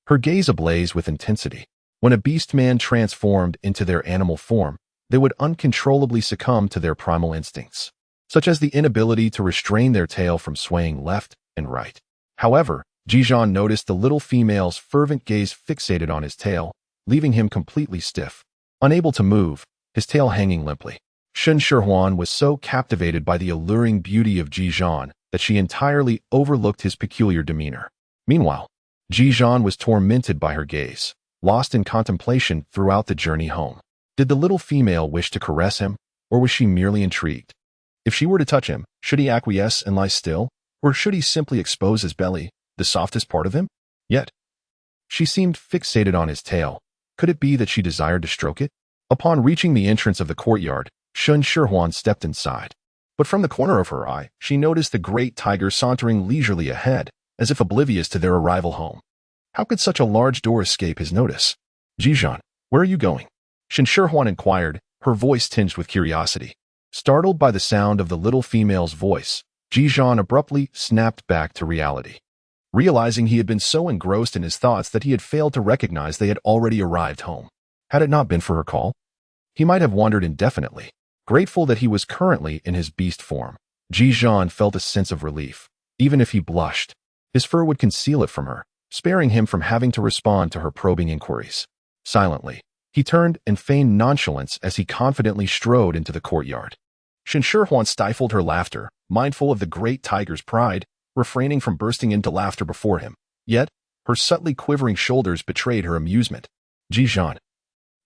her gaze ablaze with intensity. When a beast man transformed into their animal form, they would uncontrollably succumb to their primal instincts, such as the inability to restrain their tail from swaying left and right. However, Ji Zhan noticed the little female's fervent gaze fixated on his tail, leaving him completely stiff, unable to move, his tail hanging limply. Shen Shihuan was so captivated by the alluring beauty of Ji Zhan that she entirely overlooked his peculiar demeanor. Meanwhile, Ji Zhan was tormented by her gaze, lost in contemplation throughout the journey home. Did the little female wish to caress him, or was she merely intrigued? If she were to touch him, should he acquiesce and lie still, or should he simply expose his belly, the softest part of him? Yet, she seemed fixated on his tail. Could it be that she desired to stroke it? Upon reaching the entrance of the courtyard, Shen Shihuan stepped inside. But from the corner of her eye, she noticed the great tiger sauntering leisurely ahead, as if oblivious to their arrival home. How could such a large door escape his notice? Ji Zhan, where are you going? Shen Shihuan inquired, her voice tinged with curiosity. Startled by the sound of the little female's voice, Ji Zhan abruptly snapped back to reality, realizing he had been so engrossed in his thoughts that he had failed to recognize they had already arrived home. Had it not been for her call, he might have wandered indefinitely. Grateful that he was currently in his beast form, Ji Zhan felt a sense of relief. Even if he blushed, his fur would conceal it from her, sparing him from having to respond to her probing inquiries. Silently, he turned and feigned nonchalance as he confidently strode into the courtyard. Shen Shihuan stifled her laughter, mindful of the great tiger's pride, refraining from bursting into laughter before him. Yet, her subtly quivering shoulders betrayed her amusement. Ji Zhan,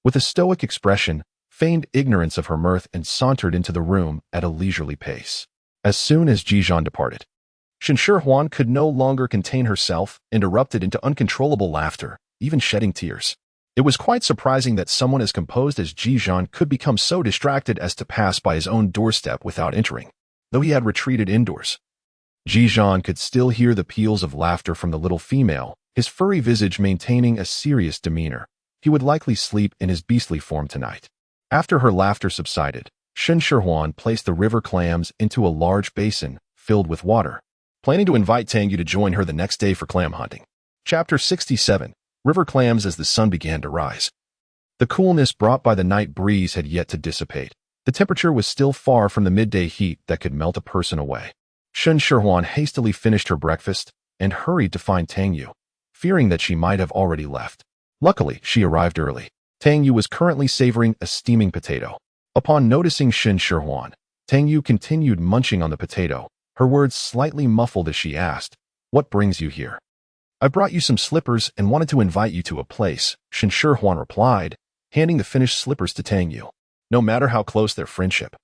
with a stoic expression, feigned ignorance of her mirth and sauntered into the room at a leisurely pace. As soon as Ji Zhan departed, Shen Shihuan could no longer contain herself and erupted into uncontrollable laughter, even shedding tears. It was quite surprising that someone as composed as Ji Zhan could become so distracted as to pass by his own doorstep without entering, though he had retreated indoors. Ji Zhan could still hear the peals of laughter from the little female, his furry visage maintaining a serious demeanor. He would likely sleep in his beastly form tonight. After her laughter subsided, Shen Shihuan placed the river clams into a large basin filled with water, planning to invite Tangyu to join her the next day for clam hunting. Chapter 67. River clams as the sun began to rise. The coolness brought by the night breeze had yet to dissipate. The temperature was still far from the midday heat that could melt a person away. Shen Shihuan hastily finished her breakfast and hurried to find Tangyu, fearing that she might have already left. Luckily, she arrived early. Tangyu was currently savoring a steaming potato. Upon noticing Shen Shihuan, Tangyu continued munching on the potato, her words slightly muffled as she asked, "What brings you here?" "I brought you some slippers and wanted to invite you to a place," Shen Shihuan replied, handing the finished slippers to Tangyu. No matter how close their friendship,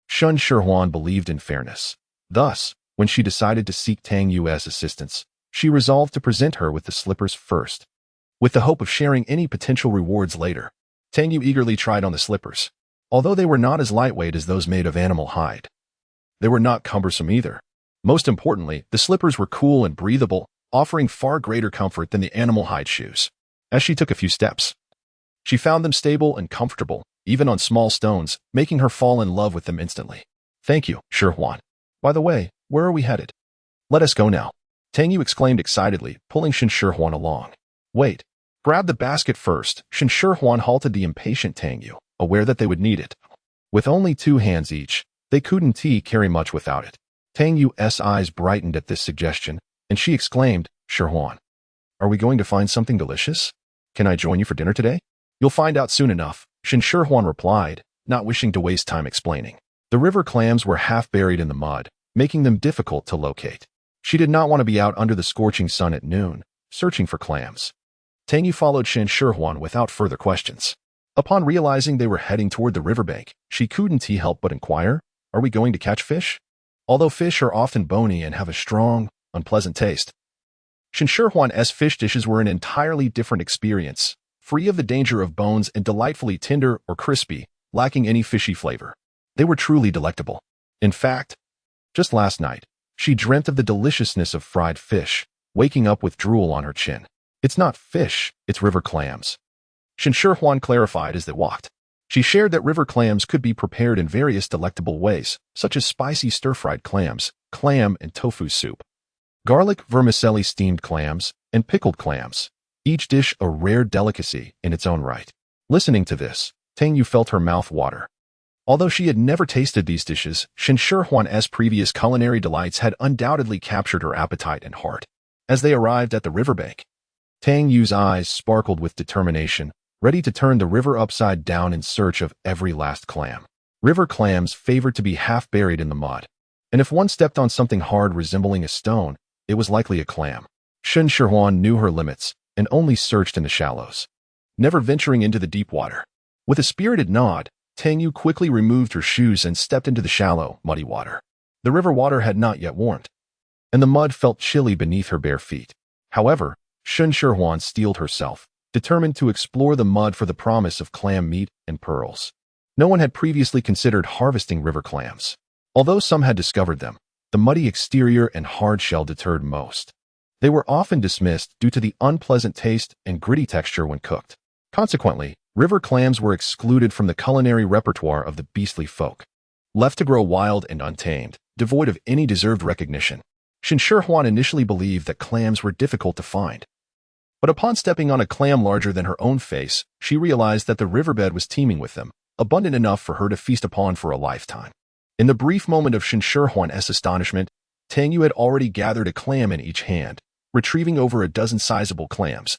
Shen Shihuan believed in fairness. Thus, when she decided to seek Tangyu's assistance, she resolved to present her with the slippers first, with the hope of sharing any potential rewards later. Tangyu eagerly tried on the slippers. Although they were not as lightweight as those made of animal hide, they were not cumbersome either. Most importantly, the slippers were cool and breathable, offering far greater comfort than the animal hide shoes. As she took a few steps, she found them stable and comfortable, even on small stones, making her fall in love with them instantly. "Thank you, Shihuan. By the way, where are we headed?" "Let us go now," Tangyu exclaimed excitedly, pulling Shen Shihuan along. "Wait. Grab the basket first." Shen Shihuan halted the impatient Tangyu, aware that they would need it. With only 2 hands each, they couldn't carry much without it. Tangyu's eyes brightened at this suggestion, and she exclaimed, "Shihuan, are we going to find something delicious? Can I join you for dinner today?" "You'll find out soon enough," Shen Shihuan replied, not wishing to waste time explaining. The river clams were half buried in the mud, making them difficult to locate. She did not want to be out under the scorching sun at noon, searching for clams. Tangyu followed Shen Shihuan without further questions. Upon realizing they were heading toward the riverbank, she couldn't help but inquire, "Are we going to catch fish?" Although fish are often bony and have a strong, unpleasant taste, Shen Shihuan's fish dishes were an entirely different experience, free of the danger of bones and delightfully tender or crispy, lacking any fishy flavor. They were truly delectable. In fact, just last night, she dreamt of the deliciousness of fried fish, waking up with drool on her chin. "It's not fish, it's river clams," Shen Shihuan clarified as they walked. She shared that river clams could be prepared in various delectable ways, such as spicy stir-fried clams, clam and tofu soup, garlic vermicelli steamed clams, and pickled clams, each dish a rare delicacy in its own right. Listening to this, Tangyu felt her mouth water. Although she had never tasted these dishes, Shen Shihuan's previous culinary delights had undoubtedly captured her appetite and heart. As they arrived at the riverbank, Tangyu's eyes sparkled with determination, ready to turn the river upside down in search of every last clam. River clams favored to be half buried in the mud, and if one stepped on something hard resembling a stone, it was likely a clam. Shen Shihuan knew her limits and only searched in the shallows, never venturing into the deep water. With a spirited nod, Tangyu quickly removed her shoes and stepped into the shallow, muddy water. The river water had not yet warmed, and the mud felt chilly beneath her bare feet. However, Shen Shihuan steeled herself, determined to explore the mud for the promise of clam meat and pearls. No one had previously considered harvesting river clams. Although some had discovered them, the muddy exterior and hard shell deterred most. They were often dismissed due to the unpleasant taste and gritty texture when cooked. Consequently, river clams were excluded from the culinary repertoire of the beastly folk. Left to grow wild and untamed, devoid of any deserved recognition. Shen Shihuan initially believed that clams were difficult to find. But upon stepping on a clam larger than her own face, she realized that the riverbed was teeming with them, abundant enough for her to feast upon for a lifetime. In the brief moment of Shen Shihuan's astonishment, Tang Yu had already gathered a clam in each hand, retrieving over a dozen sizable clams,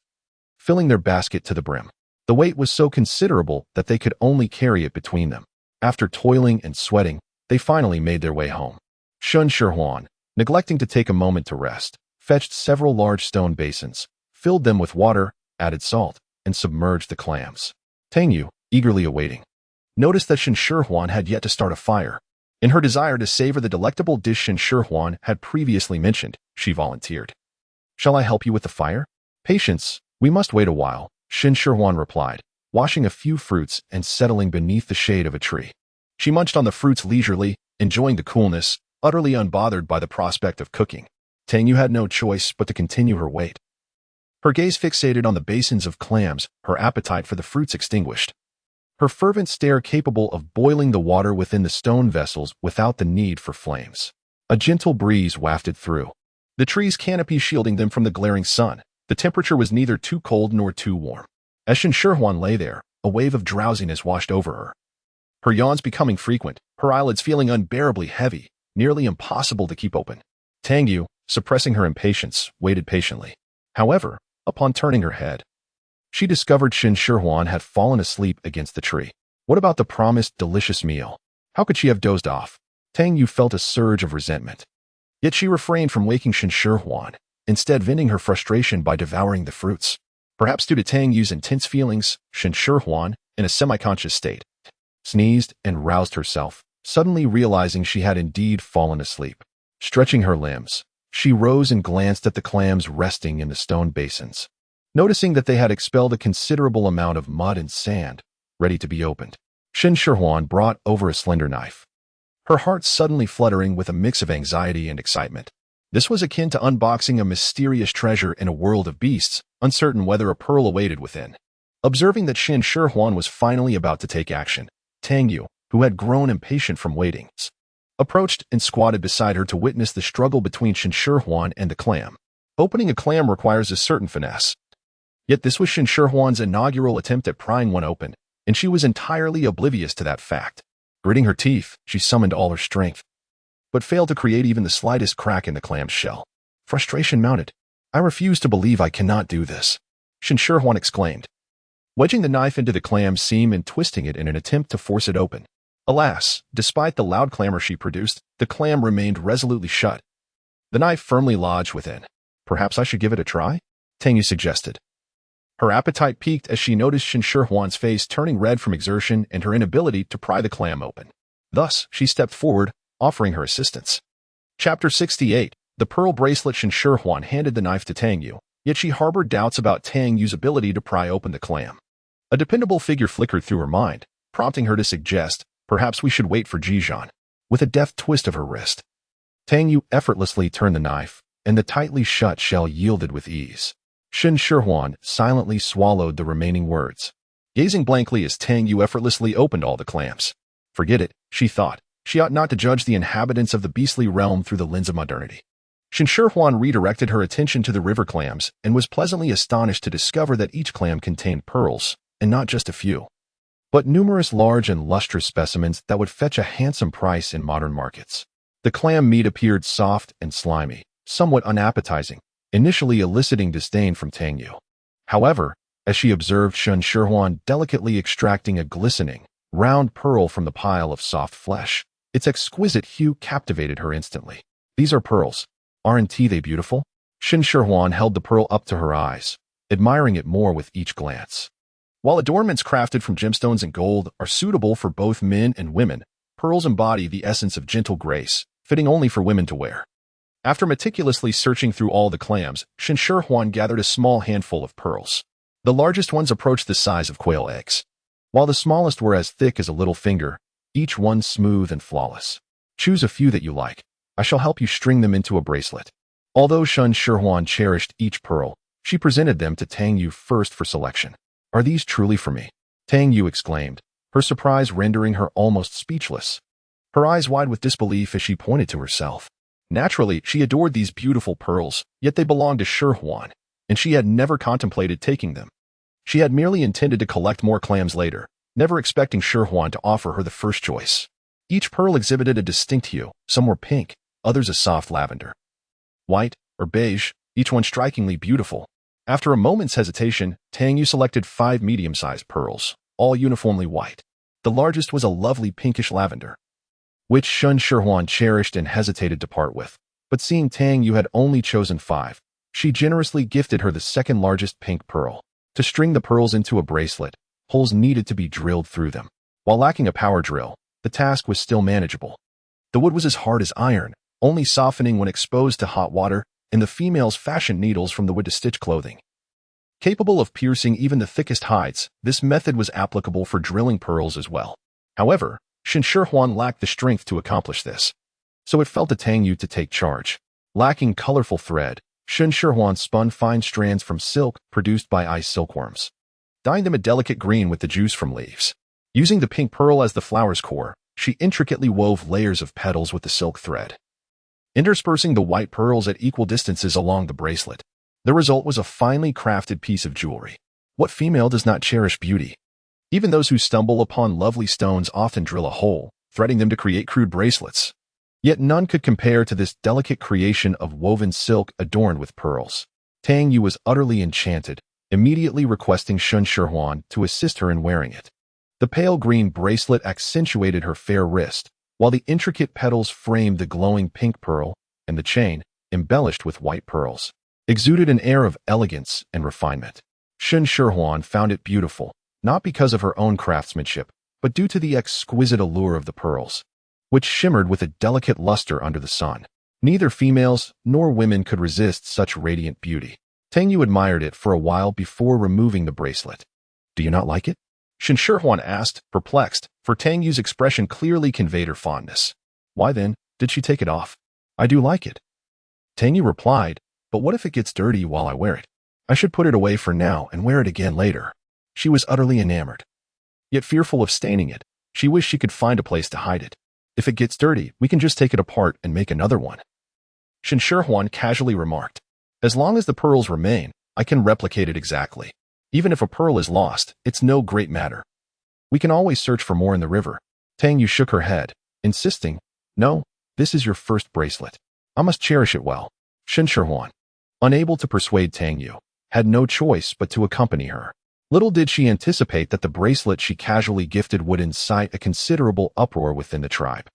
filling their basket to the brim. The weight was so considerable that they could only carry it between them. After toiling and sweating, they finally made their way home. Shen Shihuan, neglecting to take a moment to rest, fetched several large stone basins, filled them with water, added salt, and submerged the clams. Tang Yu, eagerly awaiting, noticed that Shen Shihuan had yet to start a fire. In her desire to savor the delectable dish Shen Shihuan had previously mentioned, she volunteered. "Shall I help you with the fire?" "Patience, we must wait a while," Shen Shihuan replied, washing a few fruits and settling beneath the shade of a tree. She munched on the fruits leisurely, enjoying the coolness, utterly unbothered by the prospect of cooking. Tang Yu had no choice but to continue her wait. Her gaze fixated on the basins of clams, her appetite for the fruits extinguished. Her fervent stare capable of boiling the water within the stone vessels without the need for flames. A gentle breeze wafted through, the tree's canopy shielding them from the glaring sun. The temperature was neither too cold nor too warm. As Shen Shihuan lay there, a wave of drowsiness washed over her. Her yawns becoming frequent, her eyelids feeling unbearably heavy, nearly impossible to keep open. Tang Yu, suppressing her impatience, waited patiently. However, upon turning her head, she discovered Shen Shihuan had fallen asleep against the tree. What about the promised delicious meal? How could she have dozed off? Tang Yu felt a surge of resentment. Yet she refrained from waking Shen Shihuan, instead venting her frustration by devouring the fruits. Perhaps due to Tang Yu's intense feelings, Shen Shihuan, in a semi-conscious state, sneezed and roused herself, suddenly realizing she had indeed fallen asleep. Stretching her limbs, she rose and glanced at the clams resting in the stone basins. Noticing that they had expelled a considerable amount of mud and sand, ready to be opened, Shen Shihuan brought over a slender knife, her heart suddenly fluttering with a mix of anxiety and excitement. This was akin to unboxing a mysterious treasure in a world of beasts, uncertain whether a pearl awaited within. Observing that Shen Shihuan was finally about to take action, Tang Yu, who had grown impatient from waiting, approached and squatted beside her to witness the struggle between Shen Shihuan and the clam. Opening a clam requires a certain finesse. Yet this was Shen Shihuan's inaugural attempt at prying one open, and she was entirely oblivious to that fact. Gritting her teeth, she summoned all her strength, but failed to create even the slightest crack in the clam's shell. Frustration mounted. "I refuse to believe I cannot do this," Shen Shihuan exclaimed, wedging the knife into the clam's seam and twisting it in an attempt to force it open. Alas, despite the loud clamor she produced, the clam remained resolutely shut, the knife firmly lodged within. "Perhaps I should give it a try?" Tang Yu suggested. Her appetite piqued as she noticed Shen Shihuan's face turning red from exertion and her inability to pry the clam open. Thus, she stepped forward, offering her assistance. Chapter 68. The pearl bracelet. Shen Shihuan handed the knife to Tang Yu, yet she harbored doubts about Tang Yu's ability to pry open the clam. A dependable figure flickered through her mind, prompting her to suggest, "Perhaps we should wait for Ji Zhan." With a deft twist of her wrist, Tang Yu effortlessly turned the knife, and the tightly shut shell yielded with ease. Shen Shihuan silently swallowed the remaining words, gazing blankly as Tang Yu effortlessly opened all the clams. Forget it, she thought. She ought not to judge the inhabitants of the beastly realm through the lens of modernity. Shen Shihuan redirected her attention to the river clams and was pleasantly astonished to discover that each clam contained pearls, and not just a few, but numerous large and lustrous specimens that would fetch a handsome price in modern markets. The clam meat appeared soft and slimy, somewhat unappetizing, initially eliciting disdain from Tang Yu. However, as she observed Shen Shihuan delicately extracting a glistening, round pearl from the pile of soft flesh, its exquisite hue captivated her instantly. "These are pearls. Aren't they beautiful?" Shen Shihuan held the pearl up to her eyes, admiring it more with each glance. While adornments crafted from gemstones and gold are suitable for both men and women, pearls embody the essence of gentle grace, fitting only for women to wear. After meticulously searching through all the clams, Shen Shihuan gathered a small handful of pearls. The largest ones approached the size of quail eggs, while the smallest were as thick as a little finger, each one smooth and flawless. "Choose a few that you like. I shall help you string them into a bracelet." Although Shen Shihuan cherished each pearl, she presented them to Tang Yu first for selection. "Are these truly for me?" Tang Yu exclaimed, her surprise rendering her almost speechless. her eyes wide with disbelief as she pointed to herself. Naturally, she adored these beautiful pearls, yet they belonged to Shihuan, and she had never contemplated taking them. She had merely intended to collect more clams later, never expecting Shihuan to offer her the first choice. Each pearl exhibited a distinct hue, some were pink, others a soft lavender, white, or beige, each one strikingly beautiful. After a moment's hesitation, Tang Yu selected 5 medium-sized pearls, all uniformly white. The largest was a lovely pinkish lavender, which Shen Shihuan cherished and hesitated to part with. But seeing Tang Yu had only chosen 5, she generously gifted her the second largest pink pearl. To string the pearls into a bracelet, holes needed to be drilled through them. While lacking a power drill, the task was still manageable. The wood was as hard as iron, only softening when exposed to hot water, and the females fashioned needles from the wood to stitch clothing. Capable of piercing even the thickest hides, this method was applicable for drilling pearls as well. However, Shen Shihuan lacked the strength to accomplish this, so it fell to Tang Yu to take charge. Lacking colorful thread, Shen Shihuan spun fine strands from silk produced by ice silkworms, dyeing them a delicate green with the juice from leaves. Using the pink pearl as the flower's core, she intricately wove layers of petals with the silk thread, interspersing the white pearls at equal distances along the bracelet. The result was a finely crafted piece of jewelry. What female does not cherish beauty? Even those who stumble upon lovely stones often drill a hole, threading them to create crude bracelets. Yet none could compare to this delicate creation of woven silk adorned with pearls. Tang Yu was utterly enchanted, immediately requesting Shen Shihuan to assist her in wearing it. The pale green bracelet accentuated her fair wrist, while the intricate petals framed the glowing pink pearl, and the chain, embellished with white pearls, exuded an air of elegance and refinement. Shen Shihuan found it beautiful, not because of her own craftsmanship, but due to the exquisite allure of the pearls, which shimmered with a delicate luster under the sun. Neither females nor women could resist such radiant beauty. Tang Yu admired it for a while before removing the bracelet. "Do you not like it?" Shen Shihuan asked, perplexed, for Tang Yu's expression clearly conveyed her fondness. "Why then, did she take it off?" "I do like it," Tang Yu replied, "but what if it gets dirty while I wear it? I should put it away for now and wear it again later." She was utterly enamored, yet fearful of staining it. She wished she could find a place to hide it. "If it gets dirty, we can just take it apart and make another one," Shen Shihuan casually remarked. "As long as the pearls remain, I can replicate it exactly. Even if a pearl is lost, it's no great matter. We can always search for more in the river." Tang Yu shook her head, insisting, "No, this is your first bracelet. I must cherish it well." Shen Shihuan, unable to persuade Tang Yu, had no choice but to accompany her. Little did she anticipate that the bracelet she casually gifted would incite a considerable uproar within the tribe.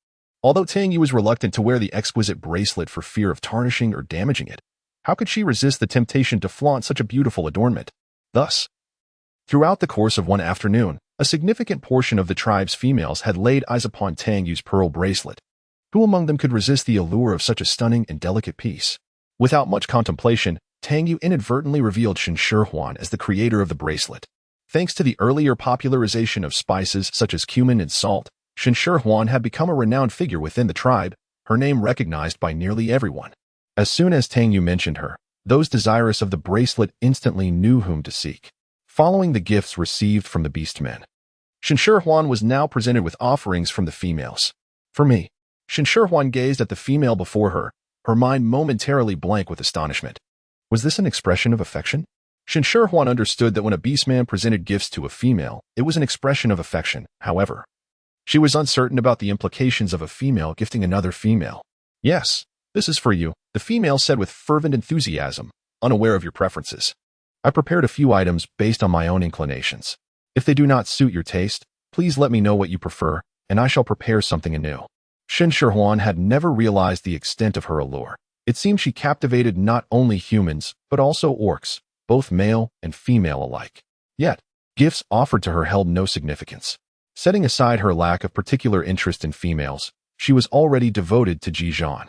Although Tang Yu was reluctant to wear the exquisite bracelet for fear of tarnishing or damaging it, how could she resist the temptation to flaunt such a beautiful adornment? Thus, throughout the course of one afternoon, a significant portion of the tribe's females had laid eyes upon Tang Yu's pearl bracelet. Who among them could resist the allure of such a stunning and delicate piece? Without much contemplation, Tang Yu inadvertently revealed Shen Shihuan as the creator of the bracelet. Thanks to the earlier popularization of spices such as cumin and salt, Shen Shihuan had become a renowned figure within the tribe, her name recognized by nearly everyone. As soon as Tang Yu mentioned her, those desirous of the bracelet instantly knew whom to seek. Following the gifts received from the beastmen, Shen Shihuan was now presented with offerings from the females. "For me." Shen Shihuan gazed at the female before her, her mind momentarily blank with astonishment. Was this an expression of affection? Shen Shihuan understood that when a beastman presented gifts to a female, it was an expression of affection. However, she was uncertain about the implications of a female gifting another female. "Yes, this is for you," the female said with fervent enthusiasm, unaware of your preferences. "I prepared a few items based on my own inclinations. If they do not suit your taste, please let me know what you prefer, and I shall prepare something anew." Shen Shihuan had never realized the extent of her allure. It seemed she captivated not only humans, but also orcs, both male and female alike. Yet, gifts offered to her held no significance. Setting aside her lack of particular interest in females, she was already devoted to Ji Zhan,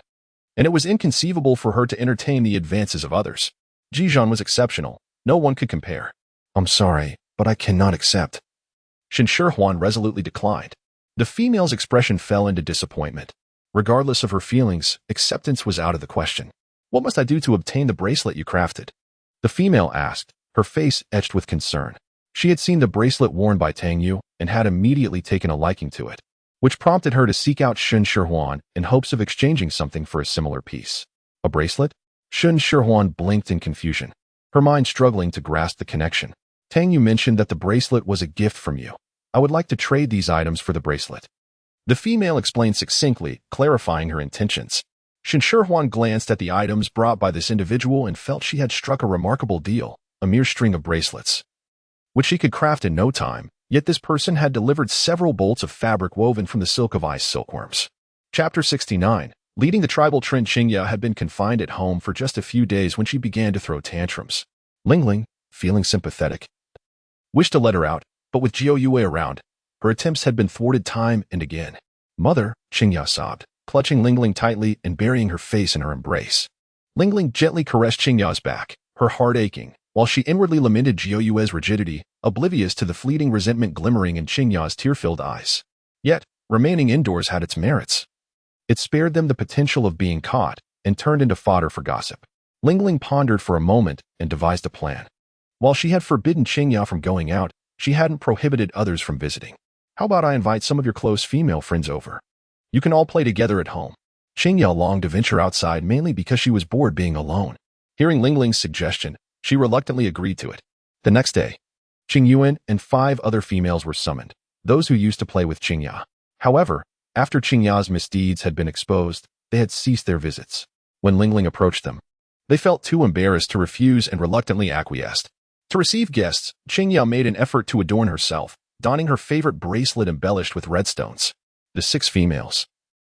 and it was inconceivable for her to entertain the advances of others. Ji Zhan was exceptional. No one could compare. "I'm sorry, but I cannot accept," Shen Shihuan resolutely declined. The female's expression fell into disappointment. Regardless of her feelings, acceptance was out of the question. "What must I do to obtain the bracelet you crafted?" the female asked, her face etched with concern. She had seen the bracelet worn by Tang Yu and had immediately taken a liking to it. which prompted her to seek out Shen Shihuan in hopes of exchanging something for a similar piece. A bracelet? Shen Shihuan blinked in confusion, her mind struggling to grasp the connection. Tang, you mentioned that the bracelet was a gift from you. I would like to trade these items for the bracelet. The female explained succinctly, clarifying her intentions. Shen Shihuan glanced at the items brought by this individual and felt she had struck a remarkable deal, a mere string of bracelets, which she could craft in no time, yet this person had delivered several bolts of fabric woven from the silk of ice silkworms. Chapter 69. Leading the tribal trend, Qingya had been confined at home for just a few days when she began to throw tantrums. Lingling, feeling sympathetic, wished to let her out, but with Jiao Yue around, her attempts had been thwarted time and again. Mother, Qingya sobbed, clutching Lingling tightly and burying her face in her embrace. Lingling gently caressed Qingya's back, her heart aching, while she inwardly lamented Jiao Yue's rigidity, oblivious to the fleeting resentment glimmering in Qingya's tear-filled eyes. Yet, remaining indoors had its merits. It spared them the potential of being caught and turned into fodder for gossip. Lingling pondered for a moment and devised a plan. While she had forbidden Qingya from going out, she hadn't prohibited others from visiting. How about I invite some of your close female friends over? You can all play together at home. Qingya longed to venture outside mainly because she was bored being alone. Hearing Lingling's suggestion, she reluctantly agreed to it. The next day, Qing Yuan and 5 other females were summoned, those who used to play with Qingya. However, after Qingya's misdeeds had been exposed, they had ceased their visits. When Lingling approached them, they felt too embarrassed to refuse and reluctantly acquiesced. To receive guests, Qingya made an effort to adorn herself, donning her favorite bracelet embellished with redstones. The 6 females,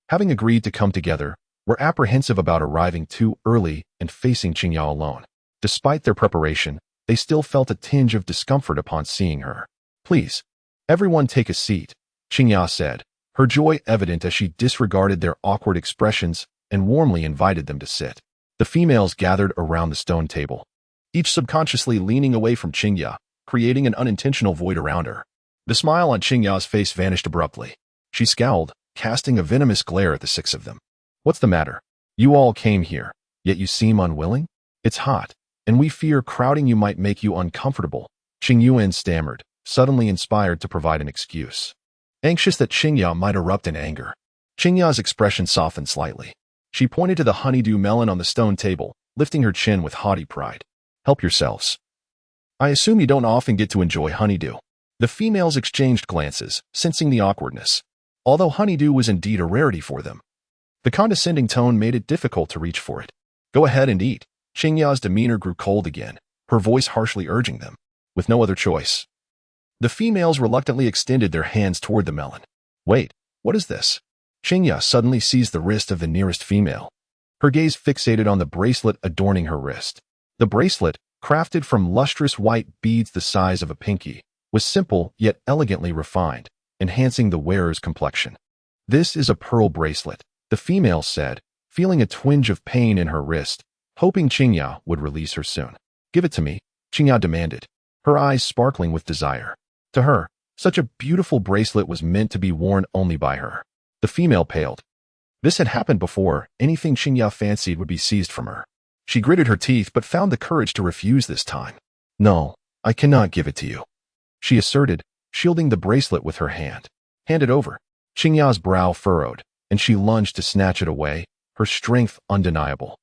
having agreed to come together, were apprehensive about arriving too early and facing Qingya alone. Despite their preparation, they still felt a tinge of discomfort upon seeing her. Please, everyone take a seat, Qingya said, her joy evident as she disregarded their awkward expressions and warmly invited them to sit. The females gathered around the stone table, each subconsciously leaning away from Qingya, creating an unintentional void around her. The smile on Qingya's face vanished abruptly. She scowled, casting a venomous glare at the 6 of them. What's the matter? You all came here, yet you seem unwilling? It's hot, and we fear crowding you might make you uncomfortable, Qing Yuan stammered, suddenly inspired to provide an excuse. Anxious that Qingya might erupt in anger, Qingya's expression softened slightly. She pointed to the honeydew melon on the stone table, lifting her chin with haughty pride. Help yourselves. I assume you don't often get to enjoy honeydew. The females exchanged glances, sensing the awkwardness, although honeydew was indeed a rarity for them. The condescending tone made it difficult to reach for it. Go ahead and eat. Qingya's demeanor grew cold again, her voice harshly urging them, with no other choice. The females reluctantly extended their hands toward the melon. Wait, what is this? Qingya suddenly seized the wrist of the nearest female, her gaze fixated on the bracelet adorning her wrist. The bracelet, crafted from lustrous white beads the size of a pinky, was simple yet elegantly refined, enhancing the wearer's complexion. This is a pearl bracelet, the female said, feeling a twinge of pain in her wrist, hoping Qingya would release her soon. Give it to me, Qingya demanded, her eyes sparkling with desire. To her, such a beautiful bracelet was meant to be worn only by her. The female paled. This had happened before. Anything Qingya fancied would be seized from her. She gritted her teeth but found the courage to refuse this time. No, I cannot give it to you, she asserted, shielding the bracelet with her hand. Hand it over. Qingya's brow furrowed, and she lunged to snatch it away, her strength undeniable.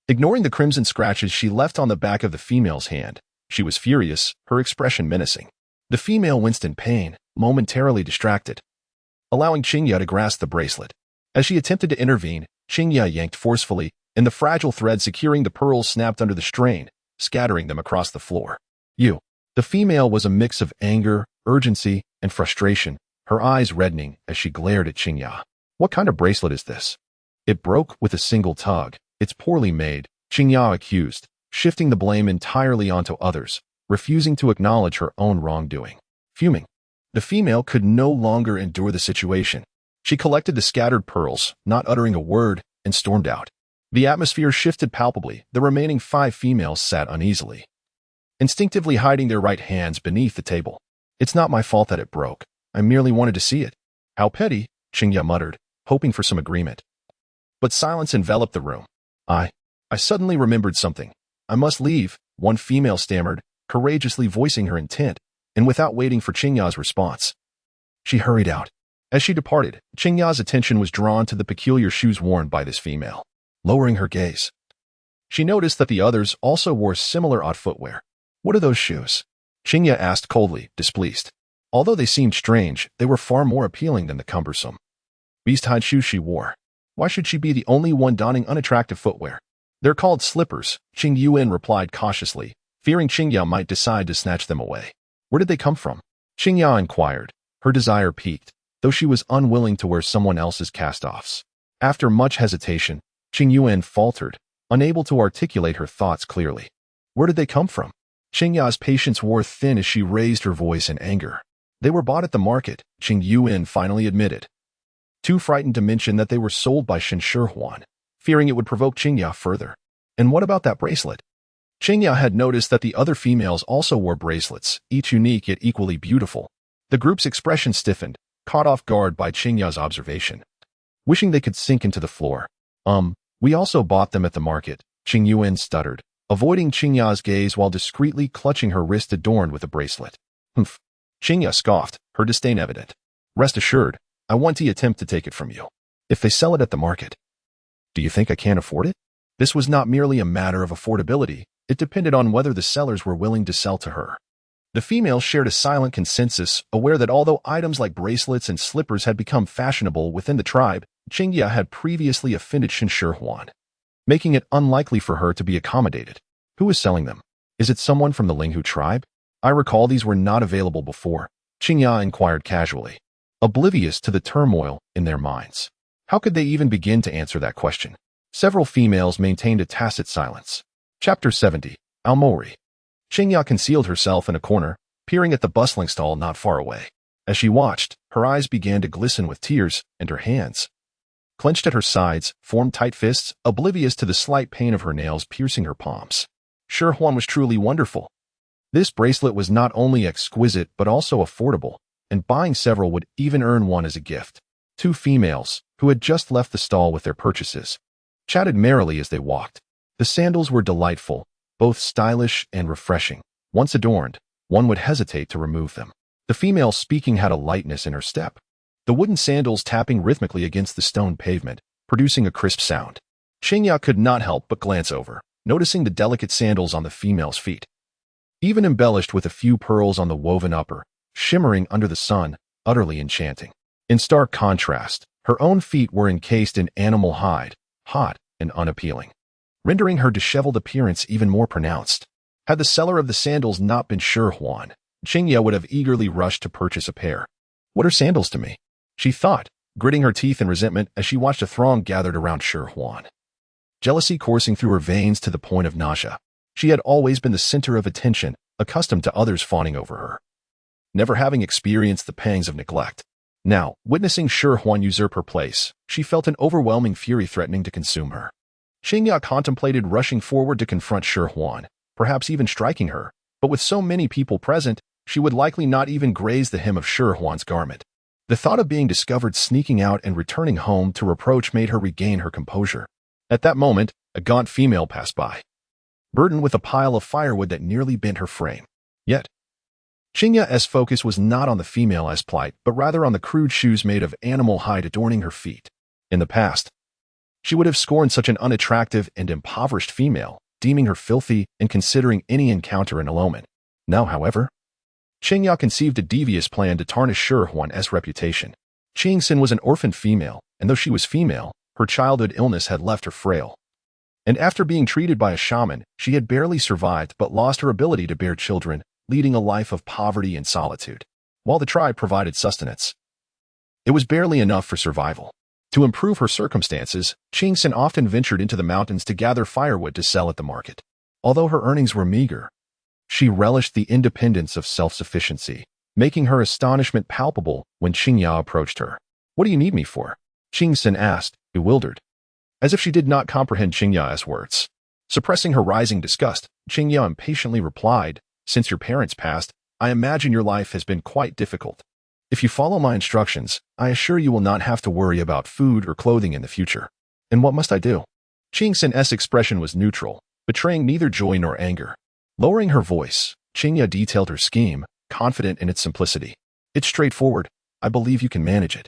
Ignoring the crimson scratches she left on the back of the female's hand, she was furious, her expression menacing. The female winced in pain, momentarily distracted, allowing Qingya to grasp the bracelet. As she attempted to intervene, Qingya yanked forcefully, and the fragile thread securing the pearls snapped under the strain, scattering them across the floor. You. The female was a mix of anger, urgency, and frustration, her eyes reddening as she glared at Qingya. What kind of bracelet is this? It broke with a single tug. It's poorly made, Qingya accused, shifting the blame entirely onto others, refusing to acknowledge her own wrongdoing. Fuming, the female could no longer endure the situation. She collected the scattered pearls, not uttering a word, and stormed out. The atmosphere shifted palpably. The remaining 5 females sat uneasily, instinctively hiding their right hands beneath the table. It's not my fault that it broke. I merely wanted to see it. How petty, Qingya muttered, hoping for some agreement. But silence enveloped the room. I suddenly remembered something. I must leave, one female stammered, courageously voicing her intent, and without waiting for Qingya's response. She hurried out. As she departed, Qingya's attention was drawn to the peculiar shoes worn by this female. Lowering her gaze, she noticed that the others also wore similar odd footwear. What are those shoes? Qingya asked coldly, displeased. Although they seemed strange, they were far more appealing than the cumbersome beast-hide shoes she wore. Why should she be the only one donning unattractive footwear? They're called slippers, Qing Yuan replied cautiously, fearing Qingya might decide to snatch them away. Where did they come from? Qingya inquired. Her desire piqued, though she was unwilling to wear someone else's cast-offs. After much hesitation, Qing Yuan faltered, unable to articulate her thoughts clearly. Where did they come from? Qingya's patience wore thin as she raised her voice in anger. They were bought at the market, Qing Yuan finally admitted. Too frightened to mention that they were sold by Shen Shihuan, fearing it would provoke Qingya further. And what about that bracelet? Qingya had noticed that the other females also wore bracelets, each unique yet equally beautiful. The group's expression stiffened, caught off guard by Qingya's observation. Wishing they could sink into the floor. We also bought them at the market, Qing Yuan stuttered, avoiding Qingya's gaze while discreetly clutching her wrist adorned with a bracelet. Humph. Qingya scoffed, her disdain evident. Rest assured, I won't attempt to take it from you. If they sell it at the market. Do you think I can't afford it? This was not merely a matter of affordability, it depended on whether the sellers were willing to sell to her. The females shared a silent consensus, aware that although items like bracelets and slippers had become fashionable within the tribe, Qingya had previously offended Shen Shihuan, making it unlikely for her to be accommodated. Who is selling them? Is it someone from the Linghu tribe? I recall these were not available before, Qingya inquired casually, oblivious to the turmoil in their minds. How could they even begin to answer that question? Several females maintained a tacit silence. Chapter 70. Almori. Qingya concealed herself in a corner, peering at the bustling stall not far away. As she watched, her eyes began to glisten with tears, and her hands, clenched at her sides, formed tight fists, oblivious to the slight pain of her nails piercing her palms. Shihuan was truly wonderful. This bracelet was not only exquisite but also affordable, and buying several would even earn one as a gift. Two females, who had just left the stall with their purchases, chatted merrily as they walked. The sandals were delightful, both stylish and refreshing. Once adorned, one would hesitate to remove them. The female speaking had a lightness in her step, the wooden sandals tapping rhythmically against the stone pavement, producing a crisp sound. Qingya could not help but glance over, noticing the delicate sandals on the female's feet, even embellished with a few pearls on the woven upper, shimmering under the sun, utterly enchanting. In stark contrast, her own feet were encased in animal hide, hot and unappealing, rendering her disheveled appearance even more pronounced. Had the seller of the sandals not been Shihuan, Qingya would have eagerly rushed to purchase a pair. What are sandals to me? She thought, gritting her teeth in resentment as she watched a throng gathered around Shihuan. Jealousy coursing through her veins to the point of nausea. She had always been the center of attention, accustomed to others fawning over her, never having experienced the pangs of neglect. Now, witnessing Shihuan usurp her place, she felt an overwhelming fury threatening to consume her. Qingya contemplated rushing forward to confront Shihuan, perhaps even striking her, but with so many people present, she would likely not even graze the hem of Shihuan's garment. The thought of being discovered sneaking out and returning home to reproach made her regain her composure. At that moment, a gaunt female passed by, burdened with a pile of firewood that nearly bent her frame. Yet, Qingya's focus was not on the female's plight, but rather on the crude shoes made of animal hide adorning her feet. In the past, she would have scorned such an unattractive and impoverished female, deeming her filthy and considering any encounter an omen. Now, however, Qingya conceived a devious plan to tarnish Shihuan's reputation. Qingxin was an orphaned female, and though she was female, her childhood illness had left her frail. And after being treated by a shaman, she had barely survived but lost her ability to bear children, leading a life of poverty and solitude. While the tribe provided sustenance, it was barely enough for survival. To improve her circumstances, Qingxin often ventured into the mountains to gather firewood to sell at the market. Although her earnings were meager, she relished the independence of self-sufficiency, making her astonishment palpable when Qingya approached her. What do you need me for? Qingxin asked, bewildered, as if she did not comprehend Qingya's words. Suppressing her rising disgust, Qingya impatiently replied, since your parents passed, I imagine your life has been quite difficult. If you follow my instructions, I assure you will not have to worry about food or clothing in the future. And what must I do? Qingxin's expression was neutral, betraying neither joy nor anger. Lowering her voice, Qingya detailed her scheme, confident in its simplicity. It's straightforward. I believe you can manage it.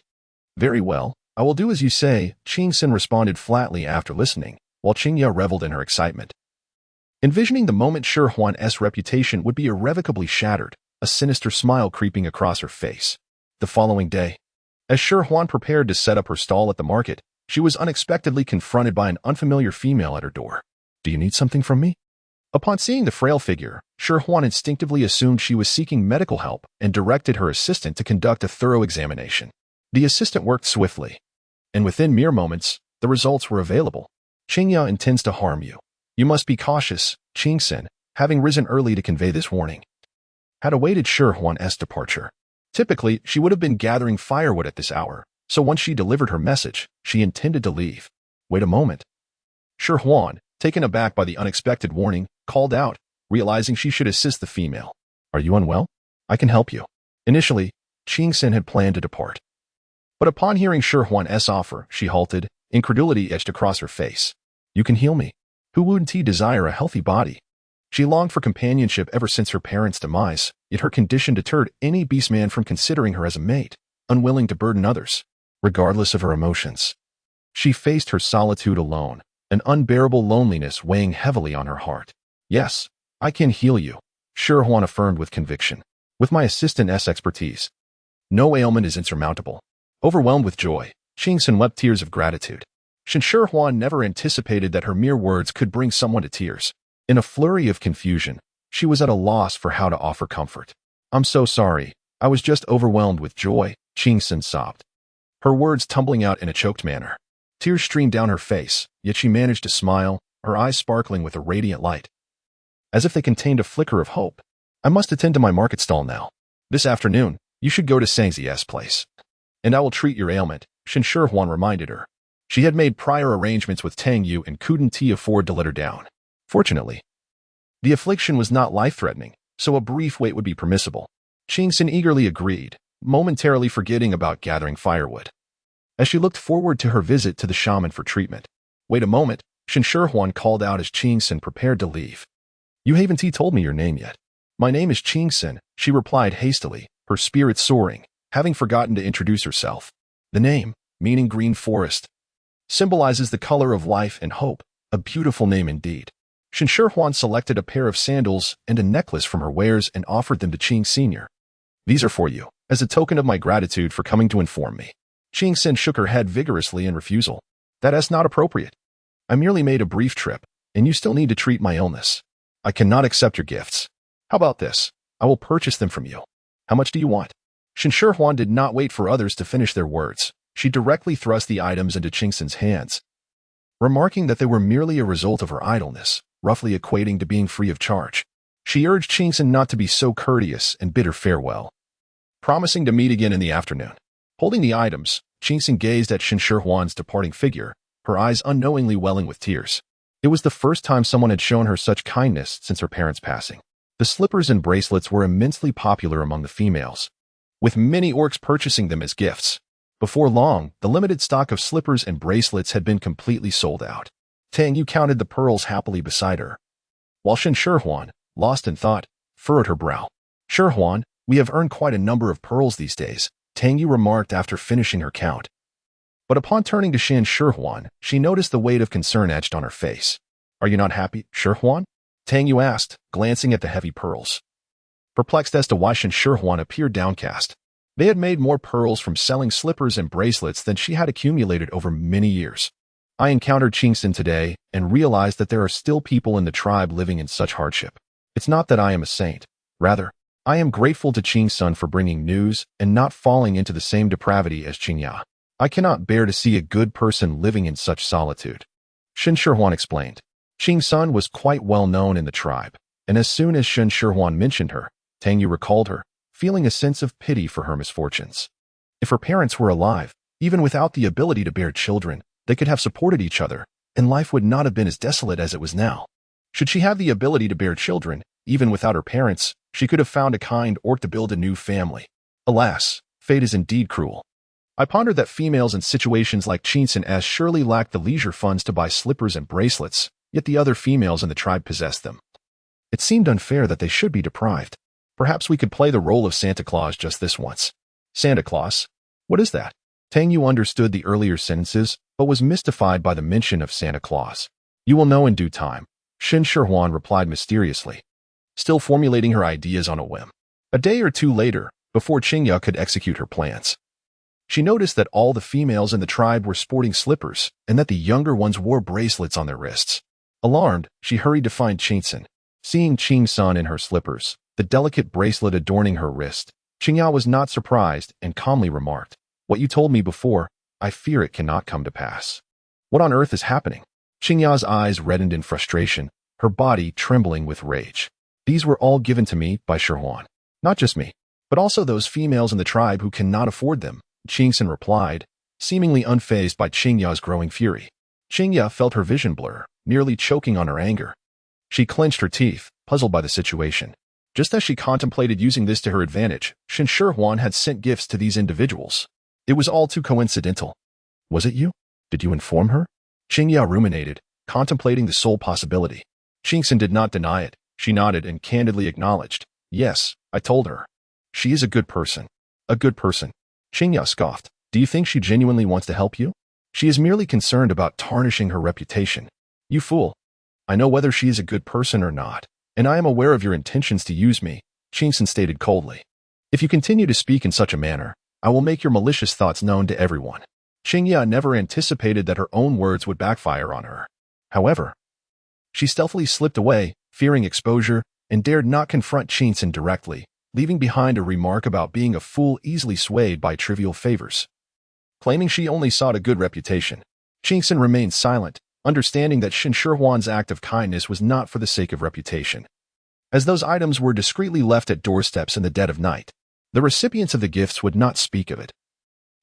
Very well, I will do as you say, Qingxin responded flatly after listening, while Qingya reveled in her excitement. Envisioning the moment Shihuan's reputation would be irrevocably shattered, a sinister smile creeping across her face. The following day, as Shihuan prepared to set up her stall at the market, she was unexpectedly confronted by an unfamiliar female at her door. Do you need something from me? Upon seeing the frail figure, Shihuan instinctively assumed she was seeking medical help and directed her assistant to conduct a thorough examination. The assistant worked swiftly, and within mere moments, the results were available. Qingya intends to harm you. You must be cautious, Qingxin, having risen early to convey this warning, had awaited Shihuan's departure. Typically, she would have been gathering firewood at this hour, so once she delivered her message, she intended to leave. Wait a moment. Shihuan, taken aback by the unexpected warning, called out, realizing she should assist the female. Are you unwell? I can help you. Initially, Qingxin had planned to depart. But upon hearing Shihuan's offer, she halted, incredulity etched across her face. You can heal me. Who wouldn't desire a healthy body? She longed for companionship ever since her parents' demise, yet her condition deterred any beastman from considering her as a mate, unwilling to burden others. Regardless of her emotions, she faced her solitude alone, an unbearable loneliness weighing heavily on her heart. Yes, I can heal you, Shihuan affirmed with conviction. With my assistant's expertise, no ailment is insurmountable. Overwhelmed with joy, Qingxin wept tears of gratitude. Shen Shihuan never anticipated that her mere words could bring someone to tears. In a flurry of confusion, she was at a loss for how to offer comfort. I'm so sorry, I was just overwhelmed with joy, Qingxin sobbed, her words tumbling out in a choked manner. Tears streamed down her face, yet she managed to smile, her eyes sparkling with a radiant light, as if they contained a flicker of hope. I must attend to my market stall now. This afternoon, you should go to Sangzi's place, and I will treat your ailment, Shen Shihuan reminded her. She had made prior arrangements with Tang Yu and couldn't afford to let her down. Fortunately, the affliction was not life-threatening, so a brief wait would be permissible. Qingxin eagerly agreed, momentarily forgetting about gathering firewood, as she looked forward to her visit to the shaman for treatment. Wait a moment, Shen Shihuan called out as Qingxin prepared to leave. You haven't told me your name yet. My name is Qingxin, she replied hastily, her spirits soaring, having forgotten to introduce herself. The name, meaning green forest, symbolizes the color of life and hope, a beautiful name indeed. Shen Shihuan selected a pair of sandals and a necklace from her wares and offered them to Qing Sr. These are for you, as a token of my gratitude for coming to inform me. Qingxin shook her head vigorously in refusal. That is not appropriate. I merely made a brief trip, and you still need to treat my illness. I cannot accept your gifts. How about this? I will purchase them from you. How much do you want? Shen Shihuan did not wait for others to finish their words. She directly thrust the items into Qingxin's hands, remarking that they were merely a result of her idleness, roughly equating to being free of charge. She urged Qingxin not to be so courteous and bid her farewell, promising to meet again in the afternoon. Holding the items, Qingxin gazed at Shen Shihuan's departing figure, her eyes unknowingly welling with tears. It was the first time someone had shown her such kindness since her parents' passing. The slippers and bracelets were immensely popular among the females, with many orcs purchasing them as gifts. Before long, the limited stock of slippers and bracelets had been completely sold out. Tang Yu counted the pearls happily beside her, while Shen Shihuan, lost in thought, furrowed her brow. Shihuan, we have earned quite a number of pearls these days, Tang Yu remarked after finishing her count. But upon turning to Shen Shihuan, she noticed the weight of concern etched on her face. Are you not happy, Shihuan? Tang Yu asked, glancing at the heavy pearls, perplexed as to why Shen Shihuan appeared downcast. They had made more pearls from selling slippers and bracelets than she had accumulated over many years. I encountered Qingxin today and realized that there are still people in the tribe living in such hardship. It's not that I am a saint. Rather, I am grateful to Qingxin for bringing news and not falling into the same depravity as Qingya. I cannot bear to see a good person living in such solitude. Shen Shihuan explained. Qingxin was quite well known in the tribe, and as soon as Shen Shihuan mentioned her, Tang Yu recalled her, feeling a sense of pity for her misfortunes. If her parents were alive, even without the ability to bear children, they could have supported each other, and life would not have been as desolate as it was now. Should she have the ability to bear children, even without her parents, she could have found a kind orc to build a new family. Alas, fate is indeed cruel. I pondered that females in situations like Qingxin surely lacked the leisure funds to buy slippers and bracelets, yet the other females in the tribe possessed them. It seemed unfair that they should be deprived. Perhaps we could play the role of Santa Claus just this once. Santa Claus? What is that? Tang Yu understood the earlier sentences, but was mystified by the mention of Santa Claus. You will know in due time, Shen Shihuan replied mysteriously, still formulating her ideas on a whim. A day or two later, before Qingya could execute her plans, she noticed that all the females in the tribe were sporting slippers and that the younger ones wore bracelets on their wrists. Alarmed, she hurried to find Qingxin. Seeing Qingxin in her slippers, the delicate bracelet adorning her wrist, Qingya was not surprised and calmly remarked, "What you told me before, I fear it cannot come to pass. What on earth is happening?" Qingya's eyes reddened in frustration, her body trembling with rage. These were all given to me by Shihuan. Not just me, but also those females in the tribe who cannot afford them, Qingxin replied, seemingly unfazed by Qingya's growing fury. Qingya felt her vision blur, nearly choking on her anger. She clenched her teeth, puzzled by the situation. Just as she contemplated using this to her advantage, Shen Shihuan had sent gifts to these individuals. It was all too coincidental. Was it you? Did you inform her? Qingya ruminated, contemplating the sole possibility. Qingxin did not deny it. She nodded and candidly acknowledged, "Yes, I told her. She is a good person." "A good person?" Qingya scoffed. "Do you think she genuinely wants to help you? She is merely concerned about tarnishing her reputation." "You fool. I know whether she is a good person or not, and I am aware of your intentions to use me," Qingxin stated coldly. "If you continue to speak in such a manner, I will make your malicious thoughts known to everyone." Qingya never anticipated that her own words would backfire on her. However, she stealthily slipped away, fearing exposure, and dared not confront Qingxin directly, leaving behind a remark about being a fool easily swayed by trivial favors. Claiming she only sought a good reputation, Qingxin remained silent, understanding that Shen Shihuan's act of kindness was not for the sake of reputation. As those items were discreetly left at doorsteps in the dead of night, the recipients of the gifts would not speak of it,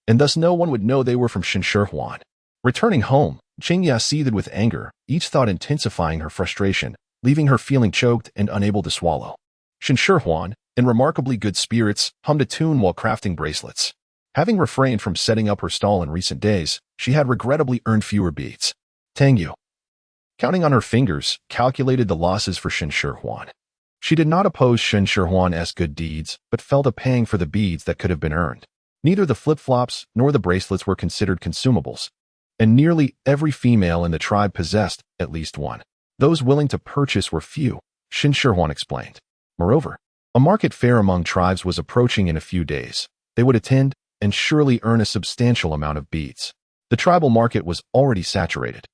and thus no one would know they were from Shen Shihuan. Returning home, Qingya seethed with anger, each thought intensifying her frustration, leaving her feeling choked and unable to swallow. Shen Shihuan, in remarkably good spirits, hummed a tune while crafting bracelets. Having refrained from setting up her stall in recent days, she had regrettably earned fewer beads. Tang Yu, counting on her fingers, calculated the losses for Shen Shihuan. She did not oppose Shen Shihuan's good deeds, but felt a pang for the beads that could have been earned. Neither the flip-flops nor the bracelets were considered consumables, and nearly every female in the tribe possessed at least one. Those willing to purchase were few, Shen Shihuan explained. Moreover, a market fair among tribes was approaching in a few days. They would attend and surely earn a substantial amount of beads. The tribal market was already saturated,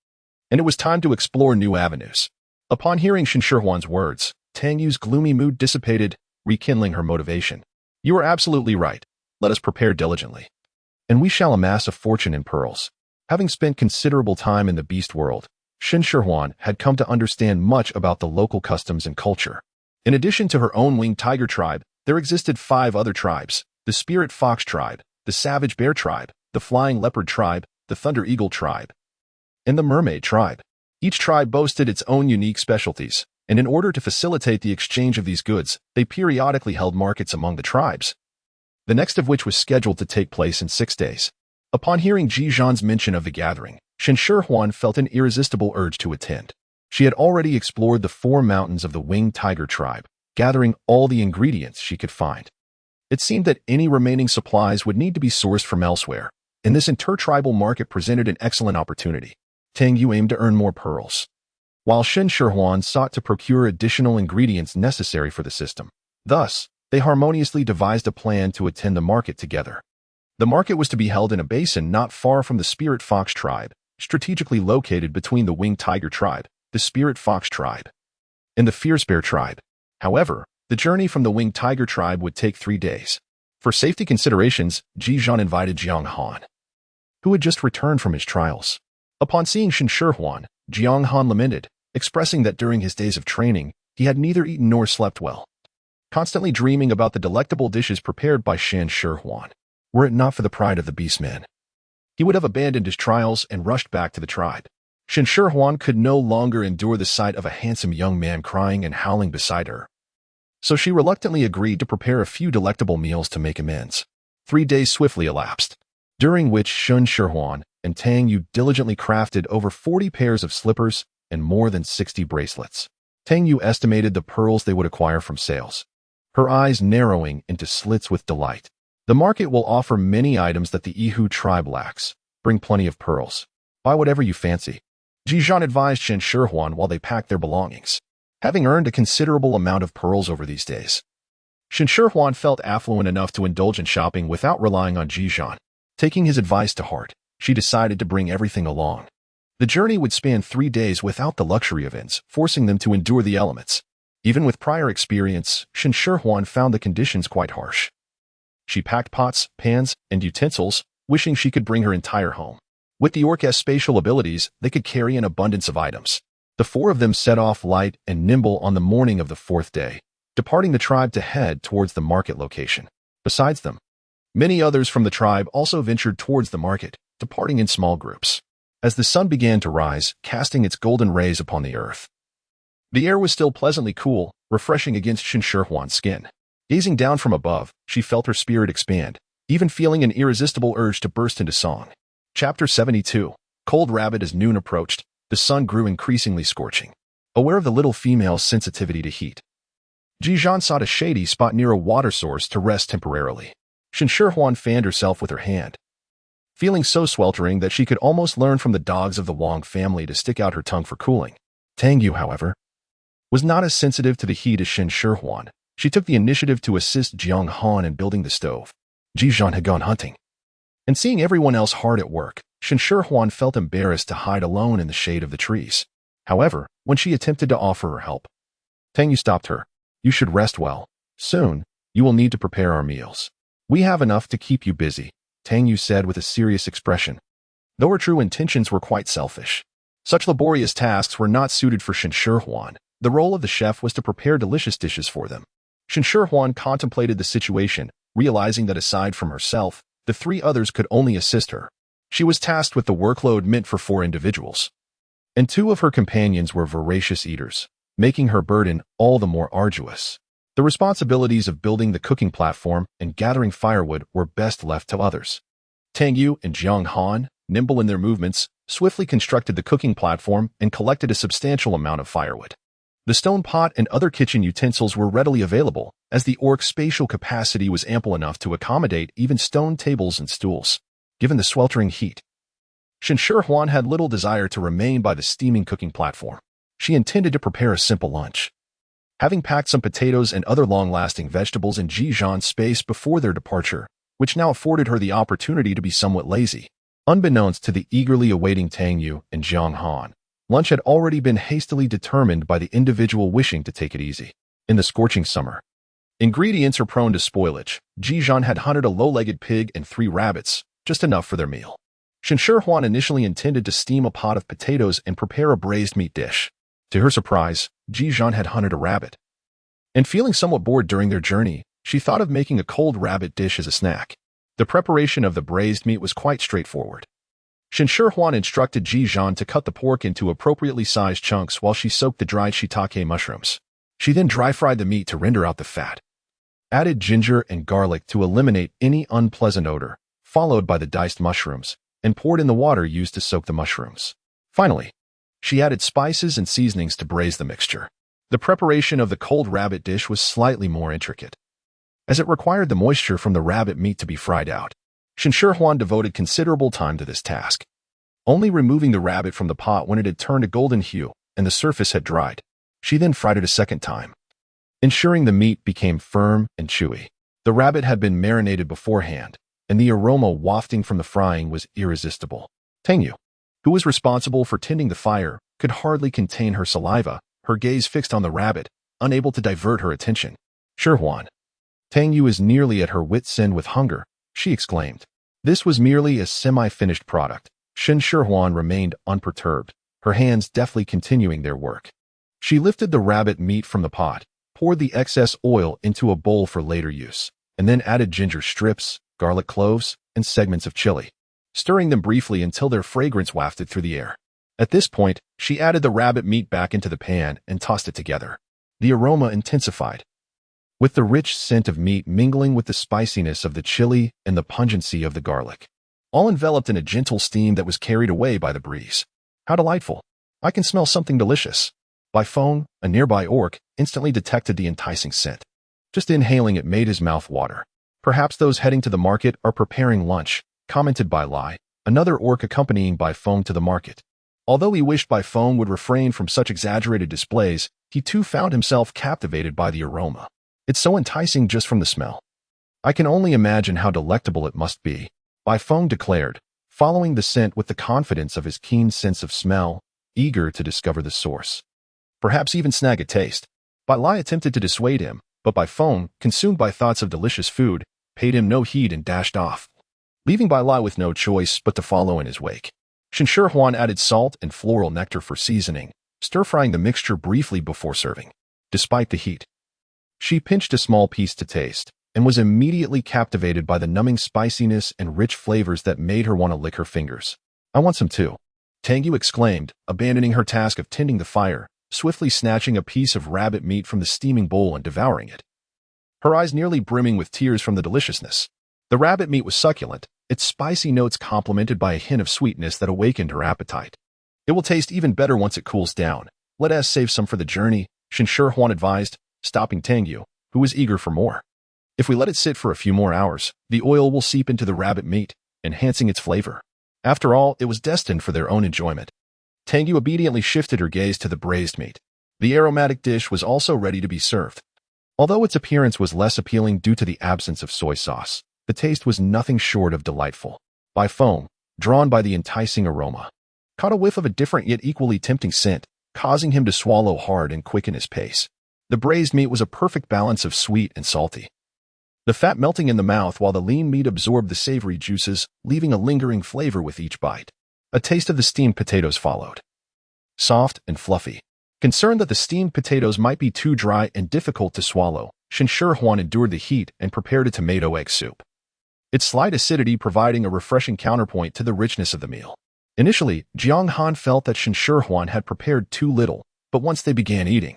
and it was time to explore new avenues. Upon hearing Shen Shihuan's words, Tang Yu's gloomy mood dissipated, rekindling her motivation. "You are absolutely right. Let us prepare diligently, and we shall amass a fortune in pearls." Having spent considerable time in the beast world, Shen Shihuan had come to understand much about the local customs and culture. In addition to her own winged tiger tribe, there existed 5 other tribes: the spirit fox tribe, the savage bear tribe, the flying leopard tribe, the thunder eagle tribe, and the mermaid tribe. Each tribe boasted its own unique specialties, and in order to facilitate the exchange of these goods, they periodically held markets among the tribes, the next of which was scheduled to take place in 6 days. Upon hearing Ji Zhan's mention of the gathering, Shen Shihuan felt an irresistible urge to attend. She had already explored the 4 mountains of the winged tiger tribe, gathering all the ingredients she could find. It seemed that any remaining supplies would need to be sourced from elsewhere, and this intertribal market presented an excellent opportunity. Tang Yu aimed to earn more pearls, while Shen Shihuan sought to procure additional ingredients necessary for the system. Thus, they harmoniously devised a plan to attend the market together. The market was to be held in a basin not far from the Spirit Fox tribe, strategically located between the Winged Tiger tribe, the Spirit Fox tribe, and the Fierce Bear tribe. However, the journey from the Winged Tiger tribe would take 3 days. For safety considerations, Ji Zhan invited Jiang Han, who had just returned from his trials. Upon seeing Shen Shihuan, Jiang Han lamented, expressing that during his days of training, he had neither eaten nor slept well, constantly dreaming about the delectable dishes prepared by Shen Shihuan. Were it not for the pride of the beastman, he would have abandoned his trials and rushed back to the tribe. Shen Shihuan could no longer endure the sight of a handsome young man crying and howling beside her, so she reluctantly agreed to prepare a few delectable meals to make amends. 3 days swiftly elapsed, during which Shen Shihuan and Tang Yu diligently crafted over 40 pairs of slippers and more than 60 bracelets. Tang Yu estimated the pearls they would acquire from sales, her eyes narrowing into slits with delight. The market will offer many items that the Ihu tribe lacks. Bring plenty of pearls. Buy whatever you fancy. Ji Zhan advised Shen Shihuan while they packed their belongings, having earned a considerable amount of pearls over these days. Shen Shihuan felt affluent enough to indulge in shopping without relying on Ji Zhan. Taking his advice to heart, she decided to bring everything along. The journey would span 3 days without the luxury of inns, forcing them to endure the elements. Even with prior experience, Shen Shihuan found the conditions quite harsh. She packed pots, pans, and utensils, wishing she could bring her entire home. With the orc's spatial abilities, they could carry an abundance of items. The 4 of them set off light and nimble on the morning of the 4th day, departing the tribe to head towards the market location. Besides them, many others from the tribe also ventured towards the market, departing in small groups. As the sun began to rise, casting its golden rays upon the earth, the air was still pleasantly cool, refreshing against Shen Shihuan's skin. Gazing down from above, she felt her spirit expand, even feeling an irresistible urge to burst into song. Chapter 72. Cold Rabbit. As noon approached, the sun grew increasingly scorching. Aware of the little female's sensitivity to heat, Ji Zhan sought a shady spot near a water source to rest temporarily. Shen Shihuan fanned herself with her hand, feeling so sweltering that she could almost learn from the dogs of the Wang family to stick out her tongue for cooling. Tang Yu, however, was not as sensitive to the heat as Shen Shihuan. She took the initiative to assist Jiang Han in building the stove. Ji Zhan had gone hunting, and seeing everyone else hard at work, Shen Shihuan felt embarrassed to hide alone in the shade of the trees. However, when she attempted to offer her help, Tang Yu stopped her. You should rest well. Soon, you will need to prepare our meals. We have enough to keep you busy, Tang Yu said with a serious expression, though her true intentions were quite selfish. Such laborious tasks were not suited for Shen Shihuan. The role of the chef was to prepare delicious dishes for them. Shen Shihuan contemplated the situation, realizing that aside from herself, the 3 others could only assist her. She was tasked with the workload meant for 4 individuals, and 2 of her companions were voracious eaters, making her burden all the more arduous. The responsibilities of building the cooking platform and gathering firewood were best left to others. Tang Yu and Jiang Han, nimble in their movements, swiftly constructed the cooking platform and collected a substantial amount of firewood. The stone pot and other kitchen utensils were readily available, as the orc's spatial capacity was ample enough to accommodate even stone tables and stools. Given the sweltering heat, Shen Shihuan had little desire to remain by the steaming cooking platform. She intended to prepare a simple lunch. Having packed some potatoes and other long-lasting vegetables in Ji Zhan's space before their departure, which now afforded her the opportunity to be somewhat lazy. Unbeknownst to the eagerly awaiting Tang Yu and Jiang Han, lunch had already been hastily determined by the individual wishing to take it easy. In the scorching summer, ingredients are prone to spoilage. Ji Zhan had hunted a low-legged pig and 3 rabbits, just enough for their meal. Shen Shihuan initially intended to steam a pot of potatoes and prepare a braised meat dish. To her surprise, Ji Zhan had hunted a rabbit. And feeling somewhat bored during their journey, she thought of making a cold rabbit dish as a snack. The preparation of the braised meat was quite straightforward. Shen Shihuan instructed Ji Zhan to cut the pork into appropriately sized chunks while she soaked the dried shiitake mushrooms. She then dry-fried the meat to render out the fat, added ginger and garlic to eliminate any unpleasant odor, followed by the diced mushrooms, and poured in the water used to soak the mushrooms. Finally, she added spices and seasonings to braise the mixture. The preparation of the cold rabbit dish was slightly more intricate, as it required the moisture from the rabbit meat to be fried out. Shen Shihuan devoted considerable time to this task, only removing the rabbit from the pot when it had turned a golden hue and the surface had dried. She then fried it a second time, ensuring the meat became firm and chewy. The rabbit had been marinated beforehand, and the aroma wafting from the frying was irresistible. Tang Yu, who was responsible for tending the fire, could hardly contain her saliva, her gaze fixed on the rabbit, unable to divert her attention. Shihuan, Tang Yu is nearly at her wit's end with hunger, she exclaimed. This was merely a semi-finished product. Shen Shihuan remained unperturbed, her hands deftly continuing their work. She lifted the rabbit meat from the pot, poured the excess oil into a bowl for later use, and then added ginger strips, garlic cloves, and segments of chili, stirring them briefly until their fragrance wafted through the air. At this point, she added the rabbit meat back into the pan and tossed it together. The aroma intensified, with the rich scent of meat mingling with the spiciness of the chili and the pungency of the garlic, all enveloped in a gentle steam that was carried away by the breeze. How delightful! I can smell something delicious. Bai Feng, a nearby orc, instantly detected the enticing scent. Just inhaling it made his mouth water. Perhaps those heading to the market are preparing lunch, commented Bai Lai, another orc accompanying Bai Feng to the market. Although he wished Bai Feng would refrain from such exaggerated displays, he too found himself captivated by the aroma. It's so enticing just from the smell. I can only imagine how delectable it must be, Bai Feng declared, following the scent with the confidence of his keen sense of smell, eager to discover the source. Perhaps even snag a taste. Bai Lai attempted to dissuade him, but Bai Feng, consumed by thoughts of delicious food, paid him no heed and dashed off, leaving Bai Lai with no choice but to follow in his wake. Shen Shihuan added salt and floral nectar for seasoning, stir-frying the mixture briefly before serving. Despite the heat, she pinched a small piece to taste, and was immediately captivated by the numbing spiciness and rich flavors that made her want to lick her fingers. I want some too, Tang Yu exclaimed, abandoning her task of tending the fire, swiftly snatching a piece of rabbit meat from the steaming bowl and devouring it, her eyes nearly brimming with tears from the deliciousness. The rabbit meat was succulent, its spicy notes complemented by a hint of sweetness that awakened her appetite. It will taste even better once it cools down. Let us save some for the journey, Shen Shihuan advised, stopping Tang Yu, who was eager for more. If we let it sit for a few more hours, the oil will seep into the rabbit meat, enhancing its flavor. After all, it was destined for their own enjoyment. Tang Yu obediently shifted her gaze to the braised meat. The aromatic dish was also ready to be served. Although its appearance was less appealing due to the absence of soy sauce, the taste was nothing short of delightful. Bai Feng, drawn by the enticing aroma, caught a whiff of a different yet equally tempting scent, causing him to swallow hard and quicken his pace. The braised meat was a perfect balance of sweet and salty, the fat melting in the mouth while the lean meat absorbed the savory juices, leaving a lingering flavor with each bite. A taste of the steamed potatoes followed. Soft and fluffy. Concerned that the steamed potatoes might be too dry and difficult to swallow, Shen Shihuan endured the heat and prepared a tomato egg soup, its slight acidity providing a refreshing counterpoint to the richness of the meal. Initially, Jiang Han felt that Shen Shihuan had prepared too little, but once they began eating,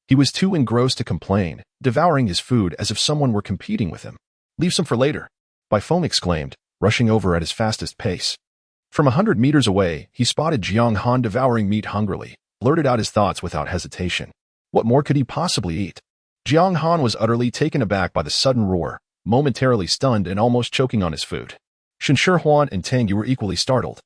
he was too engrossed to complain, devouring his food as if someone were competing with him. Leave some for later, Bai Feng exclaimed, rushing over at his fastest pace. From 100 meters away, he spotted Jiang Han devouring meat hungrily, blurted out his thoughts without hesitation. What more could he possibly eat? Jiang Han was utterly taken aback by the sudden roar, momentarily stunned and almost choking on his food. Shen Shihuan and Tang Yu were equally startled,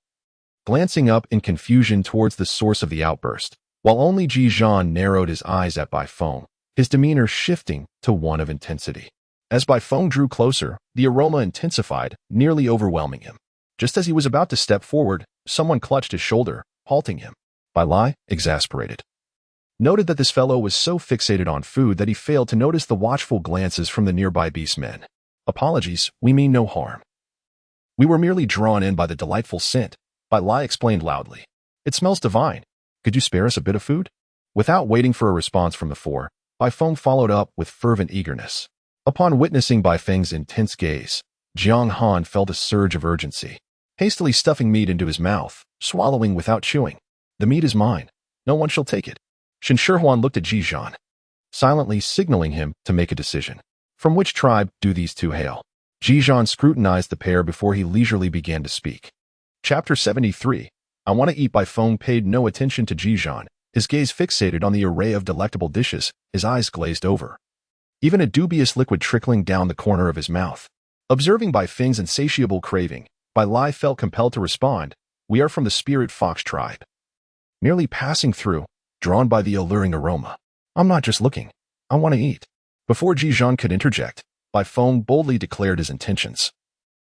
glancing up in confusion towards the source of the outburst, while only Ji Zhan narrowed his eyes at Bai Feng, his demeanor shifting to one of intensity. As Bai Feng drew closer, the aroma intensified, nearly overwhelming him. Just as he was about to step forward, someone clutched his shoulder, halting him. Bai Lai, exasperated, noted that this fellow was so fixated on food that he failed to notice the watchful glances from the nearby beastmen. Apologies, we mean no harm. We were merely drawn in by the delightful scent, Bai Lai explained loudly. It smells divine. Could you spare us a bit of food? Without waiting for a response from the four, Bai Feng followed up with fervent eagerness. Upon witnessing Bai Feng's intense gaze, Jiang Han felt a surge of urgency, hastily stuffing meat into his mouth, swallowing without chewing. The meat is mine. No one shall take it. Shen Shihuan looked at Ji Zhan, silently signaling him to make a decision. From which tribe do these two hail? Ji Zhan scrutinized the pair before he leisurely began to speak. Chapter 73. I want to eat. Bai Feng paid no attention to Ji Zhan, his gaze fixated on the array of delectable dishes, his eyes glazed over, even a dubious liquid trickling down the corner of his mouth. Observing Bai Feng's insatiable craving, Bai Lai felt compelled to respond, we are from the Spirit Fox tribe. Merely passing through, drawn by the alluring aroma. I'm not just looking. I want to eat. Before Ji Zhan could interject, Bai Feng boldly declared his intentions,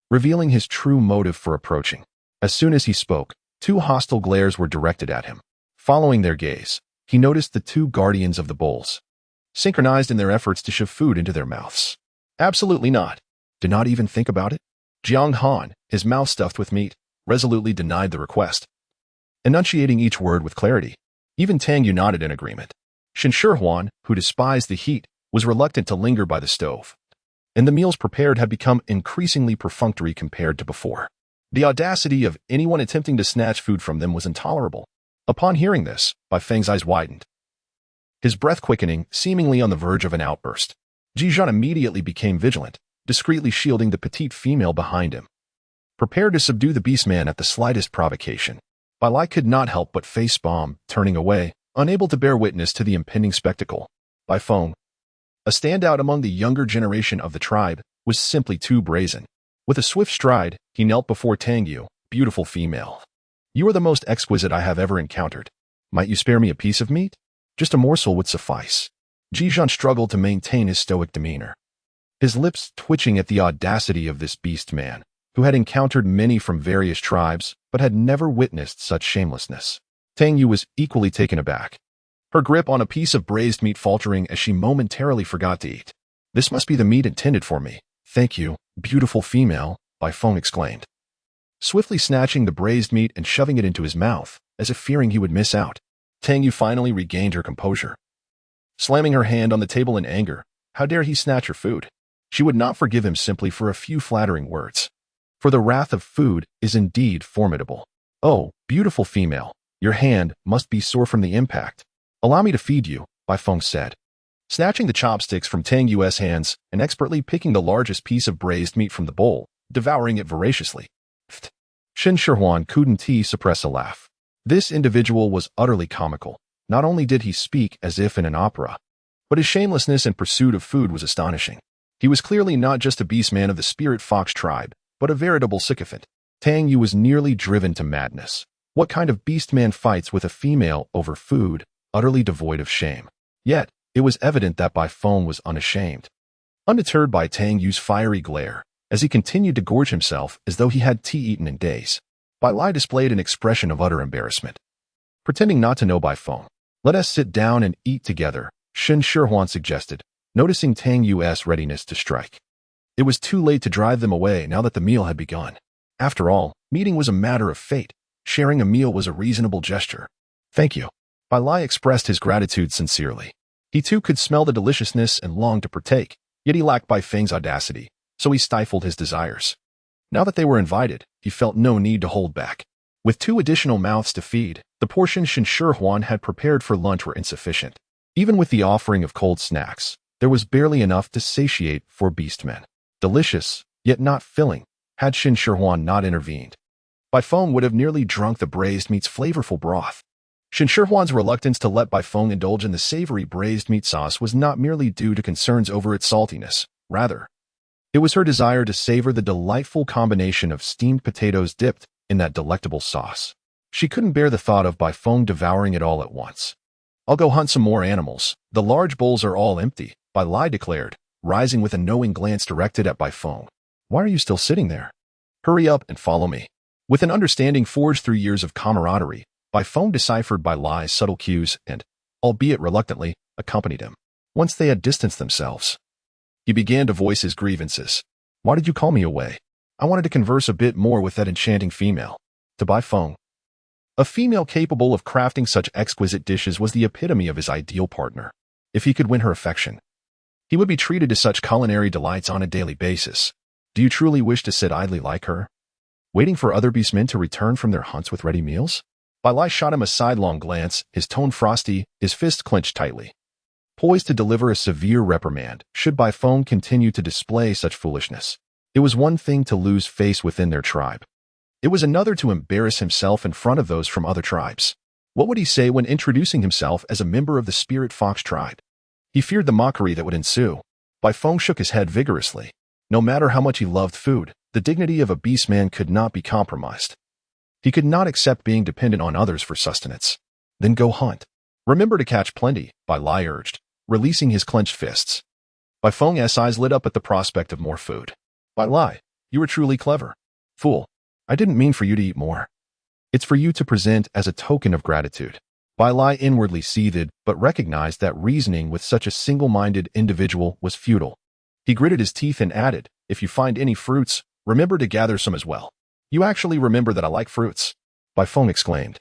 revealing his true motive for approaching. As soon as he spoke, two hostile glares were directed at him. Following their gaze, he noticed the two guardians of the bowls, synchronized in their efforts to shove food into their mouths. Absolutely not. Did not even think about it? Jiang Han, his mouth stuffed with meat, resolutely denied the request, enunciating each word with clarity. Even Tang Yu nodded in agreement. Shen Shihuan, who despised the heat, was reluctant to linger by the stove, and the meals prepared had become increasingly perfunctory compared to before. The audacity of anyone attempting to snatch food from them was intolerable. Upon hearing this, Bai Feng's eyes widened, his breath quickening, seemingly on the verge of an outburst. Ji Zhan immediately became vigilant, discreetly shielding the petite female behind him, prepared to subdue the beastman at the slightest provocation. Bai Lai could not help but face palm, turning away, unable to bear witness to the impending spectacle. Bai Feng, a standout among the younger generation of the tribe, was simply too brazen. With a swift stride, he knelt before Tang Yu. Beautiful female. You are the most exquisite I have ever encountered. Might you spare me a piece of meat? Just a morsel would suffice. Ji Zhan struggled to maintain his stoic demeanor, his lips twitching at the audacity of this beast man, who had encountered many from various tribes but had never witnessed such shamelessness. Tang Yu was equally taken aback, her grip on a piece of braised meat faltering as she momentarily forgot to eat. This must be the meat intended for me. Thank you, beautiful female, Bai Feng exclaimed, swiftly snatching the braised meat and shoving it into his mouth, as if fearing he would miss out. Tang Yu finally regained her composure, slamming her hand on the table in anger. How dare he snatch her food? She would not forgive him simply for a few flattering words. For the wrath of food is indeed formidable. Oh, beautiful female, your hand must be sore from the impact. Allow me to feed you, Bai Feng said, snatching the chopsticks from Tang Yu's hands and expertly picking the largest piece of braised meat from the bowl, devouring it voraciously. Shen Shihuan couldn't suppress a laugh. This individual was utterly comical. Not only did he speak as if in an opera, but his shamelessness and pursuit of food was astonishing. He was clearly not just a beastman of the spirit fox tribe, but a veritable sycophant. Tang Yu was nearly driven to madness. What kind of beastman fights with a female over food, utterly devoid of shame? Yet, it was evident that Bai Feng was unashamed. Undeterred by Tang Yu's fiery glare, as he continued to gorge himself as though he had tea eaten in days, Bai Lai displayed an expression of utter embarrassment. Pretending not to know Bai Feng, let us sit down and eat together, Shen Shihuan suggested, noticing Tang Yu's readiness to strike. It was too late to drive them away now that the meal had begun. After all, meeting was a matter of fate. Sharing a meal was a reasonable gesture. Thank you. Bai Lai expressed his gratitude sincerely. He too could smell the deliciousness and longed to partake, yet he lacked Bai Feng's audacity, so he stifled his desires. Now that they were invited, he felt no need to hold back. With 2 additional mouths to feed, the portions Shen Shihuan had prepared for lunch were insufficient. Even with the offering of cold snacks, there was barely enough to satiate 4 beastmen. Delicious, yet not filling, had Shen Shihuan not intervened. Bai Feng would have nearly drunk the braised meat's flavorful broth. Shen Shihuan's reluctance to let Bai Feng indulge in the savory braised meat sauce was not merely due to concerns over its saltiness. Rather, it was her desire to savor the delightful combination of steamed potatoes dipped in that delectable sauce. She couldn't bear the thought of Bai Feng devouring it all at once. I'll go hunt some more animals. The large bowls are all empty, Bai Lai declared, rising with a knowing glance directed at Bai Feng. Why are you still sitting there? Hurry up and follow me. With an understanding forged through years of camaraderie, Bai Feng deciphered Bai Lai's subtle cues and, albeit reluctantly, accompanied him. Once they had distanced themselves, he began to voice his grievances. Why did you call me away? I wanted to converse a bit more with that enchanting female. To Bai Feng, a female capable of crafting such exquisite dishes was the epitome of his ideal partner. If he could win her affection, he would be treated to such culinary delights on a daily basis. Do you truly wish to sit idly like her, waiting for other beastmen to return from their hunts with ready meals? Bai Lai shot him a sidelong glance, his tone frosty, his fist clenched tightly, poised to deliver a severe reprimand should Bai Feng continue to display such foolishness. It was one thing to lose face within their tribe. It was another to embarrass himself in front of those from other tribes. What would he say when introducing himself as a member of the Spirit Fox tribe? He feared the mockery that would ensue. Bai Feng shook his head vigorously. No matter how much he loved food, the dignity of a beastman could not be compromised. He could not accept being dependent on others for sustenance. Then go hunt. Remember to catch plenty, Bai Lai urged, releasing his clenched fists. Bai Feng's eyes lit up at the prospect of more food. Bai Lai, you are truly clever. Fool, I didn't mean for you to eat more. It's for you to present as a token of gratitude. Bai Lai inwardly seethed, but recognized that reasoning with such a single-minded individual was futile. He gritted his teeth and added, if you find any fruits, remember to gather some as well. You actually remember that I like fruits, Bai Feng exclaimed,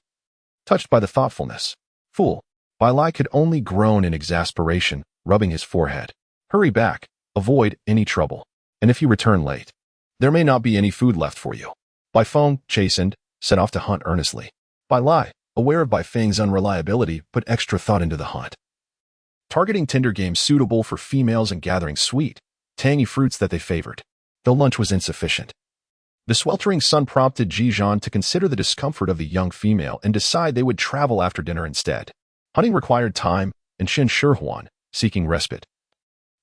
touched by the thoughtfulness. Fool, Bai Lai could only groan in exasperation, rubbing his forehead. Hurry back, avoid any trouble, and if you return late, there may not be any food left for you. Bai Feng, chastened, set off to hunt earnestly. Bai Lai, aware of Bai Feng's unreliability, put extra thought into the hunt, targeting tender game suitable for females and gathering sweet, tangy fruits that they favored. Though lunch was insufficient, the sweltering sun prompted Ji Zhan to consider the discomfort of the young female and decide they would travel after dinner instead. Hunting required time, and Shen Shihuan, seeking respite,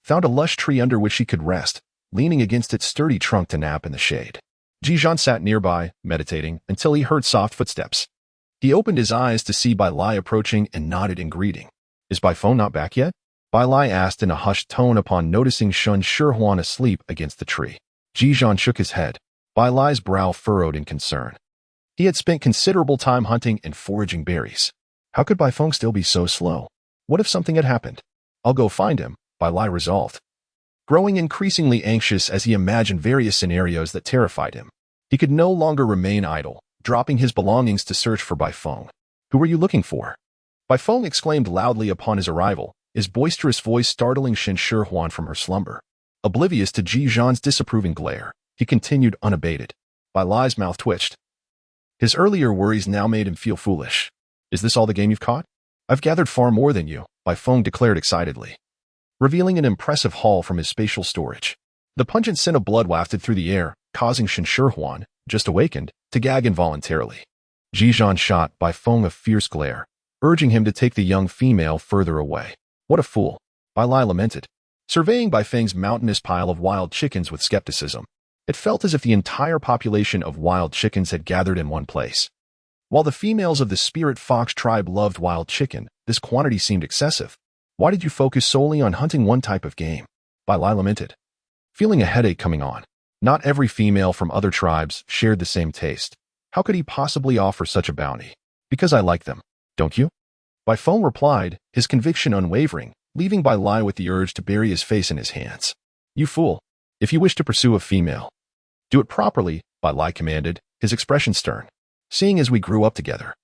found a lush tree under which she could rest, leaning against its sturdy trunk to nap in the shade. Ji Zhan sat nearby, meditating, until he heard soft footsteps. He opened his eyes to see Bai Lai approaching and nodded in greeting. "Is Bai Feng not back yet?" Bai Lai asked in a hushed tone upon noticing Shen Shihuan asleep against the tree. Ji Zhan shook his head. Bai Lai's brow furrowed in concern. He had spent considerable time hunting and foraging berries. How could Bai Feng still be so slow? What if something had happened? "I'll go find him," Bai Lai resolved. Growing increasingly anxious as he imagined various scenarios that terrified him, he could no longer remain idle, dropping his belongings to search for Bai Feng. "Who are you looking for?" Bai Feng exclaimed loudly upon his arrival, his boisterous voice startling Shen Shihuan from her slumber. Oblivious to Ji Zhan's disapproving glare, he continued unabated. Bai Lai's mouth twitched. His earlier worries now made him feel foolish. "Is this all the game you've caught?" "I've gathered far more than you," Bai Feng declared excitedly, revealing an impressive haul from his spatial storage. The pungent scent of blood wafted through the air, causing Shen Shihuan, just awakened, to gag involuntarily. Ji Zhan shot Bai Feng a fierce glare, urging him to take the young female further away. "What a fool," Bai Lai lamented, surveying Bai Feng's mountainous pile of wild chickens with skepticism. It felt as if the entire population of wild chickens had gathered in one place. While the females of the spirit fox tribe loved wild chicken, this quantity seemed excessive. "Why did you focus solely on hunting one type of game?" Bai Lai lamented, feeling a headache coming on. Not every female from other tribes shared the same taste. How could he possibly offer such a bounty? "Because I like them. Don't you?" Bai Feng replied, his conviction unwavering, leaving Bai Lai with the urge to bury his face in his hands. "You fool. If you wish to pursue a female, do it properly," Bai Lai commanded, his expression stern. "Seeing as we grew up together,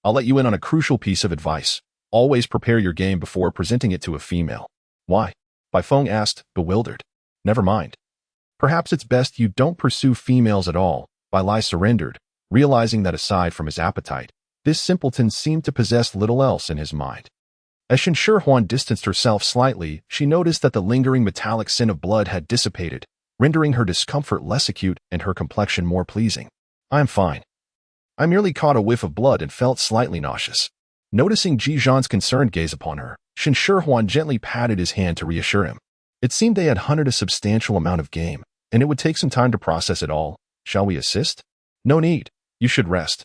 I'll let you in on a crucial piece of advice. Always prepare your game before presenting it to a female." "Why?" Bai Feng asked, bewildered. "Never mind. Perhaps it's best you don't pursue females at all," Bai Lai surrendered, realizing that aside from his appetite, this simpleton seemed to possess little else in his mind. As Shen Shihuan distanced herself slightly, she noticed that the lingering metallic scent of blood had dissipated, rendering her discomfort less acute and her complexion more pleasing. "I am fine. I merely caught a whiff of blood and felt slightly nauseous." Noticing Ji Zhan's concerned gaze upon her, Shen Shihuan gently patted his hand to reassure him. It seemed they had hunted a substantial amount of game, and it would take some time to process it all. "Shall we assist?" "No need. You should rest,"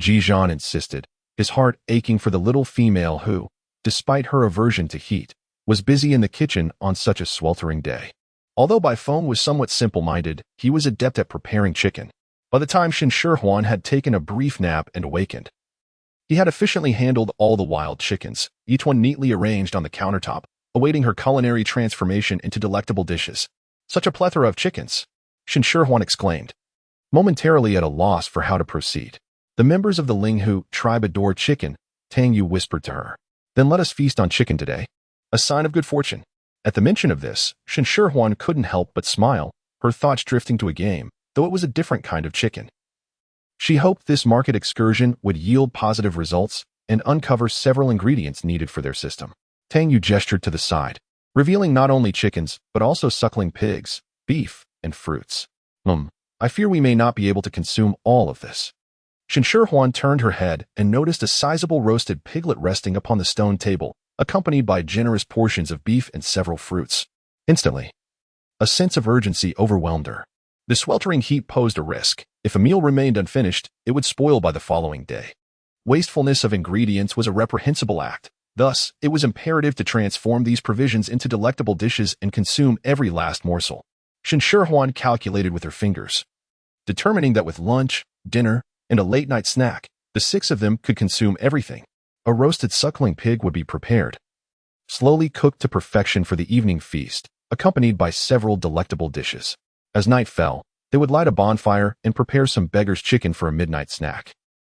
Ji Zhan insisted, his heart aching for the little female who, despite her aversion to heat, was busy in the kitchen on such a sweltering day. Although Bai Feng was somewhat simple-minded, he was adept at preparing chicken. By the time Shen Shihuan had taken a brief nap and awakened, he had efficiently handled all the wild chickens, each one neatly arranged on the countertop, awaiting her culinary transformation into delectable dishes. "Such a plethora of chickens," Shen Shihuan exclaimed, momentarily at a loss for how to proceed. "The members of the Linghu tribe adore chicken," Tang Yu whispered to her. "Then let us feast on chicken today. A sign of good fortune." At the mention of this, Shen Shihuan couldn't help but smile, her thoughts drifting to a game, though it was a different kind of chicken. She hoped this market excursion would yield positive results and uncover several ingredients needed for their system. Tang Yu gestured to the side, revealing not only chickens, but also suckling pigs, beef, and fruits. I fear we may not be able to consume all of this." Shen Shihuan turned her head and noticed a sizable roasted piglet resting upon the stone table, accompanied by generous portions of beef and several fruits. Instantly, a sense of urgency overwhelmed her. The sweltering heat posed a risk. If a meal remained unfinished, it would spoil by the following day. Wastefulness of ingredients was a reprehensible act. Thus, it was imperative to transform these provisions into delectable dishes and consume every last morsel. Shen Shihuan calculated with her fingers, determining that with lunch, dinner, and a late-night snack, the 6 of them could consume everything. A roasted suckling pig would be prepared, slowly cooked to perfection for the evening feast, accompanied by several delectable dishes. As night fell, they would light a bonfire and prepare some beggar's chicken for a midnight snack.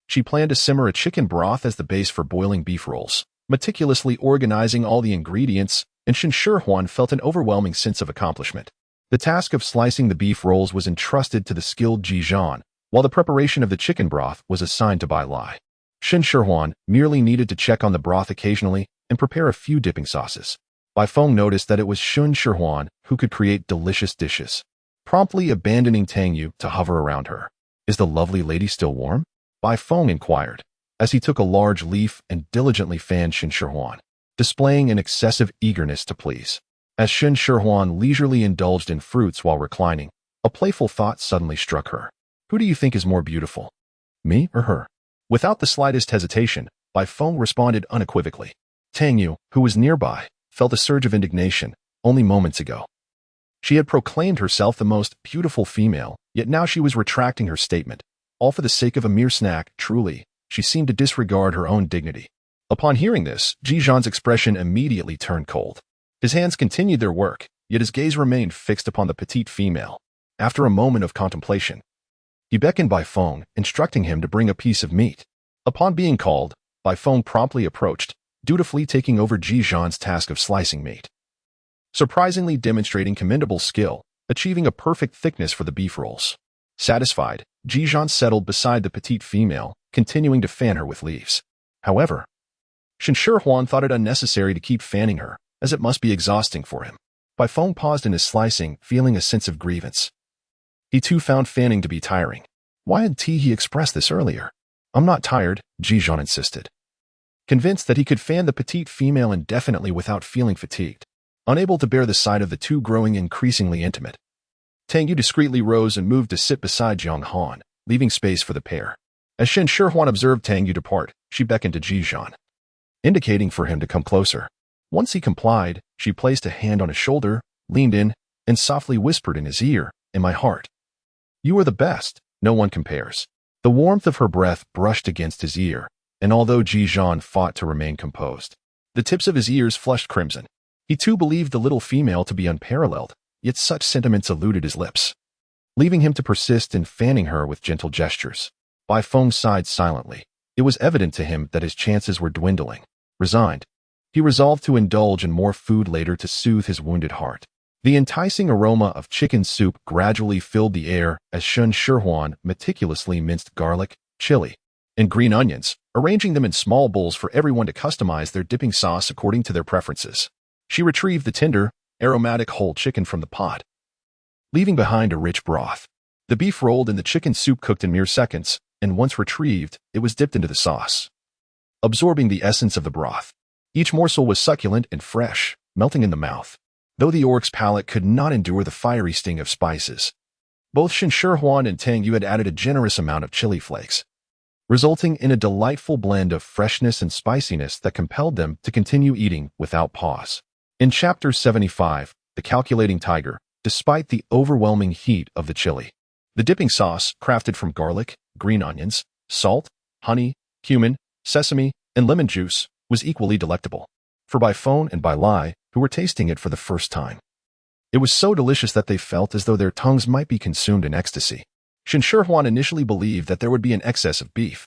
She planned to simmer a chicken broth as the base for boiling beef rolls, meticulously organizing all the ingredients, and Shen Shihuan felt an overwhelming sense of accomplishment. The task of slicing the beef rolls was entrusted to the skilled Ji Zhan, while the preparation of the chicken broth was assigned to Bai Lai. Shen Shihuan merely needed to check on the broth occasionally and prepare a few dipping sauces. Bai Feng noticed that it was Shen Shihuan who could create delicious dishes, promptly abandoning Tang Yu to hover around her. "Is the lovely lady still warm?" Bai Feng inquired, as he took a large leaf and diligently fanned Shen Shihuan, displaying an excessive eagerness to please. As Shen Shihuan leisurely indulged in fruits while reclining, a playful thought suddenly struck her. Who do you think is more beautiful, me or her? Without the slightest hesitation, Bai Feng responded unequivocally. Tang Yu, who was nearby, felt a surge of indignation only moments ago. She had proclaimed herself the most beautiful female, yet now she was retracting her statement, all for the sake of a mere snack. Truly, she seemed to disregard her own dignity. Upon hearing this, Ji Zhan's expression immediately turned cold. His hands continued their work, yet his gaze remained fixed upon the petite female. After a moment of contemplation, he beckoned Bai Feng, instructing him to bring a piece of meat. Upon being called, Bai Feng promptly approached, dutifully taking over Ji Zhan's task of slicing meat. Surprisingly demonstrating commendable skill, achieving a perfect thickness for the beef rolls. Satisfied, Ji Zhan settled beside the petite female, continuing to fan her with leaves. However, Shen Shihuan thought it unnecessary to keep fanning her, as it must be exhausting for him. Bai Feng paused in his slicing, feeling a sense of grievance. He too found fanning to be tiring. Why hadn't he expressed this earlier? I'm not tired, Ji Zhan insisted. Convinced that he could fan the petite female indefinitely without feeling fatigued, unable to bear the sight of the two growing increasingly intimate, Tang Yu discreetly rose and moved to sit beside Jiang Han, leaving space for the pair. As Shen Shihuan observed Tang Yu depart, she beckoned to Ji Zhan, indicating for him to come closer. Once he complied, she placed a hand on his shoulder, leaned in, and softly whispered in his ear, "In my heart, you are the best, no one compares." The warmth of her breath brushed against his ear, and although Ji Zhan fought to remain composed, the tips of his ears flushed crimson. He too believed the little female to be unparalleled, yet such sentiments eluded his lips, leaving him to persist in fanning her with gentle gestures. Bai Feng sighed silently. It was evident to him that his chances were dwindling. Resigned, he resolved to indulge in more food later to soothe his wounded heart. The enticing aroma of chicken soup gradually filled the air as Shen Shihuan meticulously minced garlic, chili, and green onions, arranging them in small bowls for everyone to customize their dipping sauce according to their preferences. She retrieved the tender, aromatic whole chicken from the pot, leaving behind a rich broth. The beef rolled in the chicken soup cooked in mere seconds, and once retrieved, it was dipped into the sauce, absorbing the essence of the broth. Each morsel was succulent and fresh, melting in the mouth, though the orc's palate could not endure the fiery sting of spices. Both Shen Shihuan and Tang Yu had added a generous amount of chili flakes, resulting in a delightful blend of freshness and spiciness that compelled them to continue eating without pause. In Chapter 75, The Calculating Tiger, despite the overwhelming heat of the chili, the dipping sauce, crafted from garlic, green onions, salt, honey, cumin, sesame, and lemon juice, was equally delectable. For Bai Feng and Bai Lai, who were tasting it for the first time, it was so delicious that they felt as though their tongues might be consumed in ecstasy. Shen Shihuan initially believed that there would be an excess of beef,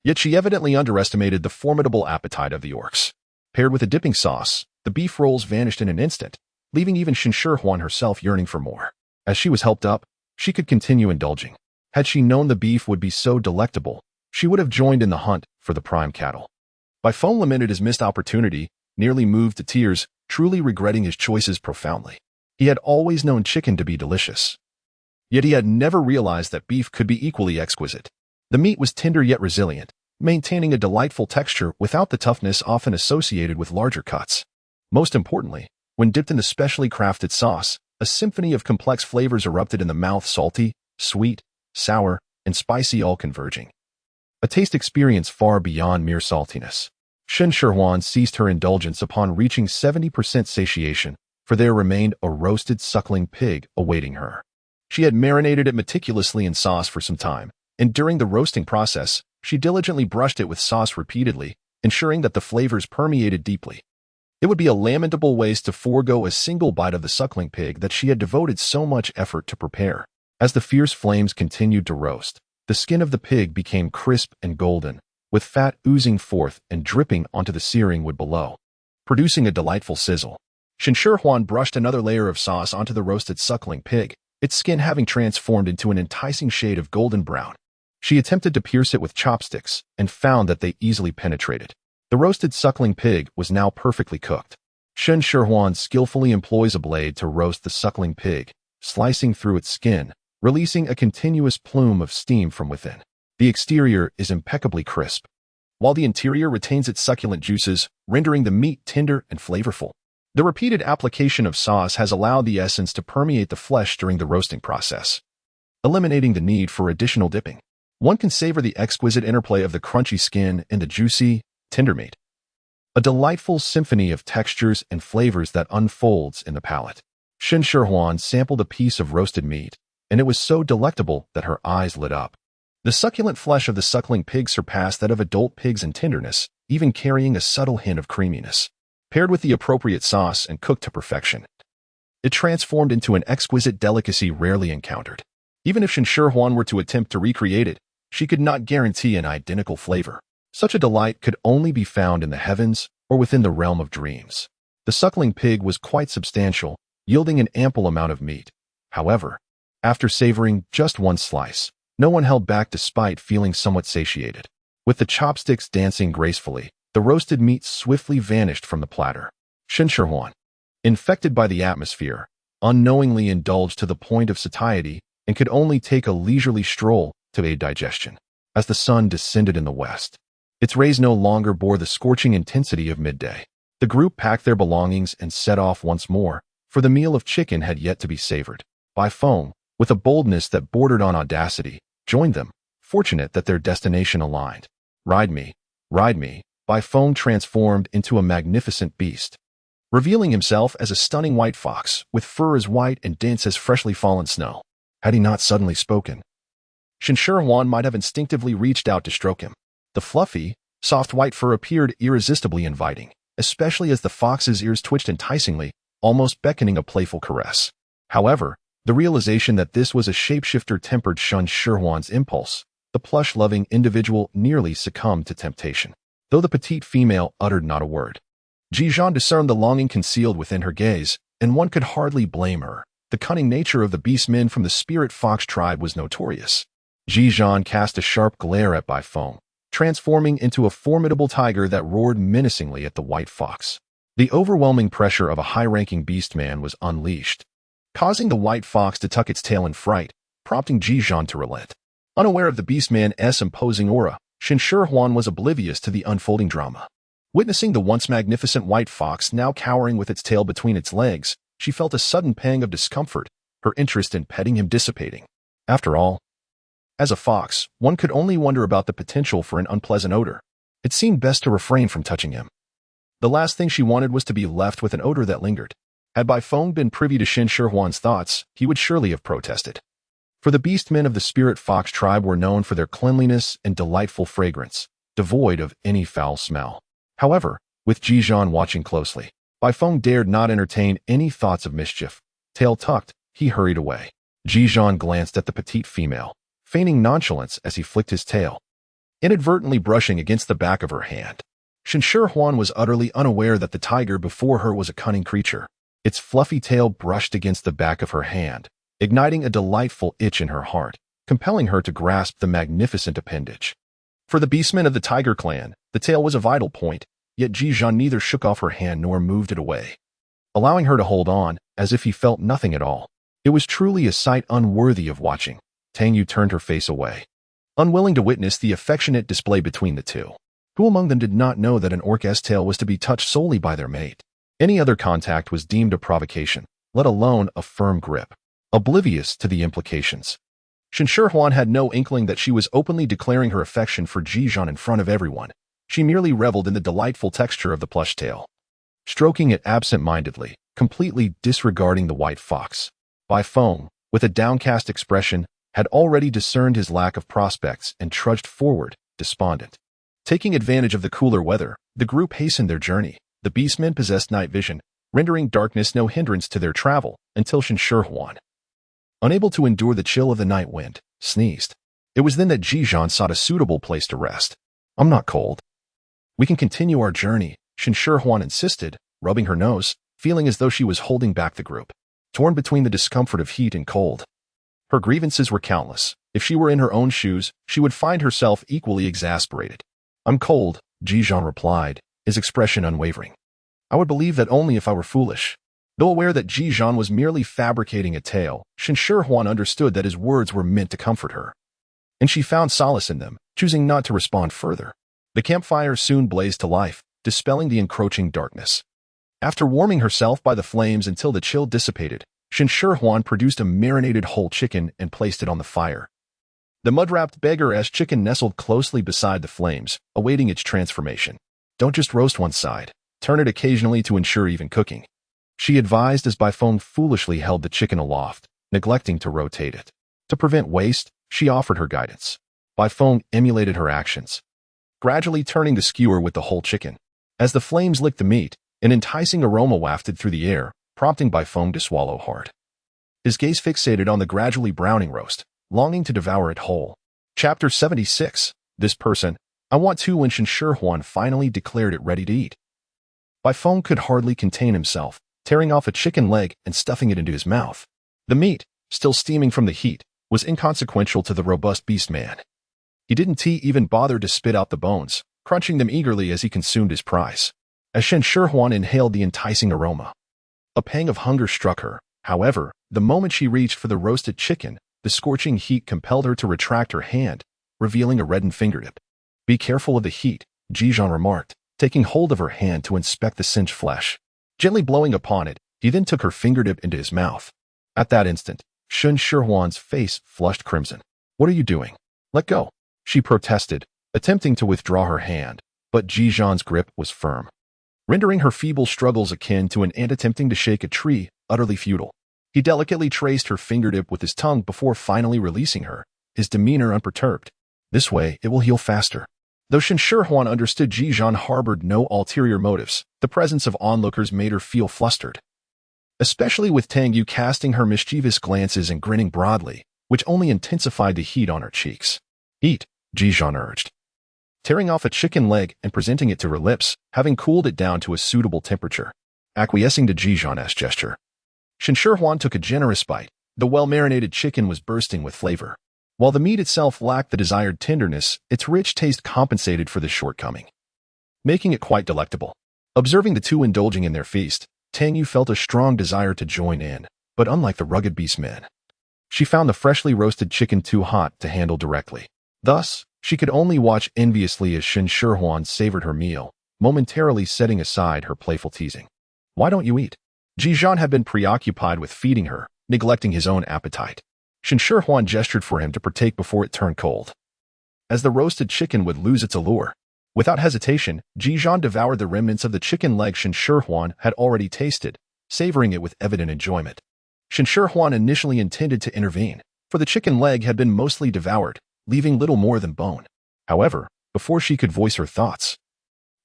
yet she evidently underestimated the formidable appetite of the orcs. Paired with a dipping sauce, the beef rolls vanished in an instant, leaving even Shen Shihuan herself yearning for more. As she was helped up, she could continue indulging. Had she known the beef would be so delectable, she would have joined in the hunt for the prime cattle. Bai Feng lamented his missed opportunity, nearly moved to tears, truly regretting his choices profoundly. He had always known chicken to be delicious, yet he had never realized that beef could be equally exquisite. The meat was tender yet resilient, maintaining a delightful texture without the toughness often associated with larger cuts. Most importantly, when dipped in the specially crafted sauce, a symphony of complex flavors erupted in the mouth: salty, sweet, sour, and spicy, all converging. A taste experience far beyond mere saltiness. Shen Shihuan ceased her indulgence upon reaching 70% satiation, for there remained a roasted suckling pig awaiting her. She had marinated it meticulously in sauce for some time, and during the roasting process, she diligently brushed it with sauce repeatedly, ensuring that the flavors permeated deeply. It would be a lamentable waste to forego a single bite of the suckling pig that she had devoted so much effort to prepare. As the fierce flames continued to roast, the skin of the pig became crisp and golden, with fat oozing forth and dripping onto the searing wood below, producing a delightful sizzle. Shen Shihuan brushed another layer of sauce onto the roasted suckling pig, its skin having transformed into an enticing shade of golden brown. She attempted to pierce it with chopsticks and found that they easily penetrated. The roasted suckling pig was now perfectly cooked. Shen Shihuan skillfully employs a blade to roast the suckling pig, slicing through its skin, releasing a continuous plume of steam from within. The exterior is impeccably crisp, while the interior retains its succulent juices, rendering the meat tender and flavorful. The repeated application of sauce has allowed the essence to permeate the flesh during the roasting process, eliminating the need for additional dipping. One can savor the exquisite interplay of the crunchy skin and the juicy, tender meat. A delightful symphony of textures and flavors that unfolds in the palate. Shen Shihuan sampled a piece of roasted meat, and it was so delectable that her eyes lit up. The succulent flesh of the suckling pig surpassed that of adult pigs in tenderness, even carrying a subtle hint of creaminess. Paired with the appropriate sauce and cooked to perfection, it transformed into an exquisite delicacy rarely encountered. Even if Shen Shihuan were to attempt to recreate it, she could not guarantee an identical flavor. Such a delight could only be found in the heavens or within the realm of dreams. The suckling pig was quite substantial, yielding an ample amount of meat. However, after savoring just one slice, no one held back despite feeling somewhat satiated. With the chopsticks dancing gracefully, the roasted meat swiftly vanished from the platter. Shen Shihuan, infected by the atmosphere, unknowingly indulged to the point of satiety and could only take a leisurely stroll to aid digestion. As the sun descended in the west, its rays no longer bore the scorching intensity of midday. The group packed their belongings and set off once more, for the meal of chicken had yet to be savored. Bai Feng, with a boldness that bordered on audacity, joined them, fortunate that their destination aligned. Ride me, Bai Feng transformed into a magnificent beast, revealing himself as a stunning white fox with fur as white and dense as freshly fallen snow. Had he not suddenly spoken, Shen Shihuan might have instinctively reached out to stroke him. The fluffy, soft white fur appeared irresistibly inviting, especially as the fox's ears twitched enticingly, almost beckoning a playful caress. However, the realization that this was a shapeshifter tempered Shen Shihuan's impulse. The plush-loving individual nearly succumbed to temptation, though the petite female uttered not a word. Ji Zhan discerned the longing concealed within her gaze, and one could hardly blame her. The cunning nature of the beastmen from the spirit fox tribe was notorious. Ji Zhan cast a sharp glare at Bai Feng, transforming into a formidable tiger that roared menacingly at the white fox. The overwhelming pressure of a high-ranking beastman was unleashed, causing the white fox to tuck its tail in fright, prompting Ji Zhan to relent. Unaware of the beastman's imposing aura, Shen Shihuan was oblivious to the unfolding drama. Witnessing the once magnificent white fox now cowering with its tail between its legs, she felt a sudden pang of discomfort, her interest in petting him dissipating. After all, as a fox, one could only wonder about the potential for an unpleasant odor. It seemed best to refrain from touching him. The last thing she wanted was to be left with an odor that lingered. Had Bai Feng been privy to Shen Shihuan's thoughts, he would surely have protested. For the beastmen of the spirit fox tribe were known for their cleanliness and delightful fragrance, devoid of any foul smell. However, with Ji Zhan watching closely, Bai Feng dared not entertain any thoughts of mischief. Tail tucked, he hurried away. Ji Zhan glanced at the petite female, feigning nonchalance as he flicked his tail, inadvertently brushing against the back of her hand. Shen Shihuan was utterly unaware that the tiger before her was a cunning creature. Its fluffy tail brushed against the back of her hand, igniting a delightful itch in her heart, compelling her to grasp the magnificent appendage. For the beastmen of the tiger clan, the tail was a vital point, yet Ji Zhan neither shook off her hand nor moved it away, allowing her to hold on, as if he felt nothing at all. It was truly a sight unworthy of watching. Tang Yu turned her face away, unwilling to witness the affectionate display between the two. Who among them did not know that an orc's tail was to be touched solely by their mate? Any other contact was deemed a provocation, let alone a firm grip. Oblivious to the implications, Shen Shihuan had no inkling that she was openly declaring her affection for Ji Zhan in front of everyone. She merely reveled in the delightful texture of the plush tail, stroking it absent-mindedly, completely disregarding the white fox. Bai Feng, with a downcast expression, had already discerned his lack of prospects and trudged forward, despondent. Taking advantage of the cooler weather, the group hastened their journey. The beastmen possessed night vision, rendering darkness no hindrance to their travel, until Shen Shihuan, unable to endure the chill of the night wind, sneezed. It was then that Ji Zhan sought a suitable place to rest. "I'm not cold. We can continue our journey," Shen Shihuan insisted, rubbing her nose, feeling as though she was holding back the group, torn between the discomfort of heat and cold. Her grievances were countless. If she were in her own shoes, she would find herself equally exasperated. "I'm cold," Ji Zhan replied, his expression unwavering. "I would believe that only if I were foolish." Though aware that Ji Zhan was merely fabricating a tale, Shen Shihuan understood that his words were meant to comfort her, and she found solace in them, choosing not to respond further. The campfire soon blazed to life, dispelling the encroaching darkness. After warming herself by the flames until the chill dissipated, Shen Shihuan produced a marinated whole chicken and placed it on the fire. The mud-wrapped beggar-esque chicken nestled closely beside the flames, awaiting its transformation. Don't just roast one side. Turn it occasionally to ensure even cooking, she advised as Baifeng foolishly held the chicken aloft, neglecting to rotate it. To prevent waste, she offered her guidance. Baifeng emulated her actions, gradually turning the skewer with the whole chicken. As the flames licked the meat, an enticing aroma wafted through the air, prompting Baifeng to swallow hard. His gaze fixated on the gradually browning roast, longing to devour it whole. Chapter 76. This person, I want to when Shen Shihuan finally declared it ready to eat. Baifeng could hardly contain himself, tearing off a chicken leg and stuffing it into his mouth. The meat, still steaming from the heat, was inconsequential to the robust beast man. He didn't even bother to spit out the bones, crunching them eagerly as he consumed his prize. As Shen Shihuan inhaled the enticing aroma, a pang of hunger struck her. However, the moment she reached for the roasted chicken, the scorching heat compelled her to retract her hand, revealing a reddened fingertip. Be careful of the heat, Ji Zhan remarked, taking hold of her hand to inspect the singed flesh. Gently blowing upon it, he then took her fingertip into his mouth. At that instant, Shen Shihuan's face flushed crimson. What are you doing? Let go, she protested, attempting to withdraw her hand, but Ji Zhan's grip was firm, rendering her feeble struggles akin to an ant attempting to shake a tree, utterly futile. He delicately traced her fingertip with his tongue before finally releasing her, his demeanor unperturbed. This way, it will heal faster. Though Shen Shihuan understood Ji Zhan harbored no ulterior motives, the presence of onlookers made her feel flustered, especially with Tang Yu casting her mischievous glances and grinning broadly, which only intensified the heat on her cheeks. Eat, Ji Zhan urged, tearing off a chicken leg and presenting it to her lips, having cooled it down to a suitable temperature. Acquiescing to Ji Zhan's gesture, Shen Shihuan took a generous bite. The well-marinated chicken was bursting with flavor. While the meat itself lacked the desired tenderness, its rich taste compensated for this shortcoming, making it quite delectable. Observing the two indulging in their feast, Tang Yu felt a strong desire to join in, but unlike the rugged beastmen, she found the freshly roasted chicken too hot to handle directly. Thus, she could only watch enviously as Shen Shihuan savored her meal, momentarily setting aside her playful teasing. Why don't you eat? Ji Zhan had been preoccupied with feeding her, neglecting his own appetite. Shen Shihuan gestured for him to partake before it turned cold, as the roasted chicken would lose its allure. Without hesitation, Ji Zhan devoured the remnants of the chicken leg Shen Shihuan had already tasted, savoring it with evident enjoyment. Shen Shihuan initially intended to intervene, for the chicken leg had been mostly devoured, leaving little more than bone. However, before she could voice her thoughts,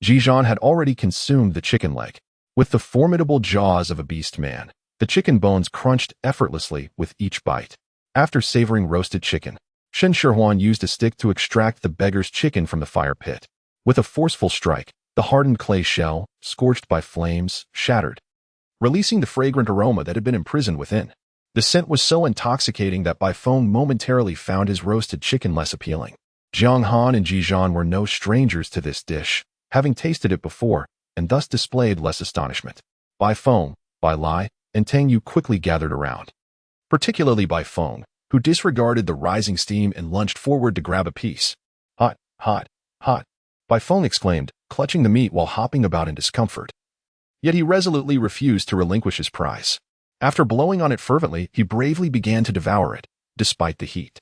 Ji Zhan had already consumed the chicken leg. With the formidable jaws of a beast man, the chicken bones crunched effortlessly with each bite. After savoring roasted chicken, Shen Shihuan used a stick to extract the beggar's chicken from the fire pit. With a forceful strike, the hardened clay shell, scorched by flames, shattered, releasing the fragrant aroma that had been imprisoned within. The scent was so intoxicating that Baifeng momentarily found his roasted chicken less appealing. Jiang Han and Ji Zhan were no strangers to this dish, having tasted it before, and thus displayed less astonishment. Baifeng, Bai Lai, and Tang Yu quickly gathered around, particularly Baifeng, who disregarded the rising steam and lunged forward to grab a piece. Hot, hot, hot, Baifeng exclaimed, clutching the meat while hopping about in discomfort. Yet he resolutely refused to relinquish his prize. After blowing on it fervently, he bravely began to devour it, despite the heat.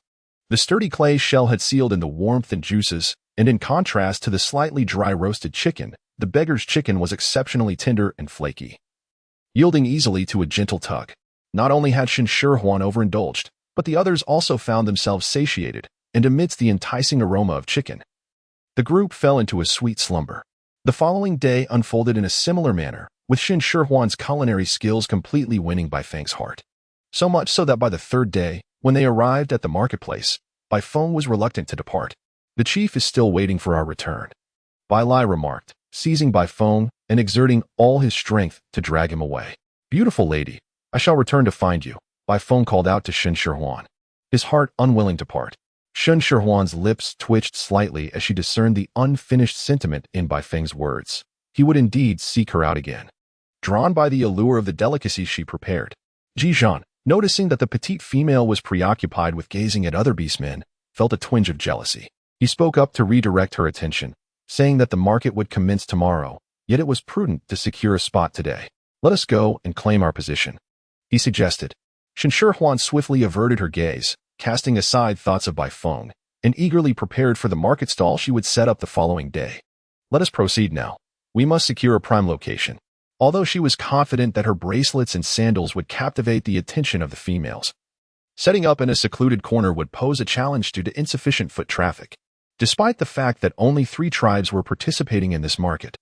The sturdy clay shell had sealed in the warmth and juices, and in contrast to the slightly dry roasted chicken, the beggar's chicken was exceptionally tender and flaky, yielding easily to a gentle tug. Not only had Shen Shihuan overindulged, but the others also found themselves satiated, and amidst the enticing aroma of chicken, the group fell into a sweet slumber. The following day unfolded in a similar manner, with Shen Shihuan's culinary skills completely winning Baifeng's heart. So much so that by the third day, when they arrived at the marketplace, Baifeng was reluctant to depart. The chief is still waiting for our return, Bai Lai remarked, seizing Baifeng and exerting all his strength to drag him away. Beautiful lady, I shall return to find you, Baifeng called out to Shen Shihuan, his heart unwilling to part. Shen Shihuan's lips twitched slightly as she discerned the unfinished sentiment in Baifeng's words. He would indeed seek her out again. Drawn by the allure of the delicacies she prepared, Ji Zhan, noticing that the petite female was preoccupied with gazing at other beastmen, felt a twinge of jealousy. He spoke up to redirect her attention, saying that the market would commence tomorrow, Yet it was prudent to secure a spot today. Let us go and claim our position, he suggested. Shen Shihuan swiftly averted her gaze, casting aside thoughts of Bai Feng, and eagerly prepared for the market stall she would set up the following day. Let us proceed now. We must secure a prime location. Although she was confident that her bracelets and sandals would captivate the attention of the females, setting up in a secluded corner would pose a challenge due to insufficient foot traffic. Despite the fact that only 3 tribes were participating in this market,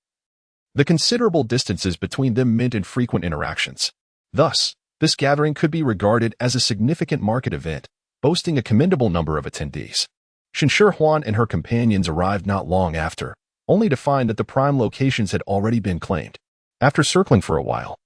the considerable distances between them meant infrequent interactions. Thus, this gathering could be regarded as a significant market event, boasting a commendable number of attendees. Shen Shihuan and her companions arrived not long after, only to find that the prime locations had already been claimed. After circling for a while,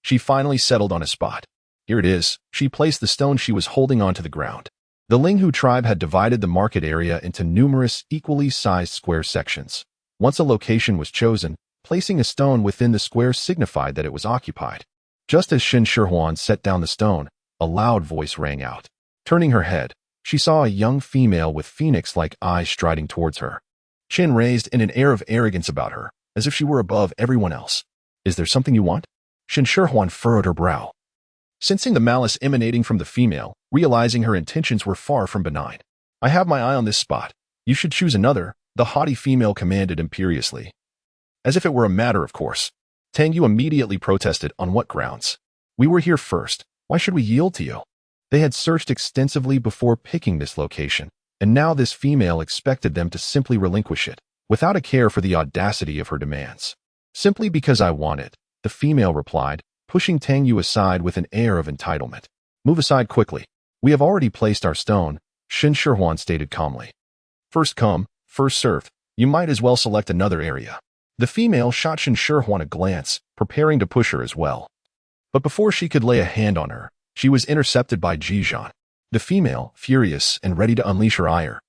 she finally settled on a spot. Here it is. She placed the stone she was holding onto the ground. The Linghu tribe had divided the market area into numerous, equally sized square sections. Once a location was chosen, placing a stone within the square signified that it was occupied. Just as Shen Shihuan set down the stone, a loud voice rang out. Turning her head, she saw a young female with phoenix-like eyes striding towards her, chin raised in an air of arrogance about her, as if she were above everyone else. Is there something you want? Shen Shihuan furrowed her brow, sensing the malice emanating from the female, realizing her intentions were far from benign. I have my eye on this spot. You should choose another, the haughty female commanded imperiously. As if it were a matter of course, Tang Yu immediately protested. On what grounds? We were here first. Why should we yield to you? They had searched extensively before picking this location, and now this female expected them to simply relinquish it, without a care for the audacity of her demands. Simply because I want it, the female replied, pushing Tang Yu aside with an air of entitlement. Move aside quickly. We have already placed our stone, Shen Shihuan stated calmly. First come, first served. You might as well select another area. The female shot Shen Shihuan a glance, preparing to push her as well. But before she could lay a hand on her, she was intercepted by Ji Zhan. The female, furious and ready to unleash her ire,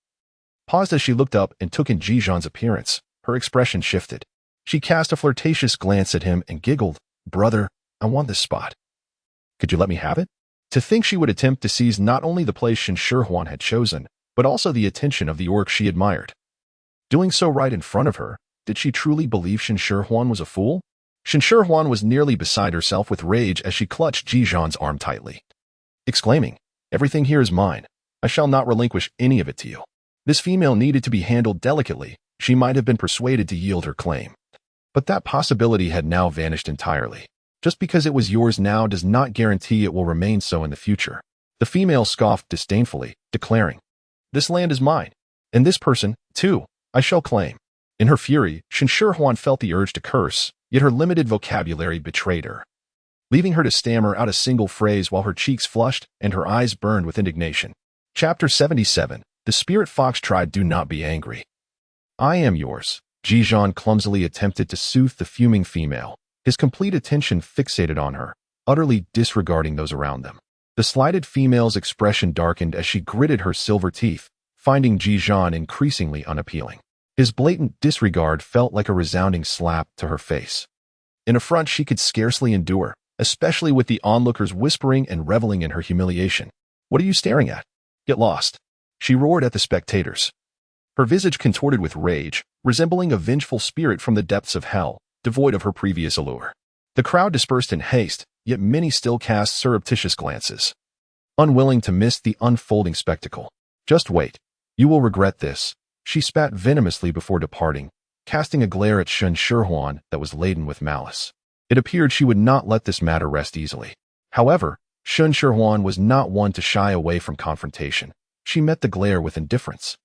paused as she looked up and took in Ji Zhan's appearance. Her expression shifted. She cast a flirtatious glance at him and giggled. Brother, I want this spot. Could you let me have it? To think she would attempt to seize not only the place Shen Shihuan had chosen, but also the attention of the orc she admired. Doing so right in front of her, did she truly believe Shen Shihuan was a fool? Shen Shihuan was nearly beside herself with rage as she clutched Ji Zhan's arm tightly, exclaiming, Everything here is mine. I shall not relinquish any of it to you. This female needed to be handled delicately. She might have been persuaded to yield her claim. But that possibility had now vanished entirely. Just because it was yours now does not guarantee it will remain so in the future. The female scoffed disdainfully, declaring, This land is mine, and this person, too, I shall claim. In her fury, Shen Shihuan felt the urge to curse, yet her limited vocabulary betrayed her, leaving her to stammer out a single phrase while her cheeks flushed and her eyes burned with indignation. Chapter 77. The Spirit Fox tried. Do not be angry. I am yours. Ji Zhan clumsily attempted to soothe the fuming female, his complete attention fixated on her, utterly disregarding those around them. The slighted female's expression darkened as she gritted her silver teeth, finding Ji Zhan increasingly unappealing. His blatant disregard felt like a resounding slap to her face, an affront she could scarcely endure, especially with the onlookers whispering and reveling in her humiliation. What are you staring at? Get lost, she roared at the spectators, her visage contorted with rage, resembling a vengeful spirit from the depths of hell, devoid of her previous allure. The crowd dispersed in haste, yet many still cast surreptitious glances, unwilling to miss the unfolding spectacle. Just wait. You will regret this. She spat venomously before departing, casting a glare at Shen Shihuan that was laden with malice. It appeared she would not let this matter rest easily. However, Shen Shihuan was not one to shy away from confrontation. She met the glare with indifference,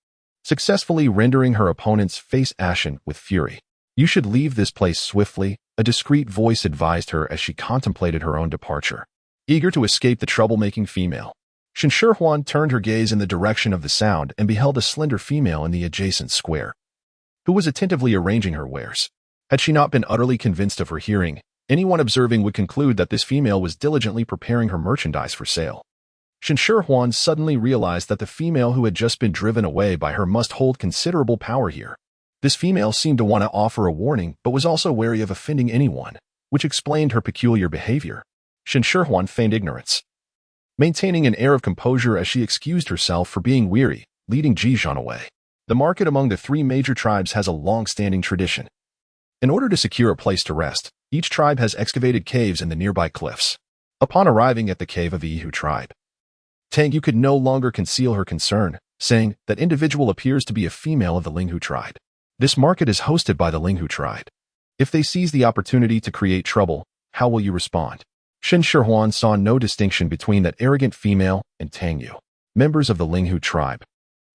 successfully rendering her opponent's face ashen with fury. You should leave this place swiftly, a discreet voice advised her as she contemplated her own departure. Eager to escape the troublemaking female, Shen Shihuan turned her gaze in the direction of the sound and beheld a slender female in the adjacent square, who was attentively arranging her wares. Had she not been utterly convinced of her hearing, anyone observing would conclude that this female was diligently preparing her merchandise for sale. Shen Shihuan suddenly realized that the female who had just been driven away by her must hold considerable power here. This female seemed to want to offer a warning, but was also wary of offending anyone, which explained her peculiar behavior. Shen Shihuan feigned ignorance, maintaining an air of composure as she excused herself for being weary, leading Ji Zhan away. The market among the 3 major tribes has a long-standing tradition, In order to secure a place to rest, each tribe has excavated caves in the nearby cliffs. Upon arriving at the cave of the Yihu tribe, Tang Yu could no longer conceal her concern, saying that individual appears to be a female of the Linghu tribe. This market is hosted by the Linghu tribe. If they seize the opportunity to create trouble, how will you respond? Shen Shihuan saw no distinction between that arrogant female and Tang Yu. Members of the Linghu tribe,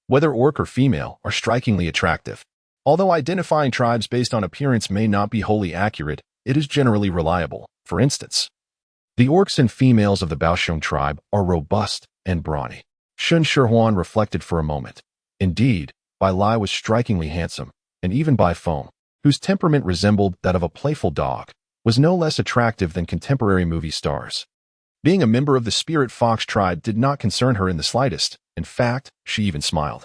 whether orc or female, are strikingly attractive. Although identifying tribes based on appearance may not be wholly accurate, it is generally reliable. For instance, the orcs and females of the Baosheng tribe are robust and brawny. Shen Shihuan reflected for a moment. Indeed, Bai Lai was strikingly handsome, and even Bai Feng, whose temperament resembled that of a playful dog, was no less attractive than contemporary movie stars. Being a member of the Spirit Fox tribe did not concern her in the slightest. In fact, she even smiled,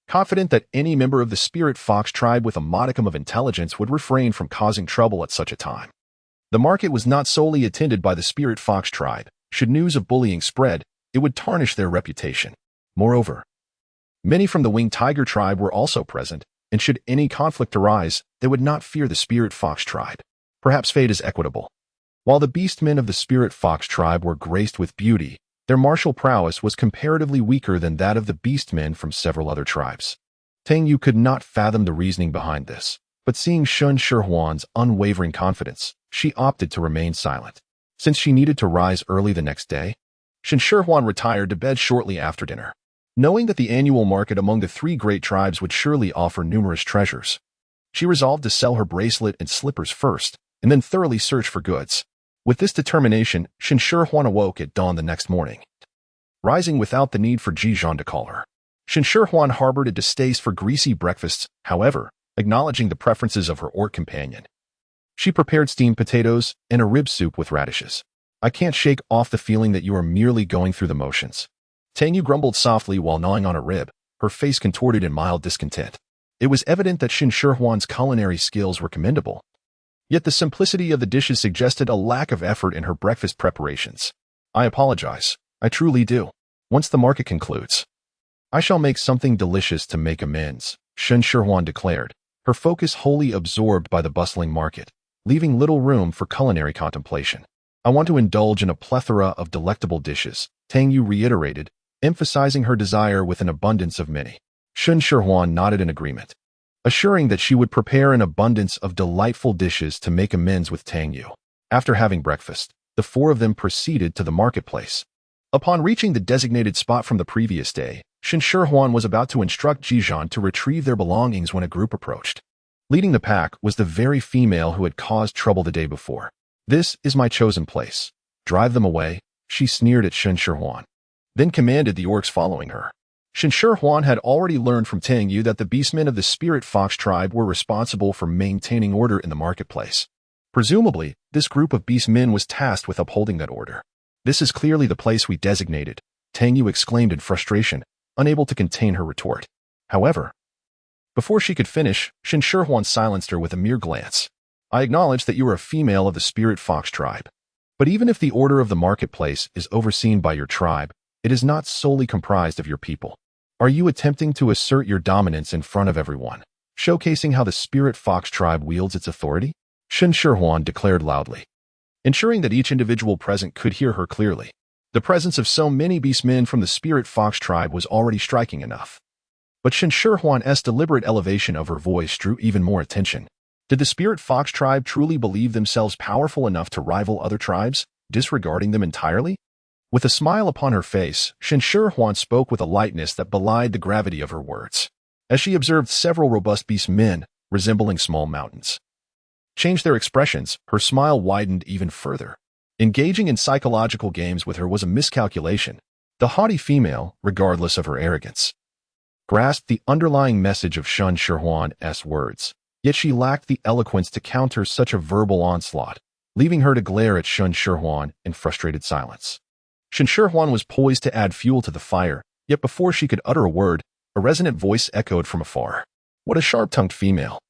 confident that any member of the Spirit Fox tribe with a modicum of intelligence would refrain from causing trouble at such a time. The market was not solely attended by the Spirit Fox tribe. Should news of bullying spread, it would tarnish their reputation. Moreover, many from the Winged Tiger tribe were also present, and should any conflict arise, they would not fear the Spirit Fox tribe. Perhaps fate is equitable. While the beastmen of the Spirit Fox tribe were graced with beauty, their martial prowess was comparatively weaker than that of the beastmen from several other tribes. Tang Yu could not fathom the reasoning behind this, but seeing Shen Shihuan's unwavering confidence, she opted to remain silent. Since she needed to rise early the next day, Shen Shihuan retired to bed shortly after dinner. Knowing that the annual market among the three great tribes would surely offer numerous treasures, she resolved to sell her bracelet and slippers first, and then thoroughly search for goods. With this determination, Shen Shihuan awoke at dawn the next morning, rising without the need for Ji Zhan to call her. Shen Shihuan harbored a distaste for greasy breakfasts, however, acknowledging the preferences of her orc companion. She prepared steamed potatoes and a rib soup with radishes. I can't shake off the feeling that you are merely going through the motions. Tang Yu grumbled softly while gnawing on a rib, her face contorted in mild discontent. It was evident that Shen Shihuan's culinary skills were commendable, yet the simplicity of the dishes suggested a lack of effort in her breakfast preparations. I apologize. I truly do. Once the market concludes, I shall make something delicious to make amends, Shen Shihuan declared, her focus wholly absorbed by the bustling market, leaving little room for culinary contemplation. I want to indulge in a plethora of delectable dishes, Tang Yu reiterated, emphasizing her desire with an abundance of many. Shen Shihuan nodded in agreement, assuring that she would prepare an abundance of delightful dishes to make amends with Tang Yu. After having breakfast, the four of them proceeded to the marketplace. Upon reaching the designated spot from the previous day, Shen Shihuan was about to instruct Ji Zhan to retrieve their belongings when a group approached. Leading the pack was the very female who had caused trouble the day before. This is my chosen place. Drive them away, she sneered at Shen Shihuan, then commanded the orcs following her. Shen Shihuan had already learned from Tang Yu that the beastmen of the Spirit Fox tribe were responsible for maintaining order in the marketplace. Presumably, this group of beastmen was tasked with upholding that order. This is clearly the place we designated, Tang Yu exclaimed in frustration, unable to contain her retort. However, before she could finish, Shen Shihuan silenced her with a mere glance. I acknowledge that you are a female of the Spirit Fox tribe. But even if the order of the marketplace is overseen by your tribe, it is not solely comprised of your people. Are you attempting to assert your dominance in front of everyone, showcasing how the Spirit Fox tribe wields its authority? Shen Shihuan declared loudly, ensuring that each individual present could hear her clearly. The presence of so many beastmen from the Spirit Fox tribe was already striking enough. But Shen Shihuan's deliberate elevation of her voice drew even more attention. Did the Spirit Fox tribe truly believe themselves powerful enough to rival other tribes, disregarding them entirely? With a smile upon her face, Shen Shihuan spoke with a lightness that belied the gravity of her words. As she observed several robust beastmen, resembling small mountains, change their expressions, her smile widened even further. Engaging in psychological games with her was a miscalculation. The haughty female, regardless of her arrogance, grasped the underlying message of Shen Shihuan's words, yet she lacked the eloquence to counter such a verbal onslaught, leaving her to glare at Shen Shihuan in frustrated silence. Shen Shihuan was poised to add fuel to the fire, yet before she could utter a word, a resonant voice echoed from afar. What a sharp-tongued female,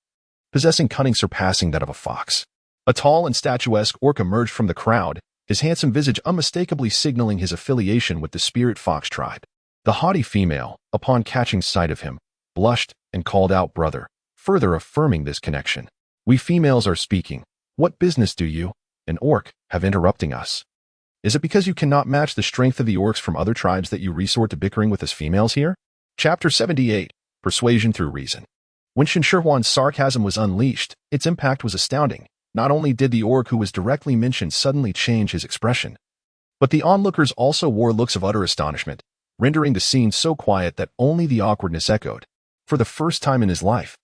possessing cunning surpassing that of a fox. A tall and statuesque orc emerged from the crowd, his handsome visage unmistakably signaling his affiliation with the Spirit Fox tribe. The haughty female, upon catching sight of him, blushed and called out brother, further affirming this connection. We females are speaking. What business do you, an orc, have interrupting us? Is it because you cannot match the strength of the orcs from other tribes that you resort to bickering with us females here? Chapter 78. Persuasion Through Reason. When Shen Shihuan's sarcasm was unleashed, its impact was astounding. Not only did the orc who was directly mentioned suddenly change his expression, but the onlookers also wore looks of utter astonishment, rendering the scene so quiet that only the awkwardness echoed. For the first time in his life,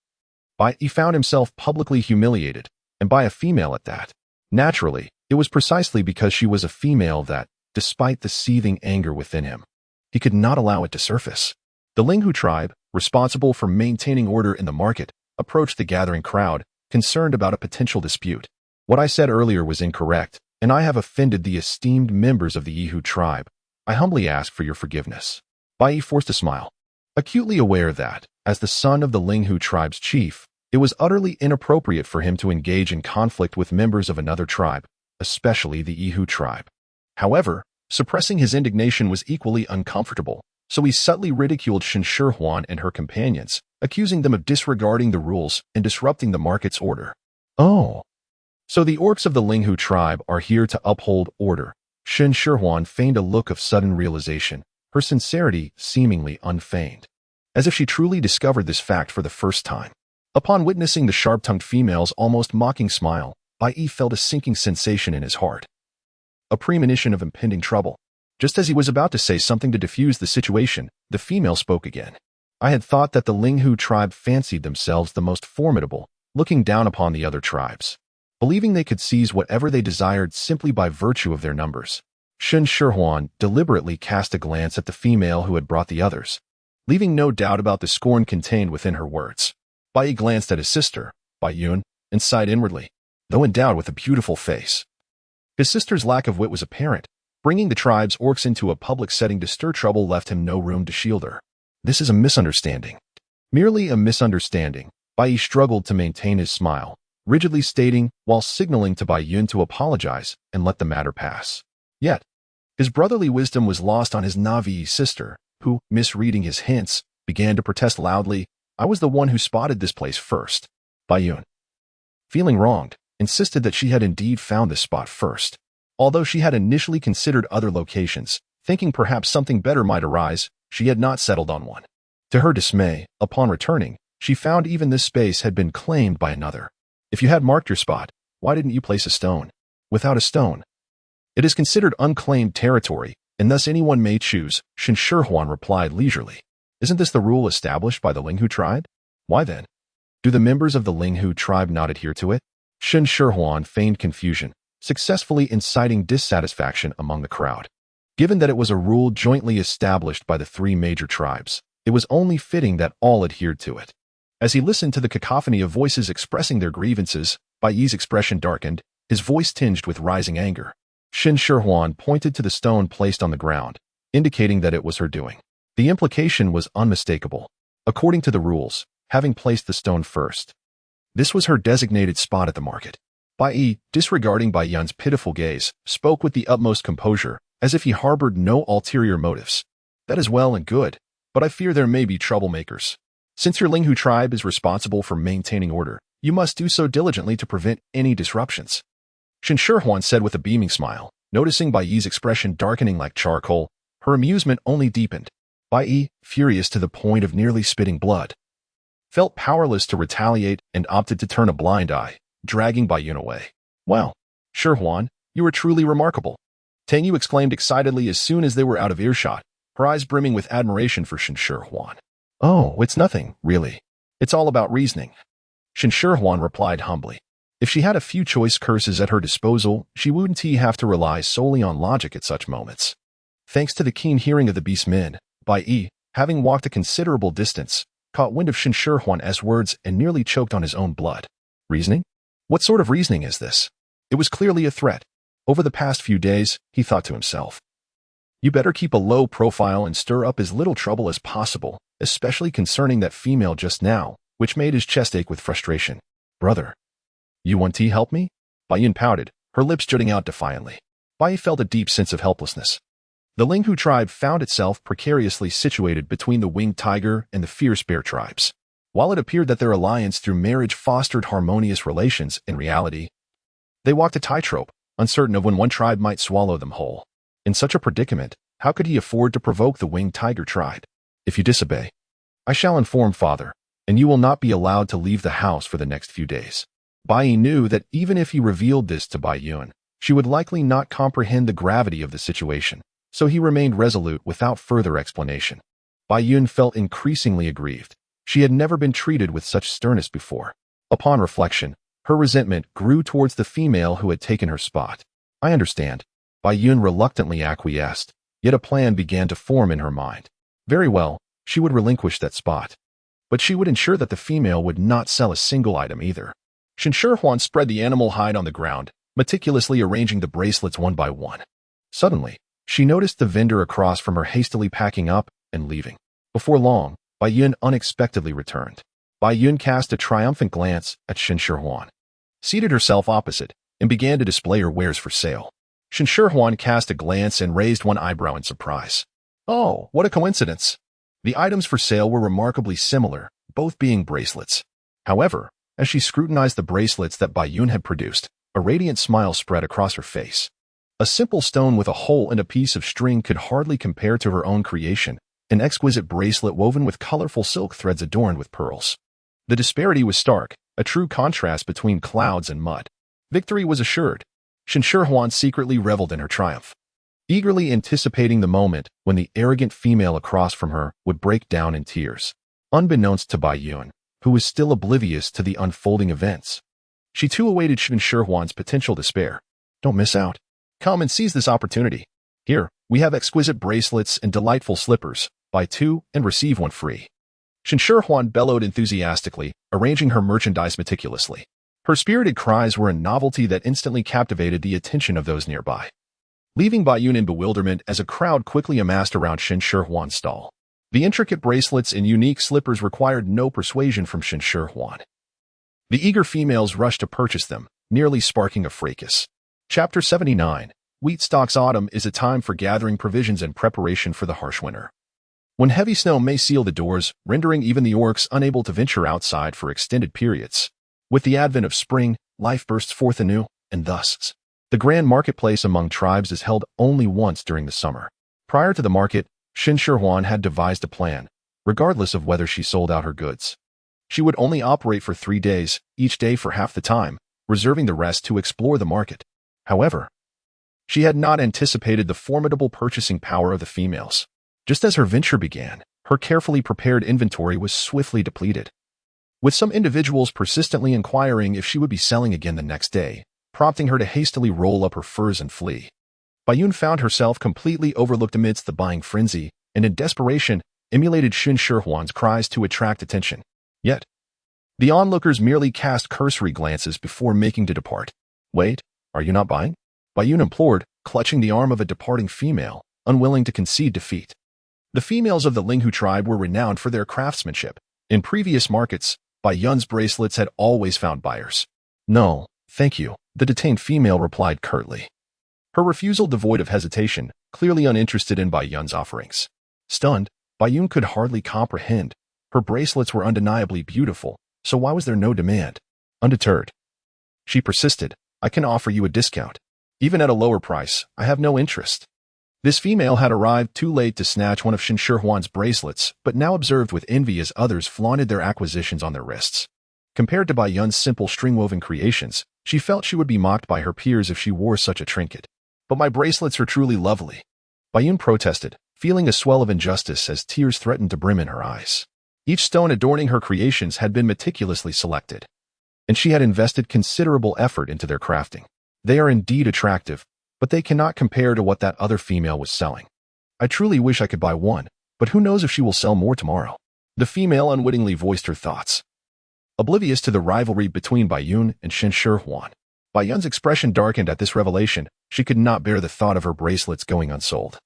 he found himself publicly humiliated, and by a female at that. Naturally, it was precisely because she was a female that, despite the seething anger within him, he could not allow it to surface. The Linghu tribe, responsible for maintaining order in the market, approached the gathering crowd, concerned about a potential dispute. What I said earlier was incorrect, and I have offended the esteemed members of the Yihu tribe. I humbly ask for your forgiveness. Bai Yi forced a smile, acutely aware that, as the son of the Linghu tribe's chief, it was utterly inappropriate for him to engage in conflict with members of another tribe, especially the Yihu tribe. However, suppressing his indignation was equally uncomfortable, so he subtly ridiculed Shen Shihuan and her companions, accusing them of disregarding the rules and disrupting the market's order. Oh, so the orcs of the Linghu tribe are here to uphold order. Shen Shihuan feigned a look of sudden realization, her sincerity seemingly unfeigned, as if she truly discovered this fact for the first time. Upon witnessing the sharp-tongued female's almost mocking smile, Bai Yi felt a sinking sensation in his heart, a premonition of impending trouble. Just as he was about to say something to diffuse the situation, the female spoke again. I had thought that the Linghu tribe fancied themselves the most formidable, looking down upon the other tribes, believing they could seize whatever they desired simply by virtue of their numbers. Shen Shihuan deliberately cast a glance at the female who had brought the others, leaving no doubt about the scorn contained within her words. Bai Yi glanced at his sister, Bai Yun, and sighed inwardly, though endowed with a beautiful face. His sister's lack of wit was apparent. Bringing the tribe's orcs into a public setting to stir trouble left him no room to shield her. This is a misunderstanding. Merely a misunderstanding. Bai Yi struggled to maintain his smile, rigidly stating, while signaling to Bai Yun to apologize and let the matter pass. Yet, his brotherly wisdom was lost on his Navi sister, who, misreading his hints, began to protest loudly, I was the one who spotted this place first. Bai Yun, feeling wronged, insisted that she had indeed found this spot first. Although she had initially considered other locations, thinking perhaps something better might arise, she had not settled on one. To her dismay, upon returning, she found even this space had been claimed by another. If you had marked your spot, why didn't you place a stone? Without a stone, it is considered unclaimed territory, and thus anyone may choose, Shen Shihuan replied leisurely. Isn't this the rule established by the Linghu tribe? Why then? Do the members of the Linghu tribe not adhere to it? Shen Shihuan feigned confusion, successfully inciting dissatisfaction among the crowd. Given that it was a rule jointly established by the three major tribes, it was only fitting that all adhered to it. As he listened to the cacophony of voices expressing their grievances, Bai Yi's expression darkened, his voice tinged with rising anger. Shen Shihuan pointed to the stone placed on the ground, indicating that it was her doing. The implication was unmistakable. According to the rules, having placed the stone first, this was her designated spot at the market. Bai Yi, disregarding Bai Yun's pitiful gaze, spoke with the utmost composure, as if he harbored no ulterior motives. That is well and good, but I fear there may be troublemakers. Since your Linghu tribe is responsible for maintaining order, you must do so diligently to prevent any disruptions. Shen Shihuan said with a beaming smile, noticing Bai Yi's expression darkening like charcoal. Her amusement only deepened. Bai Yi, furious to the point of nearly spitting blood, felt powerless to retaliate and opted to turn a blind eye, dragging Bai Yun away. Well, Shihuan, you are truly remarkable. Tang Yu exclaimed excitedly as soon as they were out of earshot, her eyes brimming with admiration for Shen Shihuan. Oh, it's nothing, really. It's all about reasoning. Shen Shihuan replied humbly. If she had a few choice curses at her disposal, she wouldn't have to rely solely on logic at such moments. Thanks to the keen hearing of the beast men, Bai Yi, having walked a considerable distance, caught wind of Shen Shihuan's words and nearly choked on his own blood. Reasoning? What sort of reasoning is this? It was clearly a threat. Over the past few days, he thought to himself, you better keep a low profile and stir up as little trouble as possible, especially concerning that female just now, which made his chest ache with frustration. Brother, you want to help me? Bai Yun pouted, her lips jutting out defiantly. Bai Yi felt a deep sense of helplessness. The Linghu tribe found itself precariously situated between the winged tiger and the fierce bear tribes. While it appeared that their alliance through marriage fostered harmonious relations, in reality, they walked a tightrope, uncertain of when one tribe might swallow them whole. In such a predicament, how could he afford to provoke the winged tiger tribe? If you disobey, I shall inform father, and you will not be allowed to leave the house for the next few days. Bai Yi knew that even if he revealed this to Bai Yun, she would likely not comprehend the gravity of the situation, so he remained resolute without further explanation. Bai Yun felt increasingly aggrieved. She had never been treated with such sternness before. Upon reflection, her resentment grew towards the female who had taken her spot. I understand. Bai Yun reluctantly acquiesced, yet a plan began to form in her mind. Very well, she would relinquish that spot. But she would ensure that the female would not sell a single item either. Shen Shihuan spread the animal hide on the ground, meticulously arranging the bracelets one by one. Suddenly, she noticed the vendor across from her hastily packing up and leaving. Before long, Bai Yun unexpectedly returned. Bai Yun cast a triumphant glance at Shen Shihuan, seated herself opposite, and began to display her wares for sale. Shen Shihuan cast a glance and raised one eyebrow in surprise. Oh, what a coincidence! The items for sale were remarkably similar, both being bracelets. However, as she scrutinized the bracelets that Bai Yun had produced, a radiant smile spread across her face. A simple stone with a hole and a piece of string could hardly compare to her own creation, an exquisite bracelet woven with colorful silk threads adorned with pearls. The disparity was stark, a true contrast between clouds and mud. Victory was assured. Shen Shihuan secretly reveled in her triumph, eagerly anticipating the moment when the arrogant female across from her would break down in tears. Unbeknownst to Bai Yun, who was still oblivious to the unfolding events, she too awaited Shen Shihuan's potential despair. Don't miss out. Come and seize this opportunity. Here, we have exquisite bracelets and delightful slippers. Buy two and receive one free. Shen Shihuan bellowed enthusiastically, arranging her merchandise meticulously. Her spirited cries were a novelty that instantly captivated the attention of those nearby, leaving Bai Yun in bewilderment as a crowd quickly amassed around Shen Shihuan's stall. The intricate bracelets and unique slippers required no persuasion from Shen Shihuan. The eager females rushed to purchase them, nearly sparking a fracas. Chapter 79. Wheat stalks. Autumn is a time for gathering provisions and preparation for the harsh winter, when heavy snow may seal the doors, rendering even the orcs unable to venture outside for extended periods. With the advent of spring, life bursts forth anew, and thus, the grand marketplace among tribes is held only once during the summer. Prior to the market, Shen Shihuan had devised a plan, regardless of whether she sold out her goods. She would only operate for 3 days, each day for half the time, reserving the rest to explore the market. However, she had not anticipated the formidable purchasing power of the females. Just as her venture began, her carefully prepared inventory was swiftly depleted, with some individuals persistently inquiring if she would be selling again the next day, prompting her to hastily roll up her furs and flee. Bai Yun found herself completely overlooked amidst the buying frenzy, and in desperation, emulated Shen Shihuan's cries to attract attention. Yet, the onlookers merely cast cursory glances before making to depart. Wait, are you not buying? Bai Yun implored, clutching the arm of a departing female, unwilling to concede defeat. The females of the Linghu tribe were renowned for their craftsmanship. In previous markets, Bai Yun's bracelets had always found buyers. No, thank you, the detained female replied curtly, her refusal devoid of hesitation, clearly uninterested in Bai Yun's offerings. Stunned, Bai Yun could hardly comprehend. Her bracelets were undeniably beautiful, so why was there no demand? Undeterred, she persisted, I can offer you a discount. Even at a lower price, I have no interest. This female had arrived too late to snatch one of Shen Shihuan's bracelets, but now observed with envy as others flaunted their acquisitions on their wrists. Compared to Bai Yun's simple string-woven creations, she felt she would be mocked by her peers if she wore such a trinket. But my bracelets are truly lovely, Bai Yun protested, feeling a swell of injustice as tears threatened to brim in her eyes. Each stone adorning her creations had been meticulously selected, and she had invested considerable effort into their crafting. They are indeed attractive, but they cannot compare to what that other female was selling. I truly wish I could buy one, but who knows if she will sell more tomorrow. The female unwittingly voiced her thoughts, oblivious to the rivalry between Bai Yun and Shen Shihuan. Bai Yun's expression darkened at this revelation. She could not bear the thought of her bracelets going unsold,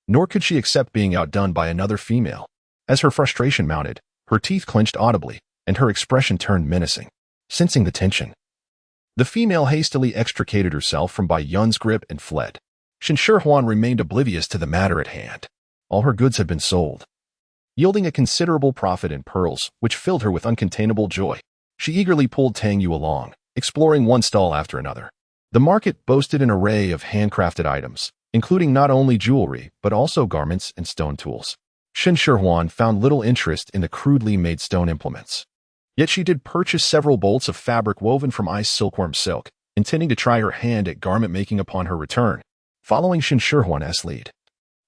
nor could she accept being outdone by another female. As her frustration mounted, her teeth clenched audibly, and her expression turned menacing. Sensing the tension, the female hastily extricated herself from Bai Yun's grip and fled. Shen Shihuan remained oblivious to the matter at hand. All her goods had been sold. yielding a considerable profit in pearls, which filled her with uncontainable joy. She eagerly pulled Tang Yu along, exploring one stall after another. The market boasted an array of handcrafted items, including not only jewelry, but also garments and stone tools. Shen Shihuan found little interest in the crudely made stone implements. Yet she did purchase several bolts of fabric woven from ice silkworm silk, intending to try her hand at garment making upon her return. Following Shen Shihuan's lead,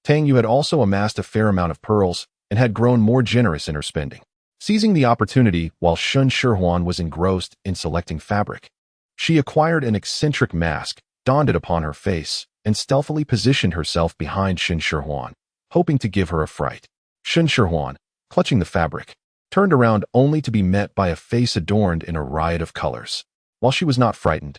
Tang Yu had also amassed a fair amount of pearls and had grown more generous in her spending. Seizing the opportunity while Shen Shihuan was engrossed in selecting fabric, she acquired an eccentric mask, donned it upon her face, and stealthily positioned herself behind Shen Shihuan, hoping to give her a fright. Shen Shihuan, clutching the fabric, turned around only to be met by a face adorned in a riot of colors. While she was not frightened,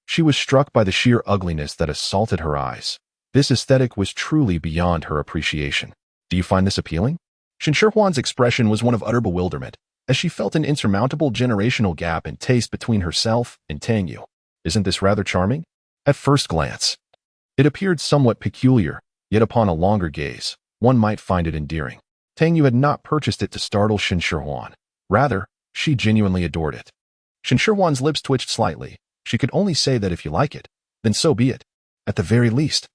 she was struck by the sheer ugliness that assaulted her eyes. This aesthetic was truly beyond her appreciation. Do you find this appealing? Shen Shihuan's expression was one of utter bewilderment, as she felt an insurmountable generational gap in taste between herself and Tang Yu. Isn't this rather charming? At first glance, it appeared somewhat peculiar, yet upon a longer gaze, one might find it endearing. Tang Yu had not purchased it to startle Shen Shihuan. Rather, she genuinely adored it. Shen Shihuan's lips twitched slightly. She could only say that if you like it, then so be it. At the very least,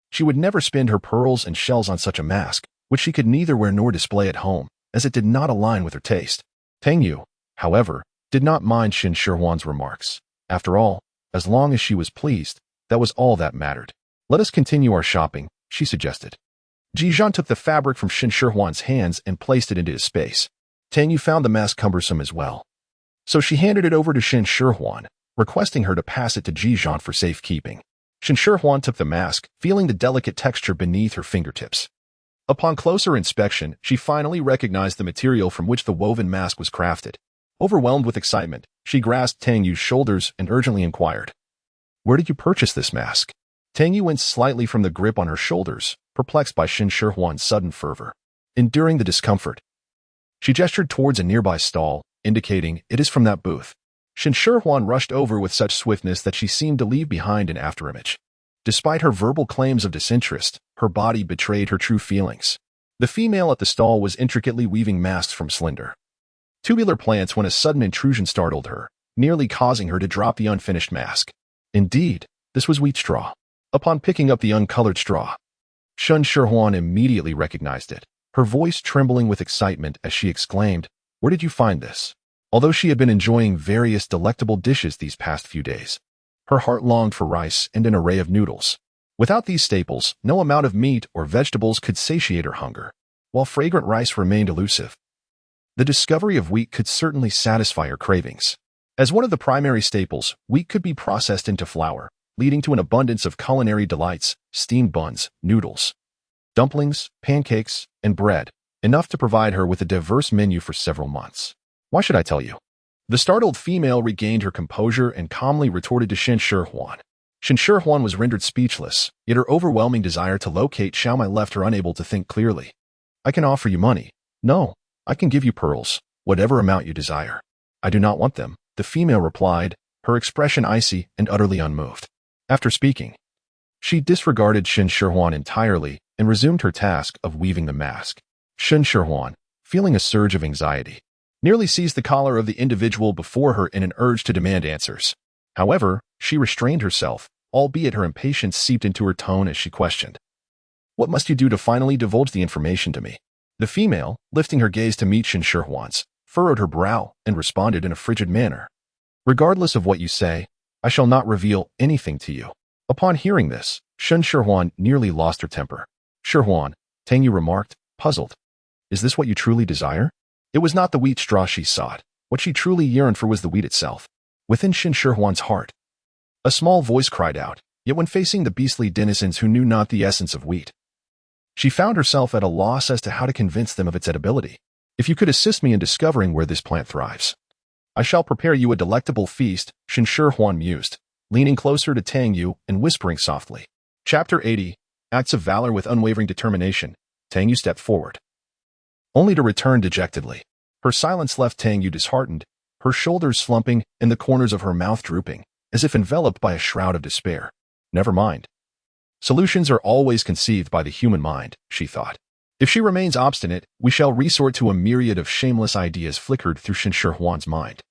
she would never spend her pearls and shells on such a mask, which she could neither wear nor display at home, as it did not align with her taste. Tang Yu, however, did not mind Shen Shihuan's remarks. After all, as long as she was pleased, that was all that mattered. Let us continue our shopping, she suggested. Ji Zhan took the fabric from Shen Shihuan's hands and placed it into his space. Tang Yu found the mask cumbersome as well, so she handed it over to Shen Shihuan, requesting her to pass it to Ji Zhan for safekeeping. Shen Shihuan took the mask, feeling the delicate texture beneath her fingertips. Upon closer inspection, she finally recognized the material from which the woven mask was crafted. Overwhelmed with excitement, she grasped Tang Yu's shoulders and urgently inquired, "Where did you purchase this mask?" Tang Yu winced slightly from the grip on her shoulders, perplexed by Shen Shihuan's sudden fervor. Enduring the discomfort, she gestured towards a nearby stall, indicating, "It is from that booth." Shen Shihuan rushed over with such swiftness that she seemed to leave behind an afterimage. Despite her verbal claims of disinterest, her body betrayed her true feelings. The female at the stall was intricately weaving masks from slender, tubular plants when a sudden intrusion startled her, nearly causing her to drop the unfinished mask. Indeed, this was wheat straw. Upon picking up the uncolored straw, Shen Shihuan immediately recognized it, her voice trembling with excitement as she exclaimed, "Where did you find this?" Although she had been enjoying various delectable dishes these past few days, her heart longed for rice and an array of noodles. Without these staples, no amount of meat or vegetables could satiate her hunger, while fragrant rice remained elusive. The discovery of wheat could certainly satisfy her cravings. As one of the primary staples, wheat could be processed into flour, leading to an abundance of culinary delights: steamed buns, noodles, dumplings, pancakes, and bread, enough to provide her with a diverse menu for several months. Why should I tell you? The startled female regained her composure and calmly retorted to Shen Shihuan. Shen Shihuan was rendered speechless, yet her overwhelming desire to locate Xiaomai left her unable to think clearly. "I can offer you money." "No, I can give you pearls, whatever amount you desire." "I do not want them," the female replied, her expression icy and utterly unmoved. After speaking, she disregarded Shen Shihuan entirely and resumed her task of weaving the mask. Shen Shihuan, feeling a surge of anxiety, nearly seized the collar of the individual before her in an urge to demand answers. However, she restrained herself, albeit her impatience seeped into her tone as she questioned, "What must you do to finally divulge the information to me?" The female, lifting her gaze to meet Shen Shihuan's, furrowed her brow and responded in a frigid manner, "Regardless of what you say, I shall not reveal anything to you." Upon hearing this, Shen Shihuan nearly lost her temper. "Shihuan," Tang Yu remarked, puzzled, "is this what you truly desire?" It was not the wheat straw she sought. What she truly yearned for was the wheat itself. Within Shen Shihuan's heart, a small voice cried out, yet when facing the beastly denizens who knew not the essence of wheat, she found herself at a loss as to how to convince them of its edibility. "If you could assist me in discovering where this plant thrives, I shall prepare you a delectable feast," Shen Shihuan mused, leaning closer to Tang Yu and whispering softly. Chapter 80, Acts of Valor with Unwavering Determination. Tang Yu stepped forward, only to return dejectedly. Her silence left Tang Yu disheartened, her shoulders slumping and the corners of her mouth drooping, as if enveloped by a shroud of despair. Never mind. Solutions are always conceived by the human mind, she thought. If she remains obstinate, we shall resort to a myriad of shameless ideas flickered through Shen Shihuan's mind,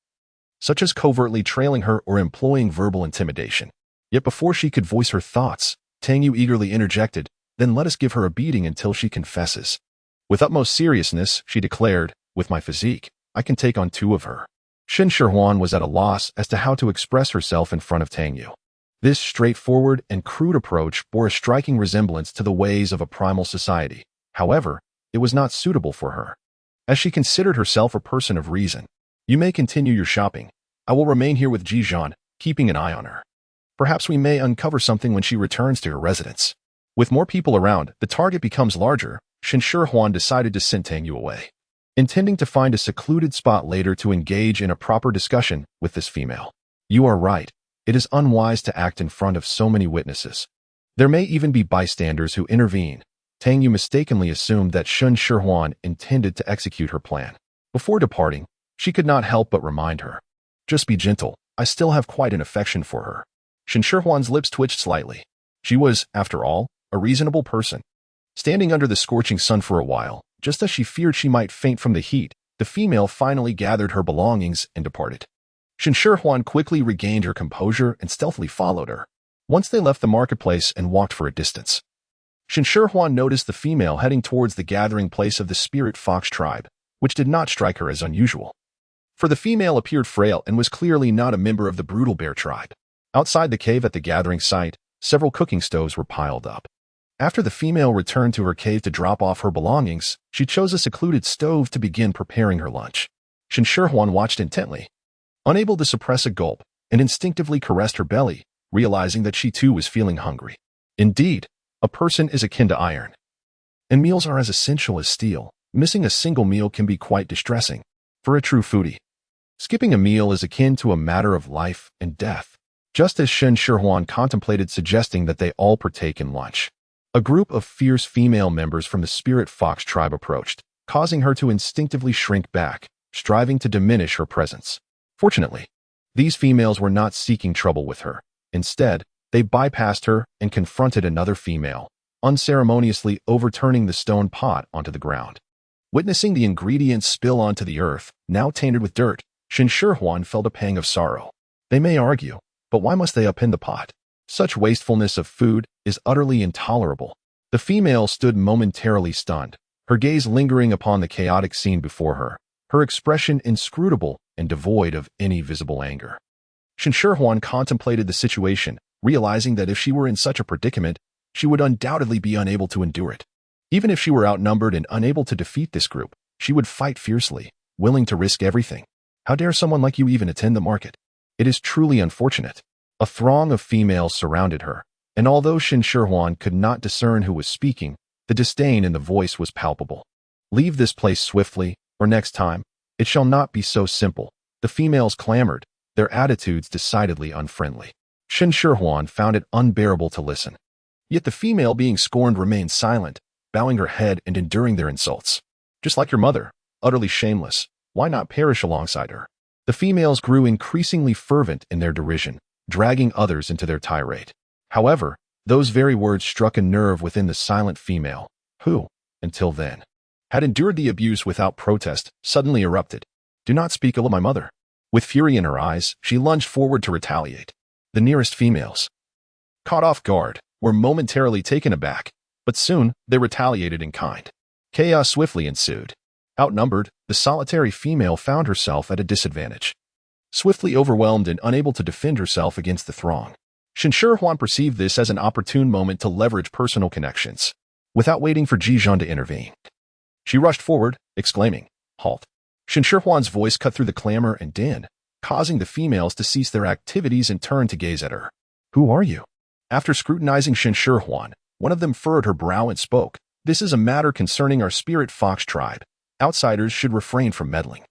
such as covertly trailing her or employing verbal intimidation. Yet before she could voice her thoughts, Tang Yu eagerly interjected, "Then let us give her a beating until she confesses." With utmost seriousness, she declared, "With my physique, I can take on 2 of her." Shen Shihuan was at a loss as to how to express herself in front of Tang Yu. This straightforward and crude approach bore a striking resemblance to the ways of a primal society. However, it was not suitable for her, as she considered herself a person of reason. "You may continue your shopping. I will remain here with Ji Zhan, keeping an eye on her. Perhaps we may uncover something when she returns to her residence." With more people around, the target becomes larger. Shen Shihuan decided to send Tang Yu away, intending to find a secluded spot later to engage in a proper discussion with this female. "You are right. It is unwise to act in front of so many witnesses. There may even be bystanders who intervene." Tang Yu mistakenly assumed that Shen Shihuan intended to execute her plan. Before departing, she could not help but remind her, "Just be gentle. I still have quite an affection for her." Shen Shihuan's lips twitched slightly. She was, after all, a reasonable person. Standing under the scorching sun for a while, just as she feared she might faint from the heat, the female finally gathered her belongings and departed. Shen Shihuan quickly regained her composure and stealthily followed her. Once they left the marketplace and walked for a distance, Shen Shihuan noticed the female heading towards the gathering place of the spirit fox tribe, which did not strike her as unusual, for the female appeared frail and was clearly not a member of the brutal bear tribe. Outside the cave at the gathering site, several cooking stoves were piled up. After the female returned to her cave to drop off her belongings, she chose a secluded stove to begin preparing her lunch. Shen Shihuan watched intently, unable to suppress a gulp, and instinctively caressed her belly, realizing that she too was feeling hungry. Indeed, a person is akin to iron, and meals are as essential as steel. Missing a single meal can be quite distressing for a true foodie. Skipping a meal is akin to a matter of life and death. Just as Shen Shihuan contemplated suggesting that they all partake in lunch, a group of fierce female members from the spirit fox tribe approached, causing her to instinctively shrink back, striving to diminish her presence. Fortunately, these females were not seeking trouble with her. Instead, they bypassed her and confronted another female, unceremoniously overturning the stone pot onto the ground. Witnessing the ingredients spill onto the earth, now tainted with dirt, Shen Shihuan felt a pang of sorrow. They may argue, but why must they upend the pot? Such wastefulness of food is utterly intolerable. The female stood momentarily stunned, her gaze lingering upon the chaotic scene before her, her expression inscrutable and devoid of any visible anger. Shen Shihuan contemplated the situation, realizing that if she were in such a predicament, she would undoubtedly be unable to endure it. Even if she were outnumbered and unable to defeat this group, she would fight fiercely, willing to risk everything. How dare someone like you even attend the market? It is truly unfortunate. A throng of females surrounded her, and although Shen Shihuan could not discern who was speaking, the disdain in the voice was palpable. "Leave this place swiftly, or next time, it shall not be so simple." The females clamored, their attitudes decidedly unfriendly. Shen Shihuan found it unbearable to listen. Yet the female being scorned remained silent, bowing her head and enduring their insults. "Just like your mother, utterly shameless. Why not perish alongside her?" The females grew increasingly fervent in their derision, dragging others into their tirade. However, those very words struck a nerve within the silent female, who, until then, had endured the abuse without protest, suddenly erupted. "Do not speak ill of my mother." With fury in her eyes, she lunged forward to retaliate. The nearest females, caught off guard, were momentarily taken aback, but soon they retaliated in kind. Chaos swiftly ensued. Outnumbered, the solitary female found herself at a disadvantage. Swiftly overwhelmed and unable to defend herself against the throng, Shen Shihuan perceived this as an opportune moment to leverage personal connections. Without waiting for Ji Zhan to intervene, she rushed forward, exclaiming, "Halt!" Shen Shihuan's voice cut through the clamor and din, causing the females to cease their activities and turn to gaze at her. "Who are you?" After scrutinizing Shen Shihuan, one of them furrowed her brow and spoke, "This is a matter concerning our spirit fox tribe. Outsiders should refrain from meddling."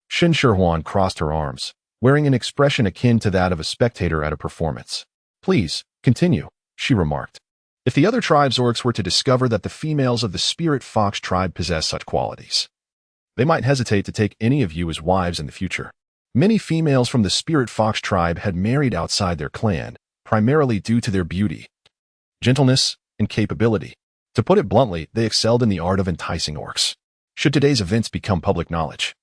Shen Shihuan crossed her arms, wearing an expression akin to that of a spectator at a performance. "Please, continue," she remarked. "If the other tribe's orcs were to discover that the females of the spirit fox tribe possess such qualities, they might hesitate to take any of you as wives in the future." Many females from the spirit fox tribe had married outside their clan, primarily due to their beauty, gentleness, and capability. To put it bluntly, they excelled in the art of enticing orcs. Should today's events become public knowledge,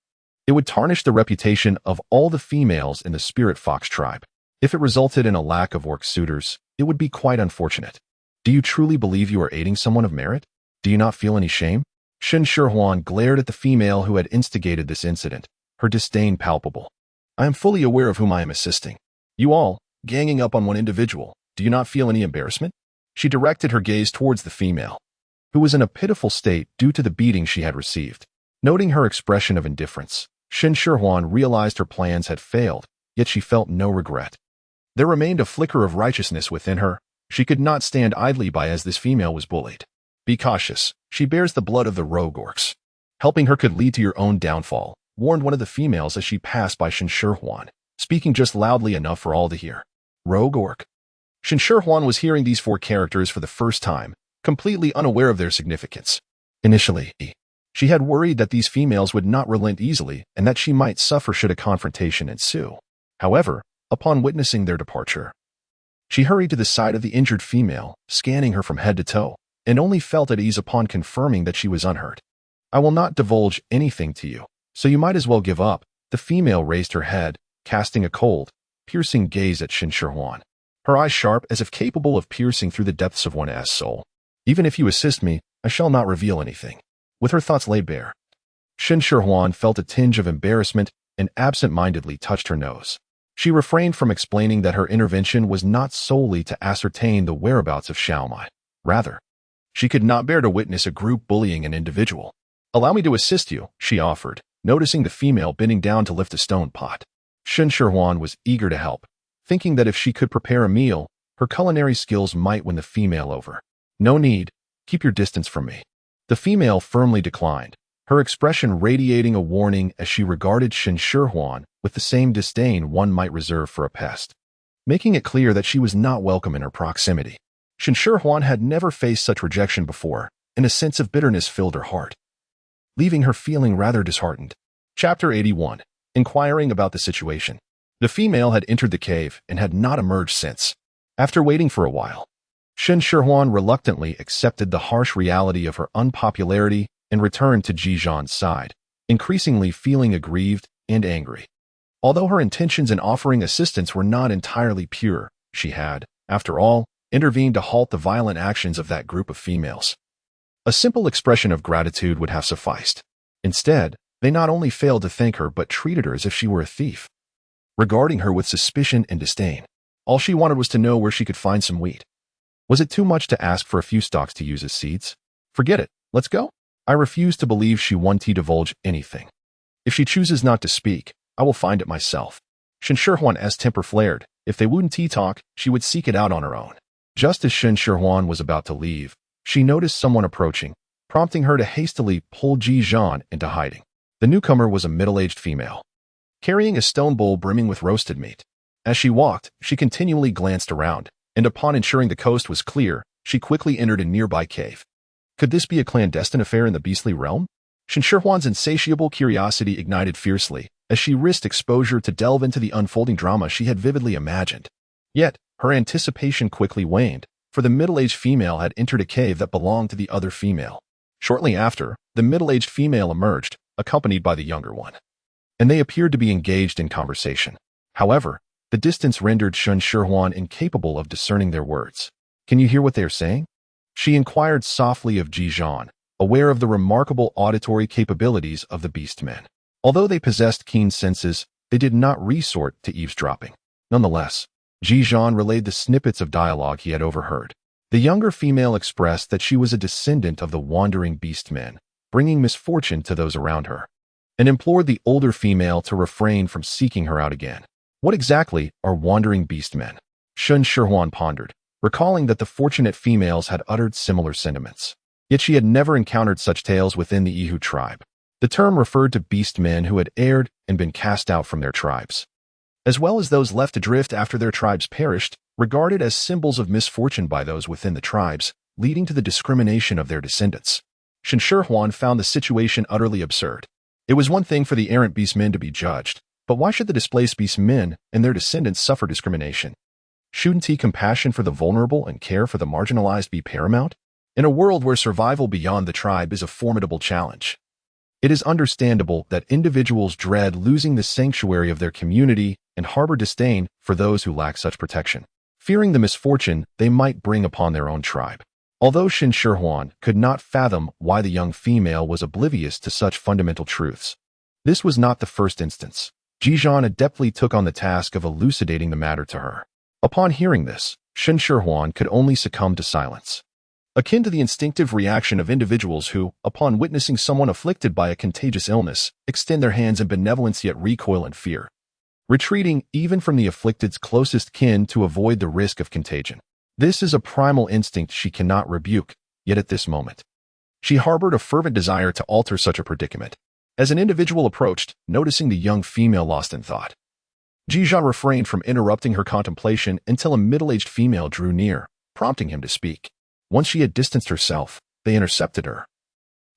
it would tarnish the reputation of all the females in the Spirit Fox tribe. If it resulted in a lack of orc suitors, it would be quite unfortunate. Do you truly believe you are aiding someone of merit? Do you not feel any shame? Shen Shihuan glared at the female who had instigated this incident, her disdain palpable. I am fully aware of whom I am assisting. You all, ganging up on one individual, do you not feel any embarrassment? She directed her gaze towards the female, who was in a pitiful state due to the beating she had received. Noting her expression of indifference, Shen Shihuan realized her plans had failed, yet she felt no regret. There remained a flicker of righteousness within her. She could not stand idly by as this female was bullied. Be cautious, she bears the blood of the rogue orcs. Helping her could lead to your own downfall, warned one of the females as she passed by Shen Shihuan, speaking just loudly enough for all to hear. Rogue orc. Shen Shihuan was hearing these four characters for the first time, completely unaware of their significance. Initially, she had worried that these females would not relent easily and that she might suffer should a confrontation ensue. However, upon witnessing their departure, she hurried to the side of the injured female, scanning her from head to toe, and only felt at ease upon confirming that she was unhurt. I will not divulge anything to you, so you might as well give up. The female raised her head, casting a cold, piercing gaze at Shen Shihuan, her eyes sharp as if capable of piercing through the depths of one's soul. Even if you assist me, I shall not reveal anything. With her thoughts laid bare, Shen Shihuan felt a tinge of embarrassment and absent-mindedly touched her nose. She refrained from explaining that her intervention was not solely to ascertain the whereabouts of Xiaomai. Rather, she could not bear to witness a group bullying an individual. Allow me to assist you, she offered, noticing the female bending down to lift a stone pot. Shen Shihuan was eager to help, thinking that if she could prepare a meal, her culinary skills might win the female over. No need, keep your distance from me. The female firmly declined, her expression radiating a warning as she regarded Shen Shihuan with the same disdain one might reserve for a pest, making it clear that she was not welcome in her proximity. Shen Shihuan had never faced such rejection before, and a sense of bitterness filled her heart, leaving her feeling rather disheartened. Chapter 81. Inquiring about the situation. The female had entered the cave and had not emerged since. After waiting for a while, Shen Shihuan reluctantly accepted the harsh reality of her unpopularity and returned to Ji Zhan's side, increasingly feeling aggrieved and angry. Although her intentions in offering assistance were not entirely pure, she had, after all, intervened to halt the violent actions of that group of females. A simple expression of gratitude would have sufficed. Instead, they not only failed to thank her but treated her as if she were a thief, regarding her with suspicion and disdain. All she wanted was to know where she could find some wheat. Was it too much to ask for a few stalks to use as seeds? Forget it, let's go. I refuse to believe she wants to divulge anything. If she chooses not to speak, I will find it myself. Shen Shihuan's temper flared. If they wouldn't talk, she would seek it out on her own. Just as Shen Shihuan was about to leave, she noticed someone approaching, prompting her to hastily pull Ji Zhan into hiding. The newcomer was a middle-aged female, carrying a stone bowl brimming with roasted meat. As she walked, she continually glanced around, and upon ensuring the coast was clear, she quickly entered a nearby cave. Could this be a clandestine affair in the beastly realm? Shen Shihuan's insatiable curiosity ignited fiercely, as she risked exposure to delve into the unfolding drama she had vividly imagined. Yet, her anticipation quickly waned, for the middle-aged female had entered a cave that belonged to the other female. Shortly after, the middle-aged female emerged, accompanied by the younger one, and they appeared to be engaged in conversation. However, the distance rendered Shen Shihuan incapable of discerning their words. Can you hear what they are saying? She inquired softly of Ji Zhan, aware of the remarkable auditory capabilities of the beast men. Although they possessed keen senses, they did not resort to eavesdropping. Nonetheless, Ji Zhan relayed the snippets of dialogue he had overheard. The younger female expressed that she was a descendant of the wandering beast men, bringing misfortune to those around her, and implored the older female to refrain from seeking her out again. What exactly are wandering beast men? Shen Shihuan pondered, recalling that the fortunate females had uttered similar sentiments. Yet she had never encountered such tales within the Ihu tribe. The term referred to beast men who had erred and been cast out from their tribes, as well as those left adrift after their tribes perished, regarded as symbols of misfortune by those within the tribes, leading to the discrimination of their descendants. Shen Shihuan found the situation utterly absurd. It was one thing for the errant beast men to be judged, but why should the displaced beast men and their descendants suffer discrimination? Shouldn't compassion for the vulnerable and care for the marginalized be paramount? In a world where survival beyond the tribe is a formidable challenge, it is understandable that individuals dread losing the sanctuary of their community and harbor disdain for those who lack such protection, fearing the misfortune they might bring upon their own tribe. Although Shen Shihuan could not fathom why the young female was oblivious to such fundamental truths, this was not the first instance. Ji Zhan adeptly took on the task of elucidating the matter to her. Upon hearing this, Shen Shihuan could only succumb to silence, akin to the instinctive reaction of individuals who, upon witnessing someone afflicted by a contagious illness, extend their hands in benevolence yet recoil in fear, retreating even from the afflicted's closest kin to avoid the risk of contagion. This is a primal instinct she cannot rebuke, yet at this moment, she harbored a fervent desire to alter such a predicament. As an individual approached, noticing the young female lost in thought, Ji Zhan refrained from interrupting her contemplation until a middle-aged female drew near, prompting him to speak. Once she had distanced herself, they intercepted her.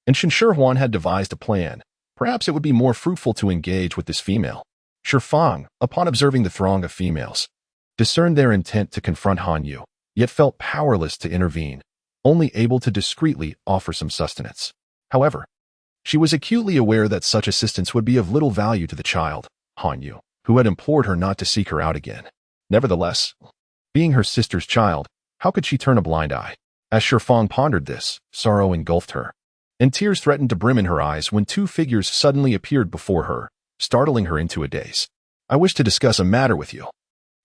And Shen Shihuan had devised a plan. Perhaps it would be more fruitful to engage with this female. Shifang, upon observing the throng of females, discerned their intent to confront Han Yu, yet felt powerless to intervene, only able to discreetly offer some sustenance. However, she was acutely aware that such assistance would be of little value to the child, Han Yu, who had implored her not to seek her out again. Nevertheless, being her sister's child, how could she turn a blind eye? As Shifang pondered this, sorrow engulfed her, and tears threatened to brim in her eyes when two figures suddenly appeared before her, startling her into a daze. "I wish to discuss a matter with you.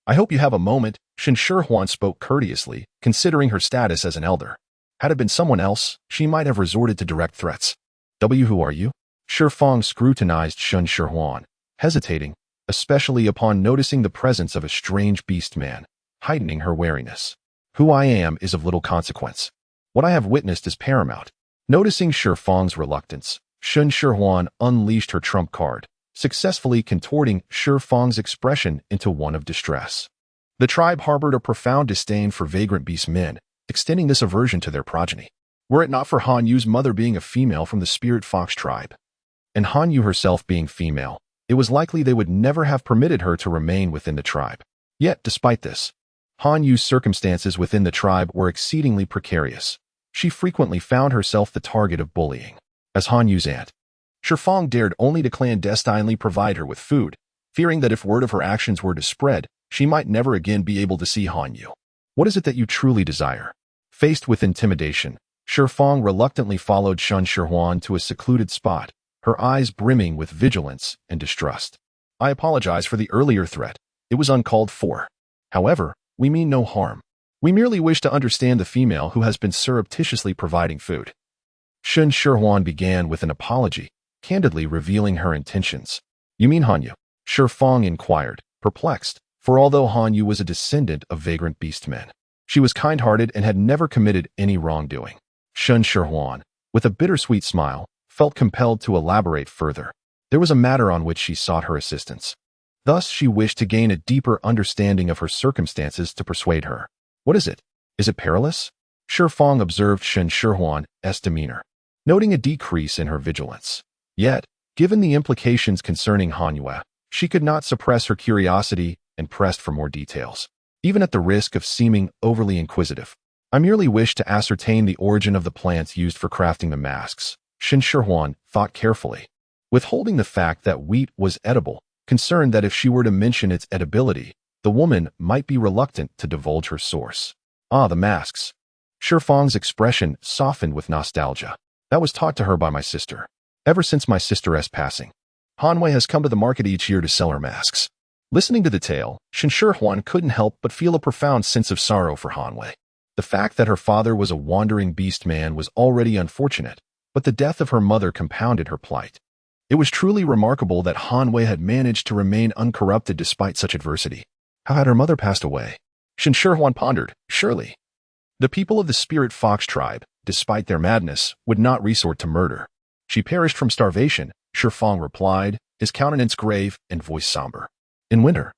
I hope you have a moment," Shen Shihuan spoke courteously, considering her status as an elder. Had it been someone else, she might have resorted to direct threats. Who are you?" Shifang scrutinized Shen Shihuan, hesitating, especially upon noticing the presence of a strange beast man, heightening her wariness. "Who I am is of little consequence. What I have witnessed is paramount." Noticing Shifang's reluctance, Shen Shihuan unleashed her trump card, successfully contorting Shifang's expression into one of distress. The tribe harbored a profound disdain for vagrant beast men, extending this aversion to their progeny. Were it not for Han Yu's mother being a female from the spirit fox tribe, and Han Yu herself being female, it was likely they would never have permitted her to remain within the tribe. Yet, despite this, Han Yu's circumstances within the tribe were exceedingly precarious. She frequently found herself the target of bullying. As Han Yu's aunt, Shifang dared only to clandestinely provide her with food, fearing that if word of her actions were to spread, she might never again be able to see Han Yu. "What is it that you truly desire?" Faced with intimidation, Shifang reluctantly followed Shen Shihuan to a secluded spot, her eyes brimming with vigilance and distrust. "I apologize for the earlier threat. It was uncalled for. However, we mean no harm. We merely wish to understand the female who has been surreptitiously providing food." Shen Shihuan began with an apology, candidly revealing her intentions. "You mean Han Yu?" Shifang inquired, perplexed, for although Han Yu was a descendant of vagrant beast men, she was kind-hearted and had never committed any wrongdoing. Shen Shihuan, with a bittersweet smile, felt compelled to elaborate further. There was a matter on which she sought her assistance. Thus, she wished to gain a deeper understanding of her circumstances to persuade her. "What is it? Is it perilous?" Shifang observed Shen Shihuan's demeanor, noting a decrease in her vigilance. Yet, given the implications concerning Han Yu, she could not suppress her curiosity and pressed for more details, even at the risk of seeming overly inquisitive. "I merely wish to ascertain the origin of the plants used for crafting the masks." Shen Shihuan thought carefully, withholding the fact that wheat was edible, concerned that if she were to mention its edibility, the woman might be reluctant to divulge her source. "Ah, the masks." Shifang's expression softened with nostalgia. "That was taught to her by my sister. Ever since my sister's passing, Hanwei has come to the market each year to sell her masks." Listening to the tale, Shen Shihuan couldn't help but feel a profound sense of sorrow for Hanwei. The fact that her father was a wandering beast man was already unfortunate, but the death of her mother compounded her plight. It was truly remarkable that Hanwei had managed to remain uncorrupted despite such adversity. How had her mother passed away? Shen Shihuan pondered. Surely, the people of the spirit fox tribe, despite their madness, would not resort to murder. "She perished from starvation," Shifang replied, his countenance grave and voice somber. "In winter,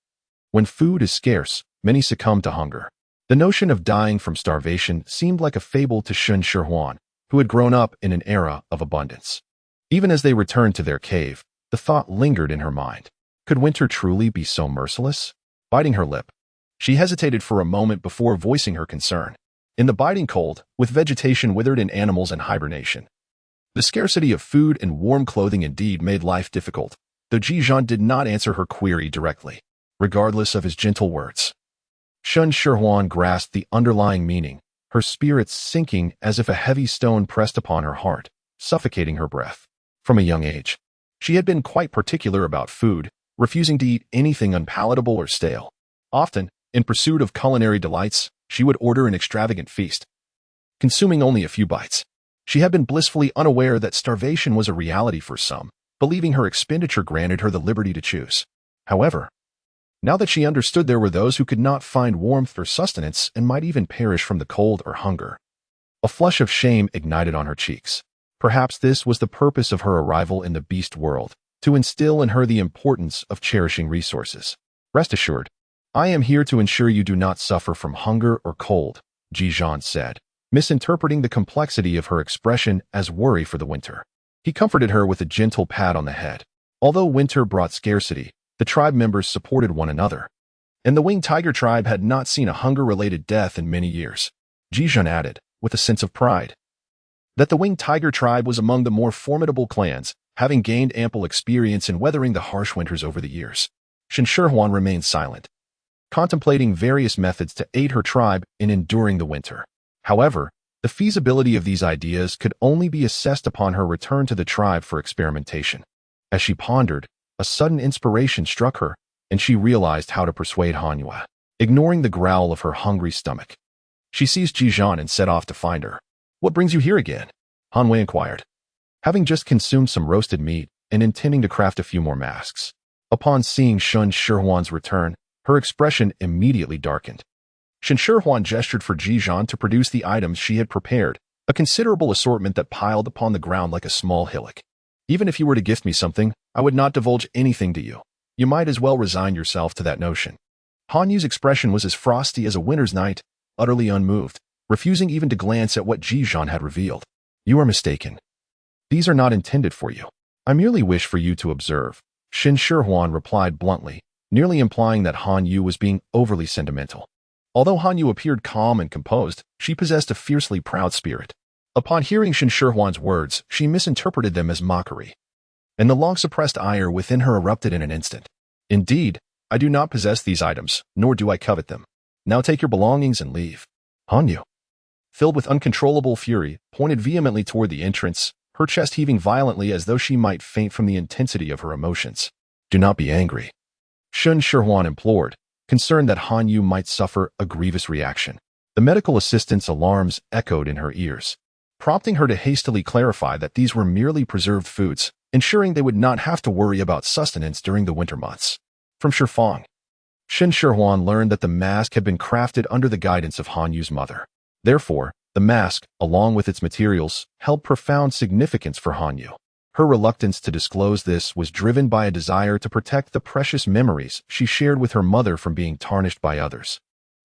when food is scarce, many succumb to hunger." The notion of dying from starvation seemed like a fable to Shen Shihuan, who had grown up in an era of abundance. Even as they returned to their cave, the thought lingered in her mind. Could winter truly be so merciless? Biting her lip, she hesitated for a moment before voicing her concern. in the biting cold, with vegetation withered and animals in hibernation. The scarcity of food and warm clothing indeed made life difficult, though Ji Zhan did not answer her query directly, regardless of his gentle words. Shen Shihuan grasped the underlying meaning, her spirits sinking as if a heavy stone pressed upon her heart, suffocating her breath. From a young age, she had been quite particular about food, refusing to eat anything unpalatable or stale. Often, in pursuit of culinary delights, she would order an extravagant feast, consuming only a few bites. She had been blissfully unaware that starvation was a reality for some, believing her expenditure granted her the liberty to choose. However, now that she understood there were those who could not find warmth or sustenance and might even perish from the cold or hunger, a flush of shame ignited on her cheeks. Perhaps this was the purpose of her arrival in the beast world, to instill in her the importance of cherishing resources. Rest assured, I am here to ensure you do not suffer from hunger or cold, Ji Zhan said, misinterpreting the complexity of her expression as worry for the winter. He comforted her with a gentle pat on the head. Although winter brought scarcity, the tribe members supported one another, and the winged tiger tribe had not seen a hunger-related death in many years. Ji Zhan added, with a sense of pride, that the winged tiger tribe was among the more formidable clans, having gained ample experience in weathering the harsh winters over the years. Shen Shihuan remained silent, contemplating various methods to aid her tribe in enduring the winter. However, the feasibility of these ideas could only be assessed upon her return to the tribe for experimentation. As she pondered, a sudden inspiration struck her, and she realized how to persuade Han Yue, ignoring the growl of her hungry stomach. She seized Ji Zhan and set off to find her. "What brings you here again?" Han Yue inquired, having just consumed some roasted meat and intending to craft a few more masks. Upon seeing Shen Shihuan's return, her expression immediately darkened. Shen Shihuan gestured for Ji Zhan to produce the items she had prepared, a considerable assortment that piled upon the ground like a small hillock. "Even if you were to gift me something, I would not divulge anything to you. You might as well resign yourself to that notion." Han Yu's expression was as frosty as a winter's night, utterly unmoved, refusing even to glance at what Ji Zhan had revealed. "You are mistaken. These are not intended for you. I merely wish for you to observe," Shen Shihuan replied bluntly, nearly implying that Han Yu was being overly sentimental. Although Han Yu appeared calm and composed, she possessed a fiercely proud spirit. Upon hearing Shen Shihuan's words, she misinterpreted them as mockery, and the long-suppressed ire within her erupted in an instant. "Indeed, I do not possess these items, nor do I covet them. Now take your belongings and leave." Han Yu, filled with uncontrollable fury, pointed vehemently toward the entrance, her chest heaving violently as though she might faint from the intensity of her emotions. "Do not be angry," Shen Shihuan implored, concerned that Han Yu might suffer a grievous reaction. The medical assistant's alarms echoed in her ears, prompting her to hastily clarify that these were merely preserved foods, ensuring they would not have to worry about sustenance during the winter months. From Shifang, Shen Shihuan learned that the mask had been crafted under the guidance of Han Yu's mother. Therefore, the mask, along with its materials, held profound significance for Han Yu. Her reluctance to disclose this was driven by a desire to protect the precious memories she shared with her mother from being tarnished by others.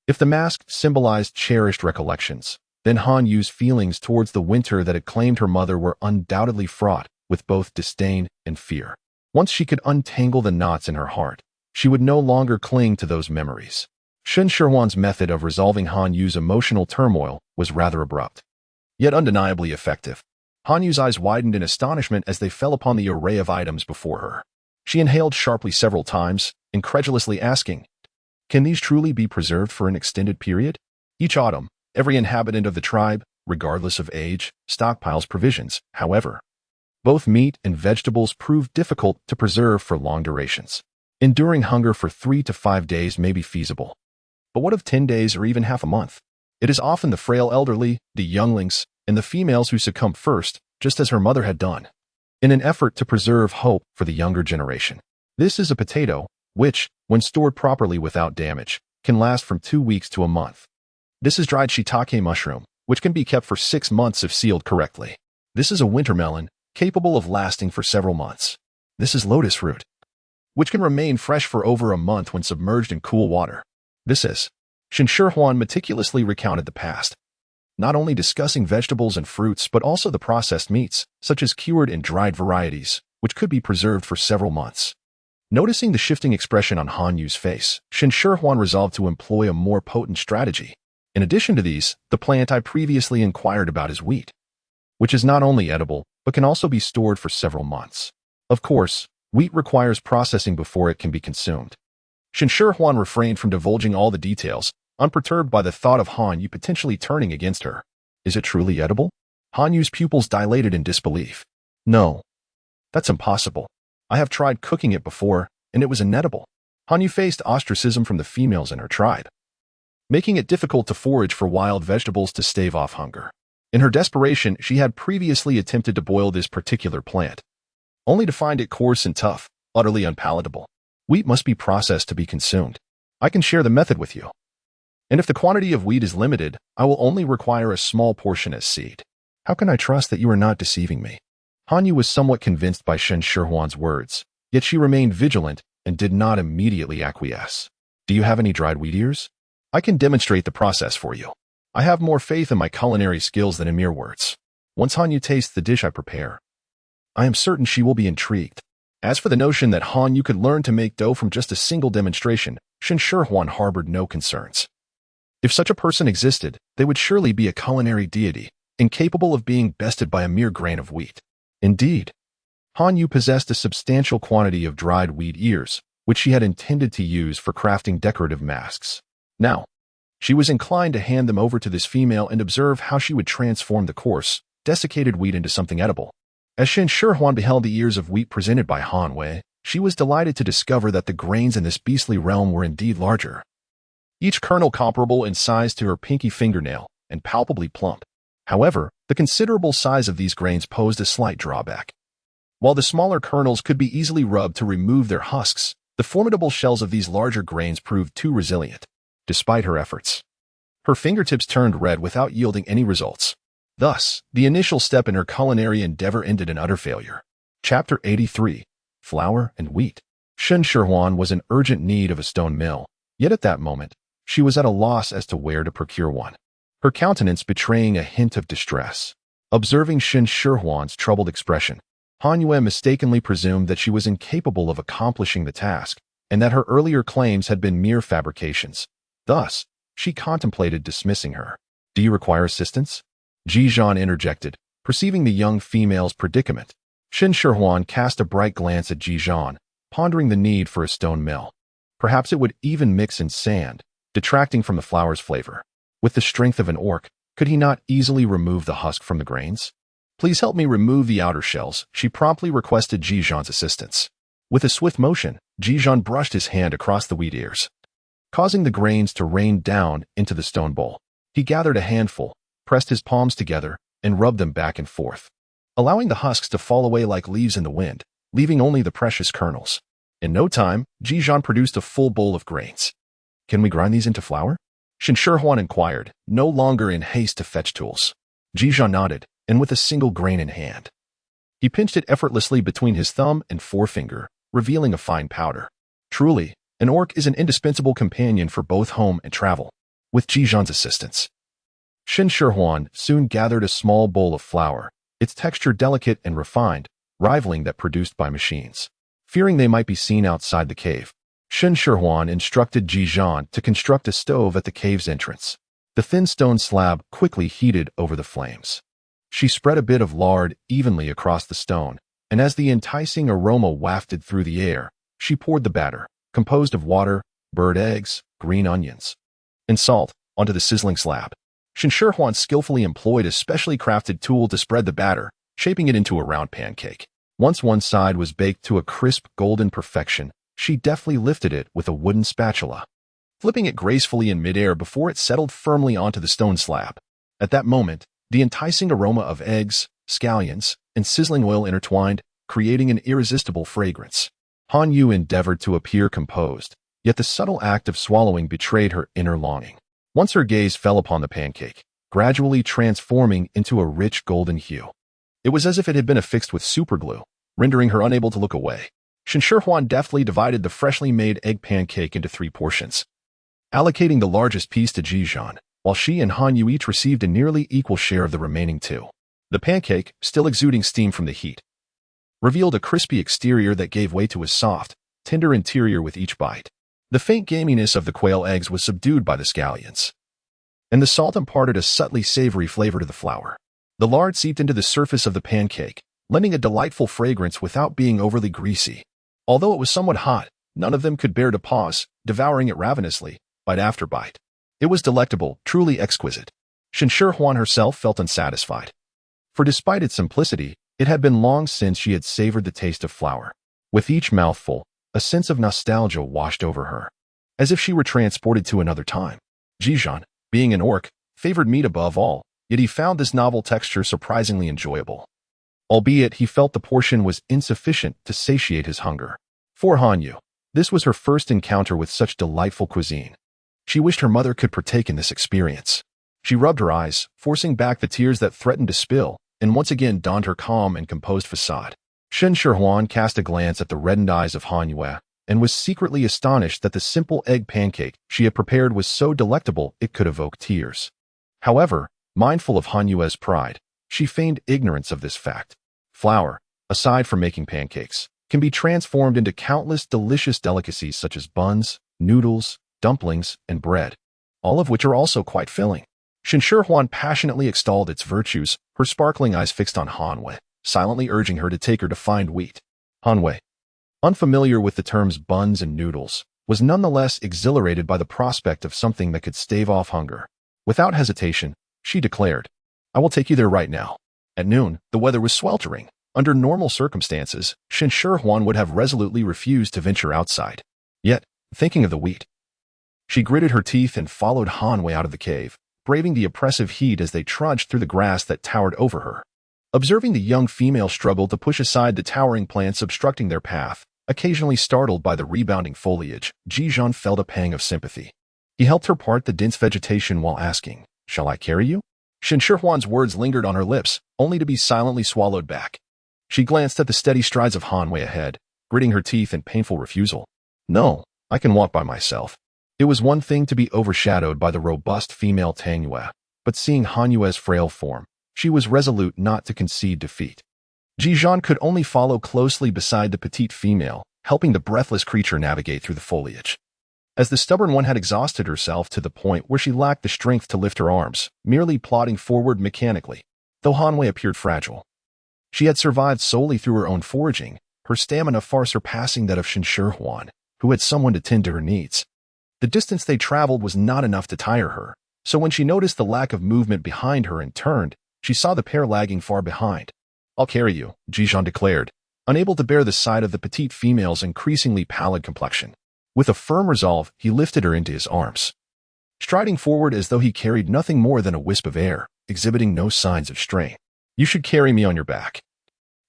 If the mask symbolized cherished recollections, then Han Yu's feelings towards the winter that had claimed her mother were undoubtedly fraught with both disdain and fear. Once she could untangle the knots in her heart, she would no longer cling to those memories. Shen Shihuan's method of resolving Han Yu's emotional turmoil was rather abrupt, yet undeniably effective. Han Yu's eyes widened in astonishment as they fell upon the array of items before her. She inhaled sharply several times, incredulously asking, "Can these truly be preserved for an extended period?" Each autumn, every inhabitant of the tribe, regardless of age, stockpiles provisions. However, both meat and vegetables proved difficult to preserve for long durations. Enduring hunger for 3 to 5 days may be feasible. But what of 10 days or even half a month? It is often the frail elderly, the younglings, and the females who succumb first, just as her mother had done, in an effort to preserve hope for the younger generation. This is a potato, which, when stored properly without damage, can last from 2 weeks to a month. This is dried shiitake mushroom, which can be kept for 6 months if sealed correctly. This is a winter melon, capable of lasting for several months. This is lotus root, which can remain fresh for over a month when submerged in cool water. This is. Shen Shihuan meticulously recounted the past, not only discussing vegetables and fruits but also the processed meats, such as cured and dried varieties, which could be preserved for several months. Noticing the shifting expression on Han Yu's face, Shen Shihuan resolved to employ a more potent strategy. In addition to these, the plant I previously inquired about is wheat, which is not only edible, but can also be stored for several months. Of course, wheat requires processing before it can be consumed. Shen Shihuan refrained from divulging all the details, unperturbed by the thought of Han Yu potentially turning against her. Is it truly edible? Han Yu's pupils dilated in disbelief. No. That's impossible. I have tried cooking it before, and it was inedible. Han Yu faced ostracism from the females in her tribe, making it difficult to forage for wild vegetables to stave off hunger. In her desperation, she had previously attempted to boil this particular plant, only to find it coarse and tough, utterly unpalatable. Wheat must be processed to be consumed. I can share the method with you. And if the quantity of wheat is limited, I will only require a small portion as seed. How can I trust that you are not deceiving me? Han Yu was somewhat convinced by Shen Shihuan's words, yet she remained vigilant and did not immediately acquiesce. Do you have any dried wheat ears? I can demonstrate the process for you. I have more faith in my culinary skills than in mere words. Once Han Yu tastes the dish I prepare, I am certain she will be intrigued. As for the notion that Han Yu could learn to make dough from just a single demonstration, Shen Shihuan harbored no concerns. If such a person existed, they would surely be a culinary deity, incapable of being bested by a mere grain of wheat. Indeed, Han Yu possessed a substantial quantity of dried wheat ears, which she had intended to use for crafting decorative masks. Now, she was inclined to hand them over to this female and observe how she would transform the coarse, desiccated wheat into something edible. As Shen Shihuan beheld the ears of wheat presented by Han Wei, she was delighted to discover that the grains in this beastly realm were indeed larger, each kernel comparable in size to her pinky fingernail and palpably plump. However, the considerable size of these grains posed a slight drawback. While the smaller kernels could be easily rubbed to remove their husks, the formidable shells of these larger grains proved too resilient. Despite her efforts, her fingertips turned red without yielding any results. Thus, the initial step in her culinary endeavor ended in utter failure. Chapter 83. Flour and Wheat. Shen Shihuan was in urgent need of a stone mill, yet at that moment, she was at a loss as to where to procure one, her countenance betraying a hint of distress. Observing Shen Shihuan's troubled expression, Han Yue mistakenly presumed that she was incapable of accomplishing the task, and that her earlier claims had been mere fabrications. Thus, she contemplated dismissing her. Do you require assistance? Ji Zhan interjected, perceiving the young female's predicament. Shen Shihuan cast a bright glance at Ji Zhan, pondering the need for a stone mill. Perhaps it would even mix in sand, detracting from the flour's flavor. With the strength of an orc, could he not easily remove the husk from the grains? Please help me remove the outer shells, she promptly requested Ji Zhan's assistance. With a swift motion, Ji Zhan brushed his hand across the wheat ears, causing the grains to rain down into the stone bowl. He gathered a handful, pressed his palms together, and rubbed them back and forth, allowing the husks to fall away like leaves in the wind, leaving only the precious kernels. In no time, Ji Zhan produced a full bowl of grains. Can we grind these into flour? Shen Shihuan inquired, no longer in haste to fetch tools. Ji Zhan nodded, and with a single grain in hand, he pinched it effortlessly between his thumb and forefinger, revealing a fine powder. Truly, an orc is an indispensable companion for both home and travel. With Ji Zhan's assistance, Shen Shihuan soon gathered a small bowl of flour, its texture delicate and refined, rivaling that produced by machines. Fearing they might be seen outside the cave, Shen Shihuan instructed Ji Zhan to construct a stove at the cave's entrance. The thin stone slab quickly heated over the flames. She spread a bit of lard evenly across the stone, and as the enticing aroma wafted through the air, she poured the batter, composed of water, bird eggs, green onions, and salt, onto the sizzling slab. Shen Shihuan skillfully employed a specially crafted tool to spread the batter, shaping it into a round pancake. Once one side was baked to a crisp golden perfection, she deftly lifted it with a wooden spatula, flipping it gracefully in midair before it settled firmly onto the stone slab. At that moment, the enticing aroma of eggs, scallions, and sizzling oil intertwined, creating an irresistible fragrance. Han Yu endeavored to appear composed, yet the subtle act of swallowing betrayed her inner longing. Once her gaze fell upon the pancake, gradually transforming into a rich golden hue. It was as if it had been affixed with superglue, rendering her unable to look away. Shen Shihuan deftly divided the freshly made egg pancake into 3 portions, allocating the largest piece to Ji Zhan, while she and Han Yu each received a nearly equal share of the remaining 2. The pancake, still exuding steam from the heat, revealed a crispy exterior that gave way to a soft, tender interior with each bite. The faint gaminess of the quail eggs was subdued by the scallions, and the salt imparted a subtly savory flavor to the flour. The lard seeped into the surface of the pancake, lending a delightful fragrance without being overly greasy. Although it was somewhat hot, none of them could bear to pause, devouring it ravenously, bite after bite. It was delectable, truly exquisite. Shen Shihuan herself felt unsatisfied. For despite its simplicity, it had been long since she had savored the taste of flour. With each mouthful, a sense of nostalgia washed over her, as if she were transported to another time. Ji Zhan, being an orc, favored meat above all, yet he found this novel texture surprisingly enjoyable. Albeit he felt the portion was insufficient to satiate his hunger. For Hanyu, this was her first encounter with such delightful cuisine. She wished her mother could partake in this experience. She rubbed her eyes, forcing back the tears that threatened to spill, and once again donned her calm and composed facade. Shen Shihuan cast a glance at the reddened eyes of Hanyu and was secretly astonished that the simple egg pancake she had prepared was so delectable it could evoke tears. However, mindful of Hanyu's pride, she feigned ignorance of this fact. Flour, aside from making pancakes, can be transformed into countless delicious delicacies such as buns, noodles, dumplings, and bread, all of which are also quite filling. Shen Shihuan passionately extolled its virtues, her sparkling eyes fixed on Hanyu, silently urging her to take her to find wheat. Hanyu, unfamiliar with the terms buns and noodles, was nonetheless exhilarated by the prospect of something that could stave off hunger. Without hesitation, she declared, "I will take you there right now." At noon, the weather was sweltering. Under normal circumstances, Shen Shihuan would have resolutely refused to venture outside. Yet, thinking of the wheat, she gritted her teeth and followed Hanyu out of the cave, braving the oppressive heat as they trudged through the grass that towered over her. Observing the young female struggle to push aside the towering plants obstructing their path, occasionally startled by the rebounding foliage, Ji Zhan felt a pang of sympathy. He helped her part the dense vegetation while asking, "Shall I carry you?" Shen Shihuan's words lingered on her lips, only to be silently swallowed back. She glanced at the steady strides of Hanyu ahead, gritting her teeth in painful refusal. "No, I can walk by myself." It was one thing to be overshadowed by the robust female Tangyue, but seeing Hanyu's frail form, she was resolute not to concede defeat. Ji Zhan could only follow closely beside the petite female, helping the breathless creature navigate through the foliage. As the stubborn one had exhausted herself to the point where she lacked the strength to lift her arms, merely plodding forward mechanically, though Hanyu appeared fragile. She had survived solely through her own foraging, her stamina far surpassing that of Shen Shihuan, who had someone to tend to her needs. The distance they traveled was not enough to tire her, so when she noticed the lack of movement behind her and turned, she saw the pair lagging far behind. "I'll carry you," Ji Zhan declared, unable to bear the sight of the petite female's increasingly pallid complexion. With a firm resolve, he lifted her into his arms, striding forward as though he carried nothing more than a wisp of air, exhibiting no signs of strain. "You should carry me on your back."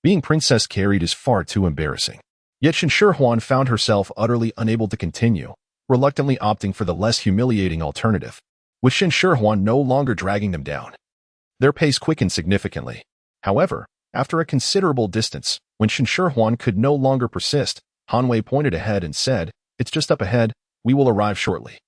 Being princess carried is far too embarrassing. Yet Shen Shihuan found herself utterly unable to continue, reluctantly opting for the less humiliating alternative, with Shen Shihuan no longer dragging them down. Their pace quickened significantly. However, after a considerable distance, when Shen Shihuan could no longer persist, Hanyu pointed ahead and said, "It's just up ahead, we will arrive shortly."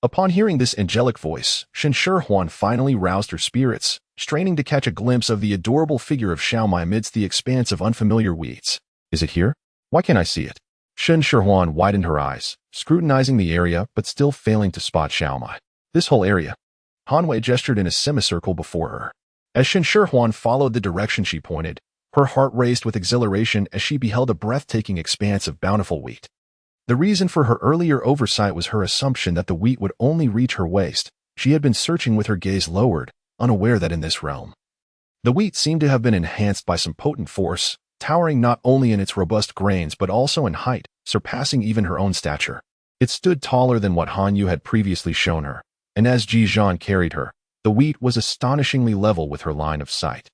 Upon hearing this angelic voice, Shen Shihuan finally roused her spirits, straining to catch a glimpse of the adorable figure of Xiaomai amidst the expanse of unfamiliar weeds. "Is it here? Why can't I see it?" Shen Shihuan widened her eyes, scrutinizing the area but still failing to spot Xiaomai. "This whole area." Hanyu gestured in a semicircle before her. As Shen Shihuan followed the direction she pointed, her heart raced with exhilaration as she beheld a breathtaking expanse of bountiful wheat. The reason for her earlier oversight was her assumption that the wheat would only reach her waist. She had been searching with her gaze lowered, unaware that in this realm, the wheat seemed to have been enhanced by some potent force, towering not only in its robust grains but also in height, surpassing even her own stature. It stood taller than what Hanyu had previously shown her, and as Ji Zhan carried her, the wheat was astonishingly level with her line of sight.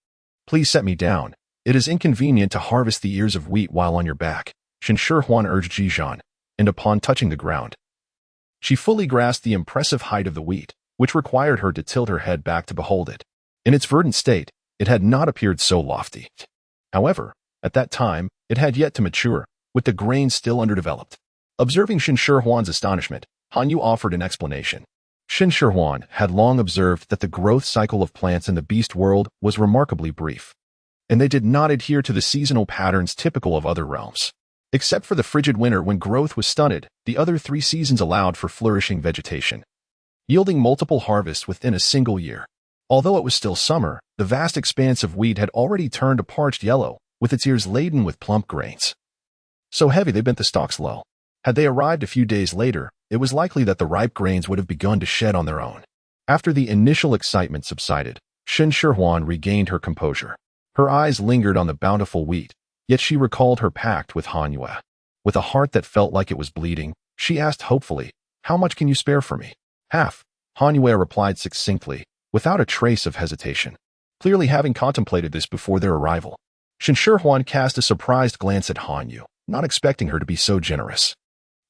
"Please set me down. It is inconvenient to harvest the ears of wheat while on your back," Shen Shihuan urged Ji Zhan, and upon touching the ground, she fully grasped the impressive height of the wheat, which required her to tilt her head back to behold it. In its verdant state, it had not appeared so lofty. However, at that time, it had yet to mature, with the grain still underdeveloped. Observing Shen Shihuan's astonishment, Hanyu offered an explanation. Shen Shihuan had long observed that the growth cycle of plants in the beast world was remarkably brief, and they did not adhere to the seasonal patterns typical of other realms. Except for the frigid winter when growth was stunted, the other 3 seasons allowed for flourishing vegetation. yielding multiple harvests within a single year. Although it was still summer, the vast expanse of wheat had already turned a parched yellow, with its ears laden with plump grains. So heavy they bent the stalks low. Had they arrived a few days later, it was likely that the ripe grains would have begun to shed on their own. After the initial excitement subsided, Shen Shihuan regained her composure. Her eyes lingered on the bountiful wheat, yet she recalled her pact with Han Yue. With a heart that felt like it was bleeding, she asked hopefully, "How much can you spare for me?" "Half," Han Yue replied succinctly, without a trace of hesitation, clearly having contemplated this before their arrival. Shen Shihuan cast a surprised glance at Han Yu, not expecting her to be so generous.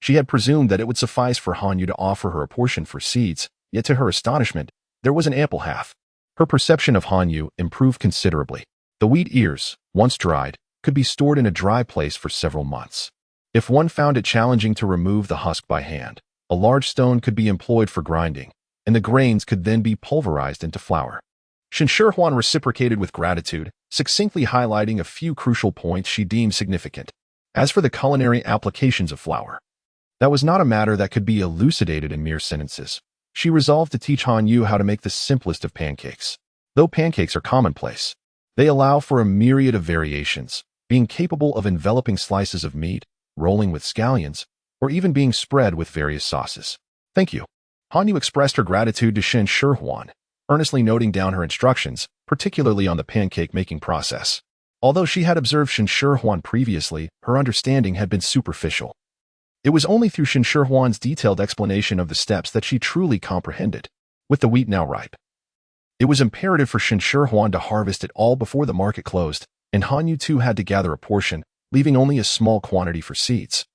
She had presumed that it would suffice for Han Yu to offer her a portion for seeds, yet to her astonishment, there was an ample half. Her perception of Han Yu improved considerably. The wheat ears, once dried, could be stored in a dry place for several months. If one found it challenging to remove the husk by hand, a large stone could be employed for grinding, and the grains could then be pulverized into flour. Shen Shihuan reciprocated with gratitude, succinctly highlighting a few crucial points she deemed significant. As for the culinary applications of flour, that was not a matter that could be elucidated in mere sentences. She resolved to teach Han Yu how to make the simplest of pancakes. Though pancakes are commonplace, they allow for a myriad of variations, being capable of enveloping slices of meat, rolling with scallions, or even being spread with various sauces. "Thank you." Han Yu expressed her gratitude to Shen Shihuan, earnestly noting down her instructions, particularly on the pancake-making process. Although she had observed Shen Shihuan previously, her understanding had been superficial. It was only through Shen Shihuan's detailed explanation of the steps that she truly comprehended. With the wheat now ripe, it was imperative for Shen Shihuan to harvest it all before the market closed, and Han Yu too had to gather a portion, leaving only a small quantity for seeds,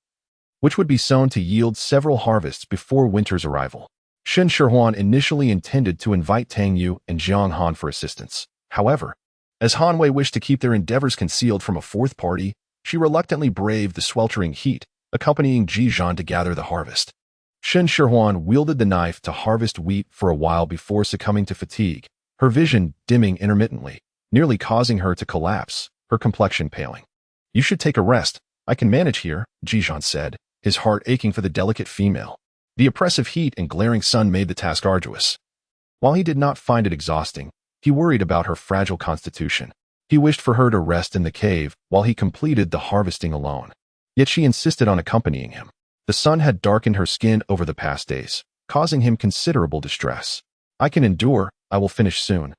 which would be sown to yield several harvests before winter's arrival. Shen Shihuan initially intended to invite Tang Yu and Jiang Han for assistance. However, as Han Wei wished to keep their endeavors concealed from a fourth party, she reluctantly braved the sweltering heat, accompanying Ji Zhan to gather the harvest. Shen Shihuan wielded the knife to harvest wheat for a while before succumbing to fatigue, her vision dimming intermittently, nearly causing her to collapse, her complexion paling. "You should take a rest. I can manage here," Ji Zhan said, his heart aching for the delicate female. The oppressive heat and glaring sun made the task arduous. While he did not find it exhausting, he worried about her fragile constitution. He wished for her to rest in the cave while he completed the harvesting alone. Yet she insisted on accompanying him. The sun had darkened her skin over the past days, causing him considerable distress. "I can endure, I will finish soon."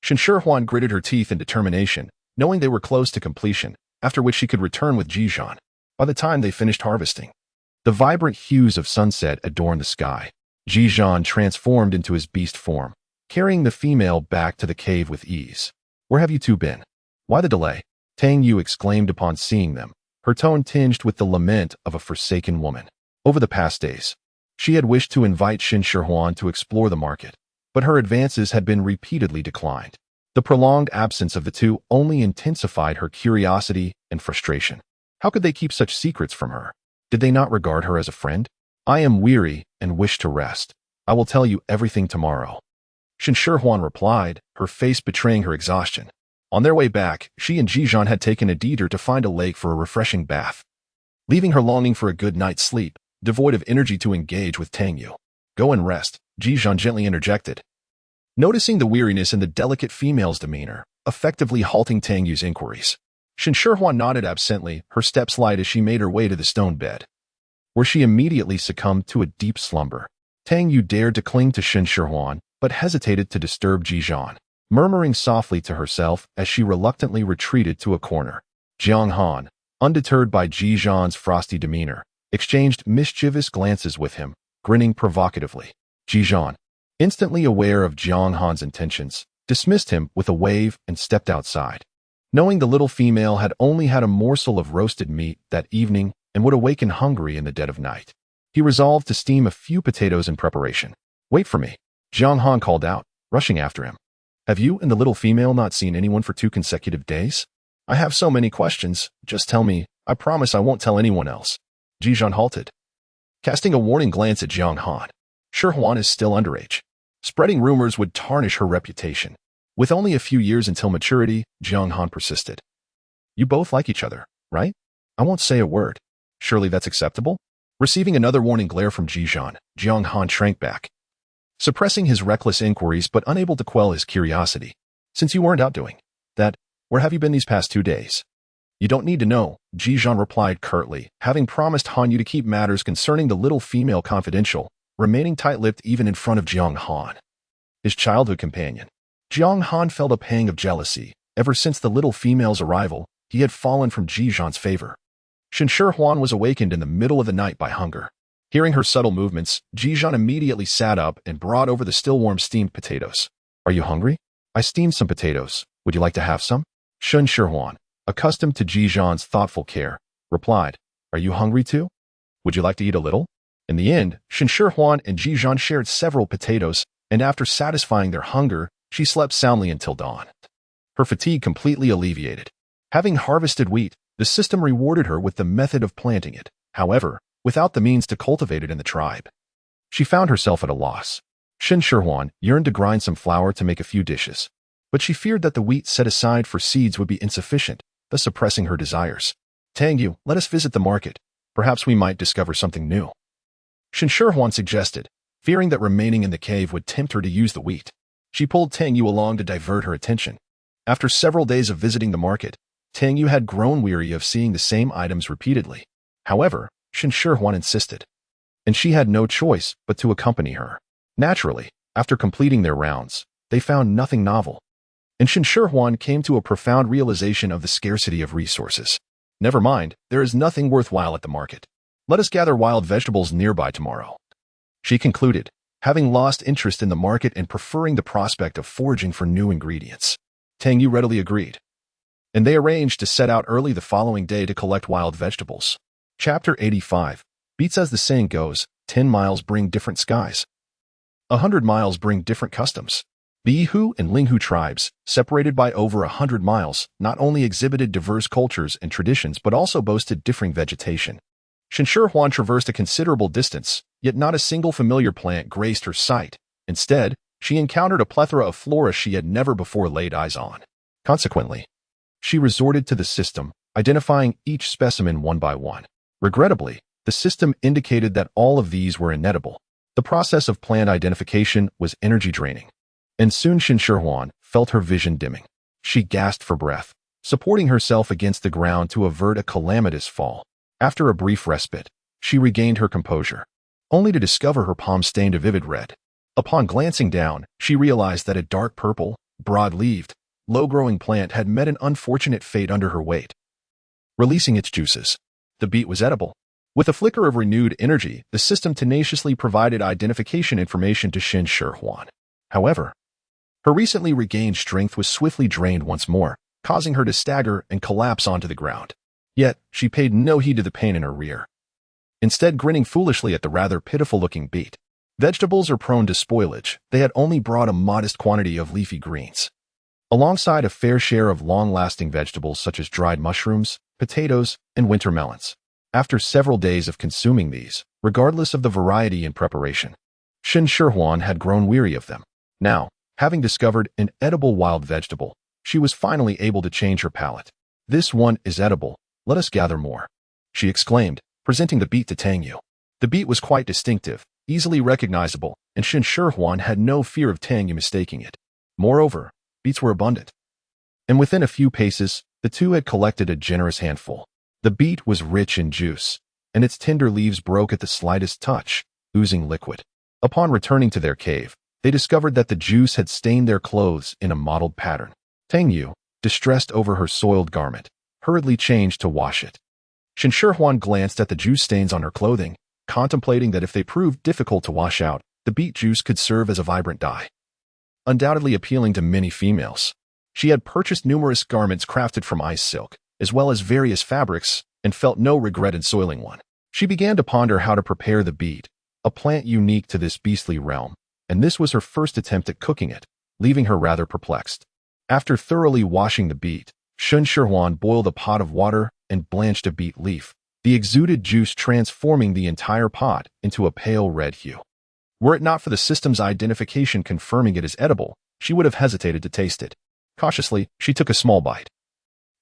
Shen Shihuan gritted her teeth in determination, knowing they were close to completion, after which she could return with Ji Zhan. By the time they finished harvesting, the vibrant hues of sunset adorned the sky. Ji Zhan transformed into his beast form, carrying the female back to the cave with ease. "Where have you two been? Why the delay?" Tang Yu exclaimed upon seeing them, her tone tinged with the lament of a forsaken woman. Over the past days, she had wished to invite Shen Shihuan to explore the market, but her advances had been repeatedly declined. The prolonged absence of the two only intensified her curiosity and frustration. How could they keep such secrets from her? Did they not regard her as a friend? "I am weary and wish to rest. I will tell you everything tomorrow," Shen Shihuan replied, her face betraying her exhaustion. On their way back, she and Ji Zhan had taken a detour to find a lake for a refreshing bath, leaving her longing for a good night's sleep, devoid of energy to engage with Tang Yu. "Go and rest," Ji Zhan gently interjected, noticing the weariness in the delicate female's demeanor, effectively halting Tang Yu's inquiries. Shen Shihuan nodded absently, her steps light as she made her way to the stone bed, where she immediately succumbed to a deep slumber. Tang Yu dared to cling to Shen Shihuan, but hesitated to disturb Ji Zhan, murmuring softly to herself as she reluctantly retreated to a corner. Jiang Han, undeterred by Ji Zhan's frosty demeanor, exchanged mischievous glances with him, grinning provocatively. Ji Zhan, instantly aware of Jiang Han's intentions, dismissed him with a wave and stepped outside. Knowing the little female had only had a morsel of roasted meat that evening and would awaken hungry in the dead of night, he resolved to steam a few potatoes in preparation. "Wait for me," Jiang Han called out, rushing after him. "Have you and the little female not seen anyone for 2 consecutive days? I have so many questions. Just tell me. I promise I won't tell anyone else." Ji Zhan halted, casting a warning glance at Jiang Han. Shihuan is still underage. Spreading rumors would tarnish her reputation. With only a few years until maturity, Jiang Han persisted. "You both like each other, right? I won't say a word. Surely that's acceptable?" Receiving another warning glare from Ji Zhan, Jiang Han shrank back, suppressing his reckless inquiries but unable to quell his curiosity. Since you weren't out doing that, where have you been these past 2 days? You don't need to know, Ji Zhan replied curtly, having promised Han Yu to keep matters concerning the little female confidential, remaining tight-lipped even in front of Jiang Han, his childhood companion. Jiang Han felt a pang of jealousy. Ever since the little female's arrival, he had fallen from Ji Zhan's favor. Shen Shihuan was awakened in the middle of the night by hunger. Hearing her subtle movements, Ji Zhan immediately sat up and brought over the still-warm steamed potatoes. Are you hungry? I steamed some potatoes. Would you like to have some? Shen Shihuan, accustomed to Ji Zhan's thoughtful care, replied, Are you hungry too? Would you like to eat a little? In the end, Shen Shihuan and Ji Zhan shared several potatoes, and after satisfying their hunger, she slept soundly until dawn. Her fatigue completely alleviated. Having harvested wheat, the system rewarded her with the method of planting it, however, without the means to cultivate it in the tribe. She found herself at a loss. Shen Shihuan yearned to grind some flour to make a few dishes, but she feared that the wheat set aside for seeds would be insufficient, thus suppressing her desires. Tang Yu, let us visit the market. Perhaps we might discover something new. Shen Shihuan suggested, fearing that remaining in the cave would tempt her to use the wheat. She pulled Tang Yu along to divert her attention. After several days of visiting the market, Tang Yu had grown weary of seeing the same items repeatedly. However, Shen Shihuan insisted, and she had no choice but to accompany her. Naturally, after completing their rounds, they found nothing novel, and Shen Shihuan came to a profound realization of the scarcity of resources. Never mind, there is nothing worthwhile at the market. Let us gather wild vegetables nearby tomorrow. She concluded, having lost interest in the market and preferring the prospect of foraging for new ingredients. Tang Yu readily agreed, and they arranged to set out early the following day to collect wild vegetables. Chapter 85 beats as the saying goes, 10 miles bring different skies. 100 miles bring different customs. The Yihu and Linghu tribes, separated by over 100 miles, not only exhibited diverse cultures and traditions but also boasted differing vegetation. Shen Shihuan traversed a considerable distance, yet not a single familiar plant graced her sight. Instead, she encountered a plethora of flora she had never before laid eyes on. Consequently, she resorted to the system, identifying each specimen one by one. Regrettably, the system indicated that all of these were inedible. The process of plant identification was energy-draining, and soon Shen Shihuan felt her vision dimming. She gasped for breath, supporting herself against the ground to avert a calamitous fall. After a brief respite, she regained her composure, only to discover her palm stained a vivid red. Upon glancing down, she realized that a dark purple, broad-leaved, low-growing plant had met an unfortunate fate under her weight, releasing its juices. The beet was edible. With a flicker of renewed energy, the system tenaciously provided identification information to Shen Shihuan. However, her recently regained strength was swiftly drained once more, causing her to stagger and collapse onto the ground. Yet, she paid no heed to the pain in her rear, instead grinning foolishly at the rather pitiful-looking beet. Vegetables are prone to spoilage. They had only brought a modest quantity of leafy greens, alongside a fair share of long-lasting vegetables such as dried mushrooms, potatoes, and winter melons. After several days of consuming these, regardless of the variety and preparation, Shen Shihuan had grown weary of them. Now, having discovered an edible wild vegetable, she was finally able to change her palate. This one is edible. Let us gather more, she exclaimed, presenting the beet to Tang Yu. The beet was quite distinctive, easily recognizable, and Shen Shihuan had no fear of Tang Yu mistaking it. Moreover, beets were abundant, and within a few paces, the two had collected a generous handful. The beet was rich in juice, and its tender leaves broke at the slightest touch, oozing liquid. Upon returning to their cave, they discovered that the juice had stained their clothes in a mottled pattern. Tang Yu, distressed over her soiled garment, hurriedly changed to wash it. Shen Shihuan glanced at the juice stains on her clothing, contemplating that if they proved difficult to wash out, the beet juice could serve as a vibrant dye, undoubtedly appealing to many females. She had purchased numerous garments crafted from ice silk, as well as various fabrics, and felt no regret in soiling one. She began to ponder how to prepare the beet, a plant unique to this beastly realm, and this was her first attempt at cooking it, leaving her rather perplexed. After thoroughly washing the beet, Shen Shihuan boiled a pot of water and blanched a beet leaf, the exuded juice transforming the entire pot into a pale red hue. Were it not for the system's identification confirming it as edible, she would have hesitated to taste it. Cautiously, she took a small bite,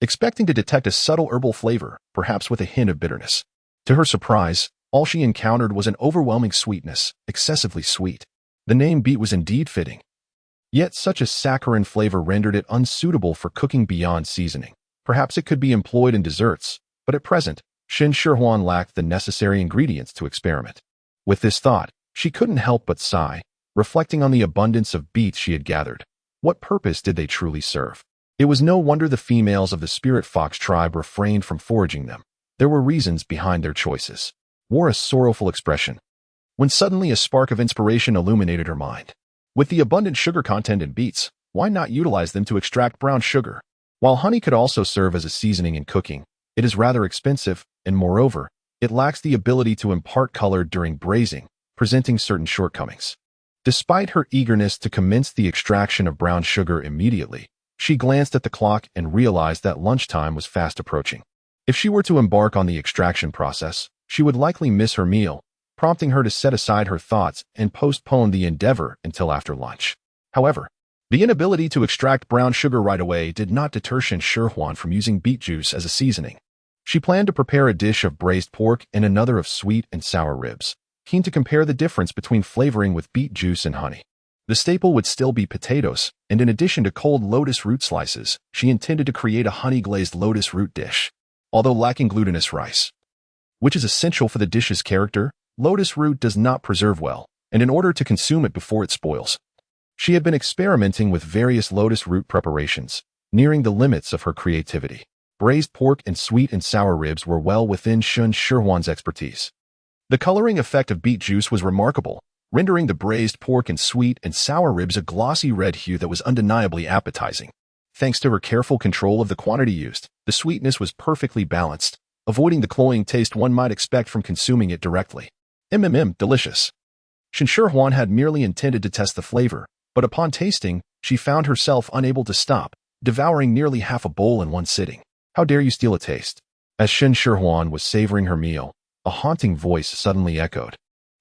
expecting to detect a subtle herbal flavor, perhaps with a hint of bitterness. To her surprise, all she encountered was an overwhelming sweetness, excessively sweet. The name beet was indeed fitting. Yet such a saccharine flavor rendered it unsuitable for cooking beyond seasoning. Perhaps it could be employed in desserts, but at present, Shen Shihuan lacked the necessary ingredients to experiment. With this thought, she couldn't help but sigh, reflecting on the abundance of beets she had gathered. What purpose did they truly serve? It was no wonder the females of the spirit fox tribe refrained from foraging them. There were reasons behind their choices. Wore a sorrowful expression, when suddenly a spark of inspiration illuminated her mind. With the abundant sugar content in beets, why not utilize them to extract brown sugar? While honey could also serve as a seasoning in cooking, it is rather expensive, and moreover, it lacks the ability to impart color during braising, presenting certain shortcomings. Despite her eagerness to commence the extraction of brown sugar immediately, she glanced at the clock and realized that lunchtime was fast approaching. If she were to embark on the extraction process, she would likely miss her meal, prompting her to set aside her thoughts and postpone the endeavor until after lunch. However, the inability to extract brown sugar right away did not deter Shen Shihuan from using beet juice as a seasoning. She planned to prepare a dish of braised pork and another of sweet and sour ribs, keen to compare the difference between flavoring with beet juice and honey. The staple would still be potatoes, and in addition to cold lotus root slices, she intended to create a honey-glazed lotus root dish. Although lacking glutinous rice, which is essential for the dish's character, lotus root does not preserve well, and in order to consume it before it spoils, she had been experimenting with various lotus root preparations, nearing the limits of her creativity. Braised pork and sweet and sour ribs were well within Shen Shihuan's expertise. The coloring effect of beet juice was remarkable, rendering the braised pork and sweet and sour ribs a glossy red hue that was undeniably appetizing. Thanks to her careful control of the quantity used, the sweetness was perfectly balanced, avoiding the cloying taste one might expect from consuming it directly. Delicious. Shen Shihuan had merely intended to test the flavor, but upon tasting, she found herself unable to stop, devouring nearly half a bowl in one sitting. How dare you steal a taste? As Shen Shihuan was savoring her meal, a haunting voice suddenly echoed,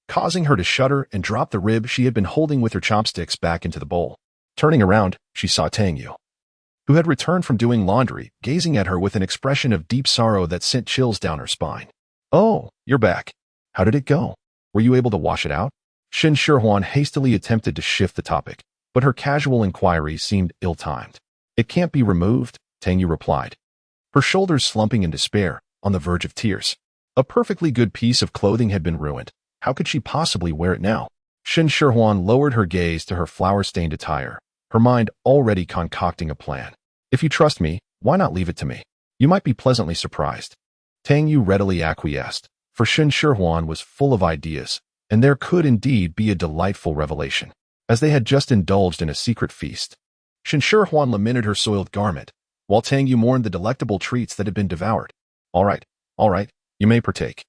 causing her to shudder and drop the rib she had been holding with her chopsticks back into the bowl. Turning around, she saw Tang Yu, who had returned from doing laundry, gazing at her with an expression of deep sorrow that sent chills down her spine. "Oh, you're back. How did it go? Were you able to wash it out?" Shen Shihuan hastily attempted to shift the topic, but her casual inquiry seemed ill-timed. "It can't be removed," Tang Yu replied, her shoulders slumping in despair, on the verge of tears. A perfectly good piece of clothing had been ruined. How could she possibly wear it now? Shen Shihuan lowered her gaze to her flour-stained attire, her mind already concocting a plan. "If you trust me, why not leave it to me? You might be pleasantly surprised." Tang Yu readily acquiesced, for Shen Shihuan was full of ideas, and there could indeed be a delightful revelation, as they had just indulged in a secret feast. Shen Shihuan lamented her soiled garment, while Tang Yu mourned the delectable treats that had been devoured. All right, you may partake."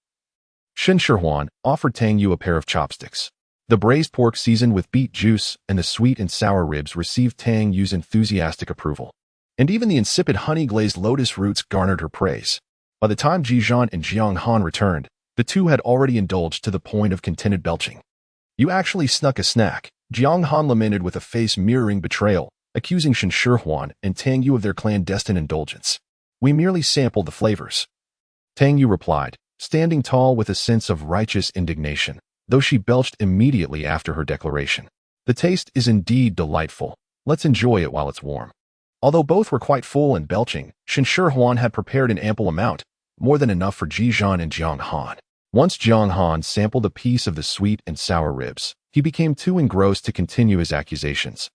Shen Shihuan offered Tang Yu a pair of chopsticks. The braised pork seasoned with beet juice and the sweet and sour ribs received Tang Yu's enthusiastic approval, and even the insipid honey-glazed lotus roots garnered her praise. By the time Ji Zhan and Jiang Han returned, the two had already indulged to the point of contented belching. "You actually snuck a snack," Jiang Han lamented with a face mirroring betrayal, accusing Shen Shihuan and Tang Yu of their clandestine indulgence. "We merely sampled the flavors," Tang Yu replied, standing tall with a sense of righteous indignation, though she belched immediately after her declaration. "The taste is indeed delightful. Let's enjoy it while it's warm." Although both were quite full and belching, Shen Shihuan had prepared an ample amount, more than enough for Ji Zhan and Jiang Han. Once Jiang Han sampled a piece of the sweet and sour ribs, he became too engrossed to continue his accusations,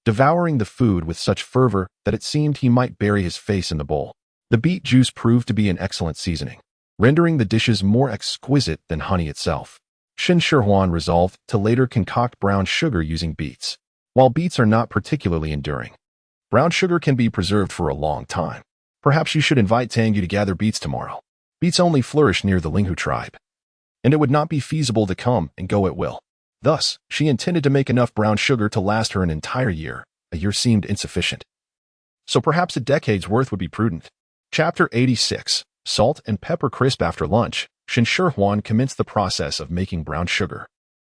devouring the food with such fervor that it seemed he might bury his face in the bowl. The beet juice proved to be an excellent seasoning, rendering the dishes more exquisite than honey itself. Shen Shihuan resolved to later concoct brown sugar using beets. While beets are not particularly enduring, brown sugar can be preserved for a long time. Perhaps you should invite Tang Yu to gather beets tomorrow. Beets only flourish near the Linghu tribe, and it would not be feasible to come and go at will. Thus, she intended to make enough brown sugar to last her an entire year. A year seemed insufficient, so perhaps a decade's worth would be prudent. Chapter 86. Salt and pepper crisp. After lunch, Shen Shihuan commenced the process of making brown sugar.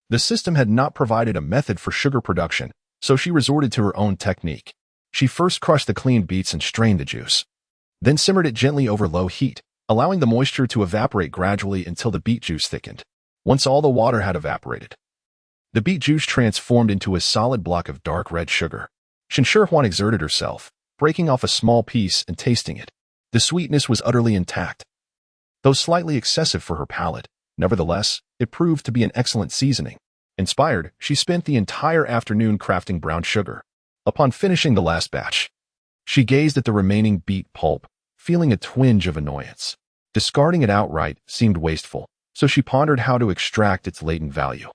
The system had not provided a method for sugar production, so she resorted to her own technique. She first crushed the cleaned beets and strained the juice, then simmered it gently over low heat, allowing the moisture to evaporate gradually until the beet juice thickened. Once all the water had evaporated, The beet juice transformed into a solid block of dark red sugar. Shen Shihuan exerted herself, breaking off a small piece and tasting it. The sweetness was utterly intact, though slightly excessive for her palate. Nevertheless, it proved to be an excellent seasoning. Inspired, she spent the entire afternoon crafting brown sugar. Upon finishing the last batch, she gazed at the remaining beet pulp, feeling a twinge of annoyance. Discarding it outright seemed wasteful, so she pondered how to extract its latent value.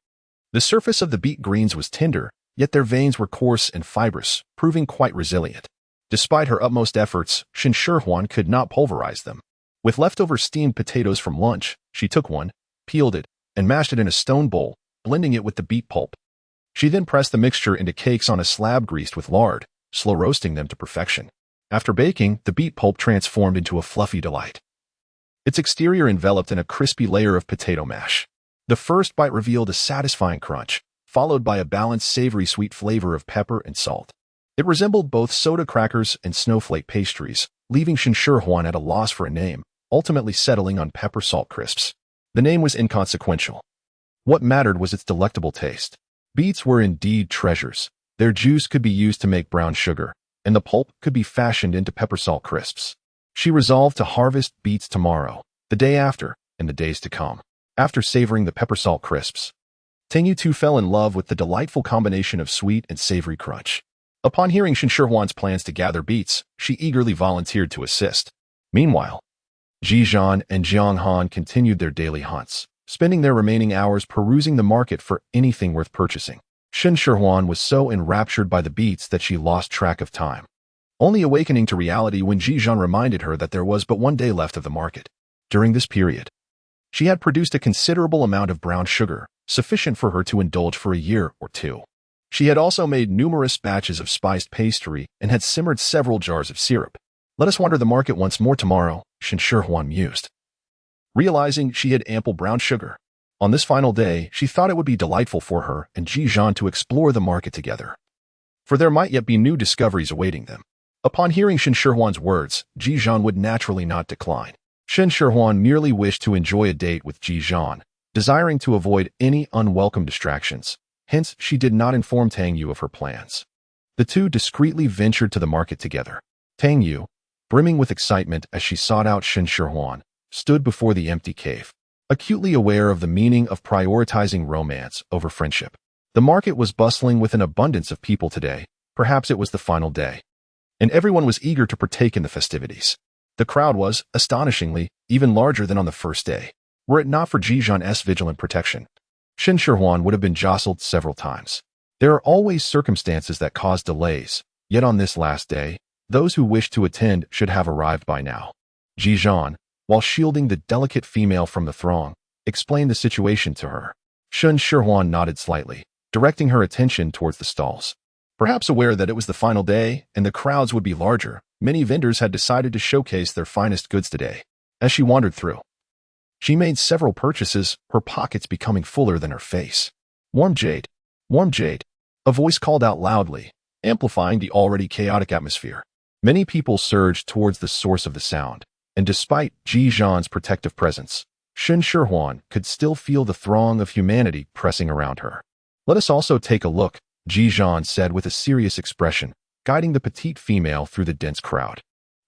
The surface of the beet greens was tender, yet their veins were coarse and fibrous, proving quite resilient. Despite her utmost efforts, Shen Shihuan could not pulverize them. With leftover steamed potatoes from lunch, she took one, peeled it, and mashed it in a stone bowl, blending it with the beet pulp. She then pressed the mixture into cakes on a slab greased with lard, slow roasting them to perfection. After baking, the beet pulp transformed into a fluffy delight. Its exterior enveloped in a crispy layer of potato mash. The first bite revealed a satisfying crunch, followed by a balanced savory sweet flavor of pepper and salt. It resembled both soda crackers and snowflake pastries, leaving Shen Shihuan at a loss for a name, ultimately settling on pepper salt crisps. The name was inconsequential. What mattered was its delectable taste. Beets were indeed treasures. Their juice could be used to make brown sugar, and the pulp could be fashioned into pepper salt crisps. She resolved to harvest beets tomorrow, the day after, and the days to come. After savoring the pepper salt crisps, Tang too fell in love with the delightful combination of sweet and savory crunch. Upon hearing Shen Shihuan's plans to gather beets, she eagerly volunteered to assist. Meanwhile, Ji Zhan and Jiang Han continued their daily hunts, spending their remaining hours perusing the market for anything worth purchasing. Shen Shihuan was so enraptured by the beets that she lost track of time, only awakening to reality when Ji Zhan reminded her that there was but one day left of the market. During this period, she had produced a considerable amount of brown sugar, sufficient for her to indulge for a year or two. She had also made numerous batches of spiced pastry and had simmered several jars of syrup. Let us wander the market once more tomorrow, Shen Shihuan mused. Realizing she had ample brown sugar, on this final day, she thought it would be delightful for her and Ji Zhan to explore the market together, for there might yet be new discoveries awaiting them. Upon hearing Shen Shihuan's words, Ji Zhan would naturally not decline. Shen Shihuan merely wished to enjoy a date with Ji Zhan, desiring to avoid any unwelcome distractions. Hence, she did not inform Tang Yu of her plans. The two discreetly ventured to the market together. Tang Yu, brimming with excitement as she sought out Shen Shihuan, stood before the empty cave, acutely aware of the meaning of prioritizing romance over friendship. The market was bustling with an abundance of people today. Perhaps it was the final day, and everyone was eager to partake in the festivities. The crowd was, astonishingly, even larger than on the first day. Were it not for Ji Zhan's vigilant protection, Shen Shihuan would have been jostled several times. There are always circumstances that cause delays, yet on this last day, those who wish to attend should have arrived by now. Ji Zhan, while shielding the delicate female from the throng, explained the situation to her. Shen Shihuan nodded slightly, directing her attention towards the stalls. Perhaps aware that it was the final day and the crowds would be larger, many vendors had decided to showcase their finest goods today. As she wandered through, she made several purchases, her pockets becoming fuller than her face. Warm jade, a voice called out loudly, amplifying the already chaotic atmosphere. Many people surged towards the source of the sound, and despite Ji Zhan's protective presence, Shen Shihuan could still feel the throng of humanity pressing around her. Let us also take a look, Ji Zhan said with a serious expression, guiding the petite female through the dense crowd.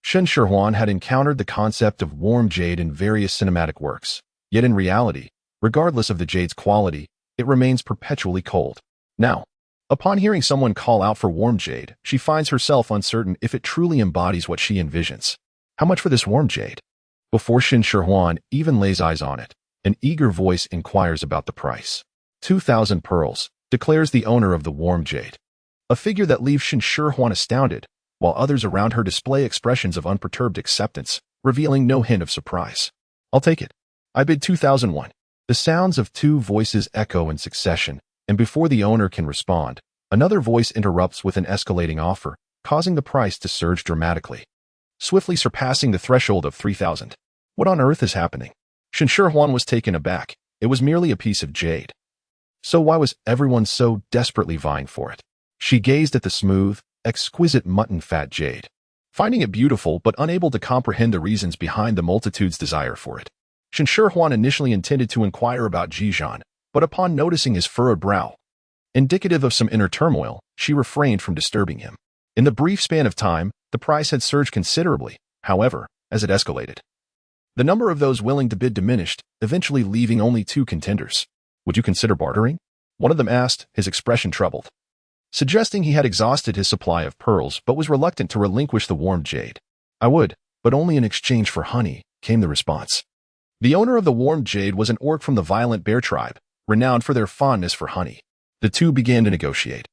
Shen Shihuan had encountered the concept of warm jade in various cinematic works, yet in reality, regardless of the jade's quality, it remains perpetually cold. Now, upon hearing someone call out for warm jade, she finds herself uncertain if it truly embodies what she envisions. How much for this warm jade? Before Shen Shihuan even lays eyes on it, an eager voice inquires about the price. 2,000 pearls, declares the owner of the warm jade. A figure that leaves Shen Shihuan astounded, while others around her display expressions of unperturbed acceptance, revealing no hint of surprise. I'll take it. I bid 2,001. The sounds of two voices echo in succession, and before the owner can respond, another voice interrupts with an escalating offer, causing the price to surge dramatically, swiftly surpassing the threshold of 3,000. What on earth is happening? Shen Shihuan was taken aback. It was merely a piece of jade. So why was everyone so desperately vying for it? She gazed at the smooth, exquisite mutton-fat jade, finding it beautiful but unable to comprehend the reasons behind the multitude's desire for it. Shen Shihuan initially intended to inquire about Ji Zhan, but upon noticing his furrowed brow, Indicative of some inner turmoil, she refrained from disturbing him. In the brief span of time, the price had surged considerably, however, as it escalated. The number of those willing to bid diminished, eventually leaving only 2 contenders. Would you consider bartering? One of them asked, his expression troubled, suggesting he had exhausted his supply of pearls but was reluctant to relinquish the warm jade. I would, but only in exchange for honey, came the response. The owner of the warm jade was an orc from the violent bear tribe, renowned for their fondness for honey. The two began to negotiate.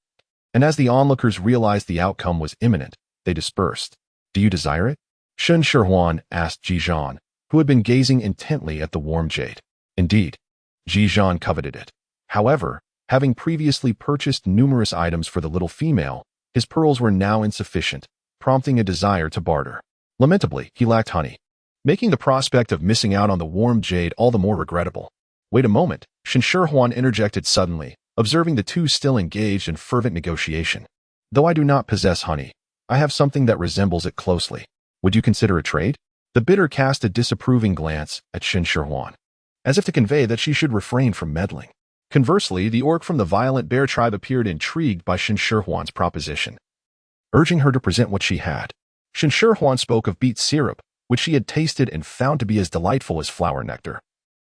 And as the onlookers realized the outcome was imminent, they dispersed. Do you desire it? Shen Shihuan asked Ji Zhan, who had been gazing intently at the warm jade. Indeed, Ji Zhan coveted it. However, having previously purchased numerous items for the little female, his pearls were now insufficient, prompting a desire to barter. Lamentably, he lacked honey, making the prospect of missing out on the warm jade all the more regrettable. Wait a moment, Shen Shihuan interjected suddenly, observing the two still engaged in fervent negotiation. Though I do not possess honey, I have something that resembles it closely. Would you consider a trade? The bidder cast a disapproving glance at Shen Shihuan, as if to convey that she should refrain from meddling. Conversely, the orc from the violent bear tribe appeared intrigued by Shen Shihuan's proposition, urging her to present what she had. Shen Shihuan spoke of beet syrup, which she had tasted and found to be as delightful as flower nectar.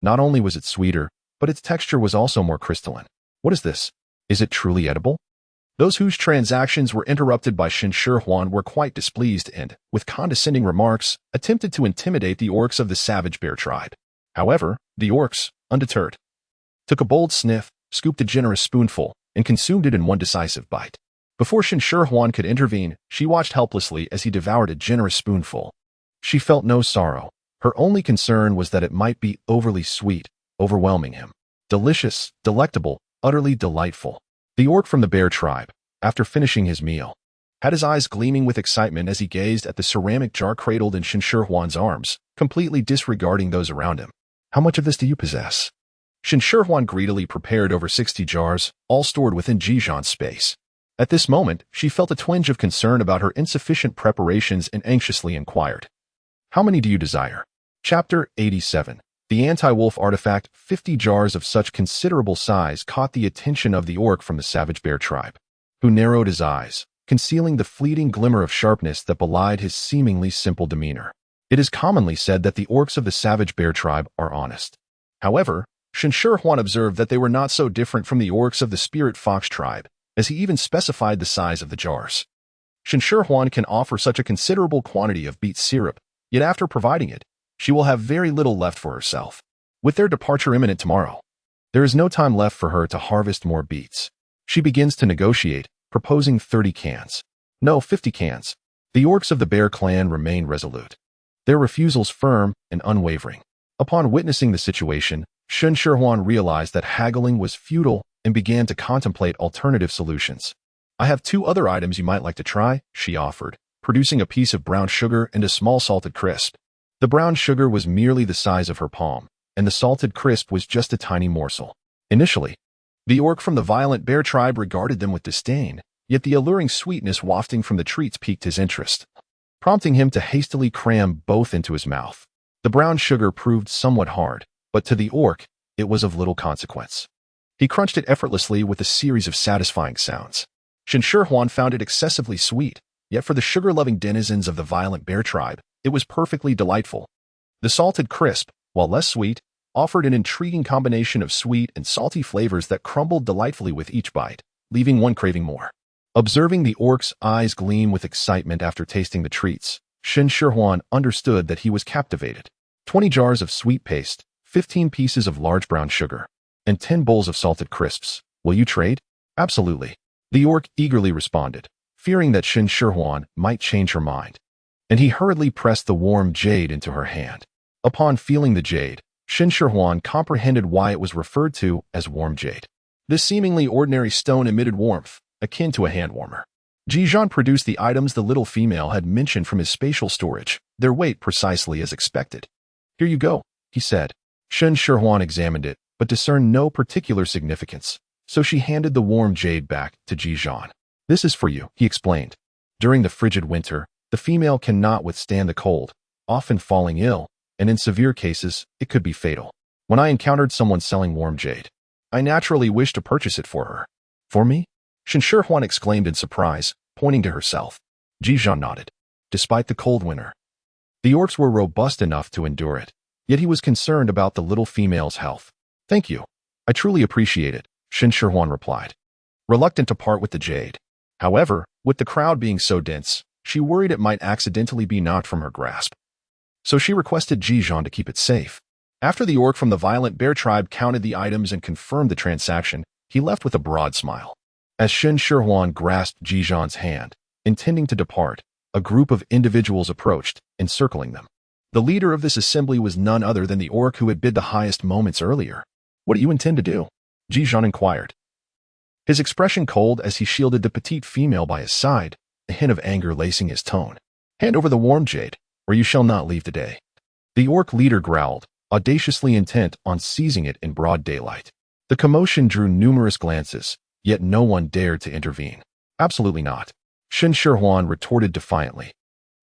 Not only was it sweeter, but its texture was also more crystalline. What is this? Is it truly edible? Those whose transactions were interrupted by Shen Shihuan were quite displeased and, with condescending remarks, attempted to intimidate the orcs of the savage bear tribe. However, the orcs, undeterred, took a bold sniff, scooped a generous spoonful, and consumed it in one decisive bite. Before Shen Shihuan could intervene, she watched helplessly as he devoured a generous spoonful. She felt no sorrow. Her only concern was that it might be overly sweet, overwhelming him. Delicious, delectable, utterly delightful. The orc from the bear tribe, after finishing his meal, had his eyes gleaming with excitement as he gazed at the ceramic jar cradled in Shen Shihuan's arms, completely disregarding those around him. How much of this do you possess? Shen Shihuan greedily prepared over 60 jars, all stored within Ji Zhan's space. At this moment, she felt a twinge of concern about her insufficient preparations and anxiously inquired, how many do you desire? Chapter 87. The anti-wolf artifact. 50 jars of such considerable size caught the attention of the orc from the savage bear tribe, who narrowed his eyes, concealing the fleeting glimmer of sharpness that belied his seemingly simple demeanor. It is commonly said that the orcs of the savage bear tribe are honest. However, Shen Shihuan observed that they were not so different from the orcs of the spirit fox tribe, as he even specified the size of the jars. Shen Shihuan can offer such a considerable quantity of beet syrup, yet after providing it, she will have very little left for herself. With their departure imminent tomorrow, there is no time left for her to harvest more beets. She begins to negotiate, proposing 30 cans. No, 50 cans. The orcs of the bear clan remain resolute, their refusals firm and unwavering. Upon witnessing the situation, Shen Shihuan realized that haggling was futile and began to contemplate alternative solutions. I have 2 other items you might like to try, she offered, producing a piece of brown sugar and a small salted crisp. The brown sugar was merely the size of her palm, and the salted crisp was just a tiny morsel. Initially, the orc from the violent bear tribe regarded them with disdain, yet the alluring sweetness wafting from the treats piqued his interest, prompting him to hastily cram both into his mouth. The brown sugar proved somewhat hard, but to the orc, it was of little consequence. He crunched it effortlessly with a series of satisfying sounds. Shen Shihuan found it excessively sweet, yet for the sugar-loving denizens of the violent bear tribe, it was perfectly delightful. The salted crisp, while less sweet, offered an intriguing combination of sweet and salty flavors that crumbled delightfully with each bite, leaving one craving more. Observing the orc's eyes gleam with excitement after tasting the treats, Shen Shihuan understood that he was captivated. 20 jars of sweet paste, 15 pieces of large brown sugar, and 10 bowls of salted crisps. Will you trade? Absolutely. The orc eagerly responded, fearing that Shen Shihuan might change her mind, and he hurriedly pressed the warm jade into her hand. Upon feeling the jade, Shen Shihuan comprehended why it was referred to as warm jade. This seemingly ordinary stone emitted warmth, akin to a hand warmer. Ji Zhan produced the items the little female had mentioned from his spatial storage, their weight precisely as expected. Here you go, he said. Shen Shihuan examined it, but discerned no particular significance, so she handed the warm jade back to Ji Zhan. This is for you, he explained. During the frigid winter, the female cannot withstand the cold, often falling ill, and in severe cases, it could be fatal. When I encountered someone selling warm jade, I naturally wished to purchase it for her. For me? Shen Shihuan exclaimed in surprise, pointing to herself. Ji Zhan nodded. Despite the cold winter, the orcs were robust enough to endure it, yet he was concerned about the little female's health. Thank you. I truly appreciate it, Shen Shihuan replied, reluctant to part with the jade. However, with the crowd being so dense, she worried it might accidentally be knocked from her grasp. So she requested Ji Zhan to keep it safe. After the orc from the violent bear tribe counted the items and confirmed the transaction, he left with a broad smile. As Shen Shihuan grasped Ji Zhan's hand, intending to depart, a group of individuals approached, encircling them. The leader of this assembly was none other than the orc who had bid the highest moments earlier. What do you intend to do? Ji Zhan inquired, his expression cold as he shielded the petite female by his side, a hint of anger lacing his tone. Hand over the warm jade, or you shall not leave today. The orc leader growled, audaciously intent on seizing it in broad daylight. The commotion drew numerous glances, yet no one dared to intervene. Absolutely not. Shen Shihuan retorted defiantly,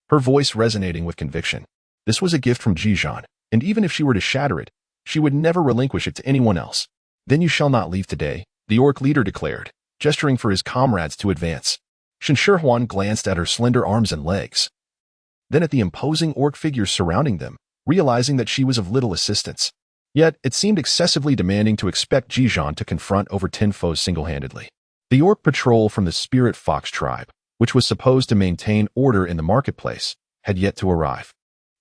her voice resonating with conviction. This was a gift from Ji Zhan, and even if she were to shatter it, she would never relinquish it to anyone else. Then you shall not leave today, the orc leader declared, gesturing for his comrades to advance. Shen Shihuan glanced at her slender arms and legs, then at the imposing orc figures surrounding them, realizing that she was of little assistance. Yet, it seemed excessively demanding to expect Ji Zhan to confront over 10 foes single-handedly. The orc patrol from the Spirit Fox tribe, which was supposed to maintain order in the marketplace, had yet to arrive.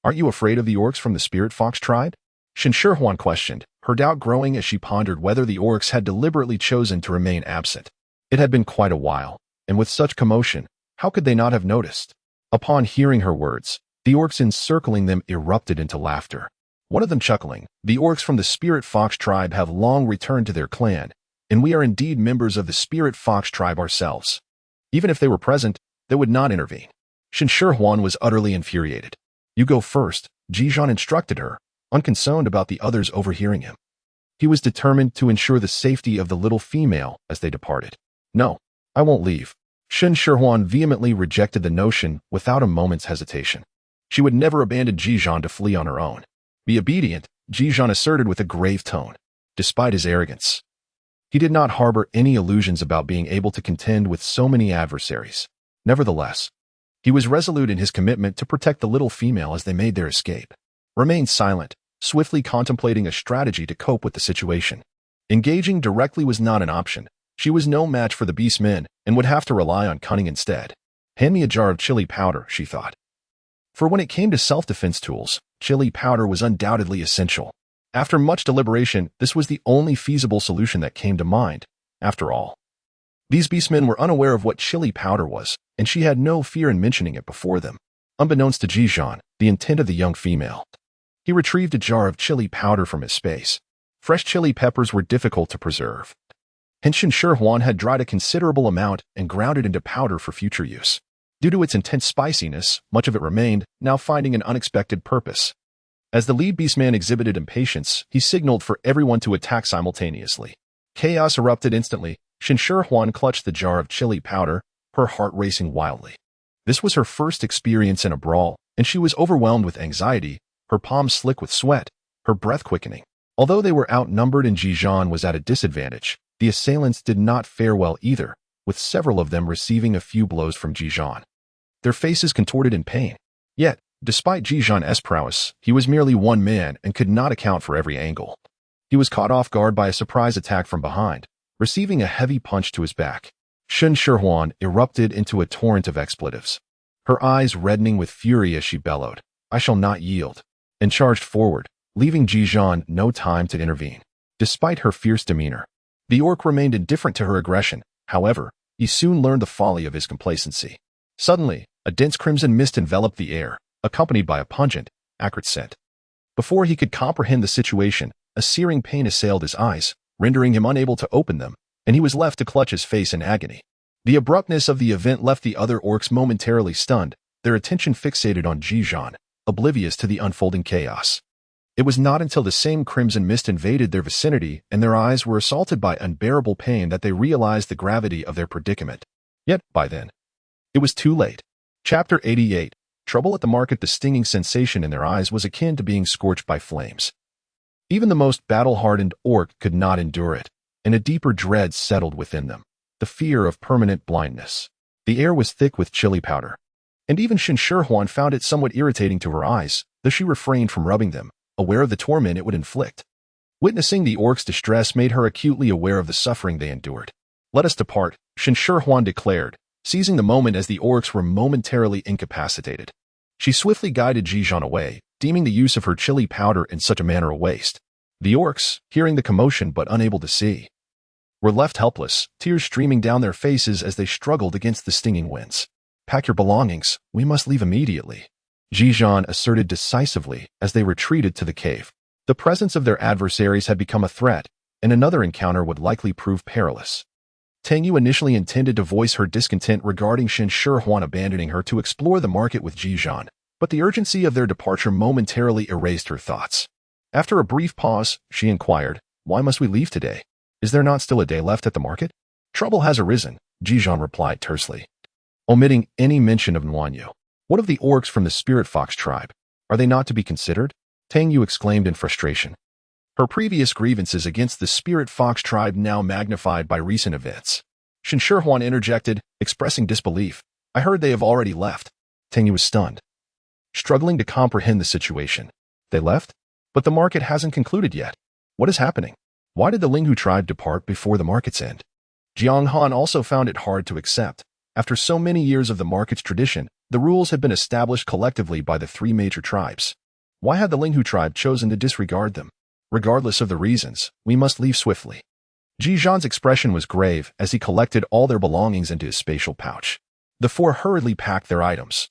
Aren't you afraid of the orcs from the Spirit Fox tribe? Shen Shihuan questioned, her doubt growing as she pondered whether the orcs had deliberately chosen to remain absent. It had been quite a while, and with such commotion, how could they not have noticed? Upon hearing her words, the orcs encircling them erupted into laughter. One of them chuckling, the orcs from the Spirit Fox tribe have long returned to their clan, and we are indeed members of the Spirit Fox tribe ourselves. Even if they were present, they would not intervene. Shen Shihuan was utterly infuriated. You go first, Ji Zhan instructed her, unconcerned about the others overhearing him. He was determined to ensure the safety of the little female as they departed. No, I won't leave. Shen Shihuan vehemently rejected the notion without a moment's hesitation. She would never abandon Ji Zhan to flee on her own. Be obedient, Ji Zhan asserted with a grave tone. Despite his arrogance, he did not harbor any illusions about being able to contend with so many adversaries. Nevertheless, he was resolute in his commitment to protect the little female as they made their escape. Remain silent, swiftly contemplating a strategy to cope with the situation. Engaging directly was not an option. She was no match for the beastmen and would have to rely on cunning instead. Hand me a jar of chili powder, she thought. For when it came to self-defense tools, chili powder was undoubtedly essential. After much deliberation, this was the only feasible solution that came to mind. After all, these beastmen were unaware of what chili powder was, and she had no fear in mentioning it before them. Unbeknownst to Ji Zhan, the intent of the young female, he retrieved a jar of chili powder from his space. Fresh chili peppers were difficult to preserve, and Shen Shihuan had dried a considerable amount and ground it into powder for future use. Due to its intense spiciness, much of it remained, now finding an unexpected purpose. As the lead beastman exhibited impatience, he signaled for everyone to attack simultaneously. Chaos erupted instantly. Shen Shihuan clutched the jar of chili powder, her heart racing wildly. This was her first experience in a brawl, and she was overwhelmed with anxiety, her palms slick with sweat, her breath quickening. Although they were outnumbered and Ji Zhan was at a disadvantage, the assailants did not fare well either, with several of them receiving a few blows from Ji Zhan. Their faces contorted in pain. Yet, despite Ji Zhan's prowess, he was merely one man and could not account for every angle. He was caught off guard by a surprise attack from behind, receiving a heavy punch to his back. Shen Shihuan erupted into a torrent of expletives, her eyes reddening with fury as she bellowed, "I shall not yield," and charged forward, leaving Ji Zhan no time to intervene. Despite her fierce demeanor, the orc remained indifferent to her aggression. However, he soon learned the folly of his complacency. Suddenly, a dense crimson mist enveloped the air, accompanied by a pungent, acrid scent. Before he could comprehend the situation, a searing pain assailed his eyes, rendering him unable to open them, and he was left to clutch his face in agony. The abruptness of the event left the other orcs momentarily stunned, their attention fixated on Ji Zhan, oblivious to the unfolding chaos. It was not until the same crimson mist invaded their vicinity and their eyes were assaulted by unbearable pain that they realized the gravity of their predicament. Yet, by then, it was too late. Chapter 88. Trouble at the market. The stinging sensation in their eyes was akin to being scorched by flames. Even the most battle-hardened orc could not endure it, and a deeper dread settled within them. the fear of permanent blindness. The air was thick with chili powder, and even Shen Shihuan found it somewhat irritating to her eyes, though she refrained from rubbing them, aware of the torment it would inflict. Witnessing the orcs' distress made her acutely aware of the suffering they endured. "Let us depart," Shen Shihuan declared, seizing the moment as the orcs were momentarily incapacitated. She swiftly guided Ji Zhan away, deeming the use of her chili powder in such a manner a waste. The orcs, hearing the commotion but unable to see, were left helpless, tears streaming down their faces as they struggled against the stinging winds. "Pack your belongings, we must leave immediately," Ji Zhan asserted decisively as they retreated to the cave. The presence of their adversaries had become a threat, and another encounter would likely prove perilous. Tang Yu initially intended to voice her discontent regarding Shen Shihuan abandoning her to explore the market with Ji Zhan, but the urgency of their departure momentarily erased her thoughts. After a brief pause, she inquired, "Why must we leave today? Is there not still a day left at the market?" "Trouble has arisen," Ji Zhan replied tersely, omitting any mention of Nuanyu. "What of the orcs from the Spirit Fox tribe? Are they not to be considered?" Tang Yu exclaimed in frustration. Her previous grievances against the Spirit Fox tribe now magnified by recent events. Shen Shihuan interjected, expressing disbelief. "I heard they have already left." Tang Yu was stunned, struggling to comprehend the situation. "They left? But the market hasn't concluded yet. What is happening? Why did the Linghu tribe depart before the market's end?" Jiang Han also found it hard to accept. After so many years of the market's tradition, the rules had been established collectively by the three major tribes. Why had the Linghu tribe chosen to disregard them? "Regardless of the reasons, we must leave swiftly." Ji Zhan's expression was grave as he collected all their belongings into his spatial pouch. The four hurriedly packed their items,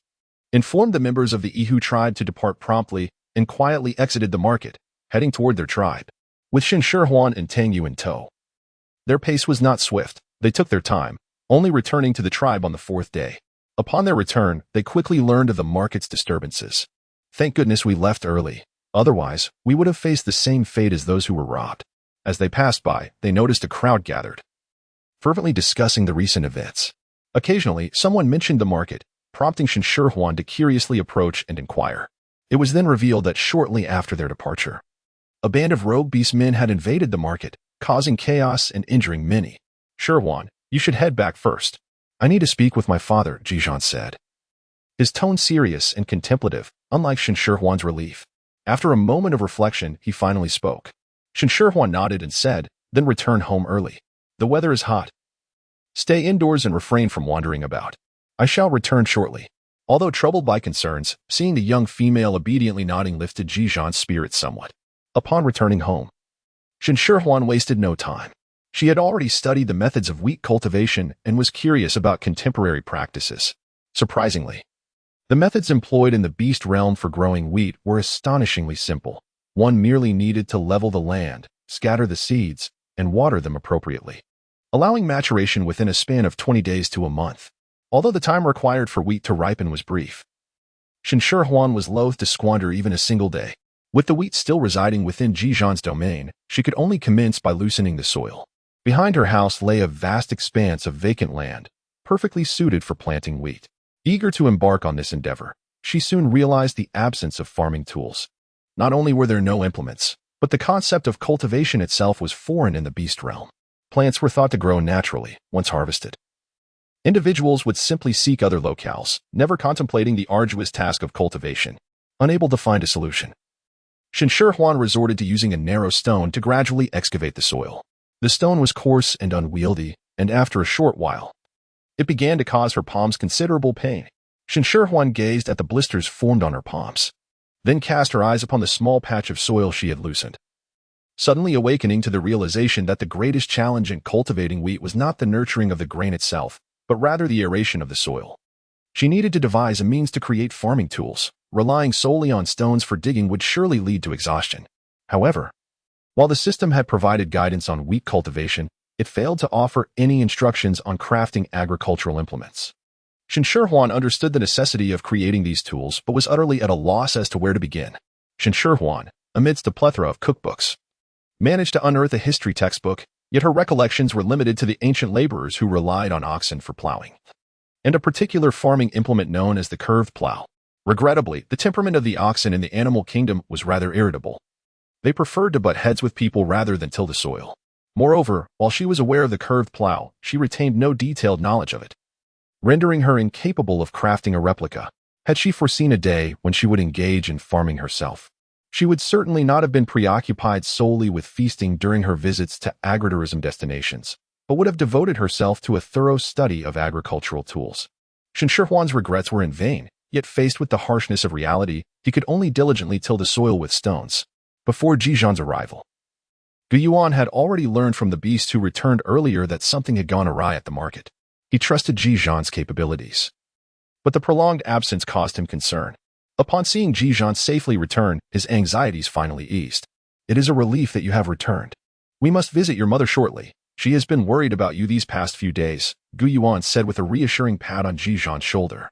informed the members of the Ihu tribe to depart promptly, and quietly exited the market, heading toward their tribe, with Shen Shihuan and Tang Yu in tow. Their pace was not swift. They took their time, only returning to the tribe on the fourth day. Upon their return, they quickly learned of the market's disturbances. "Thank goodness we left early. Otherwise, we would have faced the same fate as those who were robbed." As they passed by, they noticed a crowd gathered, fervently discussing the recent events. Occasionally, someone mentioned the market, prompting Shen Shihuan to curiously approach and inquire. It was then revealed that shortly after their departure, a band of rogue beast men had invaded the market, causing chaos and injuring many. "Shihuan, you should head back first. I need to speak with my father," Ji Zhan said, his tone serious and contemplative, unlike Shen Shihuan's relief. After a moment of reflection, he finally spoke. Shen Shihuan nodded and said, "Then return home early. The weather is hot. Stay indoors and refrain from wandering about. I shall return shortly." Although troubled by concerns, seeing the young female obediently nodding lifted Ji Zhan's spirits somewhat. Upon returning home, Shen Shihuan wasted no time. She had already studied the methods of wheat cultivation and was curious about contemporary practices. Surprisingly, the methods employed in the beast realm for growing wheat were astonishingly simple. One merely needed to level the land, scatter the seeds, and water them appropriately, allowing maturation within a span of 20 days to a month. Although the time required for wheat to ripen was brief, Shen Shihuan was loath to squander even a single day. With the wheat still residing within Ji Zhan's domain, she could only commence by loosening the soil. Behind her house lay a vast expanse of vacant land, perfectly suited for planting wheat. Eager to embark on this endeavor, she soon realized the absence of farming tools. Not only were there no implements, but the concept of cultivation itself was foreign in the beast realm. Plants were thought to grow naturally once harvested. Individuals would simply seek other locales, never contemplating the arduous task of cultivation. Unable to find a solution, Shen Shihuan resorted to using a narrow stone to gradually excavate the soil. The stone was coarse and unwieldy, and after a short while, it began to cause her palms considerable pain. Shen Shihuan gazed at the blisters formed on her palms, then cast her eyes upon the small patch of soil she had loosened, suddenly awakening to the realization that the greatest challenge in cultivating wheat was not the nurturing of the grain itself, but rather the aeration of the soil. She needed to devise a means to create farming tools. Relying solely on stones for digging would surely lead to exhaustion. However, while the system had provided guidance on wheat cultivation, it failed to offer any instructions on crafting agricultural implements. Shen Shihuan understood the necessity of creating these tools but was utterly at a loss as to where to begin. Shen Shihuan, amidst a plethora of cookbooks, managed to unearth a history textbook, yet her recollections were limited to the ancient laborers who relied on oxen for plowing, and a particular farming implement known as the curved plow. Regrettably, the temperament of the oxen in the animal kingdom was rather irritable. They preferred to butt heads with people rather than till the soil. Moreover, while she was aware of the curved plow, she retained no detailed knowledge of it, rendering her incapable of crafting a replica. Had she foreseen a day when she would engage in farming herself, she would certainly not have been preoccupied solely with feasting during her visits to agritourism destinations, but would have devoted herself to a thorough study of agricultural tools. Shen Shihuan's regrets were in vain, yet faced with the harshness of reality, he could only diligently till the soil with stones. Before Ji Zhan's arrival, Gu Yuan had already learned from the beast who returned earlier that something had gone awry at the market. He trusted Ji Zhan's capabilities, but the prolonged absence caused him concern. Upon seeing Ji Zhan safely return, his anxieties finally eased. It is a relief that you have returned. We must visit your mother shortly. She has been worried about you these past few days, Gu Yuan said with a reassuring pat on Ji Zhan's shoulder,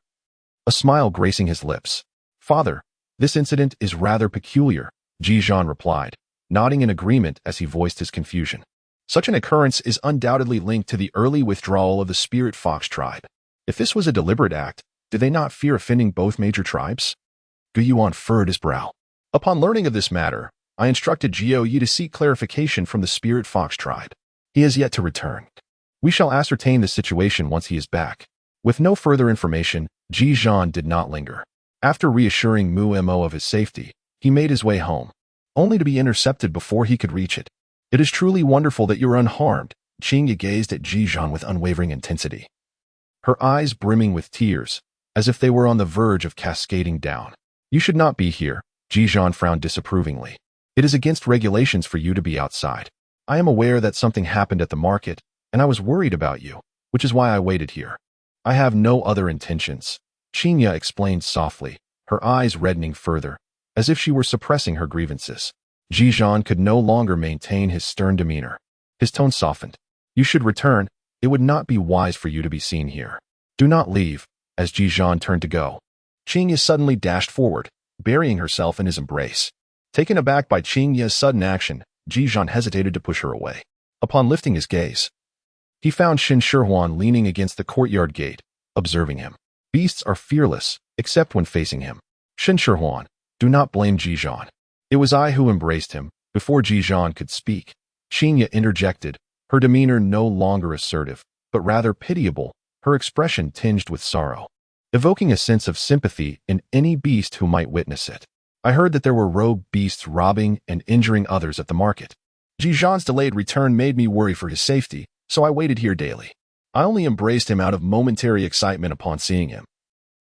a smile gracing his lips. Father, this incident is rather peculiar, Ji Zhan replied, nodding in agreement as he voiced his confusion. Such an occurrence is undoubtedly linked to the early withdrawal of the spirit fox tribe. If this was a deliberate act, did they not fear offending both major tribes? Gu Yuan furrowed his brow. Upon learning of this matter, I instructed Jiao Yi to seek clarification from the spirit fox tribe. He has yet to return. We shall ascertain the situation once he is back. With no further information, Ji Zhan did not linger. After reassuring Mu Mo of his safety, he made his way home, only to be intercepted before he could reach it. It is truly wonderful that you are unharmed, Qingya gazed at Ji Zhan with unwavering intensity, her eyes brimming with tears, as if they were on the verge of cascading down. You should not be here, Ji Zhan frowned disapprovingly. It is against regulations for you to be outside. I am aware that something happened at the market, and I was worried about you, which is why I waited here. I have no other intentions, Qingya explained softly, her eyes reddening further, as if she were suppressing her grievances. Ji Zhan could no longer maintain his stern demeanor. His tone softened. You should return. It would not be wise for you to be seen here. Do not leave. As Ji Zhan turned to go, Qingya suddenly dashed forward, burying herself in his embrace. Taken aback by Qingya's sudden action, Ji Zhan hesitated to push her away. Upon lifting his gaze, he found Shen Shihuan leaning against the courtyard gate, observing him. Beasts are fearless, except when facing him. Shen Shihuan, do not blame Ji Zhan. It was I who embraced him. Before Ji Zhan could speak, Qingya interjected, her demeanor no longer assertive, but rather pitiable, her expression tinged with sorrow, evoking a sense of sympathy in any beast who might witness it. I heard that there were rogue beasts robbing and injuring others at the market. Ji Zhan's delayed return made me worry for his safety, so I waited here daily. I only embraced him out of momentary excitement upon seeing him.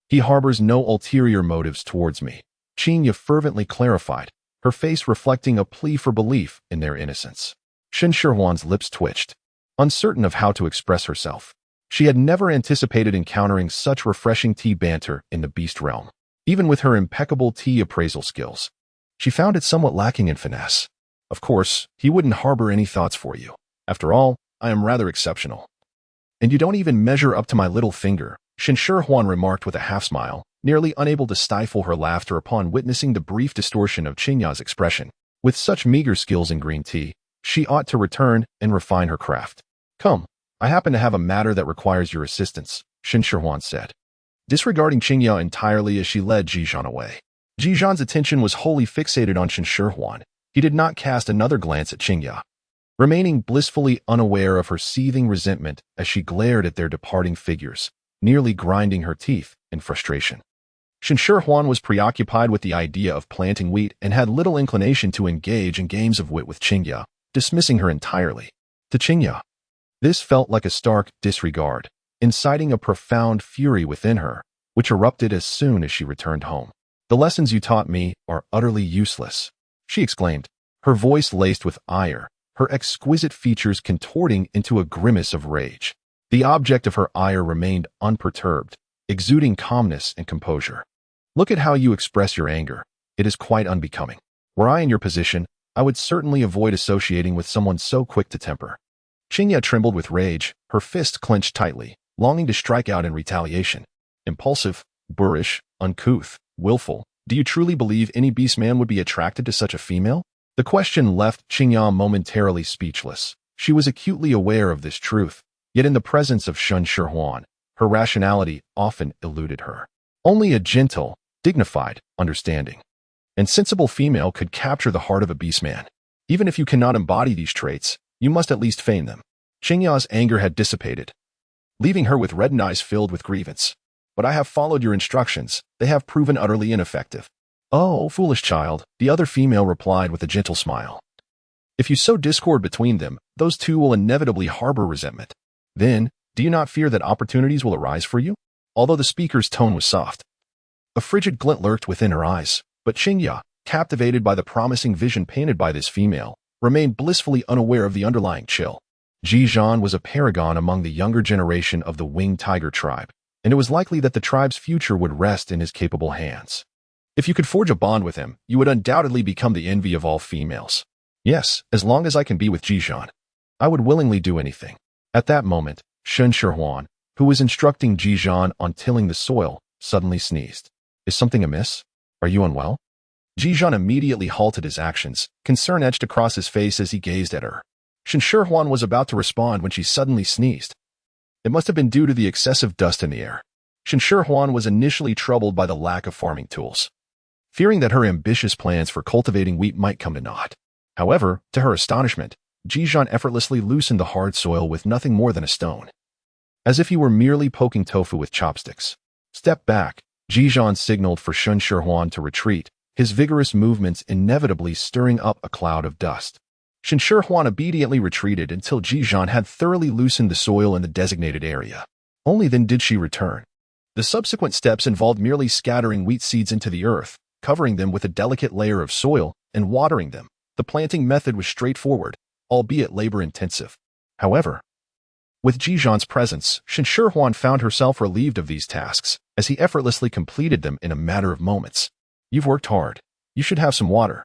He harbors no ulterior motives towards me, Qingya fervently clarified, her face reflecting a plea for belief in their innocence. Shen Shihuan's lips twitched, uncertain of how to express herself. She had never anticipated encountering such refreshing tea banter in the beast realm. Even with her impeccable tea appraisal skills, she found it somewhat lacking in finesse. Of course, he wouldn't harbor any thoughts for you. After all, I am rather exceptional. And you don't even measure up to my little finger, Shen Shihuan remarked with a half-smile, nearly unable to stifle her laughter upon witnessing the brief distortion of Qingya's expression. With such meager skills in green tea, she ought to return and refine her craft. Come, I happen to have a matter that requires your assistance, Shen Shihuan said, disregarding Qingya entirely as she led Ji Zhan away. Ji Zhan's attention was wholly fixated on Shen Shihuan. He did not cast another glance at Qingya, remaining blissfully unaware of her seething resentment as she glared at their departing figures, nearly grinding her teeth in frustration. Shen Shihuan was preoccupied with the idea of planting wheat and had little inclination to engage in games of wit with Qingya, dismissing her entirely. To Qingya, this felt like a stark disregard, inciting a profound fury within her, which erupted as soon as she returned home. The lessons you taught me are utterly useless, she exclaimed, her voice laced with ire, her exquisite features contorting into a grimace of rage. The object of her ire remained unperturbed, exuding calmness and composure. Look at how you express your anger. It is quite unbecoming. Were I in your position, I would certainly avoid associating with someone so quick to temper. Qingya trembled with rage, her fist clenched tightly, longing to strike out in retaliation. Impulsive, boorish, uncouth, willful. Do you truly believe any beast man would be attracted to such a female? The question left Qingya momentarily speechless. She was acutely aware of this truth, yet in the presence of Shen Shihuan, her rationality often eluded her. Only a gentle, dignified, understanding, and sensible female could capture the heart of a beast man. Even if you cannot embody these traits, You must at least feign them. Qingya's anger had dissipated, leaving her with reddened eyes filled with grievance. But I have followed your instructions. They have proven utterly ineffective. Oh, foolish child, the other female replied with a gentle smile. If you sow discord between them, those two will inevitably harbor resentment. Then, do you not fear that opportunities will arise for you? Although the speaker's tone was soft, a frigid glint lurked within her eyes, but Qingya, captivated by the promising vision painted by this female, remained blissfully unaware of the underlying chill. Ji Zhan was a paragon among the younger generation of the winged tiger tribe, and it was likely that the tribe's future would rest in his capable hands. If you could forge a bond with him, you would undoubtedly become the envy of all females. Yes, as long as I can be with Ji Zhan, I would willingly do anything. At that moment, Shen Shihuan, who was instructing Ji Zhan on tilling the soil, suddenly sneezed. Is something amiss? Are you unwell? Ji Zhan immediately halted his actions, concern etched across his face as he gazed at her. Shen Shihuan was about to respond when she suddenly sneezed. It must have been due to the excessive dust in the air. Shen Shihuan was initially troubled by the lack of farming tools, fearing that her ambitious plans for cultivating wheat might come to naught. However, to her astonishment, Ji Zhan effortlessly loosened the hard soil with nothing more than a stone, as if he were merely poking tofu with chopsticks. Step back, Ji Zhan signaled for Shen Shihuan to retreat, his vigorous movements inevitably stirring up a cloud of dust. Shen Shihuan obediently retreated until Ji Zhan had thoroughly loosened the soil in the designated area. Only then did she return. The subsequent steps involved merely scattering wheat seeds into the earth, covering them with a delicate layer of soil, and watering them. The planting method was straightforward, albeit labor-intensive. However, with Ji Zhan's presence, Shen Shihuan found herself relieved of these tasks, as he effortlessly completed them in a matter of moments. You've worked hard. You should have some water,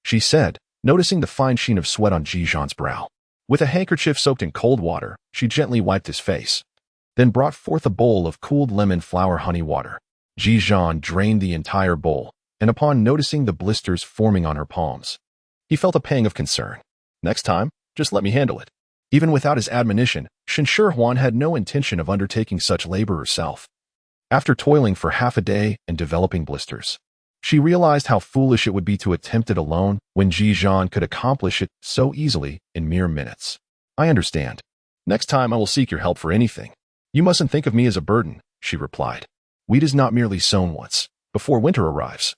she said, noticing the fine sheen of sweat on Ji Zhan's brow. With a handkerchief soaked in cold water, she gently wiped his face, then brought forth a bowl of cooled lemon flower honey water. Ji Zhan drained the entire bowl, and upon noticing the blisters forming on her palms, he felt a pang of concern. Next time, just let me handle it. Even without his admonition, Shen Shihuan had no intention of undertaking such labor herself. After toiling for half a day and developing blisters, she realized how foolish it would be to attempt it alone when Ji Zhan could accomplish it so easily in mere minutes. I understand. Next time I will seek your help for anything. You mustn't think of me as a burden, she replied. Wheat is not merely sown once, before winter arrives.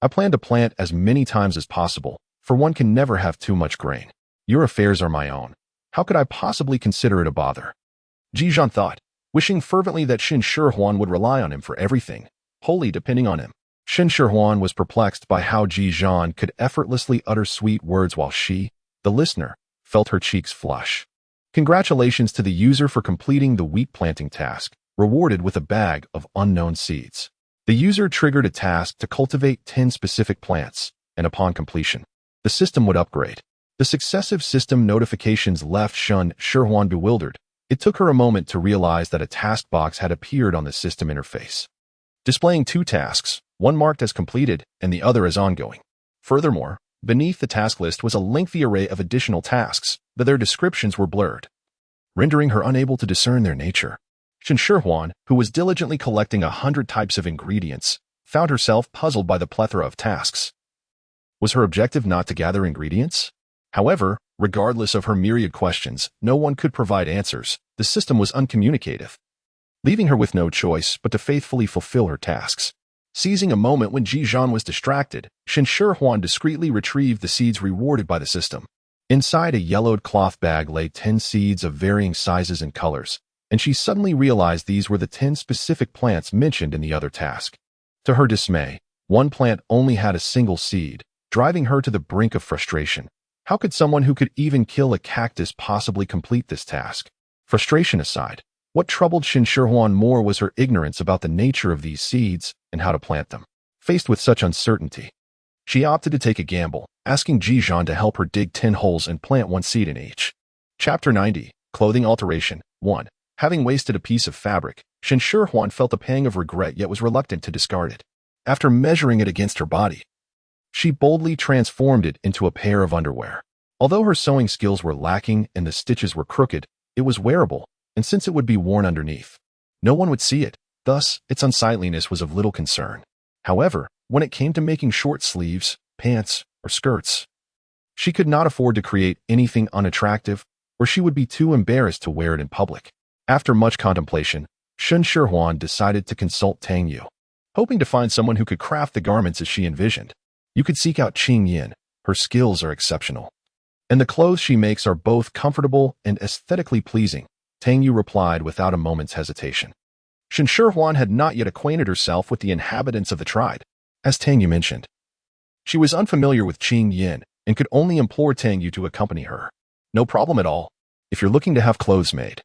I plan to plant as many times as possible, for one can never have too much grain. Your affairs are my own. How could I possibly consider it a bother? Ji Zhan thought, wishing fervently that Shen Shihuan would rely on him for everything, wholly depending on him. Shen Shihuan was perplexed by how Ji Zhan could effortlessly utter sweet words while she, the listener, felt her cheeks flush. Congratulations to the user for completing the wheat planting task, rewarded with a bag of unknown seeds. The user triggered a task to cultivate 10 specific plants, and upon completion, the system would upgrade. The successive system notifications left Shen Shihuan bewildered. It took her a moment to realize that a task box had appeared on the system interface, displaying 2 tasks, one marked as completed and the other as ongoing. Furthermore, beneath the task list was a lengthy array of additional tasks, but their descriptions were blurred, rendering her unable to discern their nature. Shen Shihuan, who was diligently collecting 100 types of ingredients, found herself puzzled by the plethora of tasks. Was her objective not to gather ingredients? However, regardless of her myriad questions, no one could provide answers. The system was uncommunicative, leaving her with no choice but to faithfully fulfill her tasks. Seizing a moment when Ji Zhan was distracted, Shen Shihuan discreetly retrieved the seeds rewarded by the system. Inside a yellowed cloth bag lay 10 seeds of varying sizes and colors, and she suddenly realized these were the 10 specific plants mentioned in the other task. To her dismay, one plant only had a single seed, driving her to the brink of frustration. How could someone who could even kill a cactus possibly complete this task? Frustration aside, what troubled Shen Shihuan more was her ignorance about the nature of these seeds and how to plant them. Faced with such uncertainty, she opted to take a gamble, asking Ji Zhan to help her dig 10 holes and plant 1 seed in each. Chapter 90, Clothing Alteration, 1. Having wasted a piece of fabric, Shen Shihuan felt a pang of regret yet was reluctant to discard it. After measuring it against her body, she boldly transformed it into a pair of underwear. Although her sewing skills were lacking and the stitches were crooked, it was wearable, and since it would be worn underneath, no one would see it. Thus, its unsightliness was of little concern. However, when it came to making short sleeves, pants, or skirts, She could not afford to create anything unattractive, or she would be too embarrassed to wear it in public. After much contemplation, Shen Shihuan decided to consult Tang Yu, hoping to find someone who could craft the garments as she envisioned. You could seek out Qing Yin. Her skills are exceptional, and the clothes she makes are both comfortable and aesthetically pleasing, Tang Yu replied without a moment's hesitation. Shen Shihuan had not yet acquainted herself with the inhabitants of the tribe. As Tang Yu mentioned, she was unfamiliar with Qing Yin and could only implore Tang Yu to accompany her. No problem at all, if you're looking to have clothes made.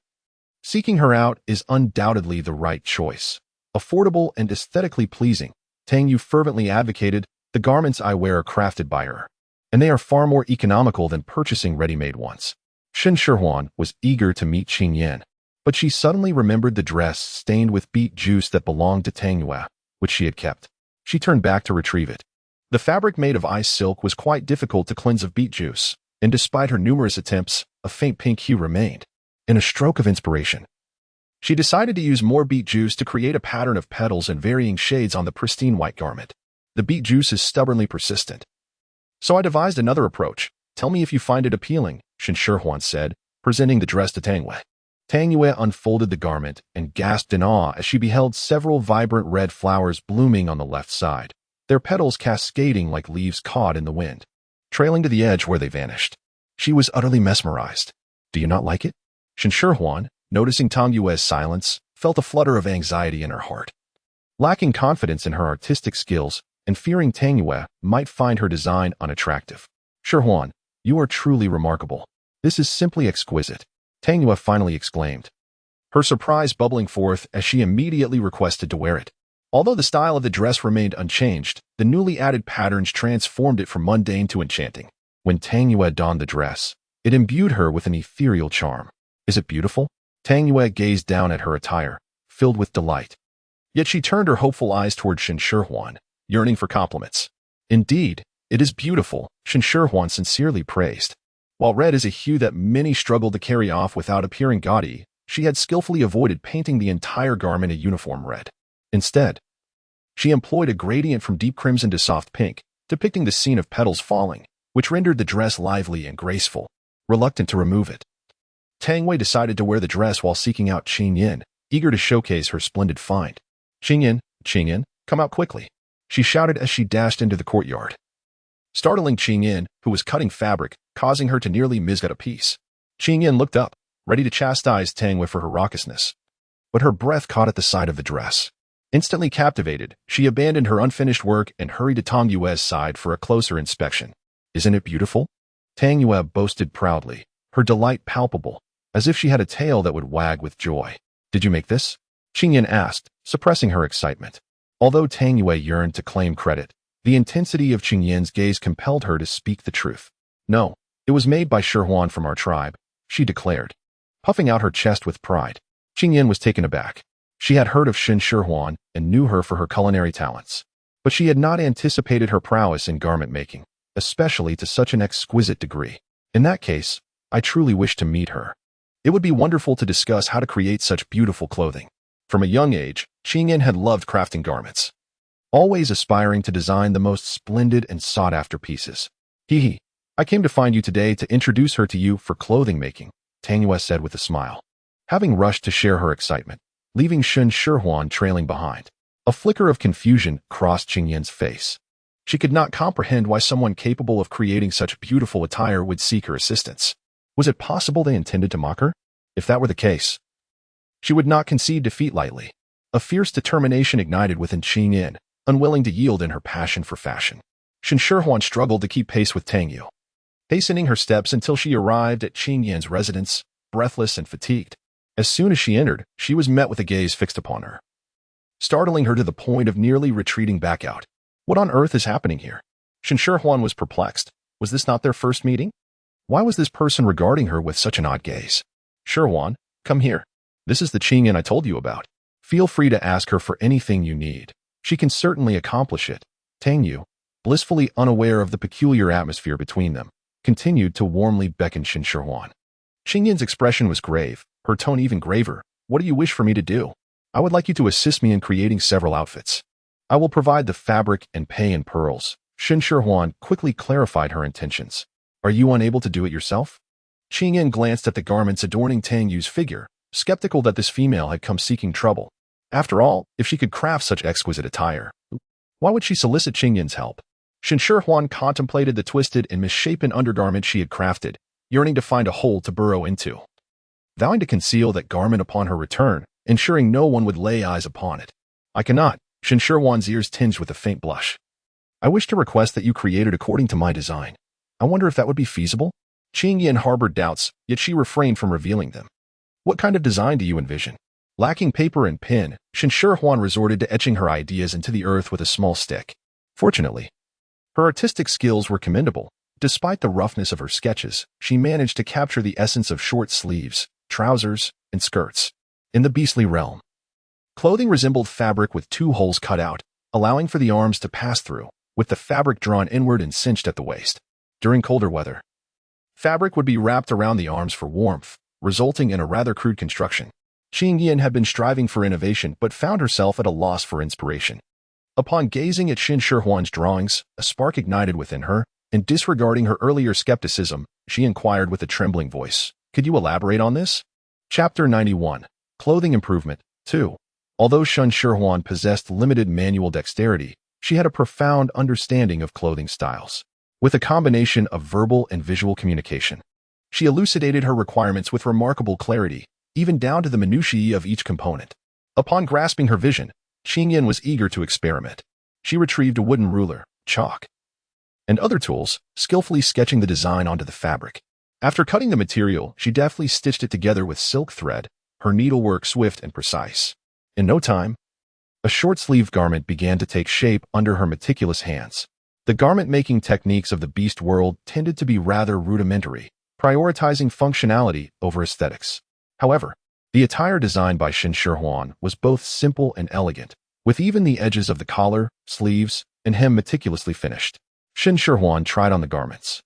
Seeking her out is undoubtedly the right choice. Affordable and aesthetically pleasing, Tang Yu fervently advocated, the garments I wear are crafted by her, and they are far more economical than purchasing ready-made ones. Shen Shihuan was eager to meet Qing Yin, but she suddenly remembered the dress stained with beet juice that belonged to Tang Yu, which she had kept. She turned back to retrieve it. The fabric made of ice silk was quite difficult to cleanse of beet juice, and despite her numerous attempts, a faint pink hue remained. In a stroke of inspiration, she decided to use more beet juice to create a pattern of petals and varying shades on the pristine white garment. The beet juice is stubbornly persistent. So I devised another approach. Tell me if you find it appealing, Shen Shihuan said, presenting the dress to Tang Yu. Tang Yu unfolded the garment and gasped in awe as she beheld several vibrant red flowers blooming on the left side, their petals cascading like leaves caught in the wind, trailing to the edge where they vanished. She was utterly mesmerized. Do you not like it? Shen Shihuan, noticing Tang Yu's silence, felt a flutter of anxiety in her heart. Lacking confidence in her artistic skills and fearing Tang Yu might find her design unattractive. Shihuan, you are truly remarkable. This is simply exquisite, Tang Yu finally exclaimed, her surprise bubbling forth as she immediately requested to wear it. Although the style of the dress remained unchanged, the newly added patterns transformed it from mundane to enchanting. When Tang Yu donned the dress, it imbued her with an ethereal charm. Is it beautiful? Tang Yu gazed down at her attire, filled with delight. Yet she turned her hopeful eyes toward Shen Shihuan, yearning for compliments. Indeed, it is beautiful, Shen Shihuan sincerely praised. While red is a hue that many struggle to carry off without appearing gaudy, she had skillfully avoided painting the entire garment a uniform red. Instead, she employed a gradient from deep crimson to soft pink, depicting the scene of petals falling, which rendered the dress lively and graceful. Reluctant to remove it, Tang Yu decided to wear the dress while seeking out Qing Yin, eager to showcase her splendid find. Qing Yin, come out quickly, she shouted as she dashed into the courtyard, startling Qing Yin, who was cutting fabric, causing her to nearly miss at a piece. Qing Yin looked up, ready to chastise Tang Yu for her raucousness, but her breath caught at the sight of the dress. Instantly captivated, she abandoned her unfinished work and hurried to Tang Yu's side for a closer inspection. Isn't it beautiful? Tang Yu boasted proudly, her delight palpable, as if she had a tail that would wag with joy. Did you make this? Qing Yin asked, suppressing her excitement. Although Tang Yu yearned to claim credit, the intensity of Qing Yin's gaze compelled her to speak the truth. No, it was made by Shihuan from our tribe, she declared, puffing out her chest with pride. Qing Yin was taken aback. She had heard of Shen Shihuan and knew her for her culinary talents, but she had not anticipated her prowess in garment making, especially to such an exquisite degree. In that case, I truly wish to meet her. It would be wonderful to discuss how to create such beautiful clothing. From a young age, Qing Yin had loved crafting garments, always aspiring to design the most splendid and sought-after pieces. Hee, I came to find you today to introduce her to you for clothing making, Tang Yu said with a smile, having rushed to share her excitement, leaving Shen Shihuan trailing behind. A flicker of confusion crossed Qing Yin's face. She could not comprehend why someone capable of creating such beautiful attire would seek her assistance. Was it possible they intended to mock her? If that were the case, she would not concede defeat lightly. A fierce determination ignited within Qing Yin, unwilling to yield in her passion for fashion. Shen Shihuan struggled to keep pace with Tang Yu, hastening her steps until she arrived at Qing Yin's residence, breathless and fatigued. As soon as she entered, she was met with a gaze fixed upon her, startling her to the point of nearly retreating back out. What on earth is happening here? Shen Shihuan was perplexed. Was this not their first meeting? Why was this person regarding her with such an odd gaze? Shihuan, come here. This is the Qing Yin I told you about. Feel free to ask her for anything you need. She can certainly accomplish it. Tang Yu, blissfully unaware of the peculiar atmosphere between them, continued to warmly beckon Shen Shihuan. Qing Yin's expression was grave, her tone even graver. What do you wish for me to do? I would like you to assist me in creating several outfits. I will provide the fabric and pay in pearls. Shen Shihuan quickly clarified her intentions. Are you unable to do it yourself? Qing Yin glanced at the garments adorning Tang Yu's figure, skeptical that this female had come seeking trouble. After all, if she could craft such exquisite attire, why would she solicit Qing Yin's help? Shen Shihuan contemplated the twisted and misshapen undergarment she had crafted, yearning to find a hole to burrow into. Vowing to conceal that garment upon her return, ensuring no one would lay eyes upon it. I cannot. Shen Shihuan's ears tinged with a faint blush. I wish to request that you create it according to my design. I wonder if that would be feasible? Qing Yin harbored doubts, yet she refrained from revealing them. What kind of design do you envision? Lacking paper and pen, Shen Shihuan resorted to etching her ideas into the earth with a small stick. Fortunately, her artistic skills were commendable. Despite the roughness of her sketches, she managed to capture the essence of short sleeves, trousers, and skirts. In the beastly realm, clothing resembled fabric with 2 holes cut out, allowing for the arms to pass through, with the fabric drawn inward and cinched at the waist. During colder weather, fabric would be wrapped around the arms for warmth, resulting in a rather crude construction. Qing Yin had been striving for innovation but found herself at a loss for inspiration. Upon gazing at Shen Shihuan's drawings, a spark ignited within her, and disregarding her earlier skepticism, she inquired with a trembling voice, "Could you elaborate on this?" Chapter 91. Clothing Improvement 2. Although Shen Shihuan possessed limited manual dexterity, she had a profound understanding of clothing styles. With a combination of verbal and visual communication, she elucidated her requirements with remarkable clarity, even down to the minutiae of each component. Upon grasping her vision, Qing Yin was eager to experiment. She retrieved a wooden ruler, chalk, and other tools, skillfully sketching the design onto the fabric. After cutting the material, she deftly stitched it together with silk thread, her needlework swift and precise. In no time, a short-sleeved garment began to take shape under her meticulous hands. The garment-making techniques of the beast world tended to be rather rudimentary, prioritizing functionality over aesthetics. However, the attire designed by Shen Shihuan was both simple and elegant, with even the edges of the collar, sleeves, and hem meticulously finished. Shen Shihuan tried on the garments.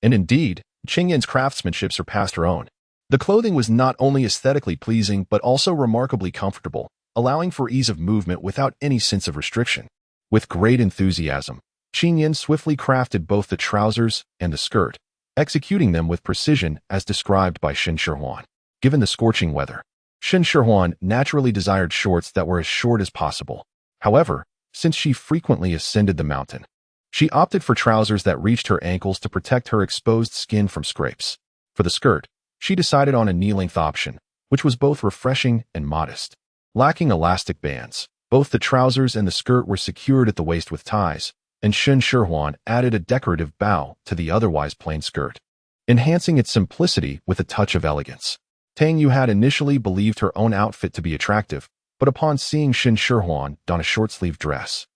And indeed, Qing Yin's craftsmanship surpassed her own. The clothing was not only aesthetically pleasing but also remarkably comfortable, allowing for ease of movement without any sense of restriction. With great enthusiasm, Qing Yin swiftly crafted both the trousers and the skirt, executing them with precision as described by Shen Shihuan. Given the scorching weather, Shen Shihuan naturally desired shorts that were as short as possible. However, since she frequently ascended the mountain, she opted for trousers that reached her ankles to protect her exposed skin from scrapes. For the skirt, she decided on a knee-length option, which was both refreshing and modest. Lacking elastic bands, both the trousers and the skirt were secured at the waist with ties, and Shen Shihuan added a decorative bow to the otherwise plain skirt, enhancing its simplicity with a touch of elegance. Tang Yu had initially believed her own outfit to be attractive, but upon seeing Shen Shihuan don a short-sleeved dress,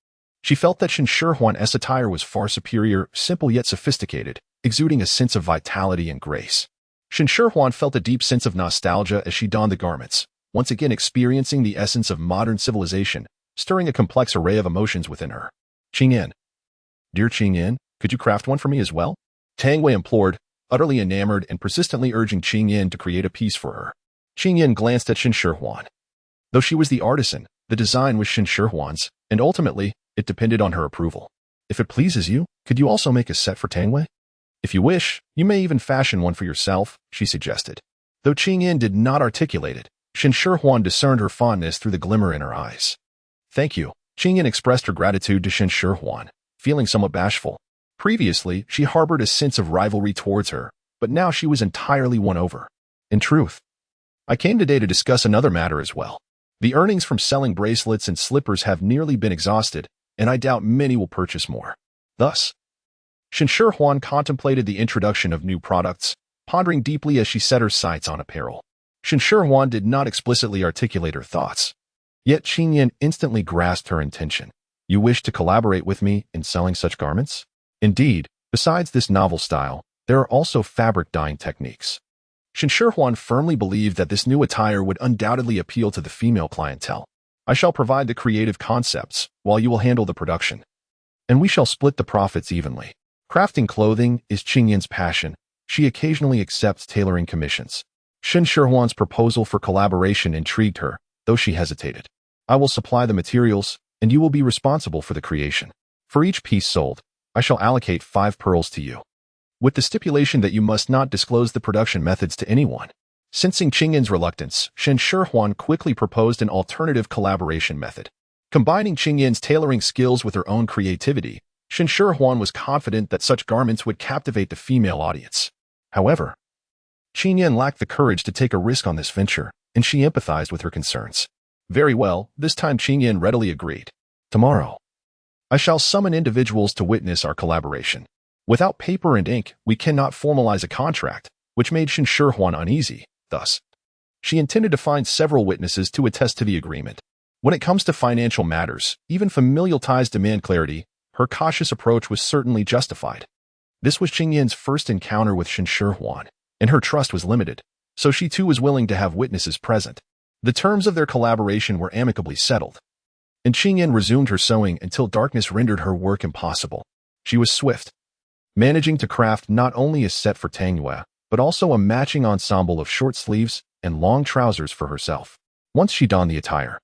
she felt that Shen Shihuan's attire was far superior, simple yet sophisticated, exuding a sense of vitality and grace. Shen Shihuan felt a deep sense of nostalgia as she donned the garments, once again experiencing the essence of modern civilization, stirring a complex array of emotions within her. Qing Yin. Dear Qing Yin, could you craft one for me as well? Tang Wei implored, utterly enamored and persistently urging Qing Yin to create a piece for her. Qing Yin glanced at Shen Shihuan. Though she was the artisan, the design was Shen Shihuan's, and ultimately, it depended on her approval. If it pleases you, could you also make a set for Tang Wei? If you wish, you may even fashion one for yourself, she suggested. Though Qing Yin did not articulate it, Shen Shihuan discerned her fondness through the glimmer in her eyes. Thank you. Qing Yin expressed her gratitude to Shen Shihuan, feeling somewhat bashful. Previously, she harbored a sense of rivalry towards her, but now she was entirely won over. In truth, I came today to discuss another matter as well. The earnings from selling bracelets and slippers have nearly been exhausted, and I doubt many will purchase more. Thus, Shen Shihuan contemplated the introduction of new products, pondering deeply as she set her sights on apparel. Shen Shihuan did not explicitly articulate her thoughts, yet Qing Yin instantly grasped her intention. You wish to collaborate with me in selling such garments? Indeed, besides this novel style, there are also fabric dyeing techniques. Shen Shihuan firmly believed that this new attire would undoubtedly appeal to the female clientele. I shall provide the creative concepts, while you will handle the production. And we shall split the profits evenly. Crafting clothing is Qing Yin's passion. She occasionally accepts tailoring commissions. Shen Shihuan's proposal for collaboration intrigued her, though she hesitated. I will supply the materials, and you will be responsible for the creation. For each piece sold, I shall allocate 5 pearls to you. with the stipulation that you must not disclose the production methods to anyone. Sensing Qingyin's reluctance, Shen Shihuan quickly proposed an alternative collaboration method. Combining Qingyin's tailoring skills with her own creativity, Shen Shihuan was confident that such garments would captivate the female audience. However, Qingyin lacked the courage to take a risk on this venture, and she empathized with her concerns. Very well, this time Qingyin readily agreed. Tomorrow, I shall summon individuals to witness our collaboration. Without paper and ink, we cannot formalize a contract, which made Shen Shihuan uneasy. Thus, she intended to find several witnesses to attest to the agreement. When it comes to financial matters, even familial ties demand clarity. Her cautious approach was certainly justified. This was Qingyin's first encounter with Shen Shihuan, and her trust was limited, so she too was willing to have witnesses present. The terms of their collaboration were amicably settled, and Qingyin resumed her sewing until darkness rendered her work impossible. She was swift, managing to craft not only a set for Tang Yue, but also a matching ensemble of short sleeves and long trousers for herself. Once she donned the attire,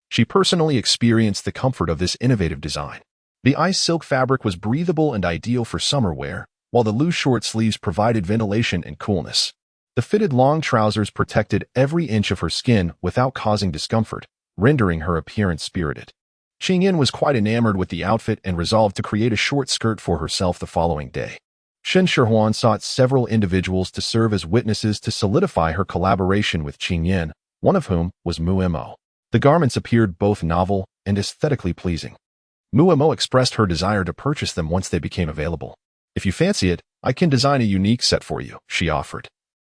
she personally experienced the comfort of this innovative design. The ice silk fabric was breathable and ideal for summer wear, while the loose short sleeves provided ventilation and coolness. The fitted long trousers protected every inch of her skin without causing discomfort, rendering her appearance spirited. Qingyin was quite enamored with the outfit and resolved to create a short skirt for herself the following day. Shen Shihuan sought several individuals to serve as witnesses to solidify her collaboration with Qingyin, one of whom was Mu Mo. The garments appeared both novel and aesthetically pleasing. Mu Mo expressed her desire to purchase them once they became available. If you fancy it, I can design a unique set for you, she offered.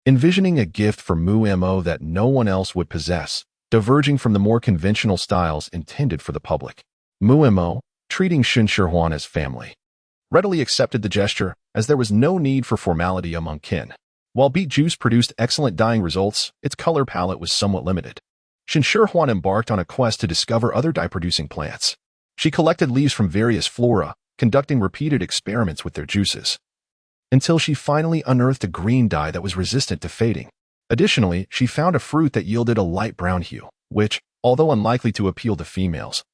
Envisioning a gift for Mu Mo that no one else would possess, diverging from the more conventional styles intended for the public. Mu Mo, treating Shen Shihuan as family, readily accepted the gesture, as there was no need for formality among kin. While beet juice produced excellent dyeing results, its color palette was somewhat limited. Shen Shihuan embarked on a quest to discover other dye-producing plants. She collected leaves from various flora, conducting repeated experiments with their juices, until she finally unearthed a green dye that was resistant to fading. Additionally, she found a fruit that yielded a light brown hue, which, although unlikely to appeal to females,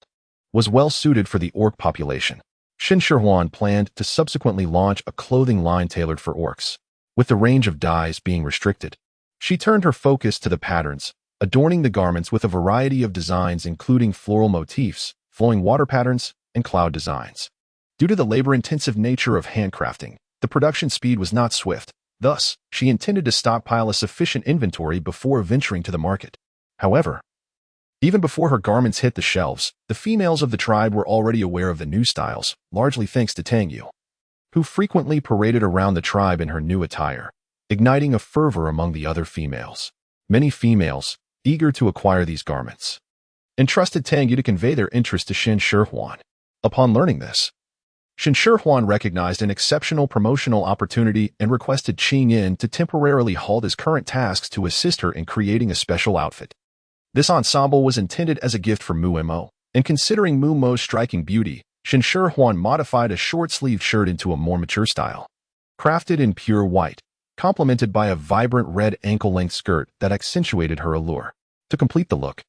was well suited for the orc population. Shen Shihuan planned to subsequently launch a clothing line tailored for orcs, with the range of dyes being restricted. She turned her focus to the patterns, adorning the garments with a variety of designs including floral motifs, flowing water patterns, and cloud designs. Due to the labor-intensive nature of handcrafting, the production speed was not swift. Thus, she intended to stockpile a sufficient inventory before venturing to the market. However, even before her garments hit the shelves, the females of the tribe were already aware of the new styles, largely thanks to Tang Yue, who frequently paraded around the tribe in her new attire, igniting a fervor among the other females. Many females, eager to acquire these garments, entrusted Tang Yue to convey their interest to Shen Shihuan. Upon learning this, Shen Shihuan recognized an exceptional promotional opportunity and requested Qingyin to temporarily halt his current tasks to assist her in creating a special outfit. This ensemble was intended as a gift for Mu Mo, and considering Mu Mo's striking beauty, Shen Shihuan modified a short-sleeved shirt into a more mature style. Crafted in pure white, complemented by a vibrant red ankle-length skirt that accentuated her allure. To complete the look,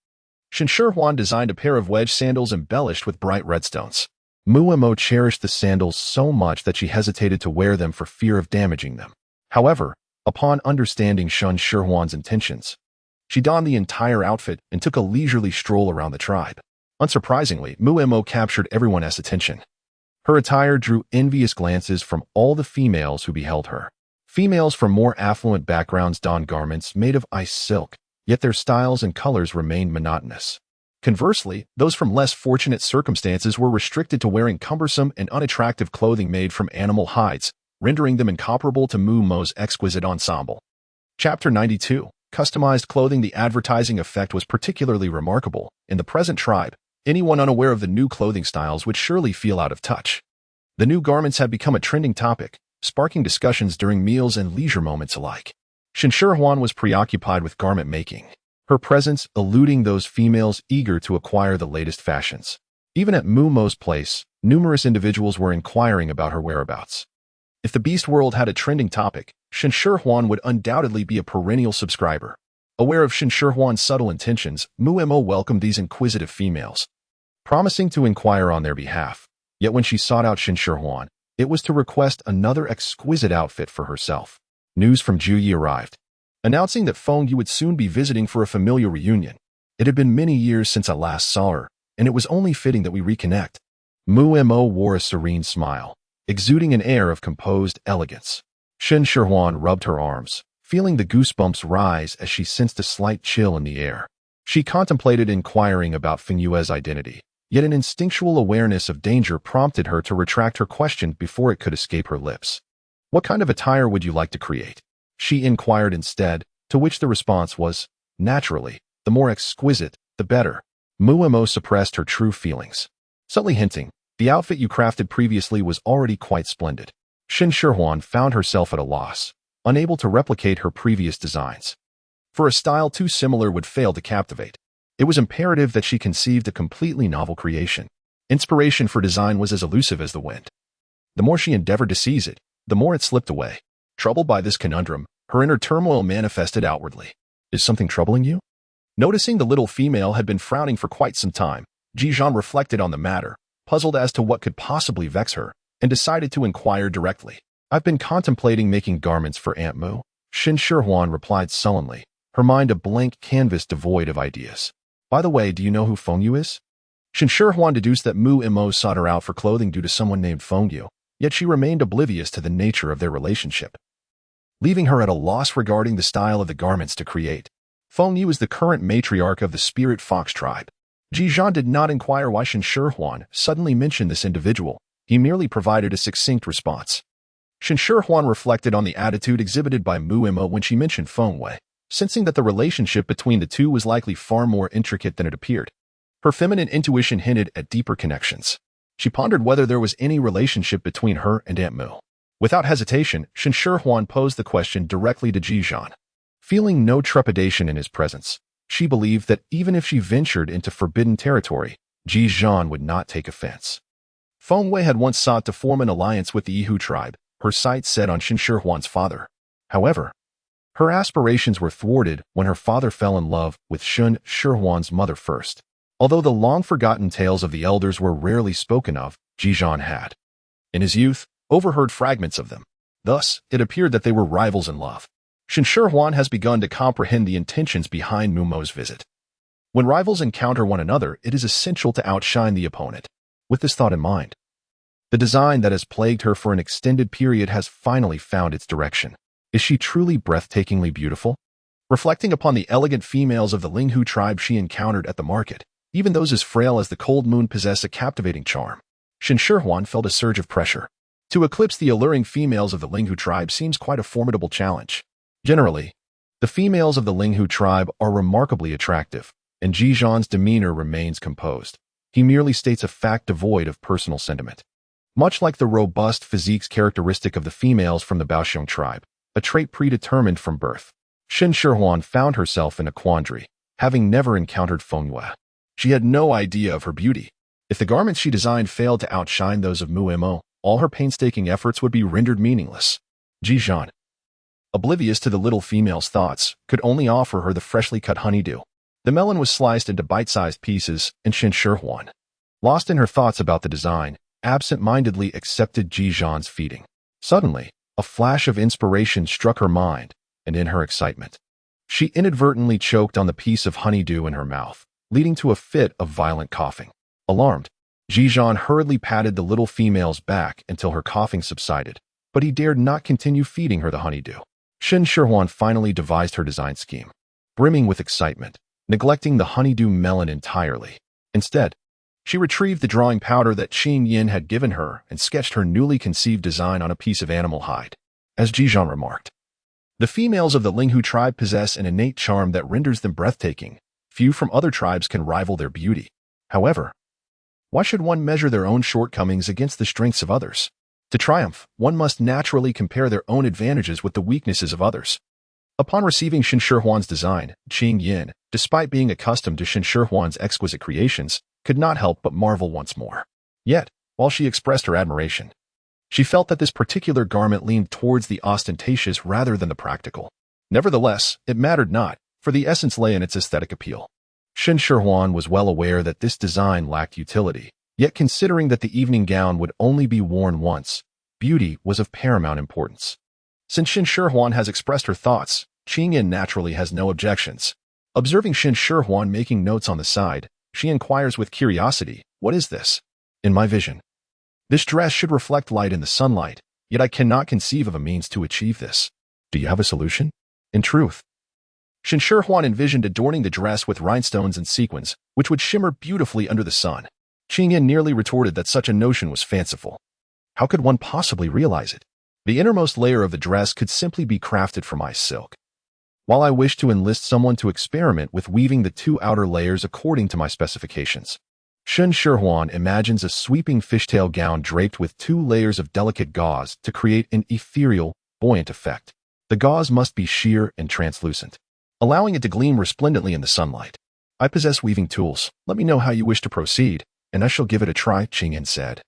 Shen Shihuan designed a pair of wedge sandals embellished with bright redstones. Mu Mo cherished the sandals so much that she hesitated to wear them for fear of damaging them. However, upon understanding Shen Shihuan's intentions, she donned the entire outfit and took a leisurely stroll around the tribe. Unsurprisingly, Mu Mo captured everyone's attention. Her attire drew envious glances from all the females who beheld her. Females from more affluent backgrounds donned garments made of ice silk, yet their styles and colors remained monotonous. Conversely, those from less fortunate circumstances were restricted to wearing cumbersome and unattractive clothing made from animal hides, rendering them incomparable to Mu Mo's exquisite ensemble. Chapter 92. Customized clothing. The advertising effect was particularly remarkable. In the present tribe, anyone unaware of the new clothing styles would surely feel out of touch. The new garments had become a trending topic, sparking discussions during meals and leisure moments alike. Shen Shihuan was preoccupied with garment making, her presence eluding those females eager to acquire the latest fashions. Even at Mu Mo's place, numerous individuals were inquiring about her whereabouts. If the beast world had a trending topic, Shen Shihuan would undoubtedly be a perennial subscriber. Aware of Shen Shihuan's subtle intentions, Mu Mo welcomed these inquisitive females, promising to inquire on their behalf. Yet when she sought out Shen Shihuan, It was to request another exquisite outfit for herself. News from Ju Yi arrived, announcing that Feng Yu would soon be visiting for a familiar reunion. It had been many years since I last saw her, and it was only fitting that we reconnect. Mu Mo wore a serene smile, exuding an air of composed elegance. Shen Shihuan rubbed her arms, feeling the goosebumps rise as she sensed a slight chill in the air. She contemplated inquiring about Feng Yue's identity, yet an instinctual awareness of danger prompted her to retract her question before it could escape her lips. "What kind of attire would you like to create?" she inquired instead, to which the response was, "Naturally, the more exquisite, the better." Mu Mo suppressed her true feelings, subtly hinting, "The outfit you crafted previously was already quite splendid." Shen Shihuan found herself at a loss, unable to replicate her previous designs. For a style too similar would fail to captivate. It was imperative that she conceived a completely novel creation. Inspiration for design was as elusive as the wind. The more she endeavored to seize it, the more it slipped away. Troubled by this conundrum, her inner turmoil manifested outwardly. "Is something troubling you?" Noticing the little female had been frowning for quite some time, Ji Zhan reflected on the matter, puzzled as to what could possibly vex her, and decided to inquire directly. "I've been contemplating making garments for Aunt Mu," Shen Shihuan replied sullenly, her mind a blank canvas devoid of ideas. "By the way, do you know who Feng Yu is?" Shen Shihuan deduced that Mu Mo sought her out for clothing due to someone named Feng Yu, yet she remained oblivious to the nature of their relationship, leaving her at a loss regarding the style of the garments to create. Feng Yu is the current matriarch of the Spirit Fox tribe. Ji Zhan did not inquire why Shen Shihuan suddenly mentioned this individual. He merely provided a succinct response. Shen Shihuan reflected on the attitude exhibited by Mu Mo when she mentioned Feng Wei, sensing that the relationship between the two was likely far more intricate than it appeared. Her feminine intuition hinted at deeper connections. She pondered whether there was any relationship between her and Aunt Mu. Without hesitation, Shen Shihuan posed the question directly to Ji Zhan. Feeling no trepidation in his presence, she believed that even if she ventured into forbidden territory, Ji Zhan would not take offense. Feng Wei had once sought to form an alliance with the Yihu tribe, her sights set on Shen Shihuan's father. However, her aspirations were thwarted when her father fell in love with Shen Shihuan's mother first. Although the long-forgotten tales of the elders were rarely spoken of, Ji Zhan had, in his youth, overheard fragments of them. Thus, it appeared that they were rivals in love. Shen Shihuan has begun to comprehend the intentions behind Mu Mo's visit. When rivals encounter one another, it is essential to outshine the opponent. With this thought in mind, the design that has plagued her for an extended period has finally found its direction. Is she truly breathtakingly beautiful? Reflecting upon the elegant females of the Linghu tribe she encountered at the market, even those as frail as the cold moon possess a captivating charm. Shen Shihuan felt a surge of pressure. To eclipse the alluring females of the Linghu tribe seems quite a formidable challenge. Generally, the females of the Linghu tribe are remarkably attractive, and Ji Zhan's demeanor remains composed. He merely states a fact devoid of personal sentiment. Much like the robust physiques characteristic of the females from the Baoxiong tribe, a trait predetermined from birth, Shen Shihuan found herself in a quandary, having never encountered Feng Yue. She had no idea of her beauty. If the garments she designed failed to outshine those of Mu Mo, all her painstaking efforts would be rendered meaningless. Ji Zhan, oblivious to the little female's thoughts, could only offer her the freshly cut honeydew. The melon was sliced into bite-sized pieces, and Shen Shihuan, lost in her thoughts about the design, absent-mindedly accepted Ji Zhan's feeding. Suddenly, a flash of inspiration struck her mind, and in her excitement, she inadvertently choked on the piece of honeydew in her mouth, leading to a fit of violent coughing. Alarmed, Ji Zhan hurriedly patted the little female's back until her coughing subsided, but he dared not continue feeding her the honeydew. Shen Shihuan finally devised her design scheme, brimming with excitement, neglecting the honeydew melon entirely. Instead, she retrieved the drawing powder that Qing Yin had given her and sketched her newly conceived design on a piece of animal hide. As Ji Zhan remarked, the females of the Linghu tribe possess an innate charm that renders them breathtaking. Few from other tribes can rival their beauty. However, why should one measure their own shortcomings against the strengths of others? To triumph, one must naturally compare their own advantages with the weaknesses of others. Upon receiving Shen Shihuan's design, Qing Yin, despite being accustomed to Shen Shihuan's exquisite creations, could not help but marvel once more. Yet, while she expressed her admiration, she felt that this particular garment leaned towards the ostentatious rather than the practical. Nevertheless, it mattered not, for the essence lay in its aesthetic appeal. Shen Shihuan was well aware that this design lacked utility, yet considering that the evening gown would only be worn once, beauty was of paramount importance. Since Shen Shihuan has expressed her thoughts, Qingyan naturally has no objections. Observing Shen Shihuan making notes on the side, she inquires with curiosity, "What is this?" "In my vision, this dress should reflect light in the sunlight, yet I cannot conceive of a means to achieve this. Do you have a solution?" In truth, Shen Shihuan envisioned adorning the dress with rhinestones and sequins, which would shimmer beautifully under the sun. Qingyan nearly retorted that such a notion was fanciful. How could one possibly realize it? The innermost layer of the dress could simply be crafted from ice silk. While I wish to enlist someone to experiment with weaving the 2 outer layers according to my specifications. Shen Shihuan imagines a sweeping fishtail gown draped with 2 layers of delicate gauze to create an ethereal, buoyant effect. The gauze must be sheer and translucent, allowing it to gleam resplendently in the sunlight. "I possess weaving tools. Let me know how you wish to proceed, and I shall give it a try," Qingyan said.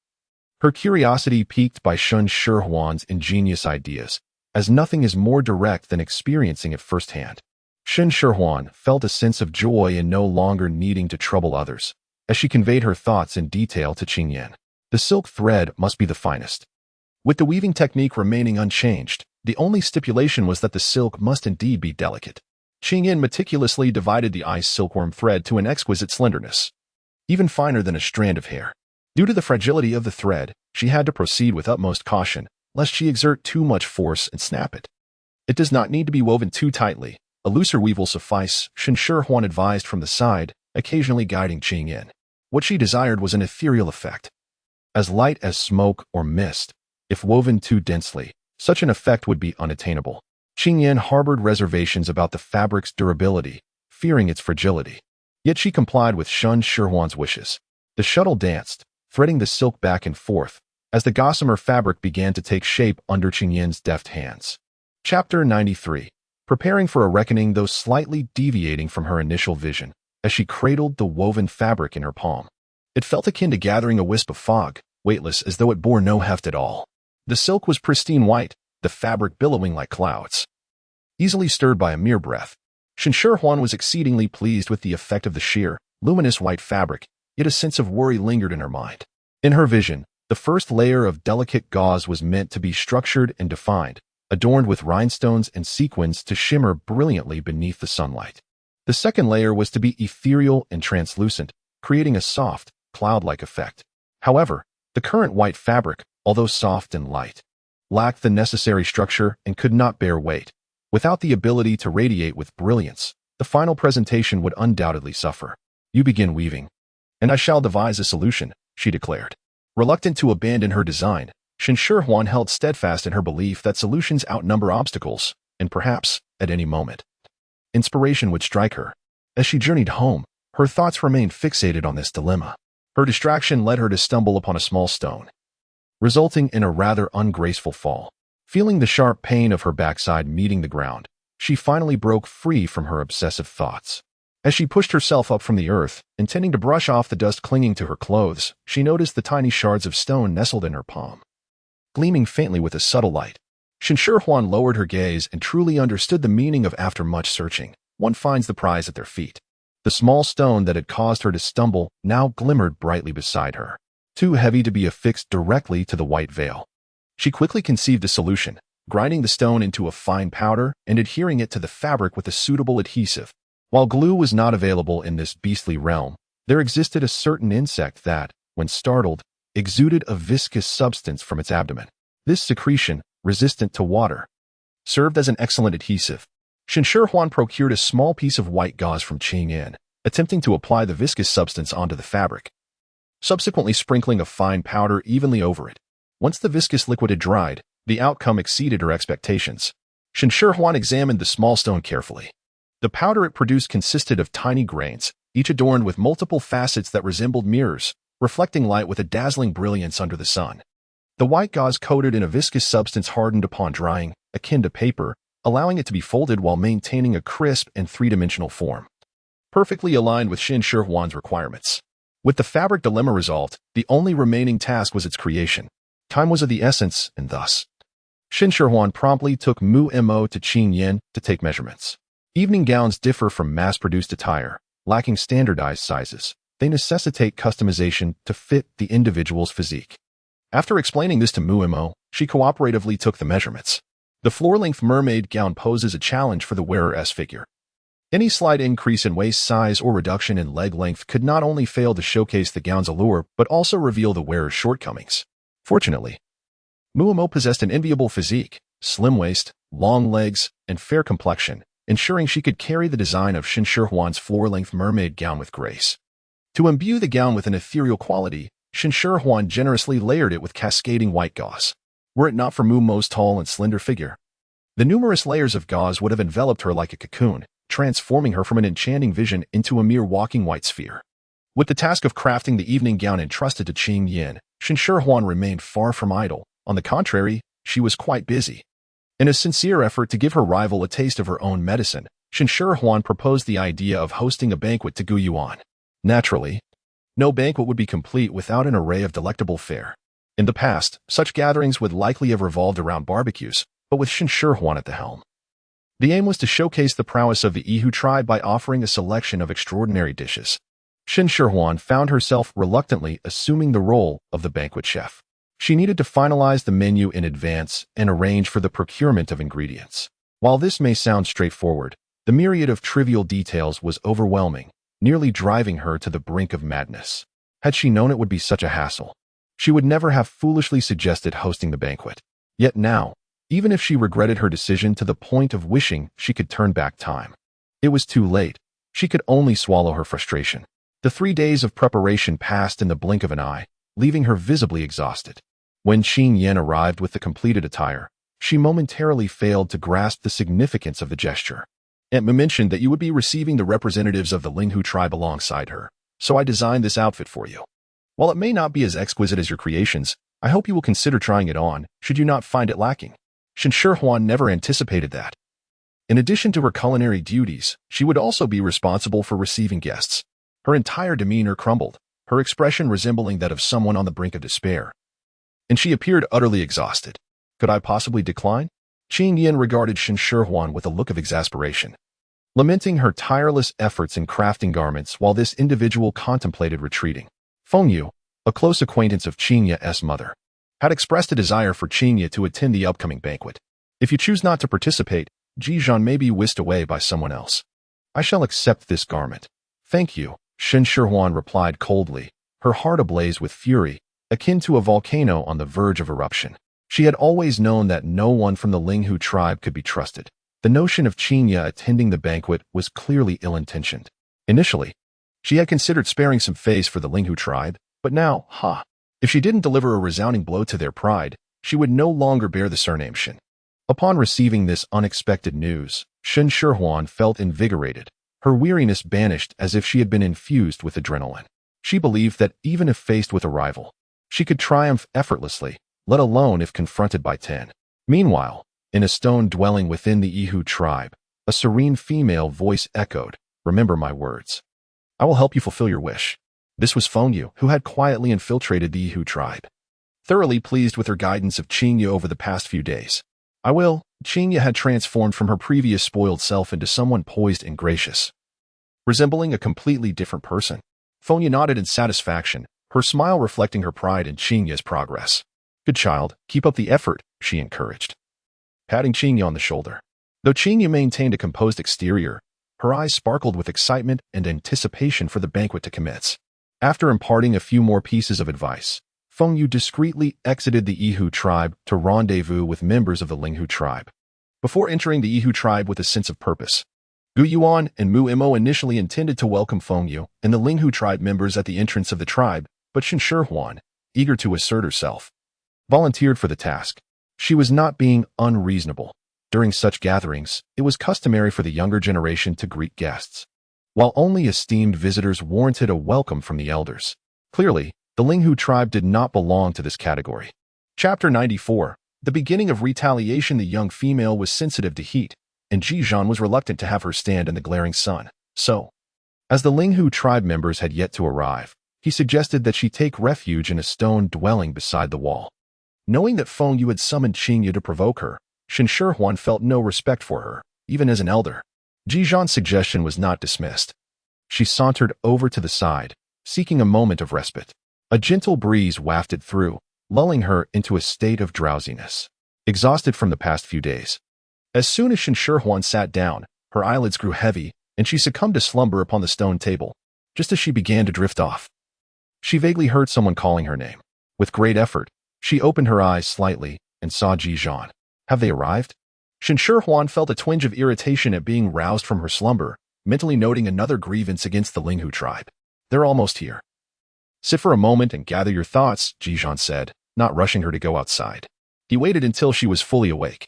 Her curiosity piqued by Shen Shihuan's ingenious ideas, as nothing is more direct than experiencing it firsthand. Shen Shihuan felt a sense of joy in no longer needing to trouble others, as she conveyed her thoughts in detail to Qingyan. The silk thread must be the finest. With the weaving technique remaining unchanged, the only stipulation was that the silk must indeed be delicate. Qingyan meticulously divided the ice silkworm thread to an exquisite slenderness, even finer than a strand of hair. Due to the fragility of the thread, she had to proceed with utmost caution, lest she exert too much force and snap it. It does not need to be woven too tightly. A looser weave will suffice, Shen Shihuan advised from the side, occasionally guiding Qingyan. What she desired was an ethereal effect, as light as smoke or mist. If woven too densely, such an effect would be unattainable. Qingyan harbored reservations about the fabric's durability, fearing its fragility. Yet she complied with Shen Shihuan's wishes. The shuttle danced, threading the silk back and forth, as the gossamer fabric began to take shape under Qingyan's deft hands. Chapter 93. Preparing for a reckoning, though slightly deviating from her initial vision, as she cradled the woven fabric in her palm. It felt akin to gathering a wisp of fog, weightless as though it bore no heft at all. The silk was pristine white, the fabric billowing like clouds, easily stirred by a mere breath. Shen Shihuan was exceedingly pleased with the effect of the sheer, luminous white fabric, yet a sense of worry lingered in her mind. In her vision, the first layer of delicate gauze was meant to be structured and defined, adorned with rhinestones and sequins to shimmer brilliantly beneath the sunlight. The second layer was to be ethereal and translucent, creating a soft, cloud-like effect. However, the current white fabric, although soft and light, lacked the necessary structure and could not bear weight. Without the ability to radiate with brilliance, the final presentation would undoubtedly suffer. "You begin weaving, and I shall devise a solution," she declared. Reluctant to abandon her design, Shen Shihuan held steadfast in her belief that solutions outnumber obstacles, and perhaps, at any moment, inspiration would strike her. As she journeyed home, her thoughts remained fixated on this dilemma. Her distraction led her to stumble upon a small stone, resulting in a rather ungraceful fall. Feeling the sharp pain of her backside meeting the ground, she finally broke free from her obsessive thoughts. As she pushed herself up from the earth, intending to brush off the dust clinging to her clothes, she noticed the tiny shards of stone nestled in her palm, gleaming faintly with a subtle light. Shen Shihuan lowered her gaze and truly understood the meaning of "after much searching, one finds the prize at their feet." The small stone that had caused her to stumble now glimmered brightly beside her, too heavy to be affixed directly to the white veil. She quickly conceived a solution, grinding the stone into a fine powder and adhering it to the fabric with a suitable adhesive. While glue was not available in this beastly realm, there existed a certain insect that, when startled, exuded a viscous substance from its abdomen. This secretion, resistant to water, served as an excellent adhesive. Shen Shihuan procured a small piece of white gauze from Qingyan, attempting to apply the viscous substance onto the fabric, subsequently sprinkling a fine powder evenly over it. Once the viscous liquid had dried, the outcome exceeded her expectations. Shen Shihuan examined the small stone carefully. The powder it produced consisted of tiny grains, each adorned with multiple facets that resembled mirrors, reflecting light with a dazzling brilliance under the sun. The white gauze coated in a viscous substance hardened upon drying, akin to paper, allowing it to be folded while maintaining a crisp and three-dimensional form, perfectly aligned with Shen Shihuan's requirements. With the fabric dilemma resolved, the only remaining task was its creation. Time was of the essence, and thus, Shen Shihuan promptly took Mo to Qingyan to take measurements. Evening gowns differ from mass-produced attire, lacking standardized sizes. They necessitate customization to fit the individual's physique. After explaining this to Muimo, she cooperatively took the measurements. The floor-length mermaid gown poses a challenge for the wearer's figure. Any slight increase in waist size or reduction in leg length could not only fail to showcase the gown's allure, but also reveal the wearer's shortcomings. Fortunately, Muimo possessed an enviable physique, slim waist, long legs, and fair complexion, ensuring she could carry the design of Shen Shihuan's floor-length mermaid gown with grace. To imbue the gown with an ethereal quality, Shen Shihuan generously layered it with cascading white gauze. Were it not for Muimo's tall and slender figure, the numerous layers of gauze would have enveloped her like a cocoon, transforming her from an enchanting vision into a mere walking white sphere. With the task of crafting the evening gown entrusted to Qing Yin, Shen Shihuan remained far from idle. On the contrary, she was quite busy. In a sincere effort to give her rival a taste of her own medicine, Shen Shihuan proposed the idea of hosting a banquet to Gu Yuan. Naturally, no banquet would be complete without an array of delectable fare. In the past, such gatherings would likely have revolved around barbecues, but with Shen Shihuan at the helm. The aim was to showcase the prowess of the Yihu tribe by offering a selection of extraordinary dishes. Shen Shihuan found herself reluctantly assuming the role of the banquet chef. She needed to finalize the menu in advance and arrange for the procurement of ingredients. While this may sound straightforward, the myriad of trivial details was overwhelming, nearly driving her to the brink of madness. Had she known it would be such a hassle, she would never have foolishly suggested hosting the banquet. Yet now, even if she regretted her decision to the point of wishing she could turn back time, it was too late. She could only swallow her frustration. The 3 days of preparation passed in the blink of an eye, leaving her visibly exhausted. When Qing Yin arrived with the completed attire, she momentarily failed to grasp the significance of the gesture. Aunt mentioned that you would be receiving the representatives of the Linghu tribe alongside her, so I designed this outfit for you. While it may not be as exquisite as your creations, I hope you will consider trying it on, should you not find it lacking. Shen Shihuan never anticipated that. In addition to her culinary duties, she would also be responsible for receiving guests. Her entire demeanor crumbled, her expression resembling that of someone on the brink of despair. And she appeared utterly exhausted. Could I possibly decline? Qing Yin regarded Shen Shihuan with a look of exasperation, lamenting her tireless efforts in crafting garments while this individual contemplated retreating. Feng Yu, a close acquaintance of Qing Ye's mother, had expressed a desire for Qing Ye to attend the upcoming banquet. If you choose not to participate, Ji Zhan may be whisked away by someone else. I shall accept this garment. Thank you, Shen Shihuan replied coldly, her heart ablaze with fury, akin to a volcano on the verge of eruption. She had always known that no one from the Linghu tribe could be trusted. The notion of Qing Ye attending the banquet was clearly ill-intentioned. Initially, she had considered sparing some face for the Linghu tribe, but now, if she didn't deliver a resounding blow to their pride, she would no longer bear the surname Shen. Upon receiving this unexpected news, Shen Shihuan felt invigorated, her weariness banished as if she had been infused with adrenaline. She believed that even if faced with a rival, she could triumph effortlessly, let alone if confronted by 10. Meanwhile, in a stone dwelling within the Yihu tribe, a serene female voice echoed, "Remember my words. I will help you fulfill your wish." This was Feng Yu, who had quietly infiltrated the Yihu tribe. Thoroughly pleased with her guidance of Qing Yu over the past few days, Qing Yu had transformed from her previous spoiled self into someone poised and gracious, resembling a completely different person. Feng Yu nodded in satisfaction, her smile reflecting her pride in Qing Yu's progress. "Good child, keep up the effort," she encouraged, patting Qing Yu on the shoulder. Though Qing Yu maintained a composed exterior, her eyes sparkled with excitement and anticipation for the banquet to commence. After imparting a few more pieces of advice, Feng Yu discreetly exited the Yihu tribe to rendezvous with members of the Linghu tribe. Before entering the Yihu tribe with a sense of purpose, Gu Yuan and Muimo initially intended to welcome Feng Yu and the Linghu tribe members at the entrance of the tribe, but Shen Shihuan, eager to assert herself, volunteered for the task. She was not being unreasonable. During such gatherings, it was customary for the younger generation to greet guests, while only esteemed visitors warranted a welcome from the elders. Clearly, the Linghu tribe did not belong to this category. Chapter 94. The beginning of retaliation. The young female was sensitive to heat, and Ji Zhan was reluctant to have her stand in the glaring sun. So, as the Linghu tribe members had yet to arrive, he suggested that she take refuge in a stone dwelling beside the wall. Knowing that Feng Yu had summoned Qing Yu to provoke her, Shen Shihuan felt no respect for her, even as an elder. Ji Zhan's suggestion was not dismissed. She sauntered over to the side, seeking a moment of respite. A gentle breeze wafted through, lulling her into a state of drowsiness, exhausted from the past few days. As soon as Shen Shihuan sat down, her eyelids grew heavy, and she succumbed to slumber upon the stone table, just as she began to drift off. She vaguely heard someone calling her name. With great effort, she opened her eyes slightly and saw Ji Zhan. Have they arrived? Shen Shihuan felt a twinge of irritation at being roused from her slumber, mentally noting another grievance against the Linghu tribe. They're almost here. Sit for a moment and gather your thoughts, Ji Zhan said, not rushing her to go outside. He waited until she was fully awake,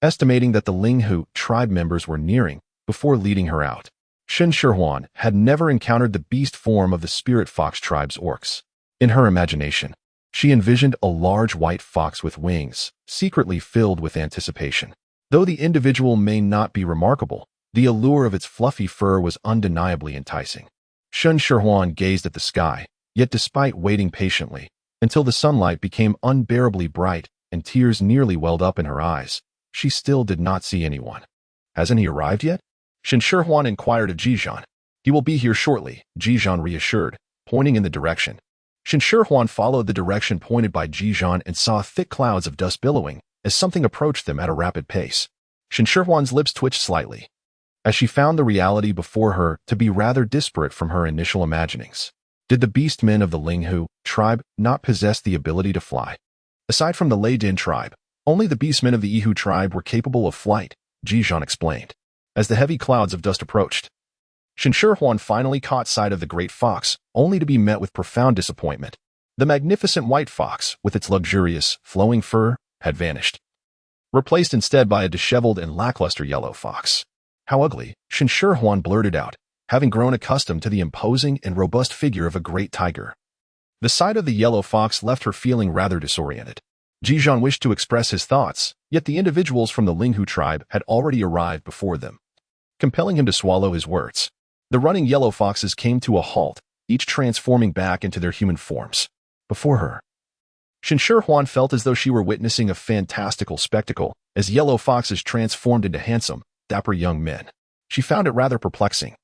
estimating that the Linghu tribe members were nearing before leading her out. Shen Shihuan had never encountered the beast form of the spirit fox tribe's orcs. In her imagination, she envisioned a large white fox with wings, secretly filled with anticipation. Though the individual may not be remarkable, the allure of its fluffy fur was undeniably enticing. Shen Shihuan gazed at the sky, yet despite waiting patiently until the sunlight became unbearably bright and tears nearly welled up in her eyes, she still did not see anyone. Hasn't he arrived yet? Shen Shihuan inquired of Ji Zhan. He will be here shortly, Ji Zhan reassured, pointing in the direction. Shen Shihuan followed the direction pointed by Ji Zhan and saw thick clouds of dust billowing as something approached them at a rapid pace. Shen Shihuan's lips twitched slightly, as she found the reality before her to be rather disparate from her initial imaginings. Did the beastmen of the Linghu tribe not possess the ability to fly? Aside from the Lei Din tribe, only the beastmen of the Yihu tribe were capable of flight, Ji Zhan explained. As the heavy clouds of dust approached, Shen Shihuan finally caught sight of the great fox, only to be met with profound disappointment. The magnificent white fox, with its luxurious, flowing fur, had vanished, replaced instead by a disheveled and lackluster yellow fox. How ugly, Shen Shihuan blurted out, having grown accustomed to the imposing and robust figure of a great tiger. The sight of the yellow fox left her feeling rather disoriented. Ji Zhan wished to express his thoughts, yet the individuals from the Linghu tribe had already arrived before them, compelling him to swallow his words. The running yellow foxes came to a halt, each transforming back into their human forms. Before her, Shen Shihuan felt as though she were witnessing a fantastical spectacle as yellow foxes transformed into handsome, dapper young men. She found it rather perplexing.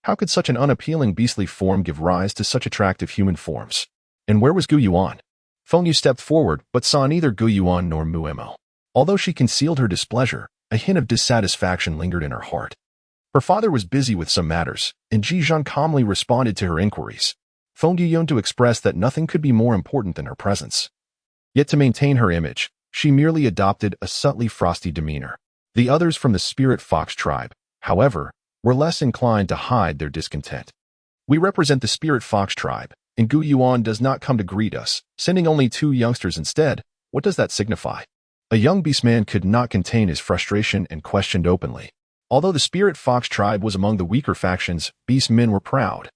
How could such an unappealing beastly form give rise to such attractive human forms? And where was Gu Yuan? Feng Yu stepped forward but saw neither Gu Yuan nor Mu Mo. Although she concealed her displeasure, a hint of dissatisfaction lingered in her heart. Her father was busy with some matters, and Ji Zhan calmly responded to her inquiries. Feng Yu yearned to express that nothing could be more important than her presence. Yet to maintain her image, she merely adopted a subtly frosty demeanor. The others from the spirit fox tribe, however, were less inclined to hide their discontent. We represent the spirit fox tribe, and Gu Yuan does not come to greet us, sending only 2 youngsters instead. What does that signify? A young beastman could not contain his frustration and questioned openly. Although the spirit fox tribe was among the weaker factions, beastmen were proud,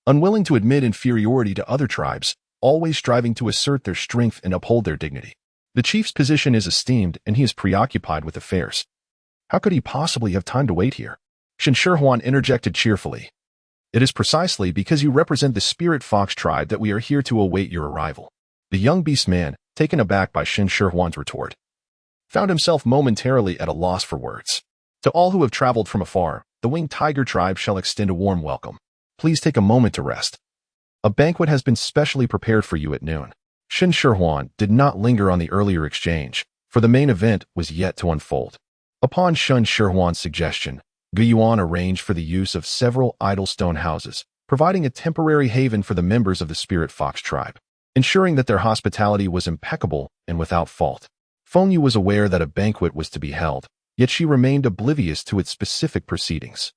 unwilling to admit inferiority to other tribes, always striving to assert their strength and uphold their dignity. The chief's position is esteemed, and he is preoccupied with affairs. How could he possibly have time to wait here? Shen Shihuan interjected cheerfully. It is precisely because you represent the spirit fox tribe that we are here to await your arrival. The young beastman, taken aback by Shen Shihuan's retort, found himself momentarily at a loss for words. To all who have traveled from afar, the winged tiger tribe shall extend a warm welcome. Please take a moment to rest. A banquet has been specially prepared for you at noon. Shen Shihuan did not linger on the earlier exchange, for the main event was yet to unfold. Upon Shen Shihuan's suggestion, Gu Yuan arranged for the use of several idle stone houses, providing a temporary haven for the members of the spirit fox tribe, ensuring that their hospitality was impeccable and without fault. Feng Yu was aware that a banquet was to be held, yet she remained oblivious to its specific proceedings.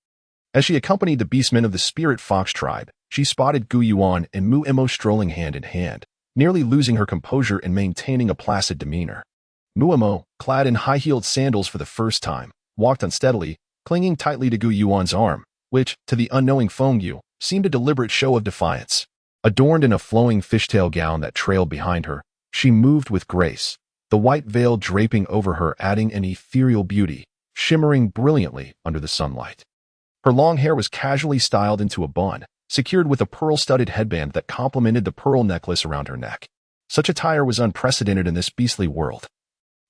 As she accompanied the beastmen of the spirit fox tribe, she spotted Gu Yuan and Mu Mo strolling hand in hand, nearly losing her composure and maintaining a placid demeanor. Mu Mo, clad in high-heeled sandals for the first time, walked unsteadily, clinging tightly to Gu Yuan's arm, which, to the unknowing Feng Yu, seemed a deliberate show of defiance. Adorned in a flowing fishtail gown that trailed behind her, she moved with grace, the white veil draping over her adding an ethereal beauty, shimmering brilliantly under the sunlight. Her long hair was casually styled into a bun, secured with a pearl-studded headband that complemented the pearl necklace around her neck. Such attire was unprecedented in this beastly world.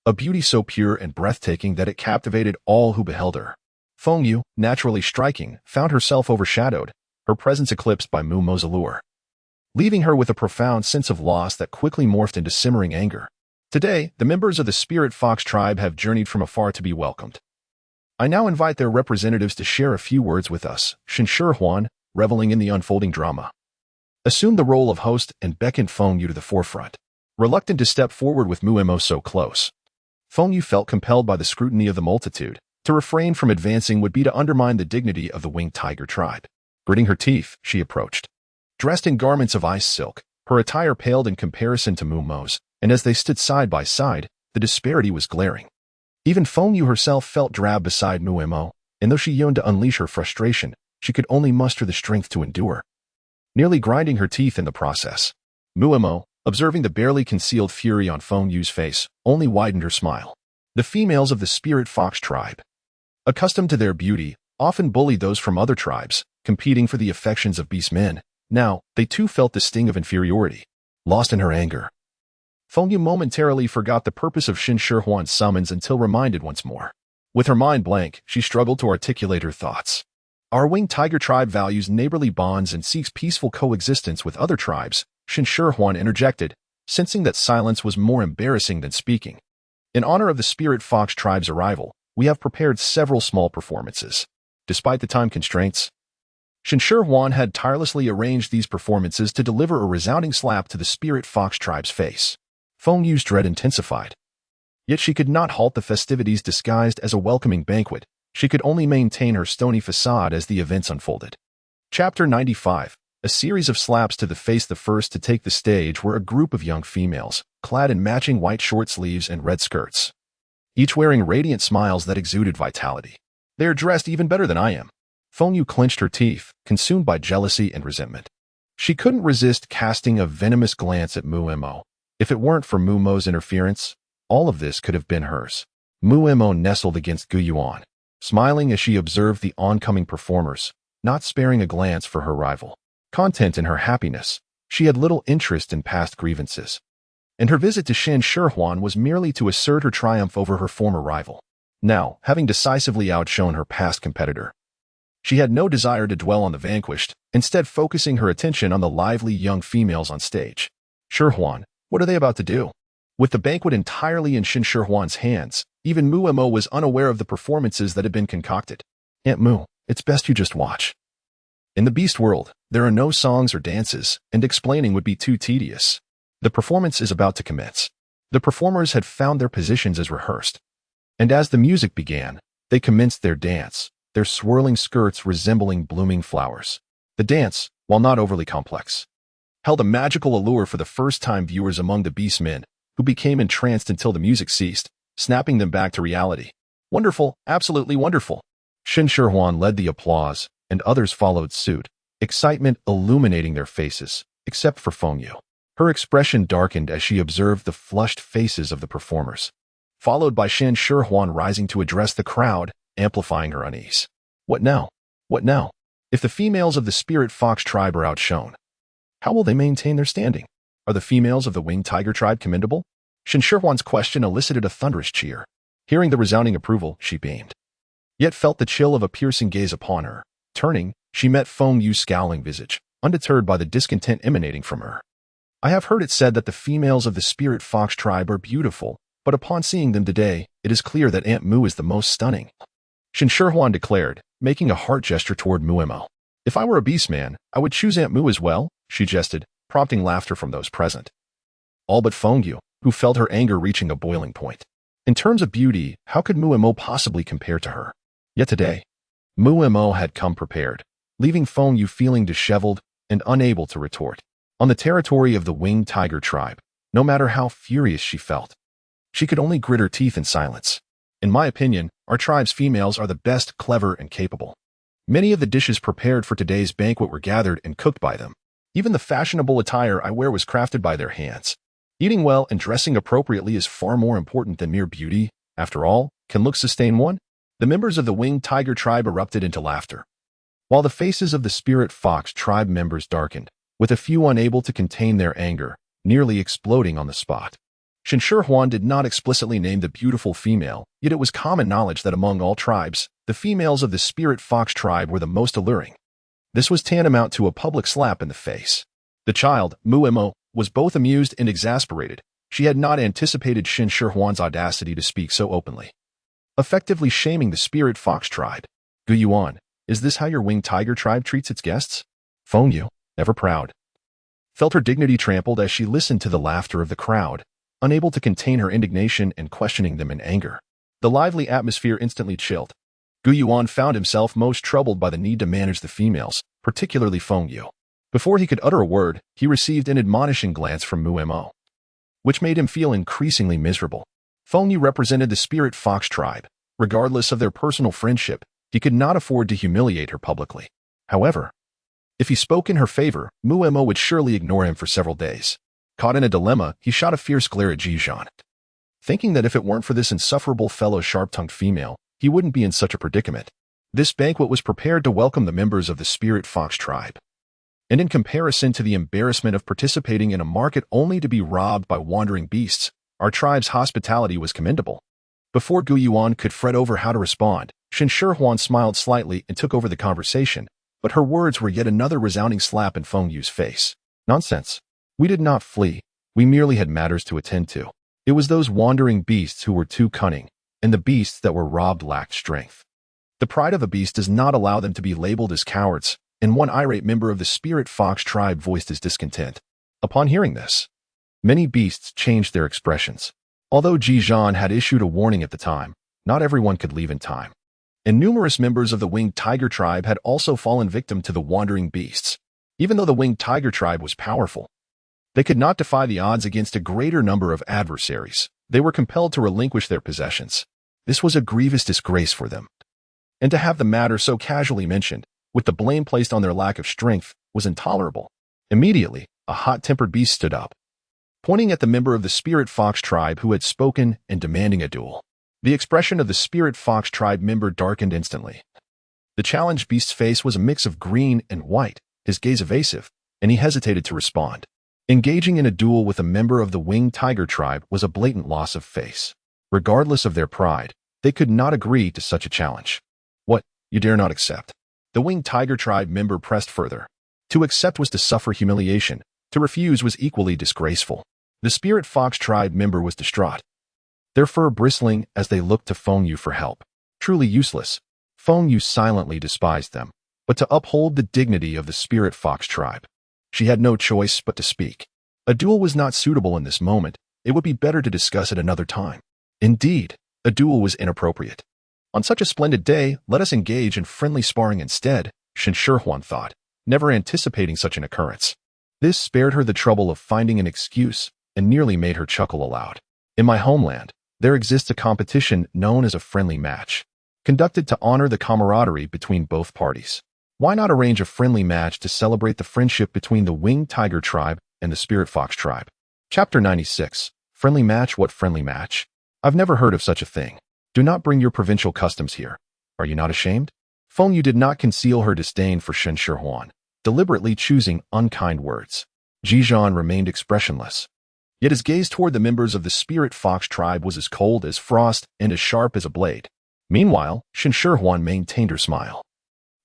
A beauty so pure and breathtaking that it captivated all who beheld her. Feng Yu, naturally striking, found herself overshadowed, her presence eclipsed by Mu Mo's allure. leaving her with a profound sense of loss that quickly morphed into simmering anger. Today, the members of the Spirit Fox tribe have journeyed from afar to be welcomed. I now invite their representatives to share a few words with us. Shen Shihuan, reveling in the unfolding drama, assumed the role of host and beckoned Feng Yu to the forefront. Reluctant to step forward with Muemo so close, Feng Yu felt compelled by the scrutiny of the multitude. To refrain from advancing would be to undermine the dignity of the winged tiger tribe. Gritting her teeth, she approached. Dressed in garments of ice silk, her attire paled in comparison to Muemo's, and as they stood side by side, the disparity was glaring. Even Feng Yu herself felt drab beside Muemo, and though she yearned to unleash her frustration, she could only muster the strength to endure, nearly grinding her teeth in the process. Muemo, observing the barely concealed fury on Feng Yu's face, only widened her smile. The females of the Spirit Fox tribe, accustomed to their beauty, often bullied those from other tribes, competing for the affections of beast men. Now, they too felt the sting of inferiority. Lost in her anger, Feng Yu momentarily forgot the purpose of Shen Shihuan's summons until reminded once more. With her mind blank, she struggled to articulate her thoughts. Our winged tiger tribe values neighborly bonds and seeks peaceful coexistence with other tribes, Shen Shihuan interjected, sensing that silence was more embarrassing than speaking. In honor of the Spirit Fox tribe's arrival, we have prepared several small performances. Despite the time constraints, Shen Shihuan had tirelessly arranged these performances to deliver a resounding slap to the Spirit Fox tribe's face. Feng Yu's dread intensified. Yet she could not halt the festivities disguised as a welcoming banquet. She could only maintain her stony facade as the events unfolded. Chapter 95. A series of slaps to the face. The first to take the stage were a group of young females, clad in matching white short sleeves and red skirts, each wearing radiant smiles that exuded vitality. They are dressed even better than I am. Feng Yu clenched her teeth, consumed by jealousy and resentment. She couldn't resist casting a venomous glance at Muemo. If it weren't for Muemo's interference, all of this could have been hers. Muemo nestled against Gu Yuan, smiling as she observed the oncoming performers, not sparing a glance for her rival. Content in her happiness, she had little interest in past grievances, and her visit to Shen Shihuan was merely to assert her triumph over her former rival. Now, having decisively outshone her past competitor, she had no desire to dwell on the vanquished, instead focusing her attention on the lively young females on stage. Shihuan, what are they about to do? With the banquet entirely in Shen Shihuan's hands, even Muemo was unaware of the performances that had been concocted. Aunt Mu, it's best you just watch. In the beast world, there are no songs or dances, and explaining would be too tedious. The performance is about to commence. The performers had found their positions as rehearsed, and as the music began, they commenced their dance, their swirling skirts resembling blooming flowers. The dance, while not overly complex, held a magical allure for the first-time viewers among the beast men, who became entranced until the music ceased, snapping them back to reality. Wonderful, absolutely wonderful. Shen Shihuan led the applause, and others followed suit, excitement illuminating their faces, except for Feng Yu. Her expression darkened as she observed the flushed faces of the performers, followed by Shen Shihuan rising to address the crowd, amplifying her unease. What now? What now? If the females of the Spirit Fox tribe are outshone, how will they maintain their standing? Are the females of the winged tiger tribe commendable? Shen Shihuan's question elicited a thunderous cheer. Hearing the resounding approval, she beamed, yet felt the chill of a piercing gaze upon her. Turning, she met Feng Yu's scowling visage, undeterred by the discontent emanating from her. I have heard it said that the females of the Spirit Fox tribe are beautiful, but upon seeing them today, it is clear that Aunt Mu is the most stunning. Shen Shihuan declared, making a heart gesture toward Muemo. If I were a beast man, I would choose Aunt Mu as well, she jested, prompting laughter from those present. All but Feng Yu, who felt her anger reaching a boiling point. In terms of beauty, how could Muemo possibly compare to her? Yet today, Muemo had come prepared, leaving Feng Yu feeling disheveled and unable to retort. On the territory of the winged tiger tribe, no matter how furious she felt, she could only grit her teeth in silence. In my opinion, our tribe's females are the best, clever, and capable. Many of the dishes prepared for today's banquet were gathered and cooked by them. Even the fashionable attire I wear was crafted by their hands. Eating well and dressing appropriately is far more important than mere beauty. After all, can looks sustain one? The members of the winged tiger tribe erupted into laughter, while the faces of the Spirit Fox tribe members darkened, with a few unable to contain their anger, nearly exploding on the spot. Shen Shihuan did not explicitly name the beautiful female, yet it was common knowledge that among all tribes, the females of the Spirit Fox tribe were the most alluring. This was tantamount to a public slap in the face. The child, Muemo, was both amused and exasperated. She had not anticipated Shen Shihuan's audacity to speak so openly, effectively shaming the spirit fox tribe. Gu Yuan, is this how your winged tiger tribe treats its guests? Feng Yu, ever proud, felt her dignity trampled as she listened to the laughter of the crowd, unable to contain her indignation and questioning them in anger. The lively atmosphere instantly chilled. Gu Yuan found himself most troubled by the need to manage the females, particularly Feng Yu. Before he could utter a word, he received an admonishing glance from Muemo, which made him feel increasingly miserable. Feng Yu represented the spirit fox tribe. Regardless of their personal friendship, he could not afford to humiliate her publicly. However, if he spoke in her favor, Muemo would surely ignore him for several days. Caught in a dilemma, he shot a fierce glare at Ji Zhan, thinking that if it weren't for this insufferable fellow sharp-tongued female, he wouldn't be in such a predicament. This banquet was prepared to welcome the members of the spirit fox tribe, and in comparison to the embarrassment of participating in a market only to be robbed by wandering beasts, our tribe's hospitality was commendable. Before Gu Yuan could fret over how to respond, Shen Shihuan smiled slightly and took over the conversation, but her words were yet another resounding slap in Feng Yu's face. Nonsense. We did not flee. We merely had matters to attend to. It was those wandering beasts who were too cunning, and the beasts that were robbed lacked strength. The pride of a beast does not allow them to be labeled as cowards, and one irate member of the spirit fox tribe voiced his discontent. Upon hearing this, many beasts changed their expressions. Although Ji Zhan had issued a warning at the time, not everyone could leave in time, and numerous members of the winged tiger tribe had also fallen victim to the wandering beasts. Even though the winged tiger tribe was powerful, they could not defy the odds against a greater number of adversaries. They were compelled to relinquish their possessions. This was a grievous disgrace for them. And to have the matter so casually mentioned, with the blame placed on their lack of strength, was intolerable. Immediately, a hot-tempered beast stood up, pointing at the member of the spirit fox tribe who had spoken and demanding a duel. The expression of the spirit fox tribe member darkened instantly. The challenged beast's face was a mix of green and white, his gaze evasive, and he hesitated to respond. Engaging in a duel with a member of the winged tiger tribe was a blatant loss of face. Regardless of their pride, they could not agree to such a challenge. What? You dare not accept? The winged tiger tribe member pressed further. To accept was to suffer humiliation. To refuse was equally disgraceful. The spirit fox tribe member was distraught, their fur bristling as they looked to Feng Yu for help. Truly useless, Feng Yu silently despised them, but to uphold the dignity of the spirit fox tribe, she had no choice but to speak. A duel was not suitable in this moment. It would be better to discuss it another time. Indeed, a duel was inappropriate. On such a splendid day, let us engage in friendly sparring instead, Shen Shihuan thought, never anticipating such an occurrence. This spared her the trouble of finding an excuse and nearly made her chuckle aloud. In my homeland, there exists a competition known as a friendly match, conducted to honor the camaraderie between both parties. Why not arrange a friendly match to celebrate the friendship between the winged tiger tribe and the spirit fox tribe? Chapter 96. Friendly match? What friendly match? I've never heard of such a thing. Do not bring your provincial customs here. Are you not ashamed? Feng Yu did not conceal her disdain for Shen Shihuan, deliberately choosing unkind words. Ji Zhan remained expressionless, yet his gaze toward the members of the spirit fox tribe was as cold as frost and as sharp as a blade. Meanwhile, Shen Shihuan maintained her smile,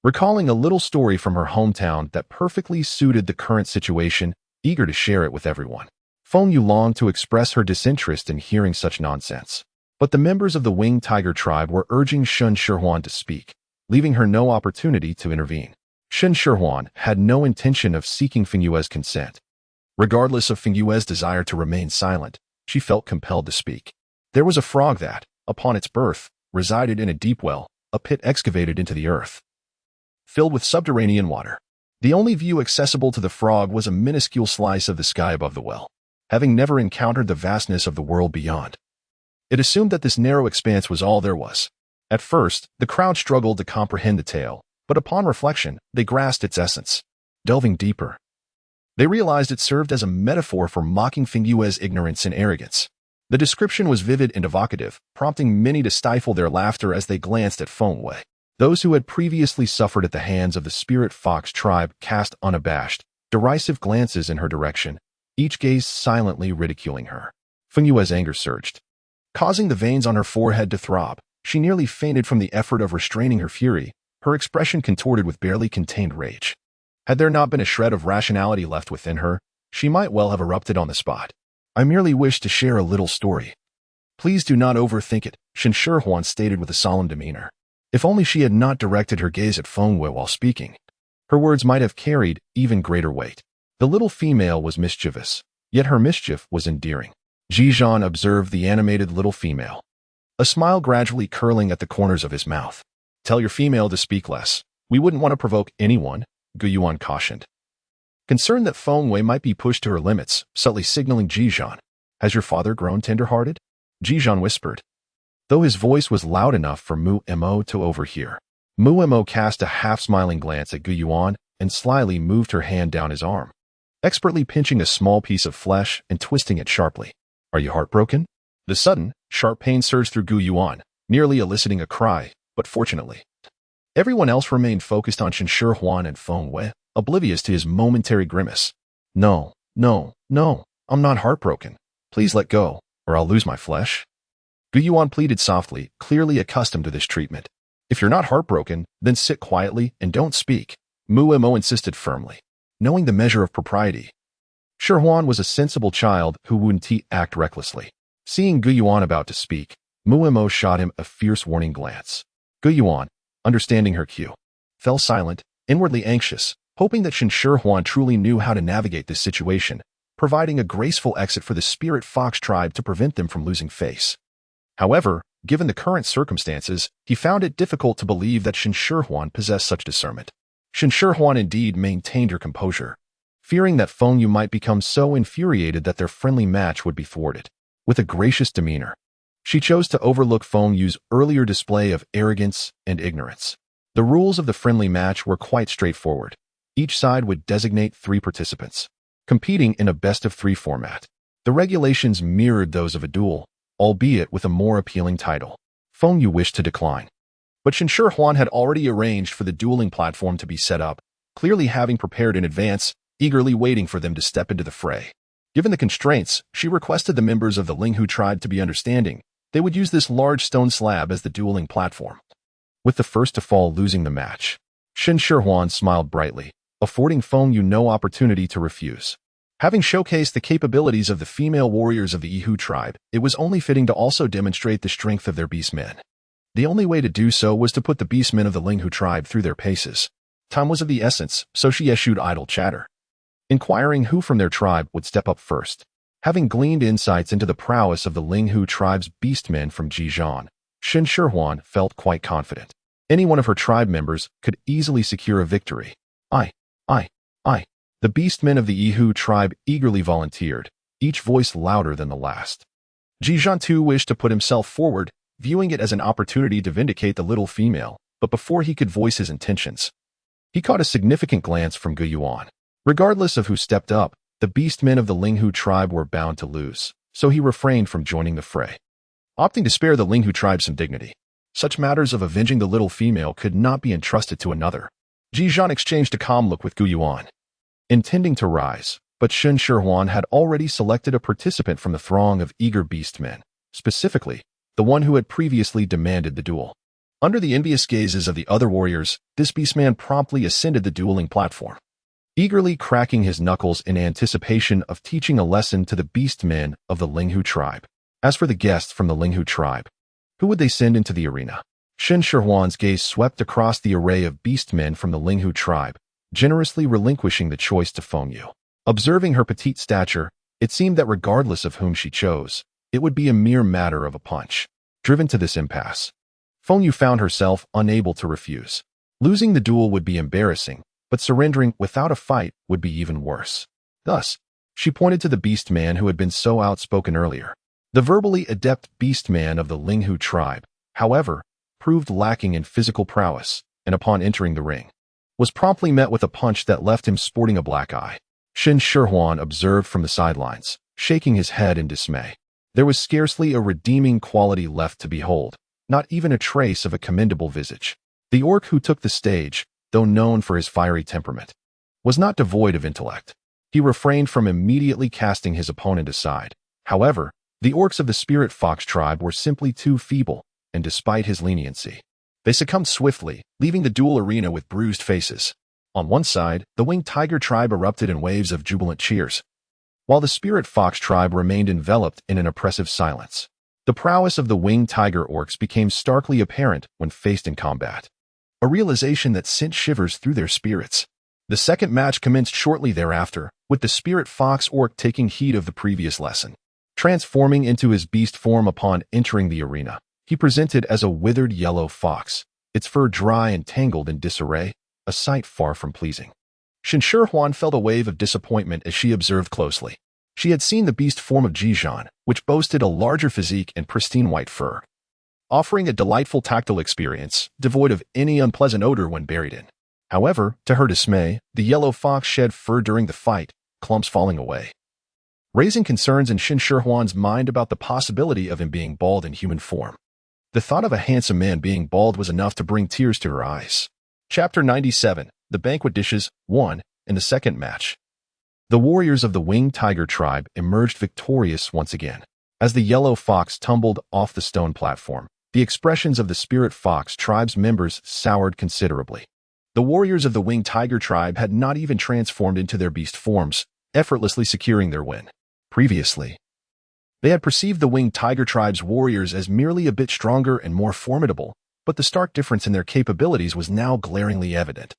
recalling a little story from her hometown that perfectly suited the current situation, eager to share it with everyone. Feng Yu longed to express her disinterest in hearing such nonsense, but the members of the winged tiger tribe were urging Shen Shihuan to speak, leaving her no opportunity to intervene. Shen Shihuan had no intention of seeking Feng Yue's consent. Regardless of Feng Yue's desire to remain silent, she felt compelled to speak. There was a frog that, upon its birth, resided in a deep well, a pit excavated into the earth, filled with subterranean water. The only view accessible to the frog was a minuscule slice of the sky above the well. Having never encountered the vastness of the world beyond, it assumed that this narrow expanse was all there was. At first, the crowd struggled to comprehend the tale, but upon reflection, they grasped its essence. Delving deeper, they realized it served as a metaphor for mocking Feng Yue's ignorance and arrogance. The description was vivid and evocative, prompting many to stifle their laughter as they glanced at Feng Wei. Those who had previously suffered at the hands of the spirit fox tribe cast unabashed, derisive glances in her direction, each gaze silently ridiculing her. Feng Yue's anger surged, causing the veins on her forehead to throb. She nearly fainted from the effort of restraining her fury, her expression contorted with barely contained rage. Had there not been a shred of rationality left within her, she might well have erupted on the spot. I merely wish to share a little story. Please do not overthink it, Shen Shihuan stated with a solemn demeanor. If only she had not directed her gaze at Feng Wei while speaking. Her words might have carried even greater weight. The little female was mischievous, yet her mischief was endearing. Ji Zhan observed the animated little female, a smile gradually curling at the corners of his mouth. Tell your female to speak less. We wouldn't want to provoke anyone, Gu Yuan cautioned. Concerned that Feng Wei might be pushed to her limits, subtly signaling Ji Zhan. Has your father grown tender-hearted? Ji Zhan whispered, though his voice was loud enough for Mu Mo to overhear. Mu Mo cast a half-smiling glance at Gu Yuan and slyly moved her hand down his arm, expertly pinching a small piece of flesh and twisting it sharply. Are you heartbroken? The sudden, sharp pain surged through Gu Yuan, nearly eliciting a cry, but fortunately, everyone else remained focused on Shen Shihuan and Feng Wei, oblivious to his momentary grimace. No, I'm not heartbroken. Please let go, or I'll lose my flesh. Gu Yuan pleaded softly, clearly accustomed to this treatment. If you're not heartbroken, then sit quietly and don't speak, Mu Mo insisted firmly, knowing the measure of propriety. Shihuan was a sensible child who wouldn't act recklessly. Seeing Gu Yuan about to speak, Mu Mo shot him a fierce warning glance. Gu Yuan, understanding her cue, fell silent, inwardly anxious, hoping that Shen Shihuan truly knew how to navigate this situation, providing a graceful exit for the spirit fox tribe to prevent them from losing face. However, given the current circumstances, he found it difficult to believe that Shen Shihuan possessed such discernment. Shen Shihuan indeed maintained her composure, fearing that Feng Yu might become so infuriated that their friendly match would be thwarted. With a gracious demeanor, she chose to overlook Feng Yu's earlier display of arrogance and ignorance. The rules of the friendly match were quite straightforward. Each side would designate 3 participants, competing in a best-of-3 format. The regulations mirrored those of a duel, albeit with a more appealing title. Feng Yu wished to decline, but Shen Shihuan had already arranged for the dueling platform to be set up, clearly having prepared in advance, eagerly waiting for them to step into the fray. Given the constraints, she requested the members of the Linghu tribe to be understanding. They would use this large stone slab as the dueling platform, with the first to fall losing the match. Shen Shihuan smiled brightly, affording Feng Yu no opportunity to refuse. Having showcased the capabilities of the female warriors of the Yihu tribe, it was only fitting to also demonstrate the strength of their beastmen. The only way to do so was to put the beastmen of the Linghu tribe through their paces. Time was of the essence, so she eschewed idle chatter, inquiring who from their tribe would step up first. Having gleaned insights into the prowess of the Linghu tribe's beastmen from Ji Zhan, Shen Shihuan felt quite confident. Any one of her tribe members could easily secure a victory. I. The beastmen of the Yihu tribe eagerly volunteered, each voice louder than the last. Ji Zhan too wished to put himself forward, viewing it as an opportunity to vindicate the little female, but before he could voice his intentions, he caught a significant glance from Gu Yuan. Regardless of who stepped up, the beastmen of the Linghu tribe were bound to lose, so he refrained from joining the fray, opting to spare the Linghu tribe some dignity. Such matters of avenging the little female could not be entrusted to another. Ji Zhan exchanged a calm look with Gu Yuan, intending to rise, but Shen Shihuan had already selected a participant from the throng of eager beastmen, specifically, the one who had previously demanded the duel. Under the envious gazes of the other warriors, this beastman promptly ascended the dueling platform, eagerly cracking his knuckles in anticipation of teaching a lesson to the beastmen of the Linghu tribe. As for the guests from the Linghu tribe, who would they send into the arena? Shen Shihuan's gaze swept across the array of beastmen from the Linghu tribe, generously relinquishing the choice to Feng Yu. Observing her petite stature, it seemed that regardless of whom she chose, it would be a mere matter of a punch. Driven to this impasse, Feng Yu found herself unable to refuse. Losing the duel would be embarrassing, but surrendering without a fight would be even worse. Thus, she pointed to the beastman who had been so outspoken earlier. The verbally adept beastman of the Linghu tribe, however, proved lacking in physical prowess, and upon entering the ring, was promptly met with a punch that left him sporting a black eye. Shen Shihuan observed from the sidelines, shaking his head in dismay. There was scarcely a redeeming quality left to behold, not even a trace of a commendable visage. The orc who took the stage, though known for his fiery temperament, was not devoid of intellect. He refrained from immediately casting his opponent aside. However, the orcs of the Spirit Fox tribe were simply too feeble, and despite his leniency, they succumbed swiftly, leaving the duel arena with bruised faces. On one side, the winged tiger tribe erupted in waves of jubilant cheers, while the spirit fox tribe remained enveloped in an oppressive silence. The prowess of the winged tiger orcs became starkly apparent when faced in combat, a realization that sent shivers through their spirits. The second match commenced shortly thereafter, with the spirit fox orc taking heed of the previous lesson. Transforming into his beast form upon entering the arena, he presented as a withered yellow fox, its fur dry and tangled in disarray, a sight far from pleasing. Shen Shihuan felt a wave of disappointment as she observed closely. She had seen the beast form of Ji Zhan, which boasted a larger physique and pristine white fur, offering a delightful tactile experience, devoid of any unpleasant odor when buried in. However, to her dismay, the yellow fox shed fur during the fight, clumps falling away, raising concerns in Shen Shihuan's mind about the possibility of him being bald in human form. The thought of a handsome man being bald was enough to bring tears to her eyes. Chapter 97, The Banquet Dishes, 1. In the second match, the warriors of the winged tiger tribe emerged victorious once again. As the yellow fox tumbled off the stone platform, the expressions of the spirit fox tribe's members soured considerably. The warriors of the winged tiger tribe had not even transformed into their beast forms, effortlessly securing their win. Previously, they had perceived the winged tiger tribe's warriors as merely a bit stronger and more formidable, but the stark difference in their capabilities was now glaringly evident,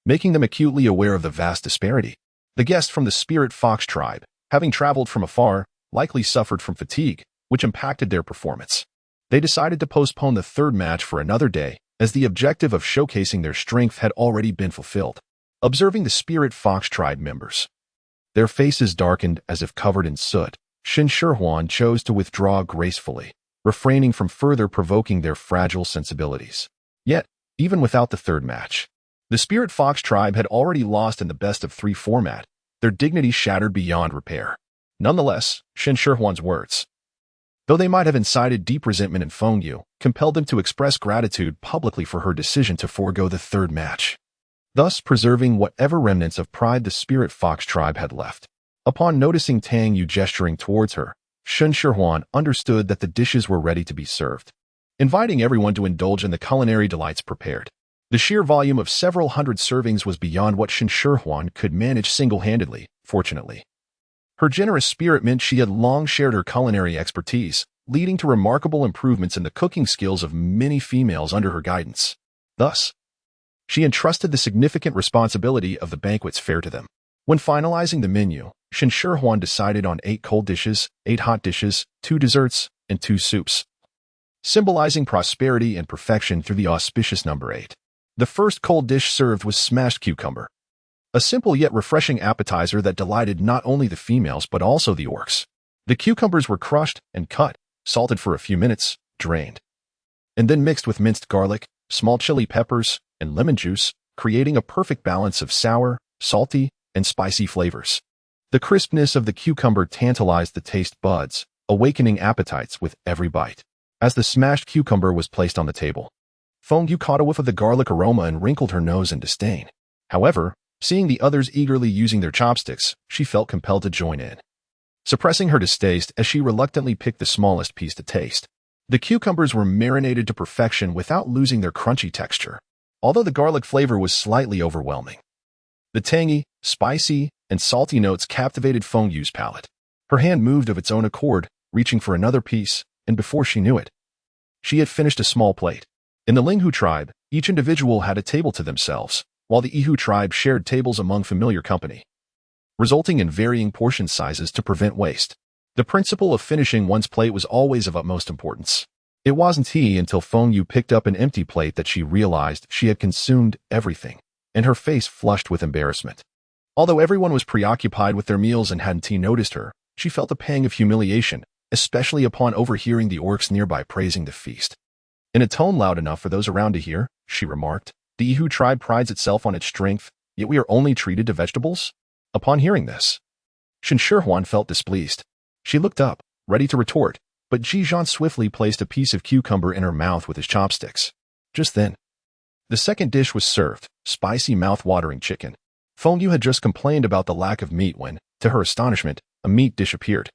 making them acutely aware of the vast disparity. The guests from the spirit fox tribe, having traveled from afar, likely suffered from fatigue, which impacted their performance. They decided to postpone the third match for another day, as the objective of showcasing their strength had already been fulfilled. Observing the spirit fox tribe members, their faces darkened as if covered in soot, Shen Shihuan chose to withdraw gracefully, refraining from further provoking their fragile sensibilities. Yet, even without the third match, the spirit fox tribe had already lost in the best-of-3 format, their dignity shattered beyond repair. Nonetheless, Shen Shihuan's words, though they might have incited deep resentment in Fengyu, compelled them to express gratitude publicly for her decision to forego the third match, thus preserving whatever remnants of pride the spirit fox tribe had left. Upon noticing Tang Yu gesturing towards her, Shen Shihuan understood that the dishes were ready to be served, inviting everyone to indulge in the culinary delights prepared. The sheer volume of several hundred servings was beyond what Shen Shihuan could manage single-handedly, fortunately. Her generous spirit meant she had long shared her culinary expertise, leading to remarkable improvements in the cooking skills of many females under her guidance. Thus, she entrusted the significant responsibility of the banquet's fare to them. When finalizing the menu, Shen Shihuan decided on 8 cold dishes, 8 hot dishes, 2 desserts, and 2 soups, symbolizing prosperity and perfection through the auspicious number 8. The first cold dish served was smashed cucumber, a simple yet refreshing appetizer that delighted not only the females but also the orcs. The cucumbers were crushed and cut, salted for a few minutes, drained, and then mixed with minced garlic, small chili peppers, and lemon juice, creating a perfect balance of sour, salty, and spicy flavors. The crispness of the cucumber tantalized the taste buds, awakening appetites with every bite. As the smashed cucumber was placed on the table, Fengyu caught a whiff of the garlic aroma and wrinkled her nose in disdain. However, seeing the others eagerly using their chopsticks, she felt compelled to join in, suppressing her distaste as she reluctantly picked the smallest piece to taste. The cucumbers were marinated to perfection without losing their crunchy texture, although the garlic flavor was slightly overwhelming. The tangy, spicy, and salty notes captivated Fengyu's palate. Her hand moved of its own accord, reaching for another piece, and before she knew it, she had finished a small plate. In the Linghu tribe, each individual had a table to themselves, while the Ihu tribe shared tables among familiar company, resulting in varying portion sizes to prevent waste. The principle of finishing one's plate was always of utmost importance. It wasn't until Fengyu picked up an empty plate that she realized she had consumed everything, and her face flushed with embarrassment. Although everyone was preoccupied with their meals and hadn't noticed her, she felt a pang of humiliation, especially upon overhearing the orcs nearby praising the feast. In a tone loud enough for those around to hear, she remarked, "The Ihu tribe prides itself on its strength, yet we are only treated to vegetables?" Upon hearing this, Shen Shihuan felt displeased. She looked up, ready to retort, but Ji Zhan swiftly placed a piece of cucumber in her mouth with his chopsticks. Just then, the second dish was served, spicy mouth-watering chicken. Fengyu had just complained about the lack of meat when, to her astonishment, a meat dish appeared,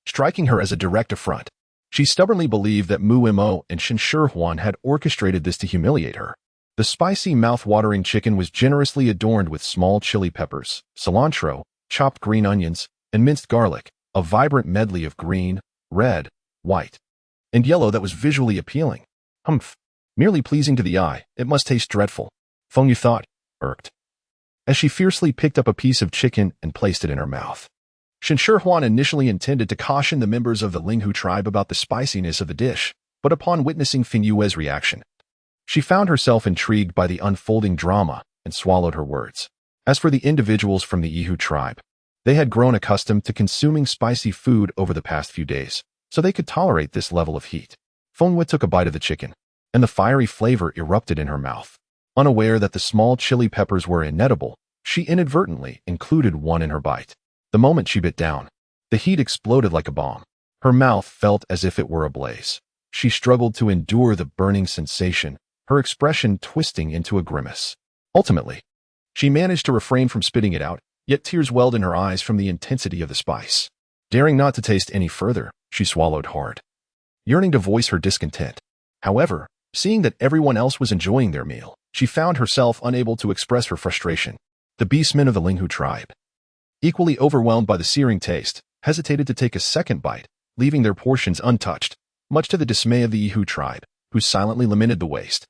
striking her as a direct affront. She stubbornly believed that Mu Mo and Shen Shihuan had orchestrated this to humiliate her. The spicy, mouth-watering chicken was generously adorned with small chili peppers, cilantro, chopped green onions, and minced garlic, a vibrant medley of green, red, white, and yellow that was visually appealing. Humph! Merely pleasing to the eye, it must taste dreadful, Feng Yu thought, irked, as she fiercely picked up a piece of chicken and placed it in her mouth. Shen Shihuan initially intended to caution the members of the Linghu tribe about the spiciness of the dish, but upon witnessing Feng Yue's reaction, she found herself intrigued by the unfolding drama and swallowed her words. As for the individuals from the Yihu tribe, they had grown accustomed to consuming spicy food over the past few days, so they could tolerate this level of heat. Feng Yue took a bite of the chicken, and the fiery flavor erupted in her mouth. Unaware that the small chili peppers were inedible, she inadvertently included one in her bite. The moment she bit down, the heat exploded like a bomb. Her mouth felt as if it were ablaze. She struggled to endure the burning sensation, her expression twisting into a grimace. Ultimately, she managed to refrain from spitting it out, yet tears welled in her eyes from the intensity of the spice. Daring not to taste any further, she swallowed hard, yearning to voice her discontent. However, seeing that everyone else was enjoying their meal, she found herself unable to express her frustration. The beastmen of the Linghu tribe, equally overwhelmed by the searing taste, hesitated to take a second bite, leaving their portions untouched, much to the dismay of the Yihu tribe, who silently lamented the waste.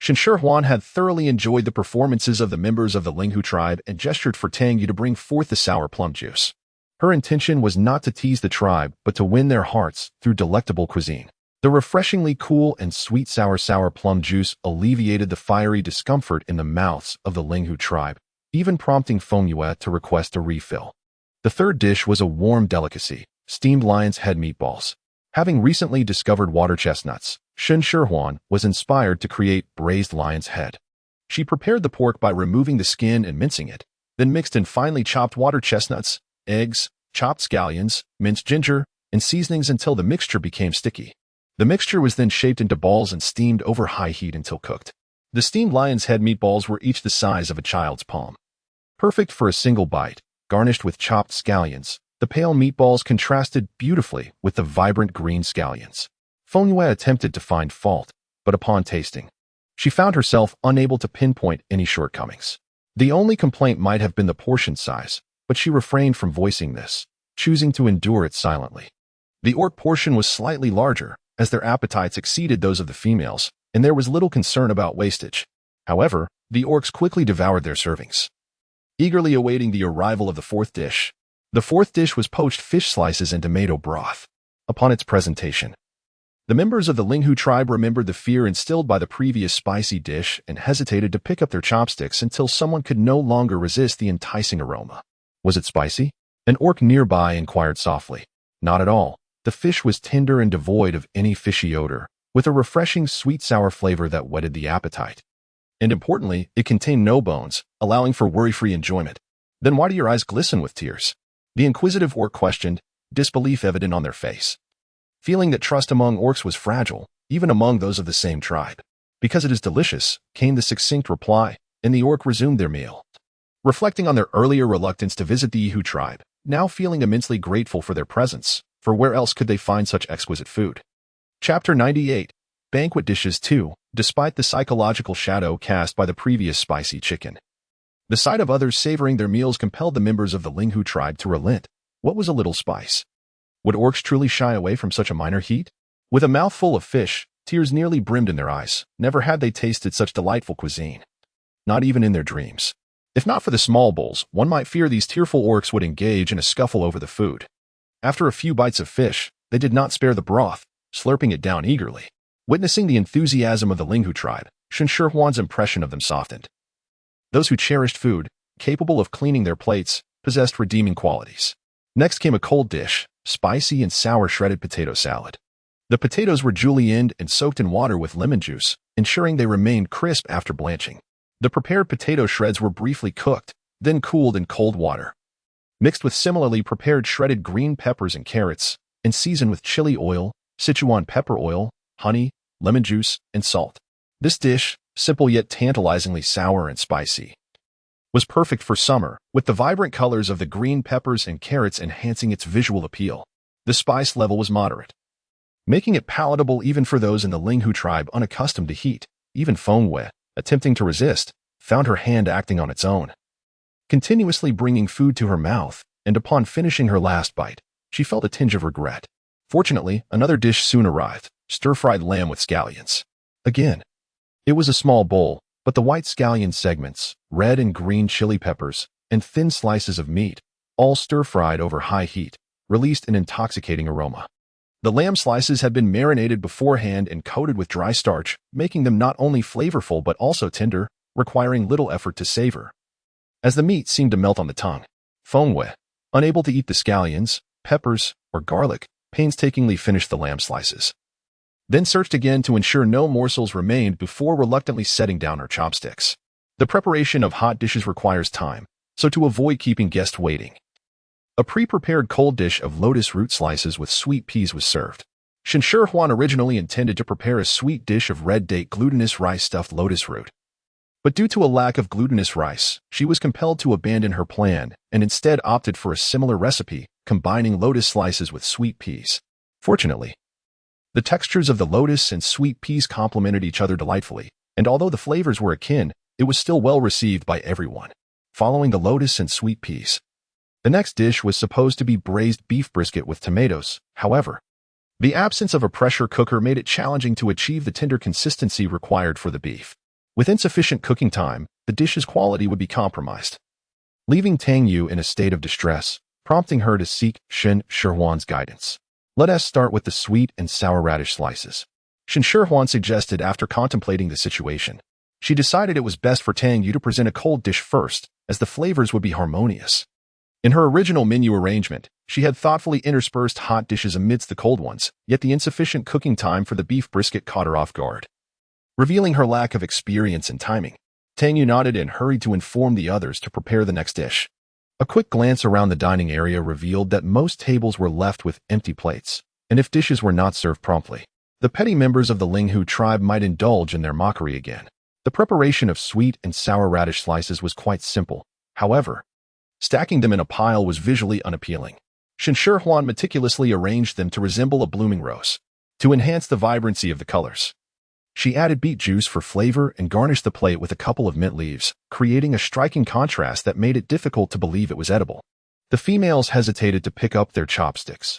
Shen Shihuan had thoroughly enjoyed the performances of the members of the Linghu tribe and gestured for Tang Yu to bring forth the sour plum juice. Her intention was not to tease the tribe, but to win their hearts through delectable cuisine. The refreshingly cool and sweet sour plum juice alleviated the fiery discomfort in the mouths of the Linghu tribe, even prompting Feng Yue to request a refill. The third dish was a warm delicacy, steamed lion's head meatballs. Having recently discovered water chestnuts, Shen Shihuan was inspired to create braised lion's head. She prepared the pork by removing the skin and mincing it, then mixed in finely chopped water chestnuts, eggs, chopped scallions, minced ginger, and seasonings until the mixture became sticky. The mixture was then shaped into balls and steamed over high heat until cooked. The steamed lion's head meatballs were each the size of a child's palm. Perfect for a single bite, garnished with chopped scallions, the pale meatballs contrasted beautifully with the vibrant green scallions. Feng Yue attempted to find fault, but upon tasting, she found herself unable to pinpoint any shortcomings. The only complaint might have been the portion size, but she refrained from voicing this, choosing to endure it silently. The orc portion was slightly larger, as their appetites exceeded those of the females, and there was little concern about wastage. However, the orcs quickly devoured their servings, eagerly awaiting the arrival of the fourth dish. The fourth dish was poached fish slices and tomato broth. Upon its presentation, the members of the Linghu tribe remembered the fear instilled by the previous spicy dish and hesitated to pick up their chopsticks until someone could no longer resist the enticing aroma. Was it spicy? An orc nearby inquired softly. Not at all. The fish was tender and devoid of any fishy odor, with a refreshing sweet-sour flavor that whetted the appetite. And importantly, it contained no bones, allowing for worry-free enjoyment. Then why do your eyes glisten with tears? The inquisitive orc questioned, disbelief evident on their face. Feeling that trust among orcs was fragile, even among those of the same tribe. Because it is delicious, came the succinct reply, and the orc resumed their meal. Reflecting on their earlier reluctance to visit the Yihu tribe, now feeling immensely grateful for their presence, for where else could they find such exquisite food? Chapter 98. Banquet Dishes 2. Despite the psychological shadow cast by the previous spicy chicken, the sight of others savoring their meals compelled the members of the Linghu tribe to relent. What was a little spice? Would orcs truly shy away from such a minor heat? With a mouthful of fish, tears nearly brimmed in their eyes. Never had they tasted such delightful cuisine. Not even in their dreams. If not for the small bowls, one might fear these tearful orcs would engage in a scuffle over the food. After a few bites of fish, they did not spare the broth, slurping it down eagerly. Witnessing the enthusiasm of the Linghu tribe, Shen Shihuan's impression of them softened. Those who cherished food, capable of cleaning their plates, possessed redeeming qualities. Next came a cold dish, spicy and sour shredded potato salad. The potatoes were julienned and soaked in water with lemon juice, ensuring they remained crisp after blanching. The prepared potato shreds were briefly cooked, then cooled in cold water, mixed with similarly prepared shredded green peppers and carrots, and seasoned with chili oil, Sichuan pepper oil, honey, lemon juice, and salt. This dish, simple yet tantalizingly sour and spicy, was perfect for summer, with the vibrant colors of the green peppers and carrots enhancing its visual appeal. The spice level was moderate, making it palatable even for those in the Linghu tribe unaccustomed to heat. Even Feng Yue, attempting to resist, found her hand acting on its own, continuously bringing food to her mouth, and upon finishing her last bite, she felt a tinge of regret. Fortunately, another dish soon arrived, stir-fried lamb with scallions. Again, it was a small bowl, but the white scallion segments, red and green chili peppers, and thin slices of meat, all stir-fried over high heat, released an intoxicating aroma. The lamb slices had been marinated beforehand and coated with dry starch, making them not only flavorful but also tender, requiring little effort to savor. As the meat seemed to melt on the tongue, Feng Wei, unable to eat the scallions, peppers, or garlic, painstakingly finished the lamb slices. Then searched again to ensure no morsels remained before reluctantly setting down her chopsticks. The preparation of hot dishes requires time, so to avoid keeping guests waiting, a pre-prepared cold dish of lotus root slices with sweet peas was served. Shen Shihuan originally intended to prepare a sweet dish of red date glutinous rice stuffed lotus root. But due to a lack of glutinous rice, she was compelled to abandon her plan and instead opted for a similar recipe, combining lotus slices with sweet peas. Fortunately, the textures of the lotus and sweet peas complemented each other delightfully, and although the flavors were akin, it was still well received by everyone. Following the lotus and sweet peas, the next dish was supposed to be braised beef brisket with tomatoes. However, the absence of a pressure cooker made it challenging to achieve the tender consistency required for the beef. With insufficient cooking time, the dish's quality would be compromised, leaving Tang Yu in a state of distress, prompting her to seek Shen Shihuan's guidance. Let us start with the sweet and sour radish slices. Shen Shihuan suggested after contemplating the situation. She decided it was best for Tang Yu to present a cold dish first, as the flavors would be harmonious. In her original menu arrangement, she had thoughtfully interspersed hot dishes amidst the cold ones, yet the insufficient cooking time for the beef brisket caught her off guard. Revealing her lack of experience and timing, Tang Yu nodded and hurried to inform the others to prepare the next dish. A quick glance around the dining area revealed that most tables were left with empty plates, and if dishes were not served promptly, the petty members of the Linghu tribe might indulge in their mockery again. The preparation of sweet and sour radish slices was quite simple. However, stacking them in a pile was visually unappealing. Shen Shihuan meticulously arranged them to resemble a blooming rose, to enhance the vibrancy of the colors. She added beet juice for flavor and garnished the plate with a couple of mint leaves, creating a striking contrast that made it difficult to believe it was edible. The females hesitated to pick up their chopsticks,